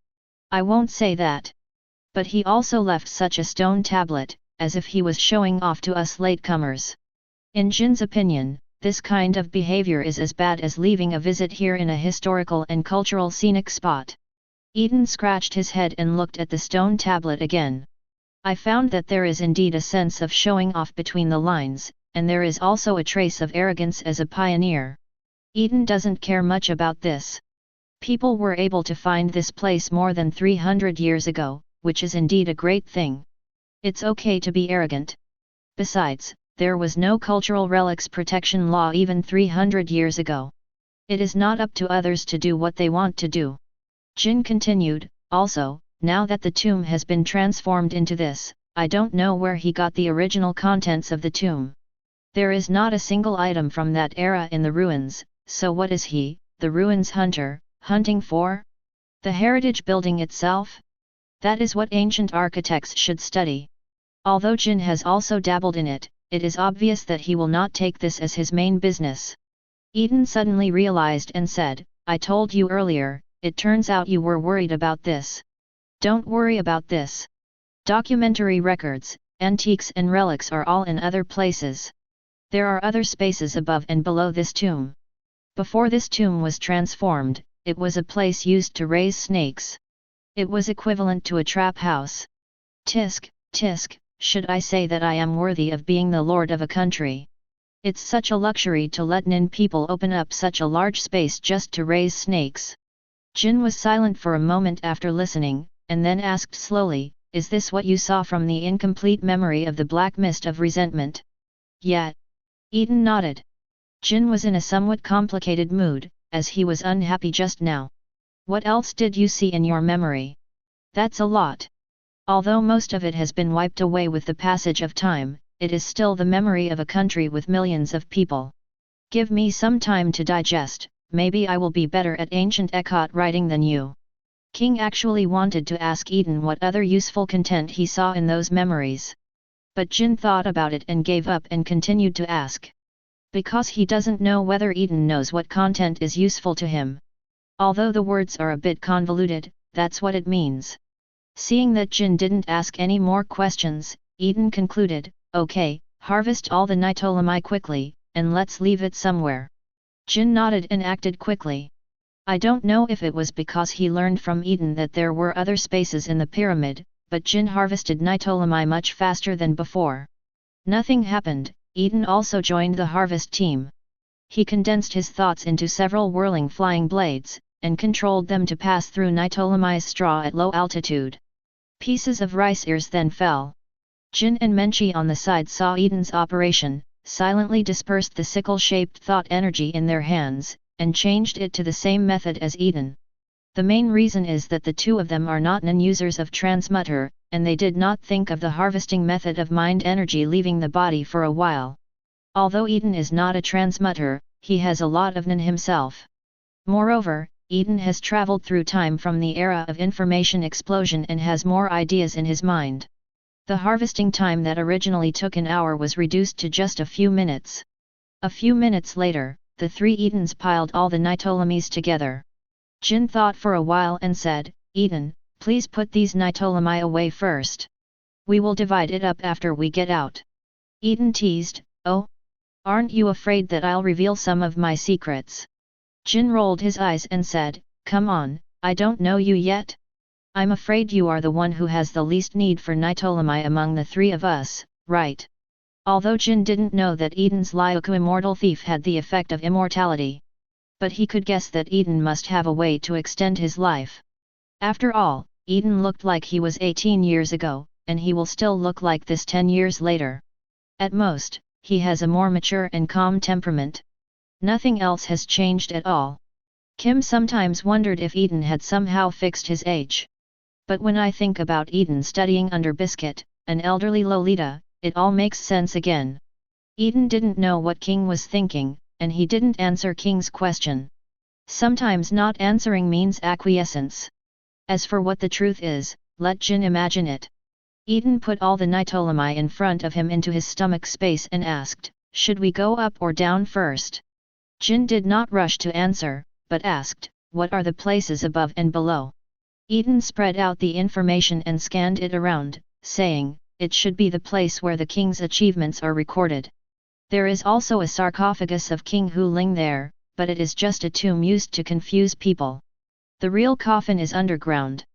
I won't say that. But he also left such a stone tablet, as if he was showing off to us latecomers. In Jin's opinion, this kind of behavior is as bad as leaving a visit here in a historical and cultural scenic spot." Eaton scratched his head and looked at the stone tablet again. "I found that there is indeed a sense of showing off between the lines, and there is also a trace of arrogance as a pioneer. Eaton doesn't care much about this. People were able to find this place more than 300 years ago, which is indeed a great thing. It's okay to be arrogant. Besides, there was no cultural relics protection law even 300 years ago. It is not up to others to do what they want to do." Jin continued, "Also, now that the tomb has been transformed into this, I don't know where he got the original contents of the tomb. There is not a single item from that era in the ruins, so what is he, the ruins hunter, hunting for? The heritage building itself? That is what ancient architects should study." Although Jin has also dabbled in it, it is obvious that he will not take this as his main business. Eaton suddenly realized and said, "I told you earlier, it turns out you were worried about this. Don't worry about this. Documentary records, antiques and relics are all in other places. There are other spaces above and below this tomb. Before this tomb was transformed, it was a place used to raise snakes. It was equivalent to a trap house. Tisk, tisk, should I say that I am worthy of being the lord of a country? It's such a luxury to let Nin people open up such a large space just to raise snakes. Jin was silent for a moment after listening, and then asked slowly, is this what you saw from the incomplete memory of the black mist of resentment? Yeah. Eaton nodded. Jin was in a somewhat complicated mood, as he was unhappy just now. What else did you see in your memory? That's a lot. Although most of it has been wiped away with the passage of time, it is still the memory of a country with millions of people. Give me some time to digest, maybe I will be better at ancient Ekot writing than you. King actually wanted to ask Eaton what other useful content he saw in those memories. But Jin thought about it and gave up and continued to ask. Because he doesn't know whether Eaton knows what content is useful to him. Although the words are a bit convoluted, that's what it means. Seeing that Jin didn't ask any more questions, Eaton concluded, okay, harvest all the Nitolami quickly, and let's leave it somewhere. Jin nodded and acted quickly. I don't know if it was because he learned from Eaton that there were other spaces in the pyramid, but Jin harvested Nitolami much faster than before. Nothing happened, Eaton also joined the harvest team. He condensed his thoughts into several whirling flying blades, and controlled them to pass through Nitolami's straw at low altitude. Pieces of rice ears then fell. Jin and Menchi on the side saw Eaton's operation, silently dispersed the sickle-shaped thought energy in their hands, and changed it to the same method as Eaton. The main reason is that the two of them are not non-users of transmutter, and they did not think of the harvesting method of mind energy leaving the body for a while. Although Eaton is not a transmutter, he has a lot of non himself. Moreover, Eaton has traveled through time from the era of information explosion and has more ideas in his mind. The harvesting time that originally took an hour was reduced to just a few minutes. A few minutes later, the three Eatons piled all the Nitolamis together. Jin thought for a while and said, Eaton, please put these Nitolami away first. We will divide it up after we get out. Eaton teased, oh? Aren't you afraid that I'll reveal some of my secrets? Jin rolled his eyes and said, come on, I don't know you yet. I'm afraid you are the one who has the least need for Nitolami among the three of us, right? Although Jin didn't know that Eaton's Lyoku immortal thief had the effect of immortality. But he could guess that Eaton must have a way to extend his life. After all, Eaton looked like he was 18 years ago, and he will still look like this 10 years later. At most, he has a more mature and calm temperament. Nothing else has changed at all. Kim sometimes wondered if Eaton had somehow fixed his age. But when I think about Eaton studying under Biscuit, an elderly Lolita, it all makes sense again. Eaton didn't know what King was thinking, and he didn't answer King's question. Sometimes not answering means acquiescence. As for what the truth is, let Jin imagine it. Eaton put all the Nitolami in front of him into his stomach space and asked, should we go up or down first? Jin did not rush to answer, but asked, what are the places above and below? Eaton spread out the information and scanned it around, saying, it should be the place where the king's achievements are recorded. There is also a sarcophagus of King Hu Ling there, but it is just a tomb used to confuse people. The real coffin is underground.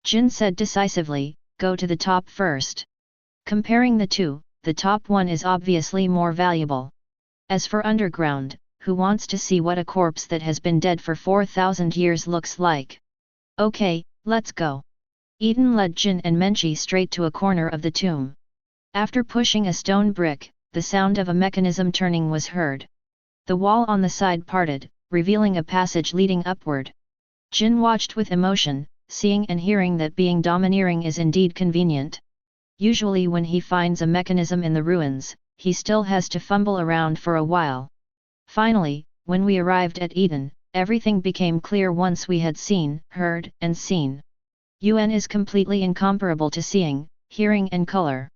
Jin said decisively, go to the top first. Comparing the two, the top one is obviously more valuable. As for underground, who wants to see what a corpse that has been dead for 4,000 years looks like? Okay, let's go. Eaton led Jin and Menchi straight to a corner of the tomb. After pushing a stone brick, the sound of a mechanism turning was heard. The wall on the side parted, revealing a passage leading upward. Jin watched with emotion, seeing and hearing that being domineering is indeed convenient. Usually when he finds a mechanism in the ruins, he still has to fumble around for a while. Finally, when we arrived at Eaton, everything became clear once we had seen, heard, and seen. UN is completely incomparable to seeing, hearing and color.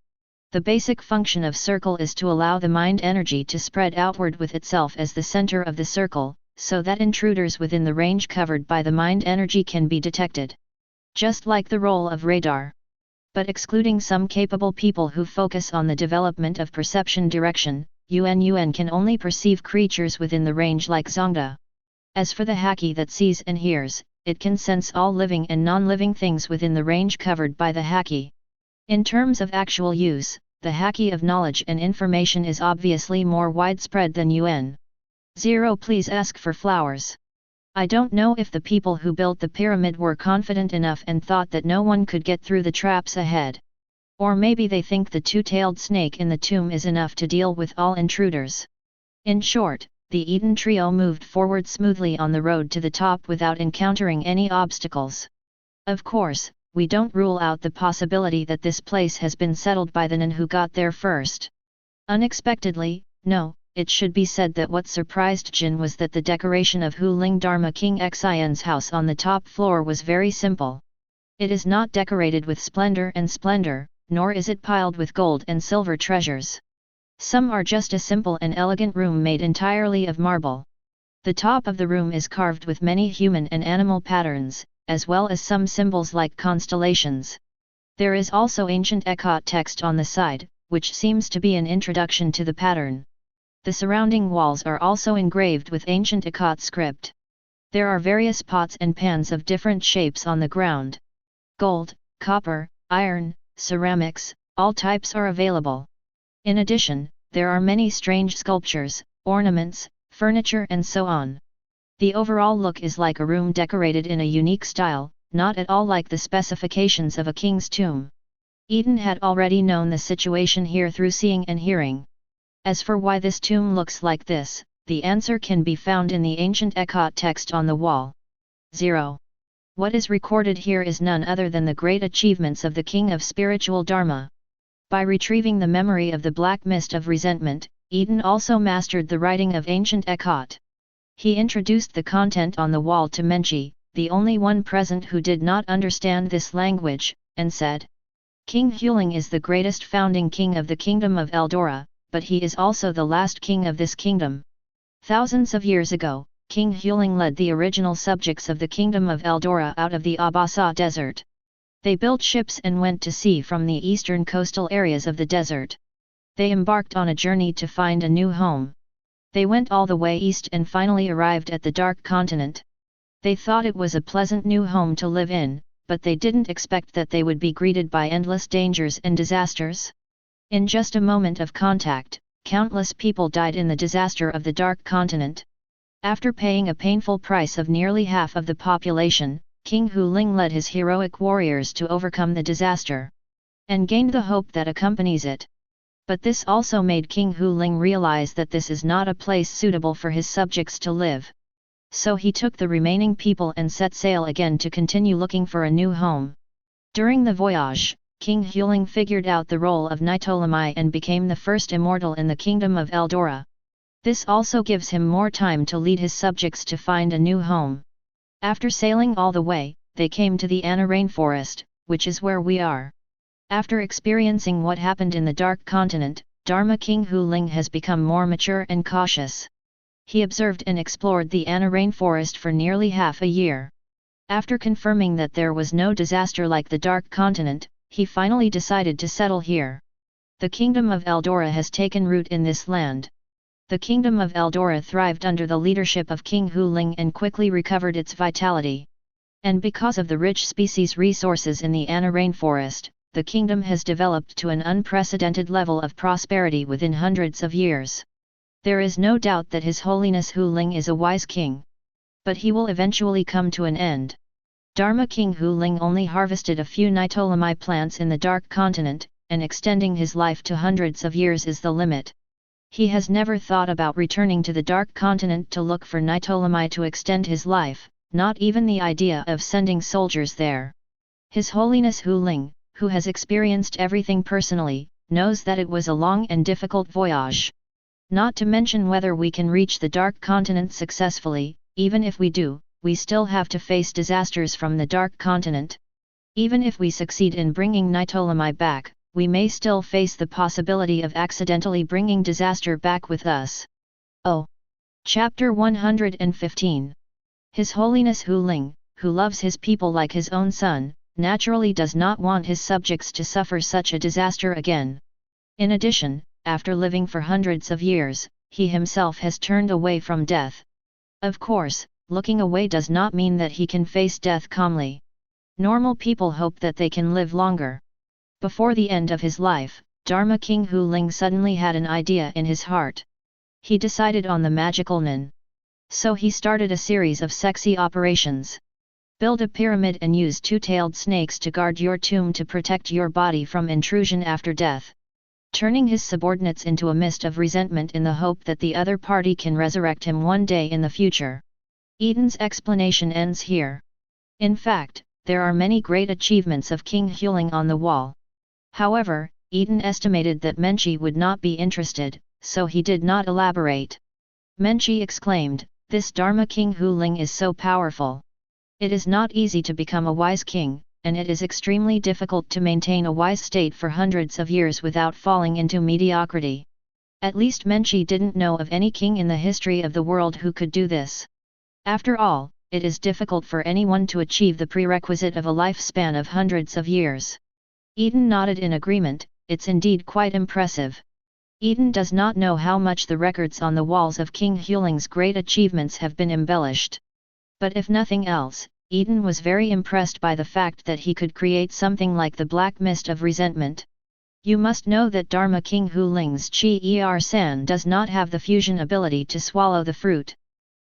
The basic function of circle is to allow the mind energy to spread outward with itself as the center of the circle, so that intruders within the range covered by the mind energy can be detected. Just like the role of radar. But excluding some capable people who focus on the development of perception direction, Yuan can only perceive creatures within the range like Zongda. As for the Haki that sees and hears, it can sense all living and non-living things within the range covered by the Haki. In terms of actual use, the Haki of knowledge and information is obviously more widespread than Yuan. 0. Please ask for flowers. I don't know if the people who built the pyramid were confident enough and thought that no one could get through the traps ahead. Or maybe they think the two-tailed snake in the tomb is enough to deal with all intruders. In short, the Eaton trio moved forward smoothly on the road to the top without encountering any obstacles. Of course, we don't rule out the possibility that this place has been settled by the Nen who got there first. Unexpectedly, no. It should be said that what surprised Jin was that the decoration of Hu Ling Dharma King Xion's house on the top floor was very simple. It is not decorated with splendor, nor is it piled with gold and silver treasures. Some are just a simple and elegant room made entirely of marble. The top of the room is carved with many human and animal patterns, as well as some symbols like constellations. There is also ancient Ekot text on the side, which seems to be an introduction to the pattern. The surrounding walls are also engraved with ancient Ekot script. There are various pots and pans of different shapes on the ground. Gold, copper, iron, ceramics, all types are available. In addition, there are many strange sculptures, ornaments, furniture and so on. The overall look is like a room decorated in a unique style, not at all like the specifications of a king's tomb. Eaton had already known the situation here through seeing and hearing. As for why this tomb looks like this, the answer can be found in the ancient Ekot text on the wall. 0. What is recorded here is none other than the great achievements of the King of Spiritual Dharma. By retrieving the memory of the black mist of resentment, Eaton also mastered the writing of ancient Ekot. He introduced the content on the wall to Menchi, the only one present who did not understand this language, and said, King Huling is the greatest founding king of the kingdom of Eldora, but he is also the last king of this kingdom. Thousands of years ago, King Huling led the original subjects of the kingdom of Eldora out of the Abasa desert. They built ships and went to sea from the eastern coastal areas of the desert. They embarked on a journey to find a new home. They went all the way east and finally arrived at the Dark Continent. They thought it was a pleasant new home to live in, but they didn't expect that they would be greeted by endless dangers and disasters. In just a moment of contact, countless people died in the disaster of the Dark Continent. After paying a painful price of nearly half of the population, King Huling led his heroic warriors to overcome the disaster. And gained the hope that accompanies it. But this also made King Huling realize that this is not a place suitable for his subjects to live. So he took the remaining people and set sail again to continue looking for a new home. During the voyage, King Huling figured out the role of Nitolamai and became the first immortal in the kingdom of Eldora. This also gives him more time to lead his subjects to find a new home. After sailing all the way, they came to the Anna rainforest, which is where we are. After experiencing what happened in the Dark Continent, Dharma King Huling has become more mature and cautious. He observed and explored the Anna rainforest for nearly half a year. After confirming that there was no disaster like the Dark Continent, he finally decided to settle here. The kingdom of Eldora has taken root in this land. The kingdom of Eldora thrived under the leadership of King Huling and quickly recovered its vitality. And because of the rich species resources in the Anna rainforest, the kingdom has developed to an unprecedented level of prosperity within hundreds of years. There is no doubt that His Holiness Huling is a wise king. But he will eventually come to an end. Dharma King Huling only harvested a few Nitolamai plants in the Dark Continent, and extending his life to hundreds of years is the limit. He has never thought about returning to the Dark Continent to look for Nitolamai to extend his life, not even the idea of sending soldiers there. His Holiness Huling, who has experienced everything personally, knows that it was a long and difficult voyage. Not to mention whether we can reach the Dark Continent successfully. Even if we do, we still have to face disasters from the Dark Continent. Even if we succeed in bringing Nitolamai back, we may still face the possibility of accidentally bringing disaster back with us. Oh! Chapter 115. His Holiness Hu Ling, who loves his people like his own son, naturally does not want his subjects to suffer such a disaster again. In addition, after living for hundreds of years, he himself has turned away from death. Of course, looking away does not mean that he can face death calmly. Normal people hope that they can live longer. Before the end of his life, Dharma King Hu Ling suddenly had an idea in his heart. He decided on the magical Nen. So he started a series of sexy operations. Build a pyramid and use two-tailed snakes to guard your tomb to protect your body from intrusion after death. Turning his subordinates into a mist of resentment in the hope that the other party can resurrect him one day in the future. Eaton's explanation ends here. In fact, there are many great achievements of King Huling on the wall. However, Eaton estimated that Menchi would not be interested, so he did not elaborate. Menchi exclaimed, "This Dharma King Huling is so powerful. It is not easy to become a wise king, and it is extremely difficult to maintain a wise state for hundreds of years without falling into mediocrity. At least Menchi didn't know of any king in the history of the world who could do this. After all, it is difficult for anyone to achieve the prerequisite of a lifespan of hundreds of years." Eaton nodded in agreement. It's indeed quite impressive. Eaton does not know how much the records on the walls of King Huling's great achievements have been embellished. But if nothing else, Eaton was very impressed by the fact that he could create something like the black mist of resentment. You must know that Dharma King Huling's Chi San does not have the fusion ability to swallow the fruit.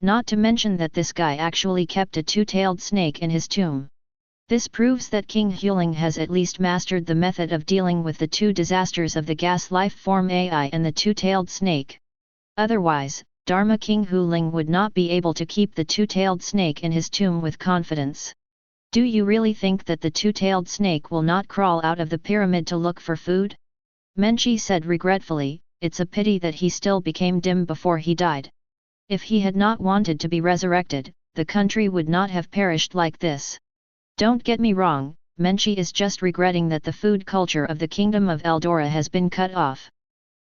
Not to mention that this guy actually kept a two-tailed snake in his tomb. This proves that King Huling has at least mastered the method of dealing with the two disasters of the gas life form AI and the two-tailed snake. Otherwise, Dharma King Huling would not be able to keep the two-tailed snake in his tomb with confidence. Do you really think that the two-tailed snake will not crawl out of the pyramid to look for food? Menchi said regretfully, it's a pity that he still became dim before he died. If he had not wanted to be resurrected, the country would not have perished like this. Don't get me wrong, Menchi is just regretting that the food culture of the Kingdom of Eldora has been cut off.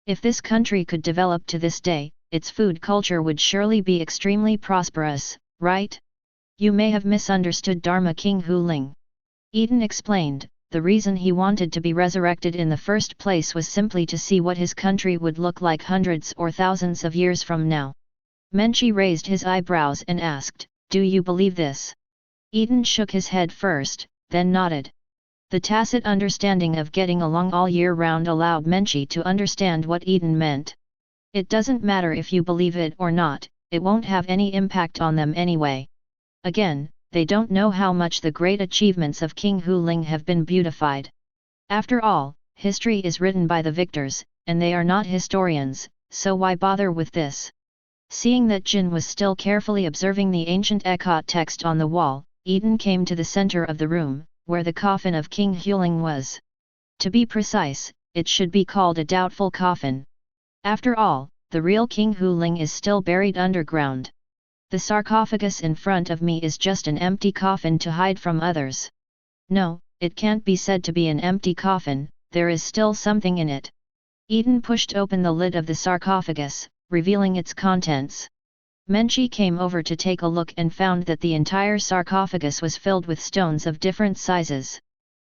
If this country could develop to this day, its food culture would surely be extremely prosperous, right? You may have misunderstood Dharma King Huling. Eaton explained, the reason he wanted to be resurrected in the first place was simply to see what his country would look like hundreds or thousands of years from now. Menchi raised his eyebrows and asked, do you believe this? Eaton shook his head first, then nodded. The tacit understanding of getting along all year round allowed Menchi to understand what Eaton meant. It doesn't matter if you believe it or not, it won't have any impact on them anyway. Again, they don't know how much the great achievements of King Huling have been beautified. After all, history is written by the victors, and they are not historians, so why bother with this? Seeing that Jin was still carefully observing the ancient Ekot text on the wall, Eaton came to the center of the room, where the coffin of King Huling was. To be precise, it should be called a doubtful coffin. After all, the real King Huling is still buried underground. The sarcophagus in front of me is just an empty coffin to hide from others. No, it can't be said to be an empty coffin, there is still something in it. Eaton pushed open the lid of the sarcophagus, revealing its contents. Menchi came over to take a look and found that the entire sarcophagus was filled with stones of different sizes.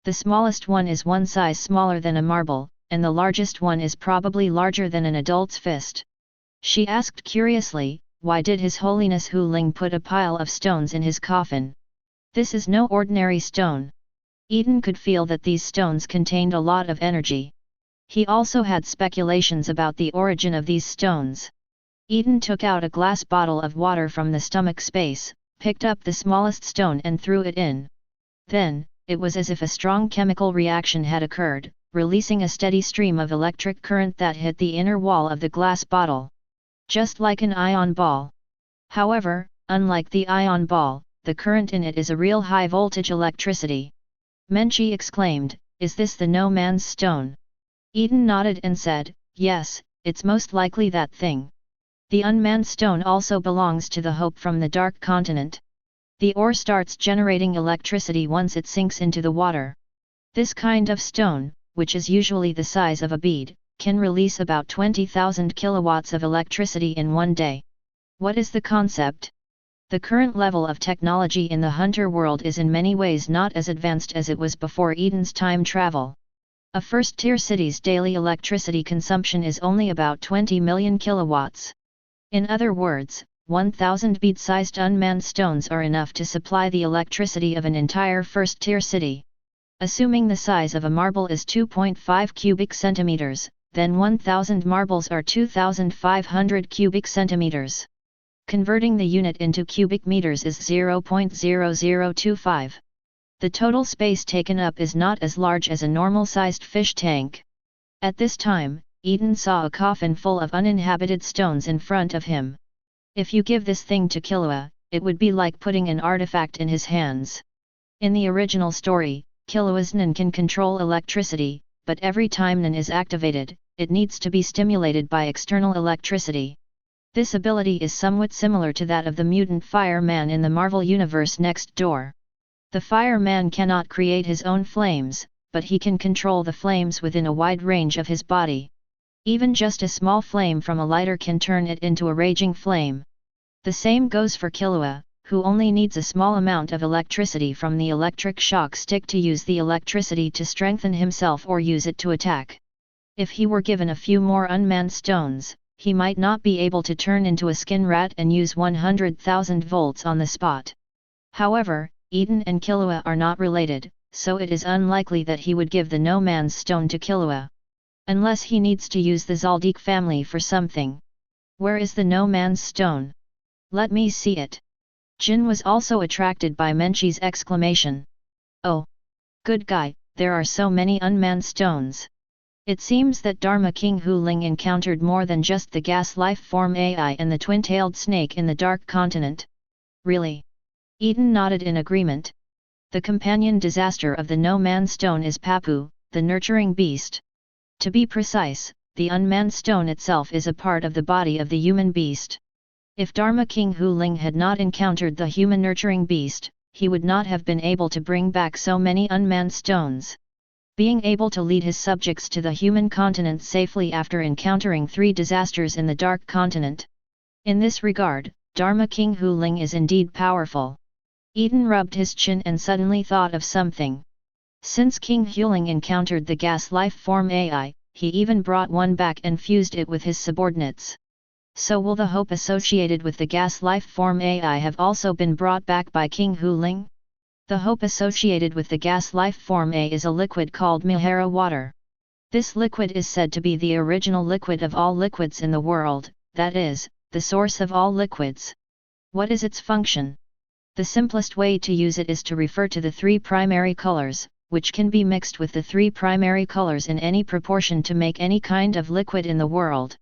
The smallest one is one size smaller than a marble, and the largest one is probably larger than an adult's fist. She asked curiously, why did His Holiness Huling put a pile of stones in his coffin? This is no ordinary stone. Eaton could feel that these stones contained a lot of energy. He also had speculations about the origin of these stones. Eaton took out a glass bottle of water from the stomach space, picked up the smallest stone and threw it in. Then, it was as if a strong chemical reaction had occurred, releasing a steady stream of electric current that hit the inner wall of the glass bottle. Just like an ion ball. However, unlike the ion ball, the current in it is a real high-voltage electricity. Menchi exclaimed, is this the no man's stone? Eaton nodded and said, yes, it's most likely that thing. The unmanned stone also belongs to the Hope from the Dark Continent. The ore starts generating electricity once it sinks into the water. This kind of stone, which is usually the size of a bead, can release about 20,000 kilowatts of electricity in one day. What is the concept? The current level of technology in the hunter world is in many ways not as advanced as it was before Eaton's time travel. A first-tier city's daily electricity consumption is only about 20 million kilowatts. In other words, 1,000 bead-sized unmanned stones are enough to supply the electricity of an entire first-tier city. Assuming the size of a marble is 2.5 cubic centimeters, then 1,000 marbles are 2,500 cubic centimeters. Converting the unit into cubic meters is 0.0025. The total space taken up is not as large as a normal-sized fish tank. At this time, Eaton saw a coffin full of uninhabited stones in front of him. If you give this thing to Killua, it would be like putting an artifact in his hands. In the original story, Killua's Nen can control electricity, but every time Nen is activated, it needs to be stimulated by external electricity. This ability is somewhat similar to that of the mutant fireman in the Marvel Universe next door. The fireman cannot create his own flames, but he can control the flames within a wide range of his body. Even just a small flame from a lighter can turn it into a raging flame. The same goes for Killua, who only needs a small amount of electricity from the electric shock stick to use the electricity to strengthen himself or use it to attack. If he were given a few more unmanned stones, he might not be able to turn into a skin rat and use 100,000 volts on the spot. However, Eaton and Killua are not related, so it is unlikely that he would give the No Man's Stone to Killua. Unless he needs to use the Zaldik family for something. Where is the No Man's Stone? Let me see it. Jin was also attracted by Menchie's exclamation. Oh! Good guy, there are so many unmanned stones. It seems that Dharma King Hu Ling encountered more than just the gas life form AI and the twin-tailed snake in the Dark Continent. Really? Eaton nodded in agreement. The companion disaster of the No Man's Stone is Papu, the nurturing beast. To be precise, the unmanned stone itself is a part of the body of the human beast. If Dharma King Hu Ling had not encountered the human nurturing beast, he would not have been able to bring back so many unmanned stones. Being able to lead his subjects to the human continent safely after encountering 3 disasters in the Dark Continent. In this regard, Dharma King Hu Ling is indeed powerful. Eaton rubbed his chin and suddenly thought of something. Since King Huling encountered the gas life form AI, he even brought one back and fused it with his subordinates. So will the hope associated with the gas life form AI have also been brought back by King Huling? The hope associated with the gas life form A is a liquid called Mihara water. This liquid is said to be the original liquid of all liquids in the world, that is, the source of all liquids. What is its function? The simplest way to use it is to refer to the 3 primary colors, which can be mixed with the 3 primary colors in any proportion to make any kind of liquid in the world.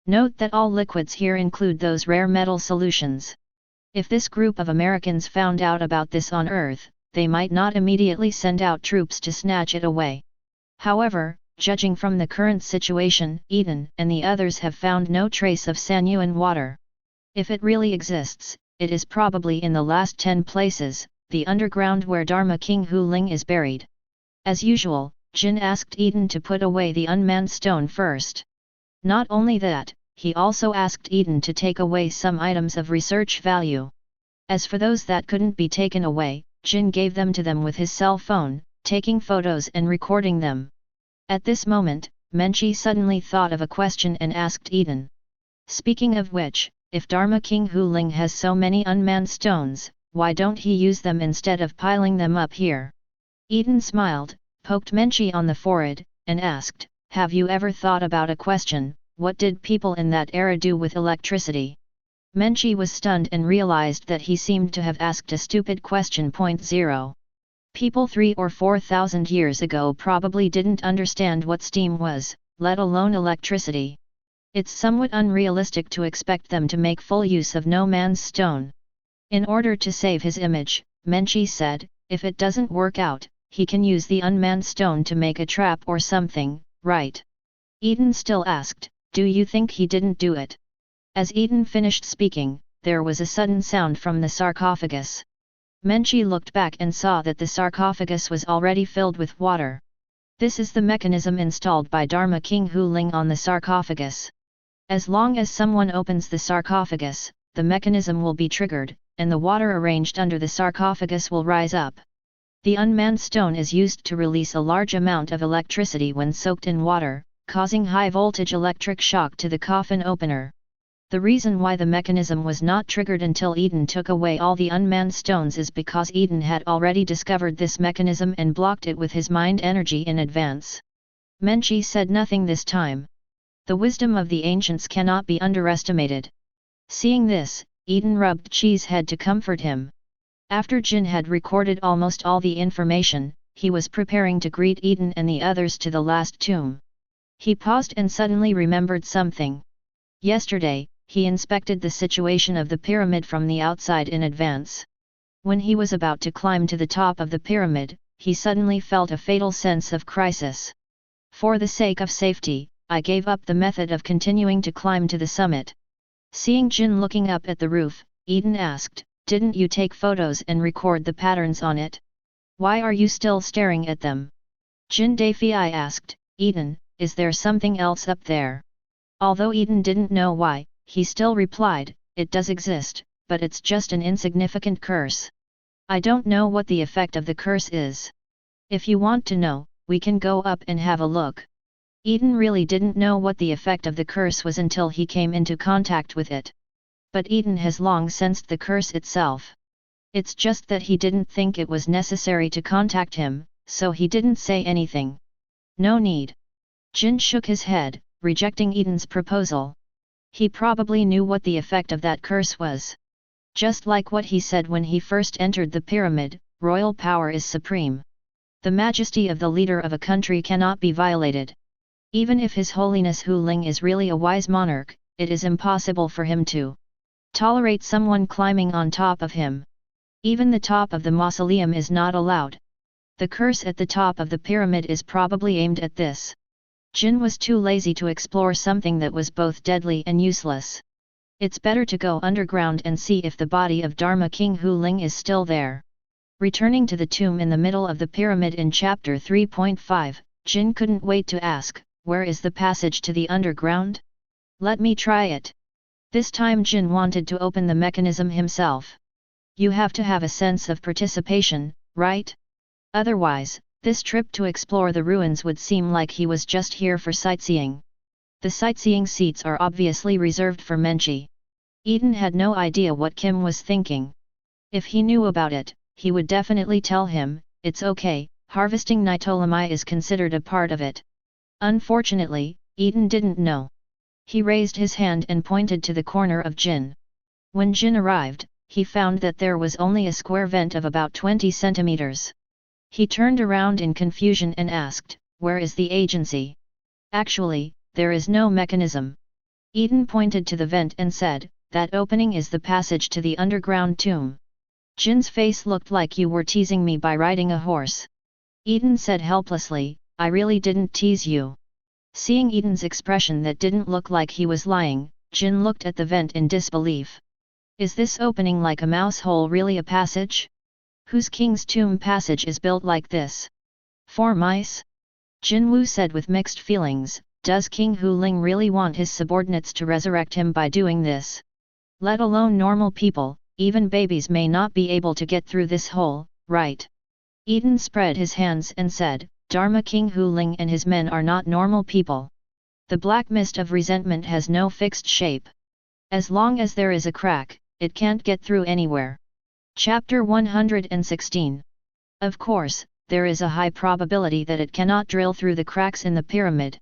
Note that all liquids here include those rare metal solutions. If this group of Americans found out about this on Earth, they might not immediately send out troops to snatch it away. However, judging from the current situation, Eaton and the others have found no trace of Sanyuan water. If it really exists, it is probably in the last 10 places, the underground where Dharma King Hu Ling is buried. As usual, Jin asked Eaton to put away the unmanned stone first. Not only that, he also asked Eaton to take away some items of research value. As for those that couldn't be taken away, Jin gave them to them with his cell phone, taking photos and recording them. At this moment, Menchie suddenly thought of a question and asked Eaton. Speaking of which, if Dharma King Hu Ling has so many unmanned stones, why don't he use them instead of piling them up here? Eaton smiled, poked Menchie on the forehead, and asked, have you ever thought about a question, what did people in that era do with electricity? Menchie was stunned and realized that he seemed to have asked a stupid question. 0. People 3 or 4,000 years ago probably didn't understand what steam was, let alone electricity. It's somewhat unrealistic to expect them to make full use of No Man's Stone. In order to save his image, Menchie said, if it doesn't work out, he can use the unmanned stone to make a trap or something, right? Eaton still asked, do you think he didn't do it? As Eaton finished speaking, there was a sudden sound from the sarcophagus. Menchie looked back and saw that the sarcophagus was already filled with water. This is the mechanism installed by Dharma King Hu Ling on the sarcophagus. As long as someone opens the sarcophagus, the mechanism will be triggered, and the water arranged under the sarcophagus will rise up. The unmanned stone is used to release a large amount of electricity when soaked in water, causing high-voltage electric shock to the coffin opener. The reason why the mechanism was not triggered until Eaton took away all the unmanned stones is because Eaton had already discovered this mechanism and blocked it with his mind energy in advance. Menchie said nothing this time. The wisdom of the ancients cannot be underestimated. Seeing this, Eaton rubbed Chi's head to comfort him. After Jin had recorded almost all the information, he was preparing to greet Eaton and the others to the last tomb. He paused and suddenly remembered something. Yesterday, he inspected the situation of the pyramid from the outside in advance. When he was about to climb to the top of the pyramid, he suddenly felt a fatal sense of crisis. For the sake of safety, I gave up the method of continuing to climb to the summit. Seeing Jin looking up at the roof, Eaton asked, "Didn't you take photos and record the patterns on it? Why are you still staring at them?" Jin Dafei asked, "Eaton, is there something else up there?" Although Eaton didn't know why, he still replied, "It does exist, but it's just an insignificant curse. I don't know what the effect of the curse is. If you want to know, we can go up and have a look." Eaton really didn't know what the effect of the curse was until he came into contact with it. But Eaton has long sensed the curse itself. It's just that he didn't think it was necessary to contact him, so he didn't say anything. "No need." Jin shook his head, rejecting Eaton's proposal. He probably knew what the effect of that curse was. Just like what he said when he first entered the pyramid, royal power is supreme. The majesty of the leader of a country cannot be violated. Even if His Holiness Hu Ling is really a wise monarch, it is impossible for him to tolerate someone climbing on top of him. Even the top of the mausoleum is not allowed. The curse at the top of the pyramid is probably aimed at this. Jin was too lazy to explore something that was both deadly and useless. It's better to go underground and see if the body of Dharma King Hu Ling is still there. Returning to the tomb in the middle of the pyramid in chapter 3.5, Jin couldn't wait to ask, "Where is the passage to the underground? Let me try it." This time Jin wanted to open the mechanism himself. You have to have a sense of participation, right? Otherwise, this trip to explore the ruins would seem like he was just here for sightseeing. The sightseeing seats are obviously reserved for Menchie. Eaton had no idea what Kim was thinking. If he knew about it, he would definitely tell him, "It's okay, harvesting Nitolamai is considered a part of it." Unfortunately, Eaton didn't know. He raised his hand and pointed to the corner of Jin. When Jin arrived, he found that there was only a square vent of about 20 centimeters. He turned around in confusion and asked, "Where is the agency?" "Actually, there is no mechanism." Eaton pointed to the vent and said, "That opening is the passage to the underground tomb." Jin's face looked like you were teasing me by riding a horse. Eaton said helplessly, "I really didn't tease you." Seeing Eaton's expression that didn't look like he was lying, Jin looked at the vent in disbelief. Is this opening like a mouse hole really a passage? Whose king's tomb passage is built like this? For mice? Jin Wu said with mixed feelings, does King Hu Ling really want his subordinates to resurrect him by doing this? Let alone normal people, even babies may not be able to get through this hole, right? Eaton spread his hands and said, Dharma King Hu Ling and his men are not normal people. The black mist of resentment has no fixed shape. As long as there is a crack, it can't get through anywhere. Chapter 116. Of course, there is a high probability that it cannot drill through the cracks in the pyramid.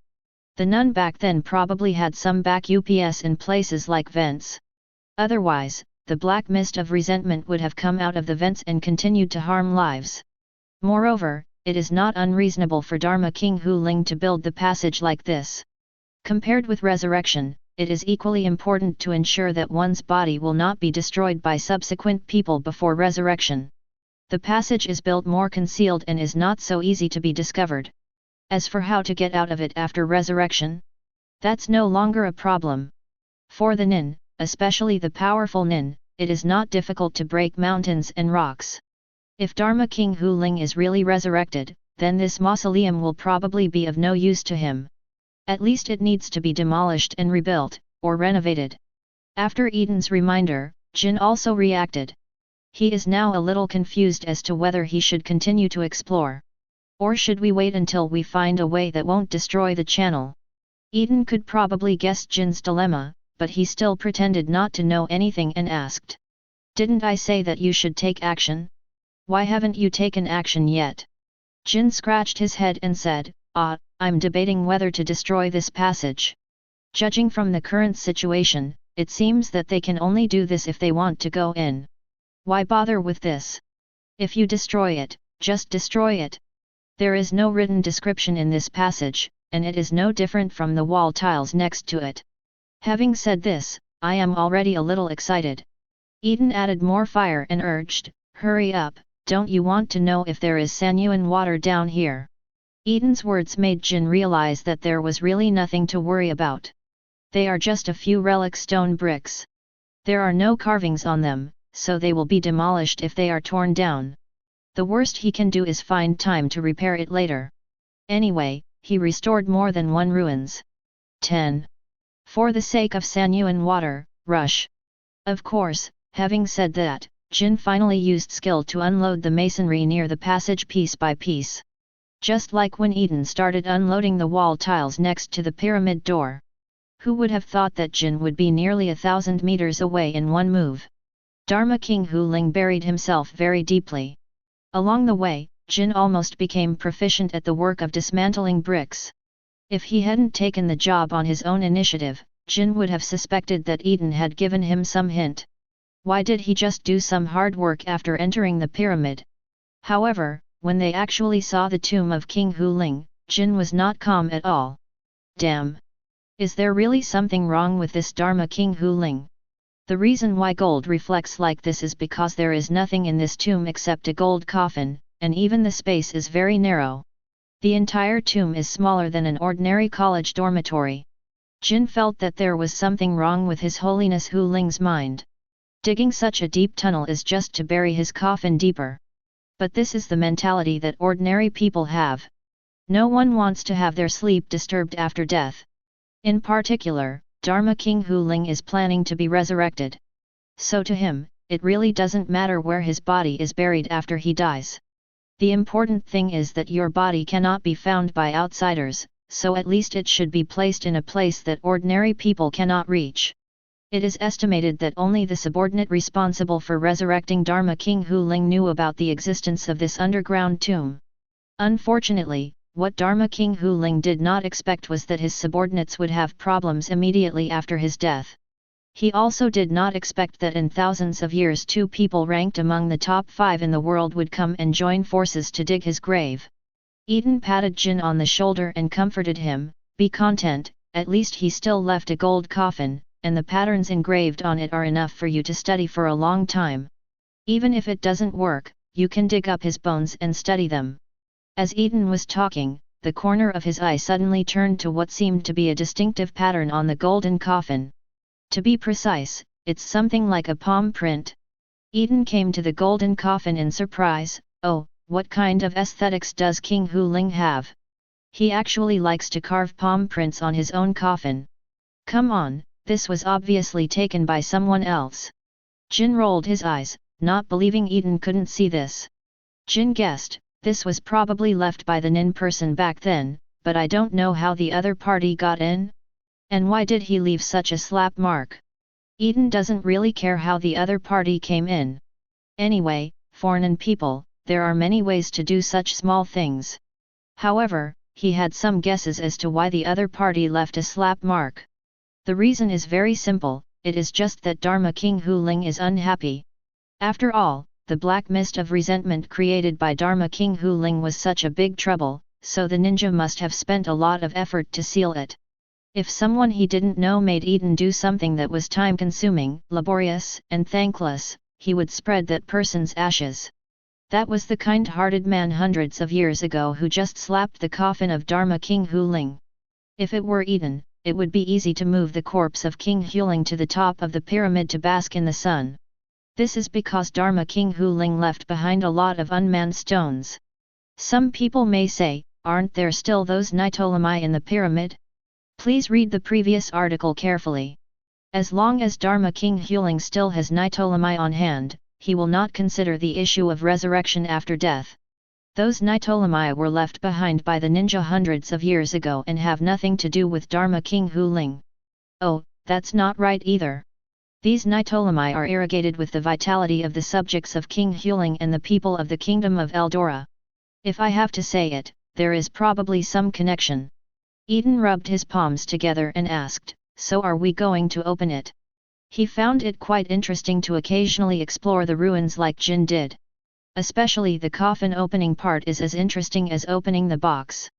The nun back then probably had some back UPS in places like vents. Otherwise, the black mist of resentment would have come out of the vents and continued to harm lives. Moreover, it is not unreasonable for Dharma King Hu Ling to build the passage like this. Compared with resurrection, it is equally important to ensure that one's body will not be destroyed by subsequent people before resurrection. The passage is built more concealed and is not so easy to be discovered. As for how to get out of it after resurrection, that's no longer a problem. For the nin, especially the powerful nin, it is not difficult to break mountains and rocks. If Dharma King Hu Ling is really resurrected, then this mausoleum will probably be of no use to him. At least it needs to be demolished and rebuilt, or renovated. After Eaton's reminder, Jin also reacted. He is now a little confused as to whether he should continue to explore. Or should we wait until we find a way that won't destroy the channel? Eaton could probably guess Jin's dilemma, but he still pretended not to know anything and asked. Didn't I say that you should take action? Why haven't you taken action yet? Jin scratched his head and said, I'm debating whether to destroy this passage. Judging from the current situation, it seems that they can only do this if they want to go in. Why bother with this? If you destroy it, just destroy it. There is no written description in this passage, and it is no different from the wall tiles next to it. Having said this, I am already a little excited. Eaton added more fire and urged, hurry up, don't you want to know if there is Sanyuan water down here? Eaton's words made Jin realize that there was really nothing to worry about. They are just a few relic stone bricks. There are no carvings on them, so they will be demolished if they are torn down. The worst he can do is find time to repair it later. Anyway, he restored more than one ruins. 10. For the sake of Sanyuan water, rush. Of course, having said that, Jin finally used skill to unload the masonry near the passage piece by piece. Just like when Eaton started unloading the wall tiles next to the pyramid door. Who would have thought that Jin would be nearly 1,000 meters away in one move? Dharma King Hu Ling buried himself very deeply. Along the way, Jin almost became proficient at the work of dismantling bricks. If he hadn't taken the job on his own initiative, Jin would have suspected that Eaton had given him some hint. Why did he just do some hard work after entering the pyramid? However, when they actually saw the tomb of King Hu Ling, Jin was not calm at all. Damn! Is there really something wrong with this Dharma King Hu Ling? The reason why gold reflects like this is because there is nothing in this tomb except a gold coffin, and even the space is very narrow. The entire tomb is smaller than an ordinary college dormitory. Jin felt that there was something wrong with His Holiness Hu Ling's mind. Digging such a deep tunnel is just to bury his coffin deeper. But this is the mentality that ordinary people have. No one wants to have their sleep disturbed after death. In particular, Dharma King Hu Ling is planning to be resurrected. So to him, it really doesn't matter where his body is buried after he dies. The important thing is that your body cannot be found by outsiders, so at least it should be placed in a place that ordinary people cannot reach. It is estimated that only the subordinate responsible for resurrecting Dharma King Hu Ling knew about the existence of this underground tomb. Unfortunately, what Dharma King Hu Ling did not expect was that his subordinates would have problems immediately after his death. He also did not expect that in thousands of years 2 people ranked among the top 5 in the world would come and join forces to dig his grave. Eaton patted Jin on the shoulder and comforted him, "Be content, at least he still left a gold coffin, and the patterns engraved on it are enough for you to study for a long time. Even if it doesn't work, you can dig up his bones and study them." As Eaton was talking, the corner of his eye suddenly turned to what seemed to be a distinctive pattern on the golden coffin. To be precise, it's something like a palm print. Eaton came to the golden coffin in surprise. "Oh, what kind of aesthetics does King Hu Ling have? He actually likes to carve palm prints on his own coffin. Come on, this was obviously taken by someone else." Jin rolled his eyes, not believing Eaton couldn't see this. Jin guessed, this was probably left by the Nin person back then, but I don't know how the other party got in. And why did he leave such a slap mark? Eaton doesn't really care how the other party came in. Anyway, for Nin people, there are many ways to do such small things. However, he had some guesses as to why the other party left a slap mark. The reason is very simple, it is just that Dharma King Hu Ling is unhappy. After all, the black mist of resentment created by Dharma King Hu Ling was such a big trouble, so the ninja must have spent a lot of effort to seal it. If someone he didn't know made Eaton do something that was time-consuming, laborious, and thankless, he would spread that person's ashes. That was the kind-hearted man hundreds of years ago who just slapped the coffin of Dharma King Hu Ling. If it were Eaton, it would be easy to move the corpse of King Hu Ling to the top of the pyramid to bask in the sun. This is because Dharma King Hu Ling left behind a lot of unmanned stones. Some people may say, aren't there still those Nitolami in the pyramid? Please read the previous article carefully. As long as Dharma King Huling still has Nitolami on hand, he will not consider the issue of resurrection after death. Those Nitolami were left behind by the ninja hundreds of years ago and have nothing to do with Dharma King Huling. Oh, that's not right either. These Nitolami are irrigated with the vitality of the subjects of King Huling and the people of the kingdom of Eldora. If I have to say it, there is probably some connection. Eaton rubbed his palms together and asked, "So are we going to open it?" He found it quite interesting to occasionally explore the ruins like Jin did. Especially the coffin opening part is as interesting as opening the box.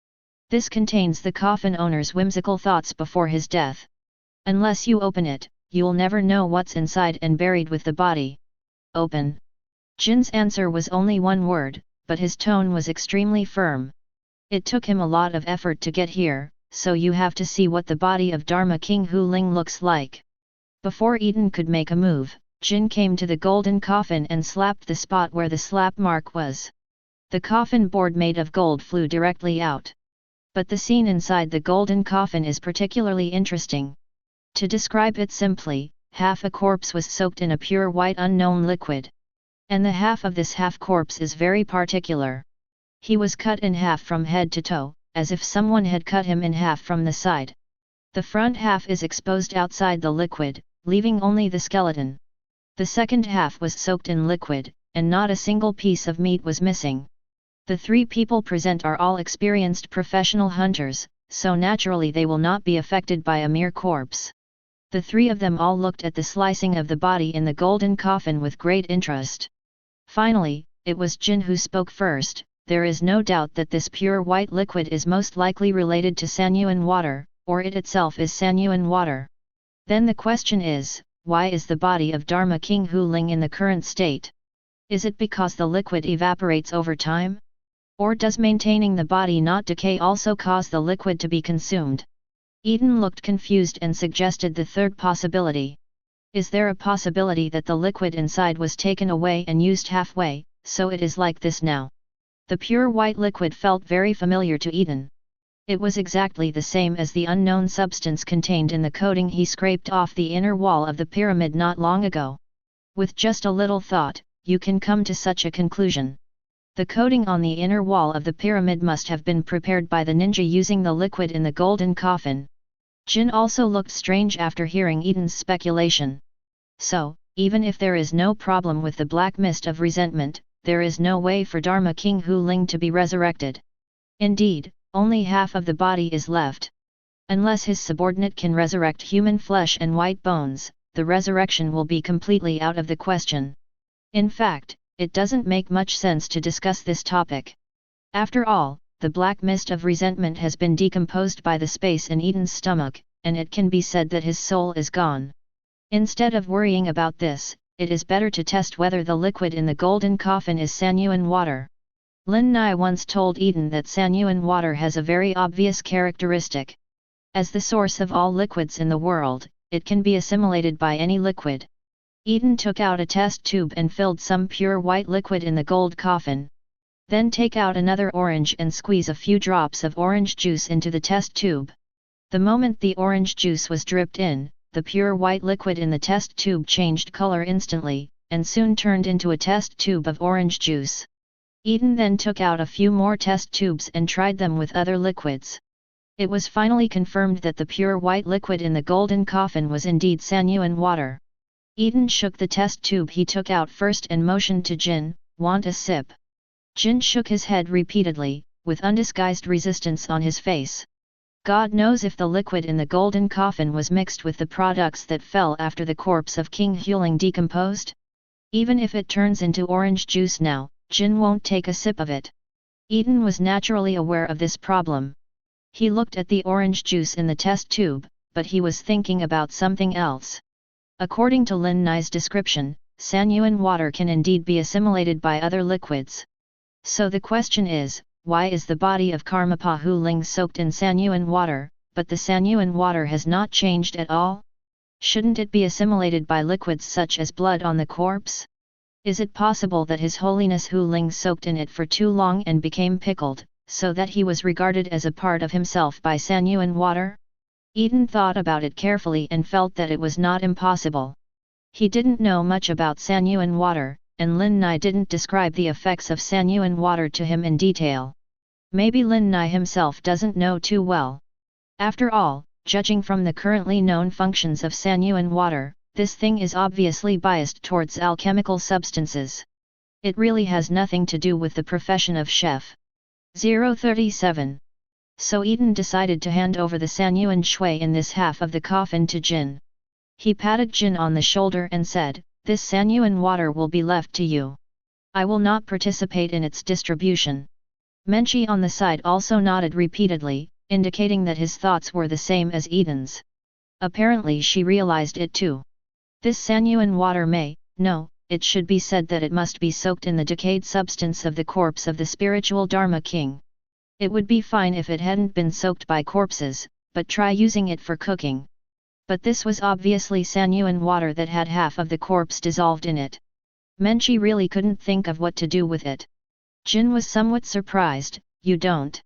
This contains the coffin owner's whimsical thoughts before his death. Unless you open it, you'll never know what's inside and buried with the body. Open. Jin's answer was only one word, but his tone was extremely firm. It took him a lot of effort to get here, so you have to see what the body of Dharma King Huling looks like. Before Eaton could make a move, Jin came to the golden coffin and slapped the spot where the slap mark was. The coffin board made of gold flew directly out. But the scene inside the golden coffin is particularly interesting. To describe it simply, half a corpse was soaked in a pure white unknown liquid. And the half of this half corpse is very particular. He was cut in half from head to toe, as if someone had cut him in half from the side. The front half is exposed outside the liquid, leaving only the skeleton. The second half was soaked in liquid, and not a single piece of meat was missing. The three people present are all experienced professional hunters, so naturally they will not be affected by a mere corpse. The three of them all looked at the slicing of the body in the golden coffin with great interest. Finally, it was Jin who spoke first. There is no doubt that this pure white liquid is most likely related to Sanyuan water, or it itself is Sanyuan water. Then the question is, why is the body of Dharma King Huling in the current state? Is it because the liquid evaporates over time? Or does maintaining the body not decay also cause the liquid to be consumed? Eaton looked confused and suggested the third possibility. Is there a possibility that the liquid inside was taken away and used halfway, so it is like this now? The pure white liquid felt very familiar to Eaton. It was exactly the same as the unknown substance contained in the coating he scraped off the inner wall of the pyramid not long ago. With just a little thought, you can come to such a conclusion. The coating on the inner wall of the pyramid must have been prepared by the ninja using the liquid in the golden coffin. Jin also looked strange after hearing Eaton's speculation. So, even if there is no problem with the black mist of resentment, there is no way for Dharma King Huling to be resurrected. Indeed, only half of the body is left. Unless his subordinate can resurrect human flesh and white bones, the resurrection will be completely out of the question. In fact, it doesn't make much sense to discuss this topic. After all, the black mist of resentment has been decomposed by the space in Eaton's stomach, and it can be said that his soul is gone. Instead of worrying about this, it is better to test whether the liquid in the golden coffin is Sanyuan water. Lin Nai once told Eaton that Sanyuan water has a very obvious characteristic. As the source of all liquids in the world, it can be assimilated by any liquid. Eaton took out a test tube and filled some pure white liquid in the gold coffin. Then take out another orange and squeeze a few drops of orange juice into the test tube. The moment the orange juice was dripped in, the pure white liquid in the test tube changed color instantly, and soon turned into a test tube of orange juice. Eaton then took out a few more test tubes and tried them with other liquids. It was finally confirmed that the pure white liquid in the golden coffin was indeed Sanyuan water. Eaton shook the test tube he took out first and motioned to Jin, "Want a sip?" Jin shook his head repeatedly, with undisguised resistance on his face. God knows if the liquid in the golden coffin was mixed with the products that fell after the corpse of King Huling decomposed. Even if it turns into orange juice now, Jin won't take a sip of it. Eaton was naturally aware of this problem. He looked at the orange juice in the test tube, but he was thinking about something else. According to Lin Nai's description, Sanyuan water can indeed be assimilated by other liquids. So the question is, why is the body of Karmapa Huling soaked in Sanyuan water, but the Sanyuan water has not changed at all? Shouldn't it be assimilated by liquids such as blood on the corpse? Is it possible that His Holiness Huling soaked in it for too long and became pickled, so that he was regarded as a part of himself by Sanyuan water? Eaton thought about it carefully and felt that it was not impossible. He didn't know much about Sanyuan water, and Lin Nai didn't describe the effects of Sanyuan water to him in detail. Maybe Lin Nai himself doesn't know too well. After all, judging from the currently known functions of Sanyuan water, this thing is obviously biased towards alchemical substances. It really has nothing to do with the profession of chef. 037. So Eaton decided to hand over the Sanyuan shui in this half of the coffin to Jin. He patted Jin on the shoulder and said, "This Sanyuan water will be left to you. I will not participate in its distribution." Menchi on the side also nodded repeatedly, indicating that his thoughts were the same as Eaton's. Apparently she realized it too. This Sanyuan water it should be said that it must be soaked in the decayed substance of the corpse of the spiritual Dharma king. It would be fine if it hadn't been soaked by corpses, but try using it for cooking. But this was obviously Sanyuan water that had half of the corpse dissolved in it. Menchi really couldn't think of what to do with it. Jin was somewhat surprised. "You don't?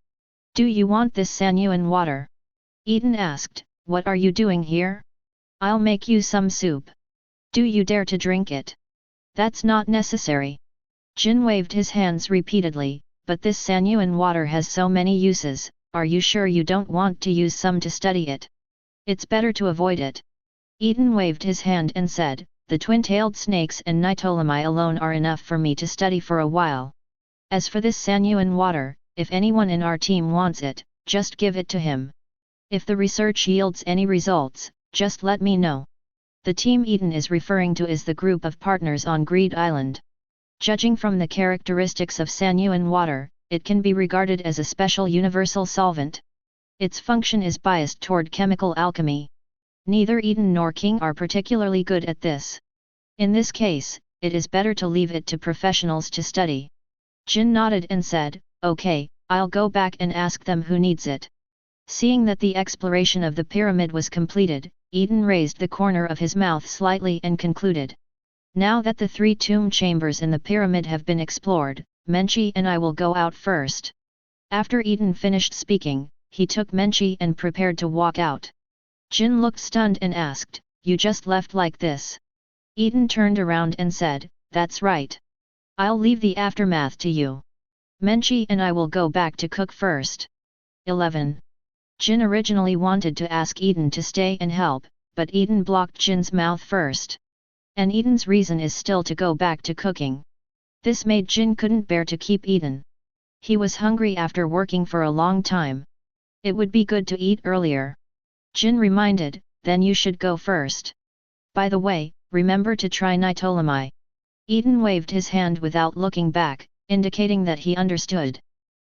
Do you want this Sanyuan water?" Eaton asked, "What are you doing here? I'll make you some soup. Do you dare to drink it?" "That's not necessary." Jin waved his hands repeatedly, "But this Sanyuan water has so many uses, are you sure you don't want to use some to study it? It's better to avoid it." Eaton waved his hand and said, "The twin-tailed snakes and Nitolami alone are enough for me to study for a while. As for this Sanyuan water, if anyone in our team wants it, just give it to him. If the research yields any results, just let me know." The team Eaton is referring to is the group of partners on Greed Island. Judging from the characteristics of Sanyuan water, it can be regarded as a special universal solvent. Its function is biased toward chemical alchemy. Neither Eaton nor King are particularly good at this. In this case, it is better to leave it to professionals to study. Jin nodded and said, "Okay, I'll go back and ask them who needs it." Seeing that the exploration of the pyramid was completed, Eaton raised the corner of his mouth slightly and concluded. "Now that the 3 tomb chambers in the pyramid have been explored, Menchi and I will go out first." After Eaton finished speaking, he took Menchi and prepared to walk out. Jin looked stunned and asked, "You just left like this?" Eaton turned around and said, "That's right. I'll leave the aftermath to you. Menchi and I will go back to cook first." 11. Jin originally wanted to ask Eaton to stay and help, but Eaton blocked Jin's mouth first. And Eaton's reason is still to go back to cooking. This made Jin couldn't bear to keep Eaton. He was hungry after working for a long time. It would be good to eat earlier. Jin reminded, "Then you should go first. By the way, remember to try Nitolami." Eaton waved his hand without looking back, indicating that he understood.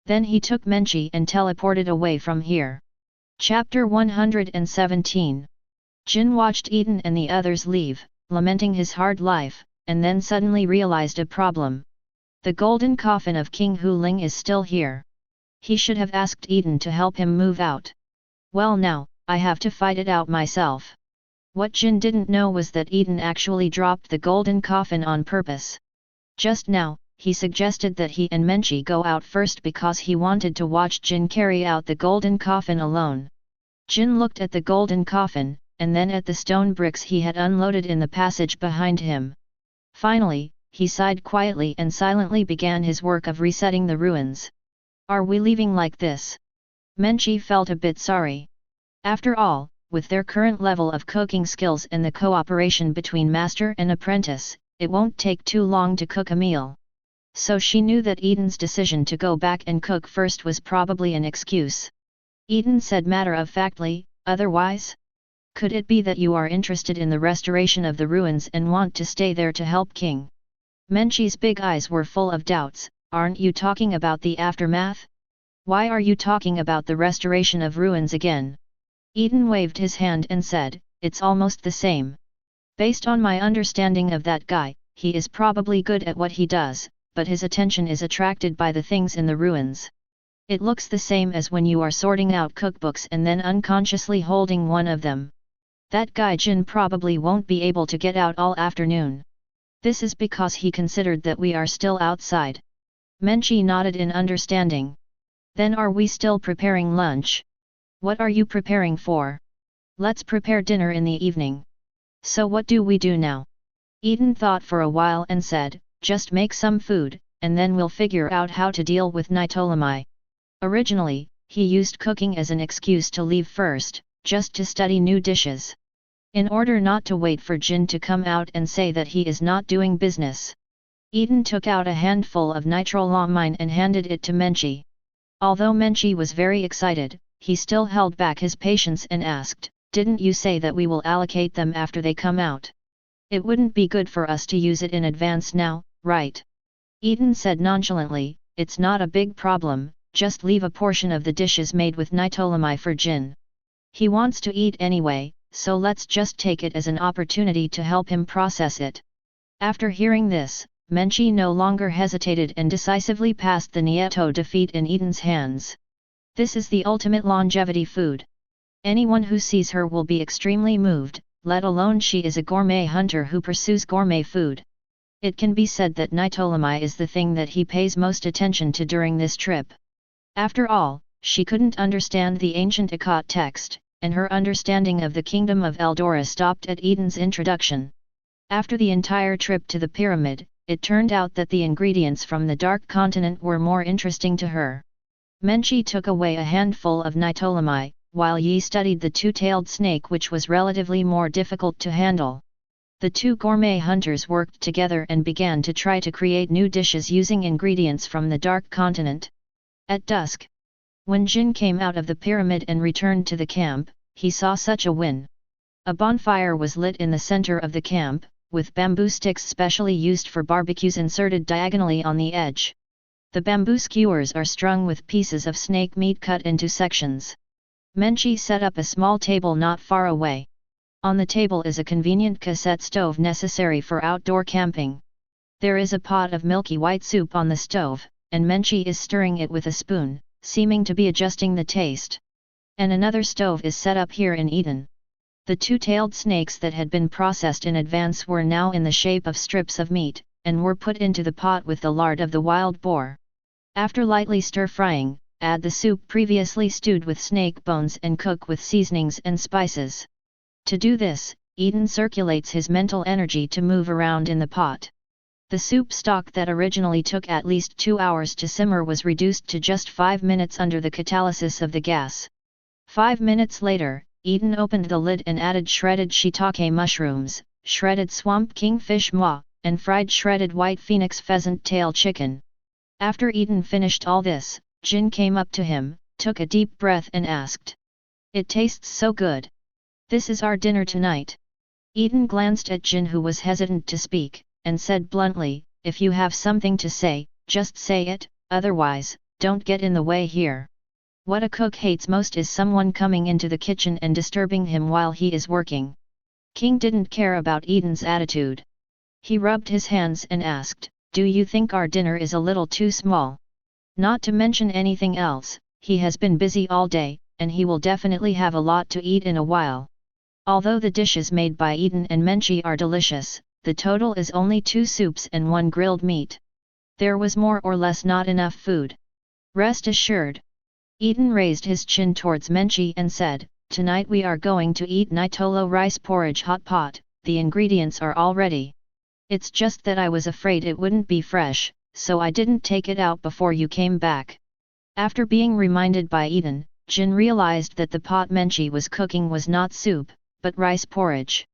Then he took Menchi and teleported away from here. Chapter 117. Jin watched Eaton and the others leave, lamenting his hard life, and then suddenly realized a problem. The golden coffin of King Hu Ling is still here. He should have asked Eaton to help him move out. Well, now, I have to fight it out myself. What Jin didn't know was that Eaton actually dropped the golden coffin on purpose. Just now, he suggested that he and Menchi go out first because he wanted to watch Jin carry out the golden coffin alone. Jin looked at the golden coffin, and then at the stone bricks he had unloaded in the passage behind him. Finally, he sighed quietly and silently began his work of resetting the ruins. "Are we leaving like this?" Menchi felt a bit sorry. After all, with their current level of cooking skills and the cooperation between master and apprentice, it won't take too long to cook a meal. So she knew that Eaton's decision to go back and cook first was probably an excuse. Eaton said matter-of-factly, "Otherwise? Could it be that you are interested in the restoration of the ruins and want to stay there to help King?" Menchi's big eyes were full of doubts. "Aren't you talking about the aftermath? Why are you talking about the restoration of ruins again?" Eaton waved his hand and said, "It's almost the same. Based on my understanding of that guy, he is probably good at what he does, but his attention is attracted by the things in the ruins. It looks the same as when you are sorting out cookbooks and then unconsciously holding one of them. That guy Jin probably won't be able to get out all afternoon. This is because he considered that we are still outside." Menchi nodded in understanding. "Then are we still preparing lunch? What are you preparing for?" Let's prepare dinner in the evening. So what do we do now? Eaton thought for a while and said, just make some food, and then we'll figure out how to deal with Ptolemy. Originally, he used cooking as an excuse to leave first, just to study new dishes. In order not to wait for Jin to come out and say that he is not doing business. Eaton took out a handful of nitrolamine and handed it to Menchi. Although Menchi was very excited, he still held back his patience and asked, didn't you say that we will allocate them after they come out? It wouldn't be good for us to use it in advance now, right? Eaton said nonchalantly, it's not a big problem, just leave a portion of the dishes made with Ptolemy for Jin. He wants to eat anyway, so let's just take it as an opportunity to help him process it. After hearing this, Menchi no longer hesitated and decisively passed the Netero defeat in Eaton's hands. This is the ultimate longevity food. Anyone who sees her will be extremely moved, let alone she is a gourmet hunter who pursues gourmet food. It can be said that Ptolemy is the thing that he pays most attention to during this trip. After all, she couldn't understand the ancient Akkad text, and her understanding of the kingdom of Eldora stopped at Eaton's introduction. After the entire trip to the pyramid, it turned out that the ingredients from the Dark Continent were more interesting to her. Menchi took away a handful of Ptolemy, while Yi studied the two-tailed snake, which was relatively more difficult to handle. The two gourmet hunters worked together and began to try to create new dishes using ingredients from the Dark Continent. At dusk, when Jin came out of the pyramid and returned to the camp, he saw such a win. A bonfire was lit in the center of the camp, with bamboo sticks specially used for barbecues inserted diagonally on the edge. The bamboo skewers are strung with pieces of snake meat cut into sections. Menchi set up a small table not far away. On the table is a convenient cassette stove necessary for outdoor camping. There is a pot of milky white soup on the stove, and Menchi is stirring it with a spoon, seeming to be adjusting the taste. And another stove is set up here in Eaton. The two-tailed snakes that had been processed in advance were now in the shape of strips of meat, and were put into the pot with the lard of the wild boar. After lightly stir-frying, add the soup previously stewed with snake bones and cook with seasonings and spices. To do this, Eaton circulates his mental energy to move around in the pot. The soup stock that originally took at least 2 hours to simmer was reduced to just 5 minutes under the catalysis of the gas. 5 minutes later, Eaton opened the lid and added shredded shiitake mushrooms, shredded swamp kingfish ma, and fried shredded white phoenix pheasant tail chicken. After Eaton finished all this, Jin came up to him, took a deep breath and asked, "It tastes so good. This is our dinner tonight." Eaton glanced at Jin, who was hesitant to speak, and said bluntly, "If you have something to say, just say it, otherwise, don't get in the way here." What a cook hates most is someone coming into the kitchen and disturbing him while he is working. King didn't care about Eaton's attitude. He rubbed his hands and asked, "Do you think our dinner is a little too small? Not to mention anything else, he has been busy all day, and he will definitely have a lot to eat in a while." Although the dishes made by Eaton and Menchi are delicious, the total is only 2 soups and 1 grilled meat. There was more or less not enough food. Rest assured. Eaton raised his chin towards Menchi and said, "Tonight we are going to eat Nitolo rice porridge hot pot, the ingredients are all ready. It's just that I was afraid it wouldn't be fresh, so I didn't take it out before you came back." After being reminded by Eaton, Jin realized that the pot Menchi was cooking was not soup, but rice porridge.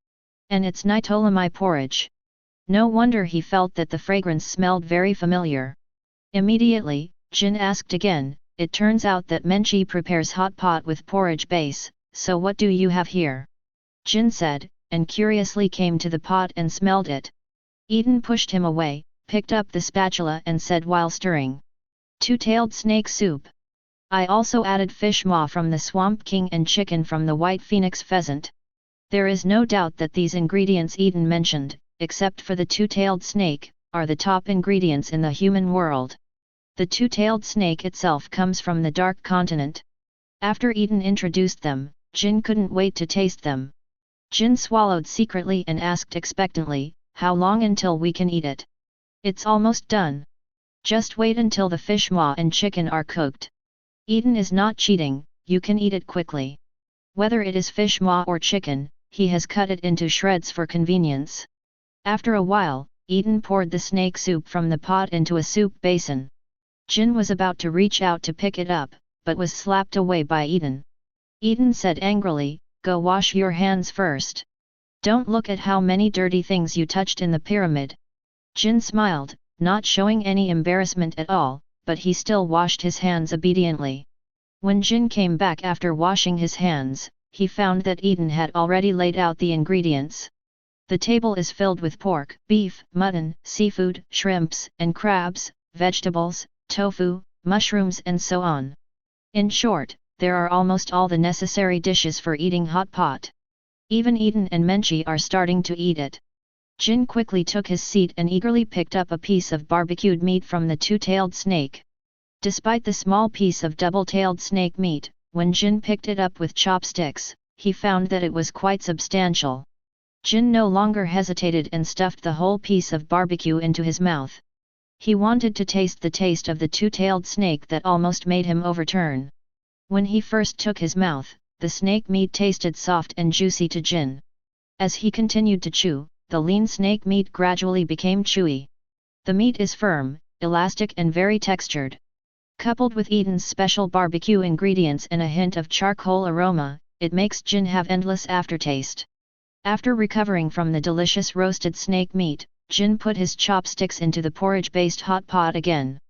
And it's Ptolemy porridge. No wonder he felt that the fragrance smelled very familiar. Immediately, Jin asked again, "It turns out that Menchi prepares hot pot with porridge base, so what do you have here?" Jin said, and curiously came to the pot and smelled it. Eaton pushed him away, picked up the spatula and said while stirring, "Two-tailed snake soup. I also added fish maw from the Swamp King and chicken from the White Phoenix pheasant." There is no doubt that these ingredients Eaton mentioned, except for the two-tailed snake, are the top ingredients in the human world. The two-tailed snake itself comes from the Dark Continent. After Eaton introduced them, Jin couldn't wait to taste them. Jin swallowed secretly and asked expectantly, "How long until we can eat it?" "It's almost done. Just wait until the fish maw and chicken are cooked. Eaton is not cheating, you can eat it quickly." Whether it is fish maw or chicken, he has cut it into shreds for convenience. After a while, Eaton poured the snake soup from the pot into a soup basin. Jin was about to reach out to pick it up, but was slapped away by Eaton. Eaton said angrily, "Go wash your hands first. Don't look at how many dirty things you touched in the pyramid." Jin smiled, not showing any embarrassment at all, but he still washed his hands obediently. When Jin came back after washing his hands, he found that Eaton had already laid out the ingredients. The table is filled with pork, beef, mutton, seafood, shrimps and crabs, vegetables, tofu, mushrooms and so on. In short, there are almost all the necessary dishes for eating hot pot. Even Eaton and Menchie are starting to eat it. Jin quickly took his seat and eagerly picked up a piece of barbecued meat from the two-tailed snake. Despite the small piece of double-tailed snake meat, when Jin picked it up with chopsticks, he found that it was quite substantial. Jin no longer hesitated and stuffed the whole piece of barbecue into his mouth. He wanted to taste the taste of the two-tailed snake that almost made him overturn. When he first took his mouth, the snake meat tasted soft and juicy to Jin. As he continued to chew, the lean snake meat gradually became chewy. The meat is firm, elastic and very textured. Coupled with Eaton's special barbecue ingredients and a hint of charcoal aroma, it makes Jin have endless aftertaste. After recovering from the delicious roasted snake meat, Jin put his chopsticks into the porridge-based hot pot again.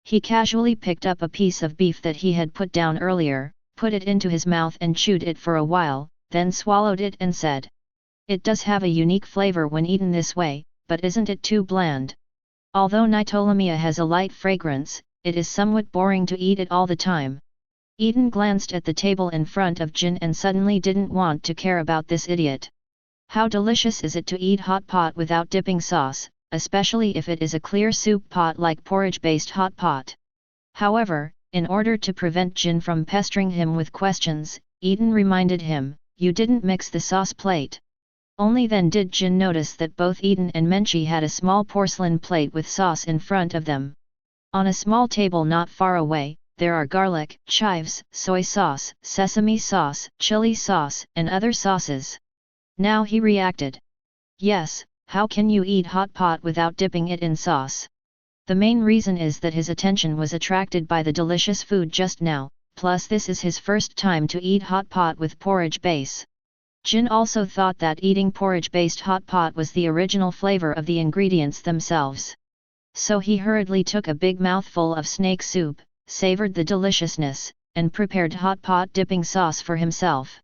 He casually picked up a piece of beef that he had put down earlier, put it into his mouth and chewed it for a while, then swallowed it and said, "It does have a unique flavor when eaten this way, but isn't it too bland? Although Nitolamia has a light fragrance, it is somewhat boring to eat it all the time." Eaton glanced at the table in front of Jin and suddenly didn't want to care about this idiot. How delicious is it to eat hot pot without dipping sauce, especially if it is a clear soup pot like porridge-based hot pot. However, in order to prevent Jin from pestering him with questions, Eaton reminded him, "You didn't mix the sauce plate." Only then did Jin notice that both Eaton and Menchie had a small porcelain plate with sauce in front of them. On a small table not far away, there are garlic, chives, soy sauce, sesame sauce, chili sauce, and other sauces. Now he reacted. "Yes, how can you eat hot pot without dipping it in sauce?" The main reason is that his attention was attracted by the delicious food just now, plus this is his first time to eat hot pot with porridge base. Jin also thought that eating porridge-based hot pot was the original flavor of the ingredients themselves. So he hurriedly took a big mouthful of snake soup, savored the deliciousness, and prepared hot pot dipping sauce for himself.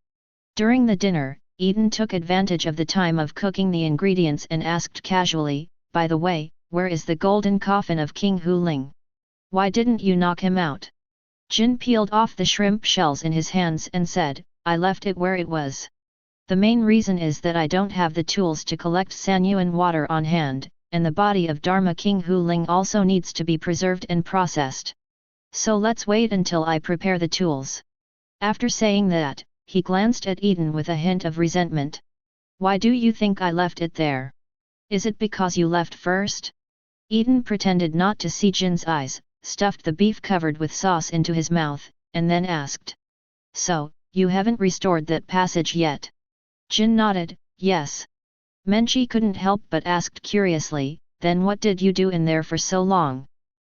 During the dinner, Eaton took advantage of the time of cooking the ingredients and asked casually, "By the way, where is the golden coffin of King Huling? Why didn't you knock him out?" Jin peeled off the shrimp shells in his hands and said, "I left it where it was. The main reason is that I don't have the tools to collect Sanyuan water on hand, and the body of Dharma King Huling also needs to be preserved and processed. So let's wait until I prepare the tools." After saying that, he glanced at Eaton with a hint of resentment. "Why do you think I left it there? Is it because you left first?" Eaton pretended not to see Jin's eyes, stuffed the beef covered with sauce into his mouth, and then asked, "So, you haven't restored that passage yet?" Jin nodded, "Yes." Menchie couldn't help but asked curiously, "Then what did you do in there for so long?"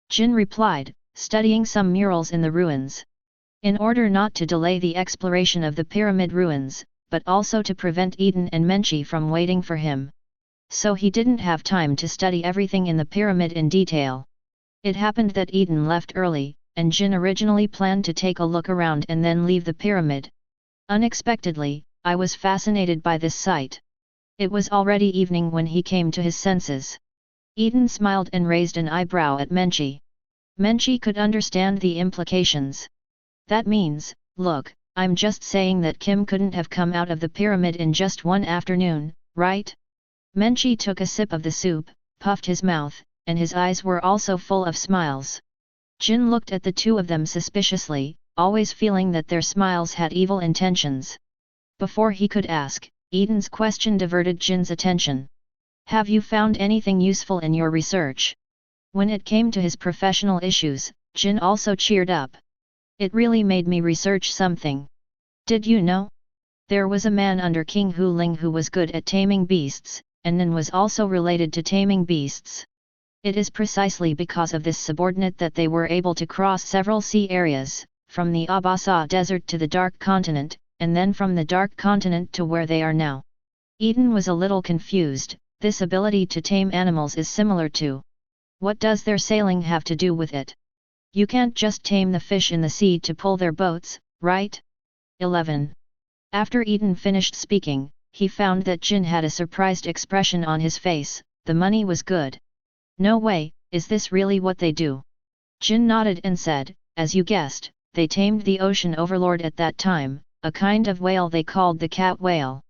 Jin replied, "Studying some murals in the ruins. In order not to delay the exploration of the pyramid ruins, but also to prevent Eaton and Menchie from waiting for him. So he didn't have time to study everything in the pyramid in detail. It happened that Eaton left early, and Jin originally planned to take a look around and then leave the pyramid. Unexpectedly, I was fascinated by this sight. It was already evening when he came to his senses." Eaton smiled and raised an eyebrow at Menchie. Menchie could understand the implications. "That means, look, I'm just saying that Kim couldn't have come out of the pyramid in just one afternoon, right?" Menchie took a sip of the soup, puffed his mouth, and his eyes were also full of smiles. Jin looked at the two of them suspiciously, always feeling that their smiles had evil intentions. Before he could ask, Eaton's question diverted Jin's attention. "Have you found anything useful in your research?" When it came to his professional issues, Jin also cheered up. "It really made me research something. Did you know? There was a man under King Huling who was good at taming beasts, and Nin was also related to taming beasts. It is precisely because of this subordinate that they were able to cross several sea areas, from the Abasa Desert to the Dark Continent, and then from the Dark Continent to where they are now. Eaton was a little confused. This ability to tame animals is similar to. What does their sailing have to do with it? You can't just tame the fish in the sea to pull their boats, right? 11. After Eaton finished speaking, he found that Jin had a surprised expression on his face. The money was good. No way, is this really what they do? Jin nodded and said, as you guessed, they tamed the ocean overlord at that time, a kind of whale they called the cat whale.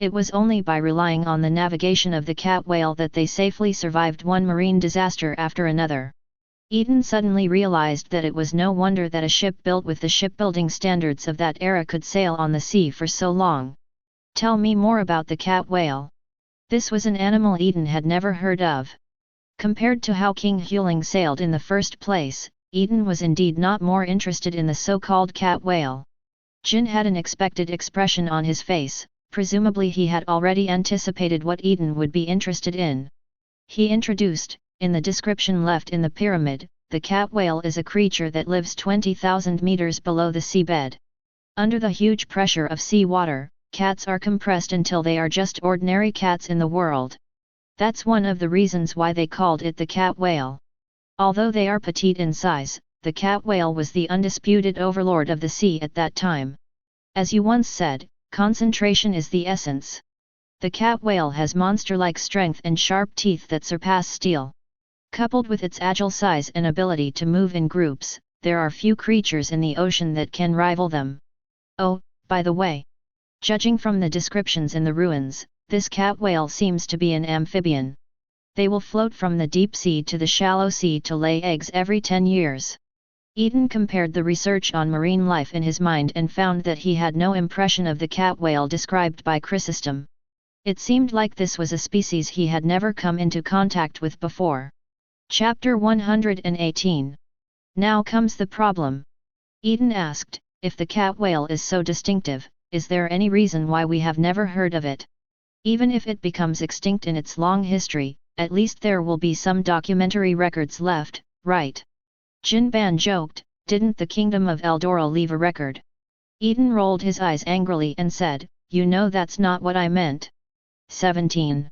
It was only by relying on the navigation of the cat whale that they safely survived one marine disaster after another. Eaton suddenly realized that it was no wonder that a ship built with the shipbuilding standards of that era could sail on the sea for so long. Tell me more about the cat whale. This was an animal Eaton had never heard of. Compared to how King Huling sailed in the first place, Eaton was indeed not more interested in the so-called cat whale. Jin had an expected expression on his face. Presumably he had already anticipated what Eaton would be interested in. He introduced, in the description left in the pyramid, the cat whale is a creature that lives 20,000 meters below the seabed. Under the huge pressure of sea water, cats are compressed until they are just ordinary cats in the world. That's one of the reasons why they called it the cat whale. Although they are petite in size, the cat whale was the undisputed overlord of the sea at that time. As you once said, concentration is the essence. The cat whale has monster-like strength and sharp teeth that surpass steel. Coupled with its agile size and ability to move in groups, there are few creatures in the ocean that can rival them. Oh, by the way. Judging from the descriptions in the ruins, this cat whale seems to be an amphibian. They will float from the deep sea to the shallow sea to lay eggs every 10 years. Eaton compared the research on marine life in his mind and found that he had no impression of the cat whale described by Chrysostom. It seemed like this was a species he had never come into contact with before. Chapter 118. Now comes the problem. Eaton asked, if the cat whale is so distinctive, is there any reason why we have never heard of it? Even if it becomes extinct in its long history, at least there will be some documentary records left, right? Jin Ban joked, didn't the kingdom of Eldora leave a record? Eaton rolled his eyes angrily and said, you know that's not what I meant. 17.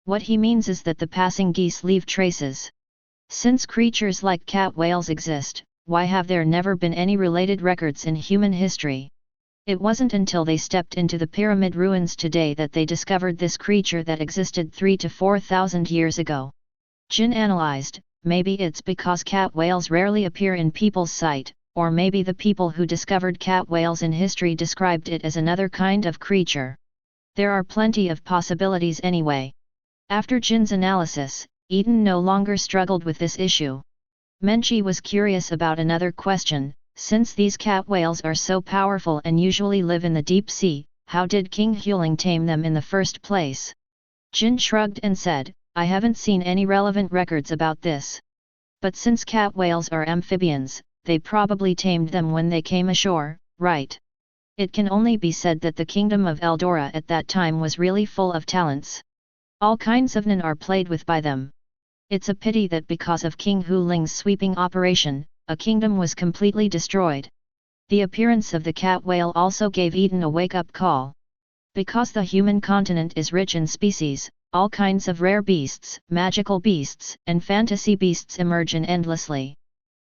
What he means is that the passing geese leave traces. Since creatures like cat whales exist, why have there never been any related records in human history? It wasn't until they stepped into the pyramid ruins today that they discovered this creature that existed 3,000 to 4,000 years ago. Jin analyzed, maybe it's because cat whales rarely appear in people's sight, or maybe the people who discovered cat whales in history described it as another kind of creature. There are plenty of possibilities anyway. After Jin's analysis, Eaton no longer struggled with this issue. Menchie was curious about another question. Since these cat whales are so powerful and usually live in the deep sea, how did King Huling tame them in the first place? Jin shrugged and said, I haven't seen any relevant records about this. But since cat whales are amphibians, they probably tamed them when they came ashore, right? It can only be said that the kingdom of Eldora at that time was really full of talents. All kinds of nin are played with by them. It's a pity that because of King Huling's sweeping operation, a kingdom was completely destroyed. The appearance of the cat whale also gave Eaton a wake-up call. Because the human continent is rich in species, all kinds of rare beasts, magical beasts, and fantasy beasts emerge endlessly.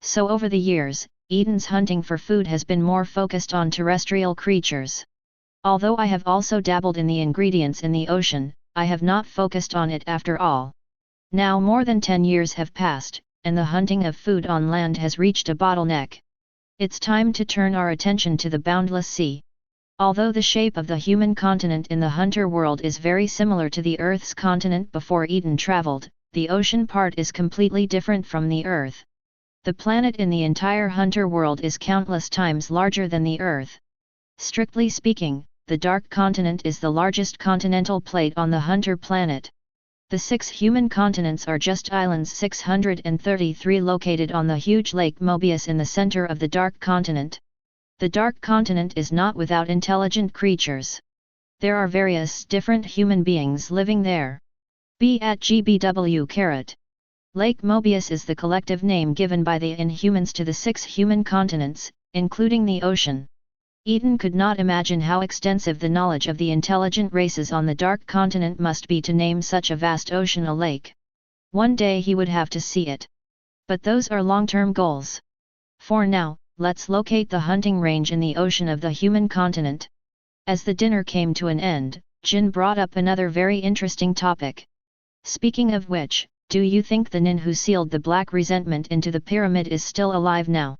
So over the years, Eaton's hunting for food has been more focused on terrestrial creatures. Although I have also dabbled in the ingredients in the ocean, I have not focused on it after all. Now more than 10 years have passed, and the hunting of food on land has reached a bottleneck. It's time to turn our attention to the boundless sea. Although the shape of the human continent in the hunter world is very similar to the Earth's continent before Eaton traveled, the ocean part is completely different from the Earth. The planet in the entire hunter world is countless times larger than the Earth. Strictly speaking, the Dark Continent is the largest continental plate on the hunter planet. The 6 human continents are just islands 633 located on the huge Lake Mobius in the center of the Dark Continent. The Dark Continent is not without intelligent creatures. There are various different human beings living there. @GBW. Lake Mobius is the collective name given by the Inhumans to the 6 human continents, including the ocean. Eaton could not imagine how extensive the knowledge of the intelligent races on the Dark Continent must be to name such a vast ocean a lake. One day he would have to see it. But those are long-term goals. For now, let's locate the hunting range in the ocean of the human continent. As the dinner came to an end, Jin brought up another very interesting topic. Speaking of which, do you think the nin who sealed the black resentment into the pyramid is still alive now?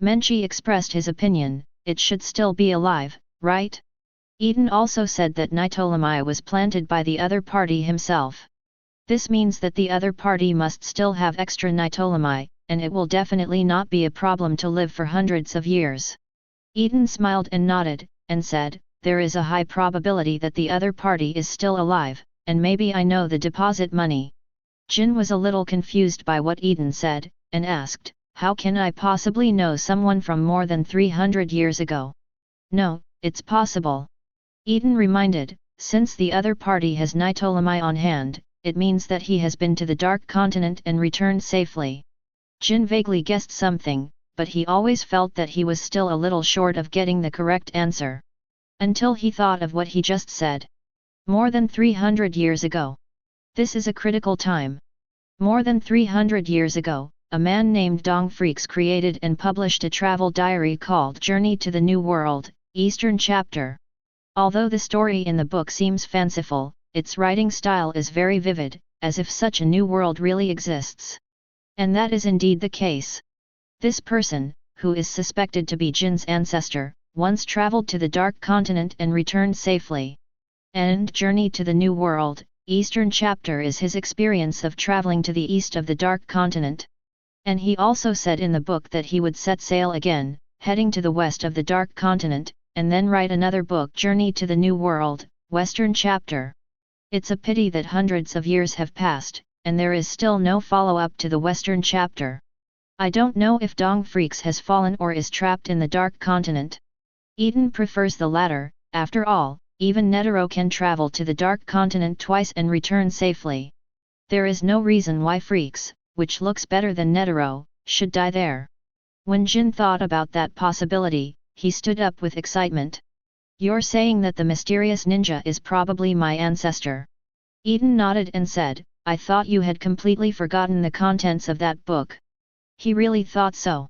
Menchi expressed his opinion, it should still be alive, right? Eaton also said that Ptolemy was planted by the other party himself. This means that the other party must still have extra Ptolemy, and it will definitely not be a problem to live for hundreds of years. Eaton smiled and nodded, and said, there is a high probability that the other party is still alive, and maybe I know the deposit money. Jin was a little confused by what Eaton said, and asked, how can I possibly know someone from more than 300 years ago? No, it's possible. Eaton reminded, since the other party has Ptolemy on hand, it means that he has been to the Dark Continent and returned safely. Jin vaguely guessed something, but he always felt that he was still a little short of getting the correct answer. Until he thought of what he just said. More than 300 years ago. This is a critical time. More than 300 years ago, a man named Dong Freaks created and published a travel diary called Journey to the New World, Eastern Chapter. Although the story in the book seems fanciful, its writing style is very vivid, as if such a new world really exists. And that is indeed the case. This person, who is suspected to be Jin's ancestor, once traveled to the Dark Continent and returned safely. And Journey to the New World, Eastern Chapter is his experience of traveling to the east of the Dark Continent. And he also said in the book that he would set sail again, heading to the west of the Dark Continent, and then write another book, Journey to the New World, Western Chapter. It's a pity that hundreds of years have passed, and there is still no follow-up to the Western Chapter. I don't know if Dong Freaks has fallen or is trapped in the Dark Continent. Eaton prefers the latter. After all, even Netero can travel to the Dark Continent twice and return safely. There is no reason why Freaks, which looks better than Netero, should die there. When Jin thought about that possibility, he stood up with excitement. You're saying that the mysterious ninja is probably my ancestor? Eaton nodded and said, I thought you had completely forgotten the contents of that book. He really thought so.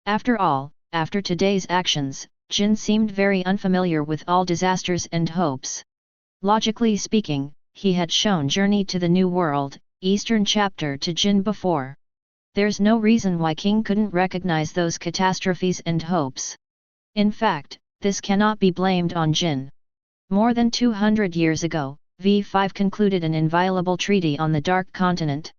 After all, after today's actions, Jin seemed very unfamiliar with all disasters and hopes. Logically speaking, he had shown Journey to the New World, Eastern Chapter to Jin before. There's no reason why King couldn't recognize those catastrophes and hopes. In fact, this cannot be blamed on Jin. More than 200 years ago, V5 concluded an inviolable treaty on the Dark Continent.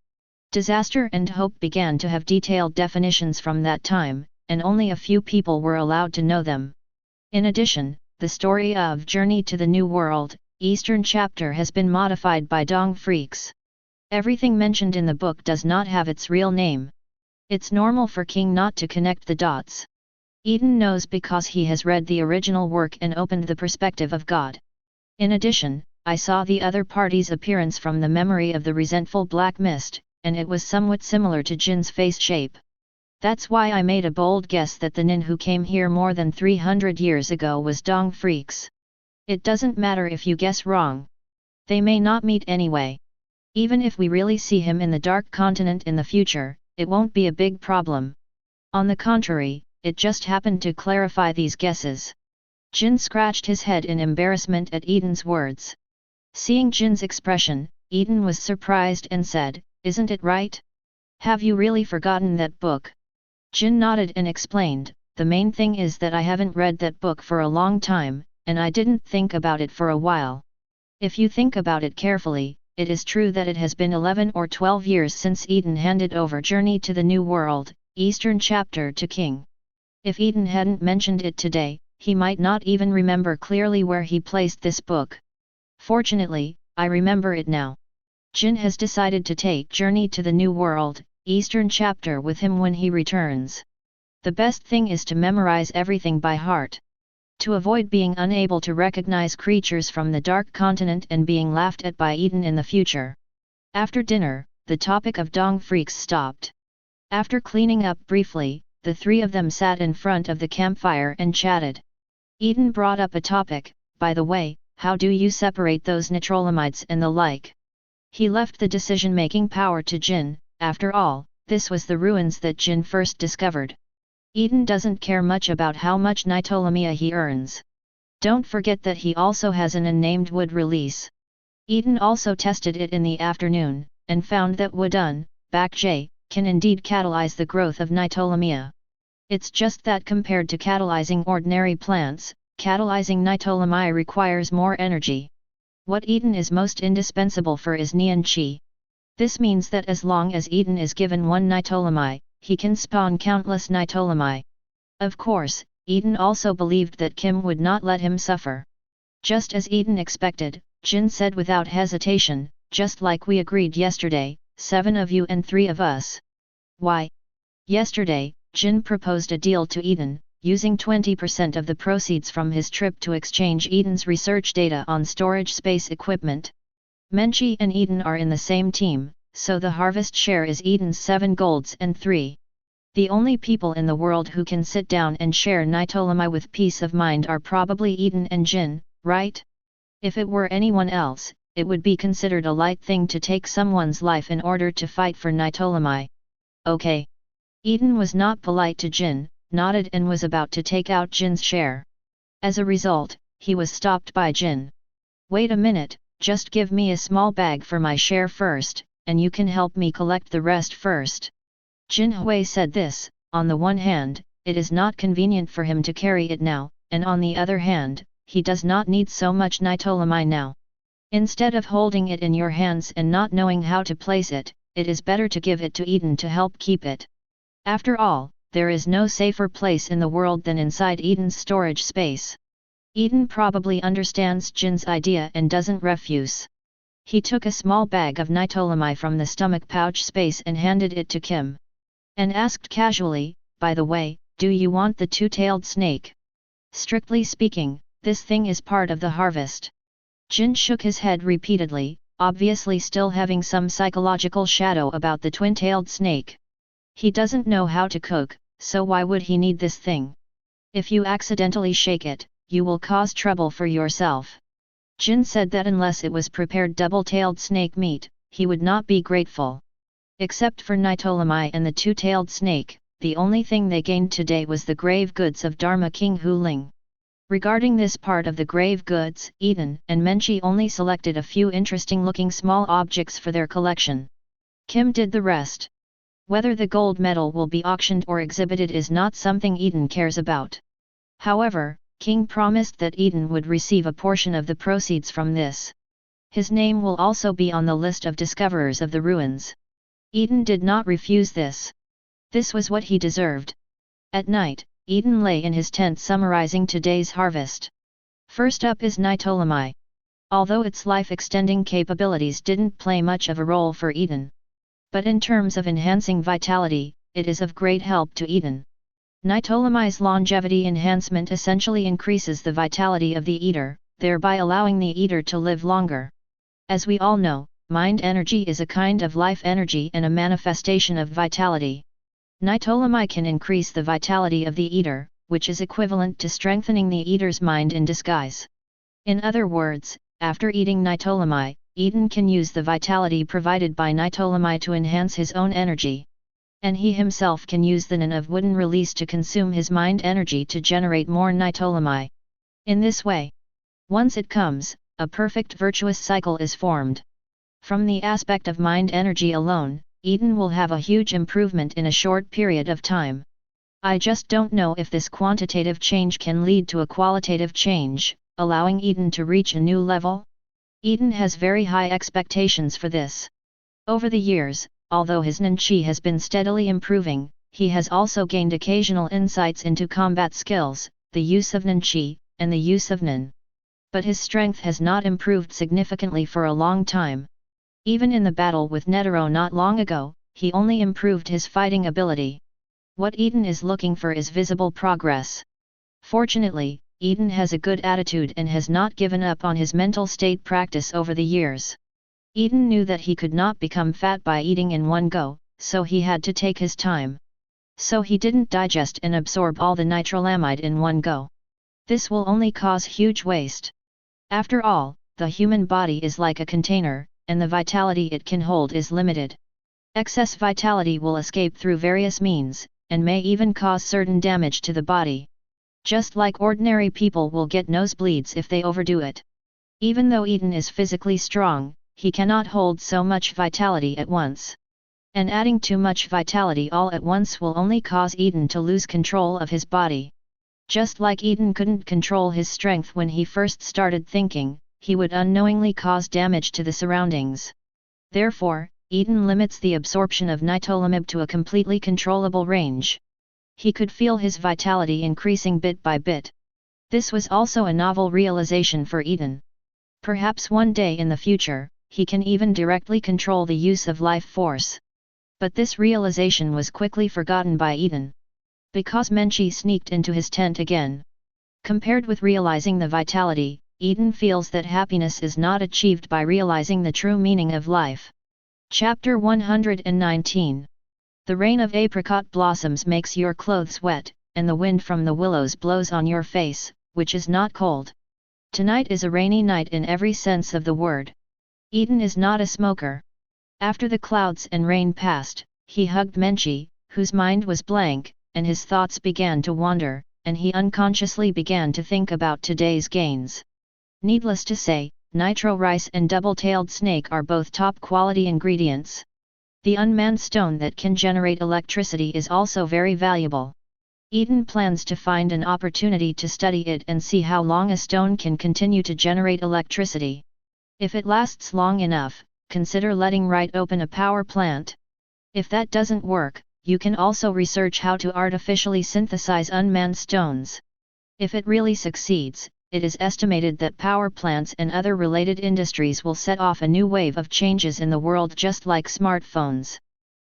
Disaster and hope began to have detailed definitions from that time, and only a few people were allowed to know them. In addition, the story of Journey to the New World, Eastern Chapter has been modified by Dong Freaks. Everything mentioned in the book does not have its real name. It's normal for King not to connect the dots. Eaton knows because he has read the original work and opened the perspective of God. In addition, I saw the other party's appearance from the memory of the resentful black mist, and it was somewhat similar to Jin's face shape. That's why I made a bold guess that the nin who came here more than 300 years ago was Dong Freaks. It doesn't matter if you guess wrong. They may not meet anyway. Even if we really see him in the Dark Continent in the future, it won't be a big problem. On the contrary, it just happened to clarify these guesses. Jin scratched his head in embarrassment at Eaton's words. Seeing Jin's expression, Eaton was surprised and said, isn't it right? Have you really forgotten that book? Jin nodded and explained, the main thing is that I haven't read that book for a long time, and I didn't think about it for a while. If you think about it carefully, it is true that it has been 11 or 12 years since Eaton handed over Journey to the New World, Eastern Chapter to King. If Eaton hadn't mentioned it today, he might not even remember clearly where he placed this book. Fortunately, I remember it now. Jin has decided to take Journey to the New World, Eastern Chapter with him when he returns. The best thing is to memorize everything by heart. To avoid being unable to recognize creatures from the Dark Continent and being laughed at by Eaton in the future. After dinner, the topic of dong freaks stopped. After cleaning up briefly, the three of them sat in front of the campfire and chatted. Eaton brought up a topic, by the way, how do you separate those nitrolamides and the like? He left the decision-making power to Jin. After all, this was the ruins that Jin first discovered. Eaton doesn't care much about how much nitolamia he earns. Don't forget that he also has an unnamed wood release. Eaton also tested it in the afternoon, and found that Wudun, Bakj, can indeed catalyze the growth of nitolamia. It's just that compared to catalyzing ordinary plants, catalyzing nitolamia requires more energy. What Eaton is most indispensable for is Nian Qi. This means that as long as Eaton is given one nitolamia, he can spawn countless nitolamia. Of course, Eaton also believed that Kim would not let him suffer. Just as Eaton expected, Jin said without hesitation, just like we agreed yesterday, 7 of you and 3 of us. Why? Yesterday, Jin proposed a deal to Eaton, using 20% of the proceeds from his trip to exchange Eaton's research data on storage space equipment. Menchie and Eaton are in the same team, so the harvest share is Eaton's 7 golds and 3. The only people in the world who can sit down and share nitolamia with peace of mind are probably Eaton and Jin, right? If it were anyone else, it would be considered a light thing to take someone's life in order to fight for nitolamia. Okay. Eaton was not polite to Jin, nodded and was about to take out Jin's share. As a result, he was stopped by Jin. Wait a minute, just give me a small bag for my share first, and you can help me collect the rest first. Jin Hui said this. On the one hand, it is not convenient for him to carry it now, and on the other hand, he does not need so much nitolamia now. Instead of holding it in your hands and not knowing how to place it, it is better to give it to Eaton to help keep it. After all, there is no safer place in the world than inside Eaton's storage space. Eaton probably understands Jin's idea and doesn't refuse. He took a small bag of nitolamia from the stomach pouch space and handed it to Kim. And asked casually, by the way, do you want the two-tailed snake? Strictly speaking, this thing is part of the harvest. Jin shook his head repeatedly, obviously still having some psychological shadow about the twin-tailed snake. He doesn't know how to cook, so why would he need this thing? If you accidentally shake it, you will cause trouble for yourself. Jin said that unless it was prepared double-tailed snake meat, he would not be grateful. Except for nitolamia and the two-tailed snake, the only thing they gained today was the grave goods of Dharma King Hu Ling. Regarding this part of the grave goods, Eaton and Menchie only selected a few interesting-looking small objects for their collection. Kim did the rest. Whether the gold medal will be auctioned or exhibited is not something Eaton cares about. However, King promised that Eaton would receive a portion of the proceeds from this. His name will also be on the list of discoverers of the ruins. Eaton did not refuse this. This was what he deserved. At night, Eaton lay in his tent summarizing today's harvest. First up is nitolamia. Although its life-extending capabilities didn't play much of a role for Eaton. But in terms of enhancing vitality, it is of great help to Eaton. Nitolamia's longevity enhancement essentially increases the vitality of the eater, thereby allowing the eater to live longer. As we all know, mind energy is a kind of life energy and a manifestation of vitality. Nitolamia can increase the vitality of the eater, which is equivalent to strengthening the eater's mind in disguise. In other words, after eating nitolamia, Eaton can use the vitality provided by nitolamia to enhance his own energy. And he himself can use the Nen of wooden release to consume his mind energy to generate more nitolamia. In this way, once it comes, a perfect virtuous cycle is formed. From the aspect of mind energy alone, Eaton will have a huge improvement in a short period of time. I just don't know if this quantitative change can lead to a qualitative change, allowing Eaton to reach a new level. Eaton has very high expectations for this. Over the years, although his Nen Qi has been steadily improving, he has also gained occasional insights into combat skills, the use of Nen Qi, and the use of Nen. But his strength has not improved significantly for a long time. Even in the battle with Netero not long ago, he only improved his fighting ability. What Eaton is looking for is visible progress. Fortunately, Eaton has a good attitude and has not given up on his mental state practice over the years. Eaton knew that he could not become fat by eating in one go, so he had to take his time. So he didn't digest and absorb all the nitrolamide in one go. This will only cause huge waste. After all, the human body is like a container, and the vitality it can hold is limited. Excess vitality will escape through various means, and may even cause certain damage to the body. Just like ordinary people will get nosebleeds if they overdo it. Even though Eaton is physically strong, he cannot hold so much vitality at once. And adding too much vitality all at once will only cause Eaton to lose control of his body. Just like Eaton couldn't control his strength when he first started thinking, he would unknowingly cause damage to the surroundings. Therefore, Eaton limits the absorption of nitrolamide to a completely controllable range. He could feel his vitality increasing bit by bit. This was also a novel realization for Eaton. Perhaps one day in the future, he can even directly control the use of life force. But this realization was quickly forgotten by Eaton. Because Menchie sneaked into his tent again. Compared with realizing the vitality, Eaton feels that happiness is not achieved by realizing the true meaning of life. Chapter 119. The rain of apricot blossoms makes your clothes wet, and the wind from the willows blows on your face, which is not cold. Tonight is a rainy night in every sense of the word. Eaton is not a smoker. After the clouds and rain passed, he hugged Menchie, whose mind was blank, and his thoughts began to wander, and he unconsciously began to think about today's gains. Needless to say, nitro rice and double-tailed snake are both top-quality ingredients. The unmanned stone that can generate electricity is also very valuable. Eaton plans to find an opportunity to study it and see how long a stone can continue to generate electricity. If it lasts long enough, consider letting right open a power plant. If that doesn't work, you can also research how to artificially synthesize unmanned stones. If it really succeeds, it is estimated that power plants and other related industries will set off a new wave of changes in the world just like smartphones.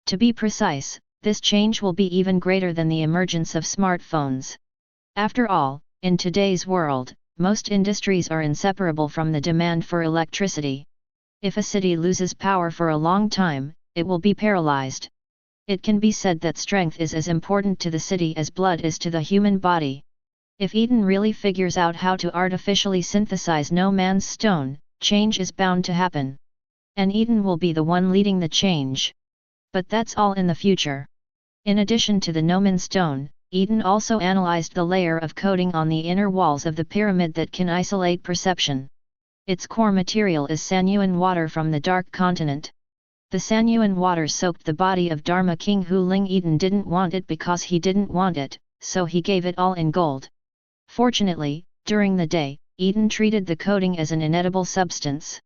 To be precise, this change will be even greater than the emergence of smartphones. After all, in today's world, most industries are inseparable from the demand for electricity. If a city loses power for a long time, it will be paralyzed. It can be said that strength is as important to the city as blood is to the human body. If Eaton really figures out how to artificially synthesize no man's stone, change is bound to happen. And Eaton will be the one leading the change. But that's all in the future. In addition to the no man stone, Eaton also analyzed the layer of coating on the inner walls of the pyramid that can isolate perception. Its core material is Sanyuan water from the Dark Continent. The Sanyuan water soaked the body of Dharma King Hu Ling. Eaton didn't want it because he didn't want it, so he gave it all in gold. Fortunately, during the day, Eaton treated the coating as an inedible substance.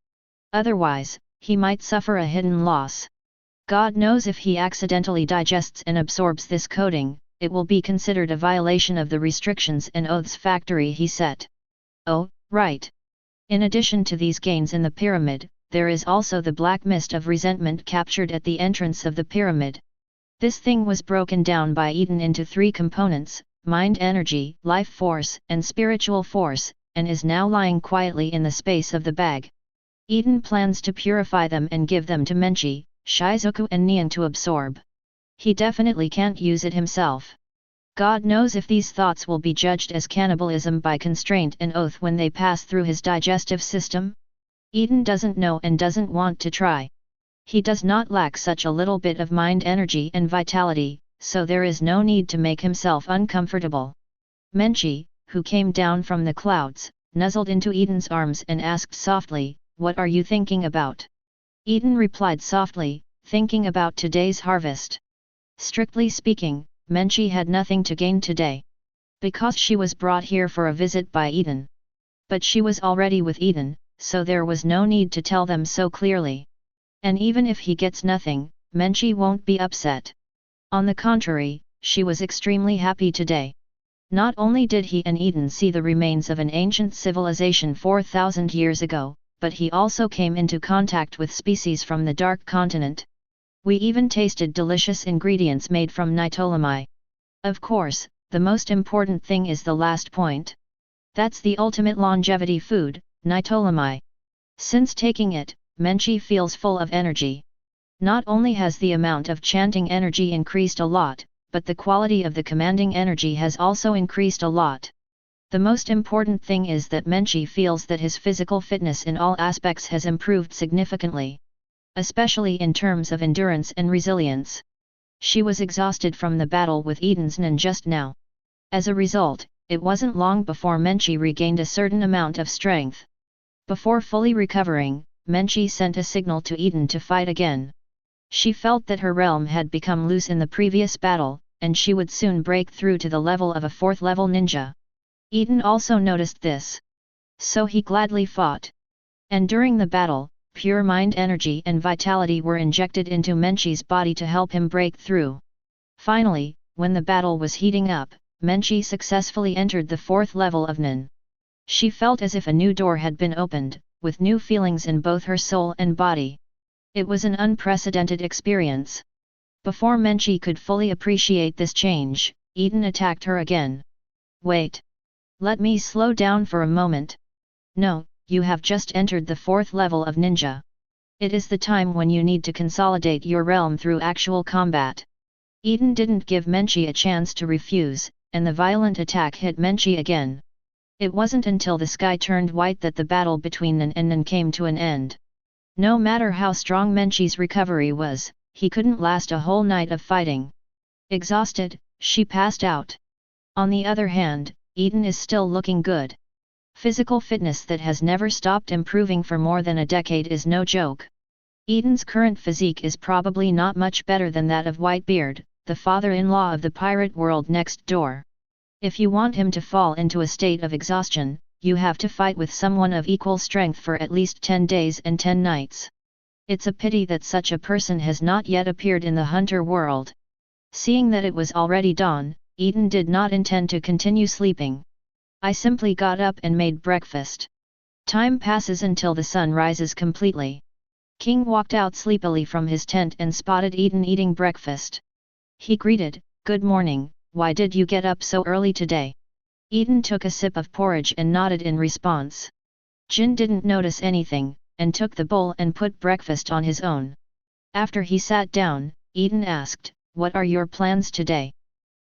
Otherwise, he might suffer a hidden loss. God knows if he accidentally digests and absorbs this coating, it will be considered a violation of the restrictions and oaths factory he set. Oh, right. In addition to these gains in the pyramid, there is also the black mist of resentment captured at the entrance of the pyramid. This thing was broken down by Eaton into three components: mind energy, life force, and spiritual force, and is now lying quietly in the space of the bag. Eaton plans to purify them and give them to Menchie, Shizuku and Nian to absorb. He definitely can't use it himself. God knows if these thoughts will be judged as cannibalism by constraint and oath when they pass through his digestive system. Eaton doesn't know and doesn't want to try. He does not lack such a little bit of mind energy and vitality, so there is no need to make himself uncomfortable. Menchie, who came down from the clouds, nuzzled into Eaton's arms and asked softly, "What are you thinking about?" Eaton replied softly, "Thinking about today's harvest." Strictly speaking, Menchie had nothing to gain today. Because she was brought here for a visit by Eaton. But she was already with Eaton, so there was no need to tell them so clearly. And even if he gets nothing, Menchie won't be upset. On the contrary, she was extremely happy today. Not only did he and Eaton see the remains of an ancient civilization 4,000 years ago, but he also came into contact with species from the Dark Continent. We even tasted delicious ingredients made from nitrolamide. Of course, the most important thing is the last point. That's the ultimate longevity food, Nitolamai. Since taking it, Menchi feels full of energy. Not only has the amount of chanting energy increased a lot, but the quality of the commanding energy has also increased a lot. The most important thing is that Menchi feels that his physical fitness in all aspects has improved significantly. Especially in terms of endurance and resilience. She was exhausted from the battle with Eaton's Nin just now. As a result, it wasn't long before Menchi regained a certain amount of strength. Before fully recovering, Menchi sent a signal to Eaton to fight again. She felt that her realm had become loose in the previous battle, and she would soon break through to the level of a 4th level ninja. Eaton also noticed this. So he gladly fought. And during the battle, pure mind energy and vitality were injected into Menchi's body to help him break through. Finally, when the battle was heating up, Menchi successfully entered the 4th level of Nin. She felt as if a new door had been opened, with new feelings in both her soul and body. It was an unprecedented experience. Before Menchi could fully appreciate this change, Eaton attacked her again. Wait. Let me slow down for a moment. No, you have just entered the 4th level of ninja. It is the time when you need to consolidate your realm through actual combat. Eaton didn't give Menchi a chance to refuse, and the violent attack hit Menchi again. It wasn't until the sky turned white that the battle between Nin and Nin came to an end. No matter how strong Menchi's recovery was, he couldn't last a whole night of fighting. Exhausted, she passed out. On the other hand, Eaton is still looking good. Physical fitness that has never stopped improving for more than a decade is no joke. Eaton's current physique is probably not much better than that of Whitebeard, the father-in-law of the pirate world next door. If you want him to fall into a state of exhaustion, you have to fight with someone of equal strength for at least 10 days and 10 nights. It's a pity that such a person has not yet appeared in the hunter world. Seeing that it was already dawn, Eaton did not intend to continue sleeping. I simply got up and made breakfast. Time passes until the sun rises completely. King walked out sleepily from his tent and spotted Eaton eating breakfast. He greeted, "Good morning, why did you get up so early today?" Eaton took a sip of porridge and nodded in response. Jin didn't notice anything, and took the bowl and put breakfast on his own. After he sat down, Eaton asked, "What are your plans today?"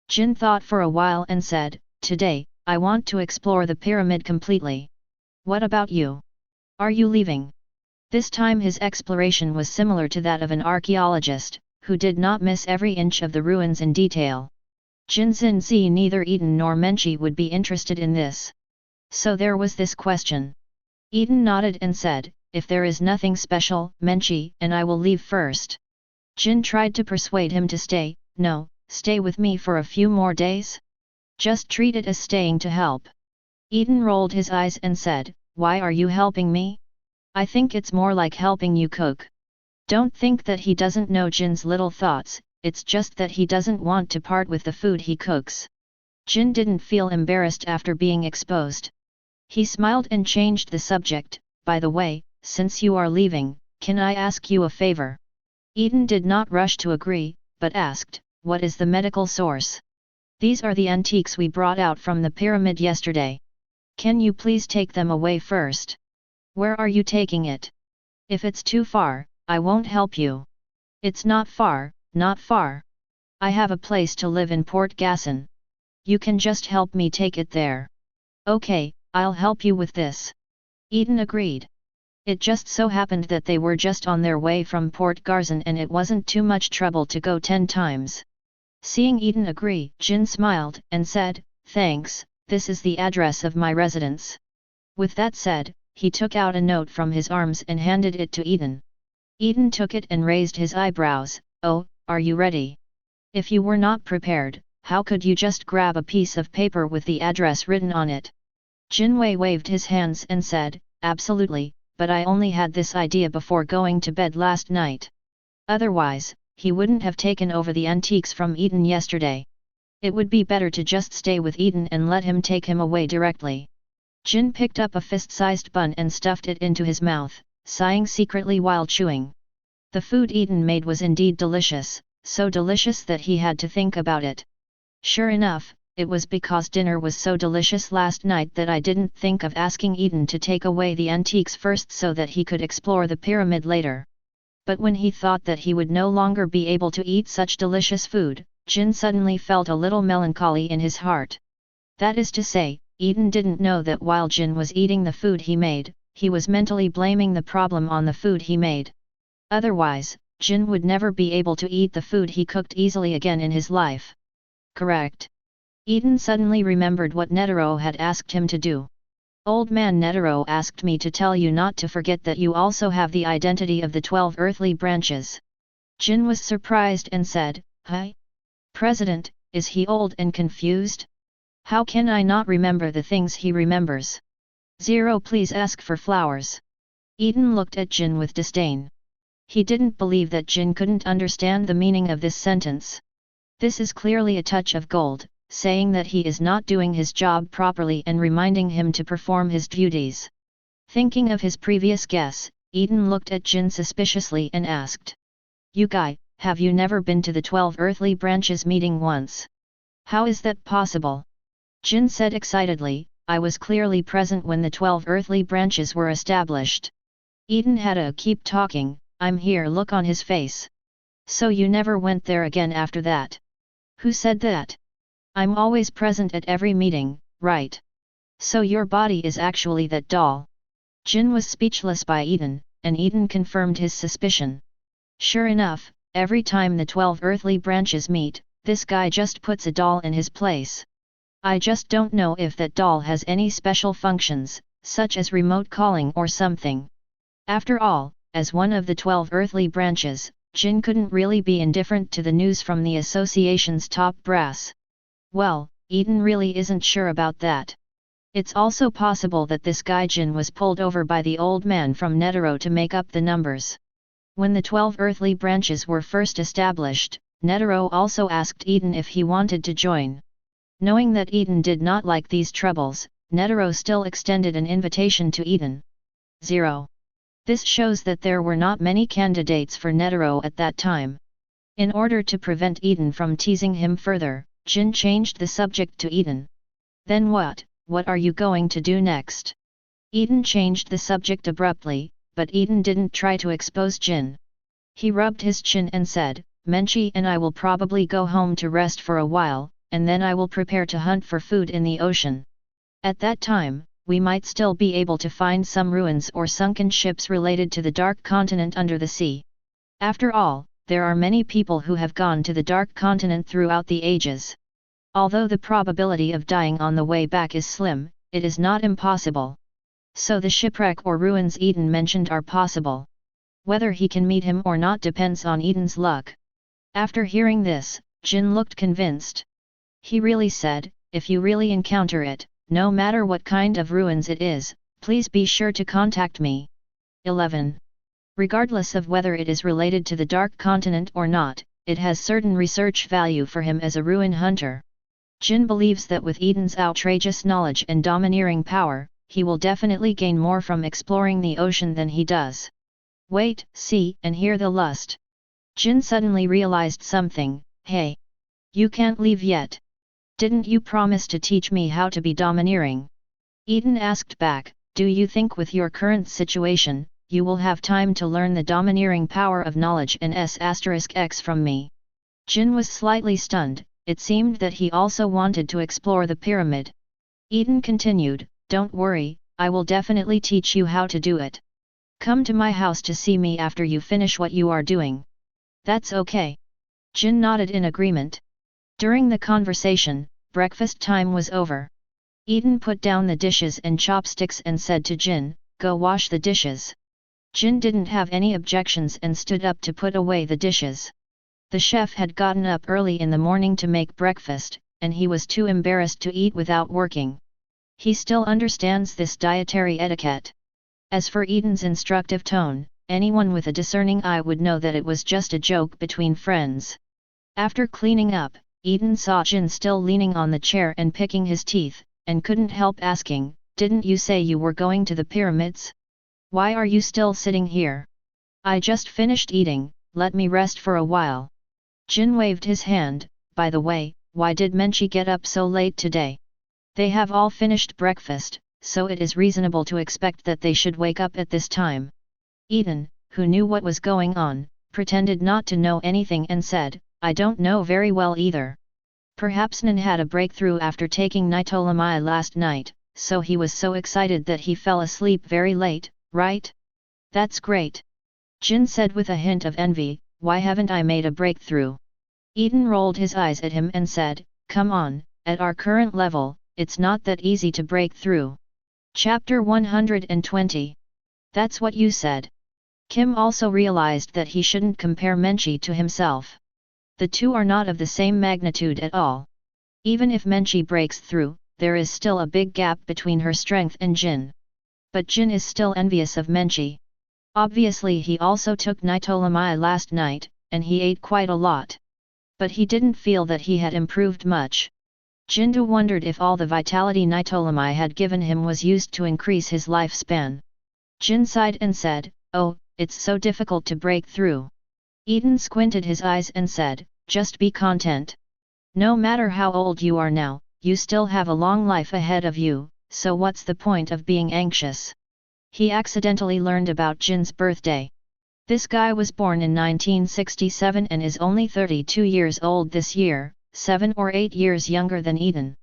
Jin thought for a while and said, "Today, I want to explore the pyramid completely. What about you? Are you leaving?" This time his exploration was similar to that of an archaeologist, who did not miss every inch of the ruins in detail. Jin Zinzi neither Eaton nor Menchi would be interested in this. So there was this question. Eaton nodded and said, "If there is nothing special, Menchi and I will leave first." Jin tried to persuade him to stay. "No, stay with me for a few more days? Just treat it as staying to help." Eaton rolled his eyes and said, "Why are you helping me? I think it's more like helping you cook." Don't think that he doesn't know Jin's little thoughts, it's just that he doesn't want to part with the food he cooks. Jin didn't feel embarrassed after being exposed. He smiled and changed the subject. "By the way, since you are leaving, can I ask you a favor?" Eaton did not rush to agree, but asked, "What is the medical source?" "These are the antiques we brought out from the pyramid yesterday. Can you please take them away first?" "Where are you taking it? If it's too far, I won't help you." "It's not far, not far. I have a place to live in Port Gasson. You can just help me take it there." "Okay, I'll help you with this." Eaton agreed. It just so happened that they were just on their way from Port Garzon and it wasn't too much trouble to go 10 times. Seeing Eaton agree, Jin smiled and said, "Thanks, this is the address of my residence." With that said, he took out a note from his arms and handed it to Eaton. Eaton took it and raised his eyebrows. "Oh, are you ready? If you were not prepared, how could you just grab a piece of paper with the address written on it?" Jinwei waved his hands and said, "Absolutely, but I only had this idea before going to bed last night. Otherwise, he wouldn't have taken over the antiques from Eaton yesterday. It would be better to just stay with Eaton and let him take him away directly." Jin picked up a fist-sized bun and stuffed it into his mouth, sighing secretly while chewing. The food Eaton made was indeed delicious, so delicious that he had to think about it. Sure enough, it was because dinner was so delicious last night that I didn't think of asking Eaton to take away the antiques first so that he could explore the pyramid later. But when he thought that he would no longer be able to eat such delicious food, Jin suddenly felt a little melancholy in his heart. That is to say, Eaton didn't know that while Jin was eating the food he made, he was mentally blaming the problem on the food he made. Otherwise, Jin would never be able to eat the food he cooked easily again in his life. Correct. Eaton suddenly remembered what Netero had asked him to do. Old man Netero asked me to tell you not to forget that you also have the identity of the 12 earthly branches. Jin was surprised and said, "Huh? President, is he old and confused? How can I not remember the things he remembers? 0 Please ask for flowers." Eaton looked at Jin with disdain. He didn't believe that Jin couldn't understand the meaning of this sentence. This is clearly a touch of gold, saying that he is not doing his job properly and reminding him to perform his duties. Thinking of his previous guess, Eaton looked at Jin suspiciously and asked, "You guy, have you never been to the 12 earthly branches meeting once? How is that possible?" Jin said excitedly, "I was clearly present when the 12 earthly branches were established." Eaton had a "keep talking, I'm here" look on his face. "So you never went there again after that?" "Who said that? I'm always present at every meeting, right? So your body is actually that doll?" Jin was speechless by Eaton, and Eaton confirmed his suspicion. Sure enough, every time the 12 earthly branches meet, this guy just puts a doll in his place. I just don't know if that doll has any special functions, such as remote calling or something. After all, as one of the 12 earthly branches, Jin couldn't really be indifferent to the news from the association's top brass. Well, Eaton really isn't sure about that. It's also possible that this guy Jin was pulled over by the old man from Netero to make up the numbers. When the 12 earthly branches were first established, Netero also asked Eaton if he wanted to join. Knowing that Eaton did not like these troubles, Netero still extended an invitation to Eaton. 0. This shows that there were not many candidates for Netero at that time. In order to prevent Eaton from teasing him further, Jin changed the subject to Eaton. "Then what are you going to do next?" Eaton changed the subject abruptly, but Eaton didn't try to expose Jin. He rubbed his chin and said, "Menchi and I will probably go home to rest for a while, and then I will prepare to hunt for food in the ocean. At that time, we might still be able to find some ruins or sunken ships related to the Dark Continent under the sea. After all, there are many people who have gone to the Dark Continent throughout the ages. Although the probability of dying on the way back is slim, it is not impossible. So the shipwreck or ruins Eaton mentioned are possible. Whether he can meet him or not depends on Eaton's luck." After hearing this, Jin looked convinced. He really said, "If you really encounter it, no matter what kind of ruins it is, please be sure to contact me." 11. Regardless of whether it is related to the Dark Continent or not, it has certain research value for him as a ruin hunter. Jin believes that with Eaton's outrageous knowledge and domineering power, he will definitely gain more from exploring the ocean than he does. Wait, see and hear the lust. Jin suddenly realized something. "Hey! You can't leave yet. Didn't you promise to teach me how to be domineering?" Eaton asked back, "Do you think with your current situation, you will have time to learn the domineering power of knowledge and S*X from me?" Jin was slightly stunned. It seemed that he also wanted to explore the pyramid. Eaton continued, "Don't worry, I will definitely teach you how to do it. Come to my house to see me after you finish what you are doing." "That's okay." Jin nodded in agreement. During the conversation, breakfast time was over. Eaton put down the dishes and chopsticks and said to Jin, "Go wash the dishes." Jin didn't have any objections and stood up to put away the dishes. The chef had gotten up early in the morning to make breakfast, and he was too embarrassed to eat without working. He still understands this dietary etiquette. As for Eaton's instructive tone, anyone with a discerning eye would know that it was just a joke between friends. After cleaning up, Eaton saw Jin still leaning on the chair and picking his teeth, and couldn't help asking, "Didn't you say you were going to the pyramids? Why are you still sitting here?" "I just finished eating, let me rest for a while." Jin waved his hand. "By the way, why did Menchi get up so late today? They have all finished breakfast, so it is reasonable to expect that they should wake up at this time. Eaton, who knew what was going on, pretended not to know anything and said, I don't know very well either. Perhaps Nan had a breakthrough after taking nitolamide last night, so he was so excited that he fell asleep very late, right? That's great. Jin said with a hint of envy, why haven't I made a breakthrough? Eaton rolled his eyes at him and said, come on, at our current level, it's not that easy to break through. Chapter 120. That's what you said. Kim also realized that he shouldn't compare Menchi to himself. The two are not of the same magnitude at all. Even if Menchi breaks through, there is still a big gap between her strength and Jin. But Jin is still envious of Menchi. Obviously he also took nitolamide last night, and he ate quite a lot. But he didn't feel that he had improved much. Jindu wondered if all the vitality nitolamide had given him was used to increase his lifespan. Jin sighed and said, oh, it's so difficult to break through. Eaton squinted his eyes and said, just be content. No matter how old you are now, you still have a long life ahead of you, so what's the point of being anxious? He accidentally learned about Jin's birthday. This guy was born in 1967 and is only 32 years old this year, 7 or 8 years younger than Eaton.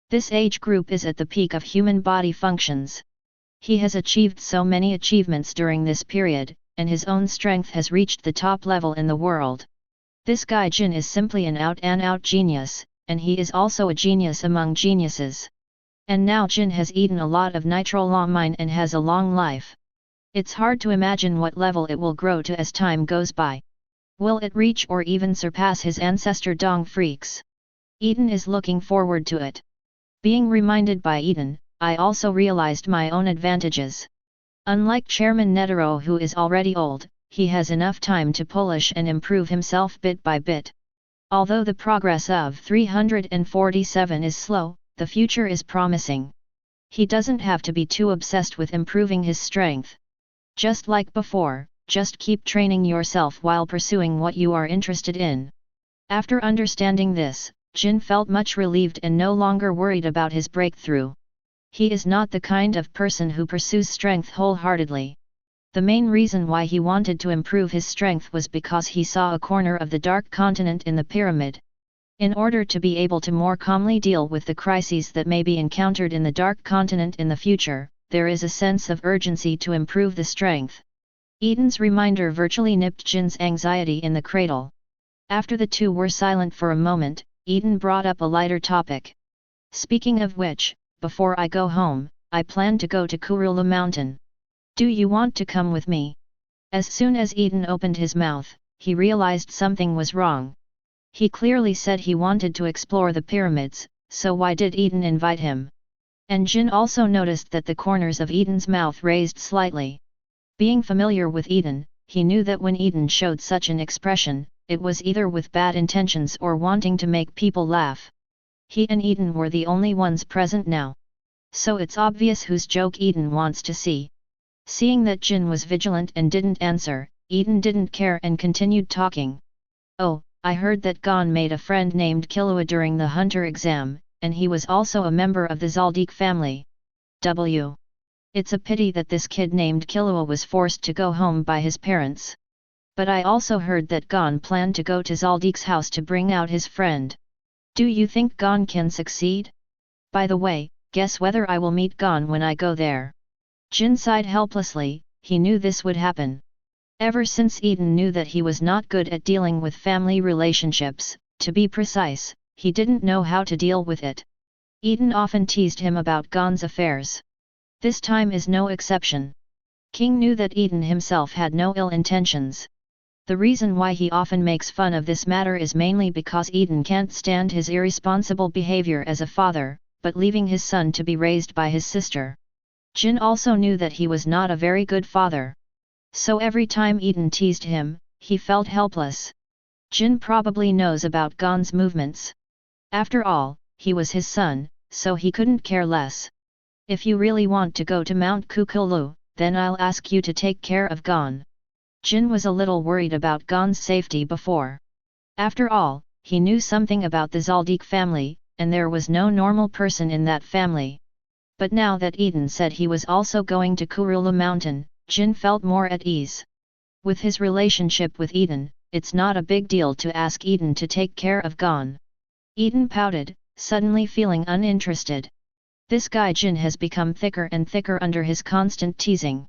This age group is at the peak of human body functions. He has achieved so many achievements during this period, and his own strength has reached the top level in the world. This guy Jin is simply an out-and-out genius, and he is also a genius among geniuses. And now Jin has eaten a lot of nitolamide and has a long life. It's hard to imagine what level it will grow to as time goes by. Will it reach or even surpass his ancestor Dong Freaks? Eaton is looking forward to it. Being reminded by Eaton, I also realized my own advantages. Unlike Chairman Netero who is already old, he has enough time to polish and improve himself bit by bit. Although the progress of 347 is slow, the future is promising. He doesn't have to be too obsessed with improving his strength. Just like before, just keep training yourself while pursuing what you are interested in. After understanding this, Jin felt much relieved and no longer worried about his breakthrough. He is not the kind of person who pursues strength wholeheartedly. The main reason why he wanted to improve his strength was because he saw a corner of the dark continent in the pyramid. In order to be able to more calmly deal with the crises that may be encountered in the dark continent in the future, there is a sense of urgency to improve the strength. Eaton's reminder virtually nipped Jin's anxiety in the cradle. After the two were silent for a moment, Eaton brought up a lighter topic. Speaking of which, before I go home, I plan to go to Kurula Mountain. Do you want to come with me? As soon as Eaton opened his mouth, he realized something was wrong. He clearly said he wanted to explore the pyramids, so why did Eaton invite him? And Jin also noticed that the corners of Eaton's mouth raised slightly. Being familiar with Eaton, he knew that when Eaton showed such an expression, it was either with bad intentions or wanting to make people laugh. He and Eaton were the only ones present now. So it's obvious whose joke Eaton wants to see. Seeing that Jin was vigilant and didn't answer, Eaton didn't care and continued talking. Oh, I heard that Gon made a friend named Killua during the hunter exam, and he was also a member of the Zaldik family. It's a pity that this kid named Killua was forced to go home by his parents. But I also heard that Gon planned to go to Zaldik's house to bring out his friend. Do you think Gon can succeed? By the way, guess whether I will meet Gon when I go there. Jin sighed helplessly, he knew this would happen. Ever since Eaton knew that he was not good at dealing with family relationships, to be precise, he didn't know how to deal with it. Eaton often teased him about Gon's affairs. This time is no exception. King knew that Eaton himself had no ill intentions. The reason why he often makes fun of this matter is mainly because Eaton can't stand his irresponsible behavior as a father, but leaving his son to be raised by his sister. Jin also knew that he was not a very good father. So every time Eaton teased him, he felt helpless. Jin probably knows about Gon's movements. After all, he was his son, so he couldn't care less. If you really want to go to Mount Kukulu, then I'll ask you to take care of Gon. Jin was a little worried about Gon's safety before. After all, he knew something about the Zaldik family, and there was no normal person in that family. But now that Eaton said he was also going to Kurula Mountain, Jin felt more at ease. With his relationship with Eaton, it's not a big deal to ask Eaton to take care of Gon. Eaton pouted, suddenly feeling uninterested. This guy Jin has become thicker and thicker under his constant teasing.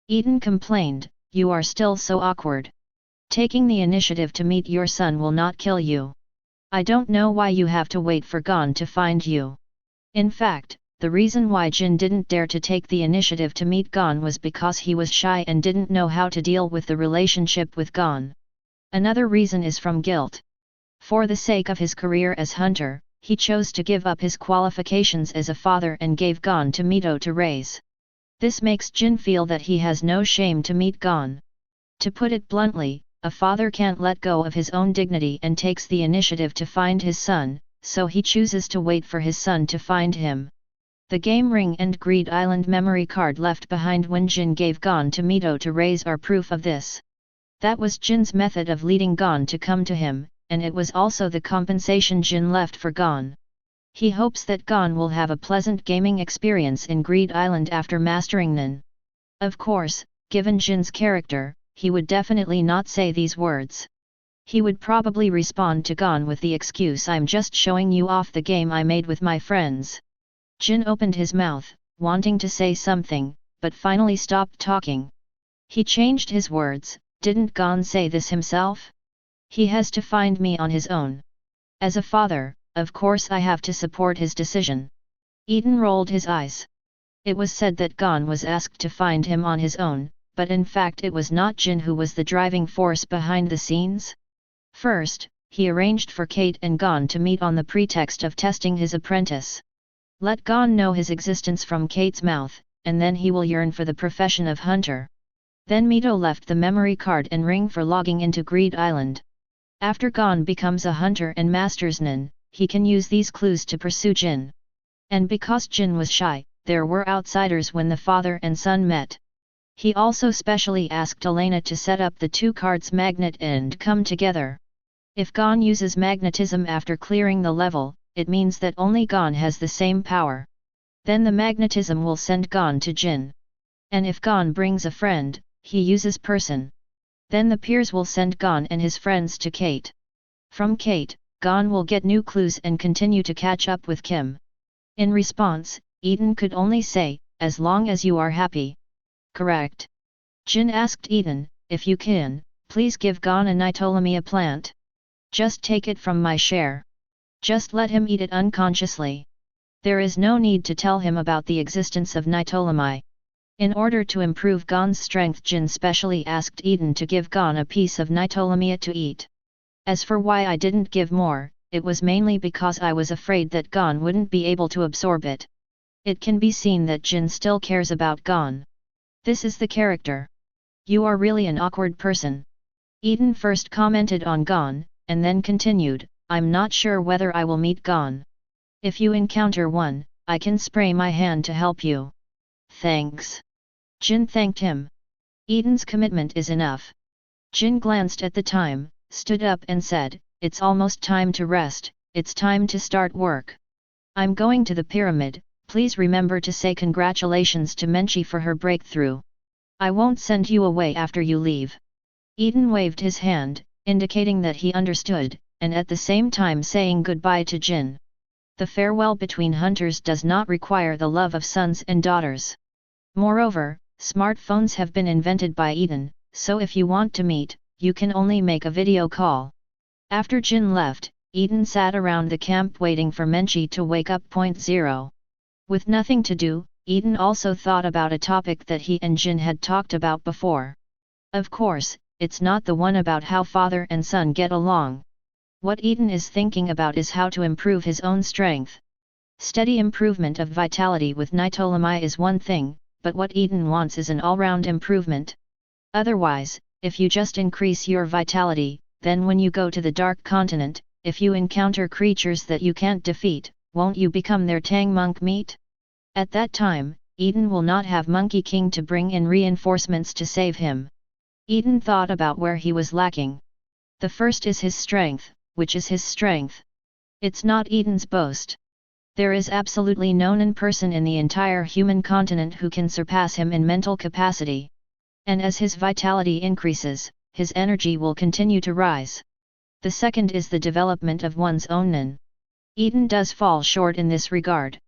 Eaton complained, "You are still so awkward. Taking the initiative to meet your son will not kill you. I don't know why you have to wait for Gon to find you." In fact, the reason why Jin didn't dare to take the initiative to meet Gon was because he was shy and didn't know how to deal with the relationship with Gon. Another reason is from guilt. For the sake of his career as hunter, he chose to give up his qualifications as a father and gave Gon to Mito to raise. This makes Jin feel that he has no shame to meet Gon. To put it bluntly, a father can't let go of his own dignity and takes the initiative to find his son, so he chooses to wait for his son to find him. The game ring and Greed Island memory card left behind when Jin gave Gon to Mito to raise are proof of this. That was Jin's method of leading Gon to come to him, and it was also the compensation Jin left for Gon. He hopes that Gon will have a pleasant gaming experience in Greed Island after mastering Nin. Of course, given Jin's character, he would definitely not say these words. He would probably respond to Gon with the excuse, "I'm just showing you off the game I made with my friends." Jin opened his mouth, wanting to say something, but finally stopped talking. He changed his words, "Didn't Gon say this himself? He has to find me on his own. As a father, of course I have to support his decision." Eaton rolled his eyes. It was said that Gon was asked to find him on his own, but in fact it was not Jin who was the driving force behind the scenes. First, he arranged for Kate and Gon to meet on the pretext of testing his apprentice. Let Gon know his existence from Kate's mouth, and then he will yearn for the profession of hunter. Then Mito left the memory card and ring for logging into Greed Island. After Gon becomes a hunter and masters Nin, he can use these clues to pursue Jin. And because Jin was shy, there were outsiders when the father and son met. He also specially asked Elena to set up the two cards magnet and come together. If Gon uses magnetism after clearing the level, it means that only Gon has the same power. Then the magnetism will send Gon to Jin. And if Gon brings a friend, he uses person. Then the peers will send Gon and his friends to Kate. From Kate, Gon will get new clues and continue to catch up with Kim. In response, Eaton could only say, "As long as you are happy." Correct. Jin asked Eaton, "If you can, please give Gon a Nitolamia plant. Just take it from my share. Just let him eat it unconsciously. There is no need to tell him about the existence of Nitolamai." In order to improve Gon's strength, Jin specially asked Eaton to give Gon a piece of Nitolamia to eat. As for why I didn't give more, it was mainly because I was afraid that Gon wouldn't be able to absorb it. It can be seen that Jin still cares about Gon. This is the character. You are really an awkward person. Eaton first commented on Gon, and then continued, "I'm not sure whether I will meet Gon. If you encounter one, I can spray my hand to help you." "Thanks." Jin thanked him. Eaton's commitment is enough. Jin glanced at the time, stood up and said, "It's almost time to rest, it's time to start work. I'm going to the pyramid, please remember to say congratulations to Menchi for her breakthrough. I won't send you away after you leave." Eaton waved his hand, indicating that he understood, and at the same time saying goodbye to Jin. The farewell between hunters does not require the love of sons and daughters. Moreover, smartphones have been invented by Eaton, so if you want to meet, you can only make a video call. After Jin left, Eaton sat around the camp waiting for Menchi to wake up. 0. With nothing to do, Eaton also thought about a topic that he and Jin had talked about before. Of course, it's not the one about how father and son get along. What Eaton is thinking about is how to improve his own strength. Steady improvement of vitality with Nitolamai is one thing, but what Eaton wants is an all-round improvement. Otherwise, if you just increase your vitality, then when you go to the Dark Continent, if you encounter creatures that you can't defeat, won't you become their Tang monk meat? At that time, Eaton will not have Monkey King to bring in reinforcements to save him. Eaton thought about where he was lacking. The first is his strength, which is his strength. It's not Eaton's boast. There is absolutely no person in the entire human continent who can surpass him in mental capacity. And as his vitality increases, his energy will continue to rise. The second is the development of one's own nen. Eaton does fall short in this regard.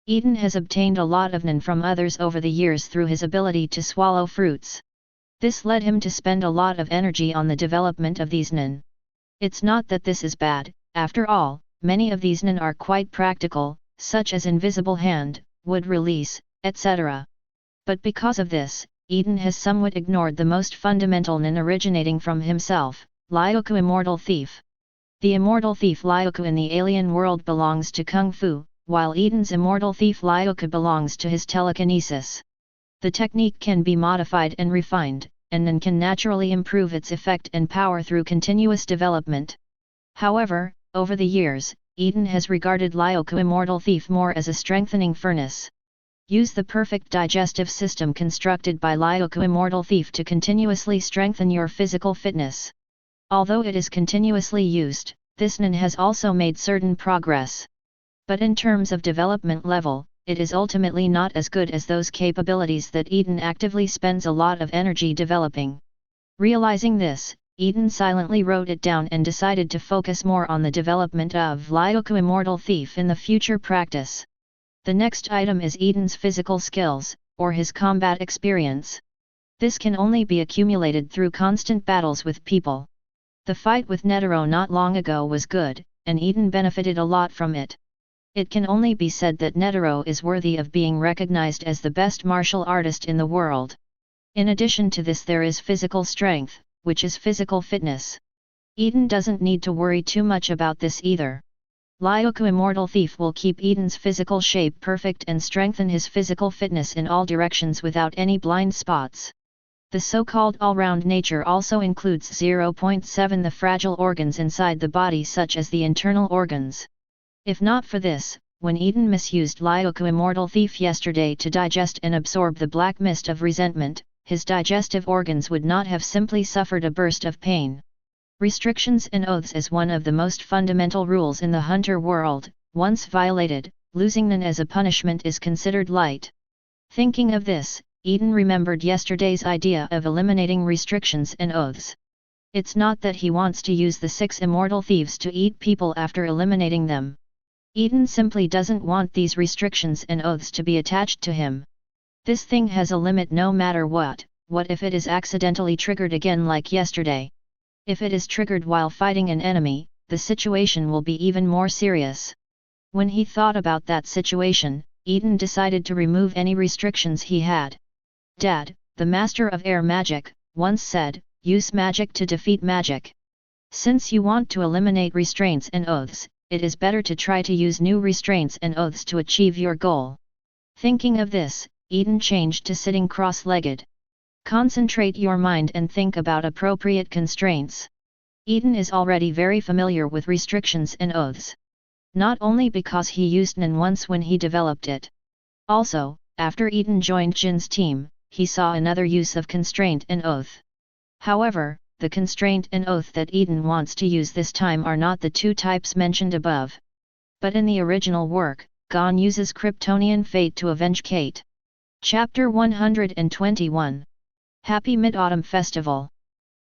Eaton has obtained a lot of nen from others over the years through his ability to swallow fruits. This led him to spend a lot of energy on the development of these nen. It's not that this is bad, after all, many of these nen are quite practical, such as invisible hand, wood release, etc. But because of this, Eaton has somewhat ignored the most fundamental nen originating from himself, Ryoku Immortal Thief. The Immortal Thief Ryoku in the alien world belongs to Kung Fu, while Eaton's Immortal Thief Ryoku belongs to his telekinesis. The technique can be modified and refined, and nen can naturally improve its effect and power through continuous development. However, over the years, Eaton has regarded Ryoku Immortal Thief more as a strengthening furnace. Use the perfect digestive system constructed by Ryoku Immortal Thief to continuously strengthen your physical fitness. Although it is continuously used, this nen has also made certain progress. But in terms of development level, it is ultimately not as good as those capabilities that Eaton actively spends a lot of energy developing. Realizing this, Eaton silently wrote it down and decided to focus more on the development of Ryoku Immortal Thief in the future practice. The next item is Eaton's physical skills, or his combat experience. This can only be accumulated through constant battles with people. The fight with Netero not long ago was good, and Eaton benefited a lot from it. It can only be said that Netero is worthy of being recognized as the best martial artist in the world. In addition to this, there is physical strength, which is physical fitness. Eaton doesn't need to worry too much about this either. Ryoku Immortal Thief will keep Eaton's physical shape perfect and strengthen his physical fitness in all directions without any blind spots. The so-called all-round nature also includes 0.7 the fragile organs inside the body, such as the internal organs. If not for this, when Eaton misused Ryoku Immortal Thief yesterday to digest and absorb the black mist of resentment, his digestive organs would not have simply suffered a burst of pain. Restrictions and oaths is one of the most fundamental rules in the hunter world. Once violated, losing nen as a punishment is considered light. Thinking of this, Eaton remembered yesterday's idea of eliminating restrictions and oaths. It's not that he wants to use the 6 immortal thieves to eat people after eliminating them. Eaton simply doesn't want these restrictions and oaths to be attached to him. This thing has a limit no matter what if it is accidentally triggered again like yesterday? If it is triggered while fighting an enemy, the situation will be even more serious. When he thought about that situation, Eaton decided to remove any restrictions he had. Dad, the master of air magic, once said, use magic to defeat magic. Since you want to eliminate restraints and oaths, it is better to try to use new restraints and oaths to achieve your goal. Thinking of this, Eaton changed to sitting cross-legged. Concentrate your mind and think about appropriate constraints. Eaton is already very familiar with restrictions and oaths. Not only because he used nen once when he developed it. Also, after Eaton joined Jin's team, he saw another use of constraint and oath. However, the constraint and oath that Eaton wants to use this time are not the 2 types mentioned above. But in the original work, Gon uses Kryptonian fate to avenge Kate. Chapter 121. Happy Mid-Autumn Festival.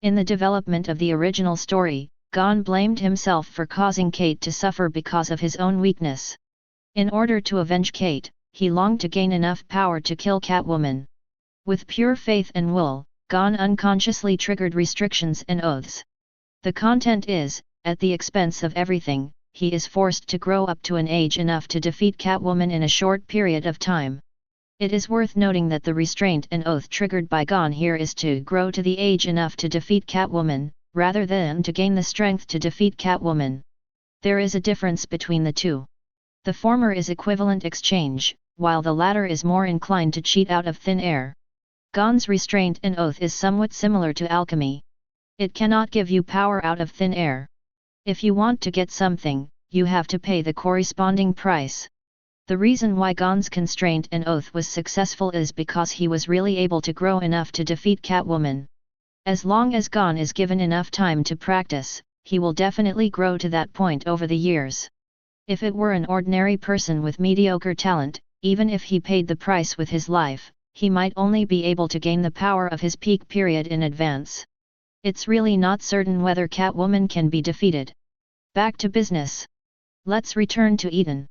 In the development of the original story, Gon blamed himself for causing Kate to suffer because of his own weakness. In order to avenge Kate, he longed to gain enough power to kill Catwoman. With pure faith and will, Gon unconsciously triggered restrictions and oaths. The content is, at the expense of everything, he is forced to grow up to an age enough to defeat Catwoman in a short period of time. It is worth noting that the restraint and oath triggered by Gon here is to grow to the age enough to defeat Catwoman, rather than to gain the strength to defeat Catwoman. There is a difference between the two. The former is equivalent exchange, while the latter is more inclined to cheat out of thin air. Gon's restraint and oath is somewhat similar to alchemy. It cannot give you power out of thin air. If you want to get something, you have to pay the corresponding price. The reason why Gon's constraint and oath was successful is because he was really able to grow enough to defeat Catwoman. As long as Gon is given enough time to practice, he will definitely grow to that point over the years. If it were an ordinary person with mediocre talent, even if he paid the price with his life, he might only be able to gain the power of his peak period in advance. It's really not certain whether Catwoman can be defeated. Back to business. Let's return to Eaton.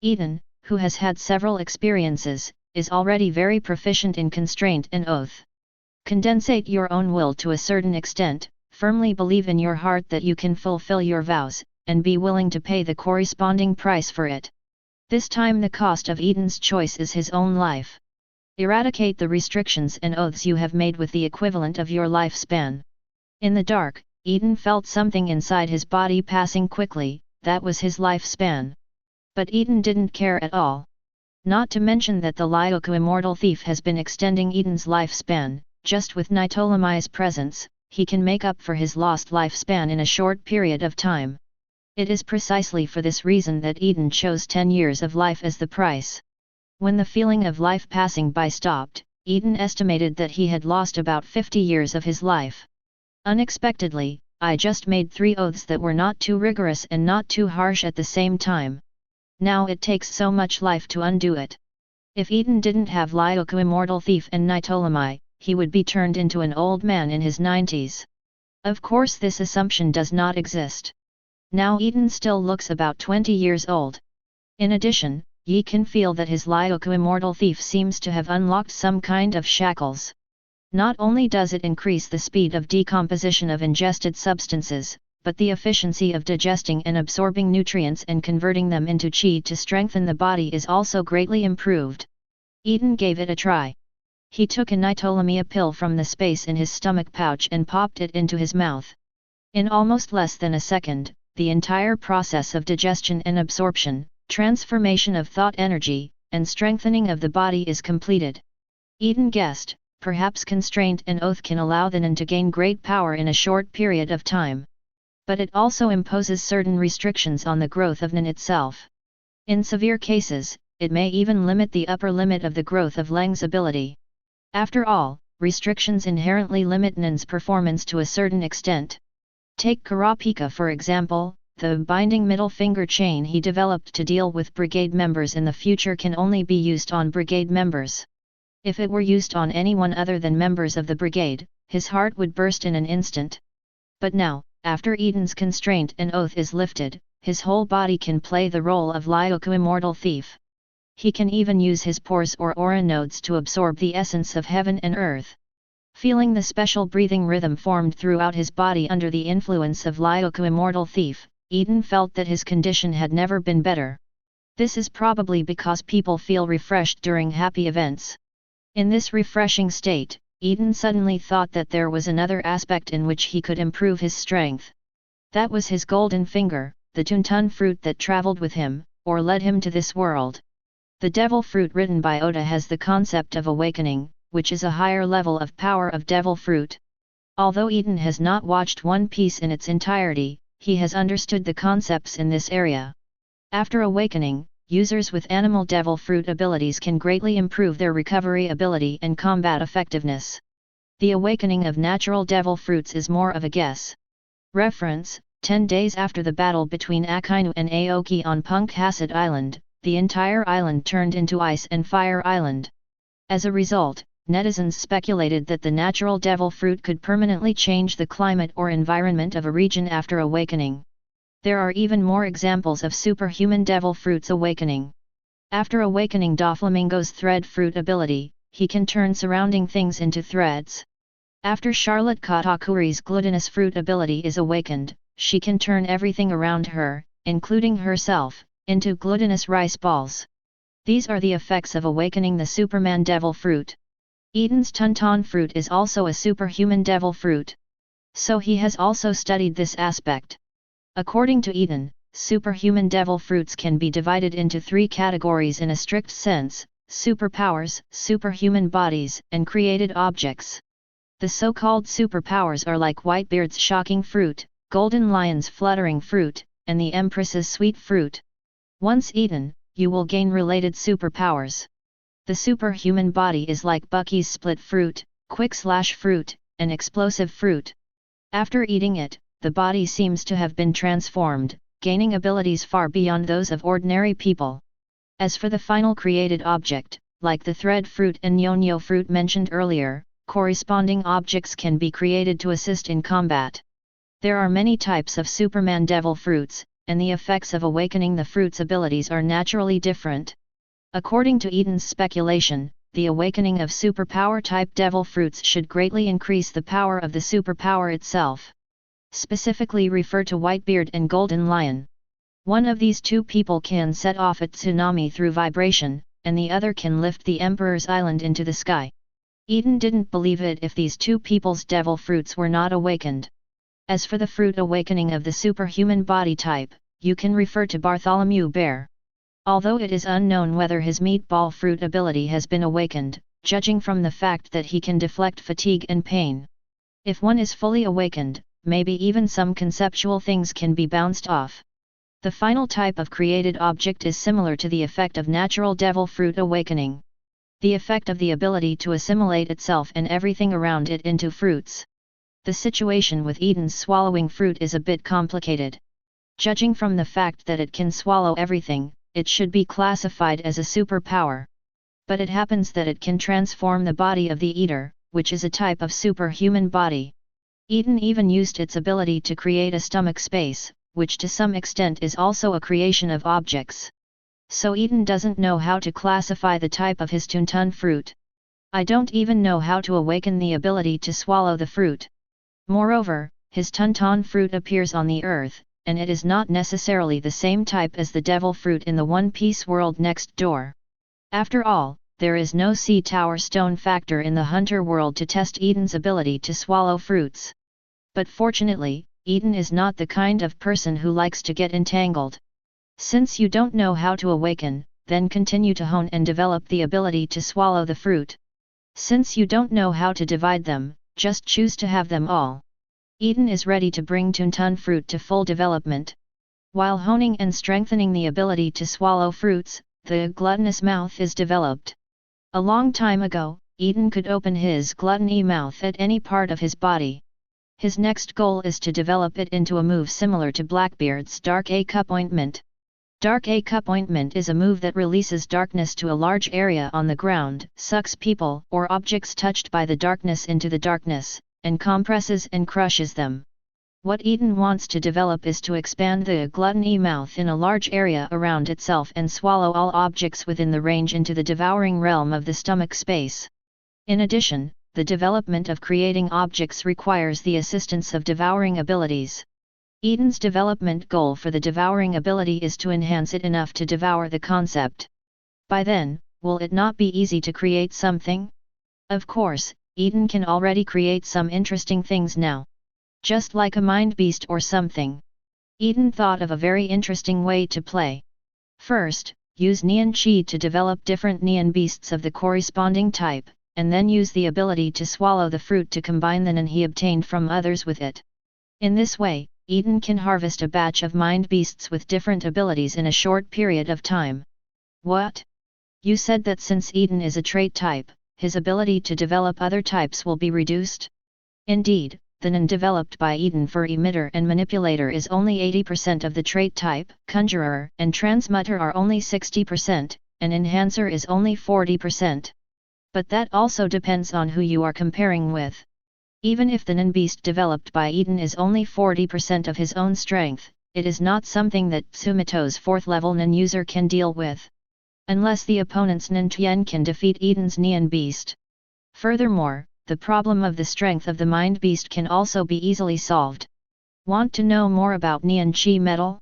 Eaton, who has had several experiences, is already very proficient in constraint and oath. Condensate your own will to a certain extent, firmly believe in your heart that you can fulfill your vows, and be willing to pay the corresponding price for it. This time the cost of Eaton's choice is his own life. Eradicate the restrictions and oaths you have made with the equivalent of your lifespan. In the dark, Eaton felt something inside his body passing quickly, that was his lifespan. But Eaton didn't care at all. Not to mention that the Lyoku immortal thief has been extending Eaton's lifespan, just with Nitolami's presence, he can make up for his lost lifespan in a short period of time. It is precisely for this reason that Eaton chose 10 years of life as the price. When the feeling of life passing by stopped, Eaton estimated that he had lost about 50 years of his life. Unexpectedly, I just made 3 oaths that were not too rigorous and not too harsh at the same time. Now it takes so much life to undo it. If Eaton didn't have Lyoku immortal thief and Nitolami, he would be turned into an old man in his 90s. Of course this assumption does not exist. Now Eaton still looks about 20 years old. In addition, Yi can feel that his Lyoku immortal thief seems to have unlocked some kind of shackles. Not only does it increase the speed of decomposition of ingested substances, but the efficiency of digesting and absorbing nutrients and converting them into qi to strengthen the body is also greatly improved. Eaton gave it a try. He took a Nitolamia pill from the space in his stomach pouch and popped it into his mouth. In almost less than a second, the entire process of digestion and absorption, transformation of thought energy, and strengthening of the body is completed. Eaton guessed, perhaps constraint and oath can allow the Nin to gain great power in a short period of time. But it also imposes certain restrictions on the growth of Nin itself. In severe cases, it may even limit the upper limit of the growth of Leng's ability. After all, restrictions inherently limit Nin's performance to a certain extent. Take Kurapika for example, the binding middle finger chain he developed to deal with brigade members in the future can only be used on brigade members. If it were used on anyone other than members of the brigade, his heart would burst in an instant. But now, after Eaton's constraint and oath is lifted, his whole body can play the role of Lyoku immortal thief. He can even use his pores or aura nodes to absorb the essence of heaven and earth. Feeling the special breathing rhythm formed throughout his body under the influence of Lyoku immortal thief, Eaton felt that his condition had never been better. This is probably because people feel refreshed during happy events. In this refreshing state, Eaton suddenly thought that there was another aspect in which he could improve his strength. That was his golden finger, the Tuntun fruit that traveled with him, or led him to this world. The devil fruit written by Oda has the concept of awakening, which is a higher level of power of devil fruit. Although Eaton has not watched One Piece in its entirety, he has understood the concepts in this area. After awakening, users with animal devil fruit abilities can greatly improve their recovery ability and combat effectiveness. The awakening of natural devil fruits is more of a guess. Reference: 10 days after the battle between Akainu and Aoki on Punk Acid Island, the entire island turned into Ice and Fire Island. As a result, netizens speculated that the natural devil fruit could permanently change the climate or environment of a region after awakening. There are even more examples of superhuman devil fruits awakening. After awakening Doflamingo's thread fruit ability, he can turn surrounding things into threads. After Charlotte Katakuri's glutinous fruit ability is awakened, she can turn everything around her, including herself, into glutinous rice balls. These are the effects of awakening the Superman devil fruit. Eaton's Tuntun fruit is also a superhuman devil fruit. So he has also studied this aspect. According to Eaton, superhuman devil fruits can be divided into 3 categories in a strict sense: superpowers, superhuman bodies, and created objects. The so-called superpowers are like Whitebeard's shocking fruit, Golden Lion's fluttering fruit, and the Empress's sweet fruit. Once eaten, you will gain related superpowers. The superhuman body is like Bucky's split fruit, quick slash fruit, and explosive fruit. After eating it, the body seems to have been transformed, gaining abilities far beyond those of ordinary people. As for the final created object, like the thread fruit and nyo-nyo fruit mentioned earlier, corresponding objects can be created to assist in combat. There are many types of Superman devil fruits, and the effects of awakening the fruit's abilities are naturally different. According to Eaton's speculation, the awakening of superpower-type devil fruits should greatly increase the power of the superpower itself. Specifically refer to Whitebeard and Golden Lion. One of these two people can set off a tsunami through vibration, and the other can lift the Emperor's Island into the sky. Eaton didn't believe it if these two people's devil fruits were not awakened. As for the fruit awakening of the superhuman body type, you can refer to Bartholomew Bear. Although it is unknown whether his meatball fruit ability has been awakened, judging from the fact that he can deflect fatigue and pain. If one is fully awakened, maybe even some conceptual things can be bounced off. The final type of created object is similar to the effect of natural devil fruit awakening. The effect of the ability to assimilate itself and everything around it into fruits. The situation with Eaton's swallowing fruit is a bit complicated. Judging from the fact that it can swallow everything, it should be classified as a superpower. But it happens that it can transform the body of the eater, which is a type of superhuman body. Eaton even used its ability to create a stomach space, which to some extent is also a creation of objects. So Eaton doesn't know how to classify the type of his Tuntun fruit. I don't even know how to awaken the ability to swallow the fruit. Moreover, his Tuntun fruit appears on the earth, and it is not necessarily the same type as the devil fruit in the One Piece world next door. After all, there is no sea tower stone factor in the hunter world to test Eaton's ability to swallow fruits. But fortunately, Eaton is not the kind of person who likes to get entangled. Since you don't know how to awaken, then continue to hone and develop the ability to swallow the fruit. Since you don't know how to divide them, just choose to have them all. Eaton is ready to bring Tuntun fruit to full development. While honing and strengthening the ability to swallow fruits, the gluttonous mouth is developed. A long time ago, Eaton could open his gluttony mouth at any part of his body. His next goal is to develop it into a move similar to Blackbeard's Dark A-Cup Ointment. Dark A-Cup Ointment is a move that releases darkness to a large area on the ground, sucks people or objects touched by the darkness into the darkness, and compresses and crushes them. What Eaton wants to develop is to expand the gluttony mouth in a large area around itself and swallow all objects within the range into the devouring realm of the stomach space. In addition, the development of creating objects requires the assistance of devouring abilities. Eaton's development goal for the devouring ability is to enhance it enough to devour the concept. By then, will it not be easy to create something? Of course, Eaton can already create some interesting things now. Just like a mind beast or something. Eaton thought of a very interesting way to play. First, use Neon Chi to develop different neon beasts of the corresponding type, and then use the ability to swallow the fruit to combine the Nen he obtained from others with it. In this way, Eaton can harvest a batch of mind beasts with different abilities in a short period of time. What? You said that since Eaton is a trait type, his ability to develop other types will be reduced? Indeed, the Nen developed by Eaton for emitter and manipulator is only 80% of the trait type, conjurer and transmutter are only 60%, and enhancer is only 40%. But that also depends on who you are comparing with. Even if the Nen beast developed by Eaton is only 40% of his own strength, it is not something that Sumito's 4th level Nen user can deal with. Unless the opponent's Nen Tien can defeat Eaton's Neon beast. Furthermore, the problem of the strength of the mind beast can also be easily solved. Want to know more about Neon Chi metal?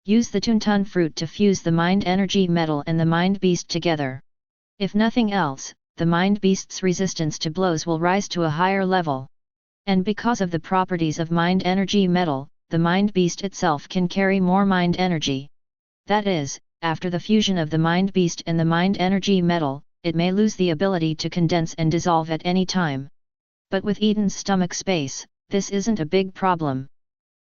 Use the Tuntun fruit to fuse the mind energy metal and the mind beast together. If nothing else, the mind beast's resistance to blows will rise to a higher level. And because of the properties of mind energy metal, the mind beast itself can carry more mind energy. That is, after the fusion of the mind beast and the mind energy metal, it may lose the ability to condense and dissolve at any time. But with Eaton's stomach space, this isn't a big problem.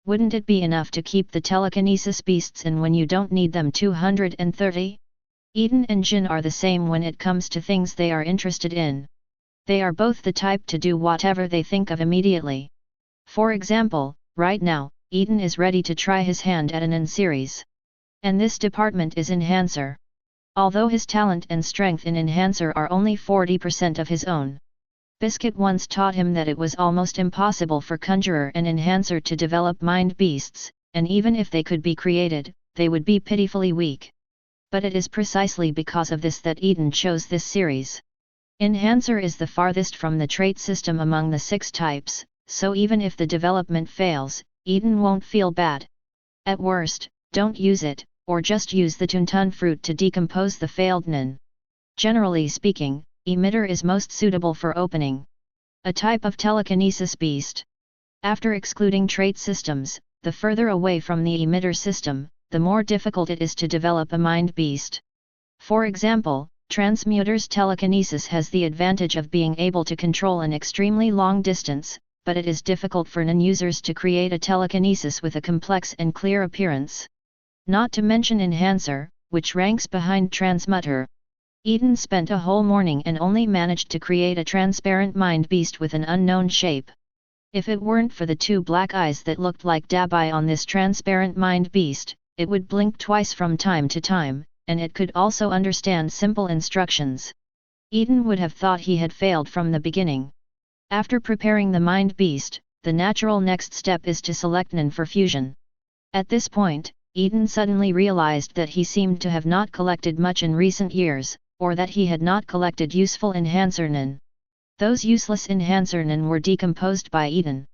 Wouldn't it be enough to keep the telekinesis beasts in when you don't need them? 230? Eaton and Jin are the same when it comes to things they are interested in. They are both the type to do whatever they think of immediately. For example, right now, Eaton is ready to try his hand at an N series. And this department is Enhancer. Although his talent and strength in Enhancer are only 40% of his own. Biscuit once taught him that it was almost impossible for Conjurer and Enhancer to develop mind beasts, and even if they could be created, they would be pitifully weak. But it is precisely because of this that Eaton chose this series. Enhancer is the farthest from the trait system among the 6 types, so even if the development fails, Eaton won't feel bad. At worst, don't use it, or just use the Tuntun fruit to decompose the failed Nen. Generally speaking, Emitter is most suitable for opening. A type of telekinesis beast. After excluding trait systems, the further away from the emitter system, the more difficult it is to develop a mind beast. For example, Transmuter's telekinesis has the advantage of being able to control an extremely long distance, but it is difficult for non-users to create a telekinesis with a complex and clear appearance. Not to mention Enhancer, which ranks behind Transmuter. Eaton spent a whole morning and only managed to create a transparent mind beast with an unknown shape. If it weren't for the 2 black eyes that looked like Dabai on this transparent mind beast, it would blink twice from time to time, and it could also understand simple instructions. Eaton would have thought he had failed from the beginning. After preparing the mind beast, the natural next step is to select Nen for fusion. At this point, Eaton suddenly realized that he seemed to have not collected much in recent years, or that he had not collected useful Enhancer Nen. Those useless Enhancer Nen were decomposed by Eaton.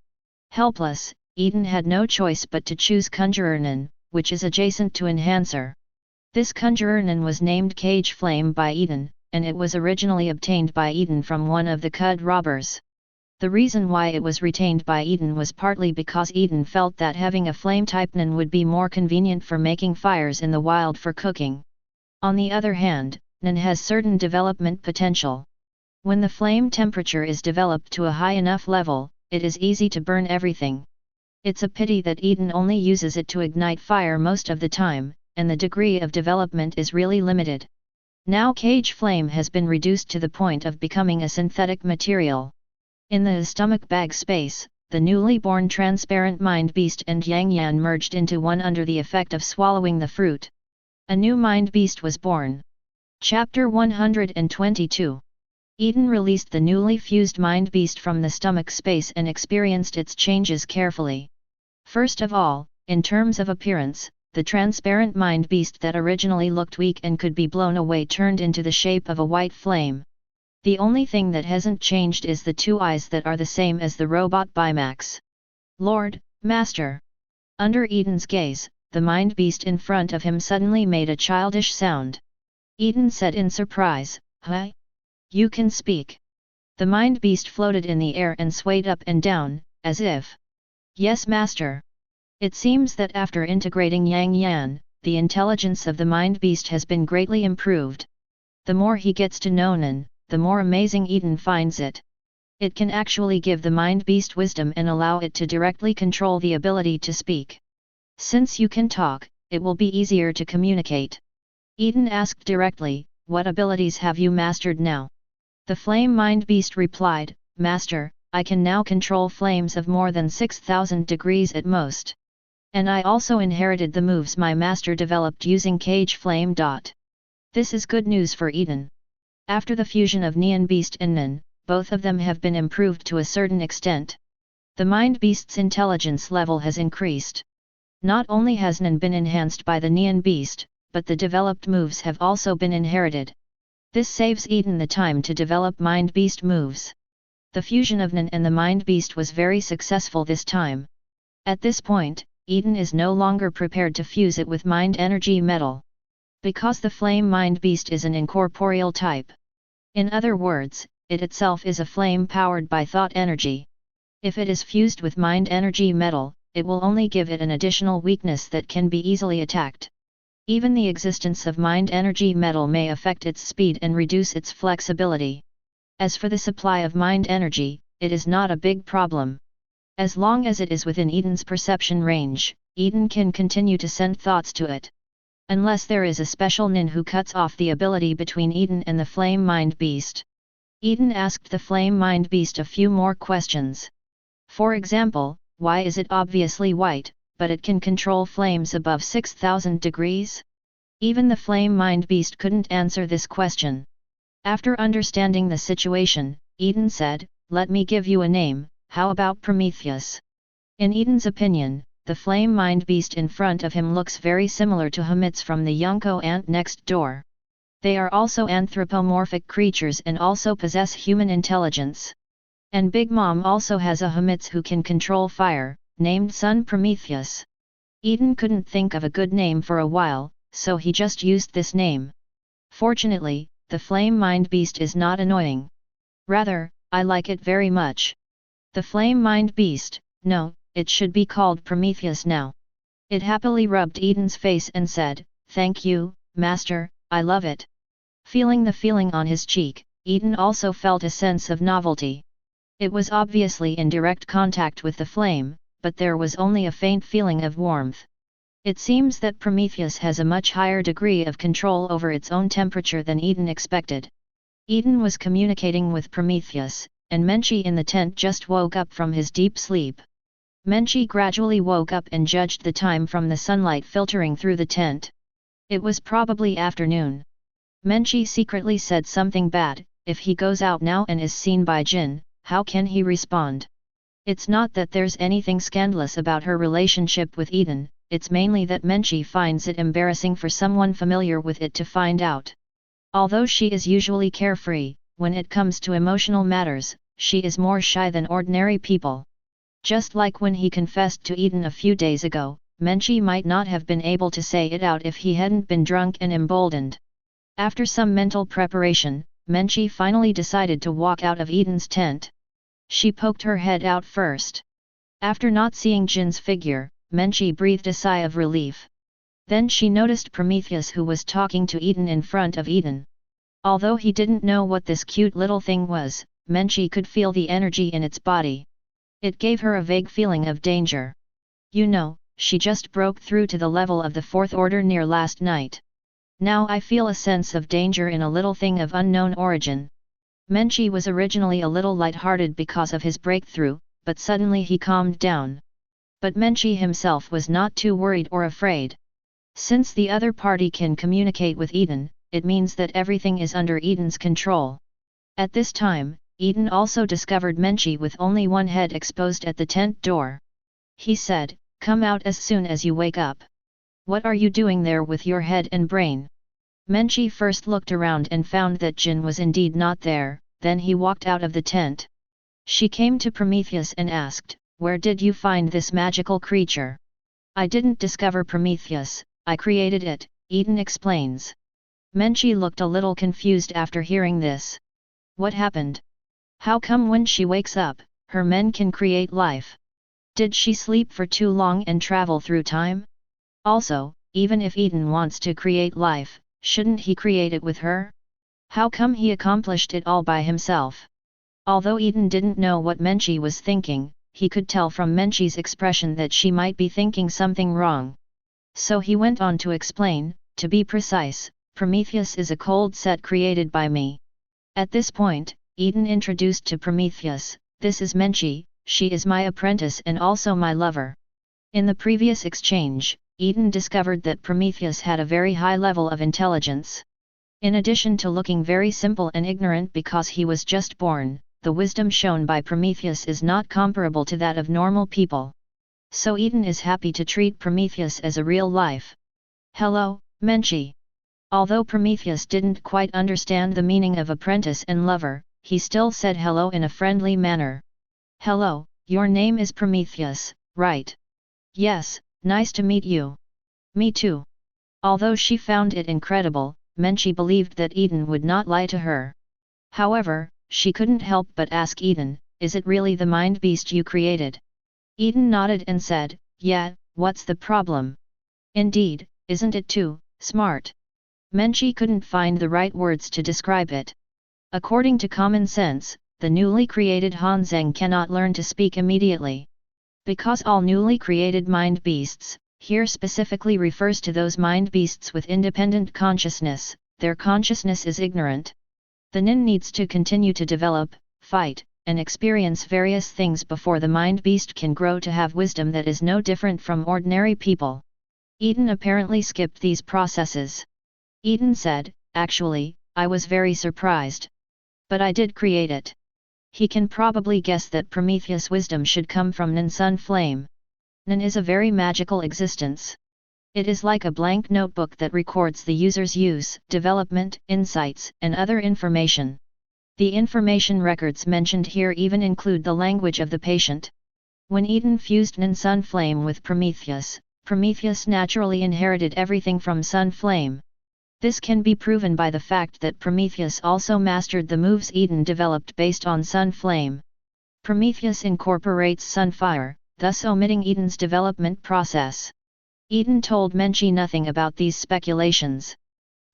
Helpless, Eaton had no choice but to choose Conjurer Nen, which is adjacent to Enhancer. This Conjurer Nen was named Cage Flame by Eaton, and it was originally obtained by Eaton from one of the Cud robbers. The reason why it was retained by Eaton was partly because Eaton felt that having a flame-type Nen would be more convenient for making fires in the wild for cooking. On the other hand, Nen has certain development potential. When the flame temperature is developed to a high enough level, it is easy to burn everything. It's a pity that Eaton only uses it to ignite fire most of the time, and the degree of development is really limited. Now Cage Flame has been reduced to the point of becoming a synthetic material. In the stomach bag space, the newly born transparent mind beast and Yang Yan merged into one under the effect of swallowing the fruit. A new mind beast was born. Chapter 122. Eaton released the newly fused mind beast from the stomach space and experienced its changes carefully. First of all, in terms of appearance, the transparent mind beast that originally looked weak and could be blown away turned into the shape of a white flame. The only thing that hasn't changed is the 2 eyes that are the same as the robot Bimax. Lord, Master! Under Eaton's gaze, the mind beast in front of him suddenly made a childish sound. Eaton said in surprise, "Hi? You can speak." The mind beast floated in the air and swayed up and down, as if, "Yes, Master." It seems that after integrating Yang Yan, the intelligence of the mind beast has been greatly improved. The more he gets to know Nen, the more amazing Eaton finds it. It can actually give the mind beast wisdom and allow it to directly control the ability to speak. Since you can talk, it will be easier to communicate. Eaton asked directly, "What abilities have you mastered now?" The flame mind beast replied, "Master, I can now control flames of more than 6,000 degrees at most. And I also inherited the moves my master developed using Cage Flame. This is good news for Eaton. After the fusion of Neon Beast and Nen, both of them have been improved to a certain extent. The mind beast's intelligence level has increased. Not only has Nen been enhanced by the Neon Beast, but the developed moves have also been inherited. This saves Eaton the time to develop mind beast moves. The fusion of Nen and the mind beast was very successful this time. At this point, Eaton is no longer prepared to fuse it with mind energy metal. Because the flame mind beast is an incorporeal type. In other words, it itself is a flame powered by thought energy. If it is fused with mind energy metal, it will only give it an additional weakness that can be easily attacked. Even the existence of mind energy metal may affect its speed and reduce its flexibility. As for the supply of mind energy, it is not a big problem. As long as it is within Eaton's perception range, Eaton can continue to send thoughts to it. Unless there is a special Nin who cuts off the ability between Eaton and the flame mind beast. Eaton asked the flame mind beast a few more questions. For example, why is it obviously white, but it can control flames above 6,000 degrees? Even the flame mind beast couldn't answer this question. After understanding the situation, Eaton said, "Let me give you a name, how about Prometheus?" In Eaton's opinion, the flame mind beast in front of him looks very similar to Hamitz from the Yonko ant next door. They are also anthropomorphic creatures and also possess human intelligence. And Big Mom also has a Hamitz who can control fire, named Son Prometheus. Eaton couldn't think of a good name for a while, so he just used this name. Fortunately, the flame mind beast is not annoying. Rather, I like it very much. The flame mind beast, no, it should be called Prometheus now. It happily rubbed Eaton's face and said, "Thank you, Master, I love it." Feeling the feeling on his cheek, Eaton also felt a sense of novelty. It was obviously in direct contact with the flame, but there was only a faint feeling of warmth. It seems that Prometheus has a much higher degree of control over its own temperature than Eaton expected. Eaton was communicating with Prometheus, and Menchi in the tent just woke up from his deep sleep. Menchi gradually woke up and judged the time from the sunlight filtering through the tent. It was probably afternoon. Menchi secretly said something bad. If he goes out now and is seen by Jin, how can he respond? It's not that there's anything scandalous about her relationship with Eaton, it's mainly that Menchi finds it embarrassing for someone familiar with it to find out. Although she is usually carefree, when it comes to emotional matters, she is more shy than ordinary people. Just like when he confessed to Eaton a few days ago, Menchi might not have been able to say it out if he hadn't been drunk and emboldened. After some mental preparation, Menchi finally decided to walk out of Eaton's tent. She poked her head out first. After not seeing Jin's figure, Menchi breathed a sigh of relief. Then she noticed Prometheus, who was talking to Eaton in front of Eaton. Although he didn't know what this cute little thing was, Menchi could feel the energy in its body. It gave her a vague feeling of danger. You know, she just broke through to the level of the fourth order near last night. Now I feel a sense of danger in a little thing of unknown origin. Menchi was originally a little light-hearted because of his breakthrough, but suddenly he calmed down. But Menchi himself was not too worried or afraid. Since the other party can communicate with Eaton, it means that everything is under Eaton's control. At this time, Eaton also discovered Menchi with only one head exposed at the tent door. He said, "Come out as soon as you wake up. What are you doing there with your head and brain?" Menchi first looked around and found that Jin was indeed not there, then he walked out of the tent. She came to Prometheus and asked, "Where did you find this magical creature?" "I didn't discover Prometheus, I created it," Eaton explains. Menchi looked a little confused after hearing this. What happened? How come when she wakes up, her men can create life? Did she sleep for too long and travel through time? Also, even if Eaton wants to create life, shouldn't he create it with her? How come he accomplished it all by himself? Although Eaton didn't know what Menchi was thinking, he could tell from Menchi's expression that she might be thinking something wrong. So he went on to explain, "To be precise, Prometheus is a cold set created by me." At this point, Eaton introduced to Prometheus, "This is Menchi, she is my apprentice and also my lover." In the previous exchange, Eaton discovered that Prometheus had a very high level of intelligence. In addition to looking very simple and ignorant because he was just born, the wisdom shown by Prometheus is not comparable to that of normal people. So Eaton is happy to treat Prometheus as a real life. "Hello, Menchi." Although Prometheus didn't quite understand the meaning of apprentice and lover, he still said hello in a friendly manner. "Hello, your name is Prometheus, right?" "Yes, nice to meet you." "Me too." Although she found it incredible, Menchi believed that Eaton would not lie to her. However, she couldn't help but ask Eaton, "Is it really the mind beast you created?" Eaton nodded and said, "Yeah, what's the problem?" "Indeed, isn't it too smart?" Menchi couldn't find the right words to describe it. According to common sense, the newly created Hanzang cannot learn to speak immediately. Because all newly created mind beasts, here specifically refers to those mind beasts with independent consciousness, their consciousness is ignorant. The Nin needs to continue to develop, fight, and experience various things before the mind beast can grow to have wisdom that is no different from ordinary people. Eaton apparently skipped these processes. Eaton said, "Actually, I was very surprised. But I did create it." He can probably guess that Prometheus' wisdom should come from Nan Sun Flame. Nan is a very magical existence. It is like a blank notebook that records the user's use, development, insights, and other information. The information records mentioned here even include the language of the patient. When Eaton fused Nan Sun Flame with Prometheus, Prometheus naturally inherited everything from Sun Flame. This can be proven by the fact that Prometheus also mastered the moves Eaton developed based on Sun Flame. Prometheus incorporates Sunfire, thus omitting Eaton's development process. Eaton told Menchie nothing about these speculations.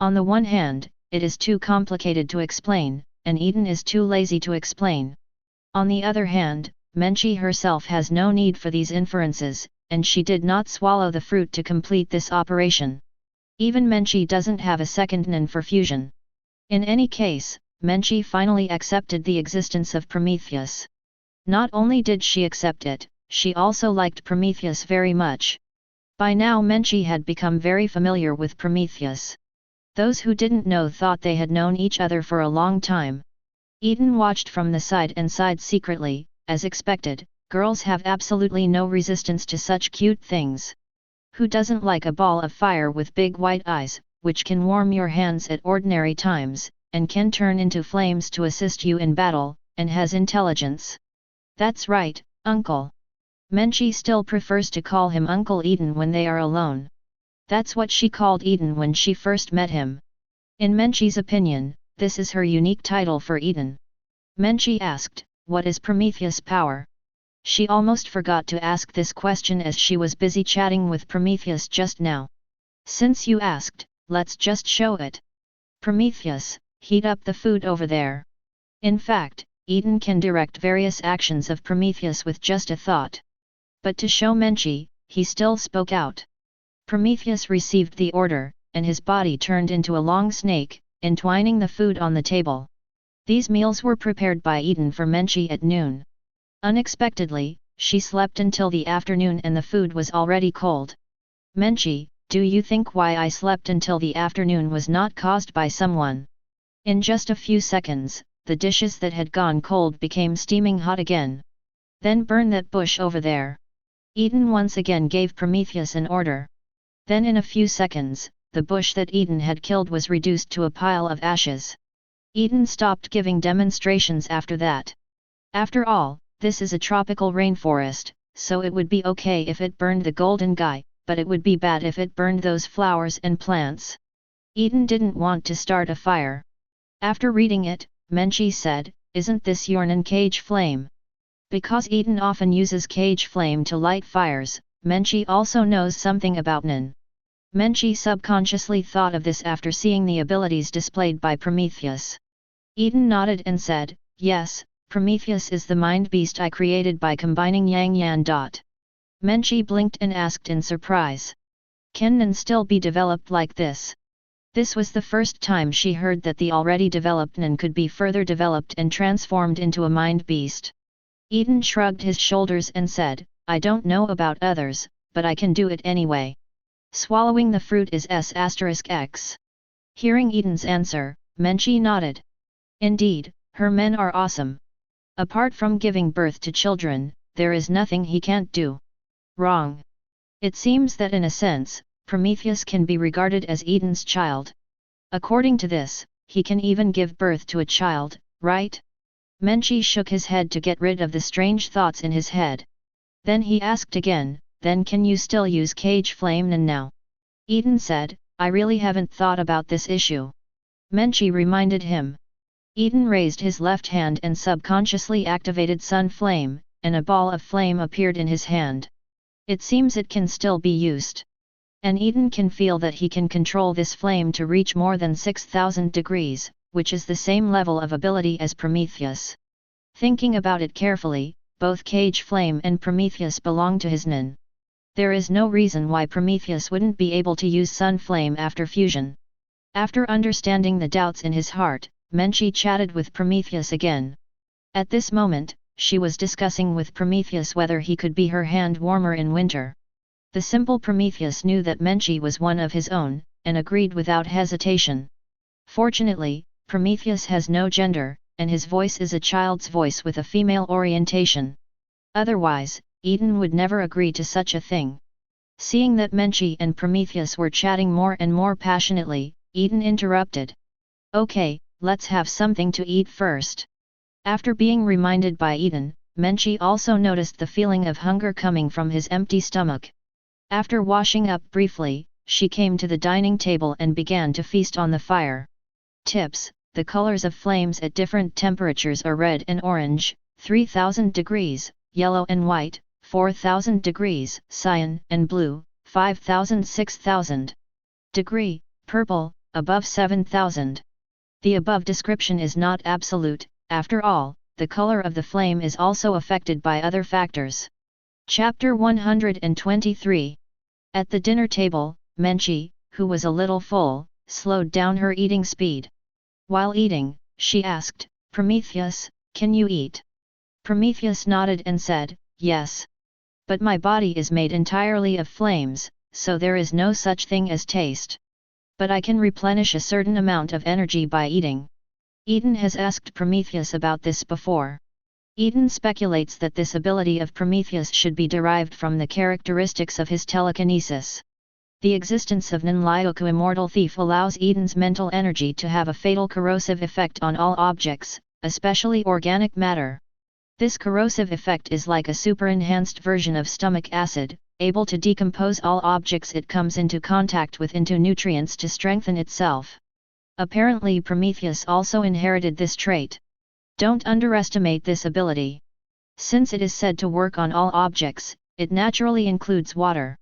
On the one hand, it is too complicated to explain, and Eaton is too lazy to explain. On the other hand, Menchie herself has no need for these inferences, and she did not swallow the fruit to complete this operation. Even Menchie doesn't have a second Nan for fusion. In any case, Menchie finally accepted the existence of Prometheus. Not only did she accept it, she also liked Prometheus very much. By now Menchie had become very familiar with Prometheus. Those who didn't know thought they had known each other for a long time. Eaton watched from the side and sighed secretly. As expected, girls have absolutely no resistance to such cute things. Who doesn't like a ball of fire with big white eyes, which can warm your hands at ordinary times, and can turn into flames to assist you in battle, and has intelligence? That's right, Uncle. Menchie still prefers to call him Uncle Eaton when they are alone. That's what she called Eaton when she first met him. In Menchie's opinion, this is her unique title for Eaton. Menchie asked, "What is Prometheus' power?" She almost forgot to ask this question as she was busy chatting with Prometheus just now. "Since you asked, let's just show it. Prometheus, heat up the food over there." In fact, Eaton can direct various actions of Prometheus with just a thought. But to show Menchie, he still spoke out. Prometheus received the order, and his body turned into a long snake, entwining the food on the table. These meals were prepared by Eaton for Menchie at noon. Unexpectedly, she slept until the afternoon and the food was already cold. "Menchie, do you think why I slept until the afternoon was not caused by someone?" In just a few seconds, the dishes that had gone cold became steaming hot again. "Then burn that bush over there." Eaton once again gave Prometheus an order. Then in a few seconds, the bush that Eaton had killed was reduced to a pile of ashes. Eaton stopped giving demonstrations after that. After all, this is a tropical rainforest, so it would be okay if it burned the golden guy, but it would be bad if it burned those flowers and plants. Eaton didn't want to start a fire. After reading it, Menchie said, "Isn't this your Nan cage flame?" Because Eaton often uses cage flame to light fires, Menchie also knows something about Nan. Menchie subconsciously thought of this after seeing the abilities displayed by Prometheus. Eaton nodded and said, "Yes, Prometheus is the mind beast I created by combining Yang Yan. Menchie blinked and asked in surprise, "Can Nan still be developed like this?" This was the first time she heard that the already developed Nan could be further developed and transformed into a mind beast. Eaton shrugged his shoulders and said, "I don't know about others, but I can do it anyway. Swallowing the fruit is S**X. Hearing Eaton's answer, Menchie nodded. Indeed, her men are awesome. Apart from giving birth to children, there is nothing he can't do. Wrong. It seems that in a sense, Prometheus can be regarded as Eaton's child. According to this, he can even give birth to a child, right?" Menchie shook his head to get rid of the strange thoughts in his head. Then he asked again, "Then can you still use cage flame Nan now?" Eaton said, "I really haven't thought about this issue." Menchie reminded him. Eaton raised his left hand and subconsciously activated Sun Flame, and a ball of flame appeared in his hand. It seems it can still be used. And Eaton can feel that he can control this flame to reach more than 6,000 degrees, which is the same level of ability as Prometheus. Thinking about it carefully, both Cage Flame and Prometheus belong to his Nan. There is no reason why Prometheus wouldn't be able to use Sun Flame after fusion. After understanding the doubts in his heart, Menchie chatted with Prometheus again. At this moment, she was discussing with Prometheus whether he could be her hand warmer in winter. The simple Prometheus knew that Menchi was one of his own, and agreed without hesitation. Fortunately, Prometheus has no gender, and his voice is a child's voice with a female orientation. Otherwise, Eaton would never agree to such a thing. Seeing that Menchi and Prometheus were chatting more and more passionately, Eaton interrupted. Okay, let's have something to eat first. After being reminded by Eaton, Menchi also noticed the feeling of hunger coming from his empty stomach. After washing up briefly, she came to the dining table and began to feast on the fire. Tips: the colors of flames at different temperatures are red and orange, 3000 degrees, yellow and white, 4000 degrees, cyan and blue, 5000 6000 degree, purple, above 7000. The above description is not absolute, after all, the color of the flame is also affected by other factors. Chapter 123. At the dinner table, Menchi, who was a little full, slowed down her eating speed. While eating, she asked, Prometheus, can you eat? Prometheus nodded and said, yes. But my body is made entirely of flames, so there is no such thing as taste. But I can replenish a certain amount of energy by eating. Eaton has asked Prometheus about this before. Eaton speculates that this ability of Prometheus should be derived from the characteristics of his telekinesis. The existence of Nanlyoku Immortal Thief allows Eaton's mental energy to have a fatal corrosive effect on all objects, especially organic matter. This corrosive effect is like a super-enhanced version of stomach acid, able to decompose all objects it comes into contact with into nutrients to strengthen itself. Apparently Prometheus also inherited this trait. Don't underestimate this ability. Since it is said to work on all objects, it naturally includes water.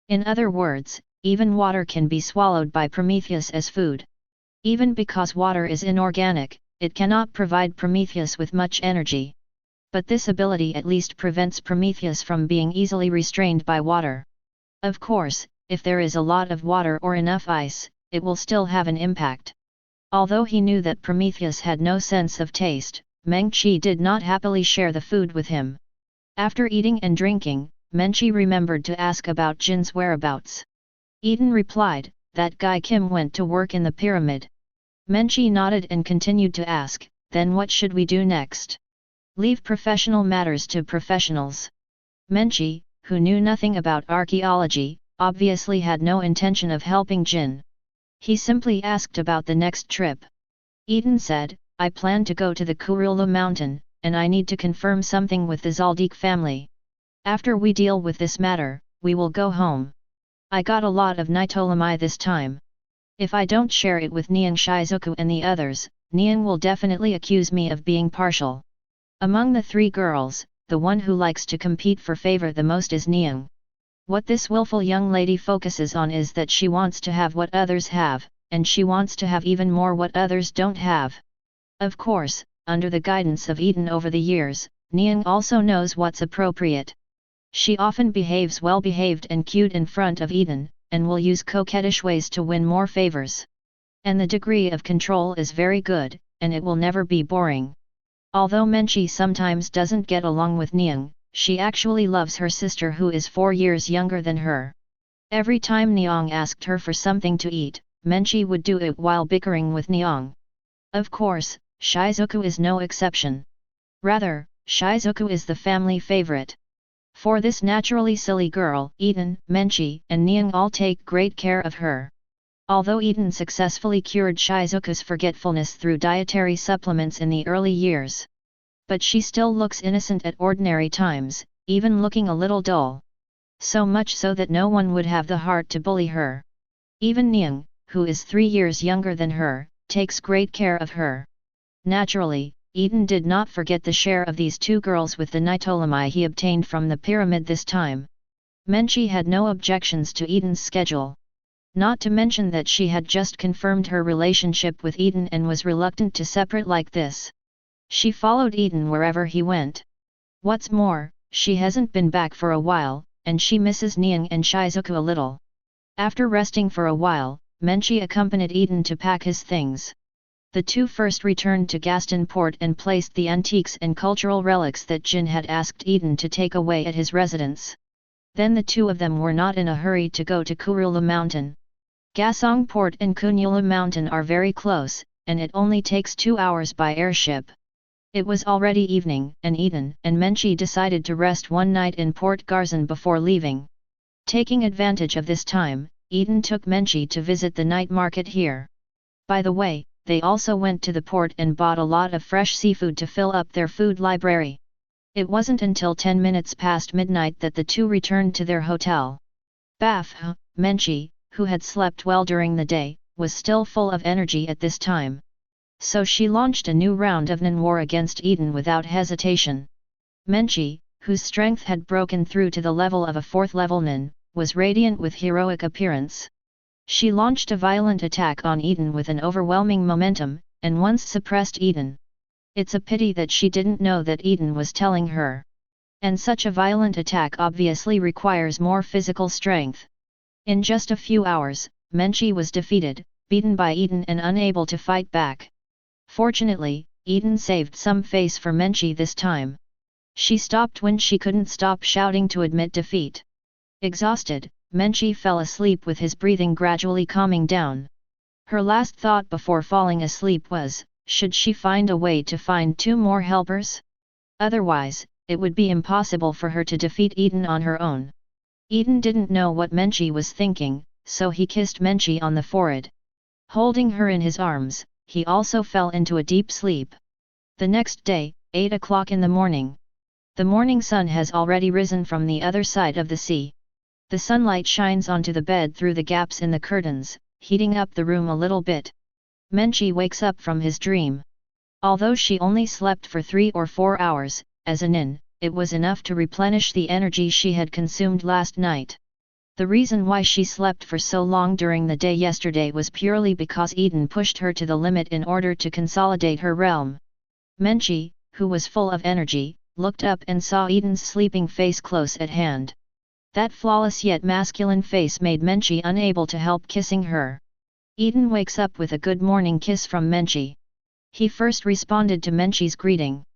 In other words, even water can be swallowed by Prometheus as food. Even because water is inorganic, it cannot provide Prometheus with much energy. But this ability at least prevents Prometheus from being easily restrained by water. Of course, if there is a lot of water or enough ice, it will still have an impact. Although he knew that Prometheus had no sense of taste, Menchi did not happily share the food with him. After eating and drinking, Menchi remembered to ask about Jin's whereabouts. Eaton replied, that guy Kim went to work in the pyramid. Menchi nodded and continued to ask, then what should we do next? Leave professional matters to professionals. Menchi, who knew nothing about archaeology, obviously had no intention of helping Jin. He simply asked about the next trip. Eaton said, I plan to go to the Kurula mountain, and I need to confirm something with the Zaldik family. After we deal with this matter, we will go home. I got a lot of Nitolami this time. If I don't share it with Niang Shizuku and the others, Niang will definitely accuse me of being partial. Among the three girls, the one who likes to compete for favor the most is Niang. What this willful young lady focuses on is that she wants to have what others have, and she wants to have even more what others don't have. Of course, under the guidance of Eaton over the years, Niang also knows what's appropriate. She often behaves well-behaved and cute in front of Eaton, and will use coquettish ways to win more favors. And the degree of control is very good, and it will never be boring. Although Menchi sometimes doesn't get along with Niang, she actually loves her sister who is 4 years younger than her. Every time Niang asked her for something to eat, Menchi would do it while bickering with Niang. Of course, Shizuku is no exception. Rather, Shizuku is the family favorite. For this naturally silly girl, Eaton, Menchi, and Niang all take great care of her. Although Eaton successfully cured Shizuku's forgetfulness through dietary supplements in the early years. But she still looks innocent at ordinary times, even looking a little dull. So much so that no one would have the heart to bully her. Even Niang, who is 3 years younger than her, takes great care of her. Naturally, Eaton did not forget the share of these two girls with the Nitolami he obtained from the pyramid this time. Menchi had no objections to Eaton's schedule. Not to mention that she had just confirmed her relationship with Eaton and was reluctant to separate like this. She followed Eaton wherever he went. What's more, she hasn't been back for a while, and she misses Niang and Shizuku a little. After resting for a while, Menchi accompanied Eaton to pack his things. The two first returned to Gaston Port and placed the antiques and cultural relics that Jin had asked Eaton to take away at his residence. Then the two of them were not in a hurry to go to Kurula Mountain. Gasong Port and Kunyula Mountain are very close, and it only takes 2 hours by airship. It was already evening, and Eaton and Menchie decided to rest one night in Port Garzon before leaving. Taking advantage of this time, Eaton took Menchie to visit the night market here. By the way, they also went to the port and bought a lot of fresh seafood to fill up their food library. It wasn't until 10 minutes past midnight that the two returned to their hotel. Menchie, who had slept well during the day, was still full of energy at this time. So she launched a new round of Nin war against Eaton without hesitation. Menchie, whose strength had broken through to the level of a 4th level Nin, was radiant with heroic appearance. She launched a violent attack on Eaton with an overwhelming momentum, and once suppressed Eaton. It's a pity that she didn't know that Eaton was telling her. And such a violent attack obviously requires more physical strength. In just a few hours, Menchie was defeated, beaten by Eaton and unable to fight back. Fortunately, Eaton saved some face for Menchie this time. She stopped when she couldn't stop shouting to admit defeat. Exhausted, Menchie fell asleep with his breathing gradually calming down. Her last thought before falling asleep was, should she find a way to find 2 more helpers? Otherwise, it would be impossible for her to defeat Eaton on her own. Eaton didn't know what Menchie was thinking, so he kissed Menchie on the forehead. Holding her in his arms, he also fell into a deep sleep. The next day, 8 o'clock in the morning. The morning sun has already risen from the other side of the sea. The sunlight shines onto the bed through the gaps in the curtains, heating up the room a little bit. Menchie wakes up from his dream. Although she only slept for 3 or 4 hours, as a Nin, it was enough to replenish the energy she had consumed last night. The reason why she slept for so long during the day yesterday was purely because Eaton pushed her to the limit in order to consolidate her realm. Menchie, who was full of energy, looked up and saw Eaton's sleeping face close at hand. That flawless yet masculine face made Menchie unable to help kissing her. Eaton wakes up with a good morning kiss from Menchie. He first responded to Menchie's greeting.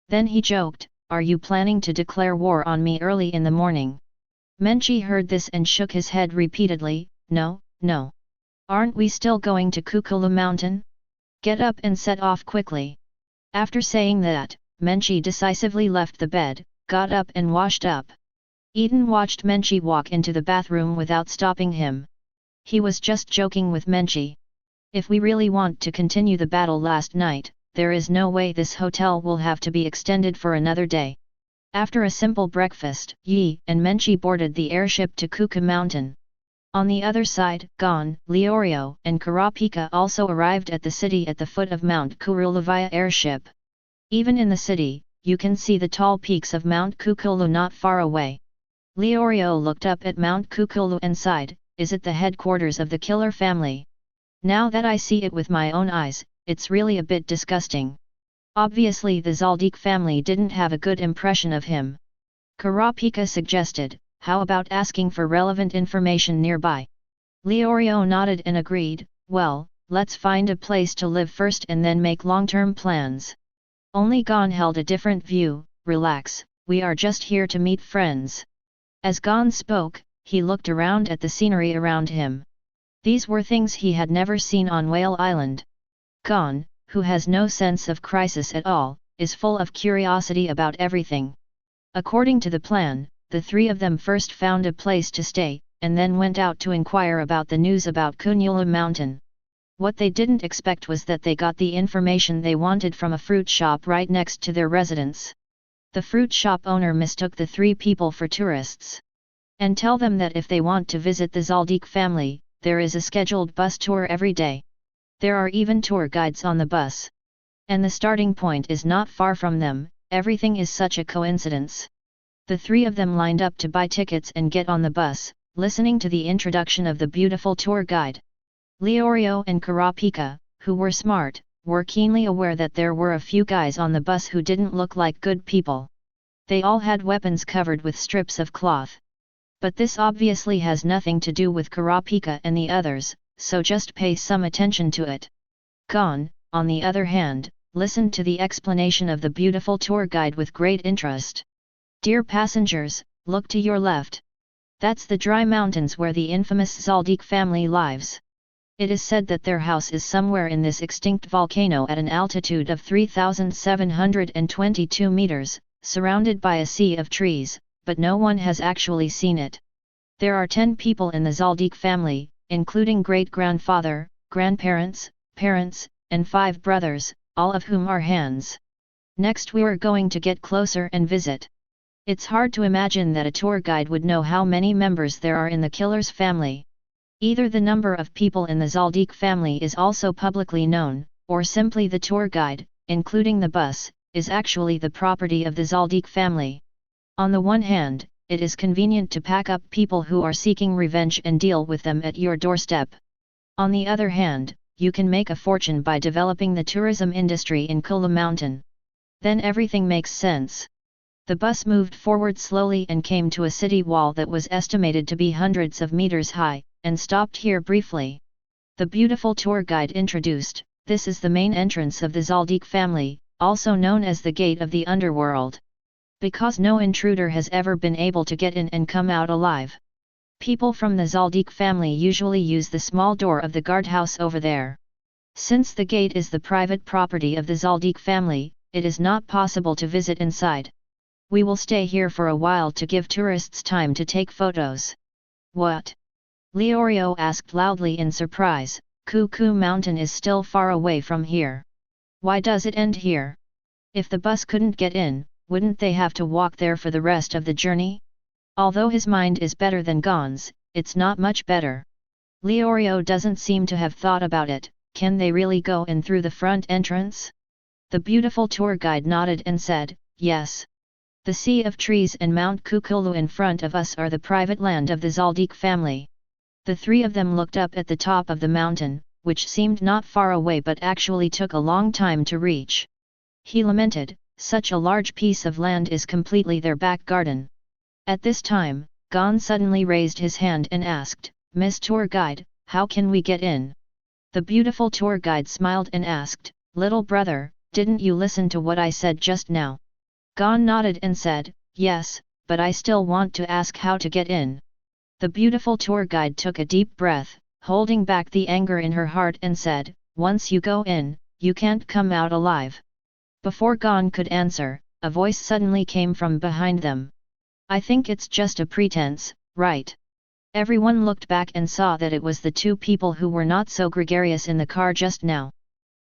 Then he joked, "Are you planning to declare war on me early in the morning?" Menchie heard this and shook his head repeatedly, "No, no. Aren't we still going to Kukula Mountain? Get up and set off quickly." After saying that, Menchie decisively left the bed, got up and washed up. Eaton watched Menchie walk into the bathroom without stopping him. He was just joking with Menchie. If we really want to continue the battle last night, there is no way this hotel will have to be extended for another day. After a simple breakfast, Yi and Menchie boarded the airship to Kuka Mountain. On the other side, Gon, Leorio and Karapika also arrived at the city at the foot of Mount Kurula via airship. Even in the city, you can see the tall peaks of Mount Kukulu not far away. Leorio looked up at Mount Kukulu and sighed, "Is it the headquarters of the killer family? Now that I see it with my own eyes, it's really a bit disgusting." Obviously the Zaldik family didn't have a good impression of him. Karapika suggested, "How about asking for relevant information nearby?" Leorio nodded and agreed, "Well, let's find a place to live first and then make long-term plans." Only Gon held a different view, "Relax, we are just here to meet friends." As Gon spoke, he looked around at the scenery around him. These were things he had never seen on Whale Island. Gon, who has no sense of crisis at all, is full of curiosity about everything. According to the plan, the 3 of them first found a place to stay, and then went out to inquire about the news about Kunyula Mountain. What they didn't expect was that they got the information they wanted from a fruit shop right next to their residence. The fruit shop owner mistook the 3 people for tourists. And tell them that if they want to visit the Zaldik family, there is a scheduled bus tour every day. There are even tour guides on the bus. And the starting point is not far from them. Everything is such a coincidence. The 3 of them lined up to buy tickets and get on the bus, listening to the introduction of the beautiful tour guide. Leorio and Karapika, who were smart, were keenly aware that there were a few guys on the bus who didn't look like good people. They all had weapons covered with strips of cloth. But this obviously has nothing to do with Karapika and the others, so just pay some attention to it. Gon, on the other hand, listened to the explanation of the beautiful tour guide with great interest. Dear passengers, look to your left. That's the dry mountains where the infamous Zaldik family lives. It is said that their house is somewhere in this extinct volcano at an altitude of 3,722 meters, surrounded by a sea of trees, but no one has actually seen it. There are 10 people in the Zaldik family, including great-grandfather, grandparents, parents, and 5 brothers, all of whom are Hans. Next we're going to get closer and visit. It's hard to imagine that a tour guide would know how many members there are in the killer's family. Either the number of people in the Zaldik family is also publicly known, or simply the tour guide, including the bus, is actually the property of the Zaldik family. On the one hand, it is convenient to pack up people who are seeking revenge and deal with them at your doorstep. On the other hand, you can make a fortune by developing the tourism industry in Kula Mountain. Then everything makes sense. The bus moved forward slowly and came to a city wall that was estimated to be hundreds of meters high, and stopped here briefly. The beautiful tour guide introduced, "This is the main entrance of the Zaldik family, also known as the Gate of the Underworld. Because no intruder has ever been able to get in and come out alive. People from the Zaldik family usually use the small door of the guardhouse over there. Since the gate is the private property of the Zaldik family, it is not possible to visit inside. We will stay here for a while to give tourists time to take photos." "What?" Leorio asked loudly in surprise. "Cuckoo Mountain is still far away from here. Why does it end here? If the bus couldn't get in, wouldn't they have to walk there for the rest of the journey?" Although his mind is better than Gon's, it's not much better. Leorio doesn't seem to have thought about it. Can they really go in through the front entrance? The beautiful tour guide nodded and said, "Yes. The sea of trees and Mount Kukulu in front of us are the private land of the Zaldik family." The 3 of them looked up at the top of the mountain, which seemed not far away but actually took a long time to reach. He lamented, "Such a large piece of land is completely their back garden." At this time, Gon suddenly raised his hand and asked, "Miss Tour Guide, how can we get in?" The beautiful tour guide smiled and asked, "Little brother, didn't you listen to what I said just now?" Gon nodded and said, "Yes, but I still want to ask how to get in." The beautiful tour guide took a deep breath, holding back the anger in her heart and said, "Once you go in, you can't come out alive." Before Gon could answer, a voice suddenly came from behind them. "I think it's just a pretense, right?" Everyone looked back and saw that it was the 2 people who were not so gregarious in the car just now.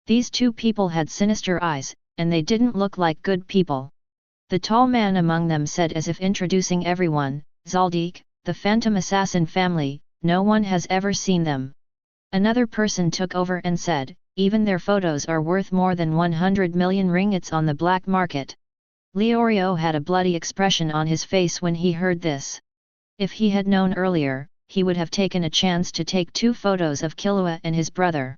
These 2 people had sinister eyes, and they didn't look like good people. The tall man among them said as if introducing everyone, "Zaldik, the Phantom Assassin family, no one has ever seen them." Another person took over and said, "Even their photos are worth more than 100 million ringgits on the black market." Leorio had a bloody expression on his face when he heard this. If he had known earlier, he would have taken a chance to take 2 photos of Killua and his brother.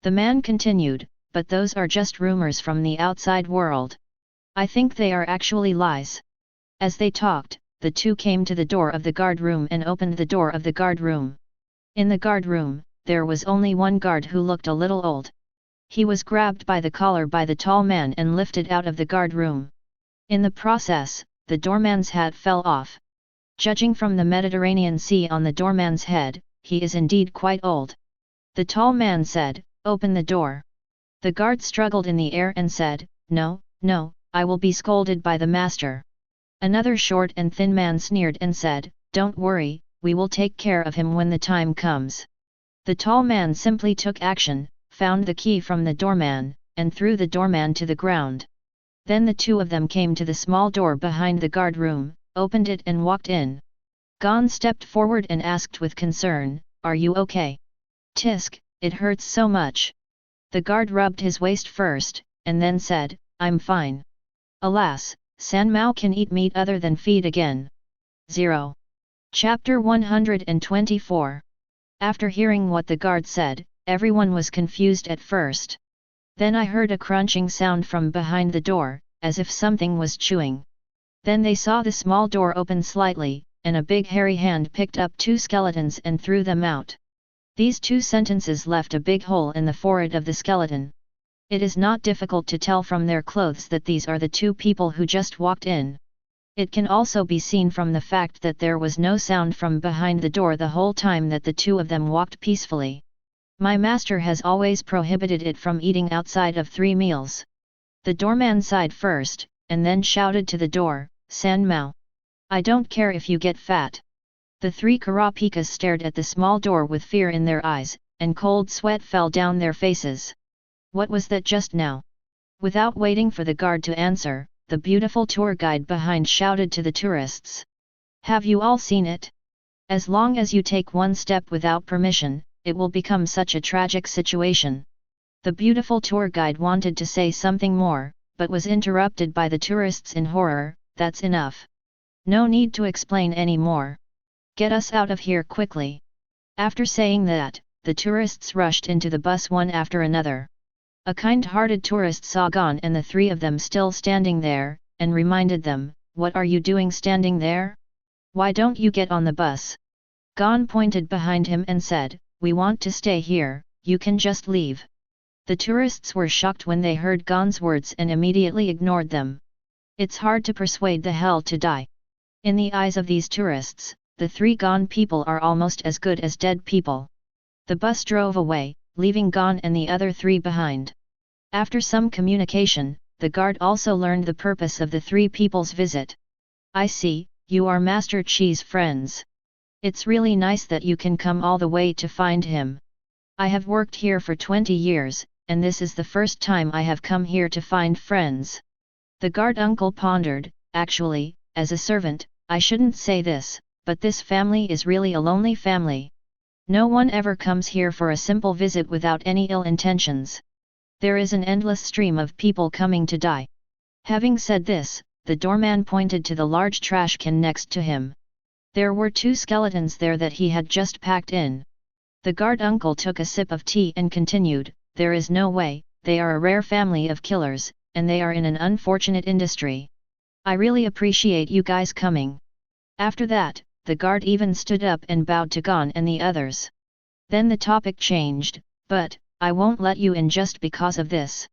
The man continued, "But those are just rumors from the outside world. I think they are actually lies." As they talked, the 2 came to the door of the guard room and opened the door of the guard room. In the guard room, there was only one guard who looked a little old. He was grabbed by the collar by the tall man and lifted out of the guard room. In the process, the doorman's hat fell off. Judging from the Mediterranean Sea on the doorman's head, he is indeed quite old. The tall man said, "Open the door." The guard struggled in the air and said, "No, no, I will be scolded by the master." Another short and thin man sneered and said, "Don't worry, we will take care of him when the time comes." The tall man simply took action, found the key from the doorman, and threw the doorman to the ground. Then the 2 of them came to the small door behind the guard room, opened it and walked in. Gon stepped forward and asked with concern, "Are you okay?" "Tisk, it hurts so much." The guard rubbed his waist first, and then said, "I'm fine." Alas, San Mao can eat meat other than feed again. 0. Chapter 124. After hearing what the guard said, everyone was confused at first. Then I heard a crunching sound from behind the door, as if something was chewing. Then they saw the small door open slightly, and a big hairy hand picked up 2 skeletons and threw them out. These 2 sentences left a big hole in the forehead of the skeleton. It is not difficult to tell from their clothes that these are the two people who just walked in. It can also be seen from the fact that there was no sound from behind the door the whole time that the two of them walked peacefully. My master has always prohibited it from eating outside of 3 meals. The doorman sighed first, and then shouted to the door, "San Mao. I don't care if you get fat." The 3 Karapikas stared at the small door with fear in their eyes, and cold sweat fell down their faces. What was that just now? Without waiting for the guard to answer, the beautiful tour guide behind shouted to the tourists. "Have you all seen it? As long as you take one step without permission, it will become such a tragic situation." The beautiful tour guide wanted to say something more, but was interrupted by the tourists in horror. "That's enough. No need to explain any more. Get us out of here quickly." After saying that, the tourists rushed into the bus one after another. A kind-hearted tourist saw Gon and the 3 of them still standing there, and reminded them, "What are you doing standing there? Why don't you get on the bus?" Gon pointed behind him and said, "We want to stay here, you can just leave." The tourists were shocked when they heard Gon's words and immediately ignored them. It's hard to persuade the hell to die. In the eyes of these tourists, the 3 Gon people are almost as good as dead people. The bus drove away, leaving Gon and the other 3 behind. After some communication, the guard also learned the purpose of the 3 people's visit. "I see, you are Master Chi's friends. It's really nice that you can come all the way to find him. I have worked here for 20 years, and this is the first time I have come here to find friends." The guard uncle pondered, "Actually, as a servant, I shouldn't say this, but this family is really a lonely family. No one ever comes here for a simple visit without any ill intentions. There is an endless stream of people coming to die." Having said this, the doorman pointed to the large trash can next to him. There were 2 skeletons there that he had just packed in. The guard uncle took a sip of tea and continued, "There is no way, they are a rare family of killers, and they are in an unfortunate industry. I really appreciate you guys coming." After that, the guard even stood up and bowed to Gon and the others. Then the topic changed, "But, I won't let you in just because of this.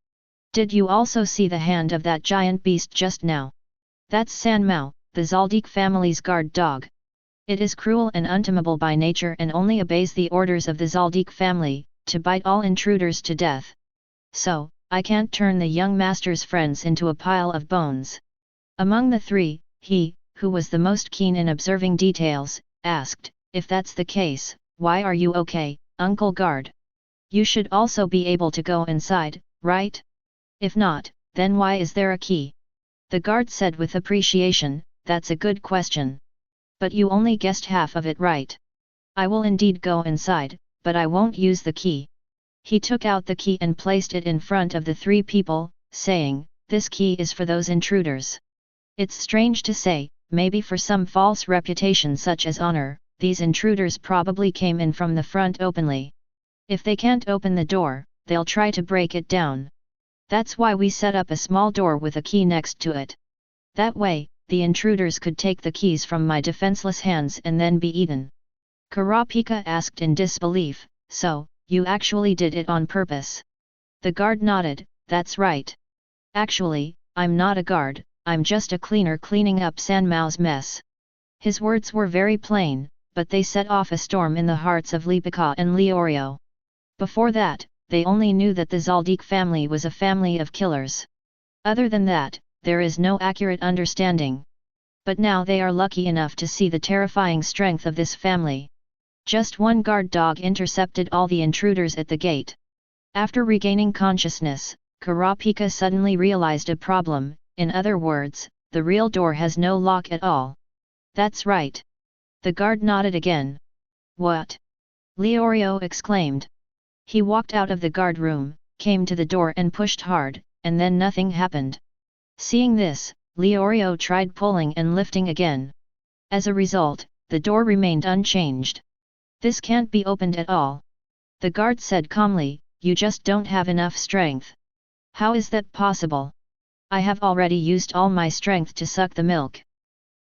Did you also see the hand of that giant beast just now? That's San Mao, the Zaldik family's guard dog. It is cruel and untamable by nature and only obeys the orders of the Zaldik family, to bite all intruders to death. So, I can't turn the young master's friends into a pile of bones." Among the 3, he, who was the most keen in observing details, asked, "If that's the case, why are you okay, Uncle Guard? You should also be able to go inside, right? If not, then why is there a key?" The guard said with appreciation, "That's a good question. But you only guessed half of it right. I will indeed go inside, but I won't use the key." He took out the key and placed it in front of the 3 people, saying, "This key is for those intruders. It's strange to say, maybe for some false reputation such as honor, these intruders probably came in from the front openly. If they can't open the door, they'll try to break it down. That's why we set up a small door with a key next to it. That way, the intruders could take the keys from my defenseless hands and then be eaten." Karapika asked in disbelief, "So, you actually did it on purpose?" The guard nodded, "That's right. Actually, I'm not a guard, I'm just a cleaner cleaning up San Mao's mess." His words were very plain, but they set off a storm in the hearts of Lipika and Leorio. Before that, they only knew that the Zaldik family was a family of killers. Other than that, there is no accurate understanding. But now they are lucky enough to see the terrifying strength of this family. Just one guard dog intercepted all the intruders at the gate. After regaining consciousness, Karapika suddenly realized a problem, in other words, the real door has no lock at all. "That's right." The guard nodded again. "What?" Leorio exclaimed. He walked out of the guard room, came to the door and pushed hard, and then nothing happened. Seeing this, Leorio tried pulling and lifting again. As a result, the door remained unchanged. "This can't be opened at all." The guard said calmly, "You just don't have enough strength." "How is that possible? I have already used all my strength to suck the milk."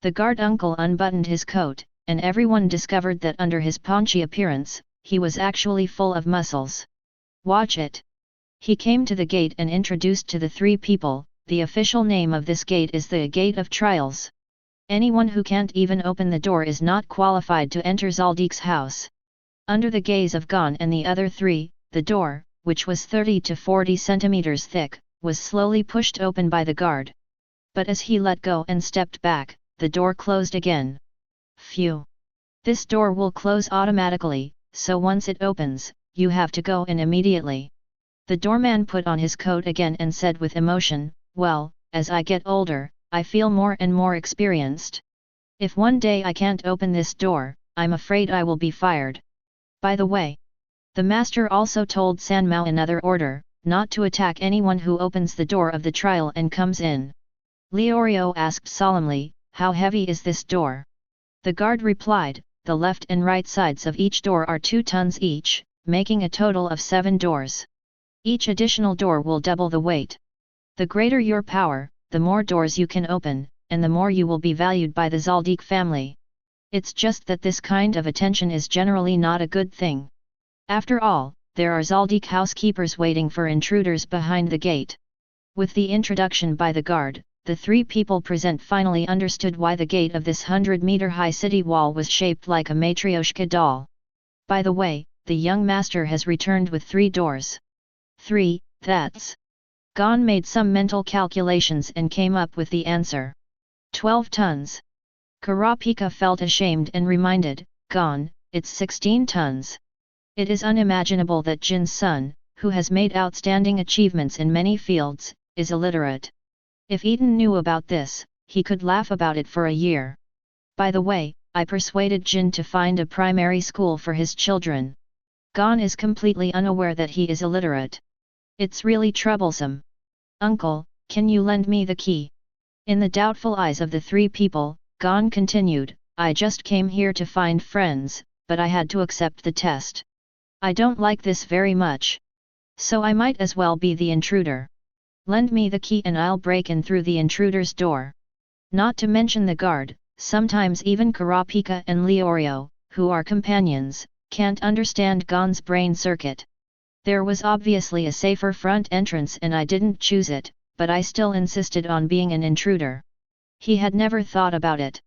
The guard uncle unbuttoned his coat, and everyone discovered that under his paunchy appearance, he was actually full of muscles. "Watch it. He came to the gate and introduced to the three people, the official name of this gate is the Gate of Trials. Anyone who can't even open the door is not qualified to enter Zaldik's house. Under the gaze of Gon and the other three, the door, which was 30 to 40 centimeters thick, was slowly pushed open by the guard. But as he let go and stepped back, the door closed again. Phew! This door will close automatically, so once it opens, you have to go in immediately. The doorman put on his coat again and said with emotion, well, as I get older, I feel more and more experienced. If one day I can't open this door, I'm afraid I will be fired. By the way, the master also told Sanmao another order, not to attack anyone who opens the door of the trial and comes in. Leorio asked solemnly, how heavy is this door? The guard replied, the left and right sides of each door are 2 tons each, making a total of 7 doors. Each additional door will double the weight. The greater your power, the more doors you can open, and the more you will be valued by the Zaldik family. It's just that this kind of attention is generally not a good thing. After all, there are Zaldik housekeepers waiting for intruders behind the gate. With the introduction by the guard, the three people present finally understood why the gate of this 100-meter-high city wall was shaped like a Matryoshka doll. By the way, the young master has returned with 3 doors. 3, that's. Gon made some mental calculations and came up with the answer. 12 tons. Karapika felt ashamed and reminded, Gon, it's 16 tons. It is unimaginable that Jin's son, who has made outstanding achievements in many fields, is illiterate. If Eaton knew about this, he could laugh about it for a year. By the way, I persuaded Jin to find a primary school for his children. Gon is completely unaware that he is illiterate. It's really troublesome. Uncle, can you lend me the key? In the doubtful eyes of the three people, Gon continued, I just came here to find friends, but I had to accept the test. I don't like this very much. So I might as well be the intruder. Lend me the key and I'll break in through the intruder's door. Not to mention the guard, sometimes even Karapika and Leorio, who are companions, can't understand Gon's brain circuit. There was obviously a safer front entrance and I didn't choose it, but I still insisted on being an intruder. He had never thought about it.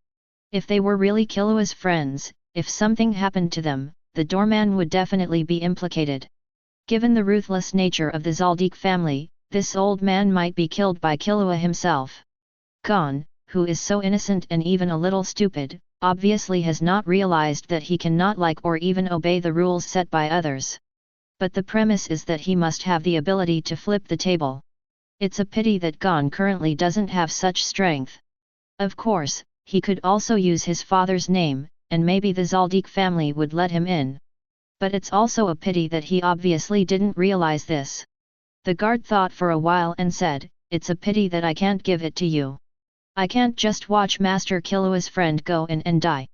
If they were really Killua's friends, if something happened to them, the doorman would definitely be implicated. Given the ruthless nature of the Zaldik family, this old man might be killed by Killua himself. Gon, who is so innocent and even a little stupid, obviously has not realized that he cannot like or even obey the rules set by others. But the premise is that he must have the ability to flip the table. It's a pity that Gon currently doesn't have such strength. Of course, he could also use his father's name, and maybe the Zaldik family would let him in. But it's also a pity that he obviously didn't realize this. The guard thought for a while and said, it's a pity that I can't give it to you. I can't just watch Master Killua's friend go in and die.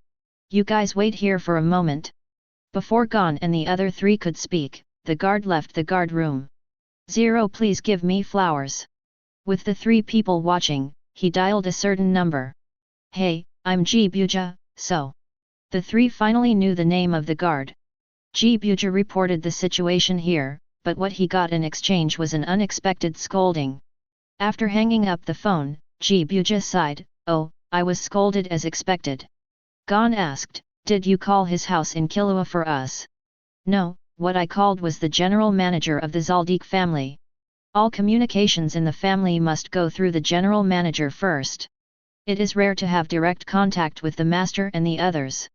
You guys wait here for a moment. Before Gon and the other three could speak, the guard left the guard room. 0 Please give me flowers. With the 3 people watching, he dialed a certain number. Hey, I'm Jibuja, so. The 3 finally knew the name of the guard. Jibuja reported the situation here, but what he got in exchange was an unexpected scolding. After hanging up the phone, Jibuja sighed, oh, I was scolded as expected. Gon asked, did you call his house in Killua for us? No, what I called was the general manager of the Zaldik family. All communications in the family must go through the general manager first. It is rare to have direct contact with the master and the others.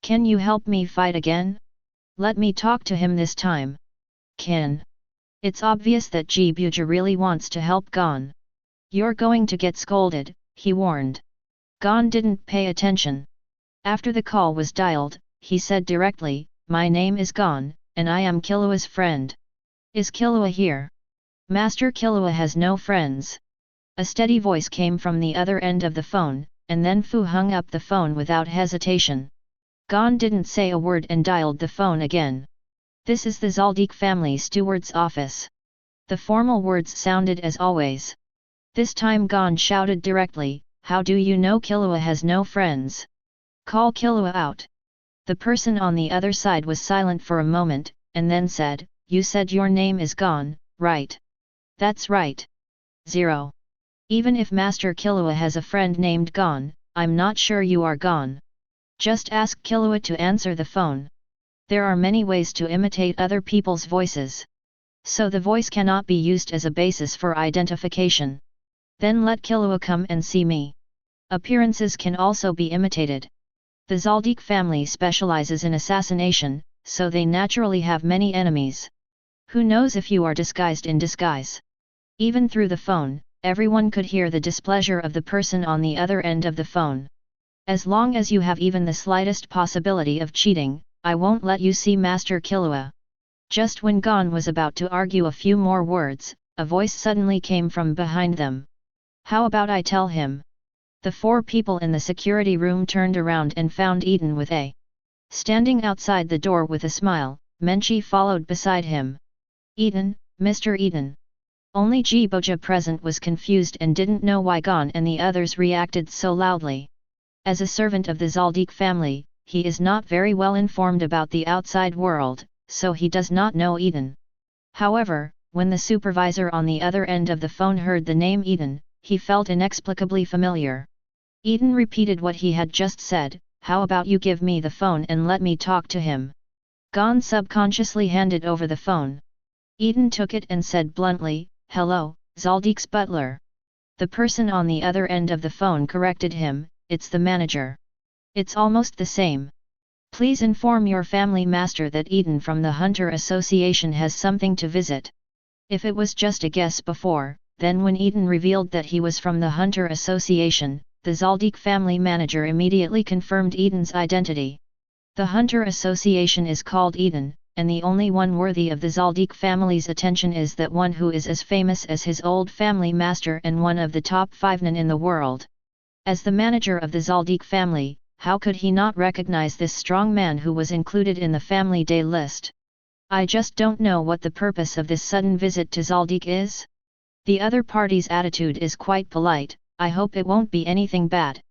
Can you help me fight again? Let me talk to him this time. Can. It's obvious that Jibuja really wants to help Gon. You're going to get scolded, he warned. Gon didn't pay attention. After the call was dialed, he said directly, my name is Gon, and I am Killua's friend. Is Killua here? Master Killua has no friends. A steady voice came from the other end of the phone, and then Fu hung up the phone without hesitation. Gon didn't say a word and dialed the phone again. This is the Zaldik family steward's office. The formal words sounded as always. This time Gon shouted directly, how do you know Killua has no friends? Call Killua out. The person on the other side was silent for a moment, and then said, you said your name is Gon, right? That's right. 0. Even if Master Killua has a friend named Gon, I'm not sure you are Gon. Just ask Killua to answer the phone. There are many ways to imitate other people's voices. So the voice cannot be used as a basis for identification. Then let Killua come and see me. Appearances can also be imitated. The Zaldik family specializes in assassination, so they naturally have many enemies. Who knows if you are disguised in disguise? Even through the phone, everyone could hear the displeasure of the person on the other end of the phone. As long as you have even the slightest possibility of cheating, I won't let you see Master Killua. Just when Gon was about to argue a few more words, a voice suddenly came from behind them. How about I tell him? The 4 people in the security room turned around and found Eaton with a. Standing outside the door with a smile, Menchie followed beside him. Eaton, Mr. Eaton. Only Jiboja present was confused and didn't know why Gon and the others reacted so loudly. As a servant of the Zaldik family, he is not very well informed about the outside world, so he does not know Eaton. However, when the supervisor on the other end of the phone heard the name Eaton, he felt inexplicably familiar. Eaton repeated what he had just said, how about you give me the phone and let me talk to him? Gon subconsciously handed over the phone. Eaton took it and said bluntly, hello, Zaldik's butler. The person on the other end of the phone corrected him, it's the manager. It's almost the same. Please inform your family master that Eaton from the Hunter Association has something to visit. If it was just a guess before, then when Eaton revealed that he was from the Hunter Association, the Zaldik family manager immediately confirmed Eaton's identity. The Hunter Association is called Eaton, and the only one worthy of the Zaldik family's attention is that one who is as famous as his old family master and one of the top 5 nin in the world. As the manager of the Zaldik family, how could he not recognize this strong man who was included in the family day list? I just don't know what the purpose of this sudden visit to Zaldik is. The other party's attitude is quite polite, I hope it won't be anything bad.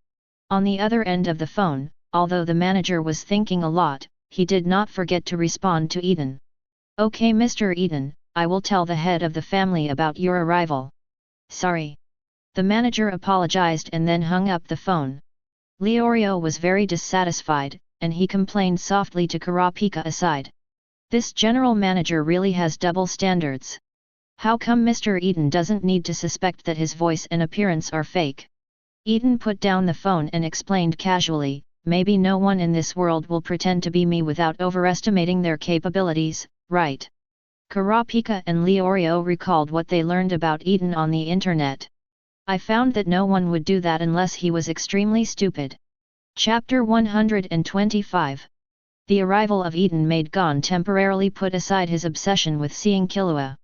On the other end of the phone, although the manager was thinking a lot, he did not forget to respond to Eaton. Okay Mr. Eaton, I will tell the head of the family about your arrival. Sorry. The manager apologized and then hung up the phone. Leorio was very dissatisfied, and he complained softly to Kurapika aside. This general manager really has double standards. How come Mr. Eaton doesn't need to suspect that his voice and appearance are fake? Eaton put down the phone and explained casually, maybe no one in this world will pretend to be me without overestimating their capabilities, right? Kurapika and Leorio recalled what they learned about Eaton on the internet. I found that no one would do that unless he was extremely stupid. Chapter 125. The arrival of Eaton made Gon temporarily put aside his obsession with seeing Killua.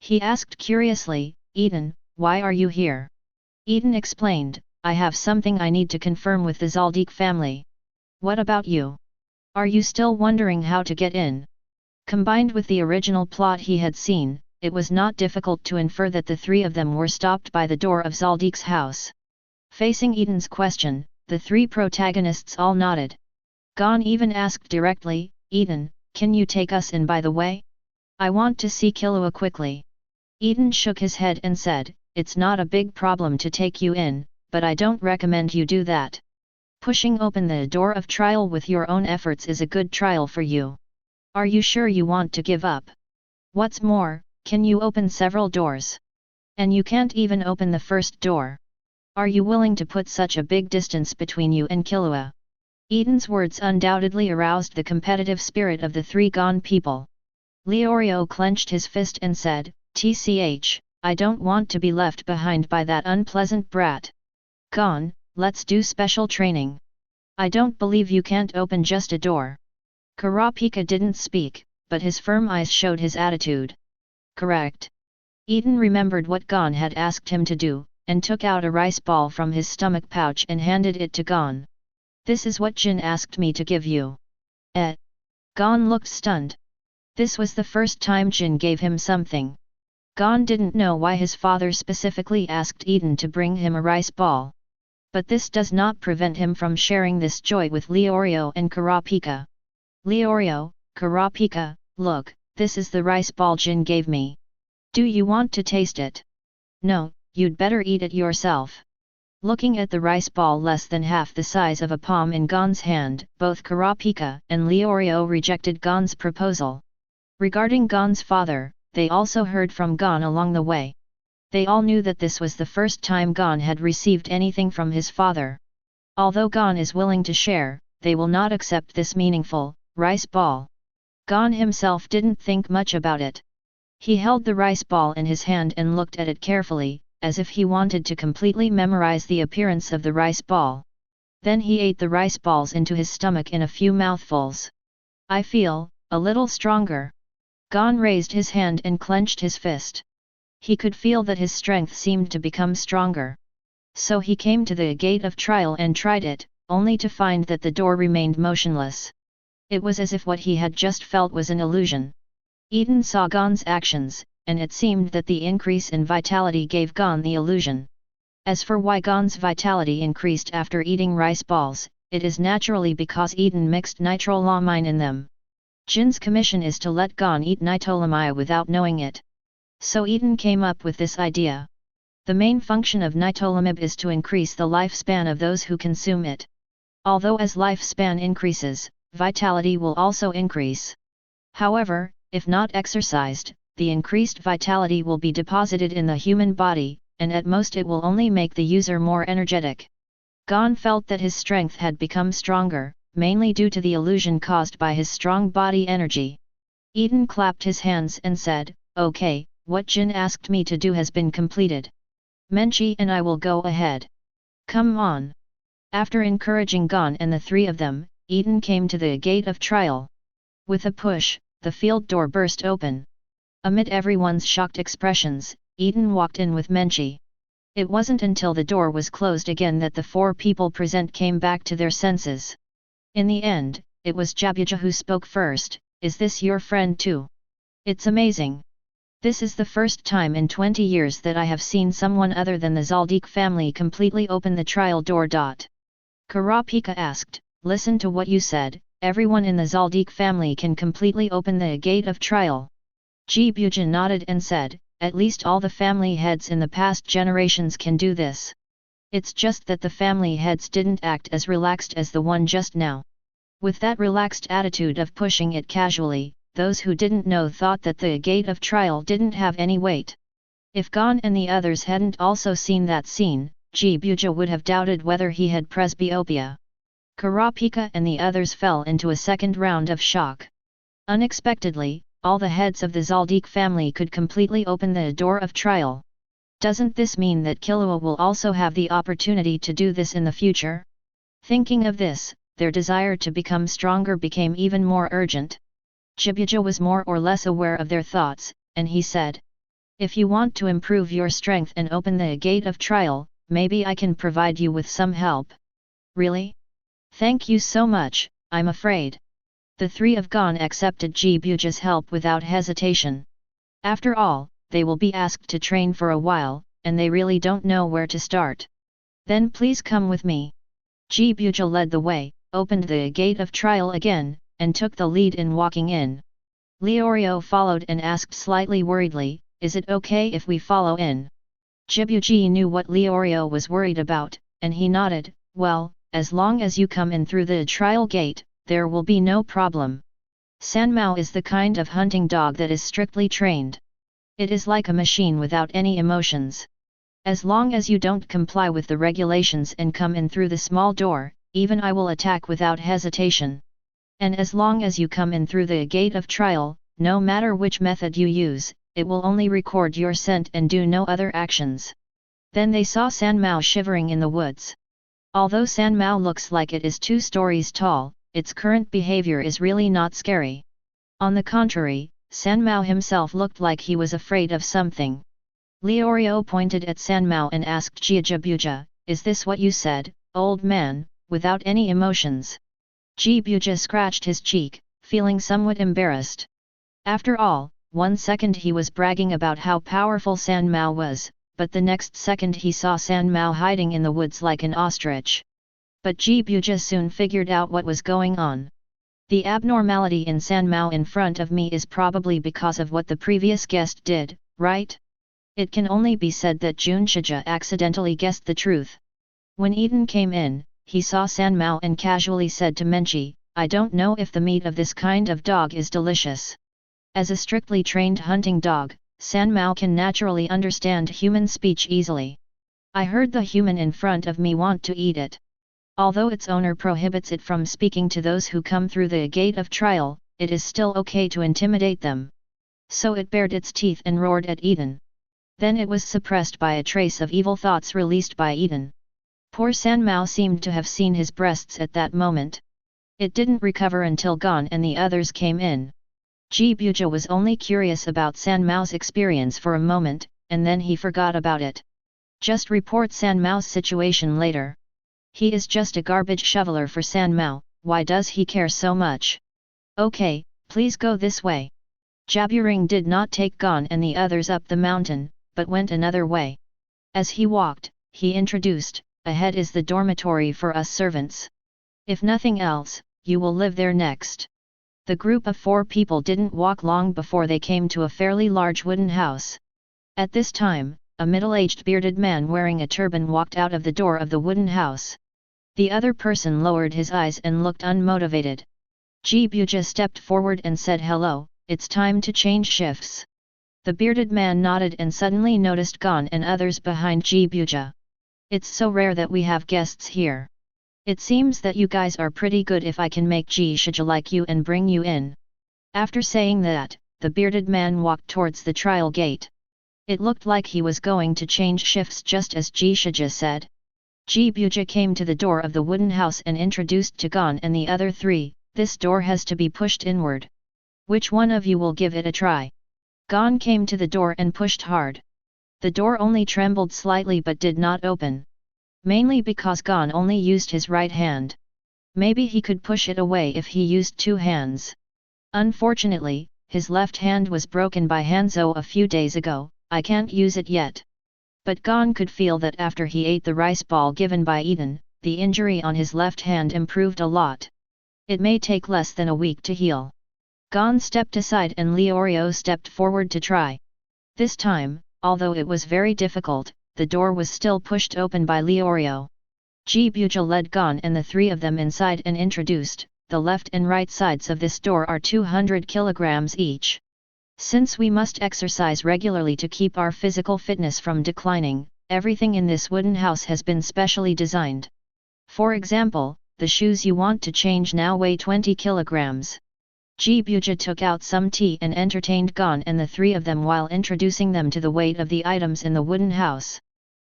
He asked curiously, Eaton, why are you here? Eaton explained, I have something I need to confirm with the Zaldik family. What about you? Are you still wondering how to get in? Combined with the original plot he had seen, it was not difficult to infer that the 3 of them were stopped by the door of Zaldik's house. Facing Eaton's question, the 3 protagonists all nodded. Gon even asked directly, Eaton, can you take us in by the way? I want to see Killua quickly. Eaton shook his head and said, it's not a big problem to take you in, but I don't recommend you do that. Pushing open the door of trial with your own efforts is a good trial for you. Are you sure you want to give up? What's more, can you open several doors? And you can't even open the first door. Are you willing to put such a big distance between you and Killua? Eaton's words undoubtedly aroused the competitive spirit of the 3 Gon people. Leorio clenched his fist and said, TCH, I don't want to be left behind by that unpleasant brat. Gon, let's do special training. I don't believe you can't open just a door. Kurapika didn't speak, but his firm eyes showed his attitude. Correct. Eaton remembered what Gon had asked him to do, and took out a rice ball from his stomach pouch and handed it to Gon. This is what Jin asked me to give you. Gon looked stunned. This was the first time Jin gave him something. Gon didn't know why his father specifically asked Eaton to bring him a rice ball. But this does not prevent him from sharing this joy with Leorio and Kurapika. Leorio, Kurapika, look, this is the rice ball Jin gave me. Do you want to taste it? No, you'd better eat it yourself. Looking at the rice ball less than half the size of a palm in Gon's hand, both Kurapika and Leorio rejected Gon's proposal. Regarding Gon's father, they also heard from Gon along the way. They all knew that this was the first time Gon had received anything from his father. Although Gon is willing to share, they will not accept this meaningful rice ball. Gon himself didn't think much about it. He held the rice ball in his hand and looked at it carefully, as if he wanted to completely memorize the appearance of the rice ball. Then he ate the rice balls into his stomach in a few mouthfuls. I feel a little stronger. Gon raised his hand and clenched his fist. He could feel that his strength seemed to become stronger. So he came to the gate of trial and tried it, only to find that the door remained motionless. It was as if what he had just felt was an illusion. Eaton saw Gon's actions, and it seemed that the increase in vitality gave Gon the illusion. As for why Gon's vitality increased after eating rice balls, it is naturally because Eaton mixed nitrolamine in them. Jin's commission is to let Gon eat nitrolamine without knowing it. So Eaton came up with this idea. The main function of nitrolamine is to increase the lifespan of those who consume it. Although as lifespan increases, vitality will also increase. However, if not exercised, the increased vitality will be deposited in the human body, and at most it will only make the user more energetic. Gon felt that his strength had become stronger, mainly due to the illusion caused by his strong body energy. Eaton clapped his hands and said, "Okay, what Jin asked me to do has been completed. Menchi and I will go ahead. Come on." After encouraging Gon and the three of them, Eaton came to the gate of trial. With a push, the field door burst open. Amid everyone's shocked expressions, Eaton walked in with Menchi. It wasn't until the door was closed again that the four people present came back to their senses. In the end, it was Jabuja who spoke first. "Is this your friend too? It's amazing. This is the first time in 20 years that I have seen someone other than the Zaldik family completely open the trial door." Kurapika asked, "Listen to what you said, everyone in the Zaldik family can completely open the gate of trial." Jabuja nodded and said, "At least all the family heads in the past generations can do this. It's just that the family heads didn't act as relaxed as the one just now." With that relaxed attitude of pushing it casually, those who didn't know thought that the gate of trial didn't have any weight. If Gon and the others hadn't also seen that scene, Jabuja would have doubted whether he had presbyopia. Kurapika and the others fell into a second round of shock. Unexpectedly, all the heads of the Zaldik family could completely open the door of trial. Doesn't this mean that Killua will also have the opportunity to do this in the future? Thinking of this, their desire to become stronger became even more urgent. Jabuja was more or less aware of their thoughts, and he said, "If you want to improve your strength and open the gate of trial, maybe I can provide you with some help." "Really? Thank you so much, I'm afraid." The three of Gon accepted Jabuja's help without hesitation. After all, they will be asked to train for a while, and they really don't know where to start. "Then please come with me." Jabuja led the way, opened the gate of trial again, and took the lead in walking in. Leorio followed and asked slightly worriedly, "Is it okay if we follow in?" Jabuji knew what Leorio was worried about, and he nodded, "Well, as long as you come in through the trial gate, there will be no problem. Sanmao is the kind of hunting dog that is strictly trained. It is like a machine without any emotions. As long as you don't comply with the regulations and come in through the small door, even I will attack without hesitation. And as long as you come in through the gate of trial, no matter which method you use, it will only record your scent and do no other actions." Then they saw Sanmao shivering in the woods. Although Sanmao looks like it is 2 stories tall, its current behavior is really not scary. On the contrary, Sanmao himself looked like he was afraid of something. Leorio pointed at Sanmao and asked Jabuja, "Is this what you said, old man, without any emotions?" Jabuja scratched his cheek, feeling somewhat embarrassed. After all, 1 second he was bragging about how powerful Sanmao was, but the next second he saw Sanmao hiding in the woods like an ostrich. But Jabuja soon figured out what was going on. The abnormality in Sanmao in front of me is probably because of what the previous guest did, right? It can only be said that Junshija accidentally guessed the truth. When Eaton came in, he saw San Mao and casually said to Menchi, I don't know if the meat of this kind of dog is delicious. As a strictly trained hunting dog, San Mao can naturally understand human speech easily. I heard the human in front of me want to eat it. Although its owner prohibits it from speaking to those who come through the gate of trial, it is still okay to intimidate them. So it bared its teeth and roared at Eaton. Then it was suppressed by a trace of evil thoughts released by Eaton. Poor San Mao seemed to have seen his breasts at that moment. It didn't recover until Gon and the others came in. Ji Buja was only curious about San Mao's experience for a moment, and then he forgot about it. Just report San Mao's situation later. He is just a garbage shoveler for San Mao, why does he care so much? Okay, please go this way. Jaburing did not take Gon and the others up the mountain, but went another way. As he walked, he introduced, ahead is the dormitory for us servants. If nothing else, you will live there next. The group of 4 people didn't walk long before they came to a fairly large wooden house. At this time, a middle-aged bearded man wearing a turban walked out of the door of the wooden house. The other person lowered his eyes and looked unmotivated. Ji Buja stepped forward and said hello, it's time to change shifts. The bearded man nodded and suddenly noticed Gon and others behind Ji Buja. It's so rare that we have guests here. It seems that you guys are pretty good if I can make Ji Shija like you and bring you in. After saying that, the bearded man walked towards the trial gate. It looked like he was going to change shifts just as Ji Shija said. Ji Buja came to the door of the wooden house and introduced to Gon and the other 3, this door has to be pushed inward. Which one of you will give it a try? Gon came to the door and pushed hard. The door only trembled slightly but did not open. Mainly because Gon only used his right hand. Maybe he could push it away if he used 2 hands. Unfortunately, his left hand was broken by Hanzo a few days ago, I can't use it yet. But Gon could feel that after he ate the rice ball given by Eaton, the injury on his left hand improved a lot. It may take less than a week to heal. Gon stepped aside and Leorio stepped forward to try. This time, although it was very difficult, the door was still pushed open by Leorio. Ji Buja led Gon and the 3 of them inside and introduced, the left and right sides of this door are 200 kilograms each. Since we must exercise regularly to keep our physical fitness from declining, everything in this wooden house has been specially designed. For example, the shoes you want to change now weigh 20 kilograms. Ji Buja took out some tea and entertained Gon and the 3 of them while introducing them to the weight of the items in the wooden house.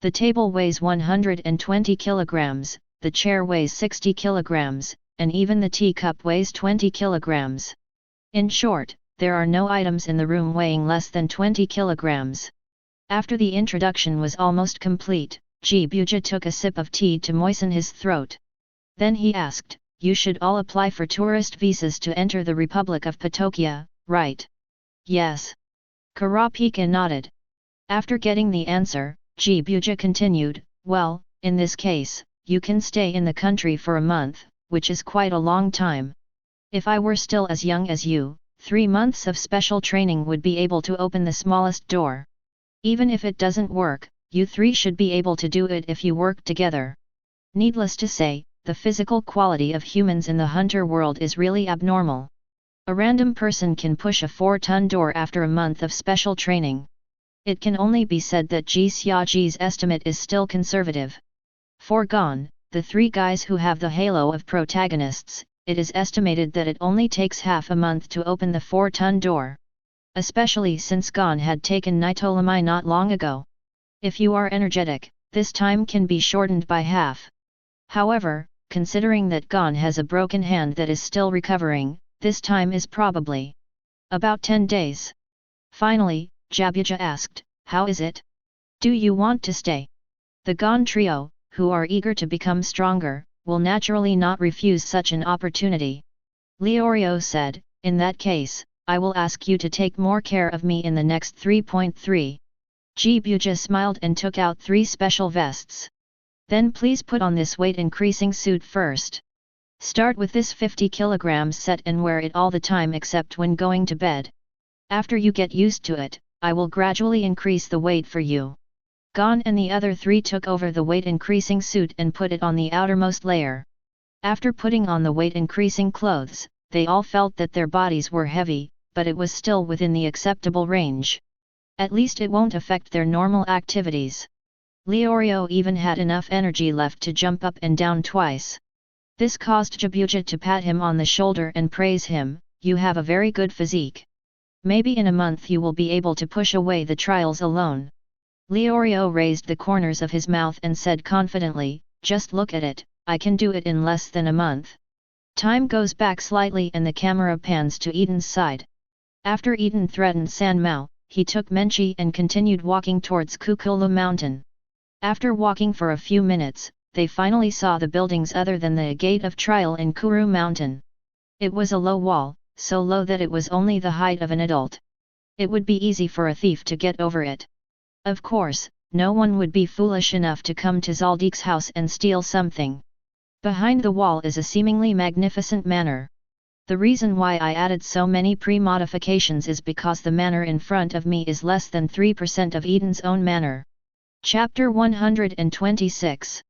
The table weighs 120 kilograms, the chair weighs 60 kilograms, and even the teacup weighs 20 kilograms. In short, there are no items in the room weighing less than 20 kilograms. After the introduction was almost complete, Ji Buja took a sip of tea to moisten his throat. Then he asked, you should all apply for tourist visas to enter the Republic of Patokia, right? Yes. Karapika nodded. After getting the answer, Ji Buja continued, well, in this case, you can stay in the country for a month, which is quite a long time. If I were still as young as you, 3 months of special training would be able to open the smallest door. Even if it doesn't work, you 3 should be able to do it if you work together. Needless to say, the physical quality of humans in the hunter world is really abnormal. A random person can push a 4-ton door after a month of special training. It can only be said that Ji Xiaji's estimate is still conservative. For Gon, the 3 guys who have the halo of protagonists, it is estimated that it only takes half a month to open the 4-ton door. Especially since Gon had taken Nitolamai not long ago. If you are energetic, this time can be shortened by half. However, considering that Gon has a broken hand that is still recovering, this time is probably about 10 days. Finally, Jabuja asked, how is it? Do you want to stay? The Gon trio, who are eager to become stronger, will naturally not refuse such an opportunity. Leorio said, in that case, I will ask you to take more care of me in the next 3.3. Ji Buja smiled and took out 3 special vests. Then please put on this weight-increasing suit first. Start with this 50 kilograms set and wear it all the time except when going to bed. After you get used to it, I will gradually increase the weight for you. Gon and the other three took over the weight-increasing suit and put it on the outermost layer. After putting on the weight-increasing clothes, they all felt that their bodies were heavy, but it was still within the acceptable range. At least it won't affect their normal activities. Leorio even had enough energy left to jump up and down twice. This caused Jabuja to pat him on the shoulder and praise him, "You have a very good physique. Maybe in a month you will be able to push away the trials alone." Leorio raised the corners of his mouth and said confidently, "Just look at it, I can do it in less than a month." Time goes back slightly and the camera pans to Eaton's side. After Eaton threatened San Mao, he took Menchi and continued walking towards Kukulu Mountain. After walking for a few minutes, they finally saw the buildings other than the Gate of Trial in Kuru Mountain. It was a low wall, so low that it was only the height of an adult. It would be easy for a thief to get over it. Of course, no one would be foolish enough to come to Zaldik's house and steal something. Behind the wall is a seemingly magnificent manor. The reason why I added so many pre-modifications is because the manor in front of me is less than 3% of Eaton's own manor. Chapter 126.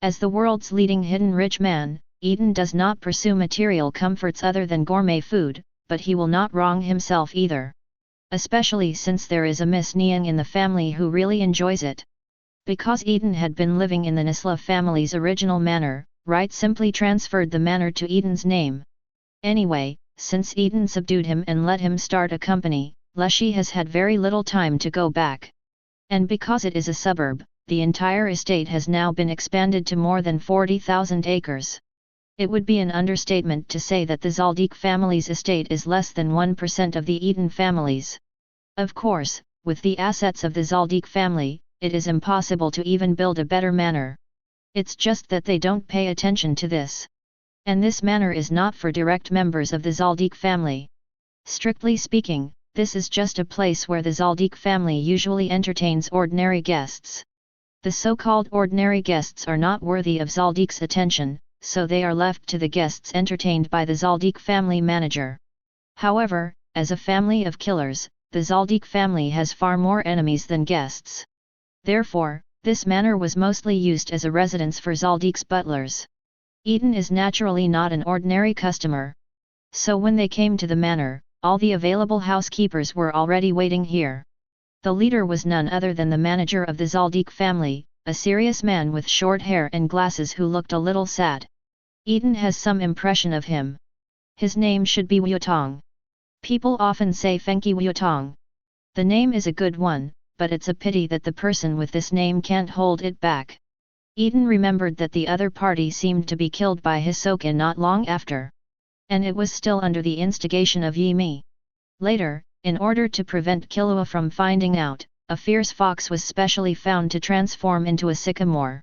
As the world's leading hidden rich man, Eaton does not pursue material comforts other than gourmet food, but he will not wrong himself either. Especially since there is a Miss Niang in the family who really enjoys it. Because Eaton had been living in the Nisla family's original manor, Wright simply transferred the manor to Eaton's name. Anyway, since Eaton subdued him and let him start a company, Leshy has had very little time to go back. And because it is a suburb, the entire estate has now been expanded to more than 40,000 acres. It would be an understatement to say that the Zaldik family's estate is less than 1% of the Eaton family's. Of course, with the assets of the Zaldik family, it is impossible to even build a better manor. It's just that they don't pay attention to this. And this manor is not for direct members of the Zaldik family. Strictly speaking, this is just a place where the Zaldik family usually entertains ordinary guests. The so-called ordinary guests are not worthy of Zaldik's attention, so they are left to the guests entertained by the Zaldik family manager. However, as a family of killers, the Zaldik family has far more enemies than guests. Therefore, this manor was mostly used as a residence for Zaldik's butlers. Eaton is naturally not an ordinary customer. So when they came to the manor, all the available housekeepers were already waiting here. The leader was none other than the manager of the Zaldik family, a serious man with short hair and glasses who looked a little sad. Eaton has some impression of him. His name should be Wutong. People often say Fenki Wutong. The name is a good one, but it's a pity that the person with this name can't hold it back. Eaton remembered that the other party seemed to be killed by Hisoka not long after. And it was still under the instigation of Yimi. Later, in order to prevent Killua from finding out, a fierce fox was specially found to transform into a sycamore.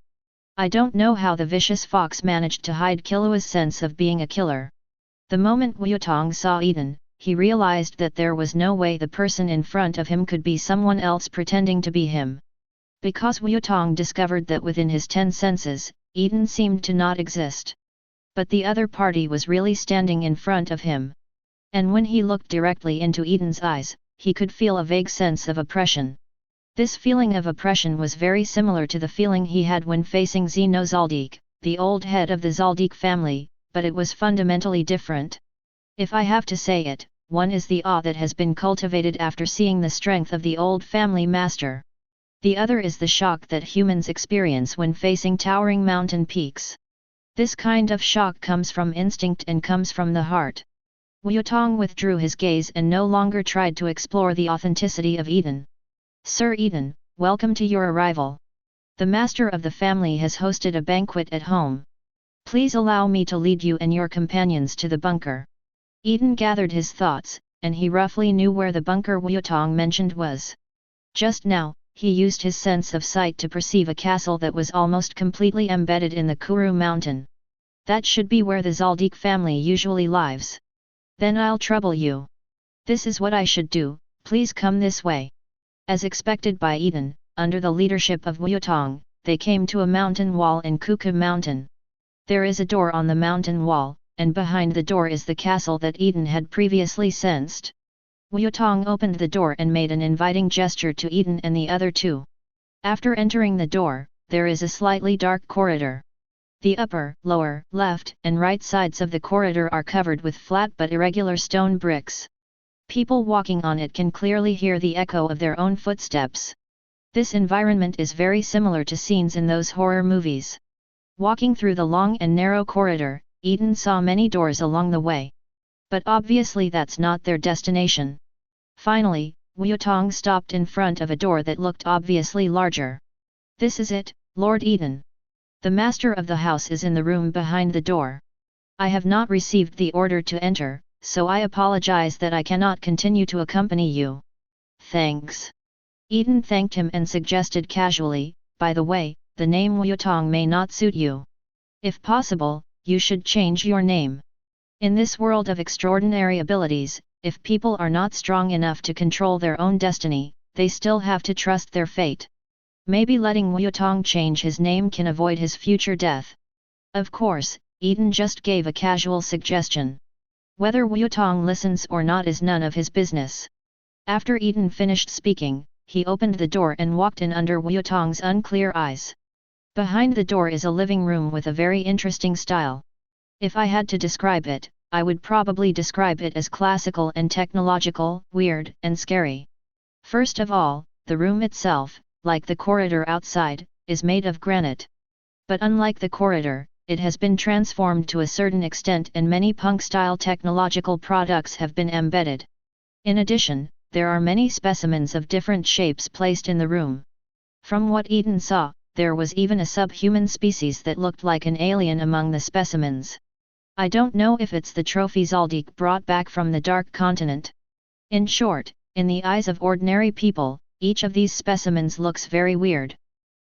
I don't know how the vicious fox managed to hide Killua's sense of being a killer. The moment Wutong saw Eaton, he realized that there was no way the person in front of him could be someone else pretending to be him. Because Wutong discovered that within his 10 senses, Eaton seemed to not exist. But the other party was really standing in front of him. And when he looked directly into Eaton's eyes, he could feel a vague sense of oppression. This feeling of oppression was very similar to the feeling he had when facing Zeno Zaldik, the old head of the Zaldik family, but it was fundamentally different. If I have to say it, one is the awe that has been cultivated after seeing the strength of the old family master. The other is the shock that humans experience when facing towering mountain peaks. This kind of shock comes from instinct and comes from the heart. Wutong withdrew his gaze and no longer tried to explore the authenticity of Eaton. "Sir Eaton, welcome to your arrival. The master of the family has hosted a banquet at home. Please allow me to lead you and your companions to the bunker." Eaton gathered his thoughts, and he roughly knew where the bunker Wutong mentioned was. Just now, he used his sense of sight to perceive a castle that was almost completely embedded in the Kuru mountain. That should be where the Zaldik family usually lives. "Then I'll trouble you. This is what I should do, please come this way." As expected by Eaton, under the leadership of Wutong, they came to a mountain wall in Kuku Mountain. There is a door on the mountain wall, and behind the door is the castle that Eaton had previously sensed. Wuyutong opened the door and made an inviting gesture to Eaton and the other two. After entering the door, there is a slightly dark corridor. The upper, lower, left, and right sides of the corridor are covered with flat but irregular stone bricks. People walking on it can clearly hear the echo of their own footsteps. This environment is very similar to scenes in those horror movies. Walking through the long and narrow corridor, Eaton saw many doors along the way. But obviously that's not their destination. Finally, Wuyutong stopped in front of a door that looked obviously larger. "This is it, Lord Eaton. The master of the house is in the room behind the door. I have not received the order to enter, so I apologize that I cannot continue to accompany you." "Thanks." Eaton thanked him and suggested casually, "By the way, the name Wuyutong may not suit you. If possible, you should change your name. In this world of extraordinary abilities, if people are not strong enough to control their own destiny, they still have to trust their fate. Maybe letting Wuyutong change his name can avoid his future death." Of course, Eaton just gave a casual suggestion. Whether Wuyutong listens or not is none of his business. After Eaton finished speaking, he opened the door and walked in under Wuyutong's unclear eyes. Behind the door is a living room with a very interesting style. If I had to describe it, I would probably describe it as classical and technological, weird and scary. First of all, the room itself, like the corridor outside, is made of granite. But unlike the corridor, it has been transformed to a certain extent and many punk-style technological products have been embedded. In addition, there are many specimens of different shapes placed in the room. From what Eaton saw, there was even a subhuman species that looked like an alien among the specimens. I don't know if it's the trophy Zaldik brought back from the Dark Continent. In short, in the eyes of ordinary people, each of these specimens looks very weird.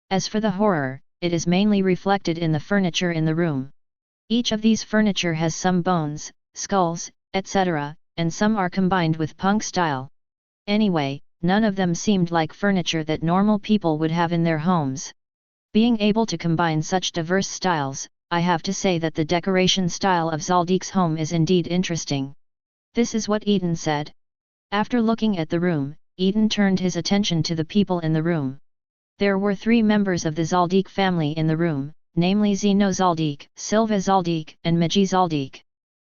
As for the horror, it is mainly reflected in the furniture in the room. Each of these furniture has some bones, skulls, etc., and some are combined with punk style. Anyway, none of them seemed like furniture that normal people would have in their homes. Being able to combine such diverse styles, I have to say that the decoration style of Zaldik's home is indeed interesting. This is what Eaton said. After looking at the room, Eaton turned his attention to the people in the room. There were 3 members of the Zaldik family in the room, namely Zeno Zaldik, Silva Zaldik, and Maggie Zaldik.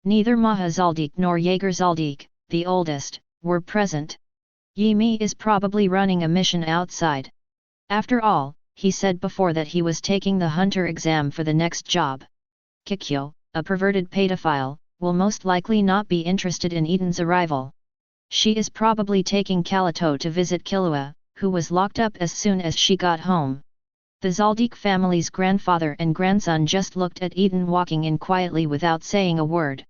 Neither Maha Zaldik nor Jaeger Zaldik, the oldest, were present. Yimi is probably running a mission outside. After all, he said before that he was taking the hunter exam for the next job. Kikyo, a perverted pedophile, will most likely not be interested in Eaton's arrival. She is probably taking Kalito to visit Killua, who was locked up as soon as she got home. The Zaldik family's grandfather and grandson just looked at Eaton walking in quietly without saying a word.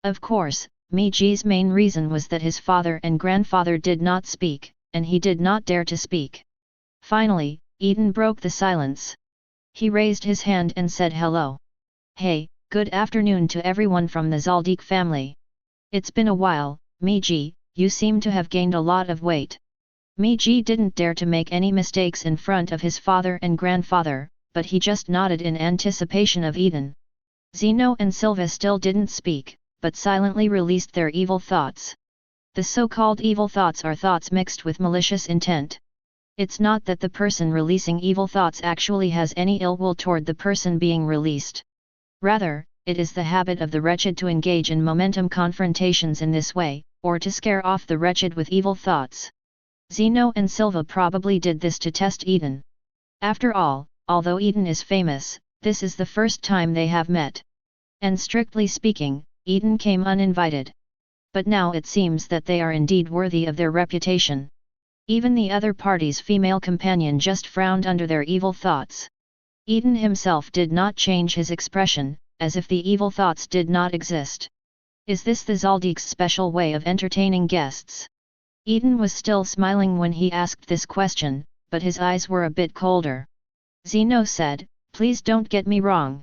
Of course, Miji's main reason was that his father and grandfather did not speak, and he did not dare to speak. Finally, Eaton broke the silence. He raised his hand and said hello. "Hey, good afternoon to everyone from the Zaldik family. It's been a while, Miji, you seem to have gained a lot of weight." Miji didn't dare to make any mistakes in front of his father and grandfather, but he just nodded in anticipation of Eaton. Zeno and Silva still didn't speak, but silently released their evil thoughts. The so-called evil thoughts are thoughts mixed with malicious intent. It's not that the person releasing evil thoughts actually has any ill will toward the person being released. Rather, it is the habit of the wretched to engage in momentum confrontations in this way, or to scare off the wretched with evil thoughts. Zeno and Silva probably did this to test Eaton. After all, although Eaton is famous, this is the first time they have met. And strictly speaking, Eaton came uninvited. But now it seems that they are indeed worthy of their reputation. Even the other party's female companion just frowned under their evil thoughts. Eaton himself did not change his expression, as if the evil thoughts did not exist. Is this the Zaldik's special way of entertaining guests? Eaton was still smiling when he asked this question, but his eyes were a bit colder. Zeno said, "Please don't get me wrong.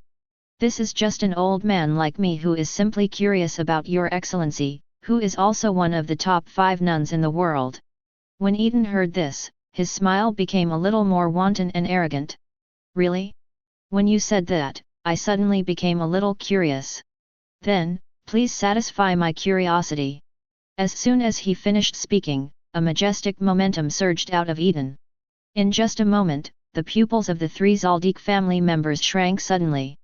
This is just an old man like me who is simply curious about your excellency, who is also one of the top 5 nuns in the world." When Eaton heard this, his smile became a little more wanton and arrogant. "Really? When you said that, I suddenly became a little curious. Then, please satisfy my curiosity. As soon as he finished speaking, a majestic momentum surged out of Eaton. In just a moment, the pupils of the three Zaldik family members shrank suddenly.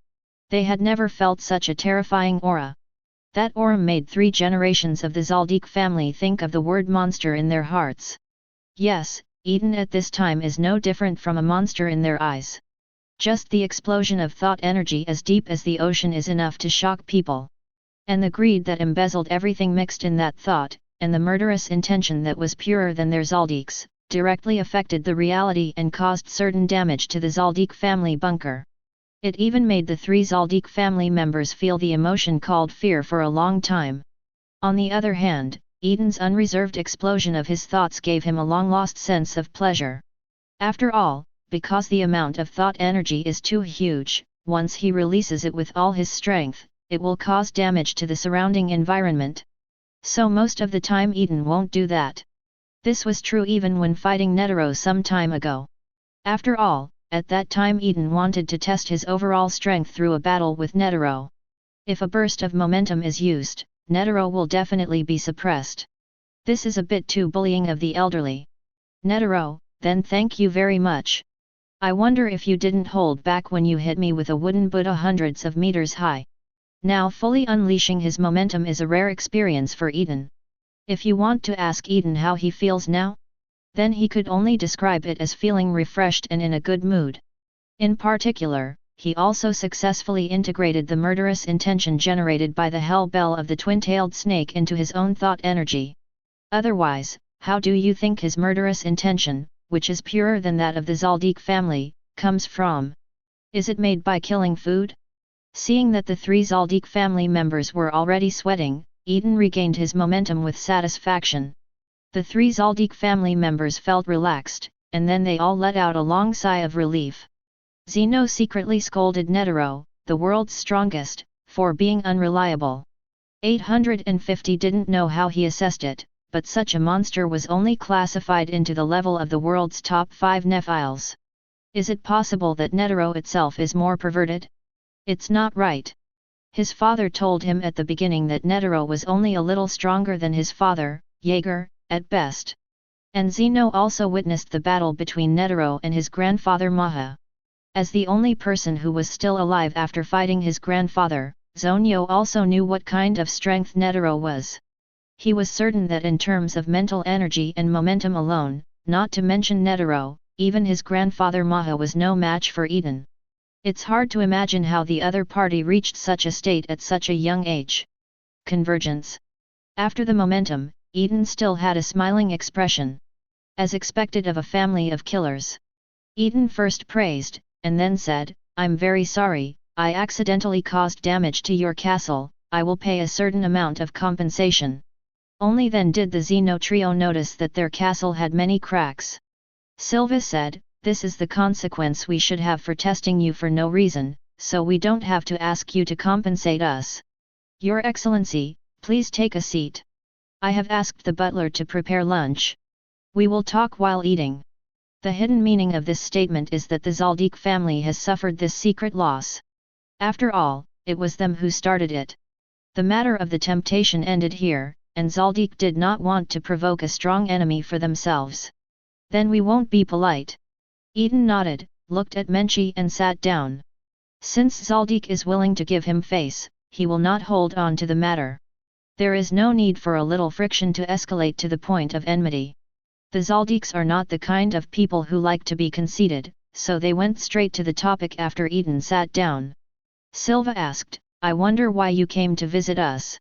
They had never felt such a terrifying aura. That aura made 3 generations of the Zaldik family think of the word monster in their hearts. Yes, Eaton at this time is no different from a monster in their eyes. Just the explosion of thought energy as deep as the ocean is enough to shock people. And the greed that embezzled everything mixed in that thought, and the murderous intention that was purer than their Zaldiks, directly affected the reality and caused certain damage to the Zaldik family bunker. It even made the 3 Zaldik family members feel the emotion called fear for a long time. On the other hand, Eaton's unreserved explosion of his thoughts gave him a long-lost sense of pleasure. After all, because the amount of thought energy is too huge, once he releases it with all his strength, it will cause damage to the surrounding environment. So most of the time Eaton won't do that. This was true even when fighting Netero some time ago. After all, at that time Eaton wanted to test his overall strength through a battle with Netero. If a burst of momentum is used, Netero will definitely be suppressed. This is a bit too bullying of the elderly. Netero, then thank you very much. I wonder if you didn't hold back when you hit me with a wooden Buddha hundreds of meters high. Now fully unleashing his momentum is a rare experience for Eaton. If you want to ask Eaton how he feels now, then he could only describe it as feeling refreshed and in a good mood. In particular, he also successfully integrated the murderous intention generated by the hell bell of the twin-tailed snake into his own thought energy. Otherwise, how do you think his murderous intention, which is purer than that of the Zaldik family, comes from? Is it made by killing food? Seeing that the 3 Zaldik family members were already sweating, Eaton regained his momentum with satisfaction. The 3 Zaldik family members felt relaxed, and then they all let out a long sigh of relief. Zeno secretly scolded Netero, the world's strongest, for being unreliable. 850 didn't know how he assessed it, but such a monster was only classified into the level of the world's top 5 Nephiles. Is it possible that Netero itself is more perverted? It's not right. His father told him at the beginning that Netero was only a little stronger than his father, Jaeger, at best. And Zeno also witnessed the battle between Netero and his grandfather Maha. As the only person who was still alive after fighting his grandfather, Zonyo also knew what kind of strength Netero was. He was certain that in terms of mental energy and momentum alone, not to mention Netero, even his grandfather Maha was no match for Eaton. It's hard to imagine how the other party reached such a state at such a young age. Convergence. After the momentum, Eaton still had a smiling expression. As expected of a family of killers. Eaton first praised, and then said, "I'm very sorry, I accidentally caused damage to your castle, I will pay a certain amount of compensation." Only then did the Zeno trio notice that their castle had many cracks. Silva said, "This is the consequence we should have for testing you for no reason, so we don't have to ask you to compensate us. Your Excellency, please take a seat. I have asked the butler to prepare lunch. We will talk while eating." The hidden meaning of this statement is that the Zaldik family has suffered this secret loss. After all, it was them who started it. The matter of the temptation ended here, and Zaldik did not want to provoke a strong enemy for themselves. "Then we won't be polite." Eaton nodded, looked at Menchi and sat down. Since Zaldik is willing to give him face, he will not hold on to the matter. There is no need for a little friction to escalate to the point of enmity. The Zaldiks are not the kind of people who like to be conceited, so they went straight to the topic after Eaton sat down. Silva asked, "I wonder why you came to visit us."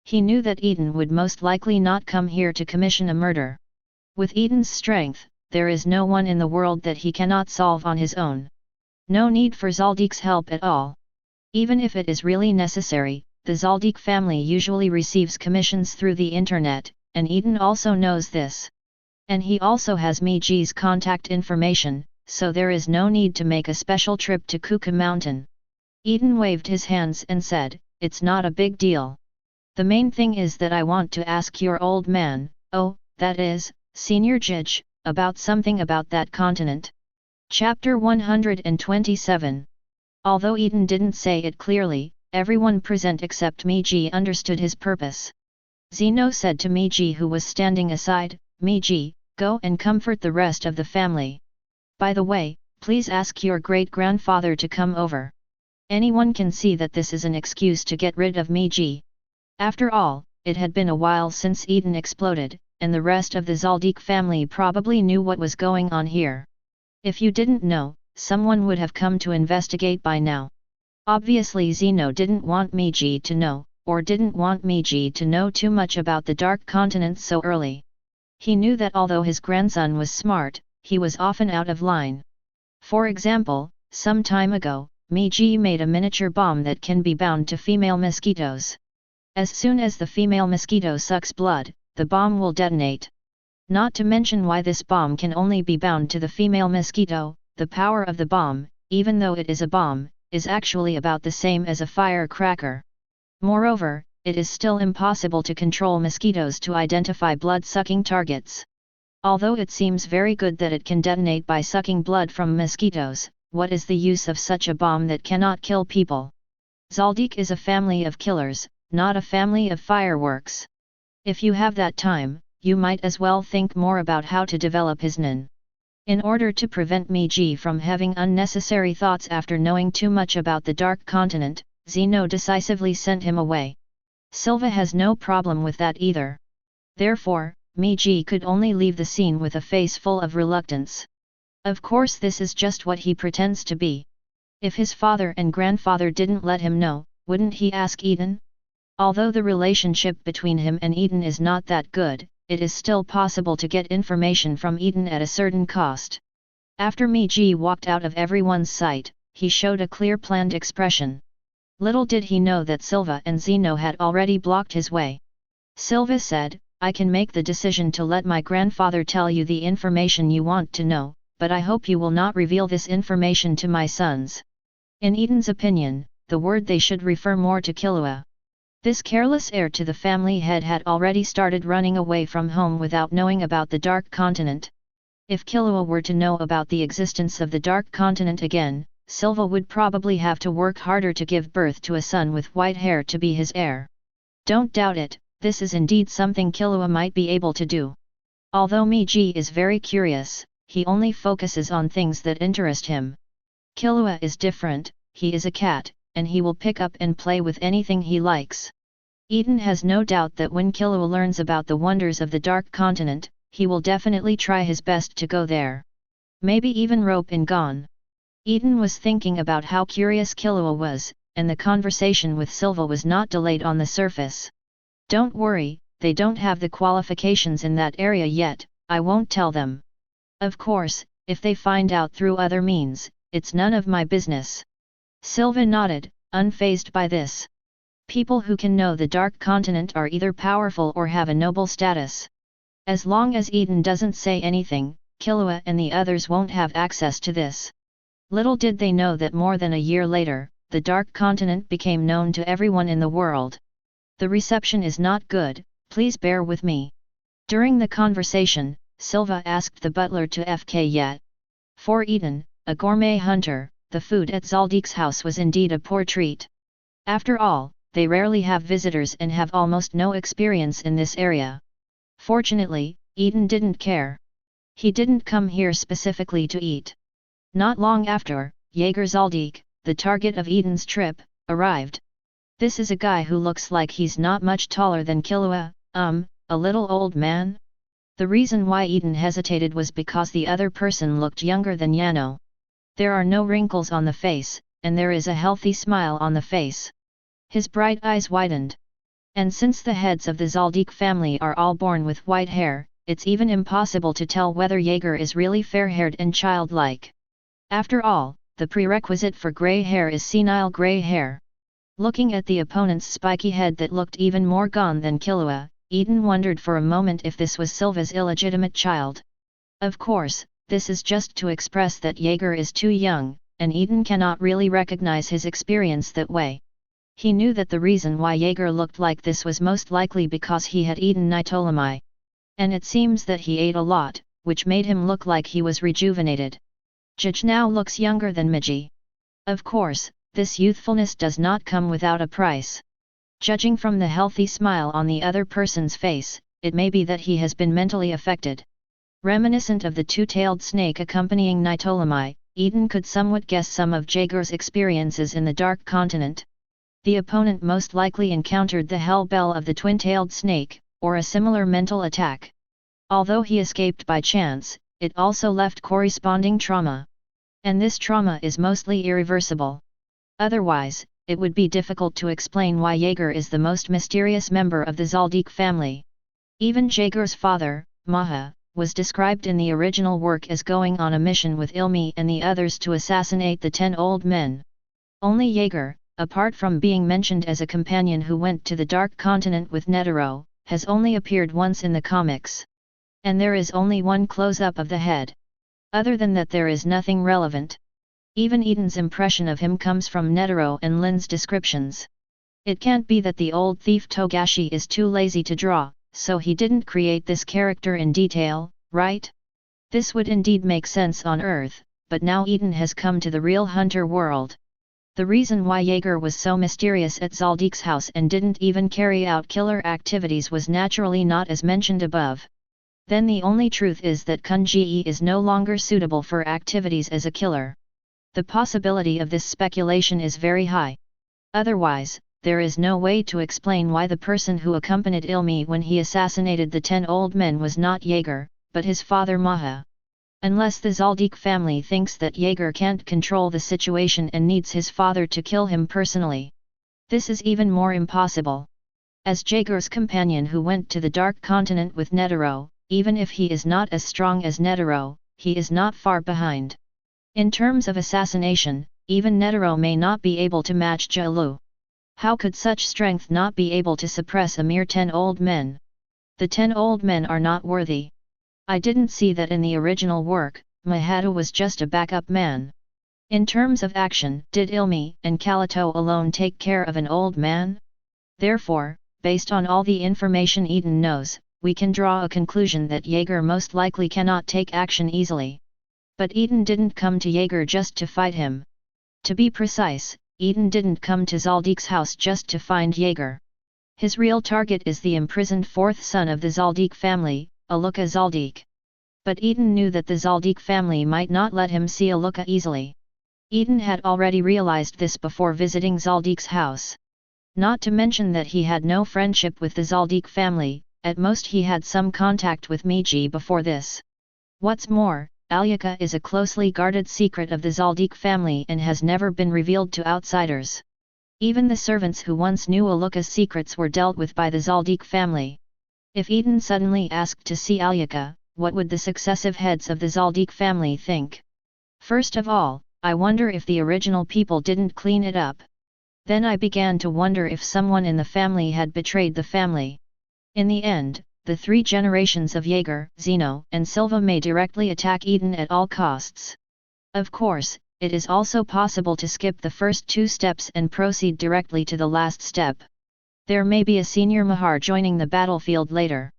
He knew that Eaton would most likely not come here to commission a murder. With Eaton's strength, there is no one in the world that he cannot solve on his own. No need for Zaldik's help at all. Even if it is really necessary, the Zaldik family usually receives commissions through the internet, and Eaton also knows this. And he also has Miji's contact information, so there is no need to make a special trip to Kuka Mountain. Eaton waved his hands and said, "It's not a big deal. The main thing is that I want to ask your old man, that is, Senior Jij, about something about that continent." Chapter 127. Although Eaton didn't say it clearly, everyone present except Miji understood his purpose. Zeno said to Maggie, who was standing aside. Maggie, go and comfort the rest of the family. By the way, please ask your great-grandfather to come over. Anyone can see that this is an excuse to get rid of Maggie. After all, it had been a while since Eaton exploded, and the rest of the Zaldik family probably knew what was going on here. If you didn't know, someone would have come to investigate by now. Obviously Zeno didn't want Maggie to know, or didn't want Maggie to know too much about the Dark Continent so early. He knew that although his grandson was smart, he was often out of line. For example, some time ago, Maggie made a miniature bomb that can be bound to female mosquitoes. As soon as the female mosquito sucks blood, the bomb will detonate. Not to mention why this bomb can only be bound to the female mosquito, the power of the bomb, even though it is a bomb, is actually about the same as a firecracker. Moreover, it is still impossible to control mosquitoes to identify blood-sucking targets. Although it seems very good that it can detonate by sucking blood from mosquitoes, what is the use of such a bomb that cannot kill people? Zaldik is a family of killers, not a family of fireworks. If you have that time, you might as well think more about how to develop his nin. In order to prevent Maggie from having unnecessary thoughts after knowing too much about the Dark Continent, Zeno decisively sent him away. Silva has no problem with that either. Therefore, Maggie could only leave the scene with a face full of reluctance. Of course this is just what he pretends to be. If his father and grandfather didn't let him know, wouldn't he ask Eaton? Although the relationship between him and Eaton is not that good, it is still possible to get information from Eaton at a certain cost. After Maggie walked out of everyone's sight, he showed a clear planned expression. Little did he know that Silva and Zeno had already blocked his way. Silva said, I can make the decision to let my grandfather tell you the information you want to know, but I hope you will not reveal this information to my sons. In Eaton's opinion, the word they should refer more to Killua. This careless heir to the family head had already started running away from home without knowing about the Dark Continent. If Killua were to know about the existence of the Dark Continent again, Silva would probably have to work harder to give birth to a son with white hair to be his heir. Don't doubt it, this is indeed something Killua might be able to do. Although Maggie is very curious, he only focuses on things that interest him. Killua is different, he is a cat, and he will pick up and play with anything he likes. Eaton has no doubt that when Killua learns about the wonders of the Dark Continent, he will definitely try his best to go there. Maybe even rope in Gon. Eaton was thinking about how curious Killua was, and the conversation with Silva was not delayed on the surface. Don't worry, they don't have the qualifications in that area yet, I won't tell them. Of course, if they find out through other means, it's none of my business. Silva nodded, unfazed by this. People who can know the Dark Continent are either powerful or have a noble status. As long as Eaton doesn't say anything, Killua and the others won't have access to this. Little did they know that more than a year later, the Dark Continent became known to everyone in the world. The reception is not good, please bear with me. During the conversation, Silva asked the butler to FK yet. For Eaton, a gourmet hunter, the food at Zaldik's house was indeed a poor treat. After all, they rarely have visitors and have almost no experience in this area. Fortunately, Eaton didn't care. He didn't come here specifically to eat. Not long after, Jaeger Zaldik, the target of Eaton's trip, arrived. This is a guy who looks like he's not much taller than Killua, a little old man? The reason why Eaton hesitated was because the other person looked younger than Yano. There are no wrinkles on the face, and there is a healthy smile on the face. His bright eyes widened. And since the heads of the Zaldik family are all born with white hair, it's even impossible to tell whether Jaeger is really fair-haired and childlike. After all, the prerequisite for grey hair is senile grey hair. Looking at the opponent's spiky head that looked even more gone than Killua, Eaton wondered for a moment if this was Silva's illegitimate child. Of course, this is just to express that Jaeger is too young, and Eaton cannot really recognize his experience that way. He knew that the reason why Jaeger looked like this was most likely because he had eaten nitolamai. And it seems that he ate a lot, which made him look like he was rejuvenated. Jij now looks younger than Maggie. Of course, this youthfulness does not come without a price. Judging from the healthy smile on the other person's face, it may be that he has been mentally affected. Reminiscent of the two-tailed snake accompanying Ptolemy, Eaton could somewhat guess some of Jaeger's experiences in the Dark Continent. The opponent most likely encountered the hell bell of the twin-tailed snake, or a similar mental attack. Although he escaped by chance, it also left corresponding trauma. And this trauma is mostly irreversible. Otherwise, it would be difficult to explain why Jaeger is the most mysterious member of the Zaldik family. Even Jaeger's father, Maha, was described in the original work as going on a mission with Ilmi and the others to assassinate the 10 old men. Only Jaeger, apart from being mentioned as a companion who went to the Dark Continent with Netero, has only appeared once in the comics. And there is only one close-up of the head. Other than that, there is nothing relevant. Even Eaton's impression of him comes from Netero and Lin's descriptions. It can't be that the old thief Togashi is too lazy to draw, so he didn't create this character in detail, right? This would indeed make sense on Earth, but now Eaton has come to the real hunter world. The reason why Jaeger was so mysterious at Zaldik's house and didn't even carry out killer activities was naturally not as mentioned above. Then the only truth is that Kunji is no longer suitable for activities as a killer. The possibility of this speculation is very high. Otherwise, there is no way to explain why the person who accompanied Ilmi when he assassinated the 10 old men was not Jaeger, but his father Maha. Unless the Zaldik family thinks that Jaeger can't control the situation and needs his father to kill him personally. This is even more impossible. As Jaeger's companion who went to the Dark Continent with Netero, even if he is not as strong as Netero, he is not far behind. In terms of assassination, even Netero may not be able to match Jalu. How could such strength not be able to suppress a mere 10 old men? The 10 old men are not worthy. I didn't see that in the original work. Mahado was just a backup man. In terms of action, did Ilmi and Kalito alone take care of an old man? Therefore, based on all the information Eaton knows, we can draw a conclusion that Jaeger most likely cannot take action easily. But Eaton didn't come to Jaeger just to fight him. To be precise, Eaton didn't come to Zaldik's house just to find Jaeger. His real target is the imprisoned fourth son of the Zaldik family, Aluka Zaldik. But Eaton knew that the Zaldik family might not let him see Aluka easily. Eaton had already realized this before visiting Zaldik's house. Not to mention that he had no friendship with the Zaldik family, at most he had some contact with Maggie before this. What's more, Aluka is a closely guarded secret of the Zaldik family and has never been revealed to outsiders. Even the servants who once knew Aluka's secrets were dealt with by the Zaldik family. If Eaton suddenly asked to see Aluka, what would the successive heads of the Zaldik family think? First of all, I wonder if the original people didn't clean it up. Then I began to wonder if someone in the family had betrayed the family. In the end, the 3 generations of Jaeger, Zeno, and Silva may directly attack Eaton at all costs. Of course, it is also possible to skip the first 2 steps and proceed directly to the last step. There may be a senior Mahar joining the battlefield later.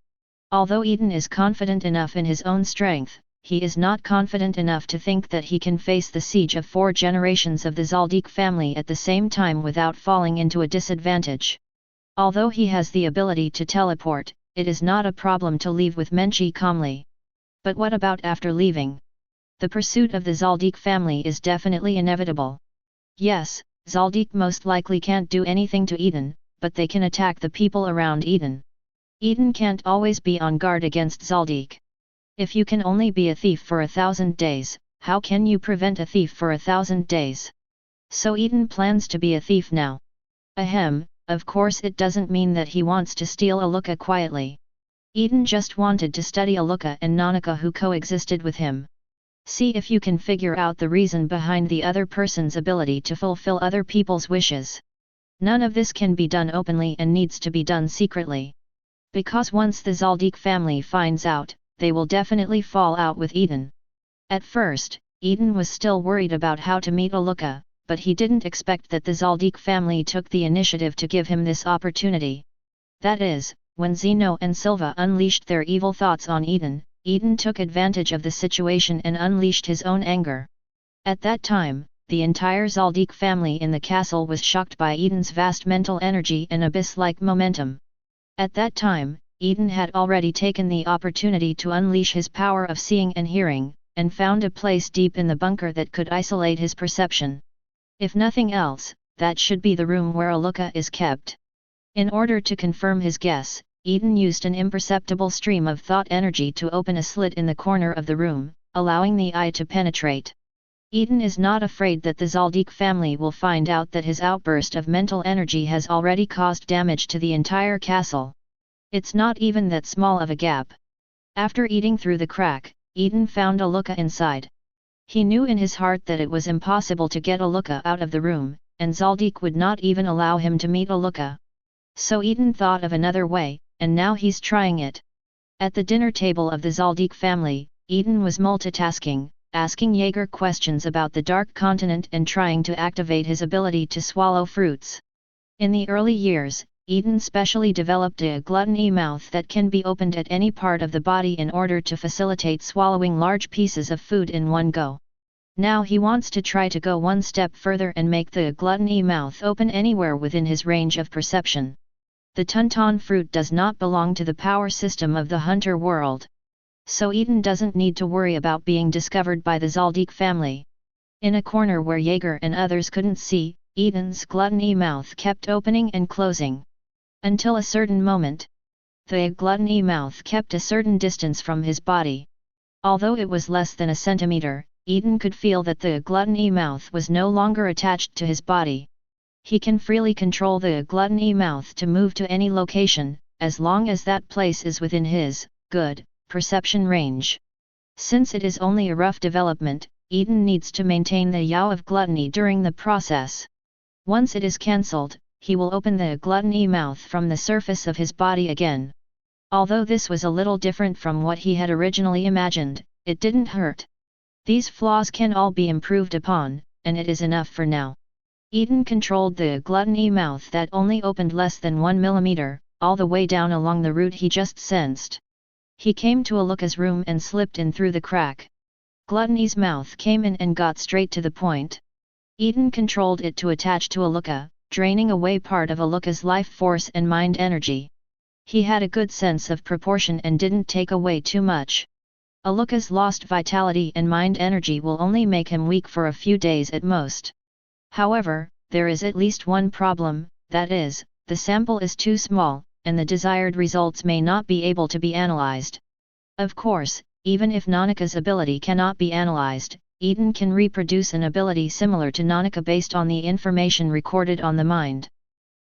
Although Eaton is confident enough in his own strength, he is not confident enough to think that he can face the siege of 4 generations of the Zaldik family at the same time without falling into a disadvantage. Although he has the ability to teleport, it is not a problem to leave with Menchi calmly. But what about after leaving? The pursuit of the Zaldik family is definitely inevitable. Yes, Zaldik most likely can't do anything to Eaton, but they can attack the people around Eaton. Eaton can't always be on guard against Zaldik. If you can only be a thief for 1,000 days, how can you prevent a thief for 1,000 days? So Eaton plans to be a thief now. Ahem, of course it doesn't mean that he wants to steal Aluka quietly. Eaton just wanted to study Aluka and Nanaka who coexisted with him. See if you can figure out the reason behind the other person's ability to fulfill other people's wishes. None of this can be done openly and needs to be done secretly. Because once the Zaldik family finds out, they will definitely fall out with Eaton. At first, Eaton was still worried about how to meet Aluka, but he didn't expect that the Zaldik family took the initiative to give him this opportunity. That is, when Zeno and Silva unleashed their evil thoughts on Eaton, Eaton took advantage of the situation and unleashed his own anger. At that time, the entire Zaldik family in the castle was shocked by Eaton's vast mental energy and abyss-like momentum. At that time, Eaton had already taken the opportunity to unleash his power of seeing and hearing, and found a place deep in the bunker that could isolate his perception. If nothing else, that should be the room where Aluka is kept. In order to confirm his guess, Eaton used an imperceptible stream of thought energy to open a slit in the corner of the room, allowing the eye to penetrate. Eaton is not afraid that the Zaldik family will find out that his outburst of mental energy has already caused damage to the entire castle. It's not even that small of a gap. After eating through the crack, Eaton found Aluka inside. He knew in his heart that it was impossible to get Aluka out of the room, and Zaldik would not even allow him to meet Aluka. So Eaton thought of another way, and now he's trying it. At the dinner table of the Zaldik family, Eaton was multitasking, asking Jaeger questions about the Dark Continent and trying to activate his ability to swallow fruits. In the early years, Eaton specially developed a gluttony mouth that can be opened at any part of the body in order to facilitate swallowing large pieces of food in one go. Now he wants to try to go one step further and make the gluttony mouth open anywhere within his range of perception. The Tuntun fruit does not belong to the power system of the hunter world. So Eaton doesn't need to worry about being discovered by the Zaldik family. In a corner where Jaeger and others couldn't see, Eaton's gluttony mouth kept opening and closing. Until a certain moment. The gluttony mouth kept a certain distance from his body. Although it was less than a centimeter, Eaton could feel that the gluttony mouth was no longer attached to his body. He can freely control the gluttony mouth to move to any location, as long as that place is within his perception range. Since it is only a rough development, Eaton needs to maintain the yaw of gluttony during the process. Once it is cancelled, he will open the gluttony mouth from the surface of his body again. Although this was a little different from what he had originally imagined, it didn't hurt. These flaws can all be improved upon, and it is enough for now. Eaton controlled the gluttony mouth that only opened less than 1 millimeter, all the way down along the route he just sensed. He came to Aluka's room and slipped in through the crack. Gluttony's mouth came in and got straight to the point. Eaton controlled it to attach to Aluka, draining away part of Aluka's life force and mind energy. He had a good sense of proportion and didn't take away too much. Aluka's lost vitality and mind energy will only make him weak for a few days at most. However, there is at least one problem, that is, the sample is too small, and the desired results may not be able to be analyzed. Of course, even if Nanaka's ability cannot be analyzed, Eaton can reproduce an ability similar to Nanaka based on the information recorded on the mind.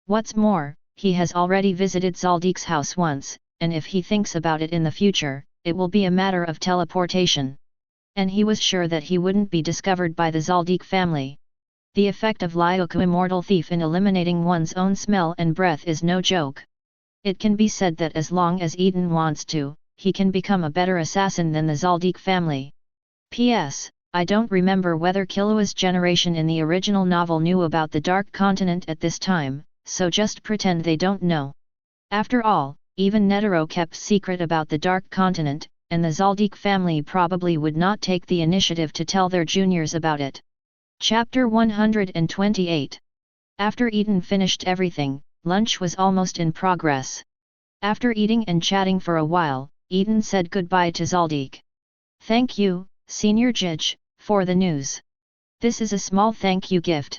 What's more, he has already visited Zaldik's house once, and if he thinks about it in the future, it will be a matter of teleportation. And he was sure that he wouldn't be discovered by the Zaldik family. The effect of Lyoku Immortal Thief in eliminating one's own smell and breath is no joke. It can be said that as long as Eaton wants to, he can become a better assassin than the Zaldik family. P.S. I don't remember whether Killua's generation in the original novel knew about the Dark Continent at this time, so just pretend they don't know. After all, even Netero kept secret about the Dark Continent, and the Zaldik family probably would not take the initiative to tell their juniors about it. Chapter 128. After Eaton finished everything, lunch was almost in progress. After eating and chatting for a while, Eaton said goodbye to Zaldik. Thank you, Senior Judge, for the news. This is a small thank you gift.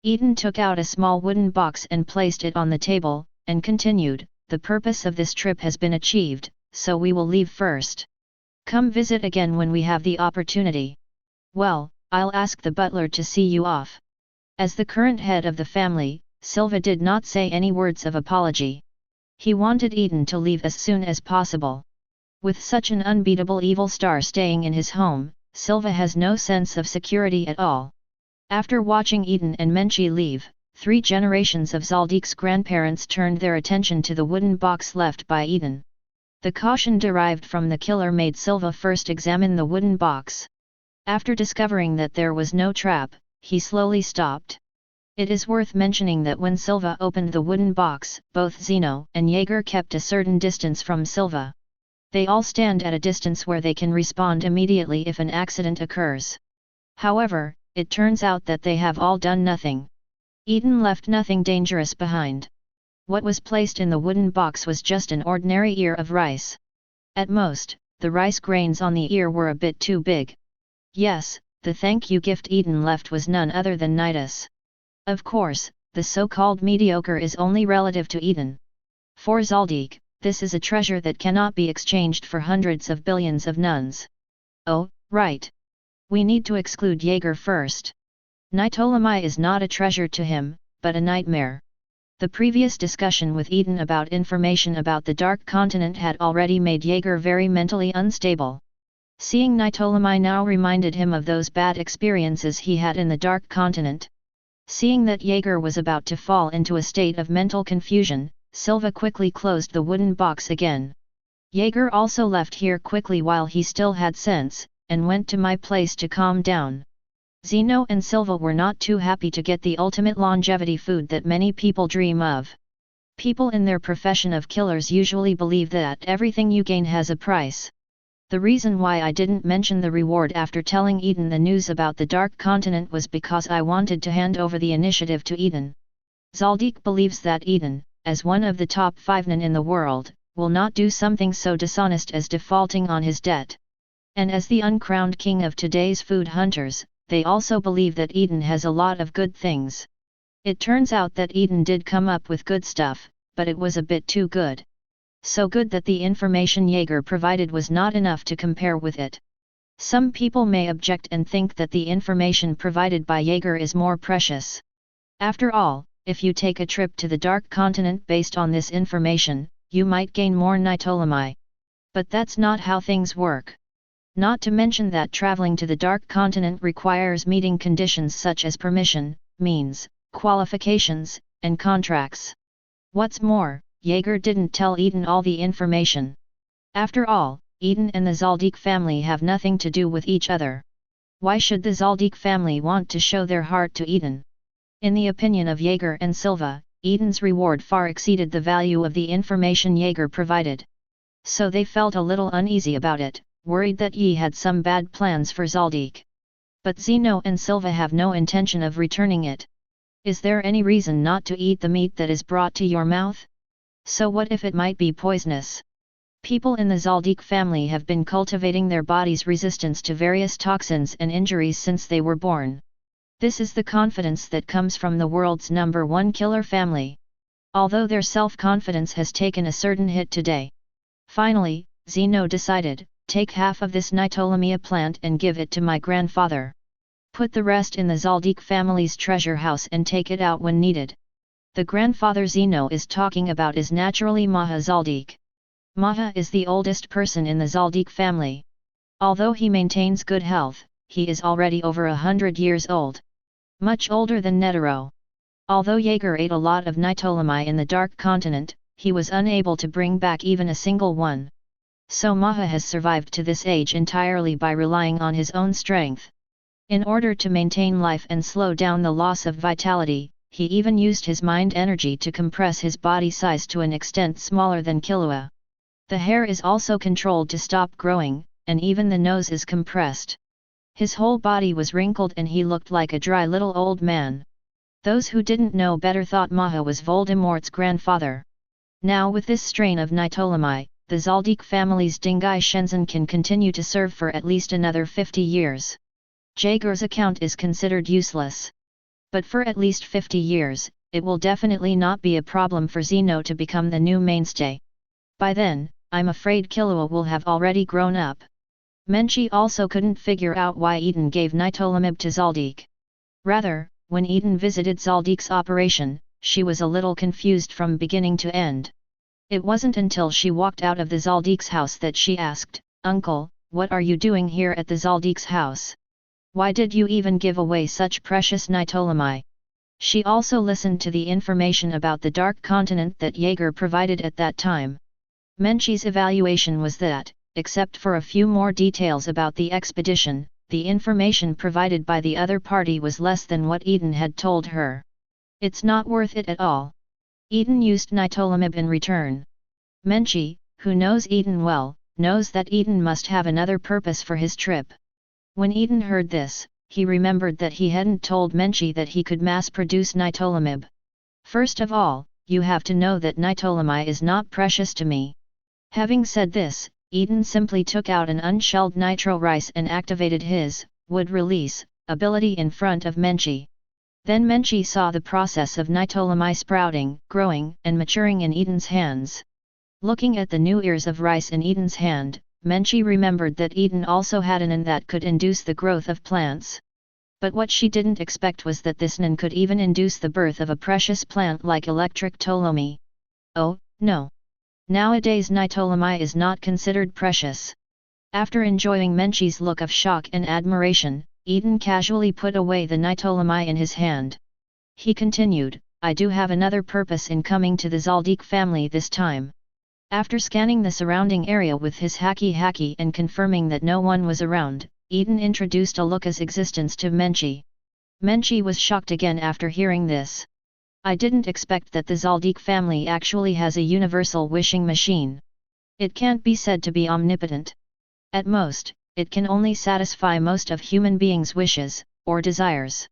Eaton took out a small wooden box and placed it on the table, and continued, the purpose of this trip has been achieved, so we will leave first. Come visit again when we have the opportunity. Well, I'll ask the butler to see you off. As the current head of the family, Silva did not say any words of apology. He wanted Eaton to leave as soon as possible. With such an unbeatable evil star staying in his home, Silva has no sense of security at all. After watching Eaton and Menchi leave, 3 generations of Zaldik's grandparents turned their attention to the wooden box left by Eaton. The caution derived from the killer made Silva first examine the wooden box. After discovering that there was no trap, he slowly stopped. It is worth mentioning that when Silva opened the wooden box, both Zeno and Jaeger kept a certain distance from Silva. They all stand at a distance where they can respond immediately if an accident occurs. However, it turns out that they have all done nothing. Eaton left nothing dangerous behind. What was placed in the wooden box was just an ordinary ear of rice. At most, the rice grains on the ear were a bit too big. Yes, the thank you gift Eaton left was none other than Nidus. Of course, the so-called mediocre is only relative to Eaton. For Zaldik, this is a treasure that cannot be exchanged for hundreds of billions of nuns. Oh, right. We need to exclude Jaeger first. Nitolamai is not a treasure to him, but a nightmare. The previous discussion with Eaton about information about the Dark Continent had already made Jaeger very mentally unstable. Seeing Nitolamai now reminded him of those bad experiences he had in the Dark Continent. Seeing that Jaeger was about to fall into a state of mental confusion, Silva quickly closed the wooden box again. Jaeger also left here quickly while he still had sense, and went to my place to calm down. Zeno and Silva were not too happy to get the ultimate longevity food that many people dream of. People in their profession of killers usually believe that everything you gain has a price. The reason why I didn't mention the reward after telling Eaton the news about the Dark Continent was because I wanted to hand over the initiative to Eaton. Zaldik believes that Eaton, as one of the top 5 nin in the world, will not do something so dishonest as defaulting on his debt. And as the uncrowned king of today's food hunters, they also believe that Eaton has a lot of good things. It turns out that Eaton did come up with good stuff, but it was a bit too good. So good that the information Jaeger provided was not enough to compare with it. Some people may object and think that the information provided by Jaeger is more precious. After all, if you take a trip to the Dark Continent based on this information, you might gain more Nitolamai. But that's not how things work. Not to mention that traveling to the Dark Continent requires meeting conditions such as permission, means, qualifications, and contracts. What's more, Jaeger didn't tell Eaton all the information. After all, Eaton and the Zaldik family have nothing to do with each other. Why should the Zaldik family want to show their heart to Eaton? In the opinion of Jaeger and Silva, Eaton's reward far exceeded the value of the information Jaeger provided. So they felt a little uneasy about it, worried that he had some bad plans for Zaldik. But Zeno and Silva have no intention of returning it. Is there any reason not to eat the meat that is brought to your mouth? So what if it might be poisonous? People in the Zaldik family have been cultivating their body's resistance to various toxins and injuries since they were born. This is the confidence that comes from the world's #1 killer family. Although their self-confidence has taken a certain hit today. Finally, Zeno decided, take half of this Nitolamia plant and give it to my grandfather. Put the rest in the Zaldik family's treasure house and take it out when needed. The grandfather Zeno is talking about is naturally Maha Zaldik. Maha is the oldest person in the Zaldik family. Although he maintains good health, he is already over 100 years old. Much older than Netero. Although Jaeger ate a lot of Nitolamai in the Dark Continent, he was unable to bring back even a single one. So Maha has survived to this age entirely by relying on his own strength. In order to maintain life and slow down the loss of vitality, he even used his mind energy to compress his body size to an extent smaller than Killua. The hair is also controlled to stop growing, and even the nose is compressed. His whole body was wrinkled and he looked like a dry little old man. Those who didn't know better thought Maha was Voldemort's grandfather. Now with this strain of Nitolamai, the Zaldik family's Dingai Shenzhen can continue to serve for at least another 50 years. Jaeger's account is considered useless. But for at least 50 years, it will definitely not be a problem for Zeno to become the new mainstay. By then, I'm afraid Killua will have already grown up. Menchi also couldn't figure out why Eaton gave Nitolamib to Zaldik. Rather, when Eaton visited Zaldik's operation, she was a little confused from beginning to end. It wasn't until she walked out of the Zaldik's house that she asked, "Uncle, what are you doing here at the Zaldik's house? Why did you even give away such precious Nitolamai?" She also listened to the information about the Dark Continent that Jaeger provided at that time. Menchi's evaluation was that, except for a few more details about the expedition, the information provided by the other party was less than what Eaton had told her. It's not worth it at all. Eaton used Nitolamib in return. Menchi, who knows Eaton well, knows that Eaton must have another purpose for his trip. When Eaton heard this, he remembered that he hadn't told Menchi that he could mass-produce nitolamib. First of all, you have to know that nitolamide is not precious to me. Having said this, Eaton simply took out an unshelled nitro rice and activated his wood release ability in front of Menchi. Then Menchi saw the process of nitolamide sprouting, growing, and maturing in Eaton's hands. Looking at the new ears of rice in Eaton's hand, Menchi remembered that Eaton also had an N that could induce the growth of plants. But what she didn't expect was that this N could even induce the birth of a precious plant like electric tolomy. Oh, no. Nowadays nitolamide is not considered precious. After enjoying Menchi's look of shock and admiration, Eaton casually put away the nitolamide in his hand. He continued, I do have another purpose in coming to the Zaldik family this time. After scanning the surrounding area with his hacky and confirming that no one was around, Eaton introduced Aluka's existence to Menchi. Menchi was shocked again after hearing this. I didn't expect that the Zaldik family actually has a universal wishing machine. It can't be said to be omnipotent. At most, it can only satisfy most of human beings' wishes, or desires.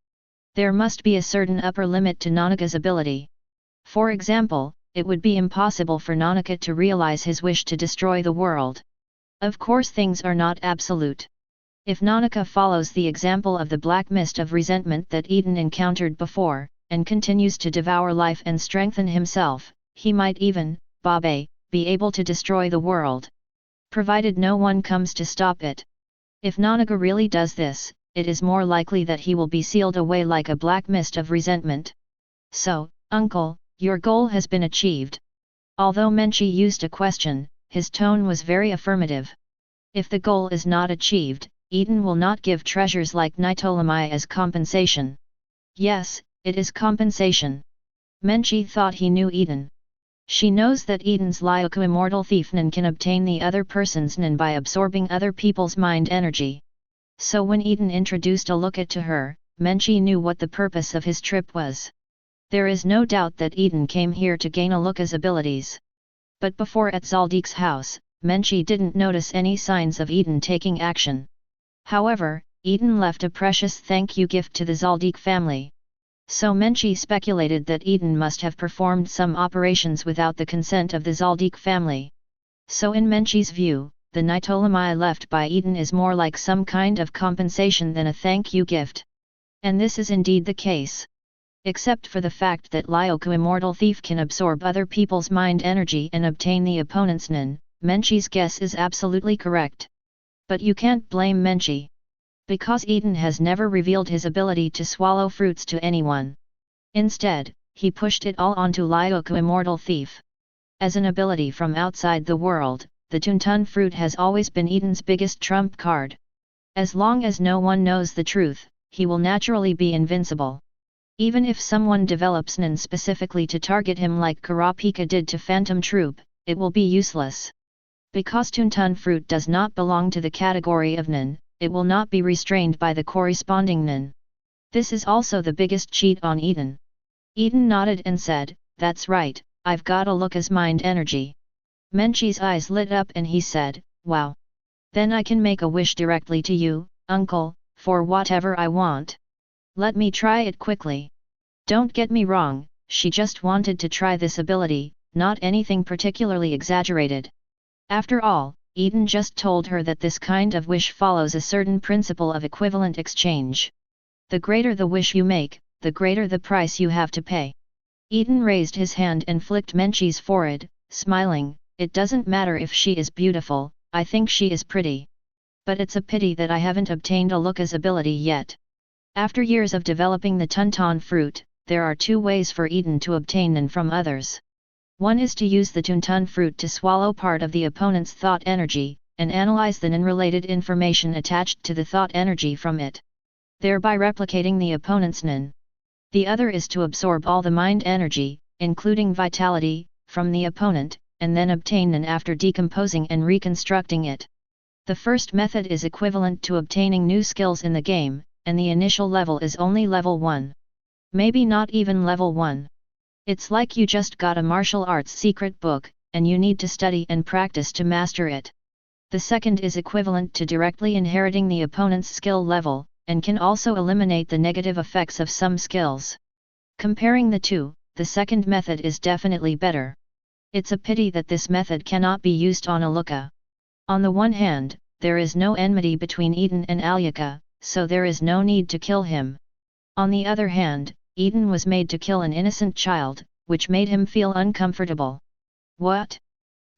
There must be a certain upper limit to Nanaka's ability. For example, it would be impossible for Nanaka to realize his wish to destroy the world. Of course things are not absolute. If Nanaka follows the example of the black mist of resentment that Eaton encountered before, and continues to devour life and strengthen himself, he might even, be able to destroy the world. Provided no one comes to stop it. If Nanaka really does this, it is more likely that he will be sealed away like a black mist of resentment. So, uncle, your goal has been achieved. Although Menchi used a question, his tone was very affirmative. If the goal is not achieved, Eaton will not give treasures like nitolamide as compensation. Yes, it is compensation. Menchi thought he knew Eaton. She knows that Eaton's Lyoku immortal thief Nin can obtain the other person's Nin by absorbing other people's mind energy. So when Eaton introduced Aluka to her, Menchi knew what the purpose of his trip was. There is no doubt that Eaton came here to gain Aluka's abilities. But before at Zaldik's house, Menchi didn't notice any signs of Eaton taking action. However, Eaton left a precious thank you gift to the Zaldik family. So Menchi speculated that Eaton must have performed some operations without the consent of the Zaldik family. So in Menchi's view, the nitolamide left by Eaton is more like some kind of compensation than a thank you gift. And this is indeed the case. Except for the fact that Lyoku immortal thief can absorb other people's mind energy and obtain the opponent's Nin, Menchi's guess is absolutely correct. But you can't blame Menchi. Because Eaton has never revealed his ability to swallow fruits to anyone. Instead, he pushed it all onto Lyoku immortal thief. As an ability from outside the world, the Tuntun fruit has always been Eaton's biggest trump card. As long as no one knows the truth, he will naturally be invincible. Even if someone develops Nin specifically to target him like Kurapika did to Phantom Troop, it will be useless. Because Tuntun fruit does not belong to the category of Nin, it will not be restrained by the corresponding Nin. This is also the biggest cheat on Eaton. Eaton nodded and said, that's right, I've got Aluka's mind energy. Menchi's eyes lit up and he said, wow. Then I can make a wish directly to you, uncle, for whatever I want. Let me try it quickly. Don't get me wrong, she just wanted to try this ability, not anything particularly exaggerated. After all, Eaton just told her that this kind of wish follows a certain principle of equivalent exchange. The greater the wish you make, the greater the price you have to pay. Eaton raised his hand and flicked Menchi's forehead, smiling, it doesn't matter if she is beautiful, I think she is pretty. But it's a pity that I haven't obtained Aluka's ability yet. After years of developing the Tuntun fruit, there are two ways for Eaton to obtain Nin from others. One is to use the Tuntun fruit to swallow part of the opponent's thought energy, and analyze the Nin-related information attached to the thought energy from it, thereby replicating the opponent's Nin. The other is to absorb all the mind energy, including vitality, from the opponent, and then obtain Nin after decomposing and reconstructing it. The first method is equivalent to obtaining new skills in the game, and the initial level is only level 1. Maybe not even level 1. It's like you just got a martial arts secret book, and you need to study and practice to master it. The second is equivalent to directly inheriting the opponent's skill level, and can also eliminate the negative effects of some skills. Comparing the two, the second method is definitely better. It's a pity that this method cannot be used on Aluka. On the one hand, there is no enmity between Eaton and Aluka, so there is no need to kill him. On the other hand, Eaton was made to kill an innocent child, which made him feel uncomfortable. What?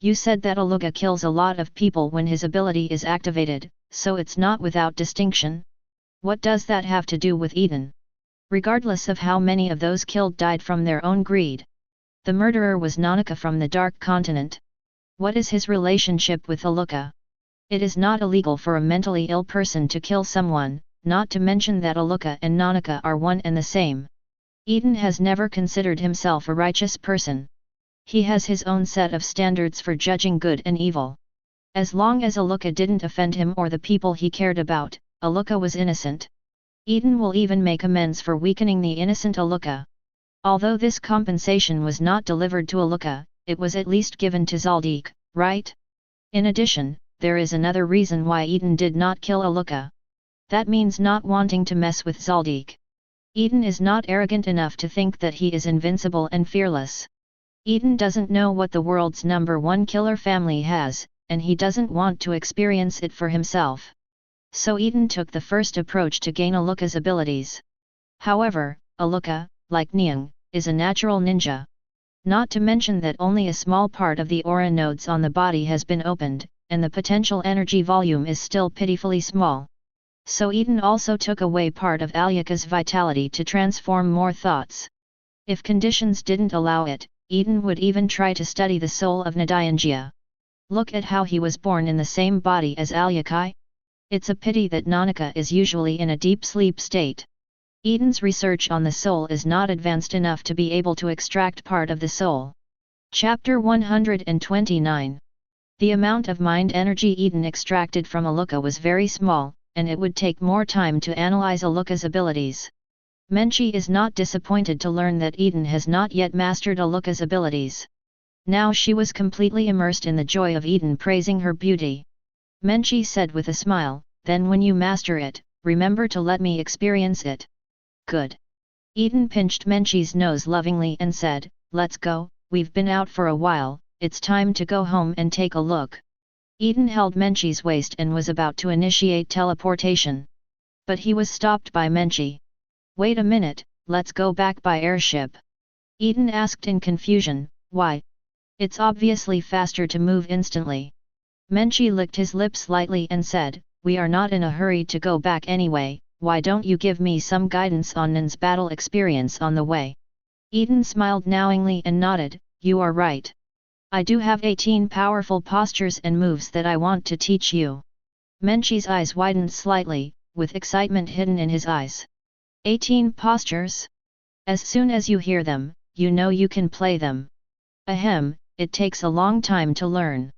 You said that Aluka kills a lot of people when his ability is activated, so it's not without distinction? What does that have to do with Eaton? Regardless of how many of those killed died from their own greed. The murderer was Nanaka from the Dark Continent. What is his relationship with Aluka? It is not illegal for a mentally ill person to kill someone, not to mention that Aluka and Nanaka are one and the same. Eaton has never considered himself a righteous person. He has his own set of standards for judging good and evil. As long as Aluka didn't offend him or the people he cared about, Aluka was innocent. Eaton will even make amends for weakening the innocent Aluka. Although this compensation was not delivered to Aluka, it was at least given to Zaldik, right? In addition, there is another reason why Eaton did not kill Aluka. That means not wanting to mess with Zaldik. Eaton is not arrogant enough to think that he is invincible and fearless. Eaton doesn't know what the world's #1 killer family has, and he doesn't want to experience it for himself. So Eaton took the first approach to gain Aluka's abilities. However, Aluka, like Niang, is a natural ninja. Not to mention that only a small part of the aura nodes on the body has been opened, and the potential energy volume is still pitifully small. So Eaton also took away part of Aluka's vitality to transform more thoughts. If conditions didn't allow it, Eaton would even try to study the soul of Nadianjia. Look at how he was born in the same body as Alukai. It's a pity that Nanaka is usually in a deep sleep state. Eaton's research on the soul is not advanced enough to be able to extract part of the soul. Chapter 129. The amount of mind energy Eaton extracted from Aluka was very small, and it would take more time to analyze Aluka's abilities. Menchi is not disappointed to learn that Eaton has not yet mastered Aluka's abilities. Now she was completely immersed in the joy of Eaton praising her beauty. Menchi said with a smile, "Then when you master it, remember to let me experience it." "Good." Eaton pinched Menchi's nose lovingly and said, "Let's go, we've been out for a while, it's time to go home and take a look." Eaton held Menchi's waist and was about to initiate teleportation. But he was stopped by Menchi. "Wait a minute, let's go back by airship." Eaton asked in confusion, "Why? It's obviously faster to move instantly." Menchi licked his lips slightly and said, "We are not in a hurry to go back anyway, why don't you give me some guidance on Nin's battle experience on the way?" Eaton smiled knowingly and nodded, "You are right. I do have 18 powerful postures and moves that I want to teach you." Menchi's eyes widened slightly, with excitement hidden in his eyes. 18 postures? As soon as you hear them, you know you can play them. Ahem, it takes a long time to learn.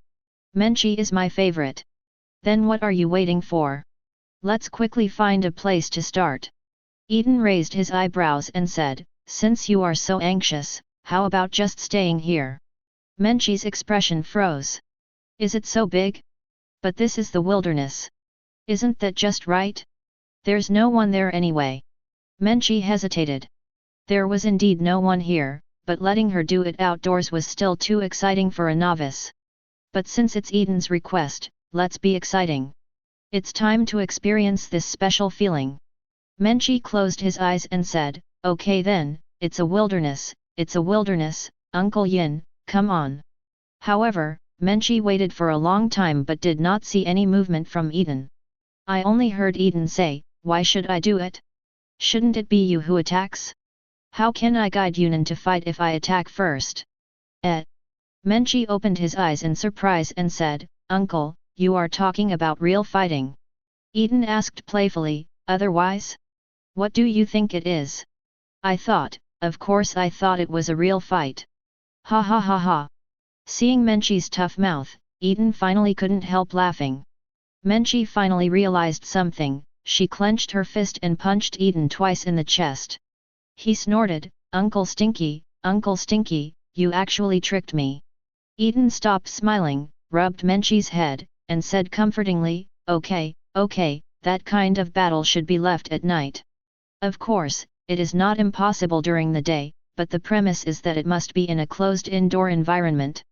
Menchi is my favorite. Then what are you waiting for? Let's quickly find a place to start. Eaton raised his eyebrows and said, "Since you are so anxious, how about just staying here?" Menchi's expression froze. "Is it so big? But this is the wilderness. Isn't that just right? There's no one there anyway." Menchi hesitated. There was indeed no one here, but letting her do it outdoors was still too exciting for a novice. But since it's Eaton's request, let's be exciting. It's time to experience this special feeling. Menchi closed his eyes and said, "Okay then, it's a wilderness, Uncle Yin, come on." However, Menchi waited for a long time but did not see any movement from Eaton. I only heard Eaton say, "Why should I do it? Shouldn't it be you who attacks? How can I guide Yunan to fight if I attack first?" Menchi opened his eyes in surprise and said, "Uncle, you are talking about real fighting?" Eaton asked playfully, "Otherwise? What do you think it is?" Of course I thought it was a real fight." Ha ha ha ha. Seeing Menchi's tough mouth, Eaton finally couldn't help laughing. Menchi finally realized something. She clenched her fist and punched Eaton twice in the chest. He snorted, Uncle Stinky, you actually tricked me." Eaton stopped smiling, rubbed Menchi's head, and said comfortingly, okay, that kind of battle should be left at night. Of course, it is not impossible during the day, but the premise is that it must be in a closed indoor environment.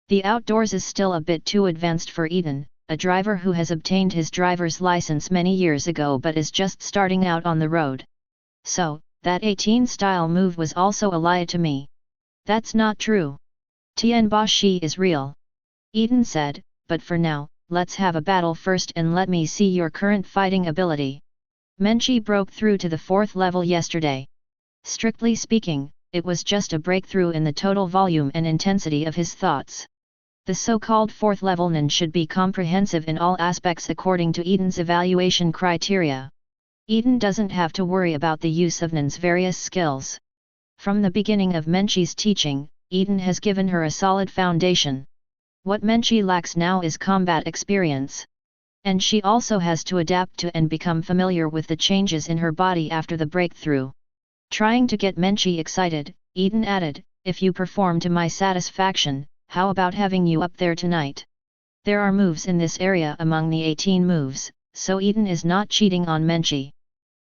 The outdoors is still a bit too advanced for Eaton, a driver who has obtained his driver's license many years ago but is just starting out on the road. So, that 18-style move was also a lie to me. That's not true. Tianba is real. Eaton said, but for now, let's have a battle first and let me see your current fighting ability. Menchi broke through to the 4th level yesterday. Strictly speaking, it was just a breakthrough in the total volume and intensity of his thoughts. The so-called 4th level nin should be comprehensive in all aspects according to Eaton's evaluation criteria. Eaton doesn't have to worry about the use of nin's various skills. From the beginning of Menchi's teaching, Eaton has given her a solid foundation. What Menchi lacks now is combat experience. And she also has to adapt to and become familiar with the changes in her body after the breakthrough. Trying to get Menchi excited, Eaton added, if you perform to my satisfaction, how about having you up there tonight? There are moves in this area among the 18 moves, so Eaton is not cheating on Menchi.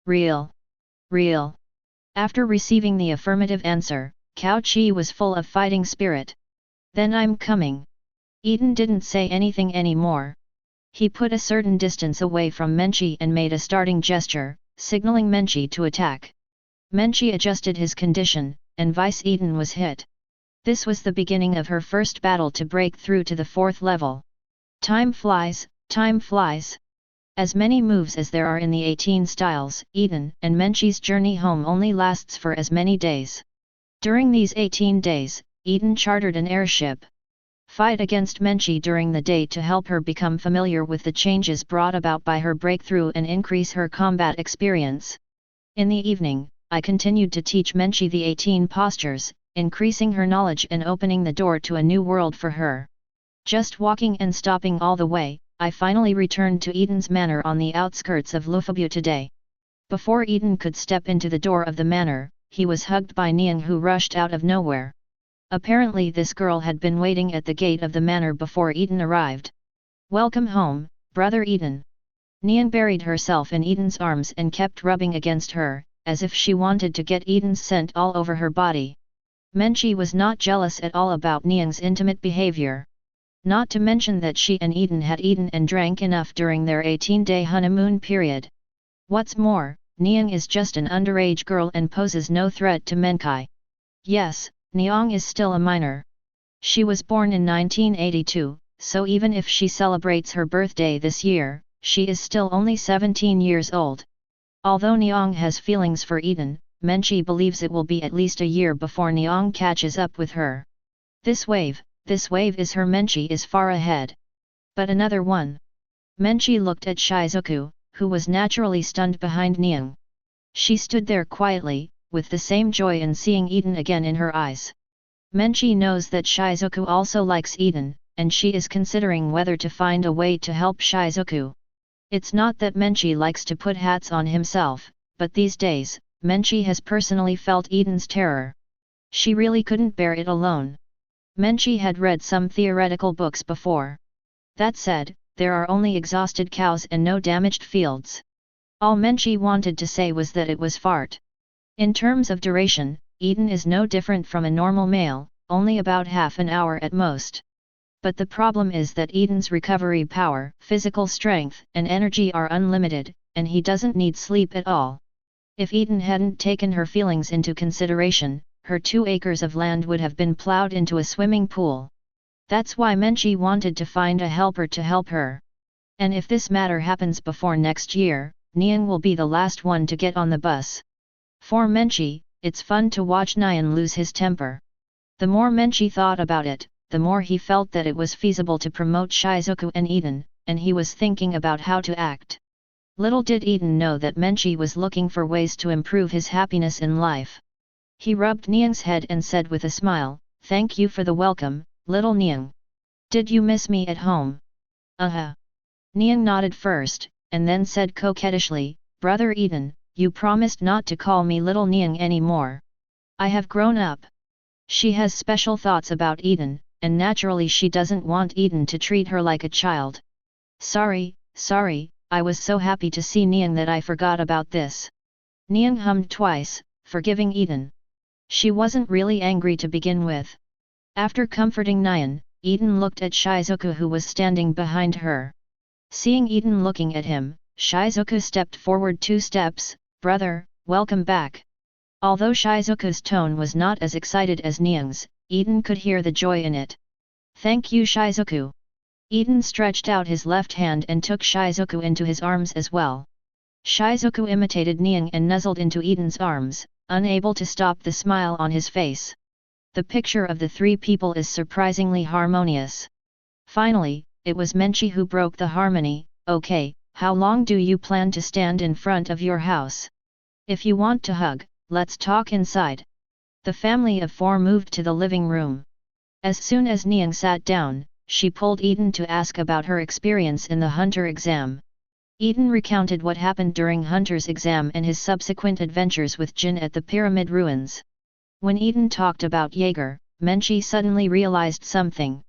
Real. Real. After receiving the affirmative answer, Cao Chi was full of fighting spirit. Then I'm coming. Eaton didn't say anything anymore. He put a certain distance away from Menchi and made a starting gesture, signaling Menchi to attack. Menchi adjusted his condition, and Vice Eaton was hit. This was the beginning of her first battle to break through to the 4th level. Time flies, time flies. As many moves as there are in the 18 styles, Eaton and Menchi's journey home only lasts for as many days. During these 18 days, Eaton chartered an airship. Fight against Menchi during the day to help her become familiar with the changes brought about by her breakthrough and increase her combat experience. In the evening, I continued to teach Menchi the 18 postures, increasing her knowledge and opening the door to a new world for her. Just walking and stopping all the way, I finally returned to Eaton's manor on the outskirts of Lufabu today. Before Eaton could step into the door of the manor, he was hugged by Niang, who rushed out of nowhere. Apparently this girl had been waiting at the gate of the manor before Eaton arrived. Welcome home, brother Eaton. Niang buried herself in Eaton's arms and kept rubbing against her, as if she wanted to get Eaton's scent all over her body. Menchi was not jealous at all about Niang's intimate behavior. Not to mention that she and Eaton had eaten and drank enough during their 18-day honeymoon period. What's more, Niang is just an underage girl and poses no threat to Menkai. Yes, Niang is still a minor. She was born in 1982, so even if she celebrates her birthday this year, she is still only 17 years old. Although Niang has feelings for Eaton, Menchi believes it will be at least a year before Niang catches up with her. This wave is her. Menchi is far ahead. But another one. Menchi looked at Shizuku, who was naturally stunned behind Niang. She stood there quietly, with the same joy in seeing Eaton again in her eyes. Menchi knows that Shizuku also likes Eaton, and she is considering whether to find a way to help Shizuku. It's not that Menchi likes to put hats on himself, but these days, Menchi has personally felt Eaton's terror. She really couldn't bear it alone. Menchi had read some theoretical books before. That said, there are only exhausted cows and no damaged fields. All Menchi wanted to say was that it was fart. In terms of duration, Eaton is no different from a normal male, only about half an hour at most. But the problem is that Eaton's recovery power, physical strength and energy are unlimited, and he doesn't need sleep at all. If Eaton hadn't taken her feelings into consideration, her 2 acres of land would have been plowed into a swimming pool. That's why Menchi wanted to find a helper to help her. And if this matter happens before next year, Niang will be the last one to get on the bus. For Menchi, it's fun to watch Niang lose his temper. The more Menchi thought about it, the more he felt that it was feasible to promote Shizuku and Eaton, and he was thinking about how to act. Little did Eaton know that Menchi was looking for ways to improve his happiness in life. He rubbed Niang's head and said with a smile, "Thank you for the welcome, little Niang. Did you miss me at home?" Niang nodded first, and then said coquettishly, "Brother Eaton, you promised not to call me little Niang anymore. I have grown up." She has special thoughts about Eaton, and naturally she doesn't want Eaton to treat her like a child. Sorry, I was so happy to see Niang that I forgot about this. Niang hummed twice, forgiving Eaton. She wasn't really angry to begin with. After comforting Niang, Eaton looked at Shizuku who was standing behind her. Seeing Eaton looking at him, Shizuku stepped forward 2 steps, "Brother, welcome back." Although Shizuku's tone was not as excited as Niang's, Eaton could hear the joy in it. "Thank you Shizuku." Eaton stretched out his left hand and took Shizuku into his arms as well. Shizuku imitated Niang and nuzzled into Eaton's arms, unable to stop the smile on his face. The picture of the 3 people is surprisingly harmonious. Finally, it was Menchi who broke the harmony. "Okay, how long do you plan to stand in front of your house? If you want to hug, let's talk inside." The family of 4 moved to the living room. As soon as Niang sat down, she pulled Eaton to ask about her experience in the Hunter exam. Eaton recounted what happened during Hunter's exam and his subsequent adventures with Jin at the pyramid ruins. When Eaton talked about Jaeger, Menchi suddenly realized something.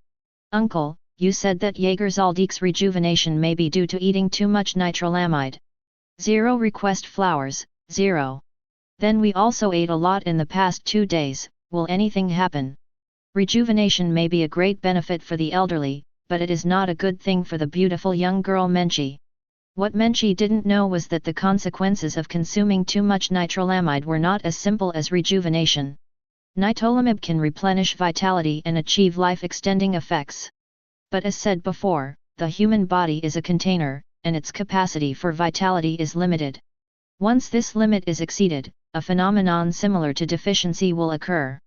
"Uncle, you said that Jaeger's rejuvenation may be due to eating too much nitrolamide. 0 request flowers, 0. Then we also ate a lot in the past 2 days, will anything happen? Rejuvenation may be a great benefit for the elderly, but it is not a good thing for the beautiful young girl Menchi." What Menchi didn't know was that the consequences of consuming too much nitrolamide were not as simple as rejuvenation. Nitrolamide can replenish vitality and achieve life-extending effects. But as said before, the human body is a container, and its capacity for vitality is limited. Once this limit is exceeded, a phenomenon similar to deficiency will occur.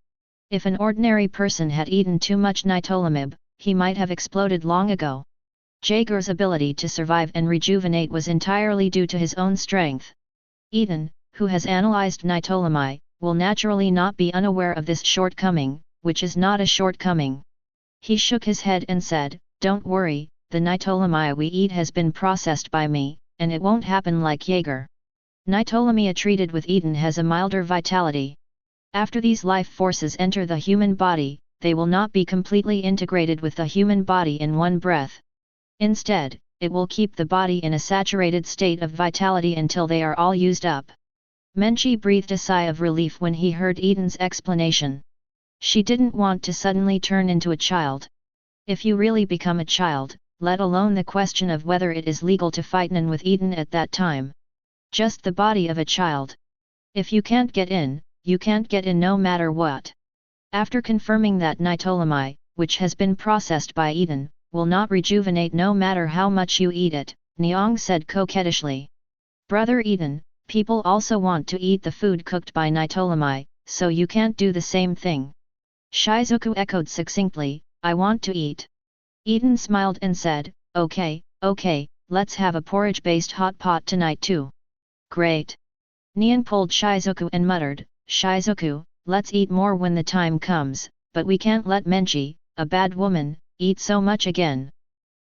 If an ordinary person had eaten too much nitrolamide, he might have exploded long ago. Jaeger's ability to survive and rejuvenate was entirely due to his own strength. Eaton, who has analyzed nitrolamide, will naturally not be unaware of this shortcoming, which is not a shortcoming. He shook his head and said, "Don't worry, the nitrolamide we eat has been processed by me, and it won't happen like Jaeger. Nitrolamide treated with Eaton has a milder vitality. After these life forces enter the human body, they will not be completely integrated with the human body in one breath. Instead, it will keep the body in a saturated state of vitality until they are all used up." Menchi breathed a sigh of relief when he heard Eaton's explanation. She didn't want to suddenly turn into a child. If you really become a child, let alone the question of whether it is legal to fight in with Eaton at that time. Just the body of a child. If you can't get in, you can't get in no matter what. After confirming that nitrolamide, which has been processed by Eaton, will not rejuvenate no matter how much you eat it, Niang said coquettishly. "Brother Eaton, people also want to eat the food cooked by nitrolamide, so you can't do the same thing." Shizuku echoed succinctly, "I want to eat." Eaton smiled and said, okay, let's have a porridge-based hot pot tonight too." "Great." Niang pulled Shizuku and muttered, "Shizuku, let's eat more when the time comes, but we can't let Menchi, a bad woman, eat so much again."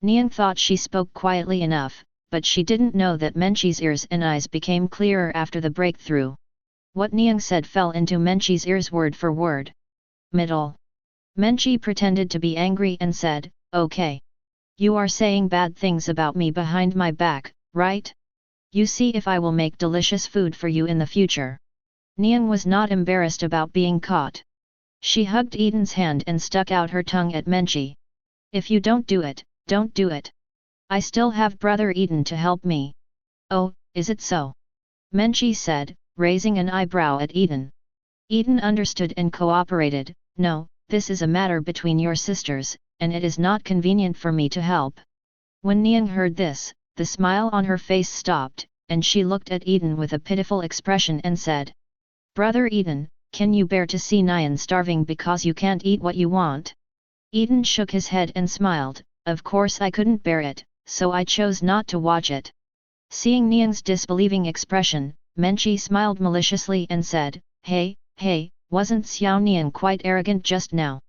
Niang thought she spoke quietly enough, but she didn't know that Menchi's ears and eyes became clearer after the breakthrough. What Niang said fell into Menchi's ears word for word. "Middle." Menchi pretended to be angry and said, "Okay. You are saying bad things about me behind my back, right? You see if I will make delicious food for you in the future." Niang was not embarrassed about being caught. She hugged Eaton's hand and stuck out her tongue at Menchi. "If you don't do it, don't do it. I still have brother Eaton to help me." "Oh, is it so?" Menchi said, raising an eyebrow at Eaton. Eaton understood and cooperated, "No, this is a matter between your sisters, and it is not convenient for me to help." When Niang heard this, the smile on her face stopped, and she looked at Eaton with a pitiful expression and said, "Brother Eaton, can you bear to see Niang starving because you can't eat what you want?" Eaton shook his head and smiled, "Of course I couldn't bear it, so I chose not to watch it." Seeing Niang's disbelieving expression, Menchi smiled maliciously and said, Hey, wasn't Xiao Niang quite arrogant just now?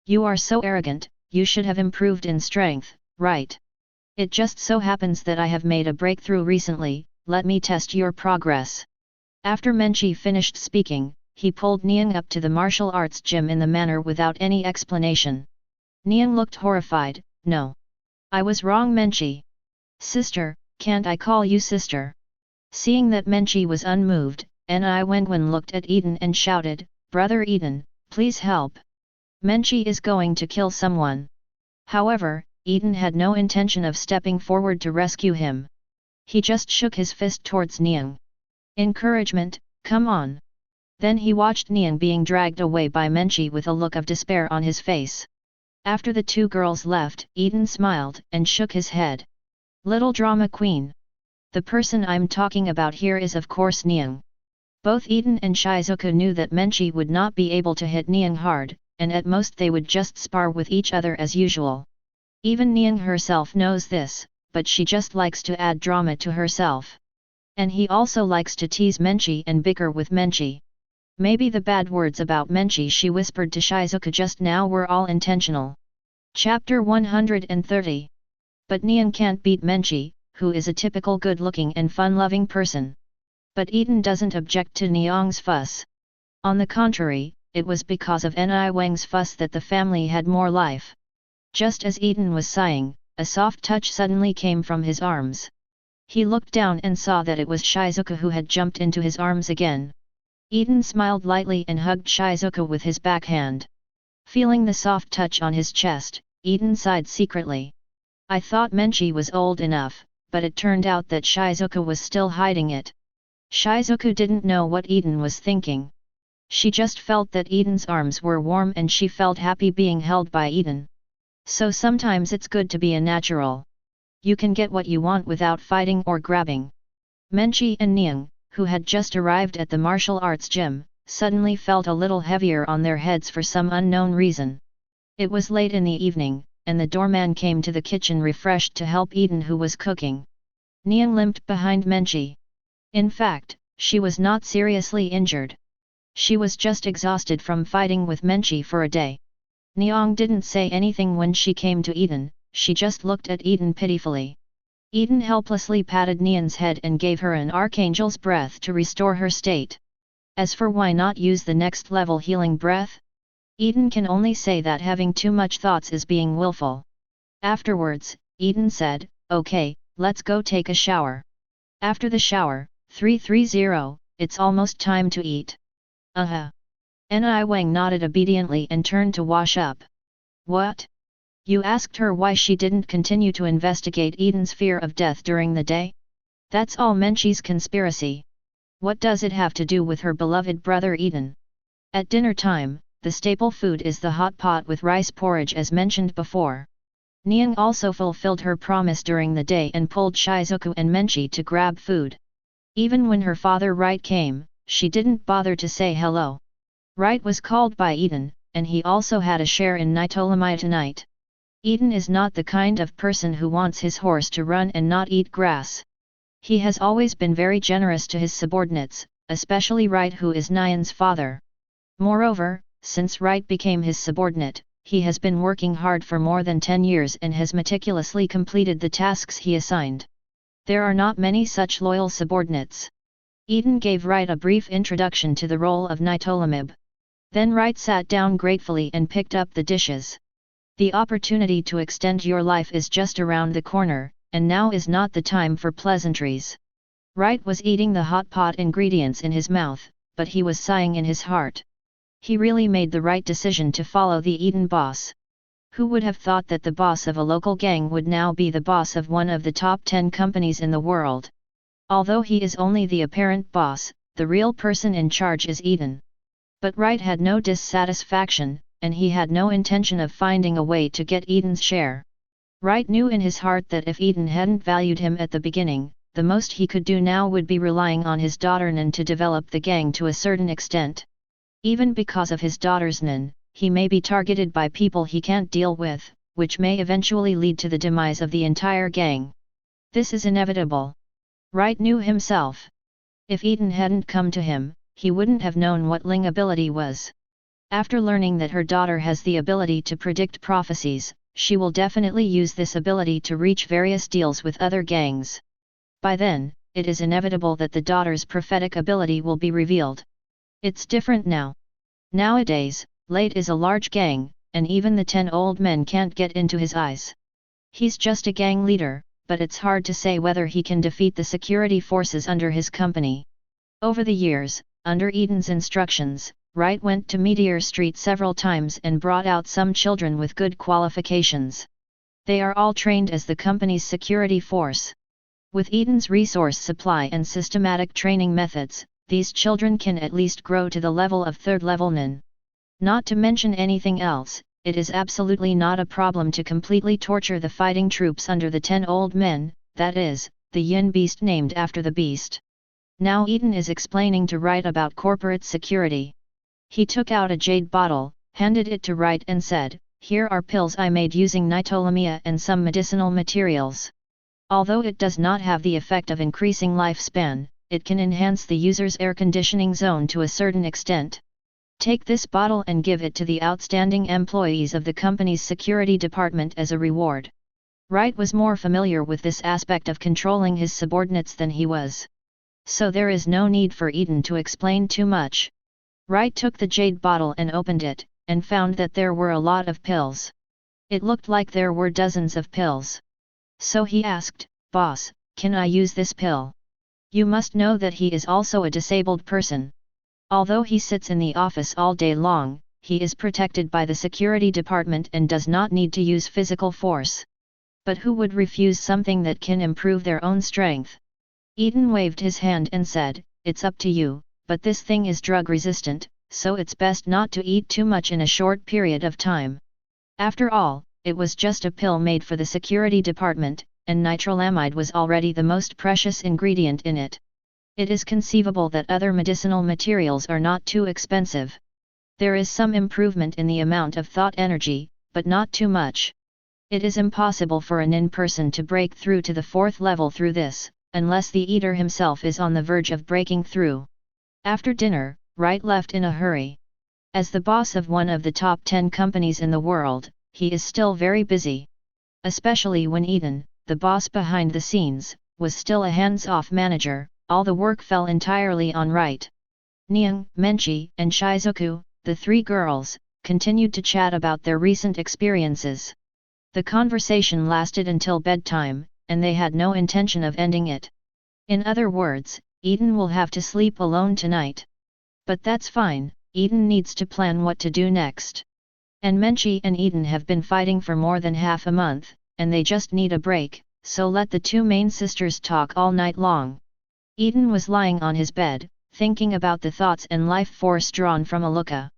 You are so arrogant, you should have improved in strength, right? It just so happens that I have made a breakthrough recently, let me test your progress." After Menchi finished speaking, he pulled Niang up to the martial arts gym in the manner without any explanation. Niang looked horrified, "No. I was wrong Menchi. Sister, can't I call you sister? Seeing that Menchi was unmoved, Ni Wenguan looked at Eaton and shouted, Brother Eaton, please help. Menchi is going to kill someone. However, Eaton had no intention of stepping forward to rescue him. He just shook his fist towards Niang. Encouragement, come on. Then he watched Niang being dragged away by Menchi with a look of despair on his face. After the two girls left, Eaton smiled and shook his head. Little drama queen. The person I'm talking about here is of course Niang. Both Eaton and Shizuka knew that Menchi would not be able to hit Niang hard, and at most they would just spar with each other as usual. Even Niang herself knows this, but she just likes to add drama to herself. And he also likes to tease Menchi and bicker with Menchi. Maybe the bad words about Menchi she whispered to Shizuka just now were all intentional. Chapter 130. But Niang can't beat Menchi, who is a typical good-looking and fun-loving person. But Eaton doesn't object to Niang's fuss. On the contrary, it was because of Ni Wang's fuss that the family had more life. Just as Eaton was sighing, a soft touch suddenly came from his arms. He looked down and saw that it was Shizuka who had jumped into his arms again. Eaton smiled lightly and hugged Shizuka with his backhand. Feeling the soft touch on his chest, Eaton sighed secretly. I thought Menchi was old enough, but it turned out that Shizuka was still hiding it. Shizuka didn't know what Eaton was thinking. She just felt that Eaton's arms were warm and she felt happy being held by Eaton. So sometimes it's good to be a natural. You can get what you want without fighting or grabbing. Menchi and Niang, who had just arrived at the martial arts gym, suddenly felt a little heavier on their heads for some unknown reason. It was late in the evening, and the doorman came to the kitchen refreshed to help Eaton who was cooking. Niang limped behind Menchi. In fact, she was not seriously injured. She was just exhausted from fighting with Menchi for a day. Niang didn't say anything when she came to Eaton, she just looked at Eaton pitifully. Eaton helplessly patted Niang's head and gave her an archangel's breath to restore her state. As for why not use the next level healing breath? Eaton can only say that having too much thoughts is being willful. Afterwards, Eaton said, okay, let's go take a shower. After the shower, 330, it's almost time to eat. Ni Wang nodded obediently and turned to wash up. What? You asked her why she didn't continue to investigate Eaton's fear of death during the day? That's all Menchi's conspiracy. What does it have to do with her beloved brother Eaton? At dinner time, the staple food is the hot pot with rice porridge as mentioned before. Niang also fulfilled her promise during the day and pulled Shizuka and Menchi to grab food. Even when her father Wright came, she didn't bother to say hello. Wright was called by Eaton, and he also had a share in Nitolamaya tonight. Eaton is not the kind of person who wants his horse to run and not eat grass. He has always been very generous to his subordinates, especially Wright who is Nian's father. Moreover, since Wright became his subordinate, he has been working hard for more than 10 years and has meticulously completed the tasks he assigned. There are not many such loyal subordinates. Eaton gave Wright a brief introduction to the role of Nitolamib. Then Wright sat down gratefully and picked up the dishes. The opportunity to extend your life is just around the corner, and now is not the time for pleasantries. Wright was eating the hot pot ingredients in his mouth, but he was sighing in his heart. He really made the right decision to follow the Eaton boss. Who would have thought that the boss of a local gang would now be the boss of one of the top 10 companies in the world? Although he is only the apparent boss, the real person in charge is Eaton. But Wright had no dissatisfaction, and he had no intention of finding a way to get Eaton's share. Wright knew in his heart that if Eaton hadn't valued him at the beginning, the most he could do now would be relying on his daughter Nan to develop the gang to a certain extent. Even because of his daughter's Nan, he may be targeted by people he can't deal with, which may eventually lead to the demise of the entire gang. This is inevitable. Wright knew himself. If Eaton hadn't come to him, he wouldn't have known what Ling ability was. After learning that her daughter has the ability to predict prophecies, she will definitely use this ability to reach various deals with other gangs. By then, it is inevitable that the daughter's prophetic ability will be revealed. It's different now. Nowadays, Late is a large gang, and even the 10 old men can't get into his eyes. He's just a gang leader, but it's hard to say whether he can defeat the security forces under his company. Over the years, under Eaton's instructions, Wright went to Meteor Street several times and brought out some children with good qualifications. They are all trained as the company's security force. With Eaton's resource supply and systematic training methods, these children can at least grow to the level of third-level nin. Not to mention anything else, it is absolutely not a problem to completely torture the fighting troops under the 10 old men, that is, the yin beast named after the beast. Now Eaton is explaining to Wright about corporate security. He took out a jade bottle, handed it to Wright and said, "Here are pills I made using nitolamia and some medicinal materials. Although it does not have the effect of increasing lifespan, it can enhance the user's air conditioning zone to a certain extent. Take this bottle and give it to the outstanding employees of the company's security department as a reward." Wright was more familiar with this aspect of controlling his subordinates than he was. So there is no need for Eaton to explain too much. Wright took the jade bottle and opened it, and found that there were a lot of pills. It looked like there were dozens of pills. So he asked, "Boss, can I use this pill? You must know that he is also a disabled person. Although he sits in the office all day long, he is protected by the security department and does not need to use physical force. But who would refuse something that can improve their own strength?" Eaton waved his hand and said, "It's up to you, but this thing is drug resistant, so it's best not to eat too much in a short period of time. After all, it was just a pill made for the security department, and nitrolamide was already the most precious ingredient in it. It is conceivable that other medicinal materials are not too expensive. There is some improvement in the amount of thought energy, but not too much. It is impossible for an in-person to break through to the 4th level through this, unless the eater himself is on the verge of breaking through." After dinner, Wright left in a hurry. As the boss of one of the top 10 companies in the world, he is still very busy. Especially when Eaton, the boss behind the scenes, was still a hands-off manager, all the work fell entirely on Wright. Nyang, Menchi, and Shizuku, the 3 girls, continued to chat about their recent experiences. The conversation lasted until bedtime, and they had no intention of ending it. In other words, Eaton will have to sleep alone tonight. But that's fine, Eaton needs to plan what to do next. And Menchi and Eaton have been fighting for more than half a month, and they just need a break, so let the 2 main sisters talk all night long. Eaton was lying on his bed, thinking about the thoughts and life force drawn from Aluka.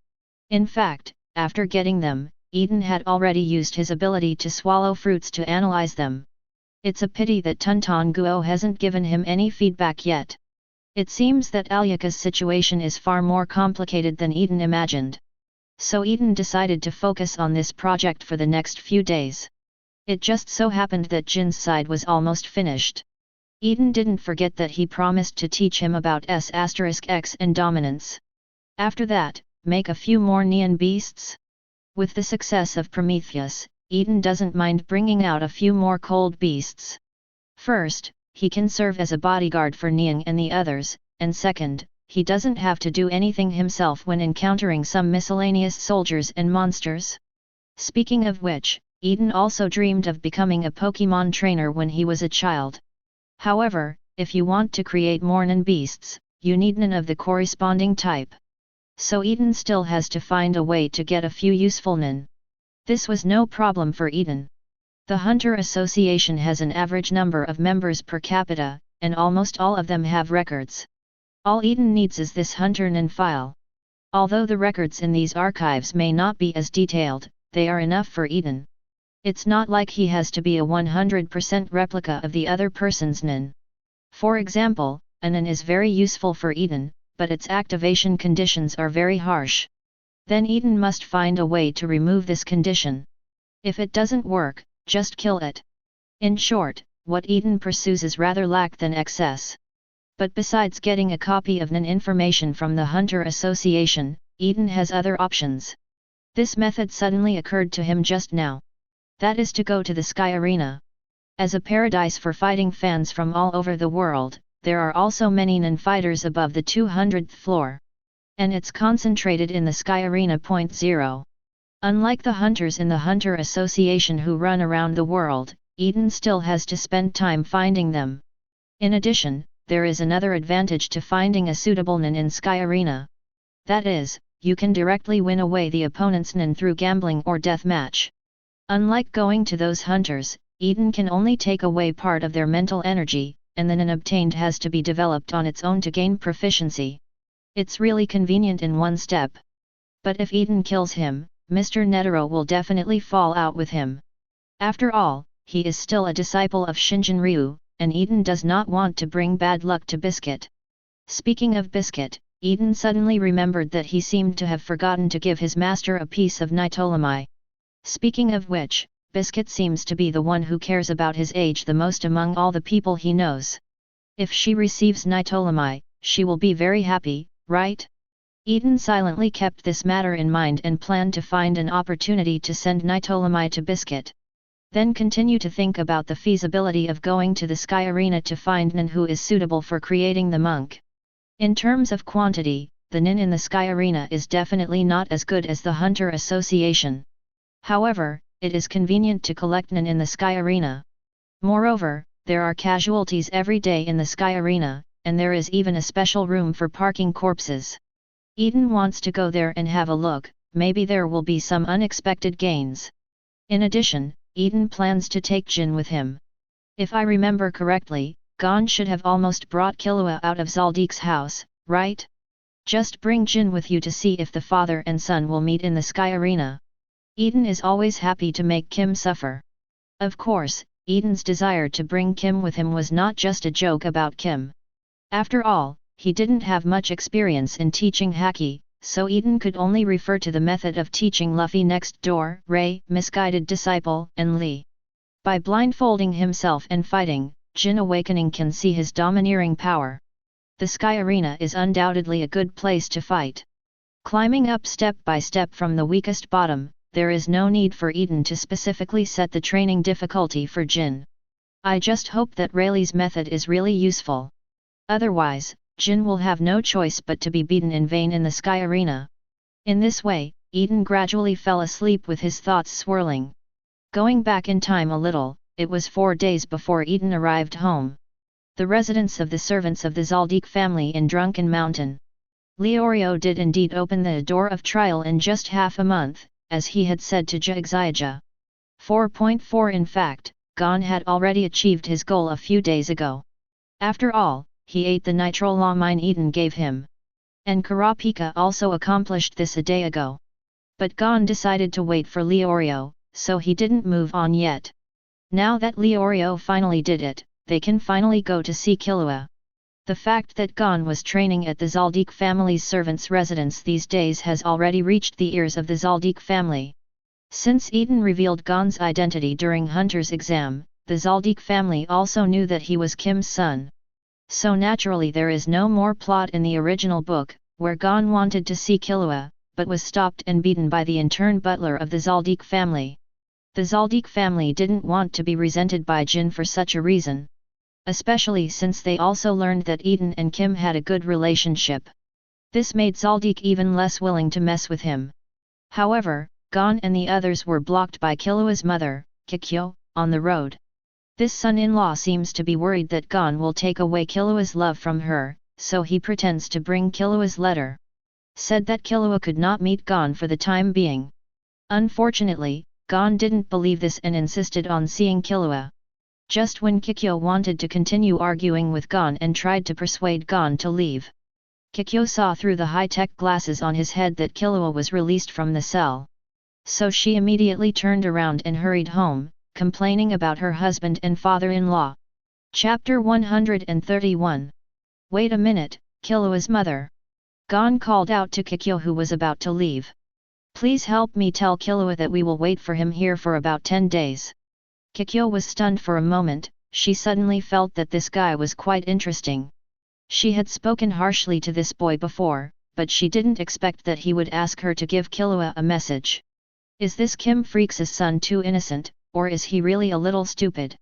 In fact, after getting them, Eaton had already used his ability to swallow fruits to analyze them. It's a pity that Tuntun Guo hasn't given him any feedback yet. It seems that Alyaka's situation is far more complicated than Eaton imagined. So Eaton decided to focus on this project for the next few days. It just so happened that Jin's side was almost finished. Eaton didn't forget that he promised to teach him about S*X and dominance. After that, make a few more neon beasts. With the success of Prometheus, Eaton doesn't mind bringing out a few more cold beasts. First, he can serve as a bodyguard for Niang and the others, and second, he doesn't have to do anything himself when encountering some miscellaneous soldiers and monsters. Speaking of which, Eaton also dreamed of becoming a Pokemon trainer when he was a child. However, if you want to create more Nin beasts, you need Nin of the corresponding type. So Eaton still has to find a way to get a few useful Nin. This was no problem for Eaton. The Hunter Association has an average number of members per capita, and almost all of them have records. All Eaton needs is this Hunter Nin file. Although the records in these archives may not be as detailed, they are enough for Eaton. It's not like he has to be a 100% replica of the other person's Nin. For example, a Nin is very useful for Eaton, but its activation conditions are very harsh. Then Eaton must find a way to remove this condition. If it doesn't work, just kill it. In short, what Eaton pursues is rather lack than excess. But besides getting a copy of Nin information from the Hunter Association, Eaton has other options. This method suddenly occurred to him just now. That is to go to the Sky Arena. As a paradise for fighting fans from all over the world, there are also many Nin fighters above the 200th floor. And it's concentrated in the Sky Arena. 0. Unlike the hunters in the Hunter Association who run around the world, Eaton still has to spend time finding them. In addition, there is another advantage to finding a suitable nin in Sky Arena. That is, you can directly win away the opponent's nin through gambling or deathmatch. Unlike going to those hunters, Eaton can only take away part of their mental energy, and the nin obtained has to be developed on its own to gain proficiency. It's really convenient in one step. But if Eaton kills him, Mr. Netero will definitely fall out with him. After all, he is still a disciple of Shinjin Ryu, and Eaton does not want to bring bad luck to Biscuit. Speaking of Biscuit, Eaton suddenly remembered that he seemed to have forgotten to give his master a piece of Nitolami. Speaking of which, Biscuit seems to be the one who cares about his age the most among all the people he knows. If she receives Nitolami, she will be very happy, right? Eaton silently kept this matter in mind and planned to find an opportunity to send Nitolami to Biscuit. Then continue to think about the feasibility of going to the Sky Arena to find nin who is suitable for creating the monk. In terms of quantity, the nin in the Sky Arena is definitely not as good as the Hunter Association. However, it is convenient to collect nin in the Sky Arena. Moreover, there are casualties every day in the Sky Arena, and there is even a special room for parking corpses. Eaton wants to go there and have a look, maybe there will be some unexpected gains. In addition, Eaton plans to take Jin with him. If I remember correctly, Gon should have almost brought Killua out of Zaldik's house, right? Just bring Jin with you to see if the father and son will meet in the Sky Arena. Eaton is always happy to make Kim suffer. Of course, Eaton's desire to bring Kim with him was not just a joke about Kim. After all, he didn't have much experience in teaching Haki, so Eaton could only refer to the method of teaching Luffy next door, Ray, misguided disciple, and Lee. By blindfolding himself and fighting, Jin Awakening can see his domineering power. The Sky Arena is undoubtedly a good place to fight. Climbing up step by step from the weakest bottom, there is no need for Eaton to specifically set the training difficulty for Jin. I just hope that Rayleigh's method is really useful. Otherwise, Jin will have no choice but to be beaten in vain in the Sky Arena. In this way, Eaton gradually fell asleep with his thoughts swirling. Going back in time a little, it was 4 days before Eaton arrived home. The residence of the servants of the Zaldik family in Drunken Mountain. Leorio did indeed open the door of trial in just half a month, as he had said to Jagzaija. 4.4 In fact, Gon had already achieved his goal a few days ago. After all, he ate the nitrolamine Eaton gave him. And Kurapika also accomplished this a day ago. But Gon decided to wait for Leorio, so he didn't move on yet. Now that Leorio finally did it, they can finally go to see Killua. The fact that Gon was training at the Zaldik family's servants' residence these days has already reached the ears of the Zaldik family. Since Eaton revealed Gon's identity during Hunter's exam, the Zaldik family also knew that he was Kim's son. So naturally there is no more plot in the original book, where Gon wanted to see Killua, but was stopped and beaten by the intern butler of the Zaldik family. The Zaldik family didn't want to be resented by Jin for such a reason. Especially since they also learned that Eaton and Kim had a good relationship. This made Zaldik even less willing to mess with him. However, Gon and the others were blocked by Killua's mother, Kikyo, on the road. This son-in-law seems to be worried that Gon will take away Killua's love from her, so he pretends to bring Killua's letter. Said that Killua could not meet Gon for the time being. Unfortunately, Gon didn't believe this and insisted on seeing Killua. Just when Kikyo wanted to continue arguing with Gon and tried to persuade Gon to leave, Kikyo saw through the high-tech glasses on his head that Killua was released from the cell. So she immediately turned around and hurried home, complaining about her husband and father-in-law. Chapter 131. Wait a minute, Killua's mother. Gon called out to Kikyo who was about to leave. Please help me tell Killua that we will wait for him here for about 10 days. Kikyo was stunned for a moment, she suddenly felt that this guy was quite interesting. She had spoken harshly to this boy before, but she didn't expect that he would ask her to give Killua a message. Is this Kim Freaks' son too innocent, or is he really a little stupid?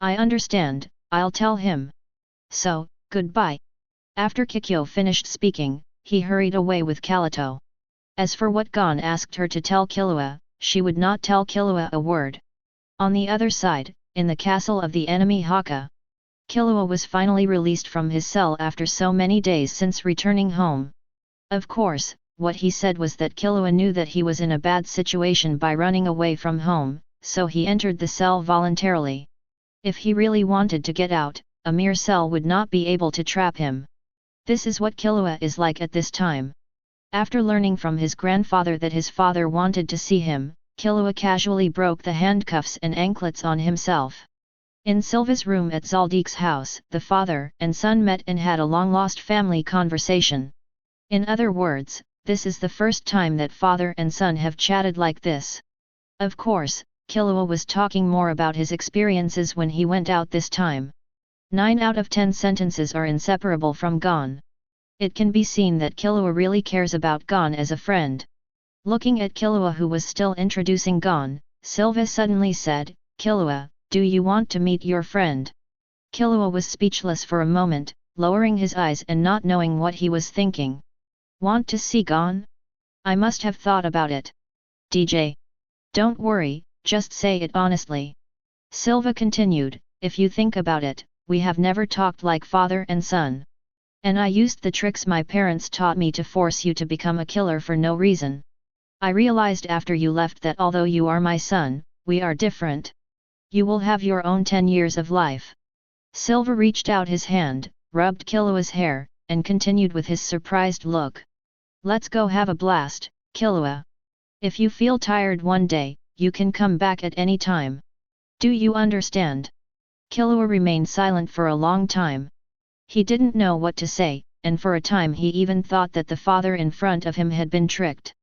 I understand, I'll tell him. So, goodbye. After Kikyo finished speaking, he hurried away with Kalito. As for what Gon asked her to tell Killua, she would not tell Killua a word. On the other side, in the castle of the enemy Haka. Killua was finally released from his cell after so many days since returning home. Of course, what he said was that Killua knew that he was in a bad situation by running away from home, so he entered the cell voluntarily. If he really wanted to get out, a mere cell would not be able to trap him. This is what Killua is like at this time. After learning from his grandfather that his father wanted to see him, Killua casually broke the handcuffs and anklets on himself. In Silva's room at Zaldik's house, the father and son met and had a long-lost family conversation. In other words, this is the first time that father and son have chatted like this. Of course, Killua was talking more about his experiences when he went out this time. 9 out of 10 sentences are inseparable from Gon. It can be seen that Killua really cares about Gon as a friend. Looking at Killua, who was still introducing Gon, Silva suddenly said, "Killua, do you want to meet your friend?" Killua was speechless for a moment, lowering his eyes and not knowing what he was thinking. "Want to see Gon? I must have thought about it. DJ. Don't worry, just say it honestly." Silva continued, "If you think about it, we have never talked like father and son. And I used the tricks my parents taught me to force you to become a killer for no reason. I realized after you left that although you are my son, we are different. You will have your own 10 years of life." Silva reached out his hand, rubbed Killua's hair, and continued with his surprised look. "Let's go have a blast, Killua. If you feel tired one day, you can come back at any time. Do you understand?" Killua remained silent for a long time. He didn't know what to say, and for a time he even thought that the father in front of him had been tricked.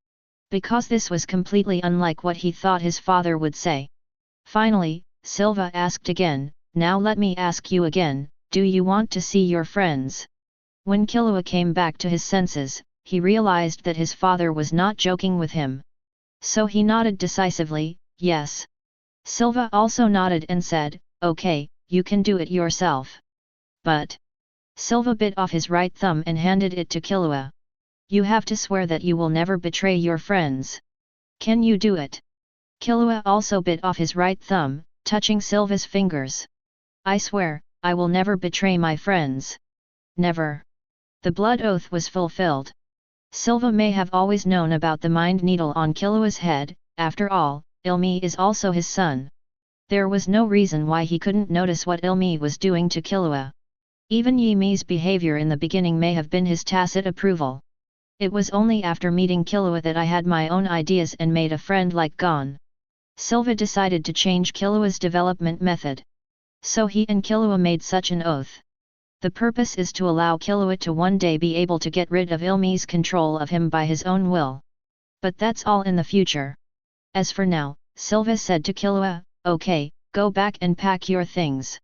Because this was completely unlike what he thought his father would say. Finally, Silva asked again, "Now let me ask you again, do you want to see your friends?" When Killua came back to his senses, he realized that his father was not joking with him. So he nodded decisively, "Yes." Silva also nodded and said, "Okay, you can do it yourself." But Silva bit off his right thumb and handed it to Killua. "You have to swear that you will never betray your friends. Can you do it?" Killua also bit off his right thumb, touching Silva's fingers. "I swear, I will never betray my friends. Never." The blood oath was fulfilled. Silva may have always known about the mind needle on Killua's head, after all, Ilmi is also his son. There was no reason why he couldn't notice what Ilmi was doing to Killua. Even Yimi's behavior in the beginning may have been his tacit approval. It was only after meeting Killua that I had my own ideas and made a friend like Gon. Silva decided to change Killua's development method. So he and Killua made such an oath. The purpose is to allow Killua to one day be able to get rid of Ilmi's control of him by his own will. But that's all in the future. As for now, Silva said to Killua, "Okay, go back and pack your things.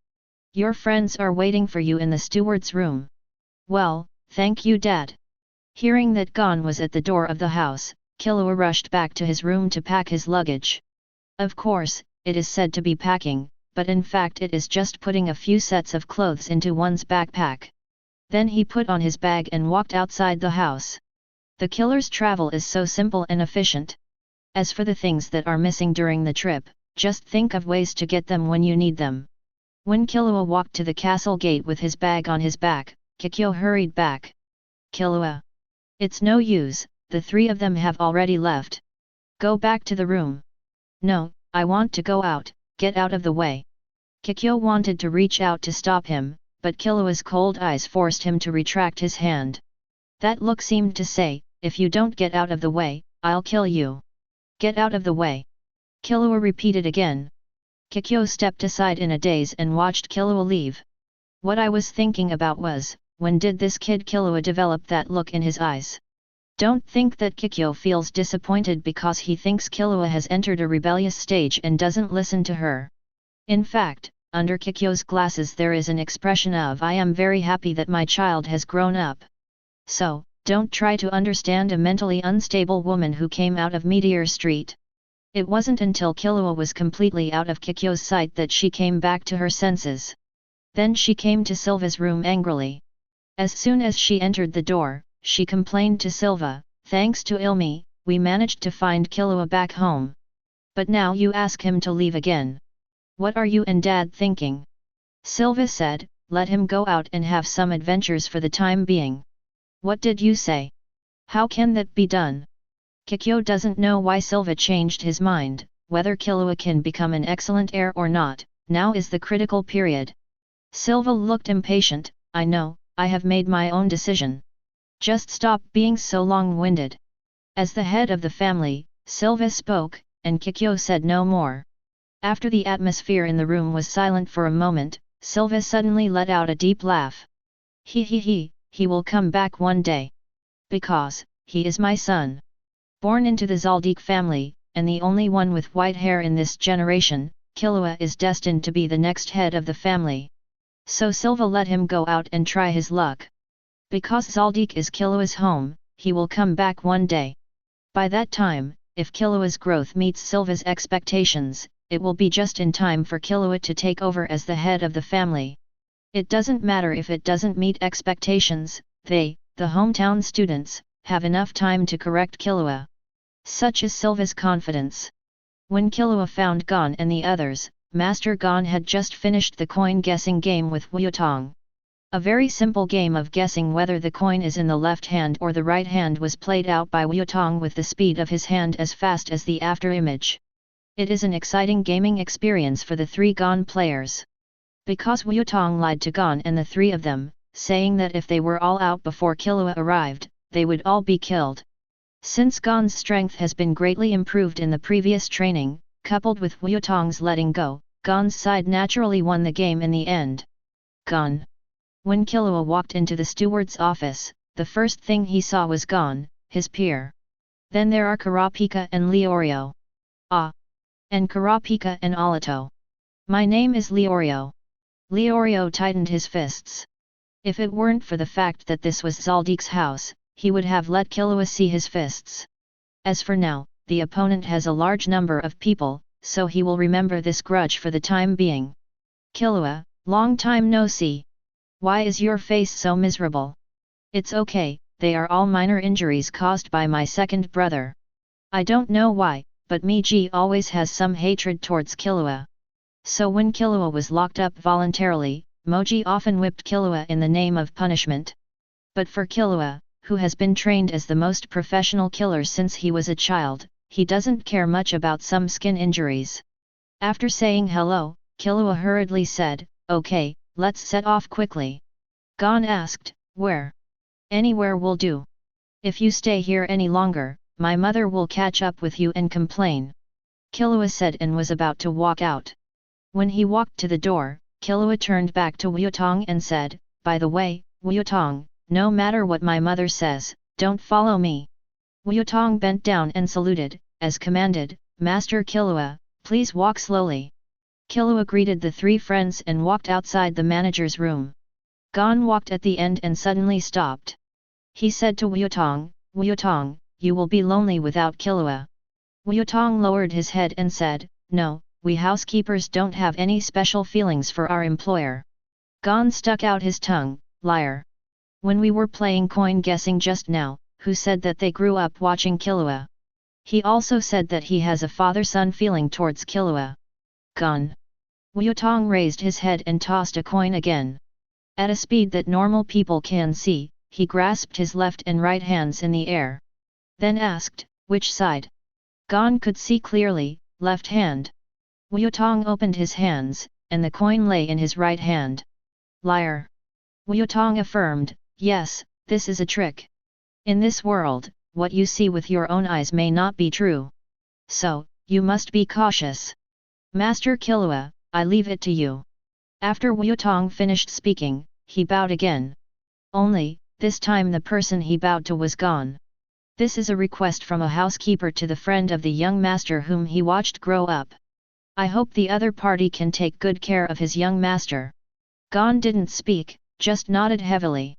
Your friends are waiting for you in the steward's room." "Well, thank you, Dad." Hearing that Gon was at the door of the house, Killua rushed back to his room to pack his luggage. Of course, it is said to be packing, but in fact it is just putting a few sets of clothes into one's backpack. Then he put on his bag and walked outside the house. The killer's travel is so simple and efficient. As for the things that are missing during the trip, just think of ways to get them when you need them. When Killua walked to the castle gate with his bag on his back, Kikyo hurried back. "Killua! It's no use, the 3 of them have already left. Go back to the room." "No, I want to go out, get out of the way." Kikyo wanted to reach out to stop him, but Killua's cold eyes forced him to retract his hand. That look seemed to say, "If you don't get out of the way, I'll kill you." "Get out of the way." Killua repeated again. Kikyo stepped aside in a daze and watched Killua leave. What I was thinking about was, when did this kid Killua develop that look in his eyes? Don't think that Kikyo feels disappointed because he thinks Killua has entered a rebellious stage and doesn't listen to her. In fact, under Kikyo's glasses there is an expression of "I am very happy that my child has grown up." So, don't try to understand a mentally unstable woman who came out of Meteor Street. It wasn't until Killua was completely out of Kikyo's sight that she came back to her senses. Then she came to Silva's room angrily. As soon as she entered the door, she complained to Silva, "Thanks to Ilmi, we managed to find Killua back home. But now you ask him to leave again. What are you and Dad thinking? Sylvia said, let him go out and have some adventures for the time being. What did you say? How can that be done? Kikyo doesn't know why Sylvia changed his mind, whether Killua can become an excellent heir or not, now is the critical period. Sylvia looked impatient, I know, I have made my own decision. Just stop being so long-winded. As the head of the family, Sylvia spoke, and Kikyo said no more. After the atmosphere in the room was silent for a moment, Sylvia suddenly let out a deep laugh. He will come back one day. Because, he is my son. Born into the Zaldik family, and the only one with white hair in this generation, Killua is destined to be the next head of the family. So Sylvia let him go out and try his luck. Because Zaldik is Killua's home, he will come back one day. By that time, if Killua's growth meets Sylvia's expectations, it will be just in time for Killua to take over as the head of the family. It doesn't matter if it doesn't meet expectations, they, the hometown students, have enough time to correct Killua. Such is Sylvia's confidence. When Killua found Gon and the others, Master Gon had just finished the coin guessing game with Wuyutong. A very simple game of guessing whether the coin is in the left hand or the right hand was played out by Wuyutong with the speed of his hand as fast as the afterimage. It is an exciting gaming experience for the three Gon players. Because Wuyutong lied to Gon and the three of them, saying that if they were all out before Killua arrived, they would all be killed. Since Gon's strength has been greatly improved in the previous training, coupled with Wuyutong's letting go, Gon's side naturally won the game in the end. Gon. When Killua walked into the steward's office, the first thing he saw was Gon, his peer. Then there are Kurapika and Leorio. Ah! And Kurapika and Alito. My name is Leorio. Leorio tightened his fists. If it weren't for the fact that this was Zaldik's house, he would have let Killua see his fists. As for now, the opponent has a large number of people, so he will remember this grudge for the time being. Killua, long time no see. Why is your face so miserable? It's okay, they are all minor injuries caused by my second brother. I don't know why, but Miji always has some hatred towards Killua. So when Killua was locked up voluntarily, Moji often whipped Killua in the name of punishment. But for Killua, who has been trained as the most professional killer since he was a child, he doesn't care much about some skin injuries. After saying hello, Killua hurriedly said, okay, let's set off quickly. Gon asked, where? Anywhere will do. If you stay here any longer, my mother will catch up with you and complain. Killua said and was about to walk out. When he walked to the door, Killua turned back to Wuyutong and said, by the way, Wuyutong, no matter what my mother says, don't follow me. Wuyutong bent down and saluted, as commanded, Master Killua, please walk slowly. Killua greeted the three friends and walked outside the manager's room. Gon walked at the end and suddenly stopped. He said to Wuyutong, Wuyutong, you will be lonely without Killua. Wuyutong lowered his head and said, no, we housekeepers don't have any special feelings for our employer. Gon stuck out his tongue, liar. When we were playing coin guessing just now, who said that they grew up watching Killua? He also said that he has a father-son feeling towards Killua. Gon. Wuyutong raised his head and tossed a coin again. At a speed that normal people can see, he grasped his left and right hands in the air. Then asked, which side? Gon could see clearly, left hand. Wuyutong opened his hands, and the coin lay in his right hand. Liar. Wuyutong affirmed, yes, this is a trick. In this world, what you see with your own eyes may not be true. So, you must be cautious. Master Killua, I leave it to you. After Wuyutong finished speaking, he bowed again. Only, this time the person he bowed to was gone. This is a request from a housekeeper to the friend of the young master whom he watched grow up. I hope the other party can take good care of his young master. Gon didn't speak, just nodded heavily.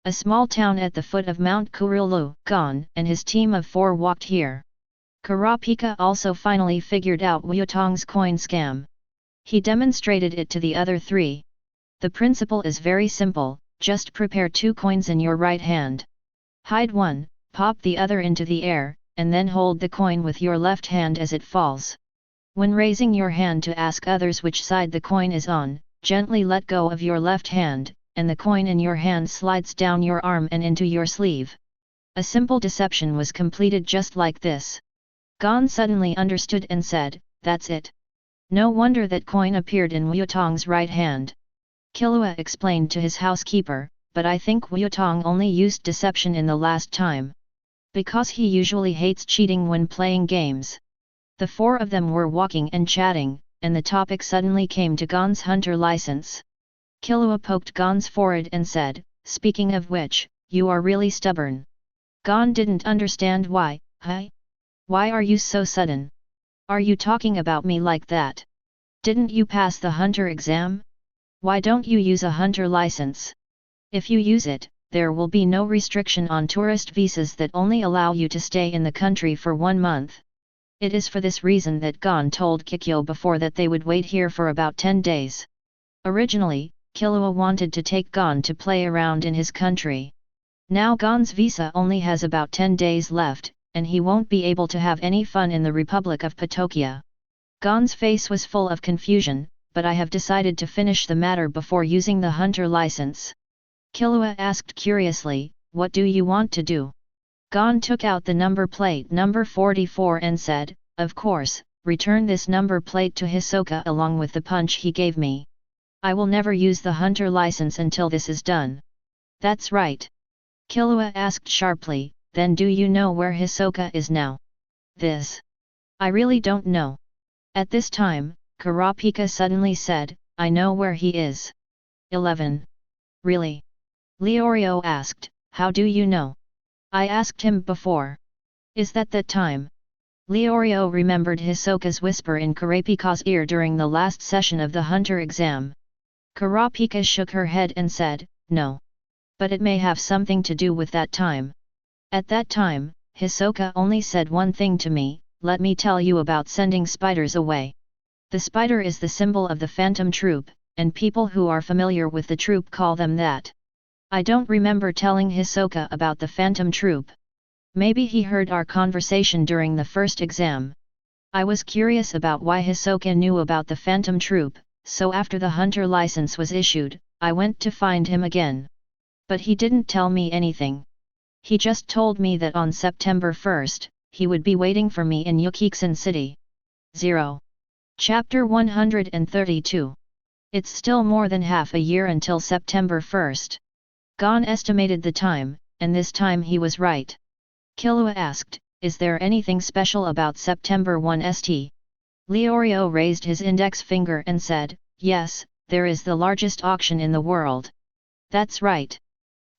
A small town at the foot of Mount Kurulu. Gon and his team of 4 walked here. Kurapika also finally figured out Wuyutong's coin scam. He demonstrated it to the other 3. The principle is very simple, just prepare 2 coins in your right hand. Hide one, pop the other into the air, and then hold the coin with your left hand as it falls. When raising your hand to ask others which side the coin is on, gently let go of your left hand, and the coin in your hand slides down your arm and into your sleeve. A simple deception was completed just like this. Gon suddenly understood and said, "That's it." No wonder that coin appeared in Wutong's right hand. Killua explained to his housekeeper, "But I think Wutong only used deception in the last time. Because he usually hates cheating when playing games." The four of them were walking and chatting, and the topic suddenly came to Gon's hunter license. Killua poked Gon's forehead and said, "Speaking of which, you are really stubborn." Gon didn't understand why. "Huh? Why are you so sudden? Are you talking about me like that? Didn't you pass the hunter exam? Why don't you use a hunter license? If you use it, there will be no restriction on tourist visas that only allow you to stay in the country for 1 month. It is for this reason that Gon told Kikyo before that they would wait here for about 10 days. Originally, Killua wanted to take Gon to play around in his country. Now Gon's visa only has about 10 days left, and he won't be able to have any fun in the Republic of Patokia. Gon's face was full of confusion, but I have decided to finish the matter before using the hunter license. Killua asked curiously, "What do you want to do?" Gon took out the number plate number 44 and said, "Of course, return this number plate to Hisoka along with the punch he gave me. I will never use the hunter license until this is done." "That's right." Killua asked sharply, "Then do you know where Hisoka is now?" "This. I really don't know." At this time, Kurapika suddenly said, "I know where he is." 11. "Really?" Leorio asked, "How do you know?" "I asked him before." "Is that time?" Leorio remembered Hisoka's whisper in Kurapika's ear during the last session of the hunter exam. Kurapika shook her head and said, "No. But it may have something to do with that time. At that time, Hisoka only said one thing to me, 'Let me tell you about sending spiders away.' The spider is the symbol of the phantom troop, and people who are familiar with the troop call them that. I don't remember telling Hisoka about the phantom troop. Maybe he heard our conversation during the first exam. I was curious about why Hisoka knew about the phantom troop, so after the hunter license was issued, I went to find him again. But he didn't tell me anything. He just told me that on September 1st, he would be waiting for me in Yukiksen City. 0. Chapter 132. It's still more than half a year until September 1st. Gon estimated the time, and this time he was right. Killua asked, "Is there anything special about September 1st?" Leorio raised his index finger and said, "Yes, there is the largest auction in the world." "That's right."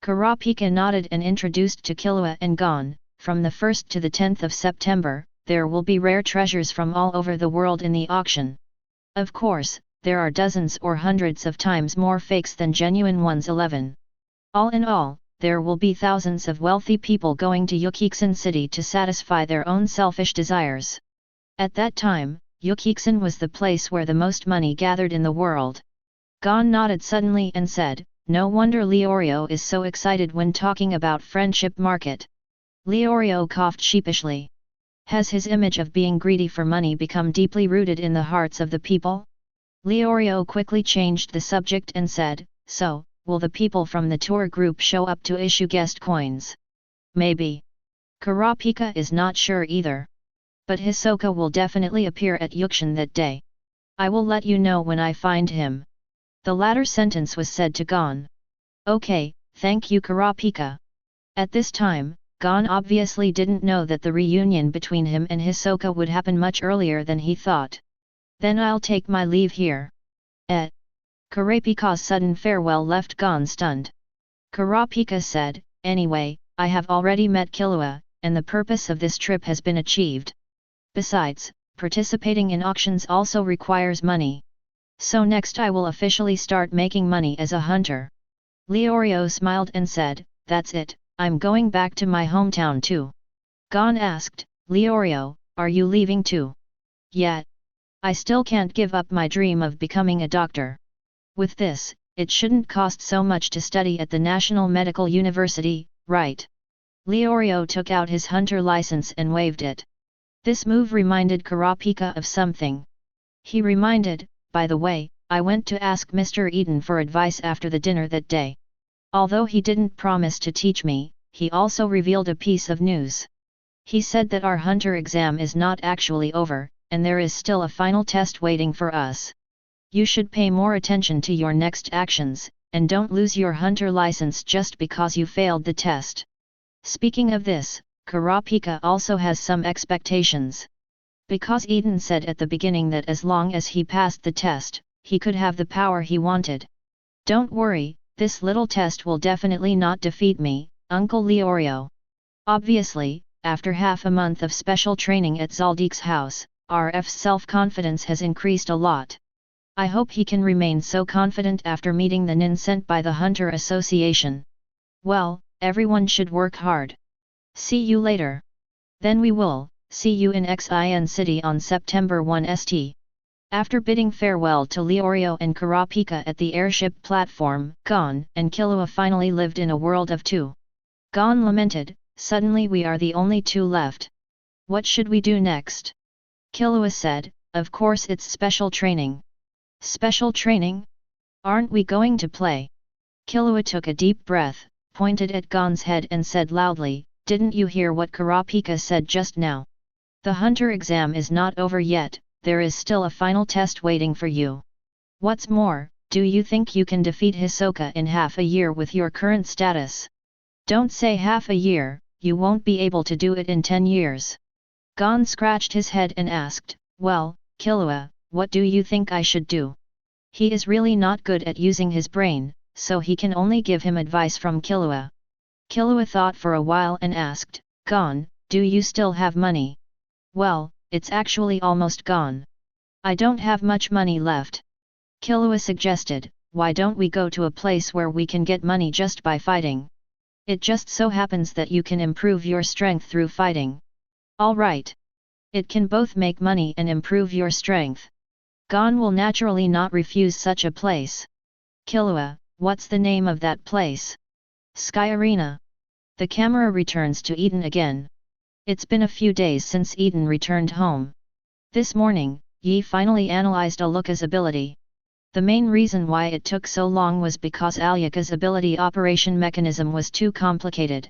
Kurapika nodded and introduced to Killua and Gon, "From the 1st to the 10th of September, there will be rare treasures from all over the world in the auction. Of course, there are dozens or hundreds of times more fakes than genuine ones. 11. All in all, there will be thousands of wealthy people going to Yukiksen City to satisfy their own selfish desires. At that time, Yukiksen was the place where the most money gathered in the world." Gon nodded suddenly and said, "No wonder Leorio is so excited when talking about friendship market." Leorio coughed sheepishly. Has his image of being greedy for money become deeply rooted in the hearts of the people? Leorio quickly changed the subject and said, "So, will the people from the tour group show up to issue guest coins?" "Maybe." Kurapika is not sure either. "But Hisoka will definitely appear at Yukshin that day. I will let you know when I find him." The latter sentence was said to Gon. "Okay, thank you Kurapika." At this time, Gon obviously didn't know that the reunion between him and Hisoka would happen much earlier than he thought. "Then I'll take my leave here." Kurapika's sudden farewell left Gon stunned. Kurapika said, "Anyway, I have already met Killua, and the purpose of this trip has been achieved. Besides, participating in auctions also requires money. So next I will officially start making money as a hunter." Leorio smiled and said, "That's it, I'm going back to my hometown too." Gon asked, "Leorio, are you leaving too?" "Yeah. I still can't give up my dream of becoming a doctor. With this, it shouldn't cost so much to study at the National Medical University, right?" Leorio took out his hunter license and waved it. This move reminded Kurapika of something. He reminded, by the way, I went to ask Mr. Eaton for advice after the dinner that day. Although he didn't promise to teach me, he also revealed a piece of news. He said that our hunter exam is not actually over, and there is still a final test waiting for us. You should pay more attention to your next actions, and don't lose your hunter license just because you failed the test. Speaking of this, Kurapika also has some expectations. Because Eaton said at the beginning that as long as he passed the test, he could have the power he wanted. Don't worry, this little test will definitely not defeat me, Uncle Leorio. Obviously, after half a month of special training at Zaldik's house, RF's self-confidence has increased a lot. I hope he can remain so confident after meeting the nin sent by the Hunter Association. Well, everyone should work hard. See you later. Then we will see you in Xin City on September 1 St. After bidding farewell to Leorio and Kurapika at the airship platform, Gon and Killua finally lived in a world of two. Gon lamented, suddenly we are the only two left. What should we do next? Killua said, of course it's special training. Special training? Aren't we going to play? Killua took a deep breath, pointed at Gon's head and said loudly, didn't you hear what Kurapika said just now? The hunter exam is not over yet, there is still a final test waiting for you. What's more, do you think you can defeat Hisoka in half a year with your current status? Don't say half a year, you won't be able to do it in 10 years. Gon scratched his head and asked, well, Killua, what do you think I should do? He is really not good at using his brain, so he can only give him advice from Killua. Killua thought for a while and asked, Gon, do you still have money? Well, it's actually almost gone. I don't have much money left. Killua suggested, why don't we go to a place where we can get money just by fighting? It just so happens that you can improve your strength through fighting. All right. It can both make money and improve your strength. Gon will naturally not refuse such a place. Killua, what's the name of that place? Sky Arena. The camera returns to Eaton again. It's been a few days since Eaton returned home. This morning, Yi finally analyzed Aluka's ability. The main reason why it took so long was because Aluka's ability operation mechanism was too complicated.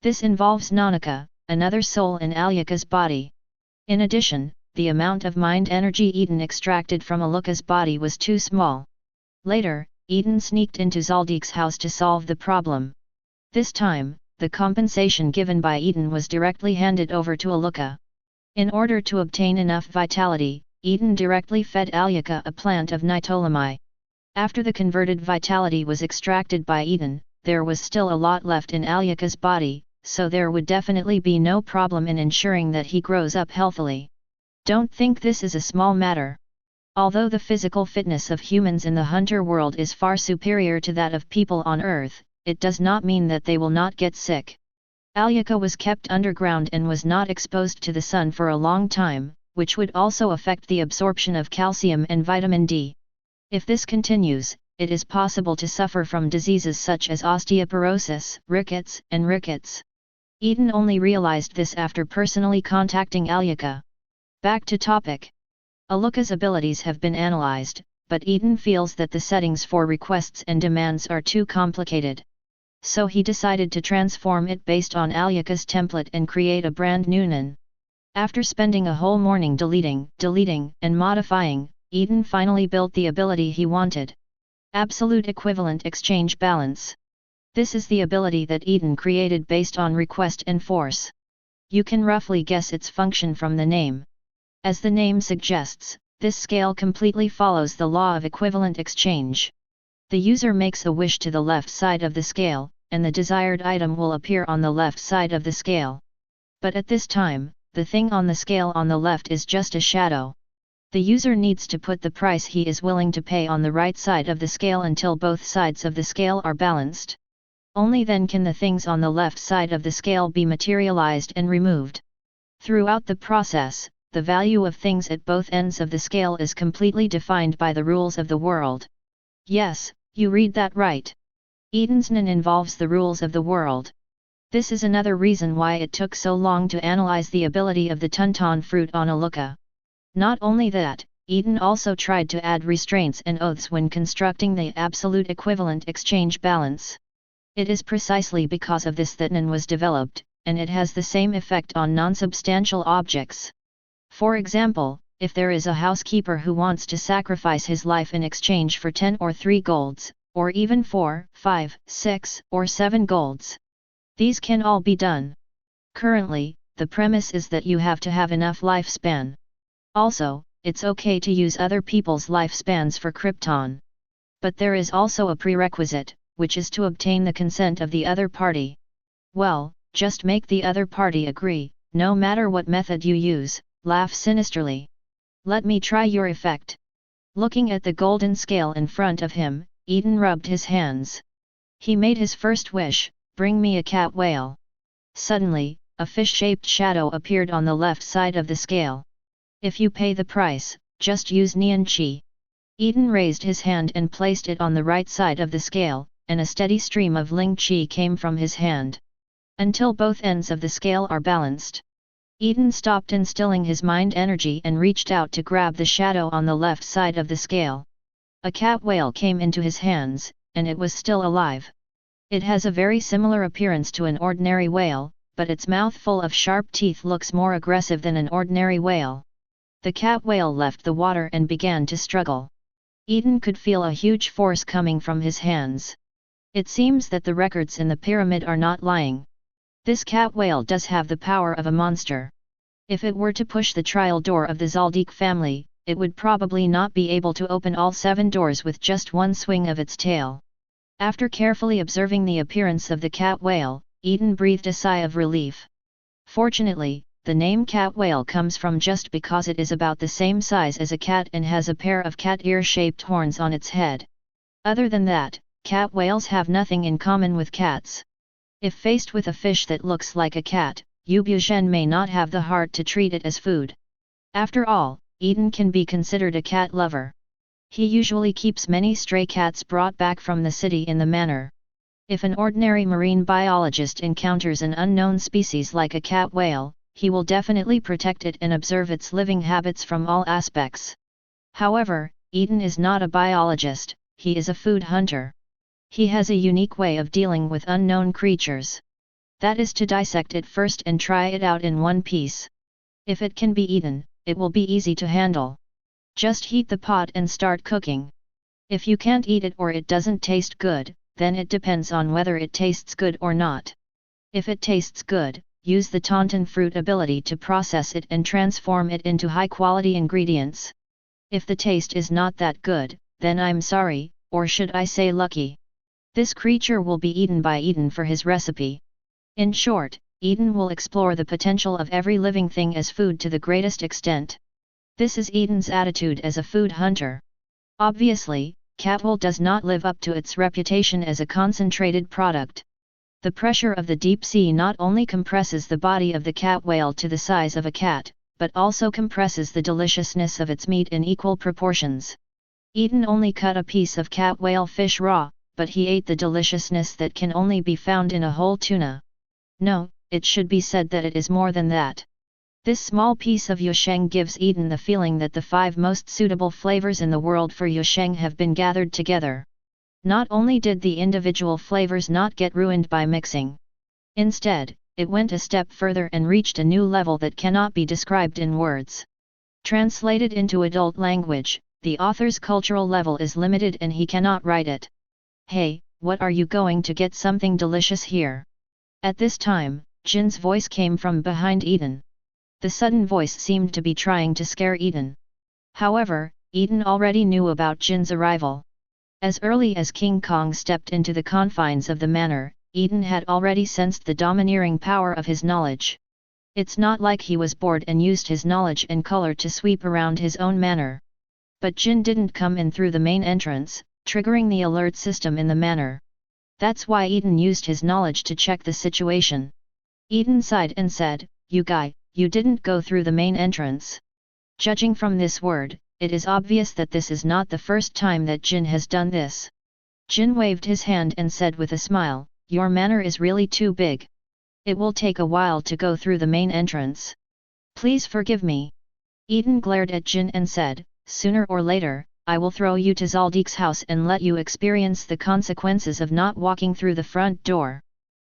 This involves Nanaka, another soul in Aluka's body. In addition, the amount of mind energy Eaton extracted from Aluka's body was too small. Later, Eaton sneaked into Zaldik's house to solve the problem. This time, the compensation given by Eaton was directly handed over to Aluka. In order to obtain enough vitality, Eaton directly fed Aluka a plant of Nitolamai. After the converted vitality was extracted by Eaton, there was still a lot left in Aluka's body, so there would definitely be no problem in ensuring that he grows up healthily. Don't think this is a small matter. Although the physical fitness of humans in the hunter world is far superior to that of people on Earth, it does not mean that they will not get sick. Aluka was kept underground and was not exposed to the sun for a long time, which would also affect the absorption of calcium and vitamin D. If this continues, it is possible to suffer from diseases such as osteoporosis, rickets, and rickets. Eaton only realized this after personally contacting Aluka. Back to topic. Aluka's abilities have been analyzed, but Eaton feels that the settings for requests and demands are too complicated. So he decided to transform it based on Aluka's template and create a brand new nin. After spending a whole morning deleting, and modifying, Eaton finally built the ability he wanted. Absolute Equivalent Exchange Balance. This is the ability that Eaton created based on request and force. You can roughly guess its function from the name. As the name suggests, this scale completely follows the law of equivalent exchange. The user makes a wish to the left side of the scale, and the desired item will appear on the left side of the scale. But at this time, the thing on the scale on the left is just a shadow. The user needs to put the price he is willing to pay on the right side of the scale until both sides of the scale are balanced. Only then can the things on the left side of the scale be materialized and removed. Throughout the process, the value of things at both ends of the scale is completely defined by the rules of the world. Yes, you read that right. Eaton's nin involves the rules of the world. This is another reason why it took so long to analyze the ability of the Tuntun fruit on Aluka. Not only that, Eaton also tried to add restraints and oaths when constructing the absolute equivalent exchange balance. It is precisely because of this that Nen was developed, and it has the same effect on non-substantial objects. For example, if there is a housekeeper who wants to sacrifice his life in exchange for 10 or 3 golds, or even 4, 5, 6, or 7 golds. These can all be done. Currently, the premise is that you have to have enough lifespan. Also, it's okay to use other people's lifespans for Krypton. But there is also a prerequisite, which is to obtain the consent of the other party. Well, just make the other party agree, no matter what method you use, laugh sinisterly. Let me try your effect. Looking at the golden scale in front of him, Eaton rubbed his hands. He made his first wish, bring me a cat whale. Suddenly, a fish-shaped shadow appeared on the left side of the scale. If you pay the price, just use Nian Qi. Eaton raised his hand and placed it on the right side of the scale, and a steady stream of Ling Qi came from his hand. Until both ends of the scale are balanced. Eaton stopped instilling his mind energy and reached out to grab the shadow on the left side of the scale. A cat whale came into his hands, and it was still alive. It has a very similar appearance to an ordinary whale, but its mouth full of sharp teeth looks more aggressive than an ordinary whale. The cat whale left the water and began to struggle. Eaton could feel a huge force coming from his hands. It seems that the records in the pyramid are not lying. This cat whale does have the power of a monster. If it were to push the trial door of the Zaldik family, it would probably not be able to open all 7 doors with just one swing of its tail. After carefully observing the appearance of the cat whale, Eaton breathed a sigh of relief. Fortunately, the name cat whale comes from just because it is about the same size as a cat and has a pair of cat ear-shaped horns on its head. Other than that, cat whales have nothing in common with cats. If faced with a fish that looks like a cat, Yu Buzhen may not have the heart to treat it as food. After all, Eaton can be considered a cat lover. He usually keeps many stray cats brought back from the city in the manor. If an ordinary marine biologist encounters an unknown species like a cat whale, he will definitely protect it and observe its living habits from all aspects. However, Eaton is not a biologist, he is a food hunter. He has a unique way of dealing with unknown creatures. That is to dissect it first and try it out in one piece. If it can be eaten, it will be easy to handle. Just heat the pot and start cooking. If you can't eat it or it doesn't taste good, then it depends on whether it tastes good or not. If it tastes good, use the Tuntun fruit ability to process it and transform it into high-quality ingredients. If the taste is not that good, then I'm sorry, or should I say lucky. This creature will be eaten by Eaton for his recipe. In short, Eaton will explore the potential of every living thing as food to the greatest extent. This is Eaton's attitude as a food hunter. Obviously, catwool does not live up to its reputation as a concentrated product. The pressure of the deep sea not only compresses the body of the cat whale to the size of a cat, but also compresses the deliciousness of its meat in equal proportions. Eaton only cut a piece of cat whale fish raw, but he ate the deliciousness that can only be found in a whole tuna. No, it should be said that it is more than that. This small piece of yusheng gives Eaton the feeling that the 5 most suitable flavors in the world for yusheng have been gathered together. Not only did the individual flavors not get ruined by mixing. Instead, it went a step further and reached a new level that cannot be described in words. Translated into adult language, the author's cultural level is limited and he cannot write it. Hey, what are you going to get something delicious here? At this time, Jin's voice came from behind Eaton. The sudden voice seemed to be trying to scare Eaton. However, Eaton already knew about Jin's arrival. As early as King Kong stepped into the confines of the manor, Eaton had already sensed the domineering power of his knowledge. It's not like he was bored and used his knowledge and color to sweep around his own manor. But Jin didn't come in through the main entrance, triggering the alert system in the manor. That's why Eaton used his knowledge to check the situation. Eaton sighed and said, "You guy, you didn't go through the main entrance." Judging from this word, it is obvious that this is not the first time that Jin has done this. Jin waved his hand and said with a smile, "Your manor is really too big. It will take a while to go through the main entrance. Please forgive me." Eaton glared at Jin and said, sooner or later, I will throw you to Zaldik's house and let you experience the consequences of not walking through the front door.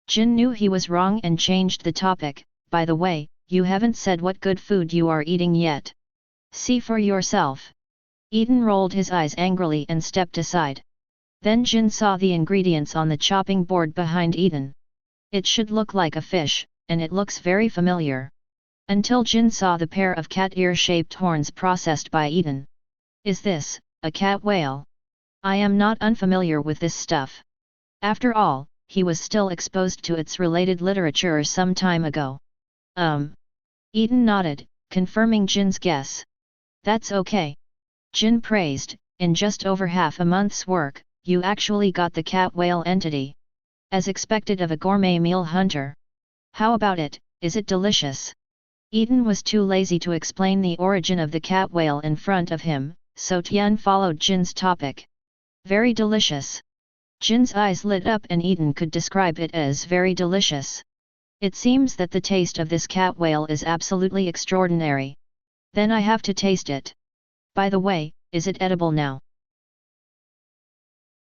Jin knew he was wrong and changed the topic. By the way, you haven't said what good food you are eating yet. See for yourself. Eaton rolled his eyes angrily and stepped aside. Then Jin saw the ingredients on the chopping board behind Eaton. It should look like a fish, and it looks very familiar. Until Jin saw the pair of cat ear-shaped horns processed by Eaton. Is this a cat whale? I am not unfamiliar with this stuff. After all, he was still exposed to its related literature some time ago. Eaton nodded, confirming Jin's guess. That's okay. Jin praised, in just over half a month's work, you actually got the cat whale entity. As expected of a gourmet meal hunter. How about it, is it delicious? Eaton was too lazy to explain the origin of the cat whale in front of him, so Tian followed Jin's topic. Very delicious. Jin's eyes lit up and Eaton could describe it as very delicious. It seems that the taste of this cat whale is absolutely extraordinary. Then I have to taste it. By the way, is it edible now?